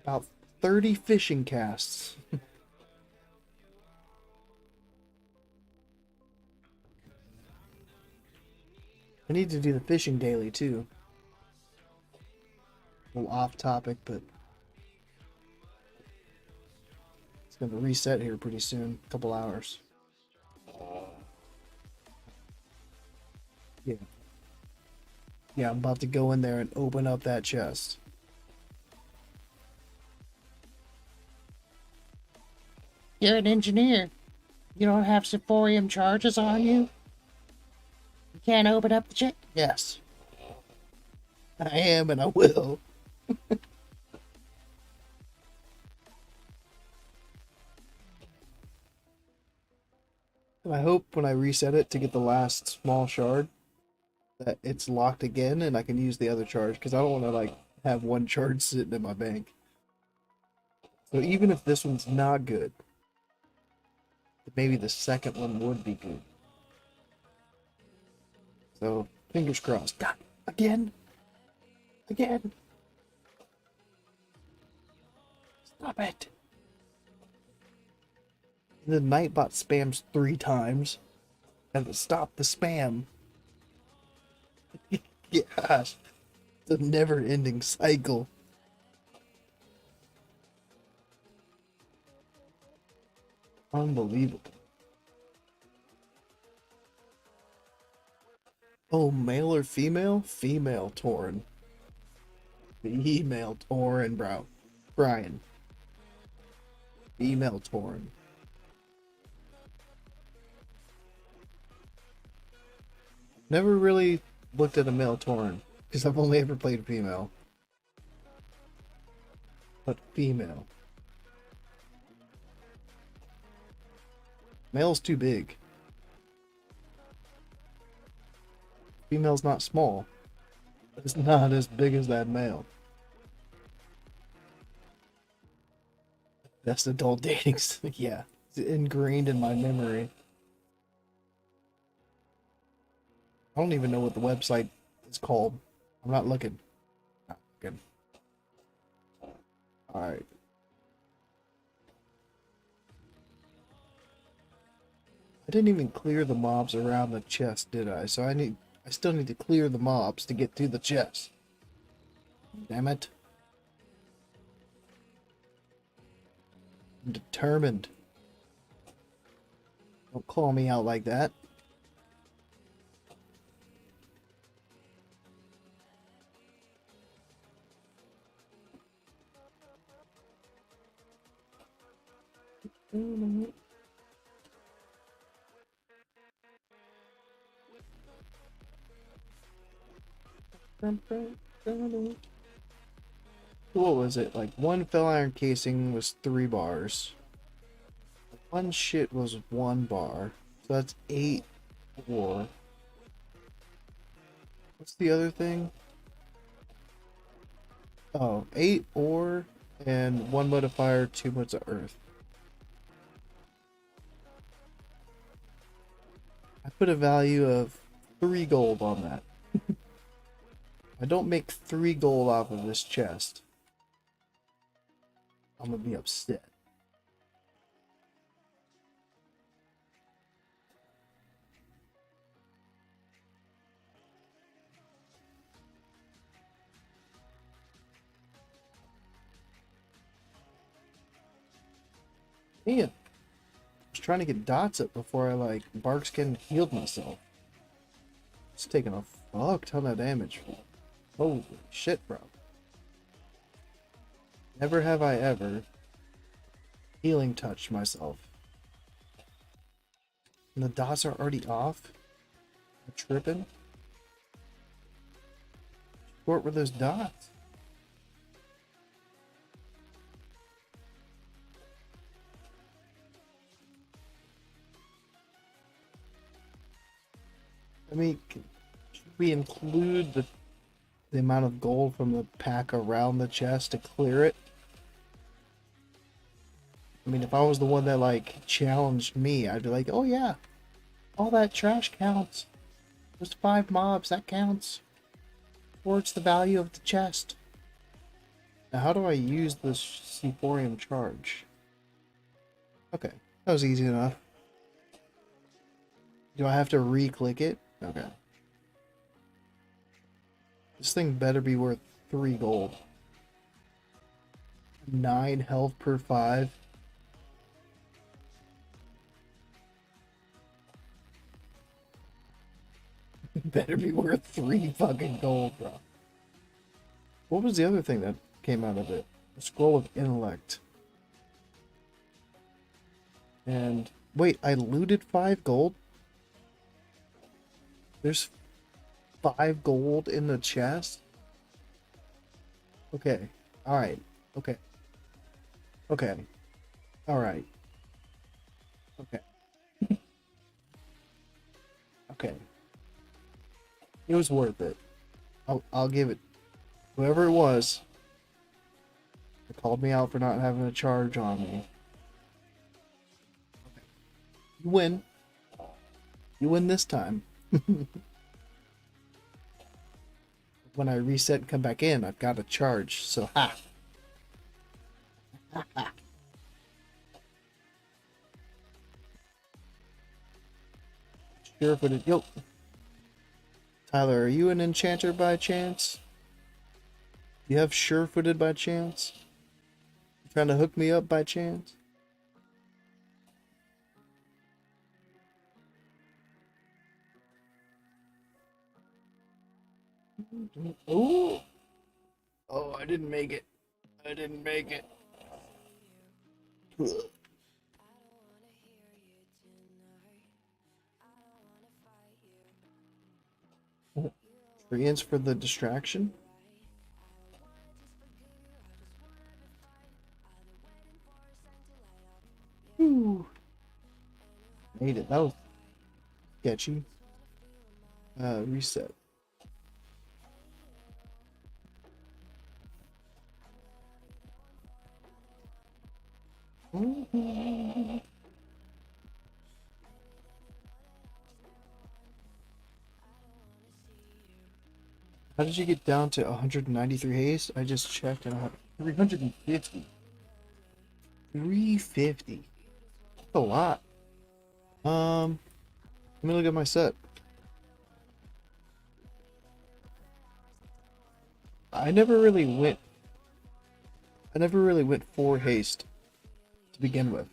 About 30 fishing casts. I need to do the fishing daily too. A little off topic, but it's going to reset here pretty soon. A couple hours. Yeah. Yeah, I'm about to go in there and open up that chest. You're an engineer. You don't have Sephorium charges on you? You can't open up the chest? Yes. I am and I will. And I hope when I reset it to get the last small shard that it's locked again and I can use the other charge, because I don't want to like have 1 charge sitting in my bank. So even if this one's not good, maybe the second one would be good. So fingers crossed. God, again? Again? Stop it. The Nightbot spams 3 times. And stop the spam. Gosh, the never-ending cycle. Unbelievable. Oh, male or female? Female Tauren. Female Tauren, bro. Brian. Female Tauren. Never really looked at a male Tauren, because I've only ever played female. But female. Male's too big. Female's not small. It's not as big as that male. That's adult dating. Yeah, it's ingrained in my memory. I don't even know what the website is called. I'm not looking. Not looking. Alright. I didn't even clear the mobs around the chest, did I? So I still need to clear the mobs to get to the chest. Damn it. I'm determined. Don't call me out like that. What was it? Like one fell iron casing was 3 bars. One shit was 1 bar. So that's 8 ore. What's the other thing? Oh, 8 ore and 1 mode of fire, 2 modes of earth. I put a value of 3 gold on that. I don't make 3 gold off of this chest, I'm gonna be upset. Man, I was trying to get dots up before I like bark skin healed myself. It's taking a fuck ton of damage. Holy shit, bro. Never have I ever healing touched myself. And the dots are already off? I'm tripping? What were those dots? I mean, should we include the amount of gold from the pack around the chest to clear it? I mean, if I was the one that like challenged me, I'd be like, oh yeah, all that trash counts. There's 5 mobs, that counts. Towards the value of the chest. Now how do I use this Sephorium charge? Okay, that was easy enough. Do I have to re-click it? Okay. This thing better be worth 3 gold. 9 health per 5. Better be worth 3 fucking gold, bro. What was the other thing that came out of it? A scroll of intellect. And wait, I looted 5 gold? There's 5 gold in the chest? Okay. Alright. Okay. Okay. Alright. Okay. Okay. It was worth it. I'll give it. Whoever it was, they called me out for not having a charge on me. Okay. You win. You win this time. When I reset and come back in, I've got a charge, so ha! Sure-footed. Yo. Tyler, are you an enchanter by chance? You have sure-footed by chance? You trying to hook me up by chance? Ooh. Oh, I didn't make it. I didn't make it. Ugh. Friends for the distraction? Ooh. Made it. That was sketchy. Reset. How did you get down to 193 haste? I just checked and I have 350. 350. That's a lot. Let me look at my set. I never really went for haste to begin with.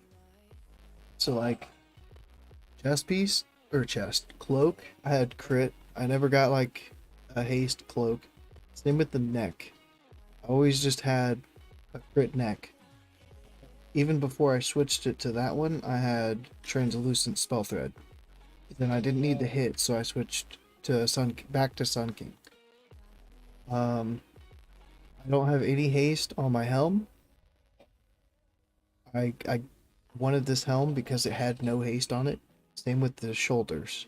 So like chest piece or chest cloak, I had crit. I never got like a haste cloak. Same with the neck. I always just had a crit neck. Even before I switched it to that one, I had translucent spell thread. Then I didn't need the hit, so I switched to back to Sun King. I don't have any haste on my helm. I wanted this helm because it had no haste on it. Same with the shoulders.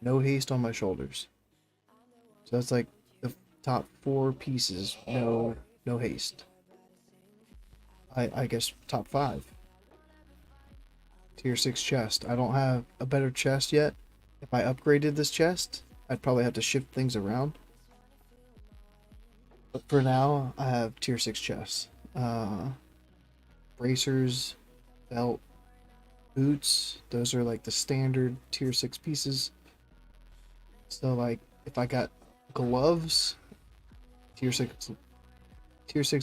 No haste on my shoulders. So that's like the top 4 pieces. No haste. I guess top 5. Tier 6 chest. I don't have a better chest yet. If I upgraded this chest, I'd probably have to shift things around. But for now, I have tier 6 chests. Bracers, belt, boots. Those are like the standard tier 6 pieces. So like if I got gloves, tier 6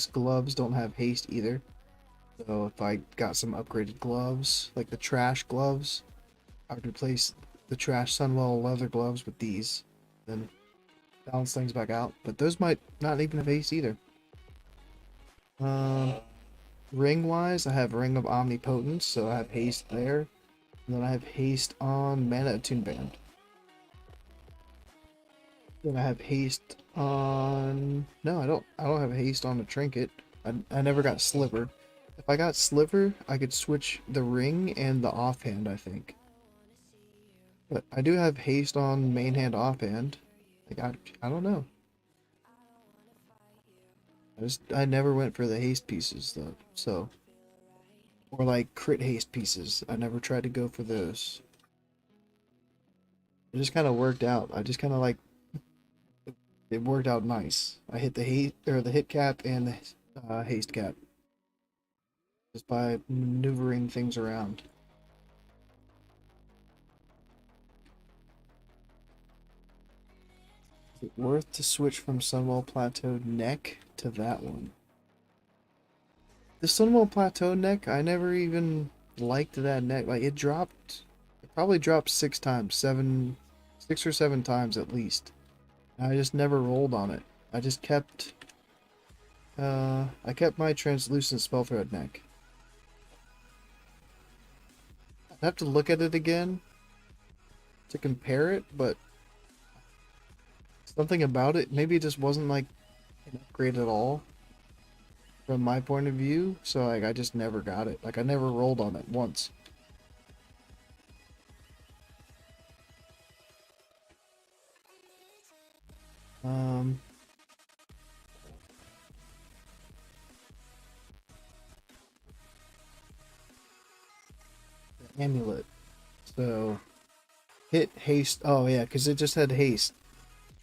gloves don't have haste either. So if I got some upgraded gloves, like the trash gloves, I would replace the trash Sunwell leather gloves with these. Then balance things back out. But those might not even have haste either. Ring wise, I have Ring of Omnipotence, so I have haste there. And then I have haste on Mana Attune Band. Then I have haste on... No, I don't have haste on a trinket. I never got Sliver. If I got Sliver, I could switch the ring and the offhand, I think. But I do have haste on main hand offhand. Like I don't know. I never went for the haste pieces though, so or like crit haste pieces. I never tried to go for those. It just kind of worked out. I just kind of like it worked out nice. I hit the hit cap and the haste cap just by maneuvering things around. Is it worth to switch from Sunwell Plateau neck to that one? The Sunwell Plateau neck, I never even liked that neck. Like it probably dropped 6 times, 6 or 7 times at least. And I just never rolled on it. I just kept, I kept my translucent spell thread neck. I'd have to look at it again to compare it, but something about it, maybe it just wasn't like an upgrade at all from my point of view, so like I just never got it. Like I never rolled on it once. The amulet. So hit haste. Oh yeah, because it just had haste.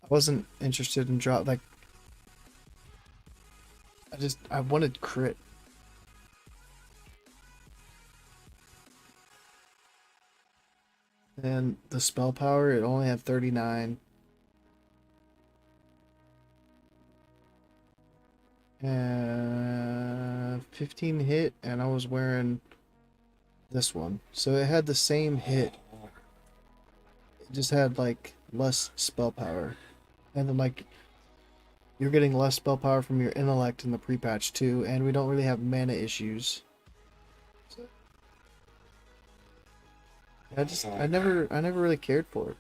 I wasn't interested in drop. Like I wanted crit. And the spell power, it only had 39. And 15 hit, and I was wearing this one. So it had the same hit. It just had like less spell power. And then like you're getting less spell power from your intellect in the pre-patch too, and we don't really have mana issues. So, I never really cared for it.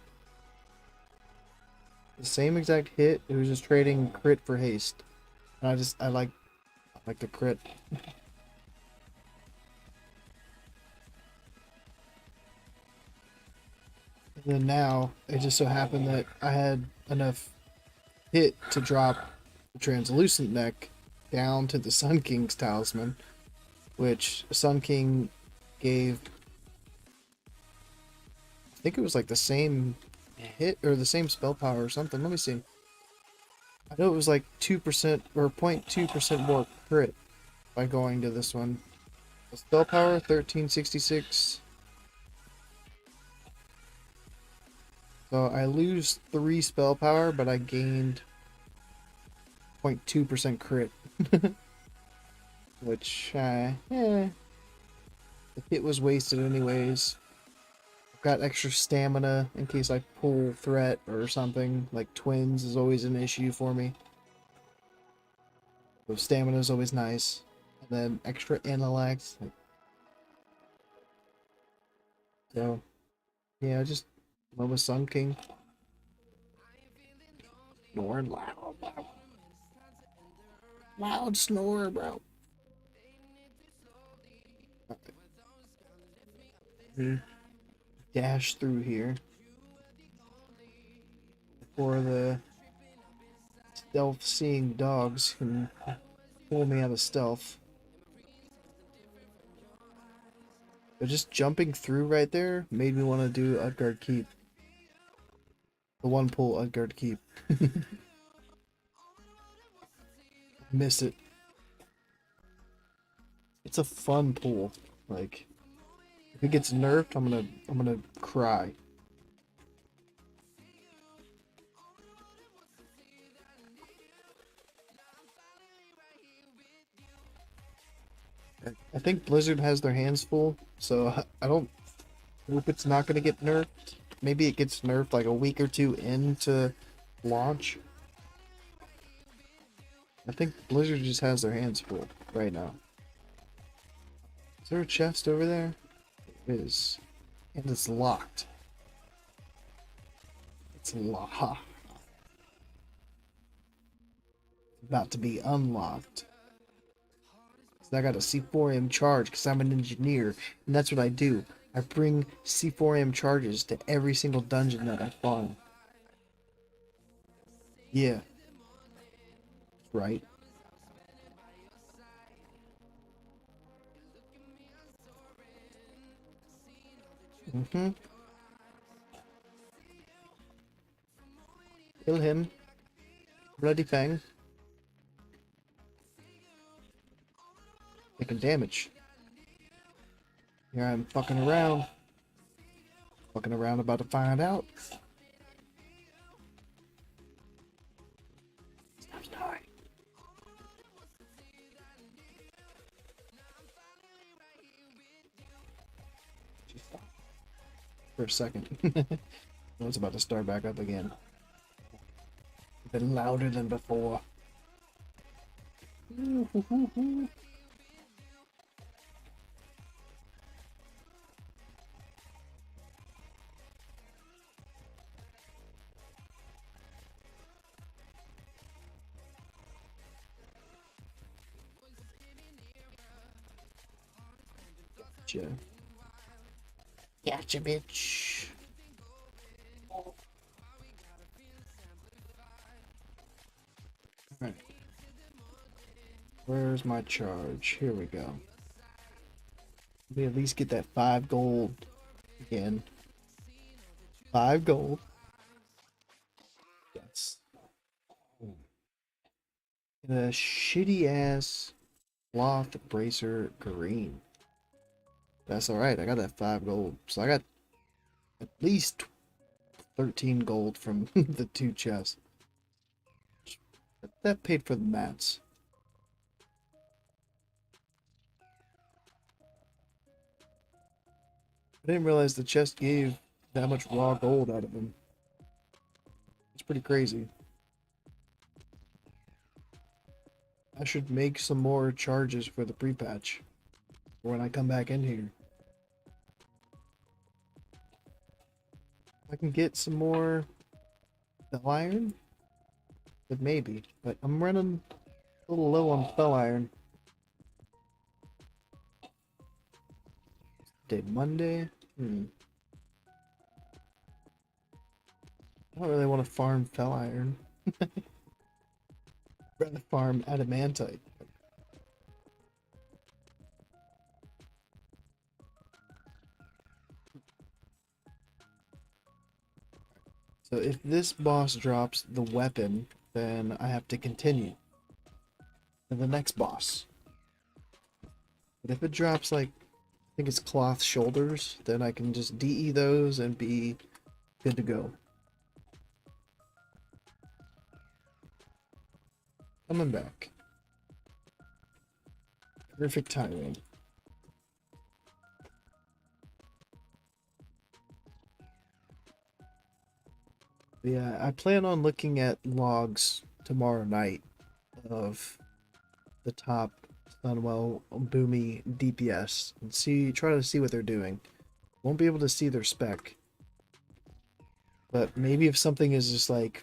The same exact hit, it was just trading crit for haste. And I like the crit. And then now it just so happened that I had enough hit to drop the translucent neck down to the Sun King's talisman, which Sun King gave, I think it was like the same hit or the same spell power or something. Let me see. I know it was like 2% or 0.2% more crit by going to this one. The spell power 1366. So I lose 3 spell power, but I gained 0.2% crit. Which, the hit was wasted anyways. I've got extra stamina in case I pull threat or something. Like twins is always an issue for me. So stamina is always nice. And then extra intellect. So, yeah, I just went with Sun King. Snoring loud, loud. Loud snore, bro. Dash through here before the stealth seeing dogs can pull me out of stealth. But just jumping through right there made me want to do Utgard Keep. The one pull Utgard Keep. Miss it. It's a fun pull. Like, if it gets nerfed, I'm gonna cry. I think Blizzard has their hands full, so I don't hope it's not gonna get nerfed. Maybe it gets nerfed like a week or two into launch. I think Blizzard just has their hands full right now. Is there a chest over there? It is. And it's locked. It's locked. About to be unlocked. I got a C4M charge because I'm an engineer, and that's what I do. I bring C4M charges to every single dungeon that I find. Yeah. Right. Mm-hmm. Kill him. Bloody Fang. Taking damage. Here I'm fucking around. Fucking around about to find out. Stop dying. For a second. It's about to start back up again. A bit louder than before. Gotcha. Gotcha, bitch. Alright. Where's my charge? Here we go. Let me at least get that 5 gold again. 5 gold. Yes. And a shitty ass cloth bracer green. That's alright. I got that 5 gold. So I got at least 13 gold from the 2 chests. That paid for the mats. I didn't realize the chest gave that much raw gold out of them. It's pretty crazy. I should make some more charges for the pre-patch when I come back in here. I can get some more fell iron? But maybe. But I'm running a little low on fell iron. Day Monday? I don't really want to farm fell iron. Rather farm adamantite. So if this boss drops the weapon, then I have to continue to the next boss. But if it drops like, I think it's cloth shoulders, then I can just DE those and be good to go. Coming back. Perfect timing. Yeah, I plan on looking at logs tomorrow night of the top Sunwell Boomy DPS and try to see what they're doing. Won't be able to see their spec. But maybe if something is just like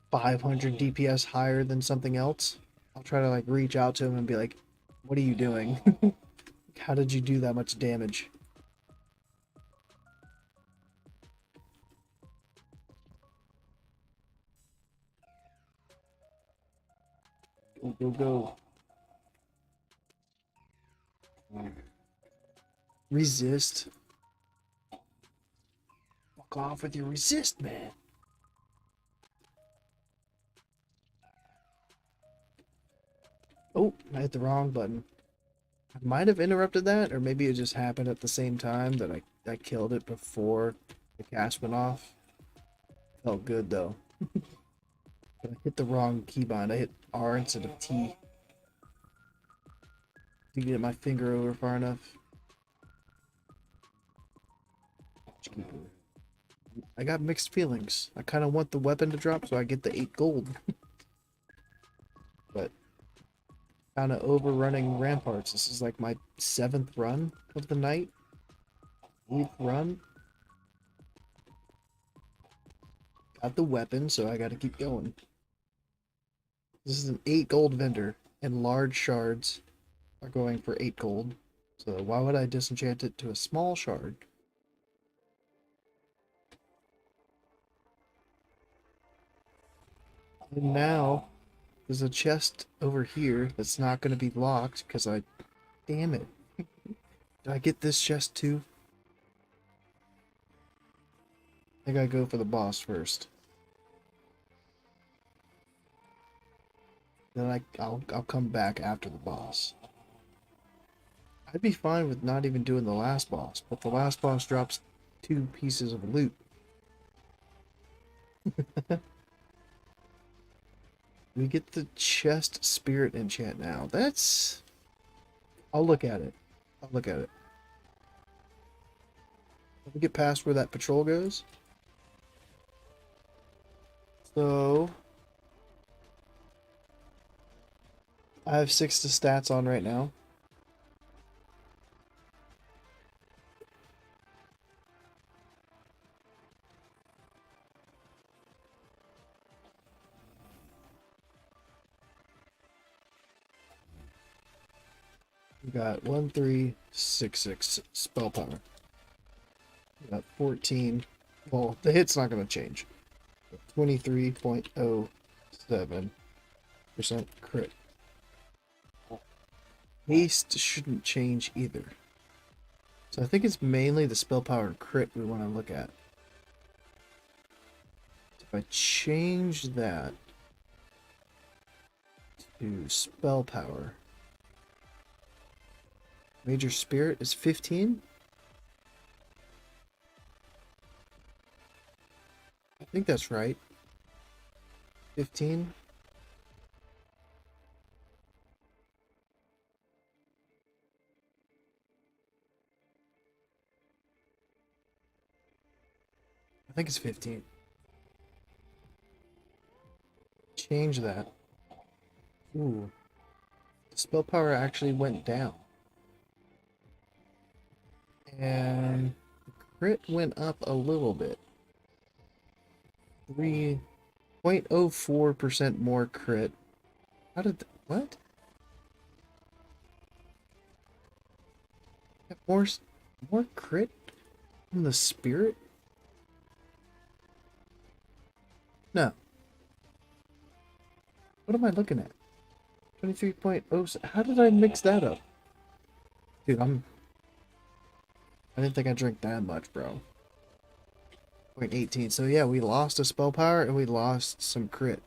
500 DPS higher than something else, I'll try to like reach out to them and be like, what are you doing? How did you do that much damage? Go, go, go. Resist. Fuck off with your resist, man. Oh, I hit the wrong button. I might have interrupted that, or maybe it just happened at the same time that I killed it before the cast went off. Felt good though. But I hit the wrong keybind. I hit R instead of T. To get my finger over far enough. I got mixed feelings. I kind of want the weapon to drop so I get the 8 gold. But kind of overrunning ramparts. This is like my 7th run of the night. 8th run. Got the weapon, so I gotta keep going. This is an 8 gold vendor, and large shards are going for 8 gold. So why would I disenchant it to a small shard? And now, there's a chest over here that's not going to be locked because I... Damn it. Did I get this chest too? I think I go for the boss first. Then I'll come back after the boss. I'd be fine with not even doing the last boss, but the last boss drops 2 pieces of loot. We get the chest spirit enchant now. That's... I'll look at it. I'll look at it. Let me get past where that patrol goes. So... I have 6 to stats on right now. We got 1366 spell power. We got 14. Well, the hit's not going to change. 23.07% crit. Haste shouldn't change either. So I think it's mainly the spell power and crit we want to look at. If I change that to spell power, Major Spirit is 15. think that's right. 15. I think it's 15. Change that. Ooh. The spell power actually went down. And the crit went up a little bit. 3.04% more crit. How did what? Have more crit from the spirit? No. What am I looking at? 23.0. How did I mix that up? Dude, I didn't think I drank that much, bro. 0.18. So yeah, we lost a spell power and we lost some crit.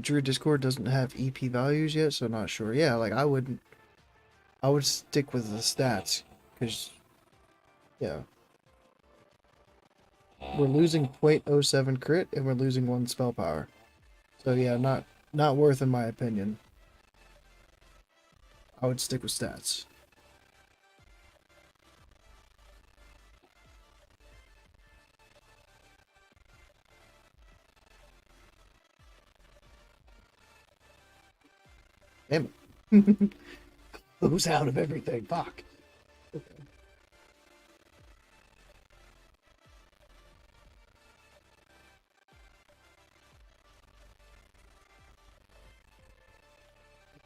Druid Discord doesn't have EP values yet, so not sure. Yeah, like I would stick with the stats, because yeah. We're losing 0.07 crit and we're losing 1 spell power. So yeah, not worth in my opinion. I would stick with stats. Damn it. Who's out of everything? Fuck. Okay.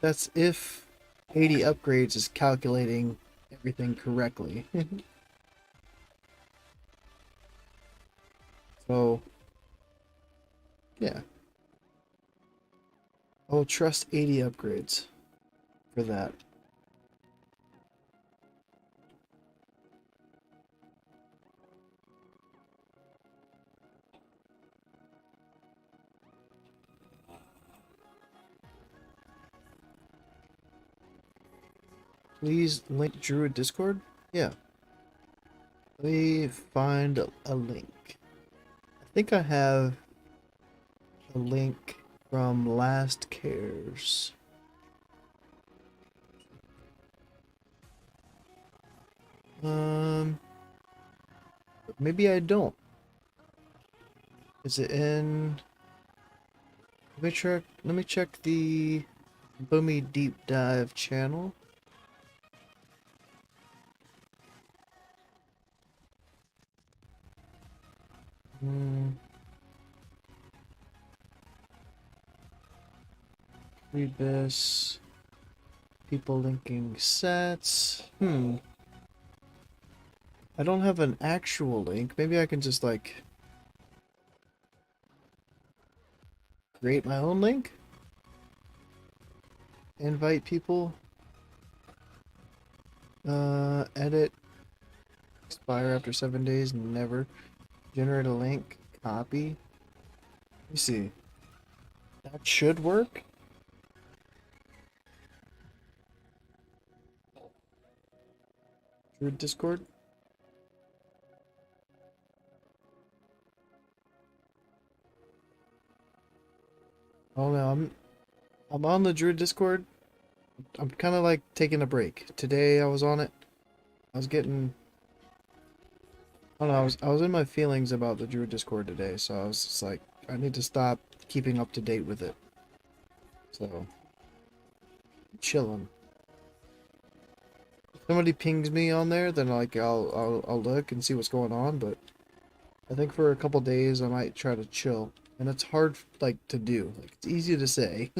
That's if 80 upgrades is calculating everything correctly. So, yeah. I will trust 80 upgrades for that. Please link Druid Discord? Yeah. Let me find a link. I think I have a link from Last Cares. Maybe I don't. Is it in? Let me check the Boomy Deep Dive channel. Read this. People linking sets. I don't have an actual link. Maybe I can just like create my own link. Invite people. Edit. Expire after 7 days. Never. Generate a link. Copy. Let me see. That should work. Through Discord. Oh no, I'm on the Druid Discord. I'm kind of like taking a break. Today I was on it. I was getting. I don't know. I was in my feelings about the Druid Discord today, so I was just like, I need to stop keeping up to date with it. So, chilling. If somebody pings me on there, then like I'll look and see what's going on. But I think for a couple days I might try to chill, and it's hard like to do. Like it's easy to say.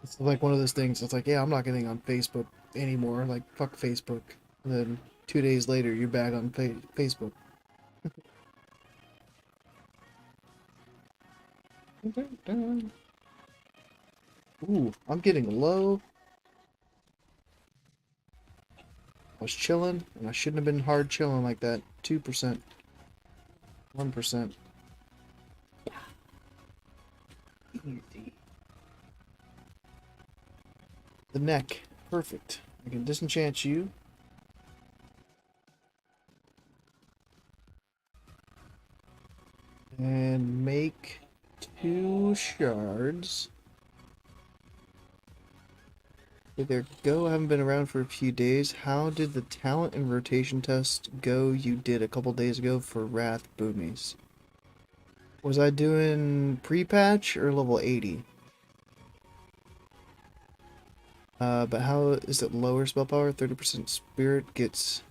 It's like one of those things. It's like, yeah, I'm not getting on Facebook anymore. Like, fuck Facebook. And then 2 days later, you're back on Facebook. Ooh, I'm getting low. I was chilling, and I shouldn't have been hard chilling like that. 2%. 1%. Easy. The neck. Perfect. I can disenchant you. make 2 shards. Okay, there go. I haven't been around for a few days. How did the talent and rotation test go you did a couple days ago for Wrath Boomies? Was I doing pre-patch or level 80? But how is it lower spell power? 30% spirit gets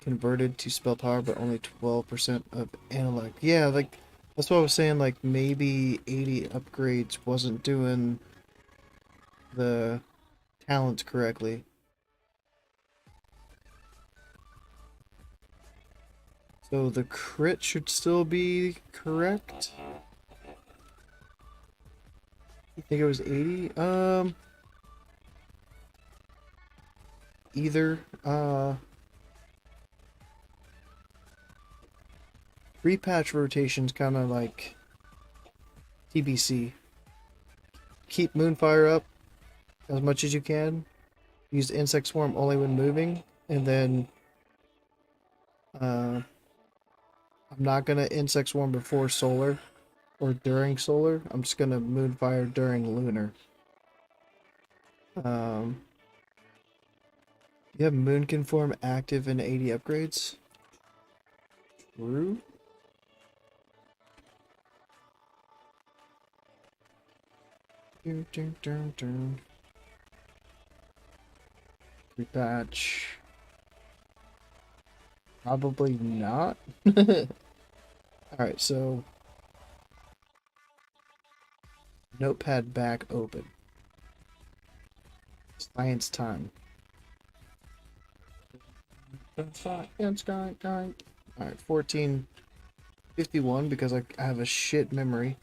converted to spell power, but only 12% of intellect. Yeah, like, that's what I was saying, like, maybe 80 upgrades wasn't doing the talents correctly. So the crit should still be correct? You think it was 80? Either, repatch rotation's kind of like TBC. Keep Moonfire up as much as you can. Use Insect Swarm only when moving, and then I'm not gonna Insect Swarm before Solar or during Solar. I'm just gonna Moonfire during Lunar. You have Moonkin form active in 80 upgrades. True. Repatch. Probably not. Alright, so notepad back open. Science time. Science time. Alright, 1451 because I have a shit memory.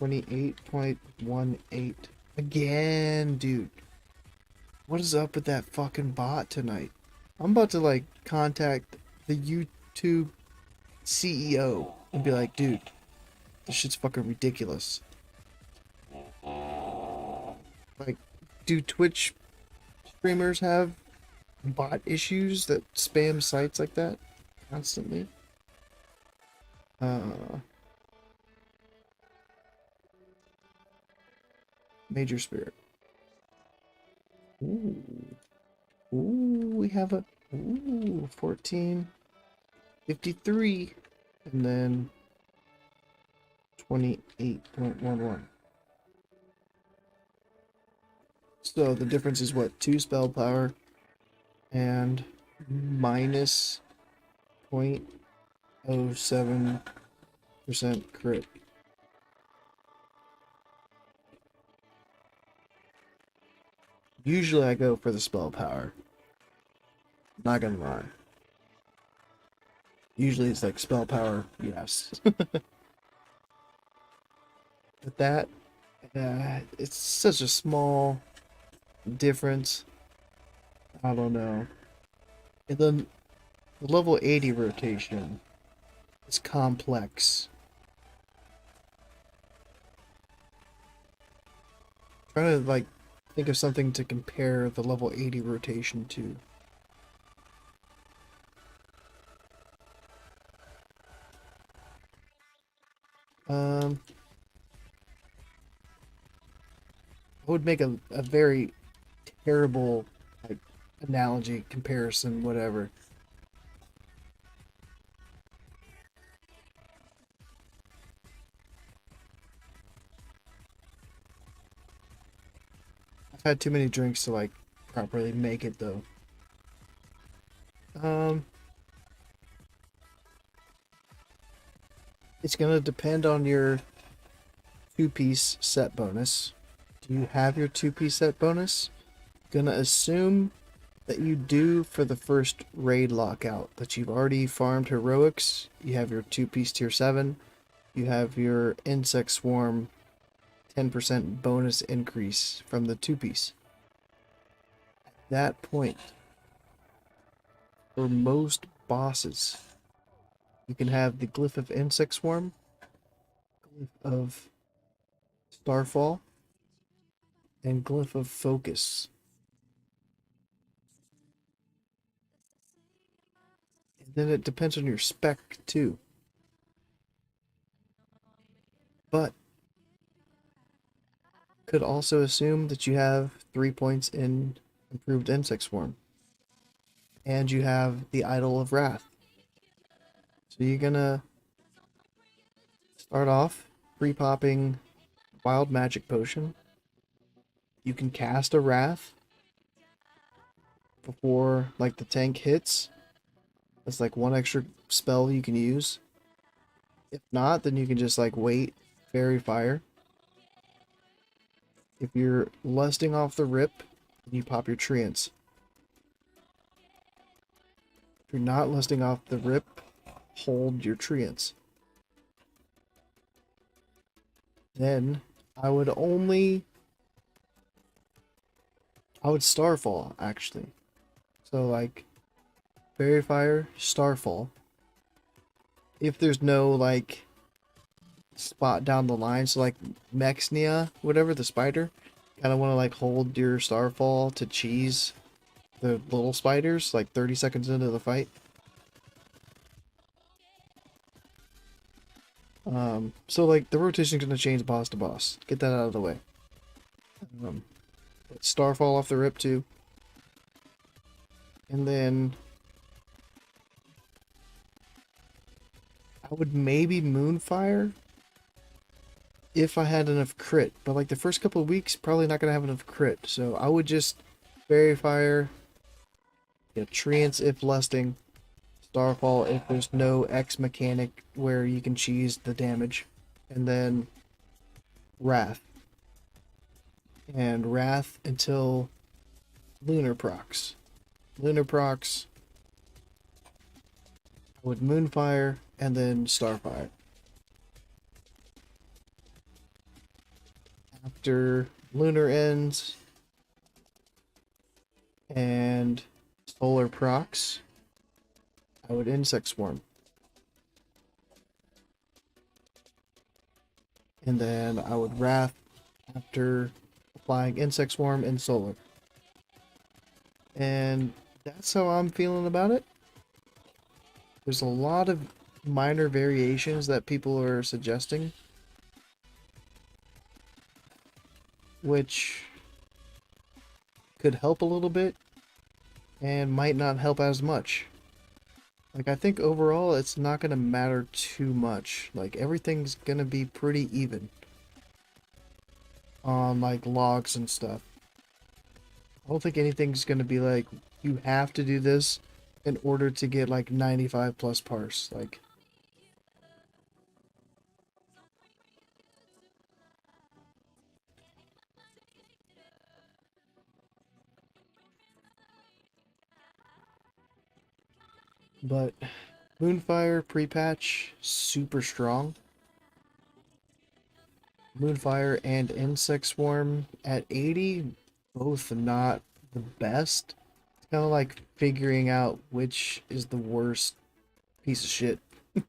28.18. Again, dude. What is up with that fucking bot tonight? I'm about to like contact the YouTube CEO and be like, dude, this shit's fucking ridiculous. Like, do Twitch streamers have bot issues that spam sites like that constantly? Major Spirit. Ooh. Ooh, we have a 1453 and then 28.11. So the difference is what? 2 spell power and minus 0.07% crit. Usually I go for the spell power. Not gonna lie. Usually it's like spell power, yes. But that, it's such a small difference. I don't know. And then the level 80 rotation is complex. Trying to like think of something to compare the level 80 rotation to. I would make a very terrible like analogy, comparison, whatever. I've had too many drinks to like properly make it though. It's gonna depend on your 2-piece set bonus. Do you have your 2-piece set bonus? Gonna assume that you do for the first raid lockout, that you've already farmed heroics, you have your 2-piece tier 7, you have your insect swarm 10% bonus increase from the 2-piece. At that point, for most bosses, you can have the Glyph of Insect Swarm, Glyph of Starfall, and Glyph of Focus. And then it depends on your spec too. but could also assume that you have 3 points in improved insect swarm. And you have the Idol of Wrath. So you're gonna start off pre-popping Wild Magic Potion. You can cast a Wrath before like the tank hits. That's like one extra spell you can use. If not, then you can just like wait, Fairy Fire. If you're lusting off the rip, then you pop your Treants. If you're not lusting off the rip, hold your Treants. Then I would Starfall actually. So like Fairy Fire, Starfall. If there's no like spot down the line, so like Mexnia, whatever, the spider, kind of want to like hold your Starfall to cheese the little spiders like 30 seconds into the fight. So like the rotation's gonna change boss to boss. Get that out of the way. Starfall off the rip too. And then I would maybe Moonfire if I had enough crit, but like the first couple of weeks, probably not gonna have enough crit. So I would just Fairy Fire, Treants if lusting, Starfall if there's no X mechanic where you can cheese the damage, and then Wrath. And Wrath until Lunar procs. Lunar procs, I would Moonfire and then Starfire. After Lunar ends and Solar procs, I would Insect Swarm. And then I would Wrath after applying Insect Swarm and Solar. And that's how I'm feeling about it. There's a lot of minor variations that people are suggesting, which could help a little bit and might not help as much. Like, I think overall it's not going to matter too much. Like, everything's going to be pretty even on like logs and stuff. I don't think anything's going to be like, you have to do this in order to get like 95 plus parse. Like, but Moonfire pre-patch, super strong. Moonfire and Insect Swarm at 80, both not the best. It's kind of like figuring out which is the worst piece of shit. I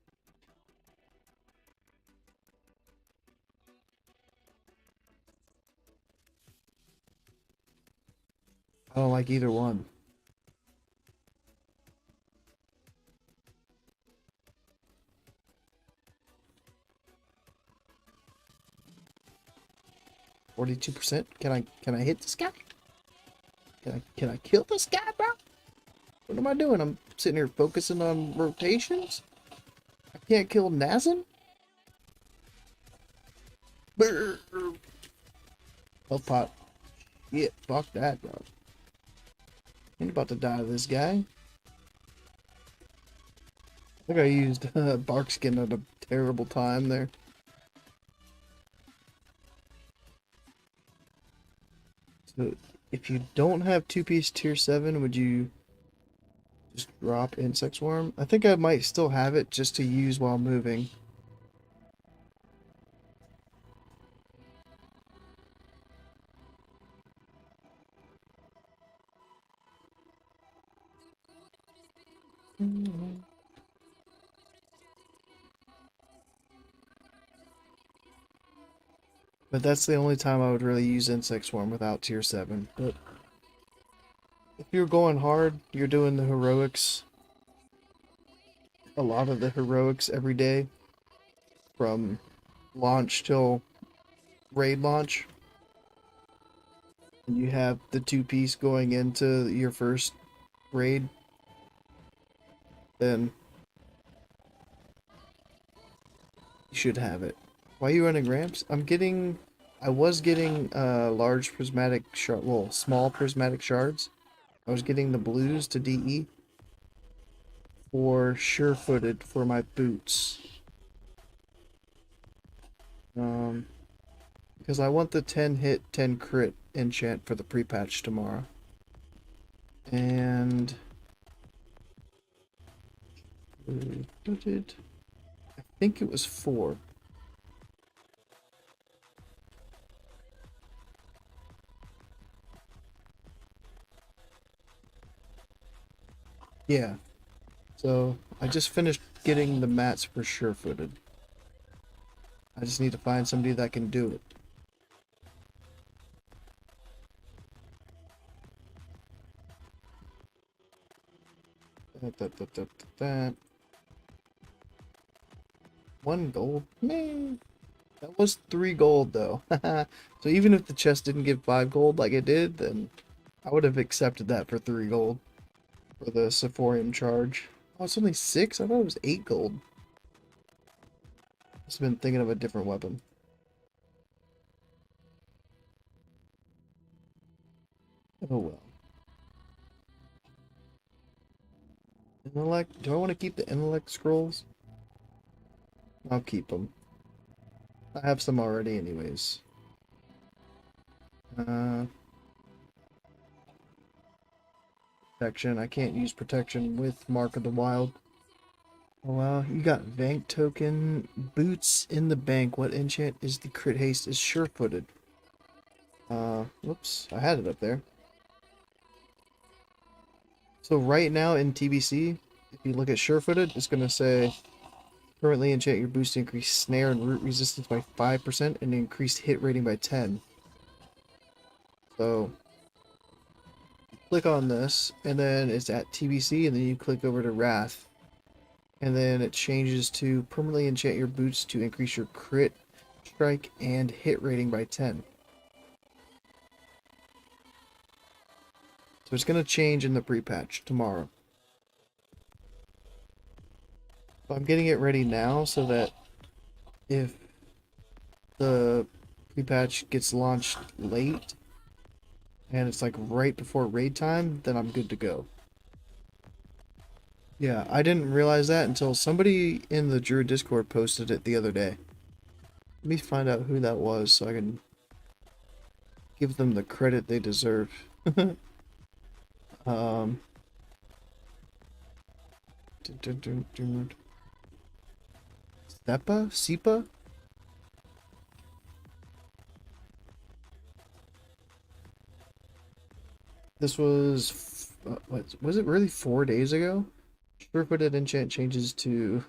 don't like either one. %. Can I hit this guy? Can I kill this guy, bro? What am I doing? I'm sitting here focusing on rotations. I can't kill Nazem. Health pot. Yeah, fuck that, bro. Ain't about to die to this guy. I think I used bark skin at a terrible time there. So if you don't have 2-piece tier 7, would you just drop Insect Swarm? I think I might still have it just to use while moving. But that's the only time I would really use Insect Swarm without tier 7. But if you're going hard, you're doing the heroics, a lot of the heroics every day, from launch till raid launch. And you have the 2-piece going into your first raid, then you should have it. Why are you running ramps? I was getting large prismatic shard, well, small prismatic shards. I was getting the blues to DE for sure-footed for my boots. Because I want the 10 hit, 10 crit enchant for the pre-patch tomorrow. And I think it was 4. Yeah. So I just finished getting the mats for sure-footed. I just need to find somebody that can do it. That. 1 gold? Man, that was 3 gold though. So even if the chest didn't give 5 gold like it did, then I would have accepted that for 3 gold for the Sephorium charge. Oh, it's only 6? I thought it was 8 gold. I've been thinking of a different weapon. Oh well. Intellect? Do I want to keep the intellect scrolls? I'll keep them. I have some already anyways. Protection. I can't use protection with Mark of the Wild. Oh wow, you got Vank token. Boots in the bank. What enchant is the crit haste is sure-footed? Whoops. I had it up there. So right now in TBC, if you look at sure-footed, it's going to say currently enchant your boost to increase snare and root resistance by 5% and increased hit rating by 10. So click on this and then it's at TBC and then you click over to Wrath. And then it changes to permanently enchant your boots to increase your crit, strike, and hit rating by 10. So it's going to change in the pre-patch tomorrow. So I'm getting it ready now so that if the pre-patch gets launched late and it's like right before raid time, then I'm good to go. Yeah, I didn't realize that until somebody in the Druid Discord posted it the other day. Let me find out who that was so I can give them the credit they deserve. Sepa? This was, what, was it really 4 days ago? Sure-footed enchant changes to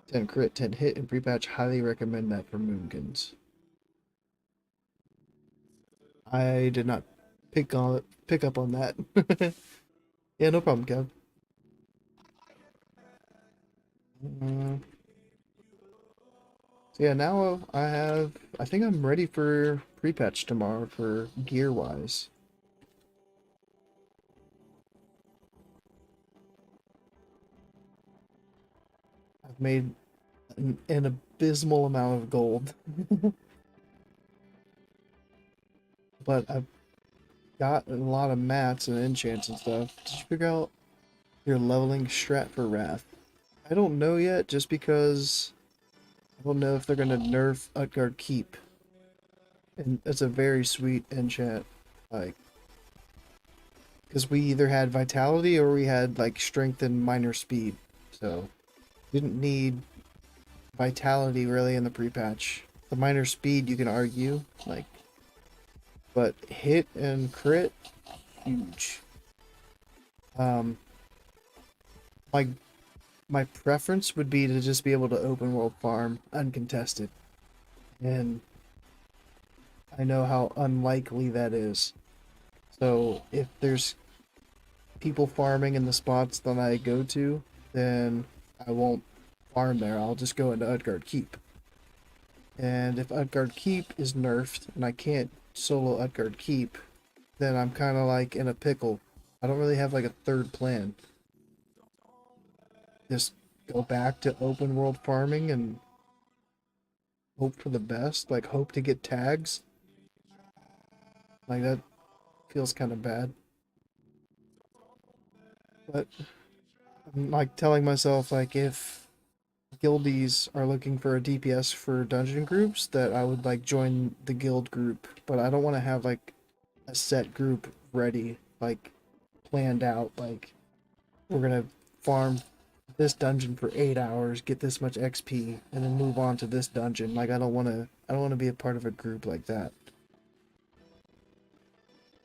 10 crit, 10 hit, and pre-patch. Highly recommend that for Moonkins. I did not pick up on that. Yeah, no problem, Kev. So yeah, now I think I'm ready for pre-patch tomorrow for gear-wise. I've made an abysmal amount of gold. But I've got a lot of mats and enchants and stuff. Did you figure out your leveling strat for Wrath? I don't know yet, just because I don't know if they're gonna nerf Utgard Keep. And it's a very sweet enchant, like, because we either had Vitality or we had like Strength and Minor Speed, so didn't need Vitality really in the pre-patch. The Minor Speed you can argue, like, but hit and crit, huge. Like, my preference would be to just be able to open world farm uncontested, and I know how unlikely that is. So if there's people farming in the spots that I go to, then I won't farm there. I'll just go into Utgard Keep. And if Utgard Keep is nerfed and I can't solo Utgard Keep, then I'm kind of like in a pickle. I don't really have like a third plan. Just go back to open world farming and hope for the best, like hope to get tags. Like that feels kind of bad. But I'm like telling myself like if guildies are looking for a DPS for dungeon groups that I would like join the guild group, but I don't want to have like a set group ready, like planned out, like we're gonna farm this dungeon for 8 hours, get this much XP, and then move on to this dungeon. Like I don't wanna be a part of a group like that.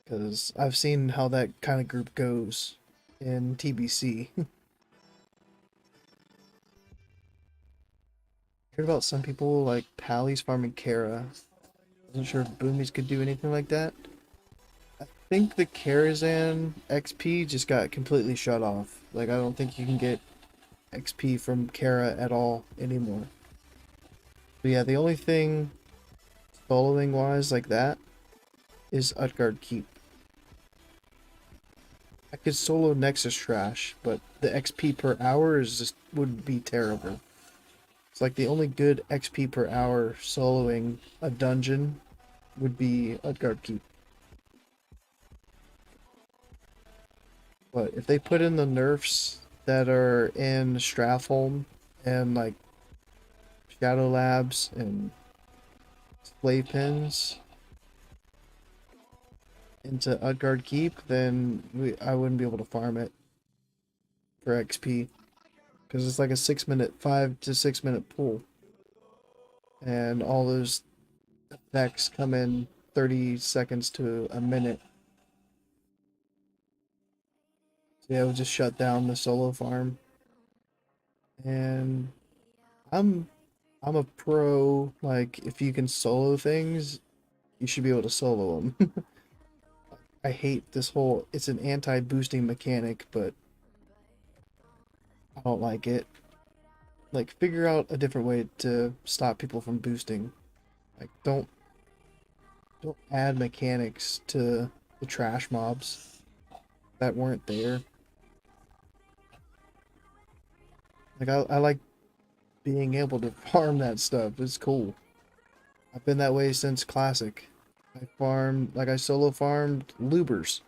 Because I've seen how that kind of group goes in TBC. Heard about some people like Pally's farming Kara. Wasn't sure if Boomies could do anything like that. I think the Karazhan XP just got completely shut off. Like I don't think you can get XP from Kara at all anymore. But yeah, the only thing soloing wise like that is Utgard Keep. I could solo Nexus Trash, but the XP per hour is just would be terrible. It's like the only good XP per hour soloing a dungeon would be Utgard Keep. But if they put in the nerfs that are in Strathholm and like Shadow Labs and Splay Pins into Utgard Keep, then I wouldn't be able to farm it for XP. Because it's like a 6 minute, 5 to 6 minute pool. And all those effects come in 30 seconds to a minute. So yeah, I would just shut down the solo farm. And I'm a pro, like if you can solo things, you should be able to solo them. I hate this whole, it's an anti-boosting mechanic, but I don't like it. Like figure out a different way to stop people from boosting. Like don't add mechanics to the trash mobs that weren't there. Like I like being able to farm that stuff. It's cool. I've been that way since Classic. I farmed, like I solo farmed Lubers.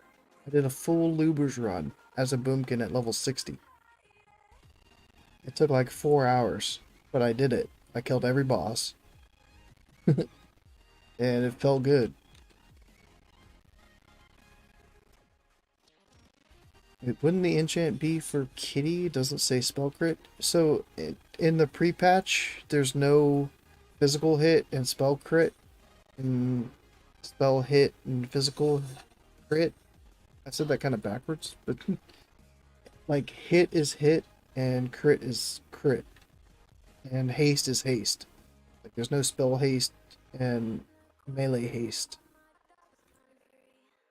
I did a full Lubers run as a boomkin at level 60. It took like 4 hours, but I did it. I killed every boss. And it felt good. Wouldn't the enchant be for Kitty? It doesn't say spell crit. So in the pre-patch, there's no physical hit and spell crit, and spell hit and physical crit. I said that kind of backwards, but like hit is hit and crit is crit, and haste is haste. Like there's no spell haste and melee haste.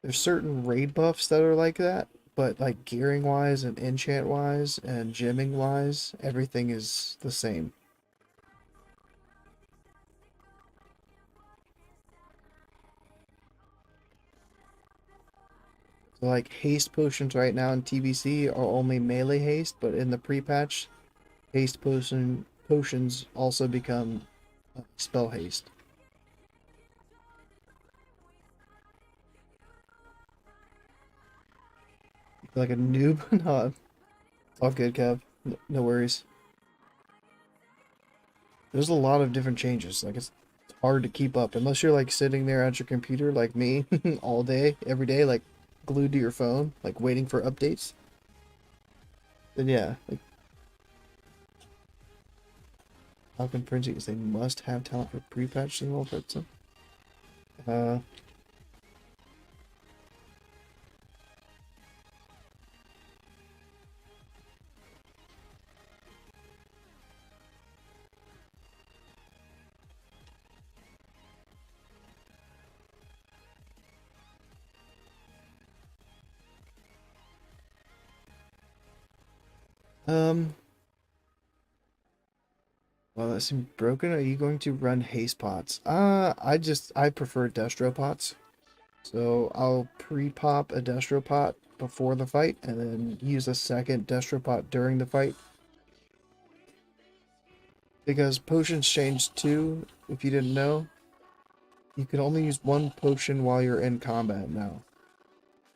There's certain raid buffs that are like that, but like gearing wise and enchant wise and gemming wise, everything is the same. So like haste potions right now in TBC are only melee haste, but in the pre-patch, haste potions also become spell haste. You feel like a noob? No, it's all good, Kev. No worries. There's a lot of different changes. Like it's hard to keep up unless you're like sitting there at your computer like me all day, every day, like glued to your phone, like waiting for updates. Then yeah, like Falcon Frenzy is they must have talent for pre-patch single person. Uh um Oh, that seems broken. Are you going to run haste pots? I prefer destro pots. So I'll pre-pop a destro pot before the fight and then use a second destro pot during the fight. Because potions change too, if you didn't know. You can only use one potion while you're in combat now.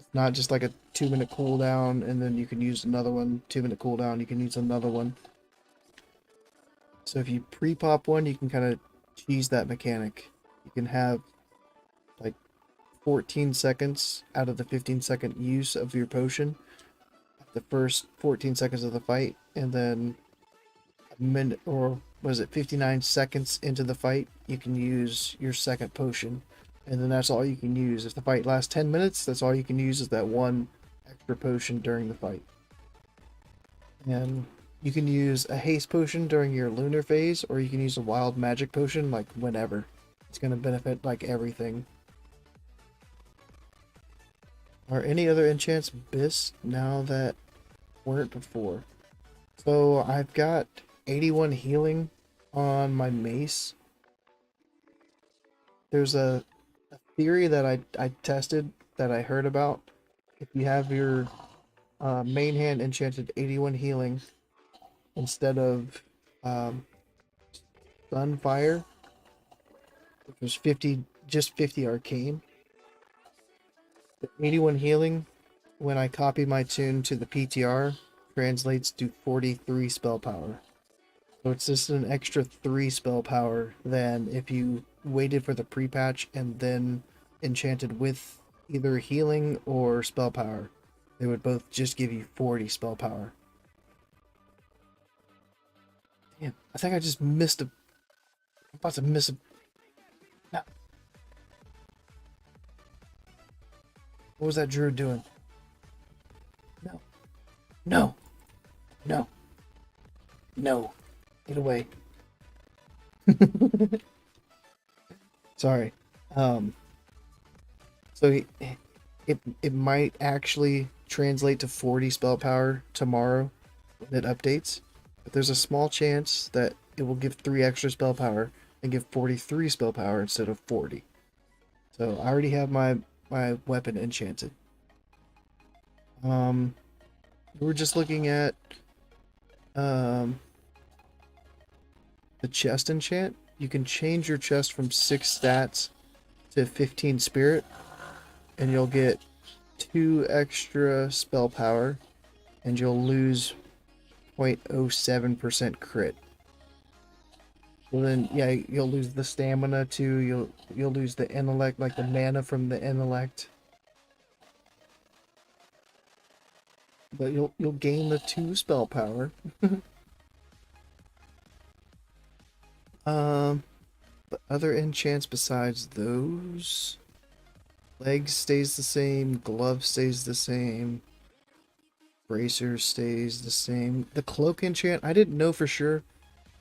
It's not just like a 2-minute cooldown and then you can use another one, 2-minute cooldown, you can use another one. So if you pre-pop one, you can kind of cheese that mechanic. You can have like 14 seconds out of the 15-second use of your potion, the first 14 seconds of the fight, and then a minute, or was it 59 seconds into the fight, you can use your second potion. And then that's all you can use. If the fight lasts 10 minutes, that's all you can use is that one extra potion during the fight. And you can use a haste potion during your lunar phase, or you can use a wild magic potion like whenever. It's going to benefit like everything. Are any other enchants bis now that weren't before? So I've got 81 healing on my mace. There's a theory that I tested that I heard about. If you have your main hand enchanted 81 healing instead of Sunfire, which was 50, just 50 arcane. The 81 healing, when I copy my tune to the PTR, translates to 43 spell power. So it's just an extra 3 spell power than if you waited for the pre-patch and then enchanted with either healing or spell power. They would both just give you 40 spell power. Damn, I think I just missed a... I'm about to miss a... No. What was that druid doing? No. No. No. No. Get away. Sorry. So it might actually translate to 40 spell power tomorrow when it updates. But there's a small chance that it will give 3 extra spell power and give 43 spell power instead of 40. So I already have my weapon enchanted. We're just looking at the chest enchant. You can change your chest from 6 stats to 15 spirit, and you'll get 2 extra spell power, and you'll lose 0.07% crit. Well then, yeah, you'll lose the stamina too. You'll lose the intellect, like the mana from the intellect. But you'll gain the 2 spell power. But other enchants besides those, legs stays the same, glove stays the same, bracer stays the same. The cloak enchant, I didn't know for sure,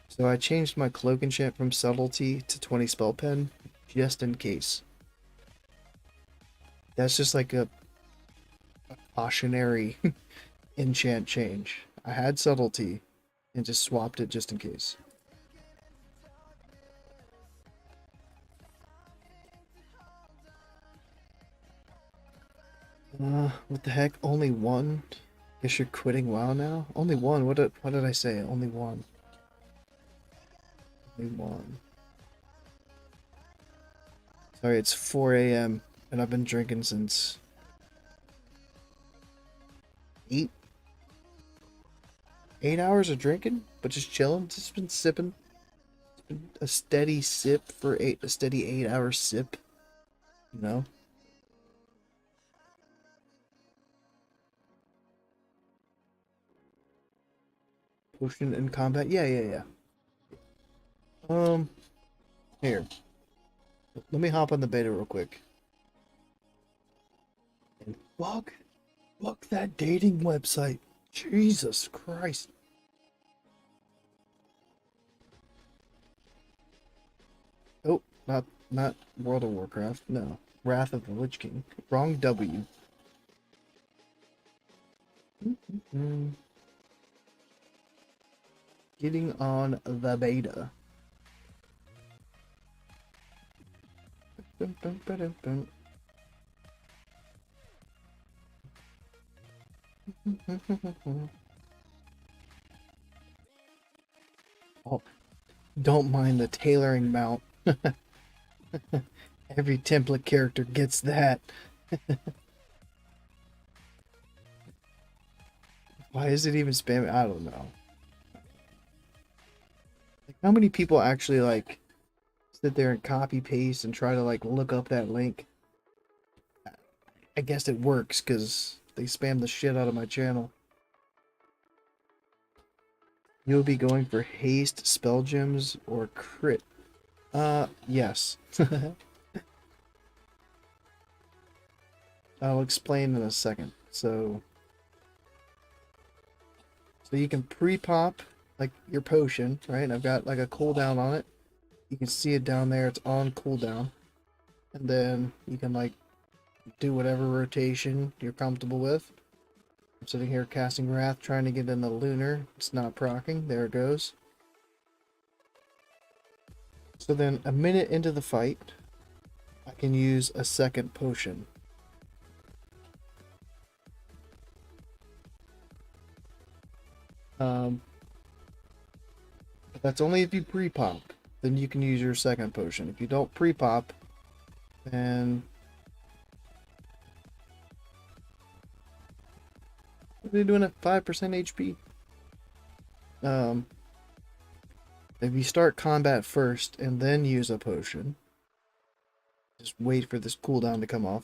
so I changed my cloak enchant from subtlety to 20 spell pen, just in case. That's just like a cautionary enchant change. I had subtlety and just swapped it just in case. What the heck? Only one? Guess you're quitting WoW now? Only one? What did I say? Only one. Only one. Sorry, it's 4 a.m. and I've been drinking since 8 hours of drinking, but just chilling. Just been sipping. It's been a steady sip for a steady 8-hour sip. You know? Potion in combat? Yeah. Here. Let me hop on the beta real quick. And fuck that dating website. Jesus Christ. Oh, not World of Warcraft. No. Wrath of the Lich King. Wrong W. getting on the beta. Dun, dun, ba, dun, dun. Oh, don't mind the tailoring mount. Every template character gets that. Why is it even spamming? I don't know. Like, how many people actually like sit there and copy paste and try to like look up that link? I guess it works because they spam the shit out of my channel. You'll be going for haste, spell gems, or crit. Yes. I'll explain in a second. So you can pre-pop like your potion, right? I've got like a cooldown on it. You can see it down there. It's on cooldown. And then you can like do whatever rotation you're comfortable with. I'm sitting here casting Wrath, trying to get in the lunar. It's not proccing. There it goes. So then a minute into the fight, I can use a second potion. But that's only if you pre-pop. Then you can use your second potion. If you don't pre-pop, then they're doing at 5% HP. If you start combat first and then use a potion, just wait for this cooldown to come off.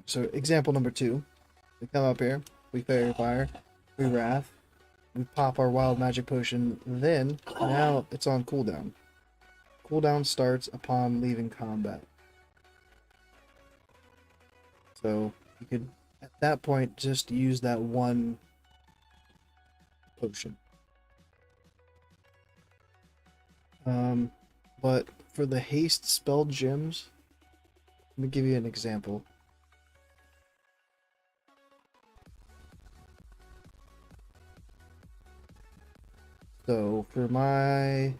So example number 2, we come up here, we Fairy Fire, we Wrath, we pop our Wild Magic Potion, then now it's on cooldown. Cooldown starts upon leaving combat. So you could, at that point, just use that one potion. But for the haste spell gems, let me give you an example. So for my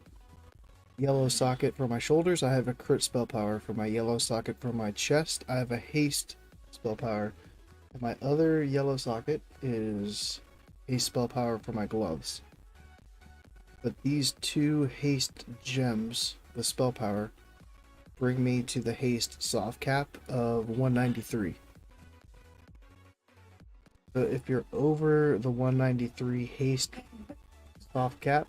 yellow socket for my shoulders, I have a crit spell power. For my yellow socket for my chest, I have a haste spell power. And my other yellow socket is a spell power for my gloves. But these 2 haste gems, the spell power, bring me to the haste soft cap of 193. So if you're over the 193 haste soft cap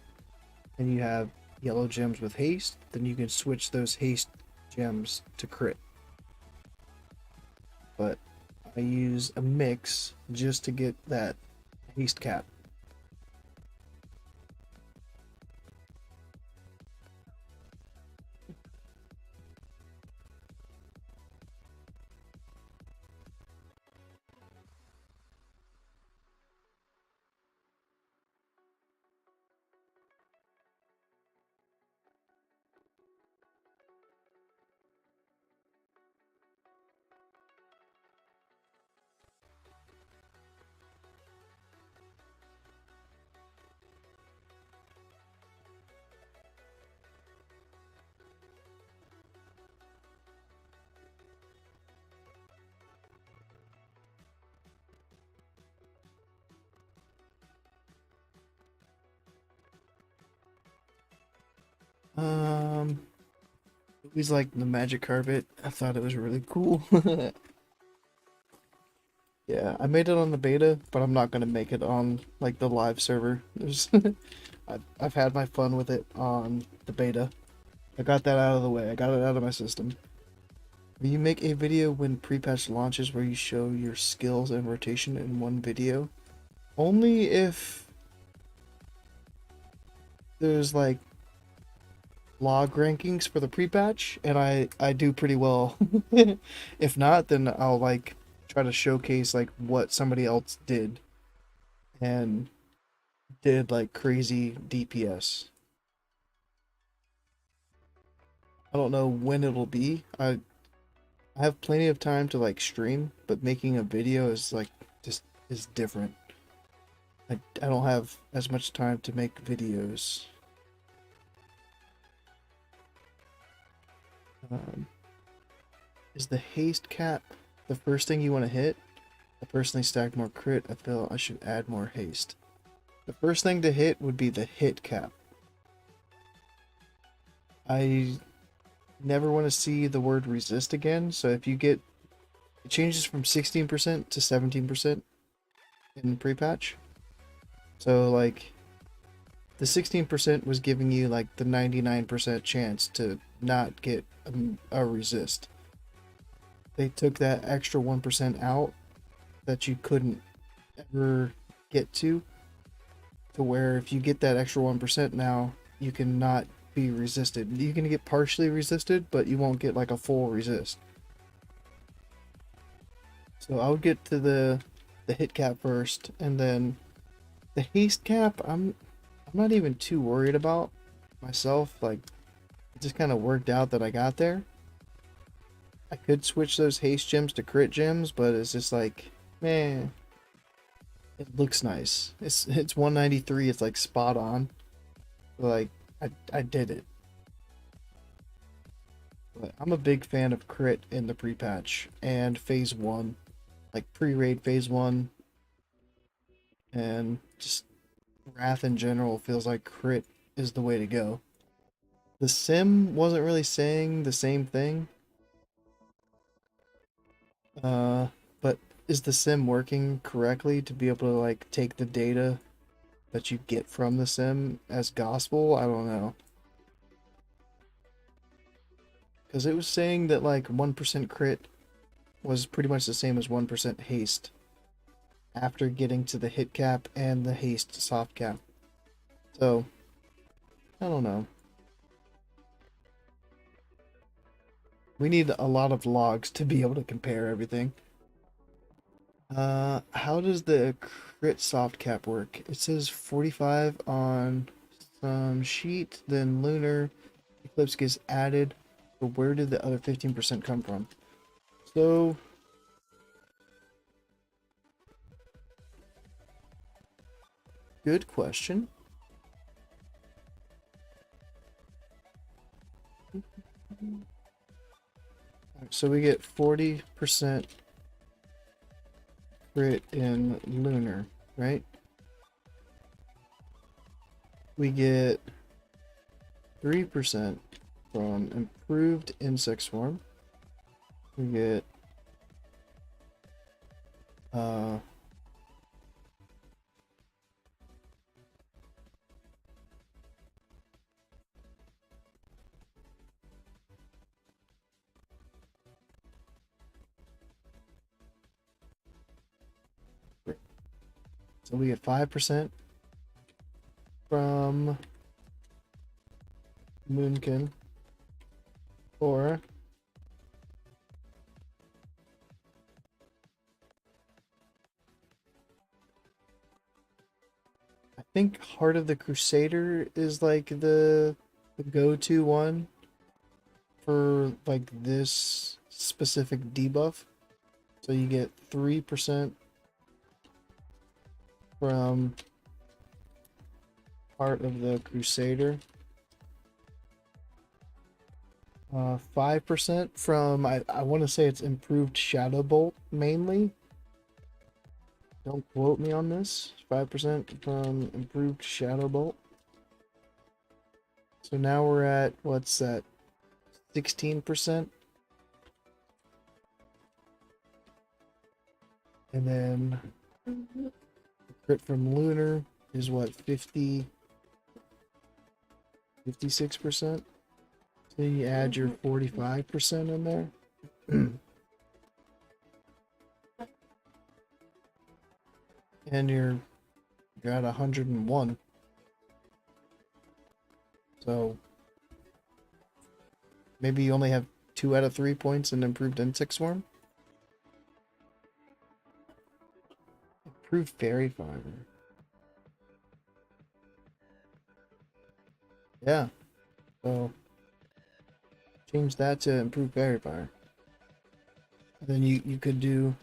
and you have yellow gems with haste, then you can switch those haste gems to crit. But I use a mix just to get that haste cap. Always liked the magic carpet. I thought it was really cool. Yeah, I made it on the beta, but I'm not gonna make it on like the live server. There's I've had my fun with it on the beta. I got that out of the way. I got it out of my system. Will you make a video when pre-patch launches where you show your skills and rotation in one video? Only if there's like log rankings for the pre-patch and I do pretty well. If not, then I'll like try to showcase like what somebody else did and did like crazy DPS. I don't know when it'll be. I have plenty of time to like stream, but making a video is like just is different. I don't have as much time to make videos. Um, is the haste cap the first thing you want to hit? I personally stacked more crit. I feel I should add more haste. The first thing to hit would be the hit cap. I never want to see the word resist again, so if you get... It changes from 16% to 17% in pre-patch. So, like, the 16% was giving you, like, the 99% chance to not get a resist. They took that extra 1% out that you couldn't ever get to where if you get that extra 1% now, you cannot be resisted. You can get partially resisted, but you won't get, like, a full resist. So I would get to the hit cap first, and then the haste cap, I'm not even too worried about myself. Like, it just kind of worked out that I got there. I could switch those haste gems to crit gems, but it's just like, man, it looks nice. It's 193. It's like spot on. Like, I did it. But I'm a big fan of crit in the pre-patch and phase 1. Like pre-raid phase 1. And just Wrath in general feels like crit is the way to go. The sim wasn't really saying the same thing. But is the sim working correctly to be able to like take the data that you get from the sim as gospel? I don't know. Because it was saying that like 1% crit was pretty much the same as 1% haste after getting to the hit cap and the haste soft cap. So, I don't know. We need a lot of logs to be able to compare everything. How does the crit soft cap work? It says 45 on some sheet, then lunar eclipse gets added. But where did the other 15% come from? So, good question. So we get 40% crit in lunar, right? We get 3% from improved insect swarm. We get 5% from Moonkin, or I think Heart of the Crusader is like the go-to one for like this specific debuff. So you get 3% from Heart of the Crusader. 5% from, I want to say it's improved Shadow Bolt mainly. Don't quote me on this. 5% from improved Shadow Bolt. So now we're at, what's that? 16%. And then crit from Lunar is what, 56%? So you add your 45% in there. And you're at 101. So maybe you only have 2 out of 3 points in improved insect swarm. Improved fairy fiber. Yeah. So change that to improved fairy fire. Then you could do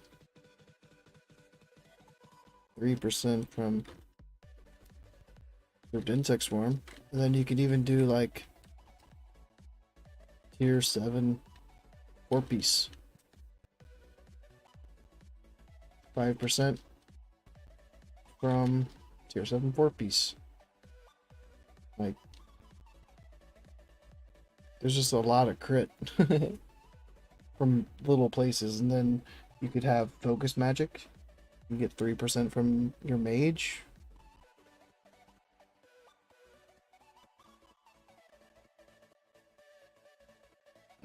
3% from improved insect swarm. And then you could even do like tier 7 4-piece. 5% from tier 7 4-piece. Like, there's just a lot of crit from little places. And then you could have focus magic. You get 3% from your mage.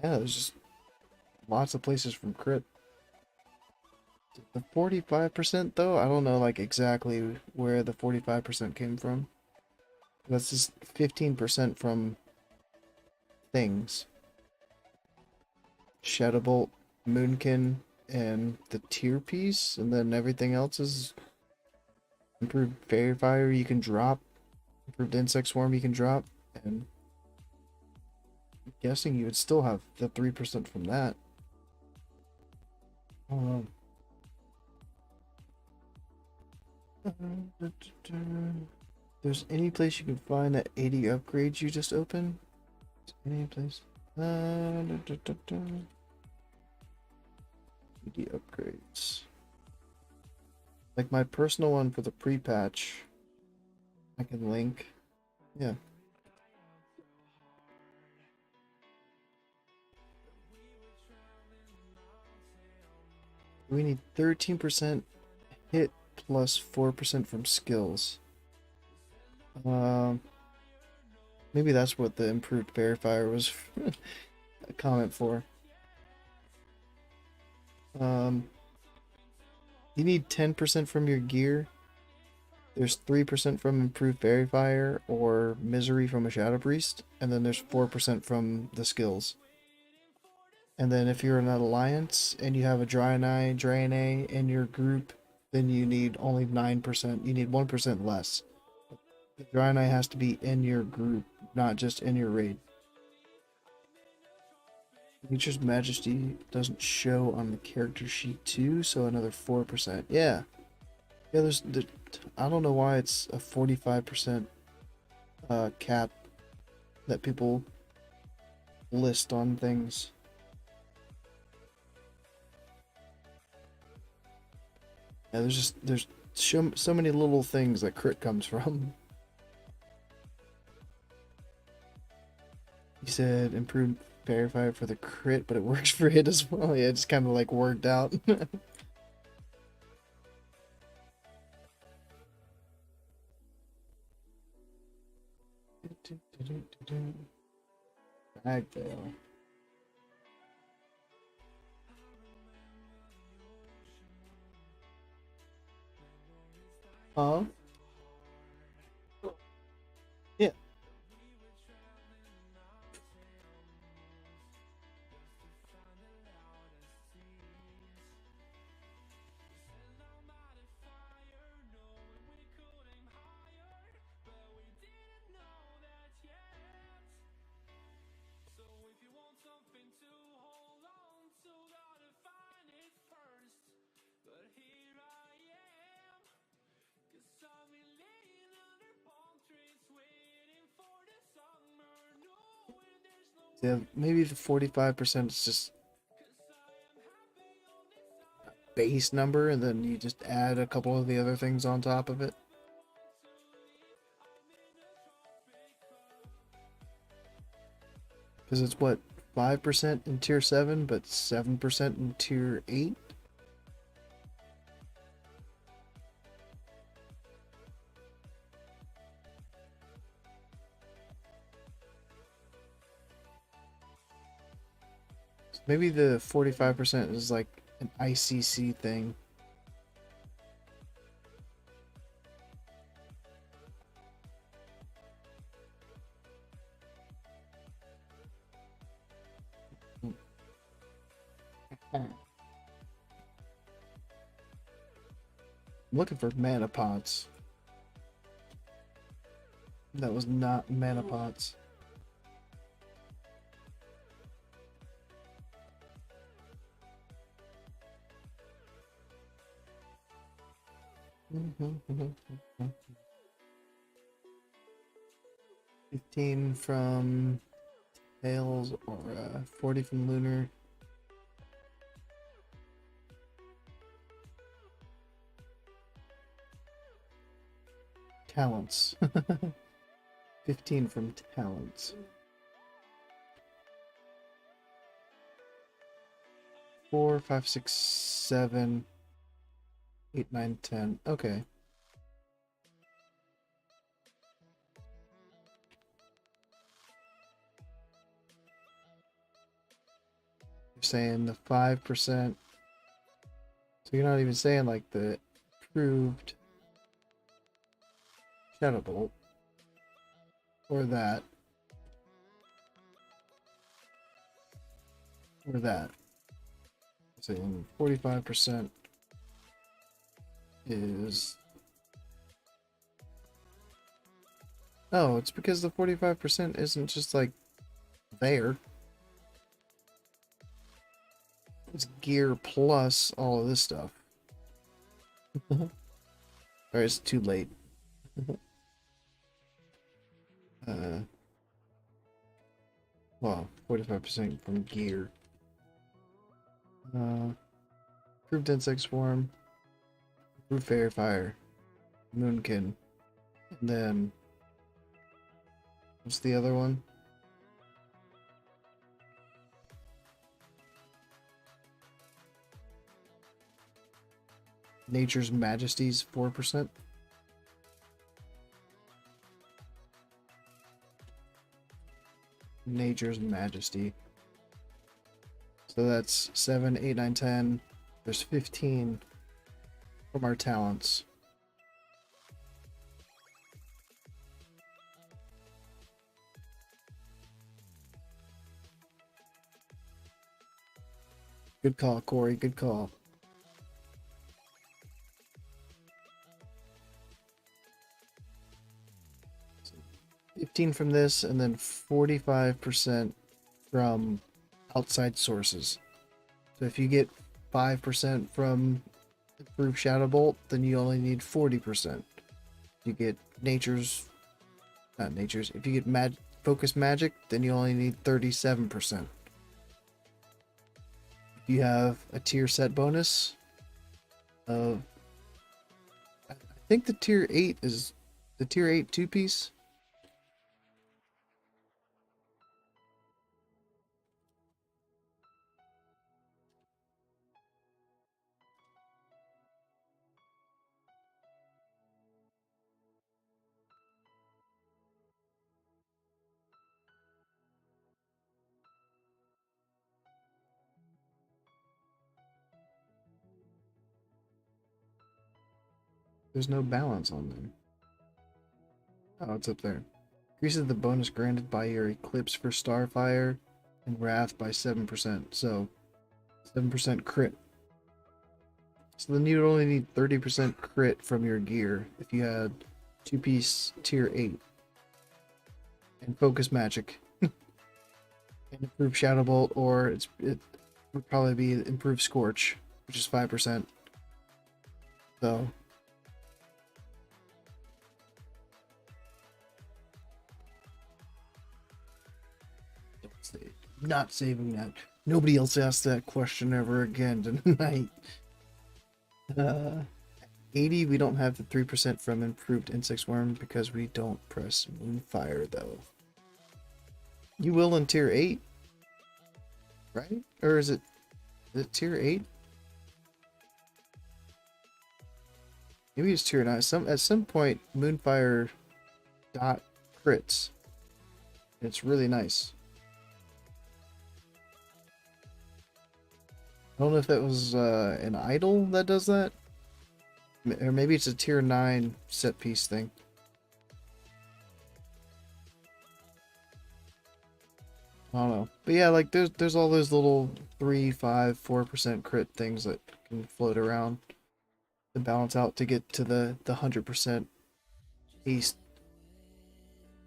Yeah, there's just lots of places from crit. The 45% though, I don't know like exactly where the 45% came from. That's just 15% from things. Shadowbolt, Moonkin, and the tier piece, and then everything else is improved fairy fire you can drop, improved insect swarm you can drop, and I'm guessing you would still have the 3% from that. I don't know. There's any place you can find that 80 upgrades you just opened? Any place? 80 upgrades. Like my personal one for the pre-patch. I can link. Yeah. We need 13% hit plus 4% from skills. Maybe that's what the improved verifier was a comment for. You need 10% from your gear. There's 3% from improved verifier or misery from a shadow priest, and then there's 4% from the skills. And then if you're in an alliance and you have a Draenei in your group, then you need only 9%. You need 1% less. The Draenei has to be in your group, not just in your raid. Nature's Majesty doesn't show on the character sheet too, so another 4%. Yeah. Yeah, there's I don't know why it's a 45% cap that people list on things. Yeah, there's so many little things that crit comes from. You said improved verifier for the crit, but it works for it as well. Yeah, it just kind of like worked out. Bagvale. Huh? Yeah. Yeah, maybe the 45% is just base number, and then you just add a couple of the other things on top of it. Because it's what, 5% in tier 7, but 7% in tier 8? Maybe the 45% is like an ICC thing. I'm looking for mana pots. That was not mana pots. $15 from Tails or 40 from Lunar. Talents. 15 from talents. 4, 5, 6, 7, 8, 9, 10. Okay. You're saying the 5%. So you're not even saying like the approved Shadow Bolt. Or that. Or that. Saying 45% is... Oh, it's because the 45% isn't just like there. It's gear plus all of this stuff. Or it's too late. Well, 45% from gear. Improved insect swarm. Improved fairy fire. Moonkin. And then what's the other one? Nature's Majesty's 4%. Nature's Majesty. So that's 7, 8, 9, 10. There's 15 from our talents. Good call, Corey. Good call. So 15 from this, and then 45% from outside sources. So if you get 5% from improved Shadow Bolt, then you only need 40%. You get not nature's. If you get focus magic, then you only need 37%. If you have a tier set bonus of, I think the tier 8 is the tier 8 two-piece. There's no balance on them. Oh, it's up there. Increases the bonus granted by your Eclipse for Starfire and Wrath by 7%. So, 7% crit. So then you would only need 30% crit from your gear if you had two-piece tier 8. And Focus Magic. And Improved Shadow Bolt, or it would probably be Improved Scorch, which is 5%. So... Not saving that. Nobody else asked that question ever again tonight. 80, we don't have the 3% from improved insect swarm because we don't press Moonfire though. You will in tier 8, right? Or is it tier 8? Maybe it's tier 9. At some point, Moonfire dot crits. It's really nice. I don't know if that was an idol that does that. Or maybe it's a tier 9 set piece thing. I don't know. But yeah, like there's all those little 3, 5, 4% crit things that can float around to balance out to get to the 100% haste.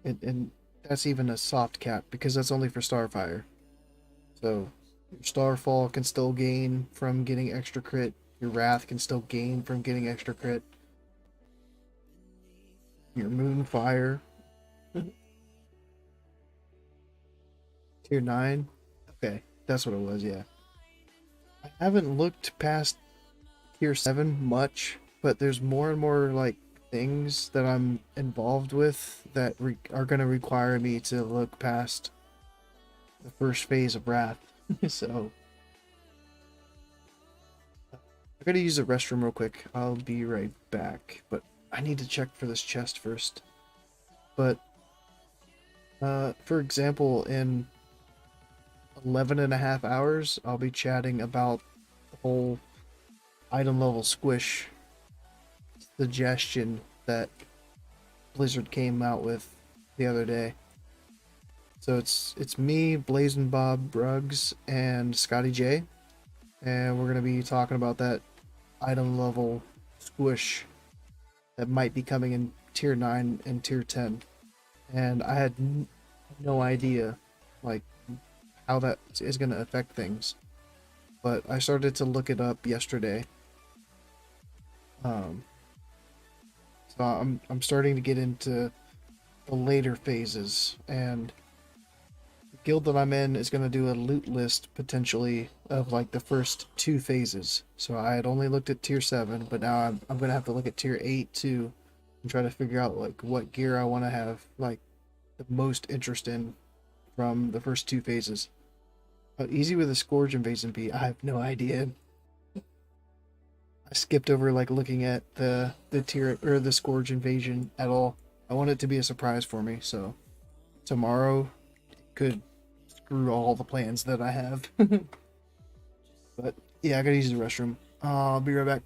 And that's even a soft cap because that's only for Starfire. So your Starfall can still gain from getting extra crit. Your Wrath can still gain from getting extra crit. Your Moonfire. Tier 9? Okay, that's what it was, yeah. I haven't looked past Tier 7 much, but there's more and more, like, things that I'm involved with that are going to require me to look past the first phase of Wrath. So, I gotta use the restroom real quick. I'll be right back, but I need to check for this chest first. But, for example, in 11.5 hours, I'll be chatting about the whole item level squish suggestion that Blizzard came out with the other day. So it's me, Blazing Bob Bruggs, and Scotty J, and we're gonna be talking about that item level squish that might be coming in tier 9 and tier 10. And I had no idea like how that is gonna affect things, but I started to look it up yesterday. So I'm starting to get into the later phases, and the guild that I'm in is going to do a loot list potentially of like the first 2 phases. So I had only looked at tier 7, but now I'm going to have to look at tier 8 too and try to figure out like what gear I want to have like the most interest in from the first 2 phases. How easy with the Scourge Invasion be? I have no idea. I skipped over like looking at the tier or the Scourge Invasion at all. I want it to be a surprise for me, so tomorrow could screw all the plans that I have. But yeah, I gotta use the restroom. I'll be right back.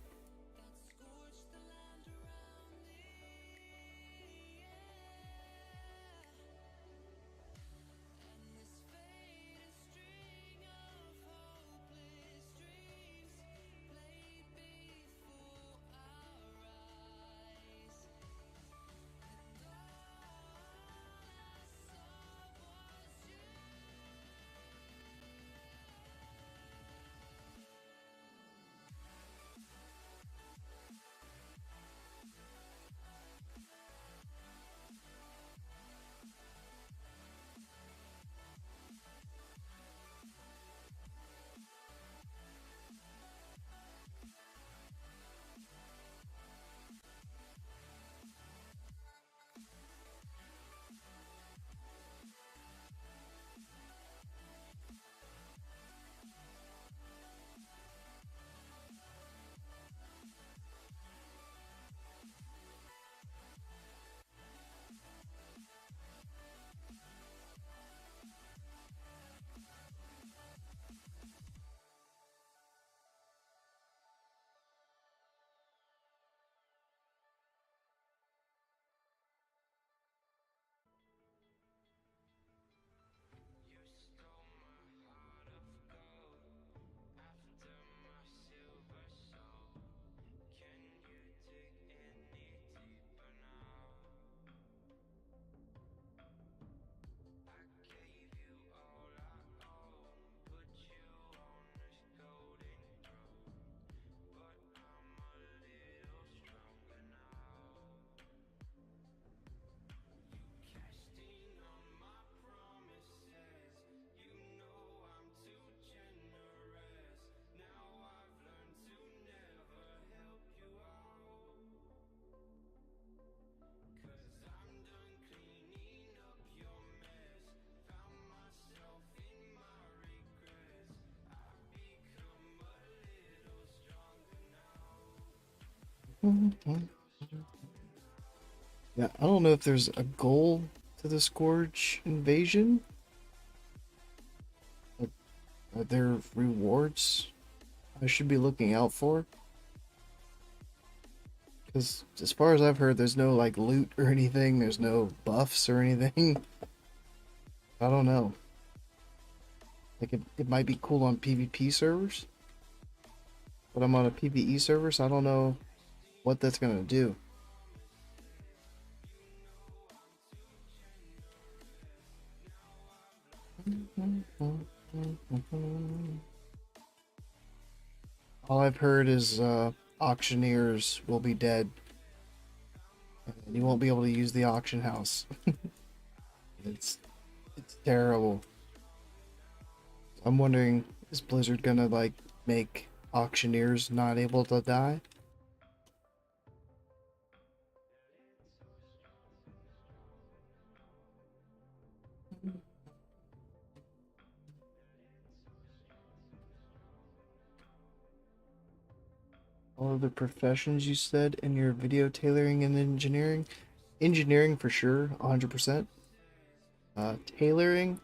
Yeah, I don't know if there's a goal to the Scourge Invasion. Are there rewards I should be looking out for? Because as far as I've heard, there's no like loot or anything. There's no buffs or anything. I don't know. Like it might be cool on PvP servers, but I'm on a PvE server, so I don't know what that's gonna do. All I've heard is auctioneers will be dead. and you won't be able to use the auction house. It's terrible. I'm wondering, is Blizzard gonna like make auctioneers not able to die? All of the professions you said in your video, tailoring and engineering? Engineering for sure, 100%. Tailoring,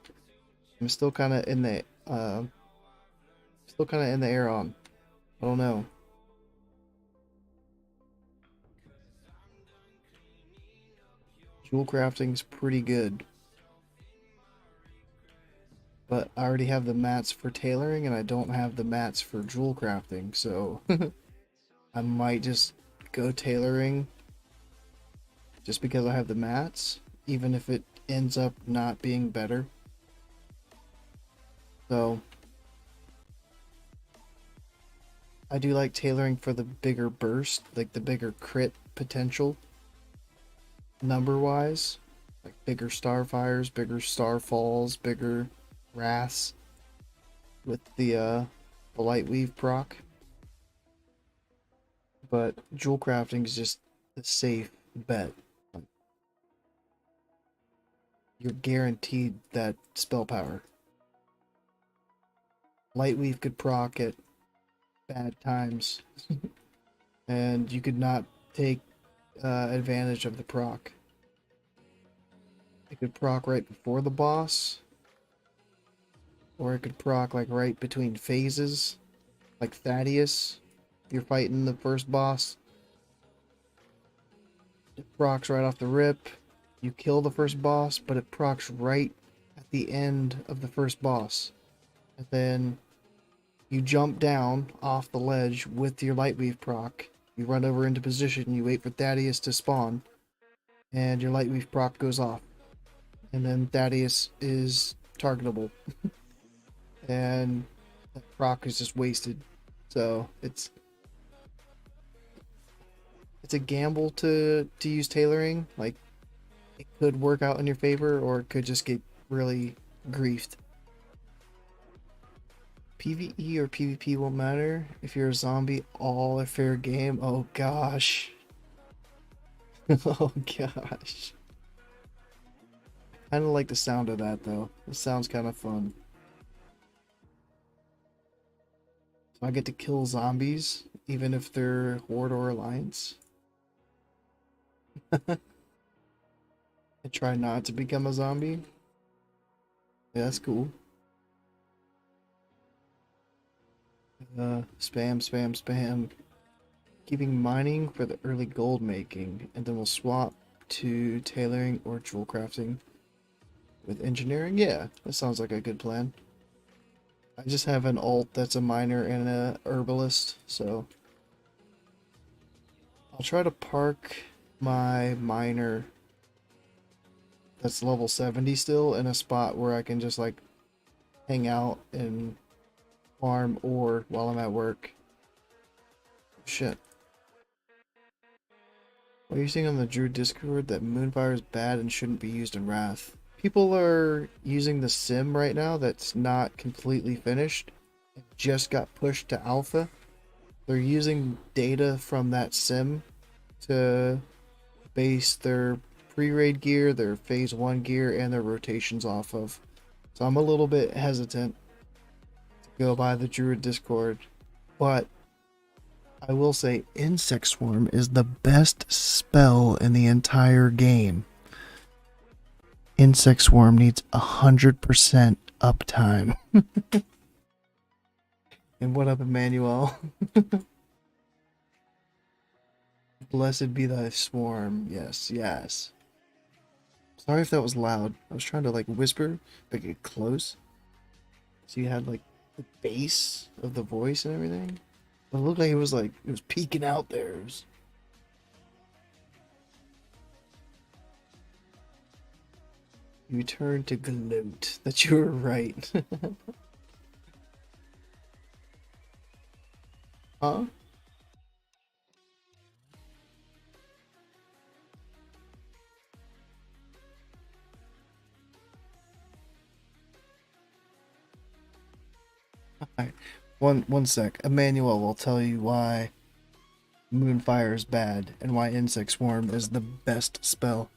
I'm still kind of in the air on. I don't know. Jewel crafting's pretty good, but I already have the mats for tailoring and I don't have the mats for jewel crafting, so I might just go tailoring just because I have the mats, even if it ends up not being better. So I do like tailoring for the bigger burst, like the bigger crit potential, number wise, like bigger starfires, bigger starfalls, bigger wraths with the light weave proc. But jewel crafting is just a safe bet. You're guaranteed that spell power. Lightweave could proc at bad times, and you could not take advantage of the proc. It could proc right before the boss, or it could proc like right between phases, like Thaddeus. You're fighting the first boss. It procs right off the rip. You kill the first boss, but it procs right at the end of the first boss. And then you jump down off the ledge with your Lightweave proc. You run over into position, you wait for Thaddeus to spawn, and your Lightweave proc goes off. And then Thaddeus is targetable. And that proc is just wasted. So it's a gamble to use tailoring. Like, it could work out in your favor, or it could just get really griefed. PvE or PvP won't matter if you're a zombie. All a fair game. Oh gosh. Oh gosh. I kind of like the sound of that though. It sounds kind of fun. So I get to kill zombies even if they're Horde or Alliance. And try not to become a zombie. Yeah, that's cool. Spam. Keeping mining for the early gold making, and then we'll swap to tailoring or jewel crafting with engineering. Yeah, that sounds like a good plan. I just have an alt that's a miner and a herbalist, so I'll try to park my miner that's level 70 still in a spot where I can just like hang out and farm ore while I'm at work. Shit. What are you saying on the Druid Discord that Moonfire is bad and shouldn't be used in Wrath? People are using the sim right now that's not completely finished. It just got pushed to alpha. They're using data from that sim to base their pre-raid gear, their phase 1 gear, and their rotations off of. So I'm a little bit hesitant to go by the Druid Discord, but I will say Insect Swarm is the best spell in the entire game. Insect Swarm needs 100% uptime. And what up, Emmanuel? Blessed be thy swarm. Yes, yes. Sorry if that was loud. I was trying to like whisper, but get close. So you had like the bass of the voice and everything. It looked like it was peeking out there. It was... You turned to gloat that you were right. Huh? Alright. One sec. Emmanuel will tell you why Moonfire is bad and why Insect Swarm is the best spell.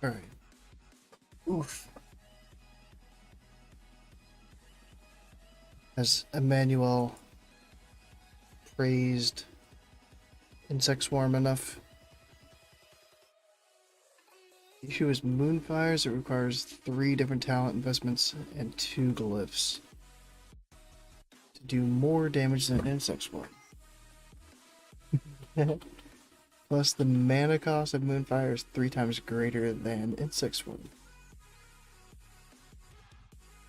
All right. Oof. Has Emmanuel praised insect swarm enough? The issue is Moonfires. It requires 3 different talent investments and 2 glyphs to do more damage than insect swarm. Plus, the mana cost of Moonfire is 3 times greater than insect swarm.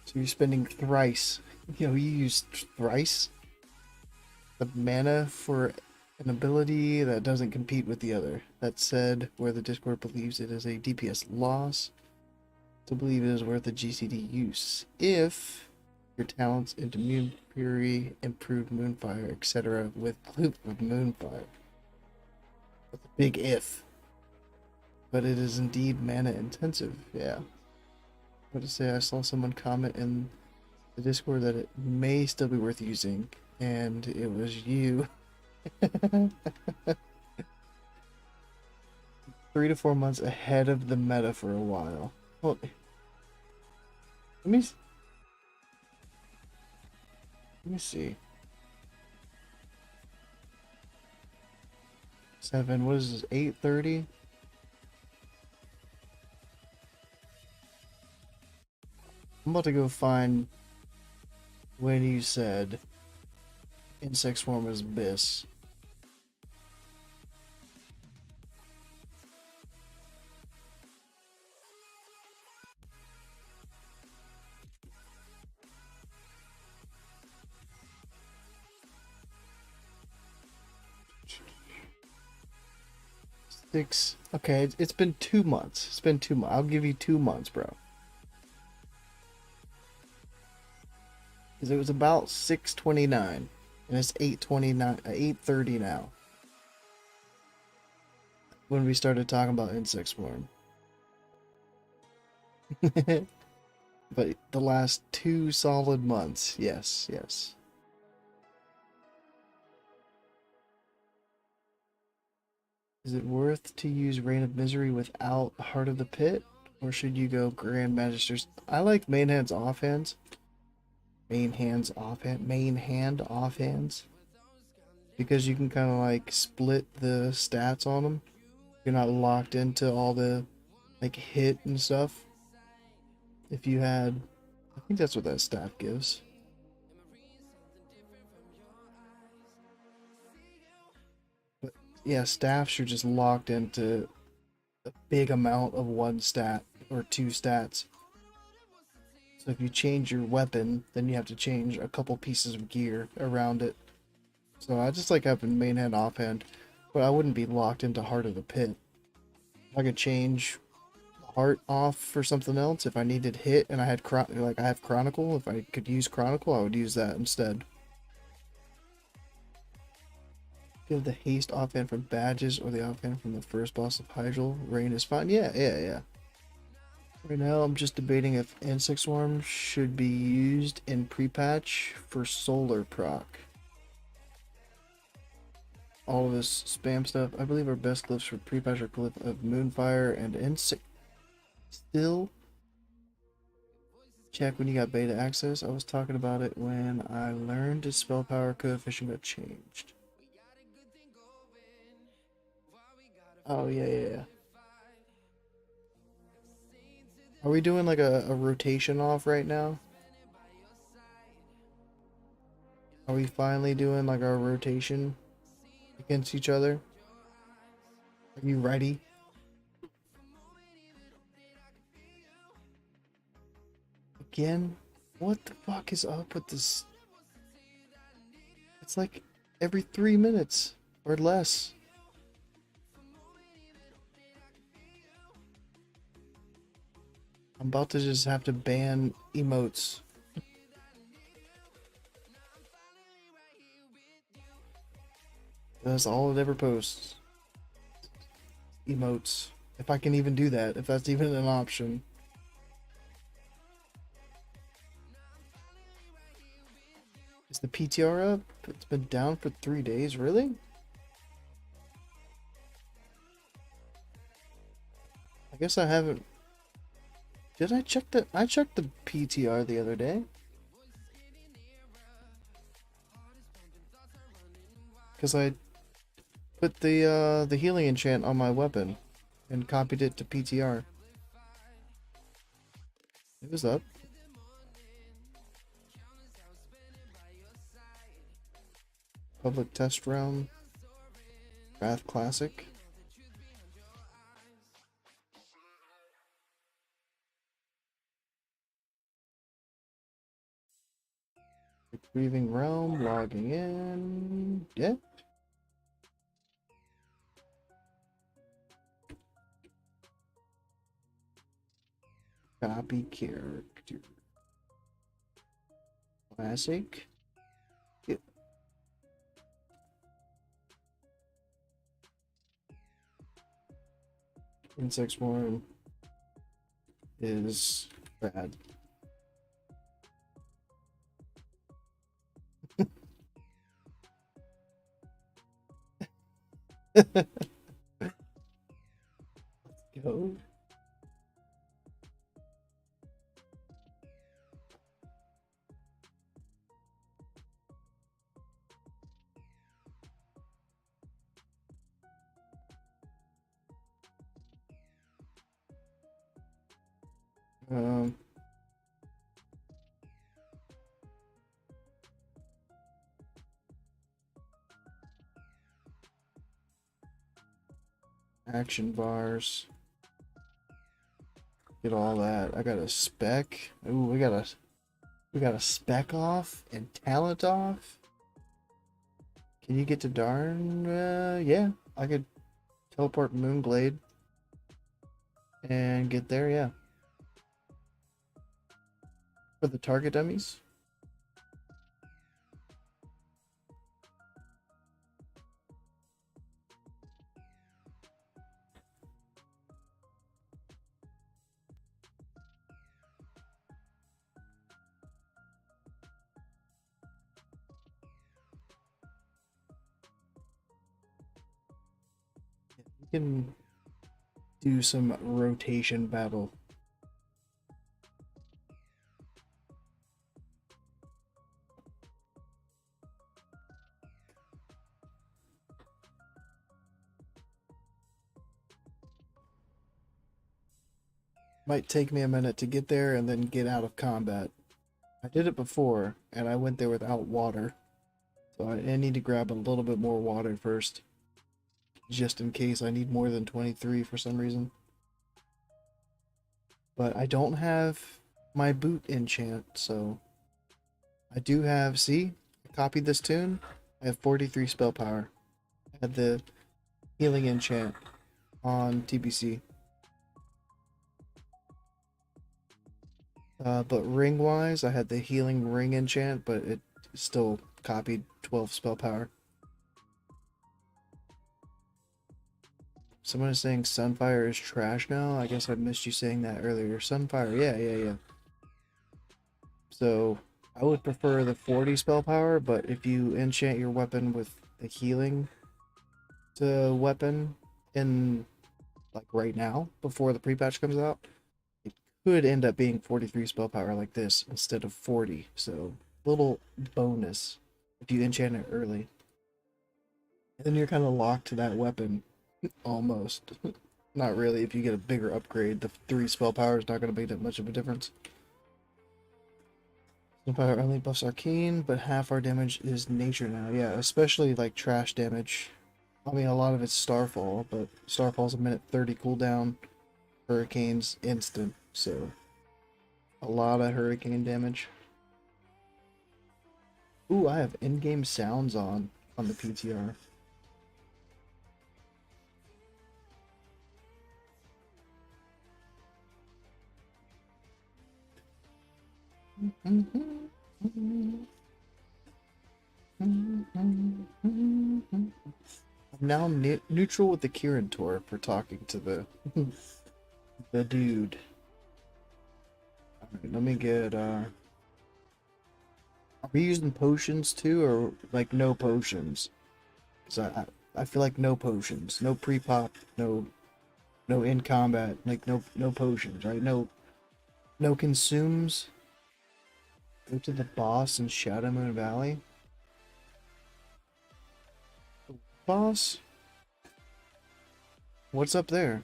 So you're spending thrice. You use thrice the mana for an ability that doesn't compete with the other. That said, where the Discord believes it is a DPS loss, to believe it is worth a GCD use if your talents into Immune Fury, Improved Moonfire, etc. with Glyph of Moonfire. That's a big if. But it is indeed mana intensive, yeah. I want to say I saw someone comment in the Discord that it may still be worth using, and it was you. 3 to 4 months ahead of the meta for a while. Well, let me see. 7. What is this? 8:30. I'm about to go find when you said insect swarm is abyss. Six. Okay, it's been 2 months. It's been 2 months. I'll give you 2 months, bro. Because it was about 6:29, and it's 8:29, 8:30 now. When we started talking about insect swarm. But the last 2 solid months, yes, yes. Is it worth to use Reign of Misery without Heart of the Pit? Or should you go Grand Magisters? I like main hands offhands. Main hand offhands. Because you can kind of like split the stats on them. You're not locked into all the like hit and stuff. If you had, I think that's what that staff gives. But yeah, staffs are just locked into a big amount of 1 stat or 2 stats. So if you change your weapon, then you have to change a couple pieces of gear around it. So I just like having main hand offhand, but I wouldn't be locked into Heart of the Pit. I could change Heart off for something else if I needed hit and I had I have Chronicle. If I could use Chronicle, I would use that instead. Give the haste offhand from badges or the offhand from the first boss of Hydral. Rain is fine. Yeah. Right now, I'm just debating if Insect Swarm should be used in pre-patch for Solar proc. All of this spam stuff. I believe our best glyphs for pre-patch are Glyph of Moonfire and Insect. Still, check when you got beta access. I was talking about it when I learned the spell power coefficient got changed. Oh, yeah. Are we doing like a rotation off right now? Are we finally doing like our rotation against each other? Are you ready? Again? What the fuck is up with this? It's like every 3 minutes or less. I'm about to just have to ban emotes. That's all it ever posts. Emotes. If I can even do that, if that's even an option. Is the PTR up? It's been down for 3 days, really? guess I haven't. Did I check the? I checked the PTR the other day. Because I put the healing enchant on my weapon and copied it to PTR. It was up. Public test realm. Wrath Classic. Retrieving realm, logging in. Yep. Copy character. Classic. Yep. Insect swarm is bad. Go. Um, Action bars. Get all that. I got a spec. Ooh, we got a spec off and talent off. Can you get to Darn? Yeah, I could teleport Moonglade and get there. Yeah, for the target dummies. We can do some rotation battle. Might take me a minute to get there and then get out of combat. I did it before, and I went there without water. So I need to grab a little bit more water first. Just in case I need more than 23 for some reason. But I don't have my boot enchant, so... I do have... See? I copied this tune. I have 43 spell power. I had the healing enchant on TBC. But ring-wise, I had the healing ring enchant, but it still copied 12 spell power. Someone is saying Sunfire is trash now. I guess I missed you saying that earlier. Sunfire, yeah. So, I would prefer the 40 spell power, but if you enchant your weapon with the healing weapon in, like, right now, before the pre-patch comes out, it could end up being 43 spell power like this instead of 40. So, little bonus if you enchant it early. And then you're kind of locked to that weapon. Almost. Not really. If you get a bigger upgrade, the 3 spell power is not going to make that much of a difference. Sunfire only buffs arcane, but half our damage is nature now. Yeah, especially like trash damage. I mean, a lot of it's Starfall, but Starfall's a minute 30 cooldown. Hurricane's instant, so a lot of hurricane damage. Ooh, I have in-game sounds on the PTR. I'm now neutral with the Kirin Tor for talking to the the dude. Alright, let me get are we using potions too, or like no potions? Cause I feel like no potions, no pre-pop, no No in combat, like no potions, right? No consumes. Go to the boss in Shadow Moon Valley. Boss? What's up there?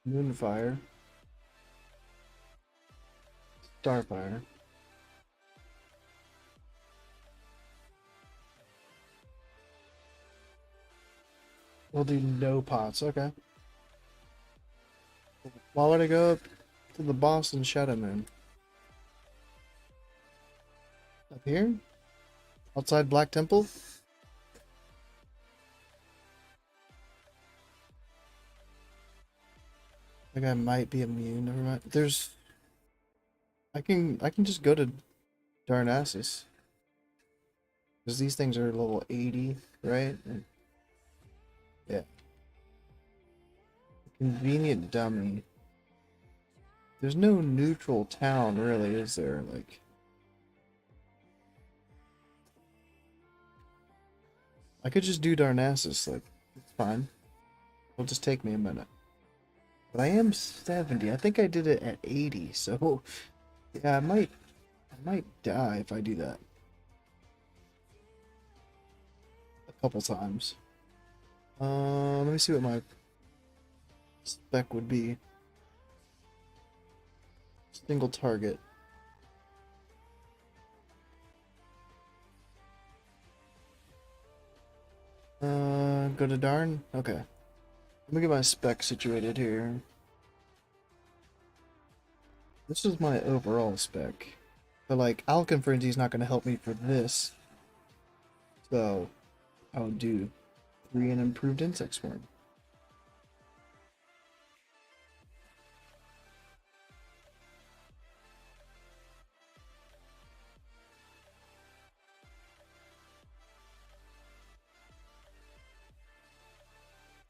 Moonfire. Starfire. We'll do no pots, okay. Why would I go up to the boss in Shadow Moon? Up here? Outside Black Temple? I think I might be immune, never mind. I can just go to Darnassus. Because these things are level 80, right? Yeah. Convenient dummy. There's no neutral town, really, is there? Like, I could just do Darnassus, like, it's fine. It'll just take me a minute. But I am 70. I think I did it at 80, so yeah, I might die if I do that. A couple times. Let me see what my spec would be. Single target. Go to Darn? Okay. Let me get my spec situated here. This is my overall spec. But like, Alchem Frenzy is not going to help me for this. So, I would do 3 and improved insect swarm.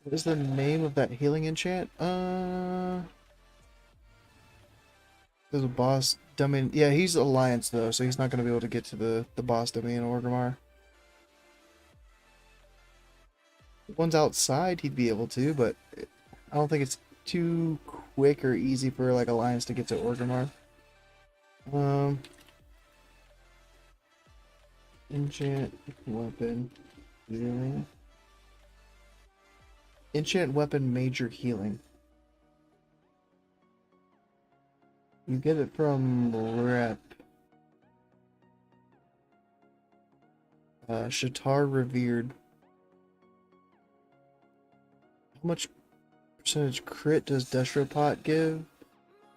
What is the name of that healing enchant? There's a boss domain. Yeah, he's Alliance though, so he's not gonna be able to get to the boss domain Orgrimmar. The ones outside he'd be able to, but I don't think it's too quick or easy for like Alliance to get to Orgrimmar. Enchant weapon healing. Enchant weapon major healing. You get it from Rep. Shatar Revered. How much percentage crit does Destropot give?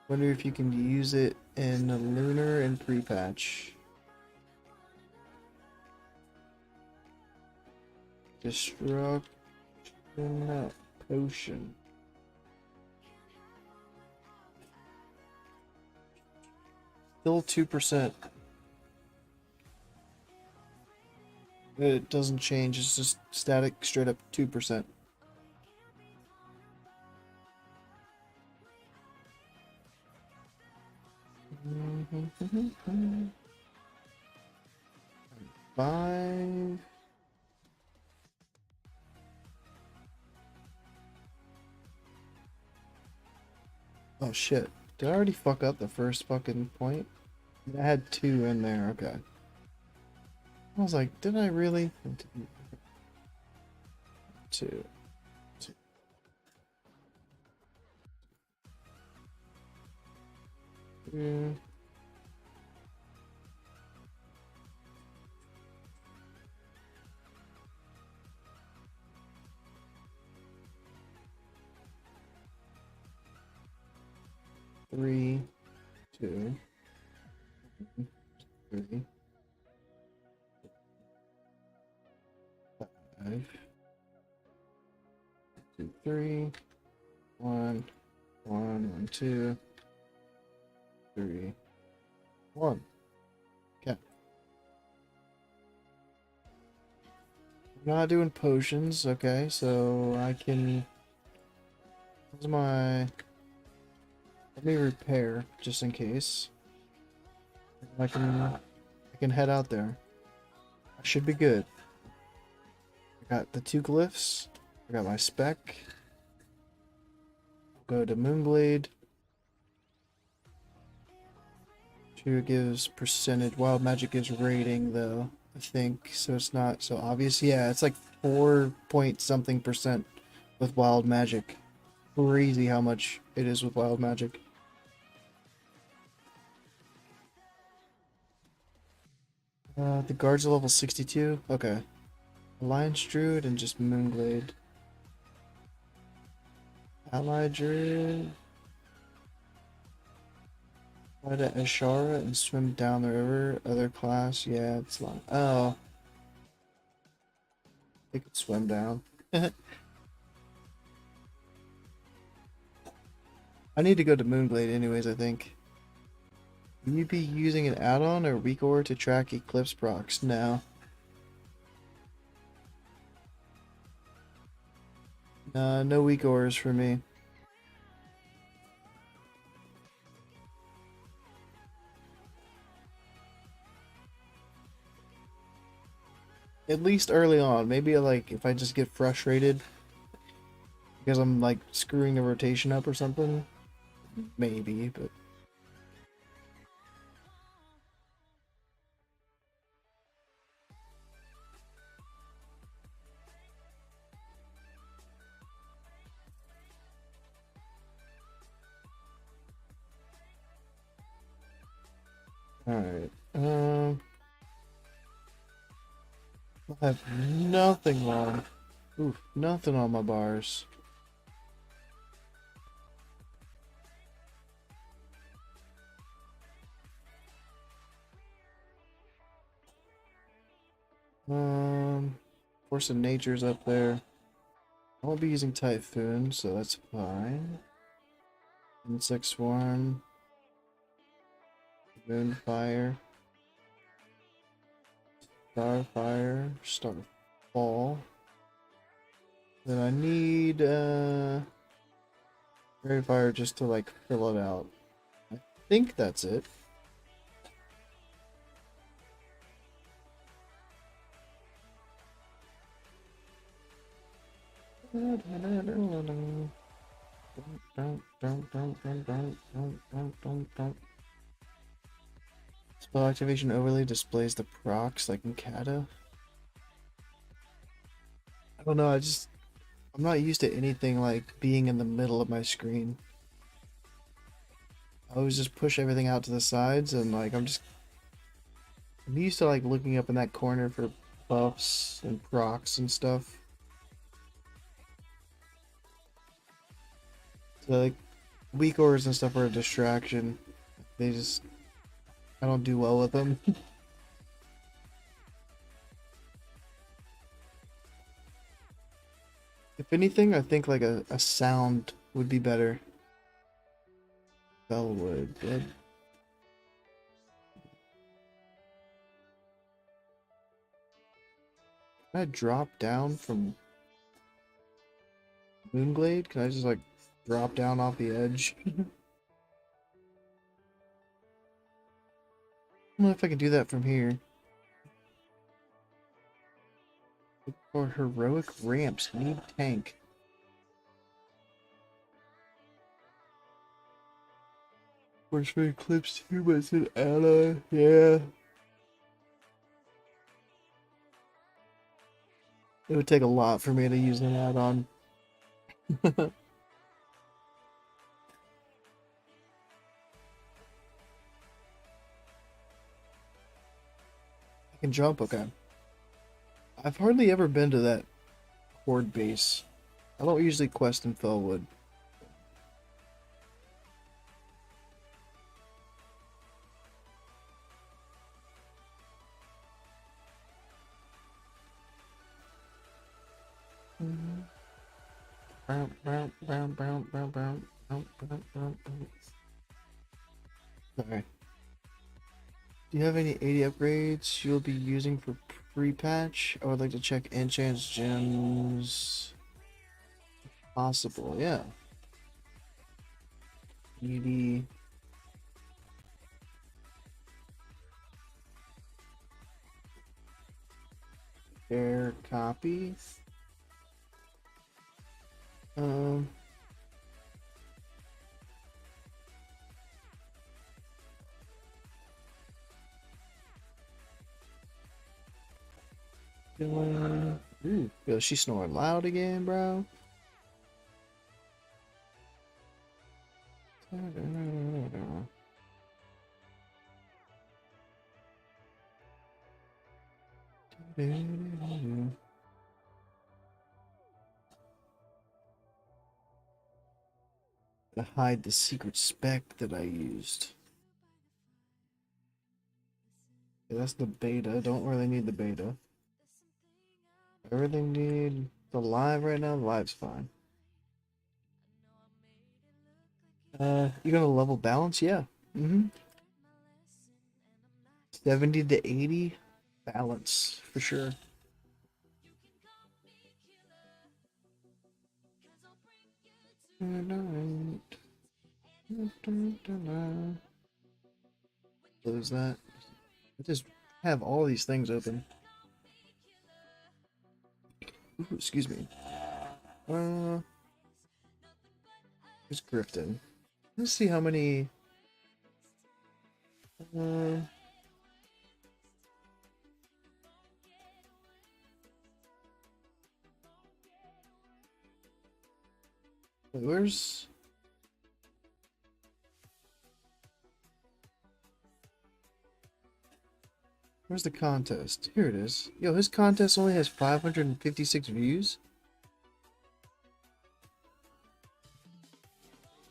Wonder if you can use it in a Lunar and pre-patch. Destruction potion. Still 2%. It doesn't change, it's just static, straight up 2%. Five. Oh shit. Did I already fuck up the first fucking point? I had 2 in there, okay. I was like, did I really? 2. Yeah. Three, 2, 3, 5, 2, 3, 1, 1, 2, 3, 1. Okay. I'm not doing potions, okay, so I can. What's my. Let me repair, just in case. I can head out there. I should be good. I got the 2 glyphs. I got my spec. Go to Moonblade. 2 gives percentage. Wild magic gives rating though, I think. So it's not so obvious. Yeah, it's like 4 point something percent with wild magic. Crazy how much it is with wild magic. The guard's level 62. Okay. Alliance Druid and just Moonglade. Ally Druid. Fly to Ashara and swim down the river. Other class, yeah, it's long. Oh. They could swim down. I need to go to Moonglade anyways, I think. Will you be using an add-on or weak ore to track Eclipse procs? No. No weak ores for me. At least early on. Maybe like if I just get frustrated because I'm like screwing the rotation up or something. Maybe, but alright. I have nothing on. Oof, nothing on my bars. Force of Nature's up there. I won't be using Typhoon, so that's fine. Insect Swarm. Moonfire. Starfire. Starfall. Then I need Fairy Fire just to like fill it out. I think that's it. Spell activation overlay displays the procs like in Kata. I don't know, I'm not used to anything like being in the middle of my screen. I always just push everything out to the sides and like I'm used to like looking up in that corner for buffs and procs and stuff. So like weak ores and stuff are a distraction. I don't do well with them. If anything, I think like a sound would be better. Bellwood, dead. Can I drop down from Moonglade? Can I just like drop down off the edge? I don't know if I can do that from here. Or heroic ramps need tank. Force for Eclipse too, but it's an ally. Yeah. It would take a lot for me to use an add-on. I can jump, okay. I've hardly ever been to that horde base. I don't usually quest in Fellwood. Alright. Do you have any 80 upgrades you'll be using for pre-patch? I would like to check enchants, gems. Possible, yeah. 80. Fair copy. Um. Ooh, yo, she's snoring loud again, bro. To hide the secret spec that I used. Okay, that's the beta. Don't really need the beta. Everything need the live right now. The live's fine. You got a level balance? Yeah. 70 to 80 balance for sure. Close that. I just have all these things open. Ooh, excuse me. Who's Grifton? Let's see how many. Uh, wait, where's the contest? Here it is. Yo, his contest only has 556 views.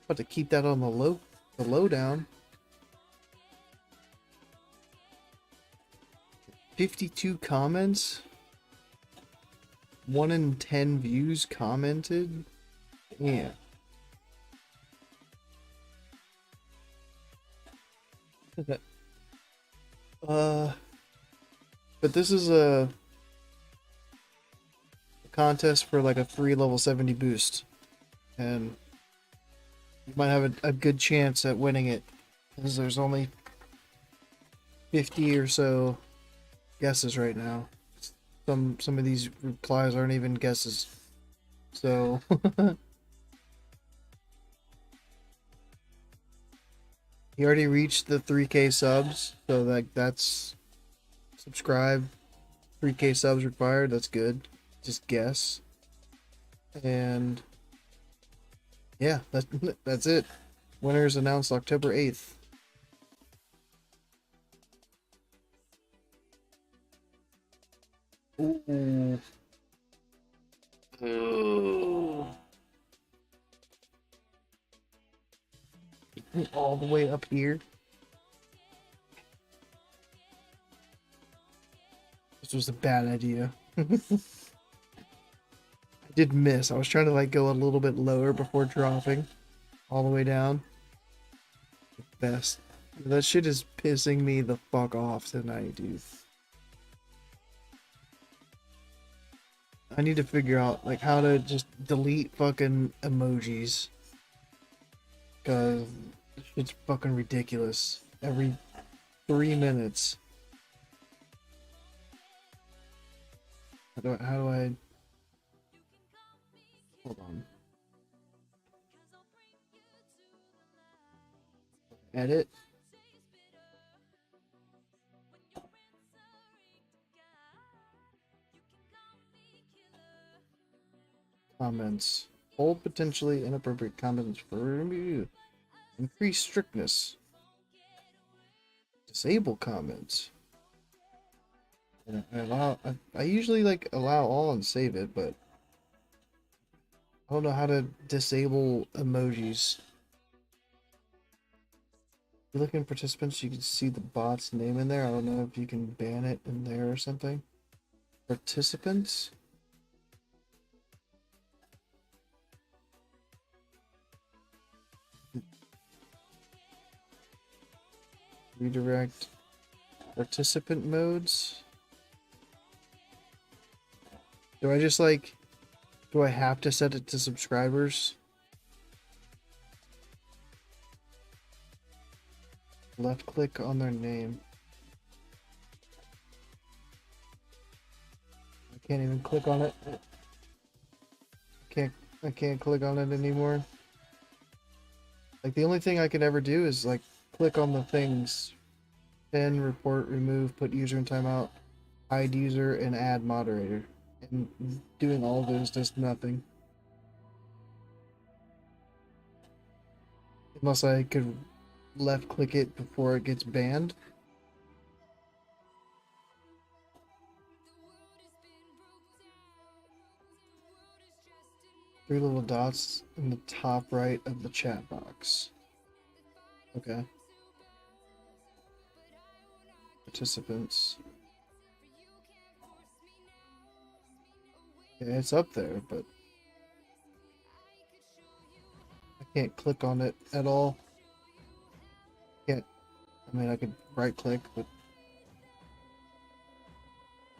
About to keep that on the lowdown. 52 comments. 1 in 10 views commented. Yeah. But this is a contest for like a free level 70 boost, and you might have a good chance at winning it, because there's only 50 or so guesses right now. Some of these replies aren't even guesses, so he already reached the 3K subs, so that's subscribe. 3K subs required. That's good. Just guess. And yeah, that's it. Winners announced October 8th. Ooh. Ooh. All the way up here. This was a bad idea. I did miss. I was trying to like go a little bit lower before dropping all the way down. Best. That shit is pissing me the fuck off tonight, dude. I need to figure out like how to just delete fucking emojis. Cause it's fucking ridiculous. Every 3 minutes. How do I hold on. Edit. Comments. Hold potentially inappropriate comments for review. Increase strictness. Disable comments. And I usually like allow all and save it, but I don't know how to disable emojis. If you look in participants, you can see the bot's name in there. I don't know if you can ban it in there or something. Participants? Redirect participant modes. Do I just like, do I have to set it to subscribers? Left click on their name. I can't even click on it. I can't click on it anymore. Like, the only thing I can ever do is, like, click on the things. Pin, report, remove, put user in timeout, hide user, and add moderator. And doing all of those does nothing. Unless I could left click it before it gets banned. Three little dots in the top right of the chat box. Okay. Participants. Yeah, it's up there, but I can't click on it at all. Can't. I mean, I could right click, but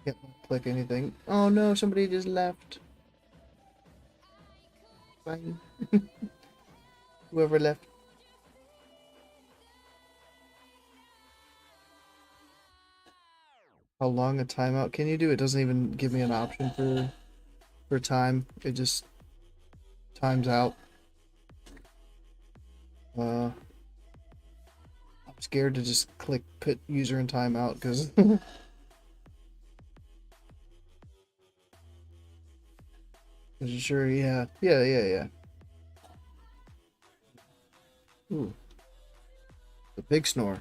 can't click anything. Oh no, somebody just left. Fine. Whoever left. How long a timeout can you do? It doesn't even give me an option for time. It just times out. I'm scared to just click put user in timeout because sure, yeah. Ooh, the big snore.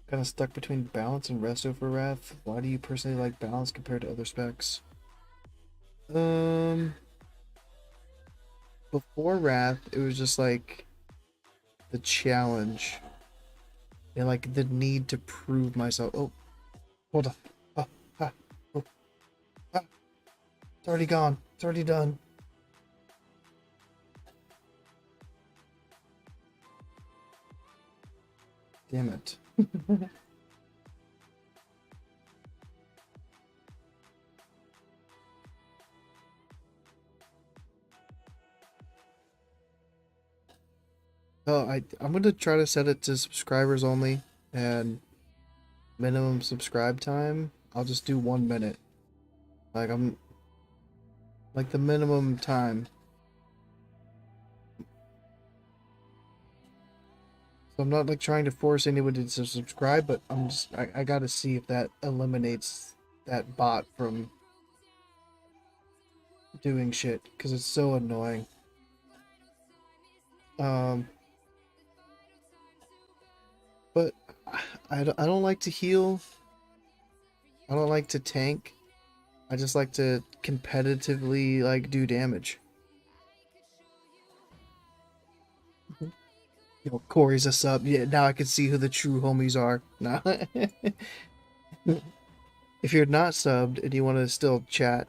Kind of stuck between balance and resto for Wrath. Why do you personally like balance compared to other specs? Before Wrath, it was just like the challenge and like the need to prove myself. Oh, hold on. Oh, ah, oh, ah. It's already gone. It's already done. Damn it. Oh, I'm gonna try to set it to subscribers only and minimum subscribe time. I'll just do 1 minute. Like I'm like the minimum time. So I'm not like trying to force anybody to subscribe, but I gotta see if that eliminates that bot from doing shit because it's so annoying. But I don't like to heal. I don't like to tank. I just like to competitively like do damage. You know, Corey's a sub. Yeah, now I can see who the true homies are. Nah. If you're not subbed and you want to still chat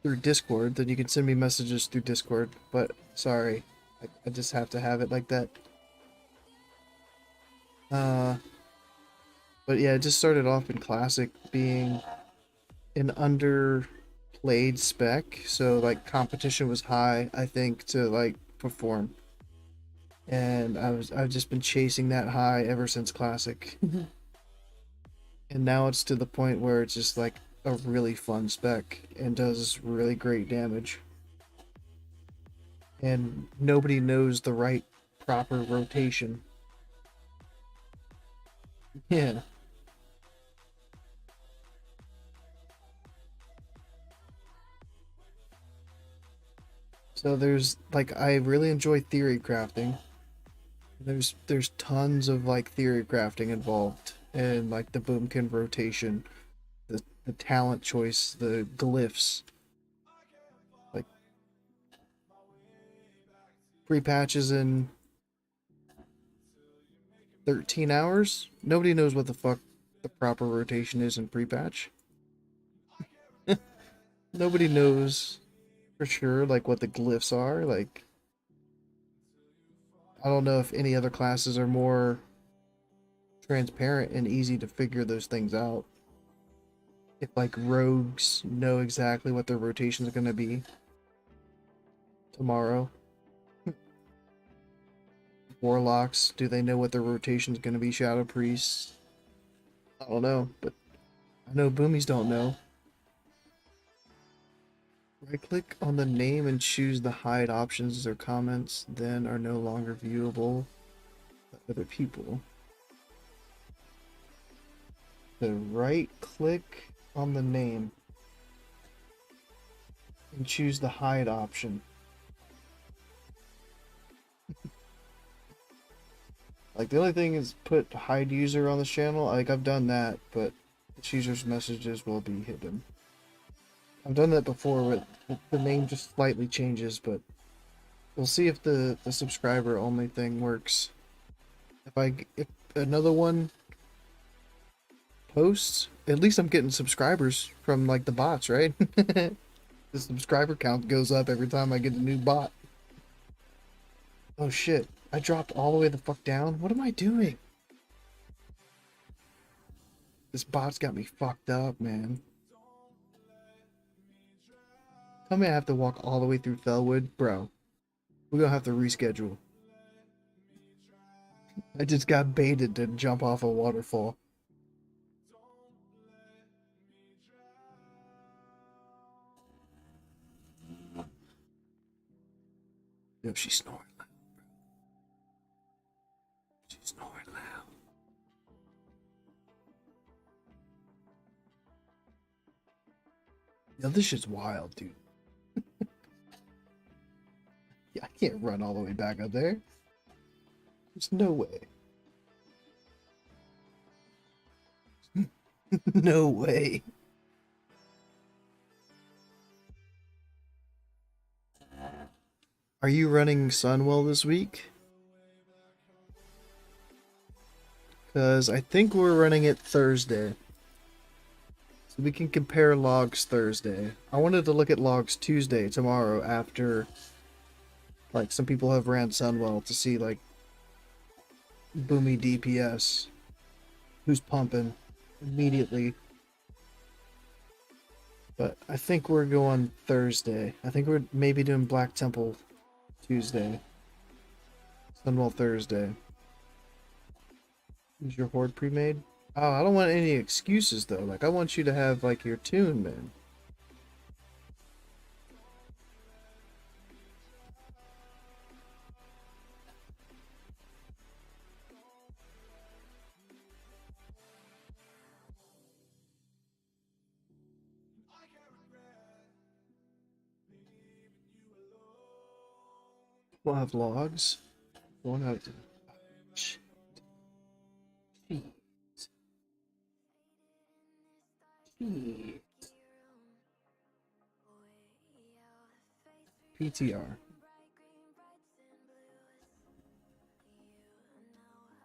through Discord, then you can send me messages through Discord. But sorry, I just have to have it like that. But yeah, it just started off in Classic being an underplayed spec, so like competition was high, I think, to like perform. And I've just been chasing that high ever since Classic. And now it's to the point where it's just like a really fun spec and does really great damage. And nobody knows the right proper rotation. Yeah. So there's like I really enjoy theory crafting. There's tons of like theory crafting involved and like the boomkin rotation, the talent choice, the glyphs. Like pre-patches in 13 hours. Nobody knows what the fuck the proper rotation is in pre-patch. Nobody knows for sure like what the glyphs are. Like I don't know if any other classes are more transparent and easy to figure those things out. If like rogues know exactly what their rotation is going to be tomorrow. Warlocks, do they know what their rotation is going to be? Shadow priests, I don't know, but I know boomies don't know. Right click on the name and choose the hide options or comments, then are no longer viewable by other people. So right click on the name and choose the hide option. Like the only thing is put hide user on the channel. Like I've done that, but this user's messages will be hidden. I've done that before, but the name just slightly changes, but we'll see if the subscriber only thing works. If another one posts, at least I'm getting subscribers from like the bots, right? The subscriber count goes up every time I get a new bot. Oh shit, I dropped all the way the fuck down? What am I doing? This bot's got me fucked up, man. Tell me I have to walk all the way through Fellwood? Bro, we're gonna have to reschedule. I just got baited to jump off a waterfall. Yo, she's snoring loud. She's snoring loud. Yo, this shit's wild, dude. Yeah, I can't run all the way back up there. There's no way. No way. Are you running Sunwell this week? Because I think we're running it Thursday. So we can compare logs Thursday. I wanted to look at logs Tuesday, tomorrow, after like some people have ran Sunwell to see like boomy DPS. Who's pumping immediately. But I think we're going Thursday. I think we're maybe doing Black Temple Tuesday. Sunwell Thursday. Is your horde pre-made? Oh, I don't want any excuses though. Like I want you to have like your tune, man. We'll have logs. Won't have to. Jeez. Jeez. PTR.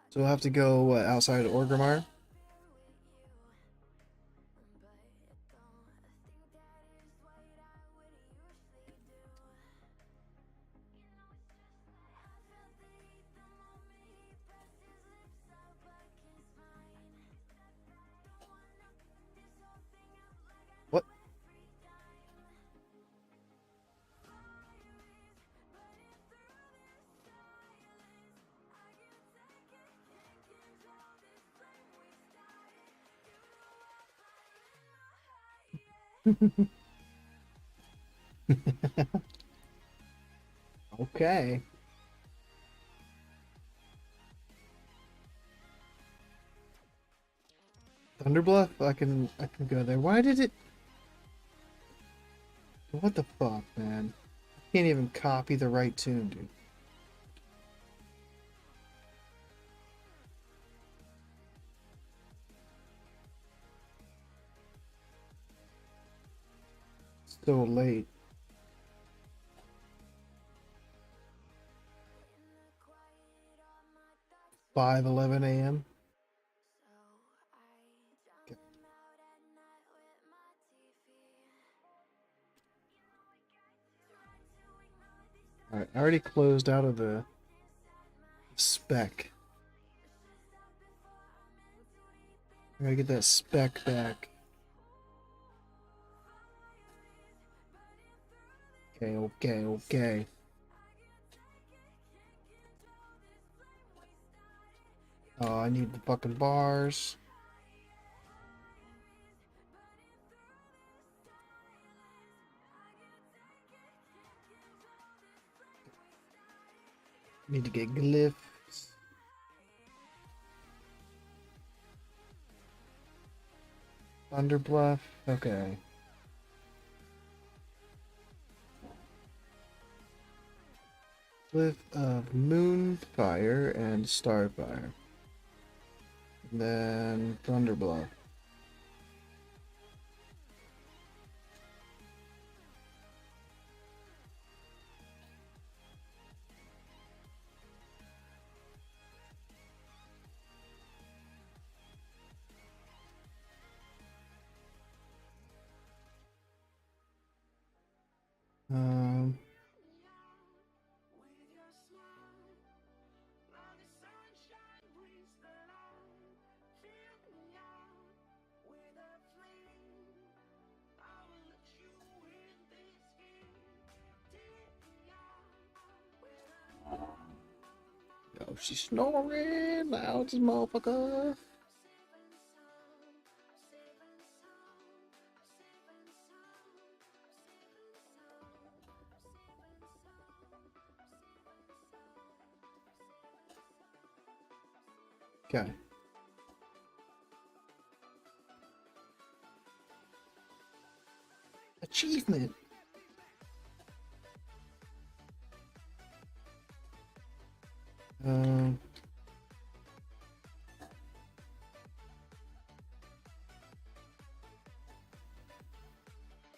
So we'll have to go what, outside of Orgrimmar? What? Okay. Thunderbluff? I can go there. Why did it? What the fuck, man? I can't even copy the right tune, dude. So late. 5:11 a.m. Okay. Alright, I already closed out of the spec. I gotta get that spec back. Okay. Oh, I need the fucking bars. Need to get Glyph. Thunder Bluff. Okay. Glyph of Moonfire and Starfire. And then Thunder Bluff. Um, oh, she's snoring loud as motherfucker. Okay. Achievement. Um.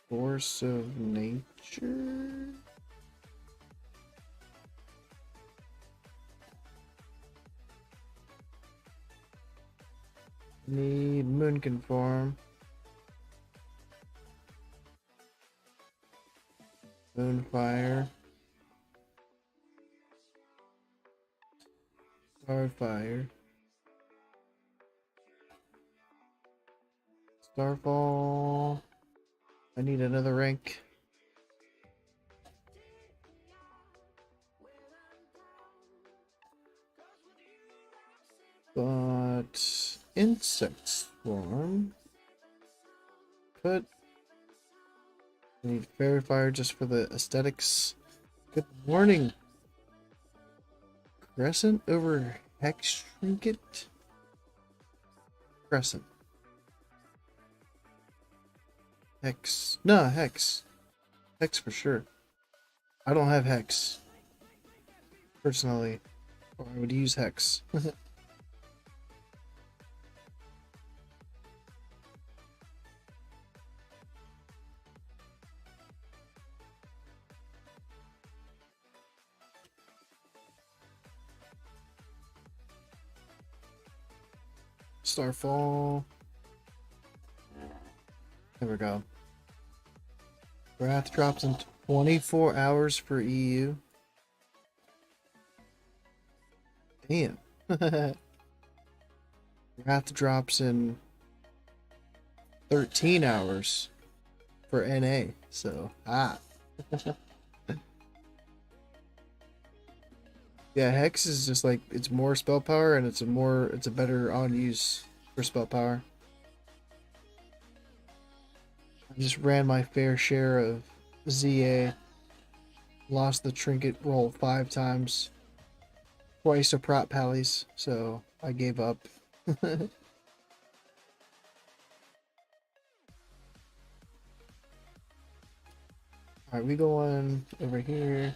Force of nature. Need moon conform. Moonfire. Starfire. Starfall. I need another rank. But insect swarm. Put. I need fairy fire just for the aesthetics. Good morning. Crescent over hex trinket. Crescent. Hex. No, hex. Hex for sure. I don't have hex. Personally. Or I would use hex. Starfall. There we go. Wrath drops in 24 hours for EU. Damn. Wrath drops in 13 hours for NA. So, yeah, Hex is just like, it's more spell power and it's a better on use for spell power. I just ran my fair share of ZA. Lost the trinket roll 5 times. Twice to prop pallies, so I gave up. Alright, we go on over here.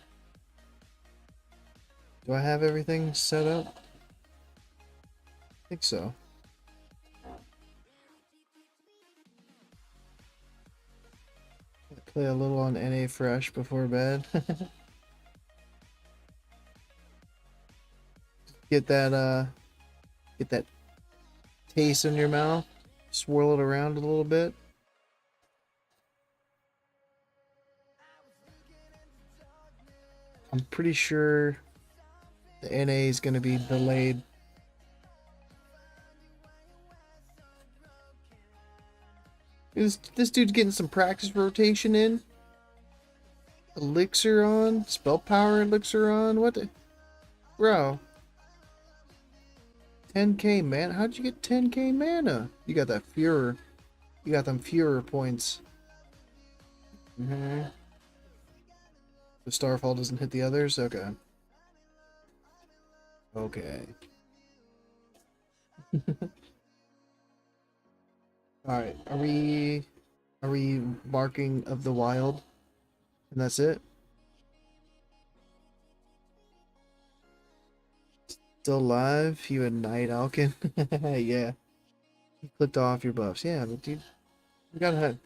Do I have everything set up? I think so. Play a little on NA Fresh before bed. Get that taste in your mouth. Swirl it around a little bit. I'm pretty sure the NA is going to be delayed. This dude's getting some practice rotation in. Elixir on. Spell power elixir on. What the... Bro. 10k mana? How'd you get 10k mana? You got that Furor. You got them Furor points. The Starfall doesn't hit the others? Okay. Okay. Alright, are we barking of the wild? And that's it? Still live? You a night Alkin? Yeah. You clicked off your buffs. Yeah, but dude, you gotta have.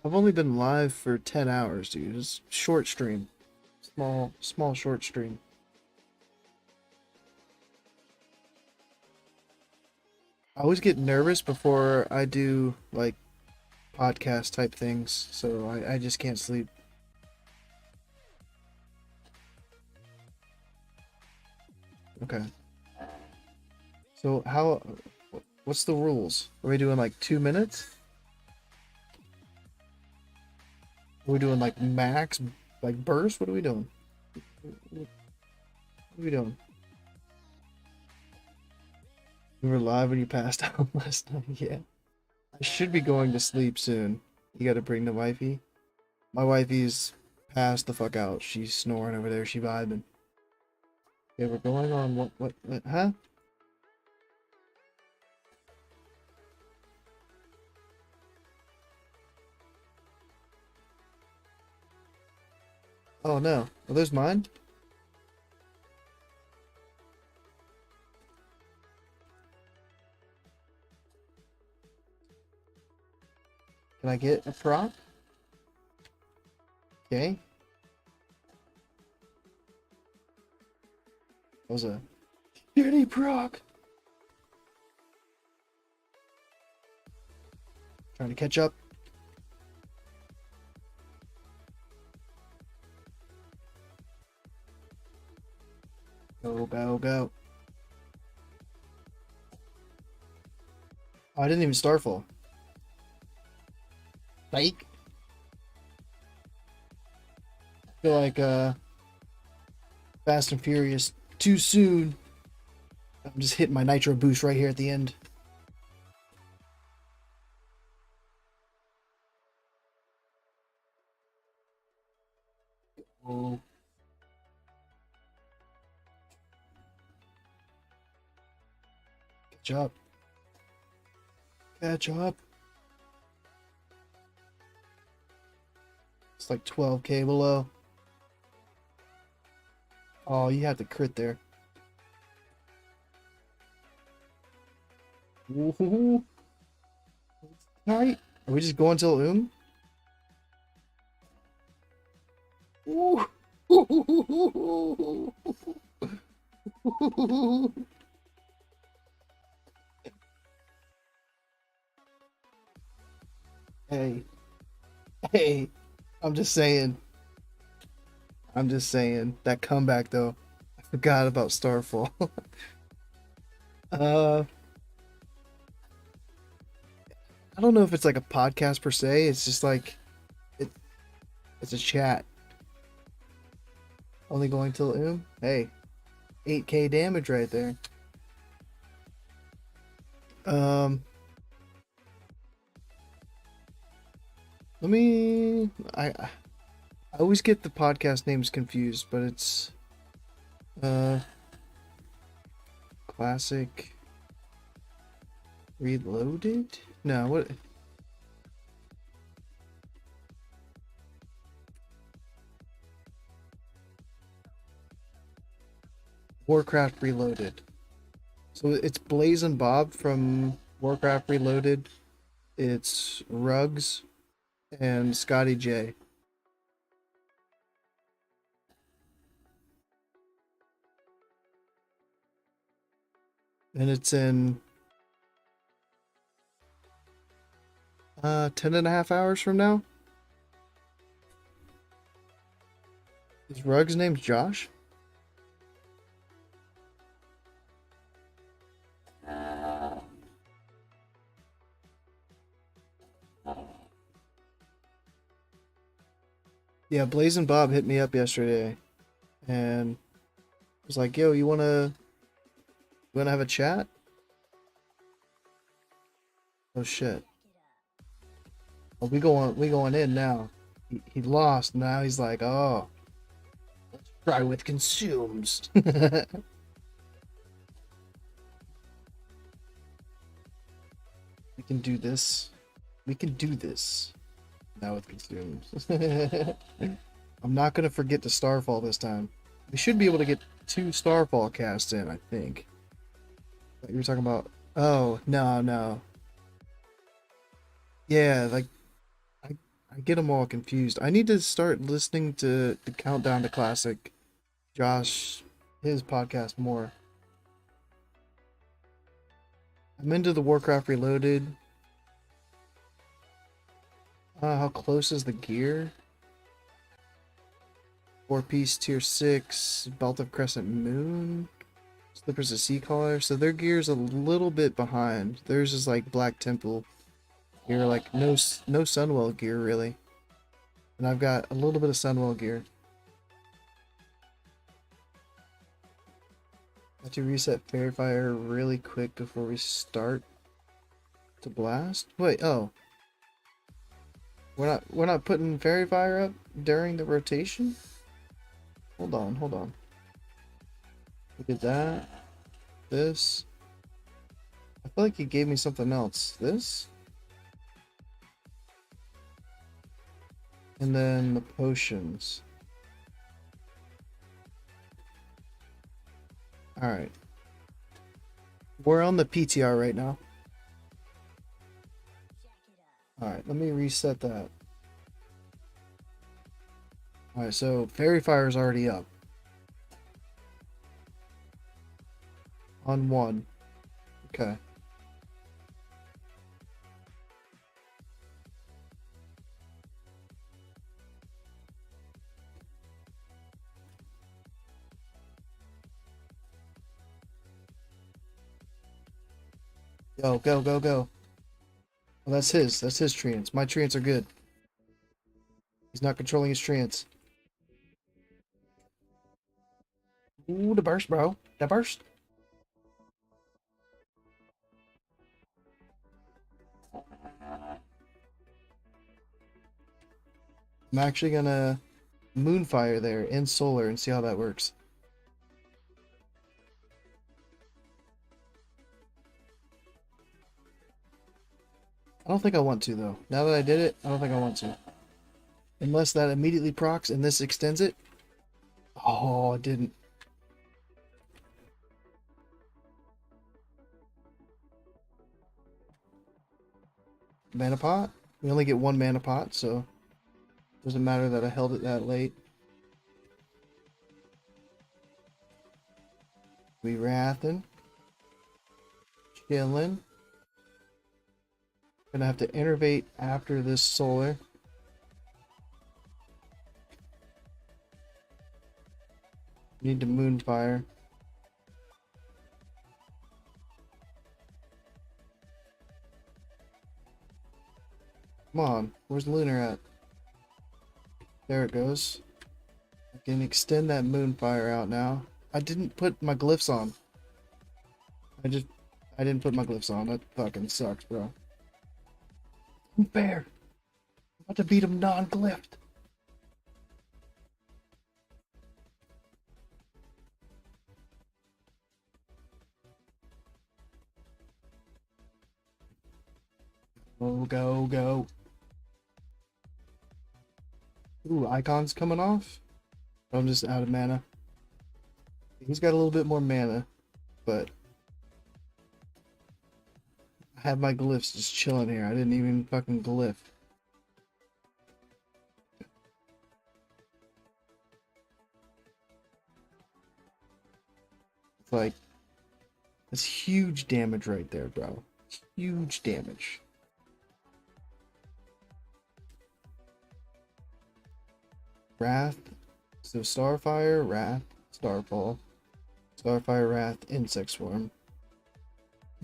I've only been live for 10 hours, dude. It's short stream. Small short stream. I always get nervous before I do like podcast type things, so I just can't sleep. Okay. So what's the rules? Are we doing like 2 minutes? Are we doing like max, like burst? What are we doing? What are we doing? We were live when you passed out last night. Yeah. I should be going to sleep soon. You gotta bring the wifey. My wifey's passed the fuck out. She's snoring over there. She vibing. Okay, we're going on what, huh? Oh no. Are those mine? Can I get a prop? Okay. That was a dirty proc. Trying to catch up. Go, go, go. Oh, I didn't even starfall. Fake. I feel like Fast and Furious too soon. I'm just hitting my nitro boost right here at the end. Oh. Catch up. Catch up. It's like 12k below. Oh, you have to crit there. Ooh. Alright. Are we just going till Ooh. Hey. Hey. I'm just saying. That comeback though. I forgot about Starfall. I don't know if it's like a podcast per se. It's just like it's a chat. Only going till Hey, 8k damage right there. Let me. I always get the podcast names confused, but it's Classic Reloaded? No, what? Warcraft Reloaded. So it's Blaze and Bob from Warcraft Reloaded. It's Rugs and Scotty J. And it's in 10.5 hours from now. Is Rug's name's Josh? Yeah, Blaze and Bob hit me up yesterday and was like, yo, you wanna have a chat? Oh shit. Oh, we going in now. he lost. Now he's like, oh, let's try with consumes. We can do this. We can do this. Now with consumes. I'm not gonna forget the Starfall this time. We should be able to get 2 Starfall casts in, I think. What you were talking about? Oh, no. Yeah, like I get them all confused. I need to start listening to the Countdown to Classic, Josh, his podcast more. I'm into the Warcraft Reloaded. How close is the gear? 4-piece tier 6, Belt of Crescent Moon, Slippers of Sea Collar. So their gear's a little bit behind. Theirs is like Black Temple gear, like no Sunwell gear really. And I've got a little bit of Sunwell gear. Have to reset Fairy Fire really quick before we start to blast. Wait, oh. We're not putting Fairy Fire up during the rotation? Hold on. Look at that. This. I feel like he gave me something else. This? And then the potions. Alright. We're on the PTR right now. Alright, let me reset that. Alright, so Fairy Fire is already up. On 1. Okay. Go. Well, that's his treants. My treants are good. He's not controlling his treants. Ooh, the burst, bro. The burst. I'm actually gonna Moonfire there in Solar and see how that works. I don't think I want to, though. Now that I did it, I don't think I want to. Unless that immediately procs and this extends it. Oh, it didn't. Mana pot? We only get 1 mana pot, so doesn't matter that I held it that late. We wrathing. Chillin'. Gonna have to innervate after this Solar. Need to Moonfire. Come on, where's Lunar at? There it goes. I can extend that Moonfire out now. I didn't put my glyphs on. I didn't put my glyphs on. That fucking sucks, bro. Unfair. I'm about to beat him non-glyphed. Go. Ooh, Icon's coming off. I'm just out of mana. He's got a little bit more mana, but I have my glyphs just chilling here. I didn't even fucking glyph. It's like, that's huge damage right there, bro. Huge damage. Wrath. So Starfire, Wrath, Starfall. Starfire, Wrath, Insect Swarm.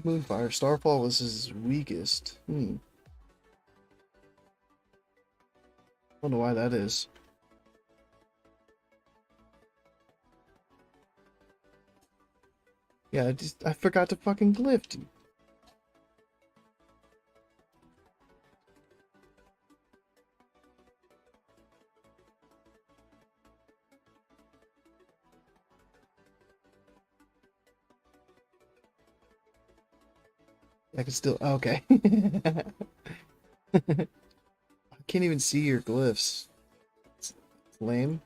Moonfire. Starfall was his weakest. Don't know why that is. Yeah, I forgot to fucking glyph, dude. I can still. Okay. I can't even see your glyphs. It's lame.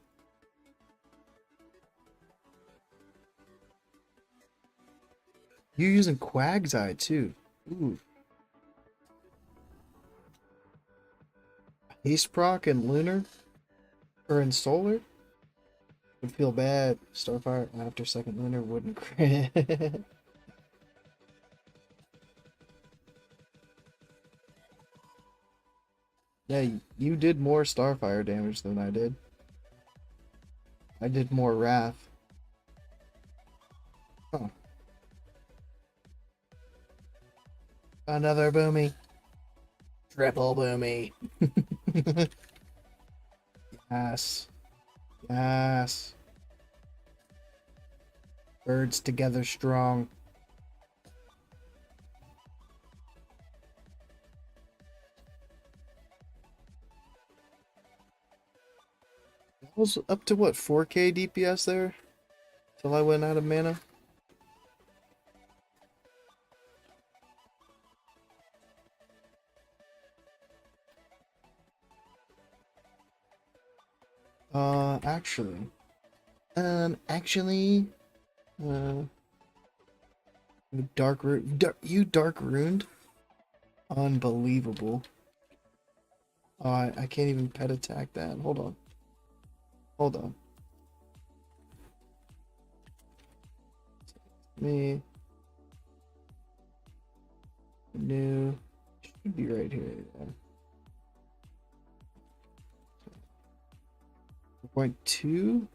You're using Quag's Eye too. Ooh. Haste proc and Lunar? Or in Solar? Would feel bad. Starfire after second Lunar wouldn't crit. Yeah, you did more Starfire damage than I did. I did more Wrath. Huh. Another Boomy. Triple Boomy. Yes. Yes. Birds together strong. I was up to what, 4K DPS there? Till I went out of mana? Actually. Actually, uh, you dark ruined? Unbelievable. Oh, I can't even pet attack that. Hold on. Hold on. Me. New. Should be right here. Yeah. 4.2?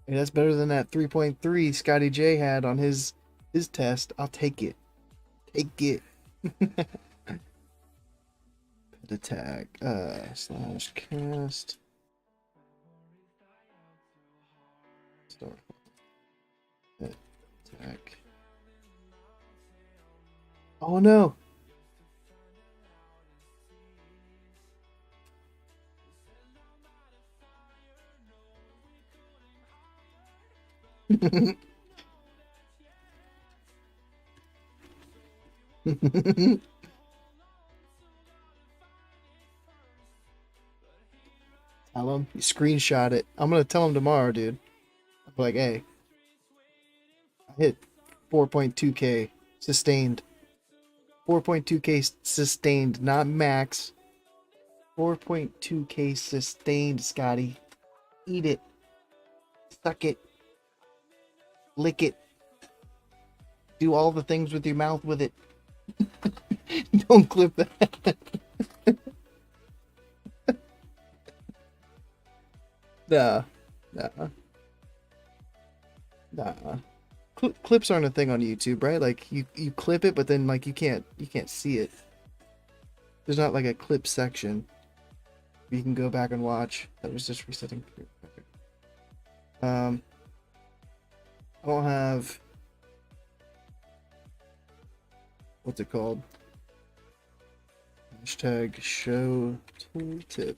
Hey, that's better than that 3.3 Scotty J had on his test. I'll take it. Take it. Pet attack. Slash cast. Start. Pet attack. Oh no! Tell him. You screenshot it. I'm gonna tell him tomorrow, dude. I'm like, hey, I hit 4.2k sustained. 4.2k sustained, not max. 4.2k sustained, Scotty. Eat it. Suck it. Lick it. Do all the things with your mouth with it. Don't clip that. Nah. Nah. Nah. Clips aren't a thing on YouTube, right? Like you clip it, but then like you can't see it. There's not like a clip section. You can go back and watch. That was just resetting. I don't have, what's it called? Hashtag show tooltip.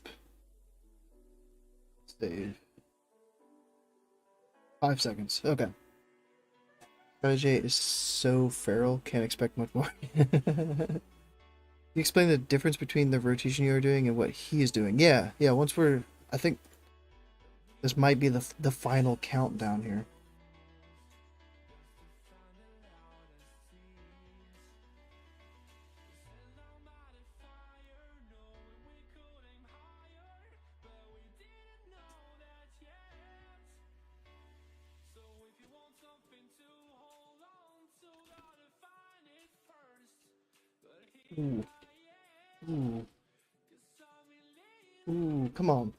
Save. 5 seconds. Okay. Strategy is so feral, can't expect much more. Can you explain the difference between the rotation you are doing and what he is doing? Yeah, once we're, I think this might be the final countdown here. Ooh. Ooh. Ooh, come on.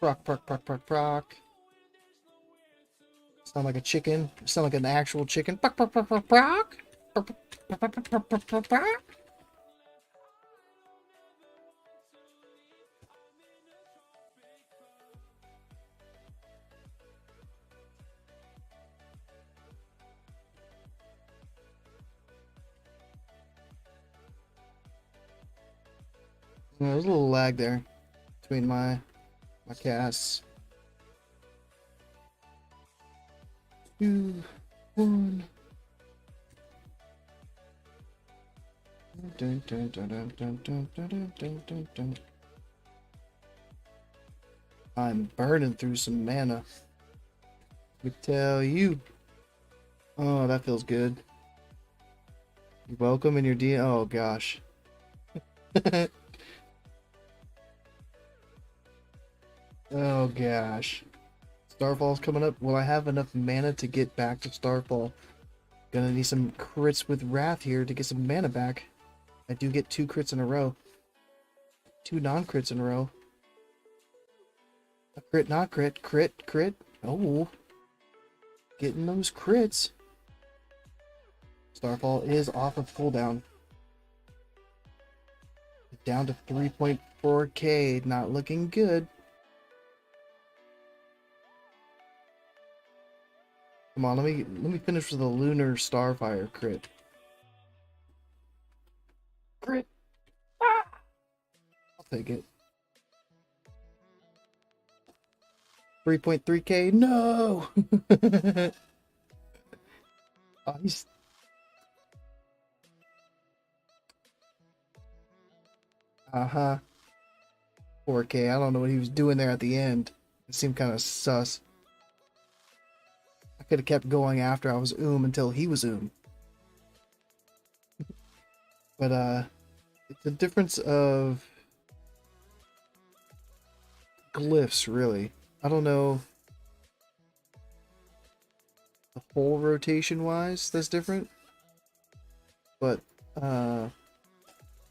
Proc, proc, proc, proc, proc. Sound like a chicken. Sound like an actual chicken. Proc, proc, proc, proc, proc. Proc, proc, proc, proc, proc, proc, proc, proc. Yeah, there's a little lag there between my casts. 2, 1. I'm burning through some mana. Let me tell you. Oh, that feels good. You're welcome in your D. Oh gosh. Oh gosh. Starfall's coming up. Will I have enough mana to get back to Starfall? Gonna need some crits with Wrath here to get some mana back. I do get 2 crits in a row. 2 non-crits in a row. A crit, not crit. Crit, crit. Oh. Getting those crits. Starfall is off of cooldown. Down to 3.4k. Not looking good. Come on, let me finish with a Lunar Starfire crit. Crit. Ah! I'll take it. 3.3k. No. Oh, he's... Uh-huh. 4k. I don't know what he was doing there at the end. It seemed kind of sus. I could have kept going after I was until he was But it's a difference of glyphs, really. I don't know the whole rotation wise that's different, but they're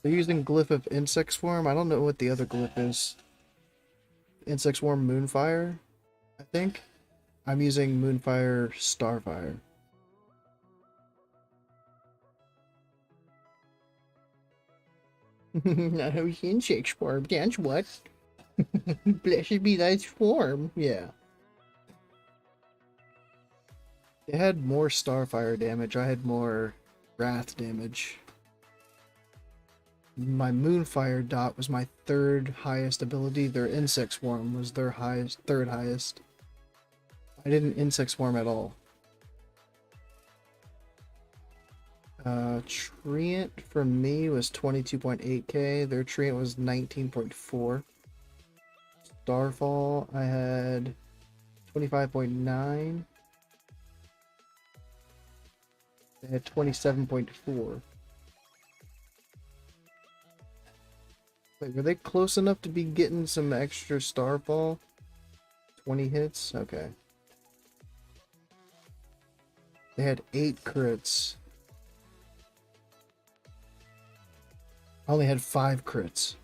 using glyph of insect swarm. I don't know what the other glyph is. Insect swarm moonfire, I think. I'm using moonfire starfire. I was insect swarm, that's what. Blessed be thy swarm, yeah. They had more starfire damage, I had more wrath damage. My moonfire dot was my 3rd highest ability. Their insect swarm was their highest, 3rd highest. I didn't insect swarm at all. Treant for me was 22.8k. Their Treant was 19.4. Starfall, I had 25.9. They had 27.4. Wait, were they close enough to be getting some extra Starfall? 20 hits? Okay. They had 8 crits. I only had 5 crits.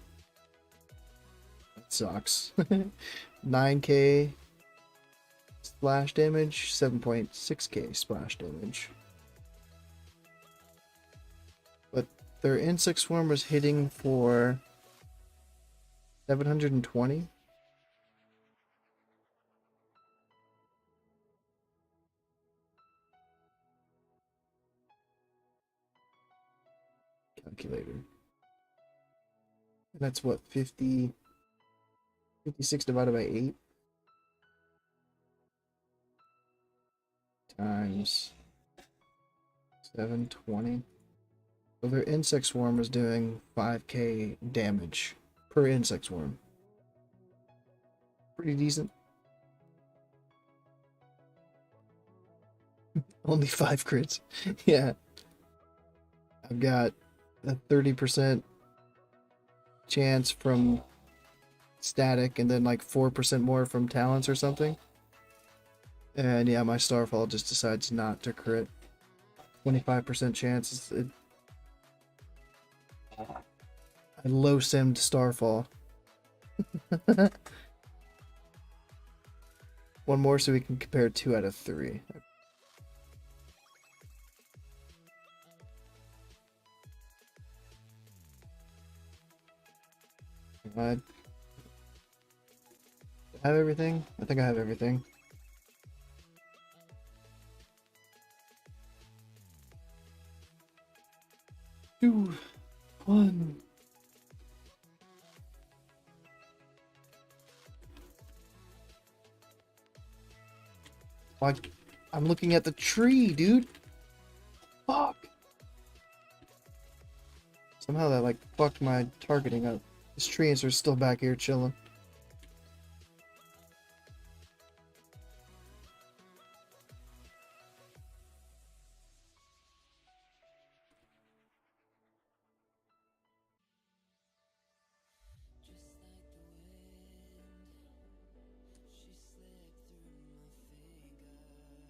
That sucks. 9k splash damage, 7.6k splash damage. But their insect swarm was hitting for 720. Calculator. And that's what, 56 divided by 8 times 720. So their insect swarm was doing 5k damage per insect swarm. Pretty decent. Only 5 crits. Yeah. I've got a 30% chance from static and then like 4% more from talents or something. And yeah, my Starfall just decides not to crit. 25% chance. I low simmed Starfall. One more so we can compare 2 out of 3. I have everything? I think I have everything. Two, one. Like, I'm looking at the tree, dude. Fuck. Somehow that like fucked my targeting up. This treants are still back here chilling.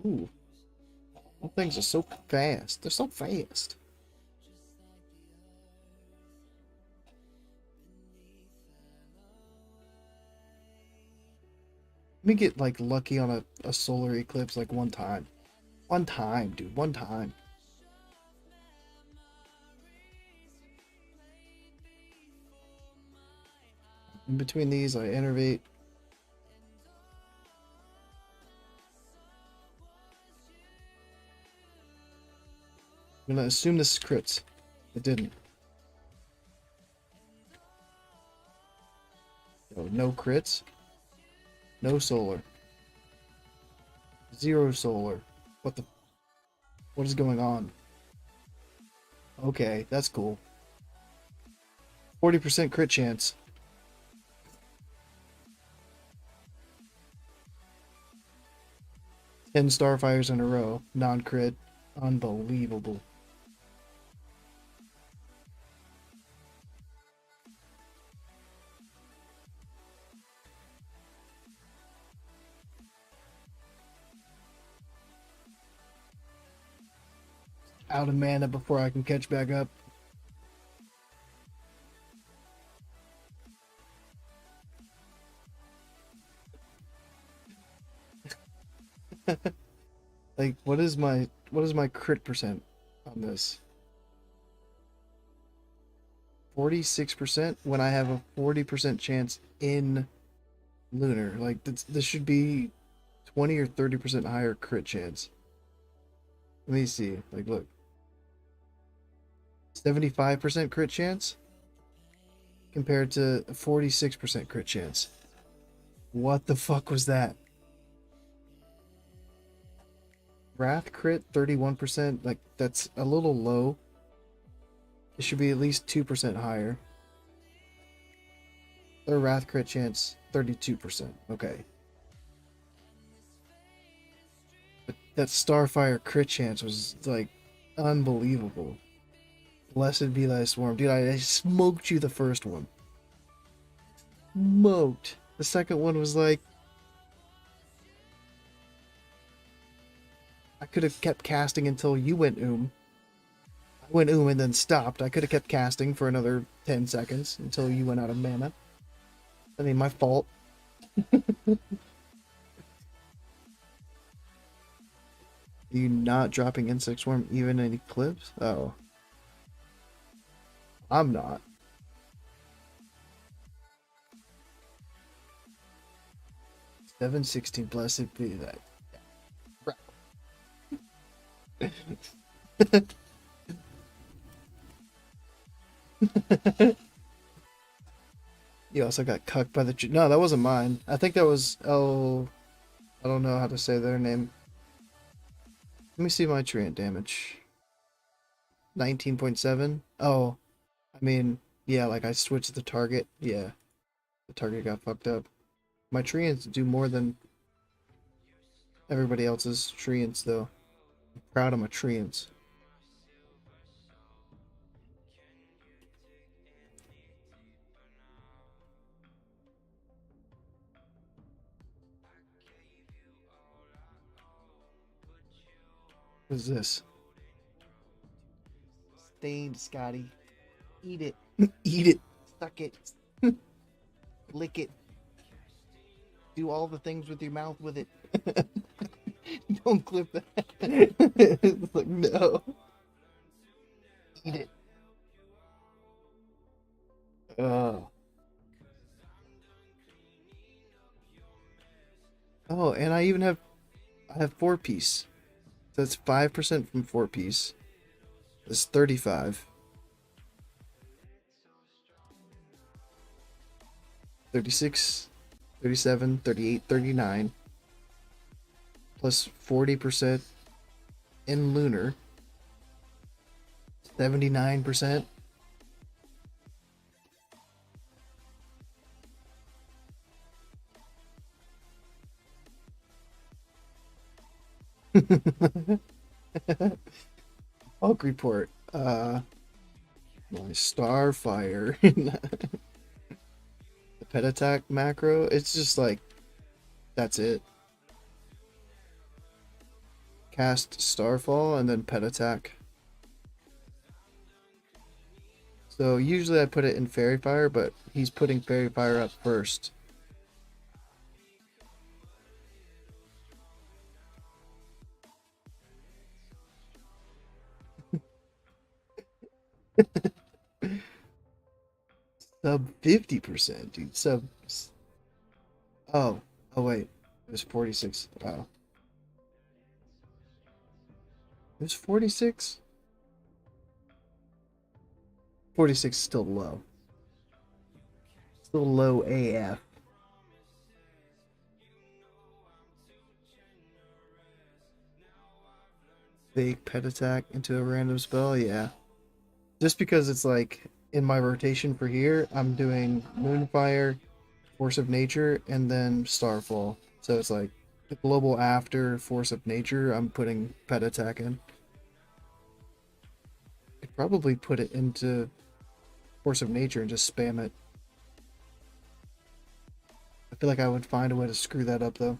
Ooh, those things are so fast. They're so fast. Let me get like lucky on a solar eclipse like one time. One time, dude. One time. In between these, I innervate. I'm gonna assume this is crits. It didn't. No crits. No solar. Zero solar. What is going on? Okay, that's cool. 40% crit chance. 10 starfires in a row. Non-crit. Unbelievable. Out of mana before I can catch back up. Like, what is my crit percent on this? 46% when I have a 40% chance in lunar. Like, this should be 20 or 30% higher crit chance. Let me see. Like, look. 75% crit chance compared to a 46% crit chance. What the fuck was that? Wrath crit 31%, like that's a little low. It should be at least 2% higher. Their Wrath crit chance 32%. Okay. But that Starfire crit chance was like unbelievable. Blessed be thy swarm. Dude, I smoked you the first one. Smoked. The second one was like, I could have kept casting until you went I went and then stopped. I could have kept casting for another 10 seconds until you went out of mana. I mean, my fault. You not dropping Insect Swarm even in Eclipse? Oh. I'm not. $7.16 blessed be that. You also got cucked by the... No, that wasn't mine. I think that was... Oh... I don't know how to say their name. Let me see my treant damage. 19.7. Oh. I mean, yeah, like I switched the target. Yeah. The target got fucked up. My treants do more than everybody else's treants, though. I'm proud of my treants. What is this? Stained, Scotty. Eat it. Eat it. Suck it. Lick it. Do all the things with your mouth with it. Don't clip that. It's like, no. Eat it. Oh, and I have 4-piece. So that's 5% from 4-piece. That's 35. 36, 37, 38, 39. Plus 40% in lunar. 79%. Wotlk report. My Starfire. The pet attack macro. It's just like that's it. Cast Starfall and then pet attack. So usually I put it in Fairy Fire, but he's putting Fairy Fire up first. Sub 50%, dude. Sub. Oh. Oh, wait. It was 46. Oh. It was 46? 46 is still low. Still low AF. Fake pet attack into a random spell? Yeah. Just because it's like in my rotation for here, I'm doing Moonfire, Force of Nature, and then Starfall. So it's like the global after Force of Nature, I'm putting pet attack in. I'd probably put it into Force of Nature and just spam it. I feel like I would find a way to screw that up though.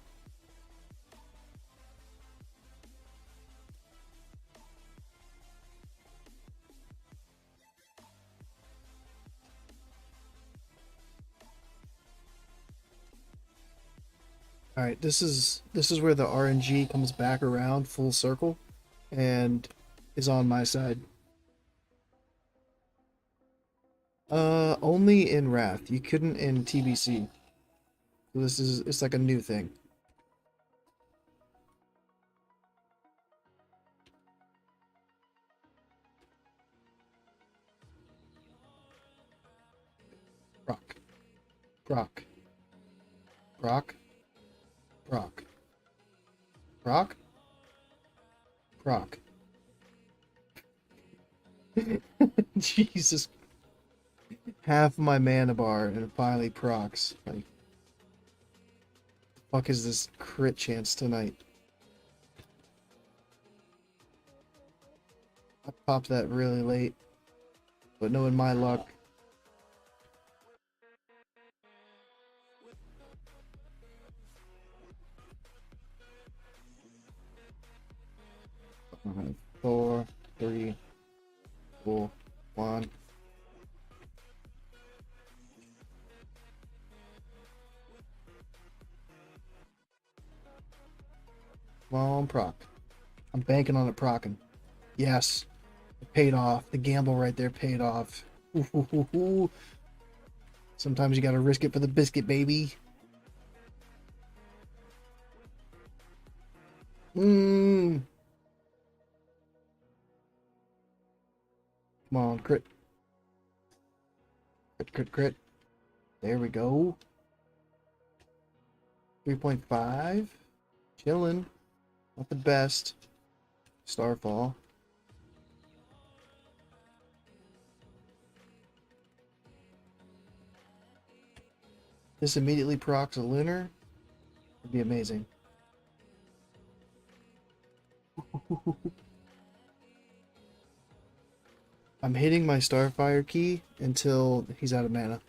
All right, this is where the RNG comes back around full circle and is on my side. Only in Wrath. You couldn't in TBC. So it's like a new thing. Proc. Proc. Proc. Proc. Proc. Proc. Jesus. Half my mana bar and it finally procs. Like, fuck is this crit chance tonight? I popped that really late, but knowing my luck. Five, 4, 3, 2, 1. Come on, proc. I'm banking on it procking. Yes. It paid off. The gamble right there paid off. Ooh, ooh, ooh, ooh. Sometimes you gotta risk it for the biscuit, baby. Mmm. Come on, crit. Crit, crit, crit. There we go. 3.5. Chilling. Not the best. Starfall. This immediately procs a lunar. It'd be amazing. I'm hitting my Starfire key until he's out of mana.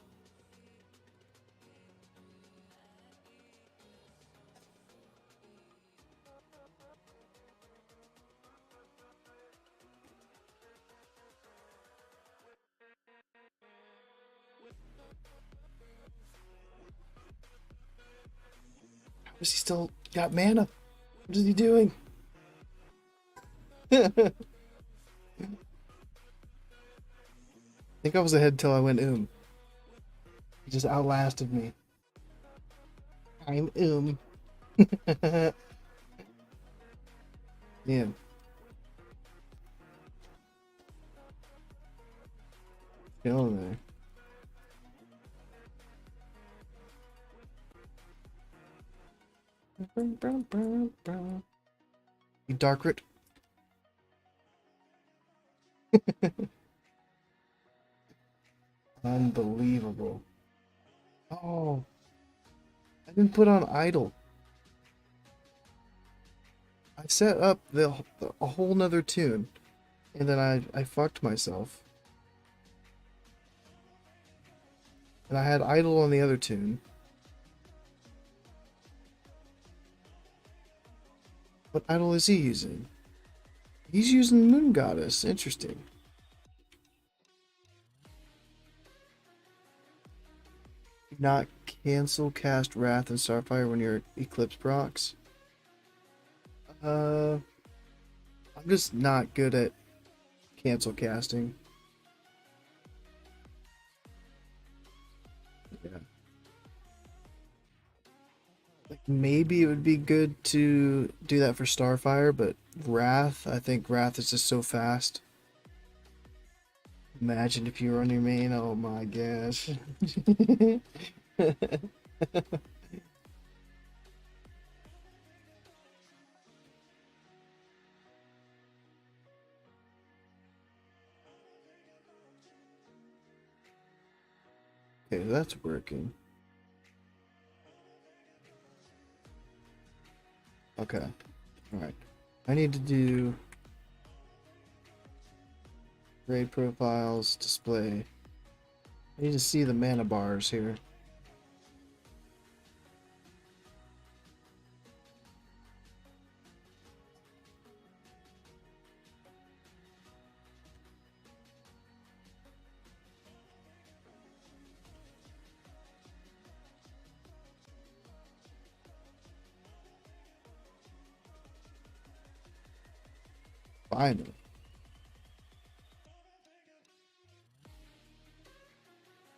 How is he still got mana? What is he doing? I think I was ahead till I went He just outlasted me. I'm Man. Chilling there. You Darkrit. Unbelievable. Oh, I didn't put on idle. I set up a whole nother tune, and then I fucked myself. And I had idle on the other tune. What idol is he using? He's using Moon Goddess. Interesting. Not cancel cast Wrath and Starfire when you're Eclipse procs. I'm just not good at cancel casting. Yeah. Like maybe it would be good to do that for Starfire, but Wrath, I think Wrath is just so fast. Imagine if you were on your main, oh my gosh. Okay, that's working. Okay. Alright. I need to do raid profiles, display. I need to see the mana bars here. Finally.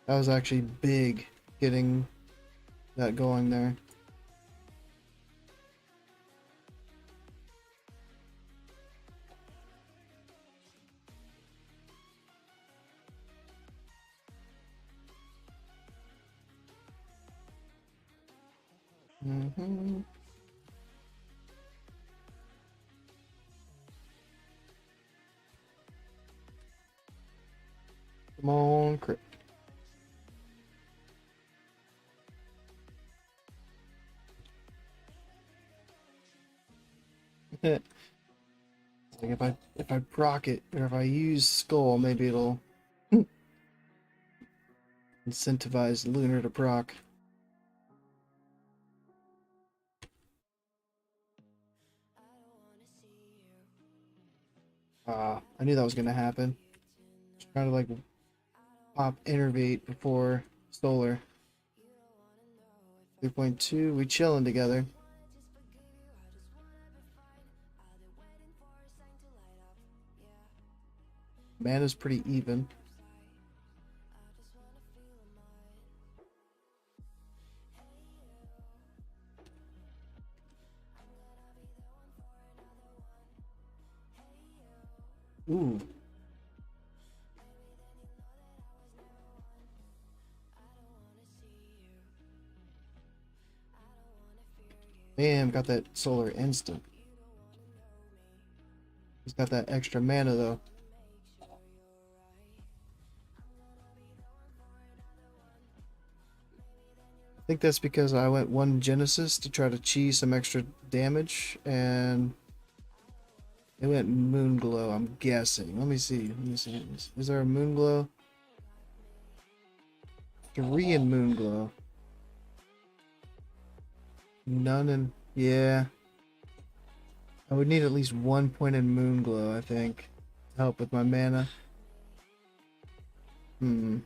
That was actually big getting that going there. Mm-hmm. Come on, crit. Like if I proc it or if I use Skull, maybe it'll incentivize Lunar to proc. I knew that was gonna happen. Just trying to like pop Innervate before Solar. 3.2, we chilling together. Mana's pretty even. Ooh. Bam, got that solar instant. He's got that extra mana though. I think that's because I went one Genesis to try to cheese some extra damage, and it went Moon Glow, I'm guessing. Let me see. Let me see. Is there a Moon Glow? 3 in Moon Glow. None in... Yeah. I would need at least 1 point in Moon Glow, I think, to help with my mana. Hmm.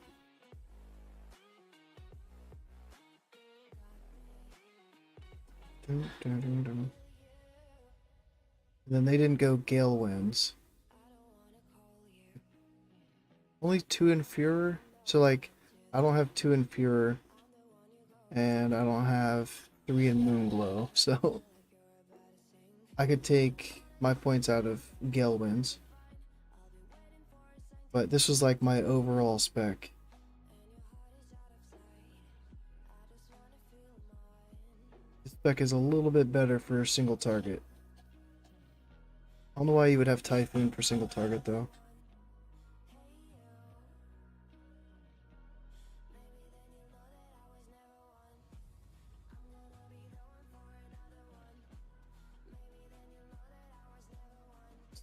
Dun, dun, dun, dun. Then they didn't go Gale Winds. Only 2 in Furor? So, like, I don't have 2 in Furor, and I don't have 3 in Moonglow, so I could take my points out of Gale Winds. But this was like my overall spec. This spec is a little bit better for a single target. I don't know why you would have Typhoon for single target though.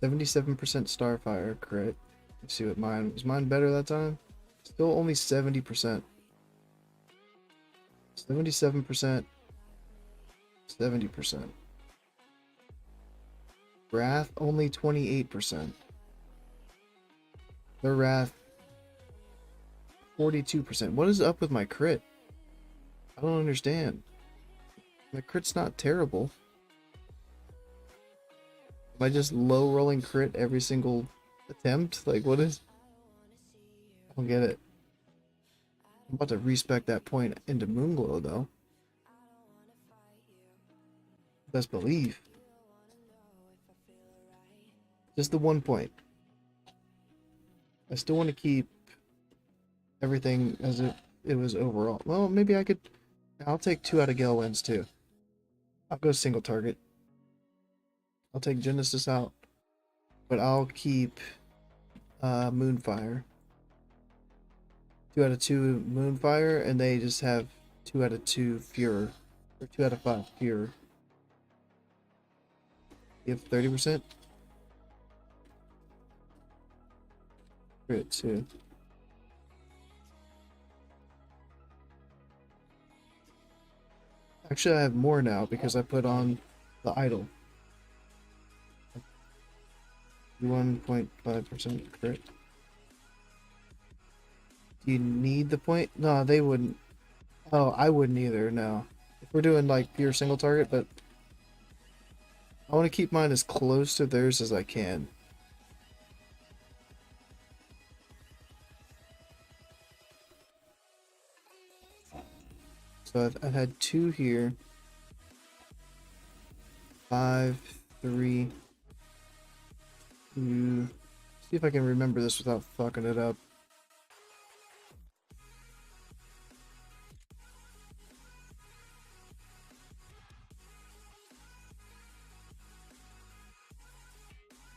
77% Starfire crit. Let's see what mine was. Mine better that time? Still only 70%. 77%. 70%. Wrath only 28%. The Wrath 42%. What is up with my crit? I don't understand. My crit's not terrible. Am I just low rolling crit every single attempt? Like, what is... I don't get it. I'm about to respec that point into Moonglow, though. Best believe. Just the 1 point. I still want to keep everything as if it was overall. Well, maybe I could... I'll take 2 out of Gale Winds, too. I'll go single target. I'll take Genesis out. But I'll keep Moonfire. 2 out of 2 Moonfire, and they just have 2 out of 2 Furor. Or 2 out of 5 Furor. You have 30%? Crit too. Actually, I have more now because I put on the idol. 1.5% crit. Do you need the point? No, they wouldn't. Oh, I wouldn't either, no. If we're doing like pure single target, but I want to keep mine as close to theirs as I can. So I've had 2 here. 5, 3, 2. See if I can remember this without fucking it up.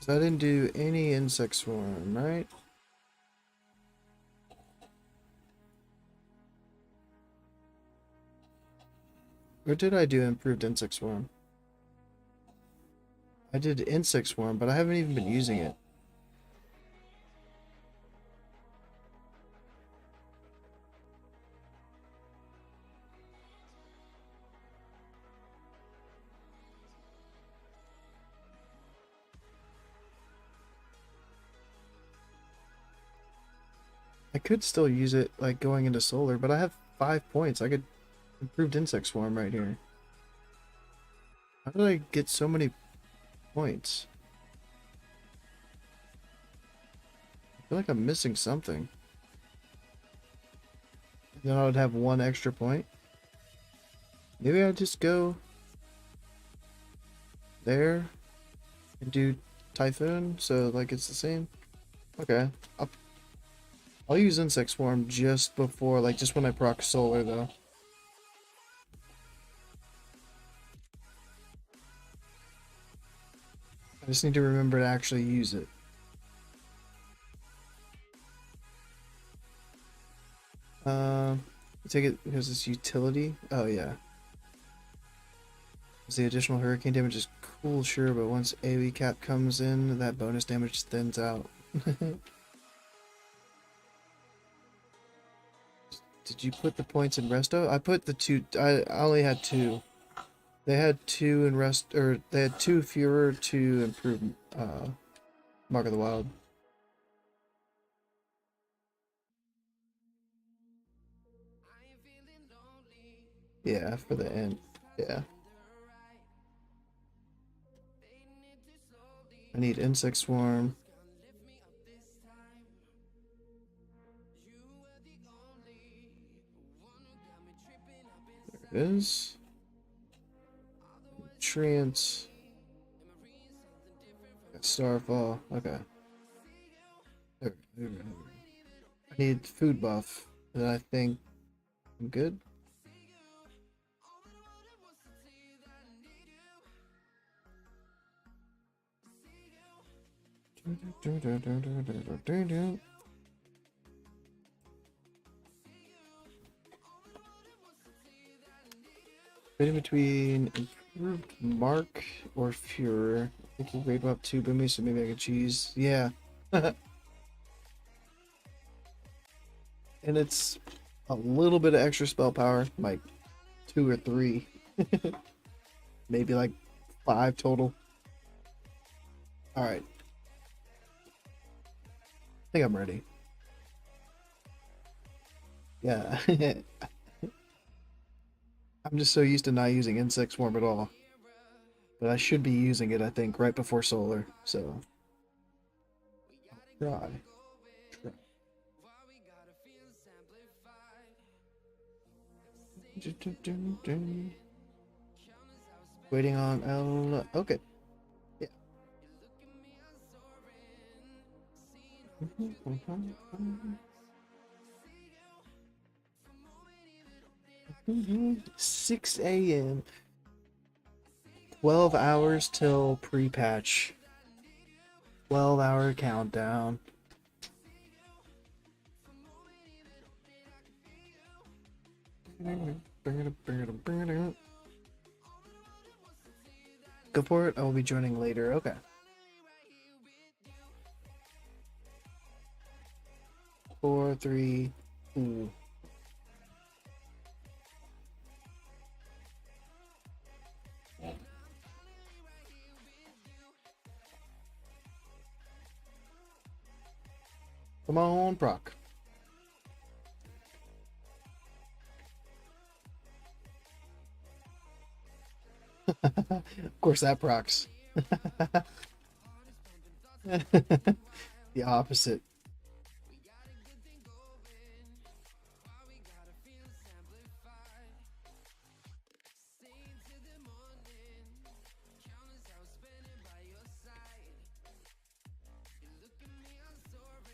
So I didn't do any insect swarm, right? Or did I do improved insect swarm? I did insect swarm, but I haven't even been using it. I could still use it like going into solar, but I have 5 points. I could improved insect swarm right here. How did I get so many points? I feel like I'm missing something. Then I would have 1 extra point. Maybe I just go there and do Typhoon, so like it's the same. Okay, I'll use Insect Swarm just before, like just when I proc Solar though. I just need to remember to actually use it. Take it because it's utility. Oh yeah. The additional hurricane damage is cool, sure, but once AoE cap comes in, that bonus damage thins out. Did you put the points in resto? I put the 2. I only had 2. They had 2 in rest, or they had 2 Furor to improve Mark of the Wild. Yeah, for the end. Yeah. I need Insect Swarm. There it is. Treants. Starfall. Okay. There. I need food buff. And I think I'm good. Fit in between improved Mark or Furor. We can rape up 2 boomies, so maybe I can cheese. Yeah. And it's a little bit of extra spell power, like 2 or 3. Maybe like 5 total. Alright. I think I'm ready. Yeah. I'm just so used to not using insect swarm at all. But I should be using it, I think, right before solar. So try. Waiting on L. Okay. Yeah. Mm-hmm. 6 a.m. 12 hours till pre-patch. 12-hour countdown. Go for it. I will be joining later. Okay. 4, 3, 2. Come on, proc. Of course that procs. The opposite.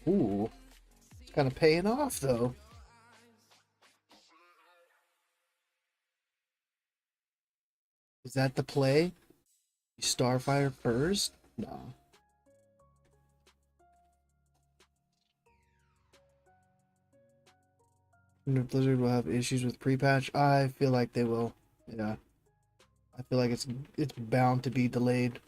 Ooh. It's kind of paying off though. Is that the play? Starfire first? No. Blizzard will have issues with pre-patch. I feel like they will. Yeah. I feel like it's bound to be delayed.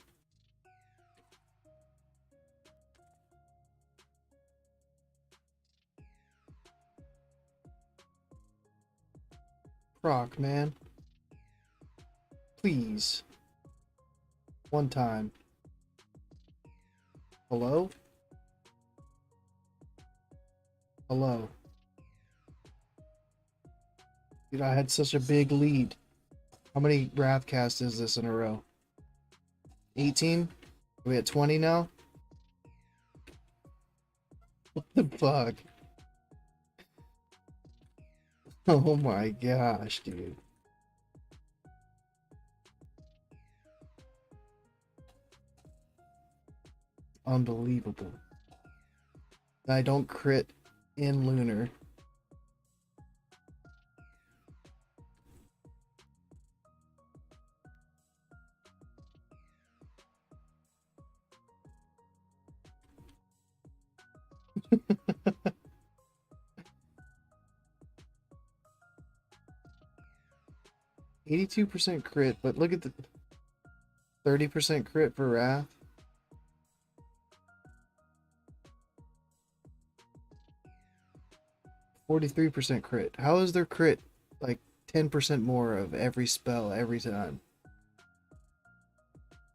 Proc, man. Please. One time. Hello? Hello. Dude, I had such a big lead. How many Wrathcast is this in a row? 18? Are we at 20 now? What the fuck? Oh my gosh, dude. Unbelievable. I don't crit in Lunar. %82 crit, but look at the 30% crit for Wrath. 43% crit. How is their crit like 10% more of every spell every time?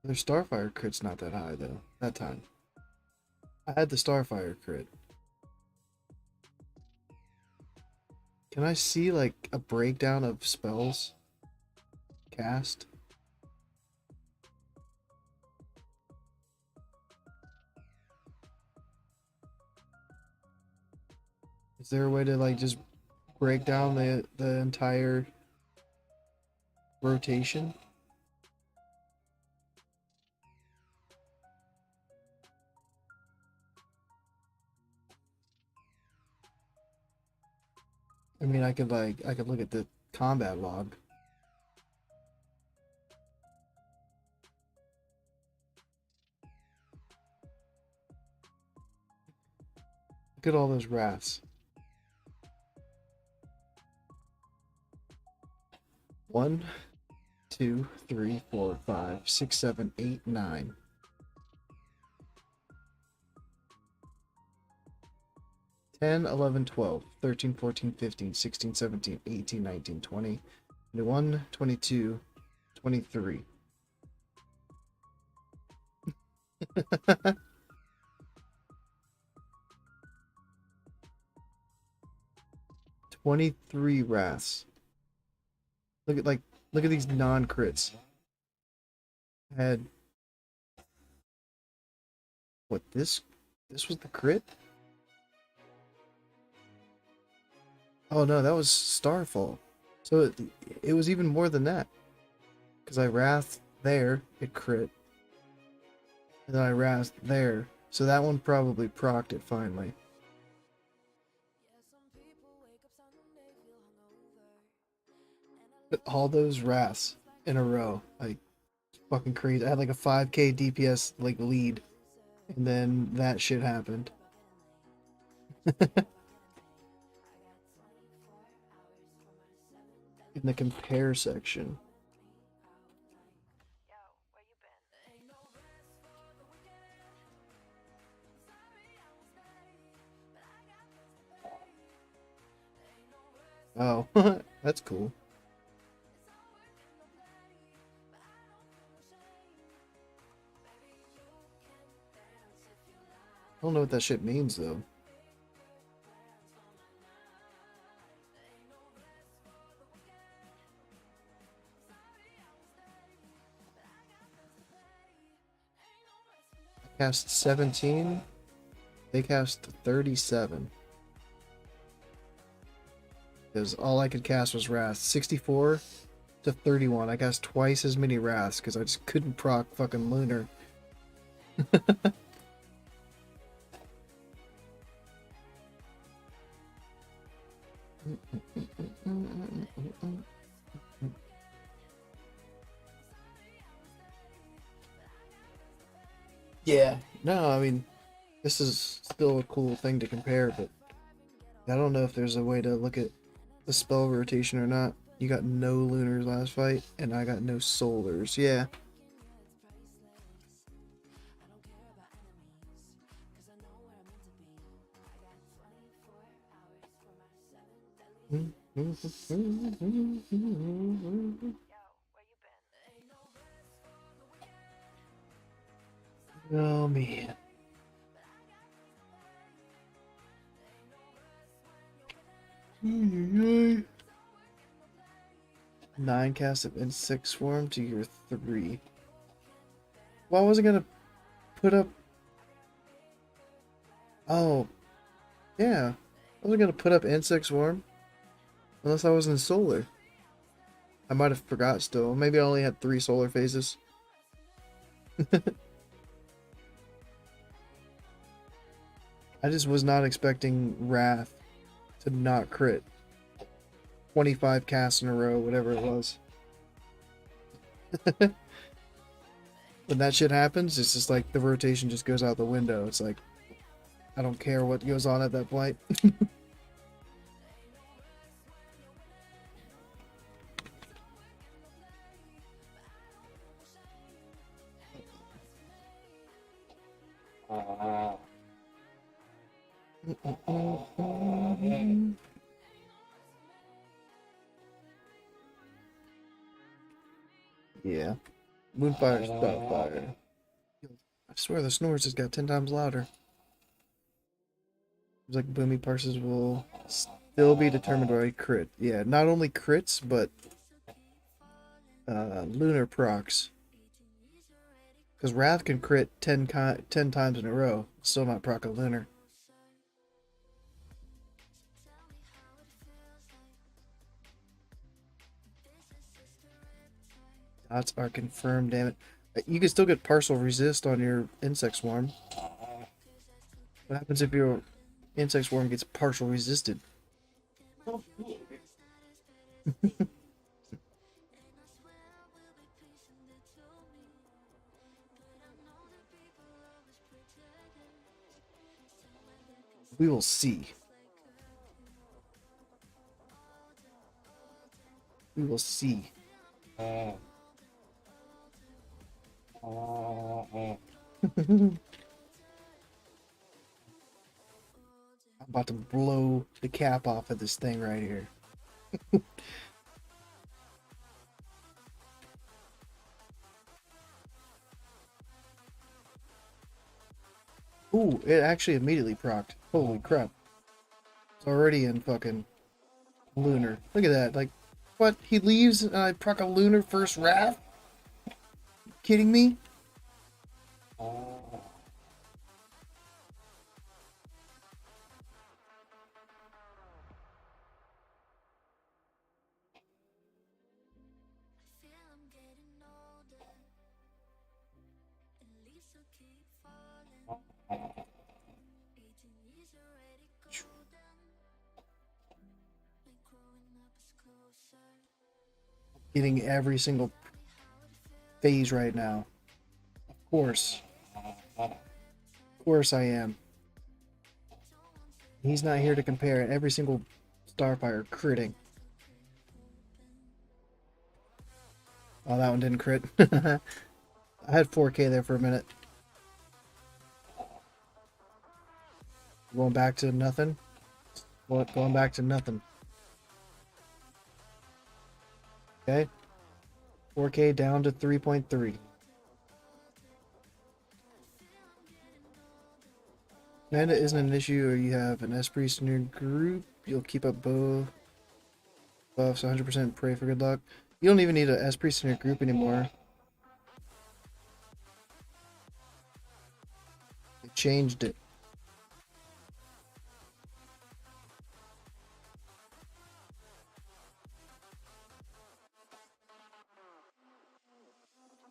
Their Starfire crit's not that high though. That time. I had the Starfire crit. Can I see like a breakdown of spells cast? Is there a way to like just break down the entire rotation? I mean, I could look at the combat log. Look at all those wraths. 1, 2, 3, 4, 5, 6, 7, 8, 9. 10, 11, 12, 13, 14, 15, 16, 17, 18, 19, 20, 21, 22, 23. 23 wraths. Look at these non-crits. Had what this was the crit? Oh no, that was Starfall. So it was even more than that. Because I wrath there, it crit. And then I wrath there. So that one probably procced it finally. But all those wraths in a row, like fucking crazy. I had like a 5k DPS like lead, and then that shit happened. In the compare section. Oh, that's cool. I don't know what that shit means though. I cast 17. They cast 37. Because all I could cast was Wrath. 64 to 31. I cast twice as many Wraths because I just couldn't proc fucking Lunar. Yeah, no, I mean, this is still a cool thing to compare, but I don't know if there's a way to look at the spell rotation or not. You got no Lunars last fight, and I got no Solars. Yeah. Oh man. Nine cast of insect swarm to your 3. Well, I wasn't gonna put up. Oh, yeah. I wasn't gonna put up insect swarm unless I was in solar. I might have forgot still. Maybe I only had 3 solar phases. I just was not expecting Wrath to not crit. 25 casts in a row, whatever it was. When that shit happens, it's just like the rotation just goes out the window. It's like, I don't care what goes on at that point. Yeah. Moonfire, Starfire. I swear the snores just got 10 times louder. Seems like boomy parses will still be determined by crit. Yeah, not only crits, but lunar procs. Because Wrath can crit 10 times in a row, still not proc a lunar. Dots are confirmed, damn it. You can still get partial resist on your insect swarm. What happens if your insect swarm gets partial resisted? We will see. We will see. I'm I'm about to blow the cap off of this thing right here. Ooh, it actually immediately procced. Holy crap. It's already in fucking lunar. Look at that. Like, what? He leaves and I proc a lunar first wrath? Kidding me? Getting every single phase right now. Of course. Of course I am. He's not here to compare it. Every single Starfire critting. Oh, that one didn't crit. I had 4K there for a minute. Going back to nothing. What? Going back to nothing. Okay. 4K down to 3.3. Mana isn't an issue, or you have an S-Priest in your group. You'll keep up both buffs, 100% pray for good luck. You don't even need an S-Priest in your group anymore. They changed it.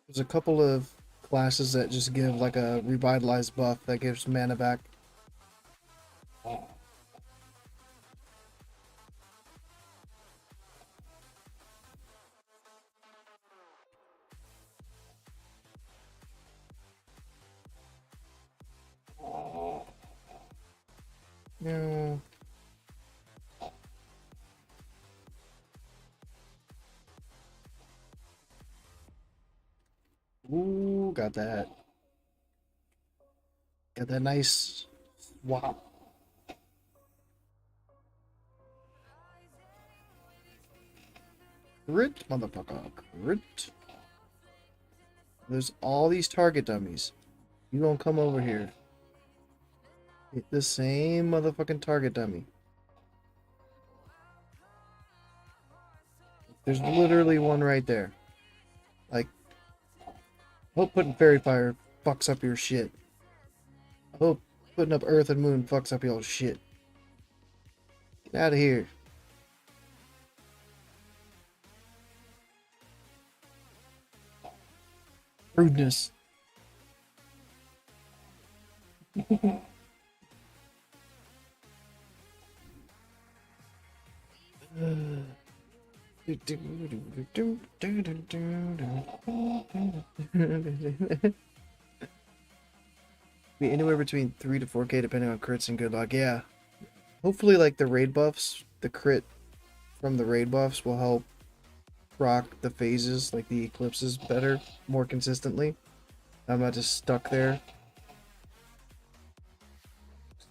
There's a couple of classes that just give like a revitalized buff that gives mana back. No. Ooh, got that. Got that nice swap. Crit, motherfucker. Crit. There's all these target dummies. You gonna come over here. Hit the same motherfucking target dummy. There's literally one right there. Like, hope putting Fairy Fire fucks up your shit. I hope putting up Earth and Moon fucks up your shit. Get out of here. Rudeness. Be anywhere between 3 to 4K depending on crits and good luck. Yeah. Hopefully like the raid buffs, the crit from the raid buffs will help proc the phases, like the eclipses better, more consistently. I'm not just stuck there.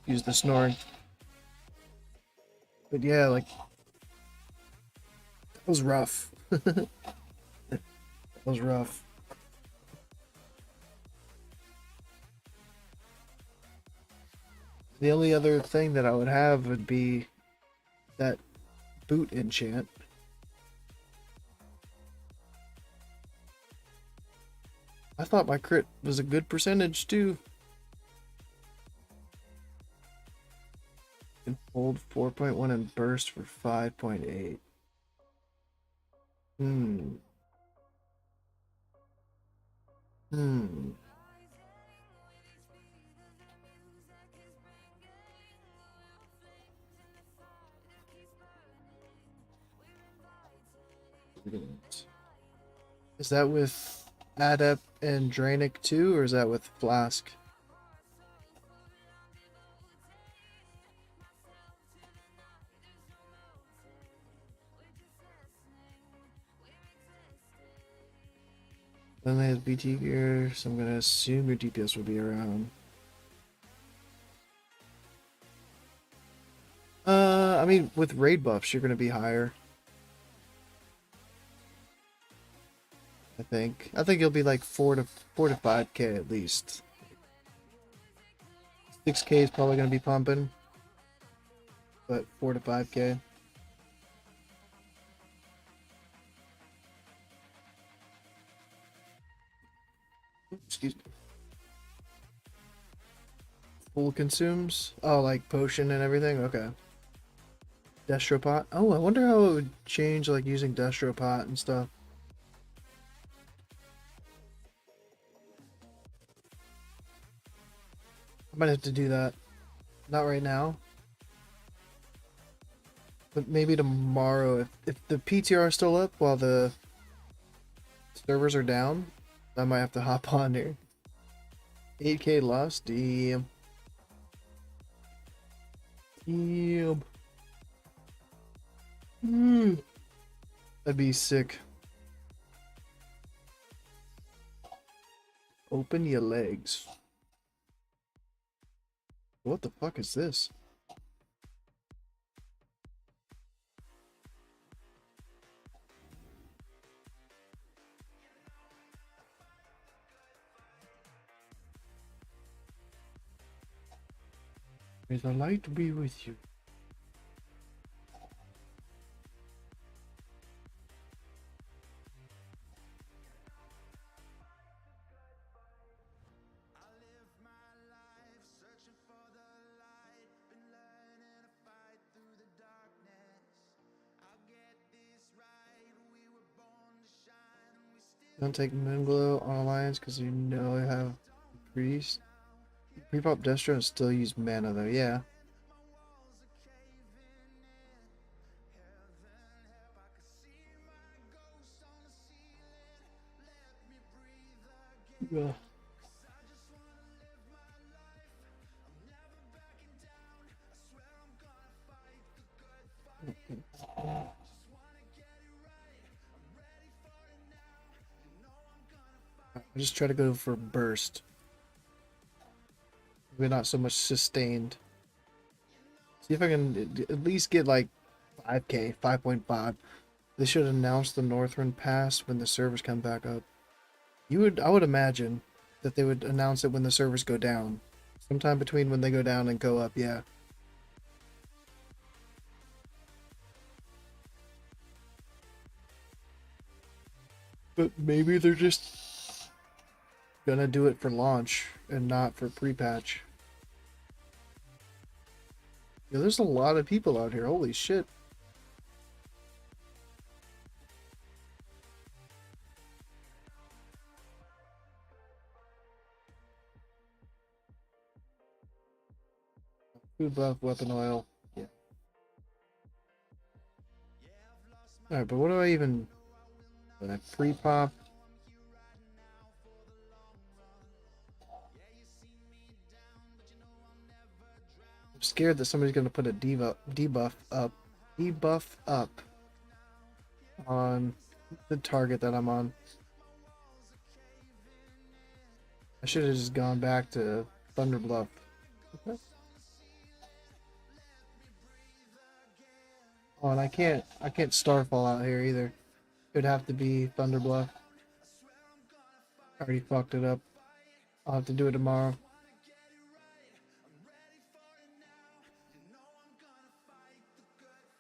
Use the snoring. But yeah, like that was rough. That was rough. The only other thing that I would have would be that boot enchant. I thought my crit was a good percentage too. Can hold 4.1 and burst for 5.8. Hmm. Is that with Adept and Draenic too, or is that with Flask? Then they have BT gear, so I'm gonna assume your DPS will be around. I mean, with raid buffs, you're gonna be higher. I think. I think you'll be like 4 to 5K at least. 6K is probably gonna be pumping, but 4 to 5K. Excuse me. Full consumes? Oh, like potion and everything? Okay. Destropot? Oh, I wonder how it would change like using Destropot and stuff. I might have to do that. Not right now. But maybe tomorrow if the PTR is still up while the servers are down, I might have to hop on here. 8K lost? Damn. Damn. That'd be sick. Open your legs. What the fuck is this? May the light be with you. Don't take Moonglow on Alliance because you know I have Priest. Pre-pop Destro and still use mana though, yeah. Yeah. I just try to go for burst. Maybe not so much sustained. See if I can at least get like 5K, 5.5. They should announce the Northrend Pass when the servers come back up. I would imagine that they would announce it when the servers go down. Sometime between when they go down and go up, yeah. But maybe they're just gonna do it for launch and not for pre-patch. Yeah, there's a lot of people out here. Holy shit. Food buff, weapon oil. Yeah. Alright, but what do I even... Free pop. I'm scared that somebody's gonna put a debuff up on the target that I'm on. I should have just gone back to Thunder Bluff. Okay. Oh, and I can't Starfall out here either. It would have to be Thunder Bluff. I already fucked it up. I'll have to do it tomorrow.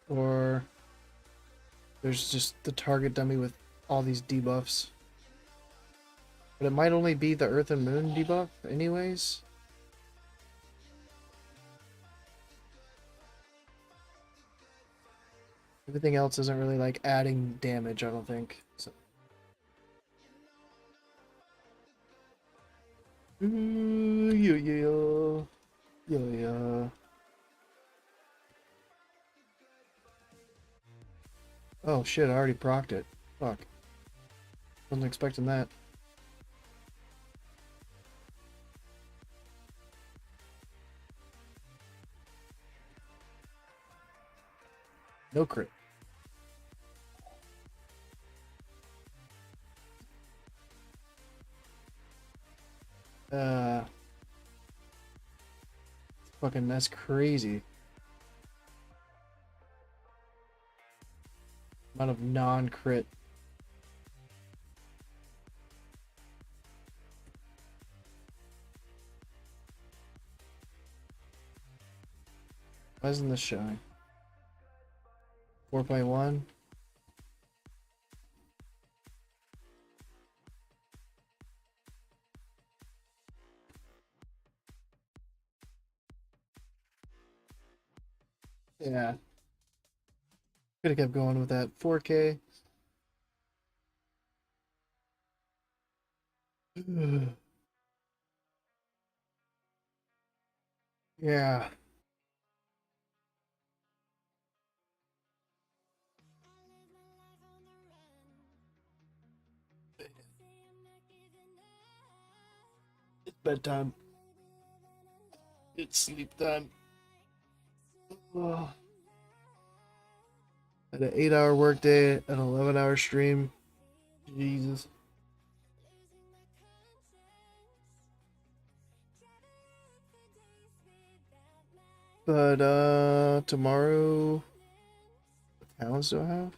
Or there's just the target dummy with all these debuffs. But it might only be the Earth and Moon debuff anyways. Everything else isn't really like adding damage, I don't think. So. Yeah. Oh shit, I already procced it. Fuck. Wasn't expecting that. No crit. Fucking that's crazy. Amount of non-crit. Why isn't this showing? 4.1. Yeah. Could have kept going with that 4K. Yeah. It's bedtime. It's sleep time. Oh. Had an 8-hour workday, an 11-hour stream. Jesus. But tomorrow, what talents do I have?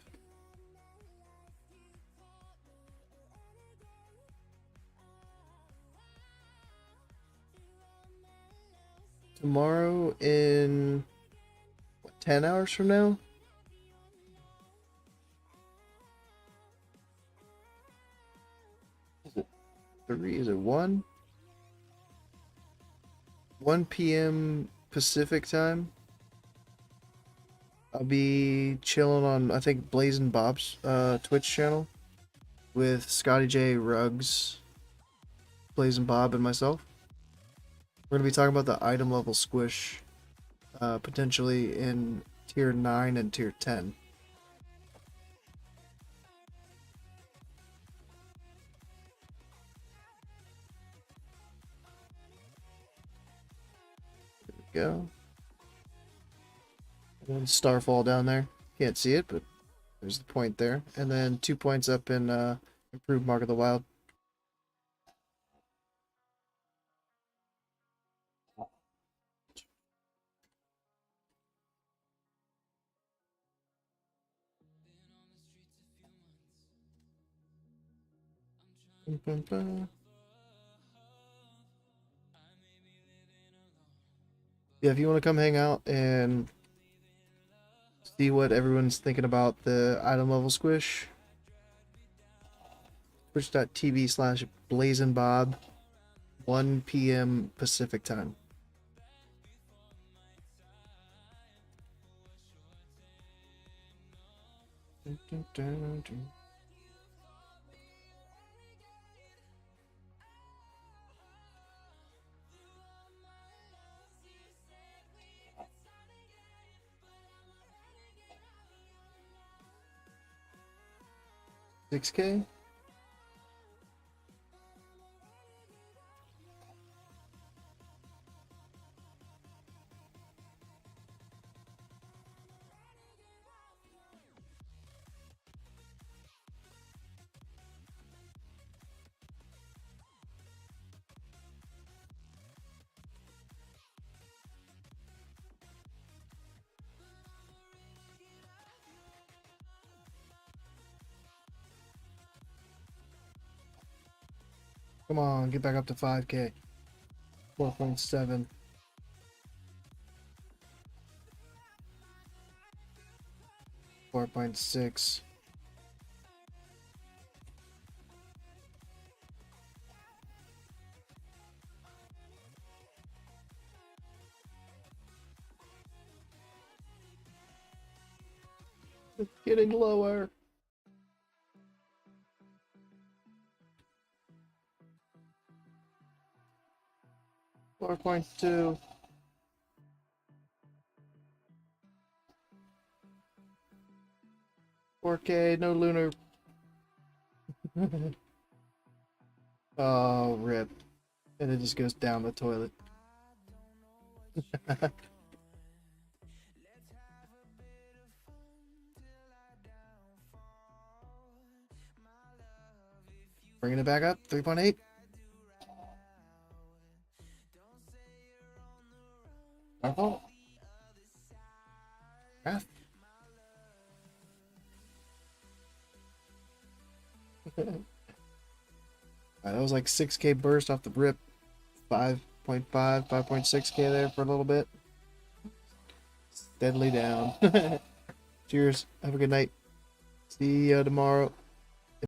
Tomorrow in what, 10 hours from now? Is it 3? Is it 1? 1 p.m. Pacific time. I'll be chilling on, I think, Blazing Bob's Twitch channel with Scotty J, Ruggs, Blazing Bob, and myself. We're going to be talking about the item level squish, potentially in tier 9 and tier 10. There we go. And then Starfall down there. Can't see it, but there's the point there. And then 2 points up in Improved Mark of the Wild. Bum, bum, bum. Yeah, if you want to come hang out and see what everyone's thinking about the item level squish, twitch.tv/BlazinBob, 1 p.m. Pacific time. Dun, dun, dun, dun. $6K? Come on, get back up to 5K. 4.7. 4.6. It's getting lower. Four point two. 4K, no lunar. Oh, rip. And it just goes down the toilet. Bringing it back up, 3.8. My fault. Math. That was like 6K burst off the rip. 5.5, 5.6K there for a little bit. Steadily down. Cheers. Have a good night. See ya tomorrow.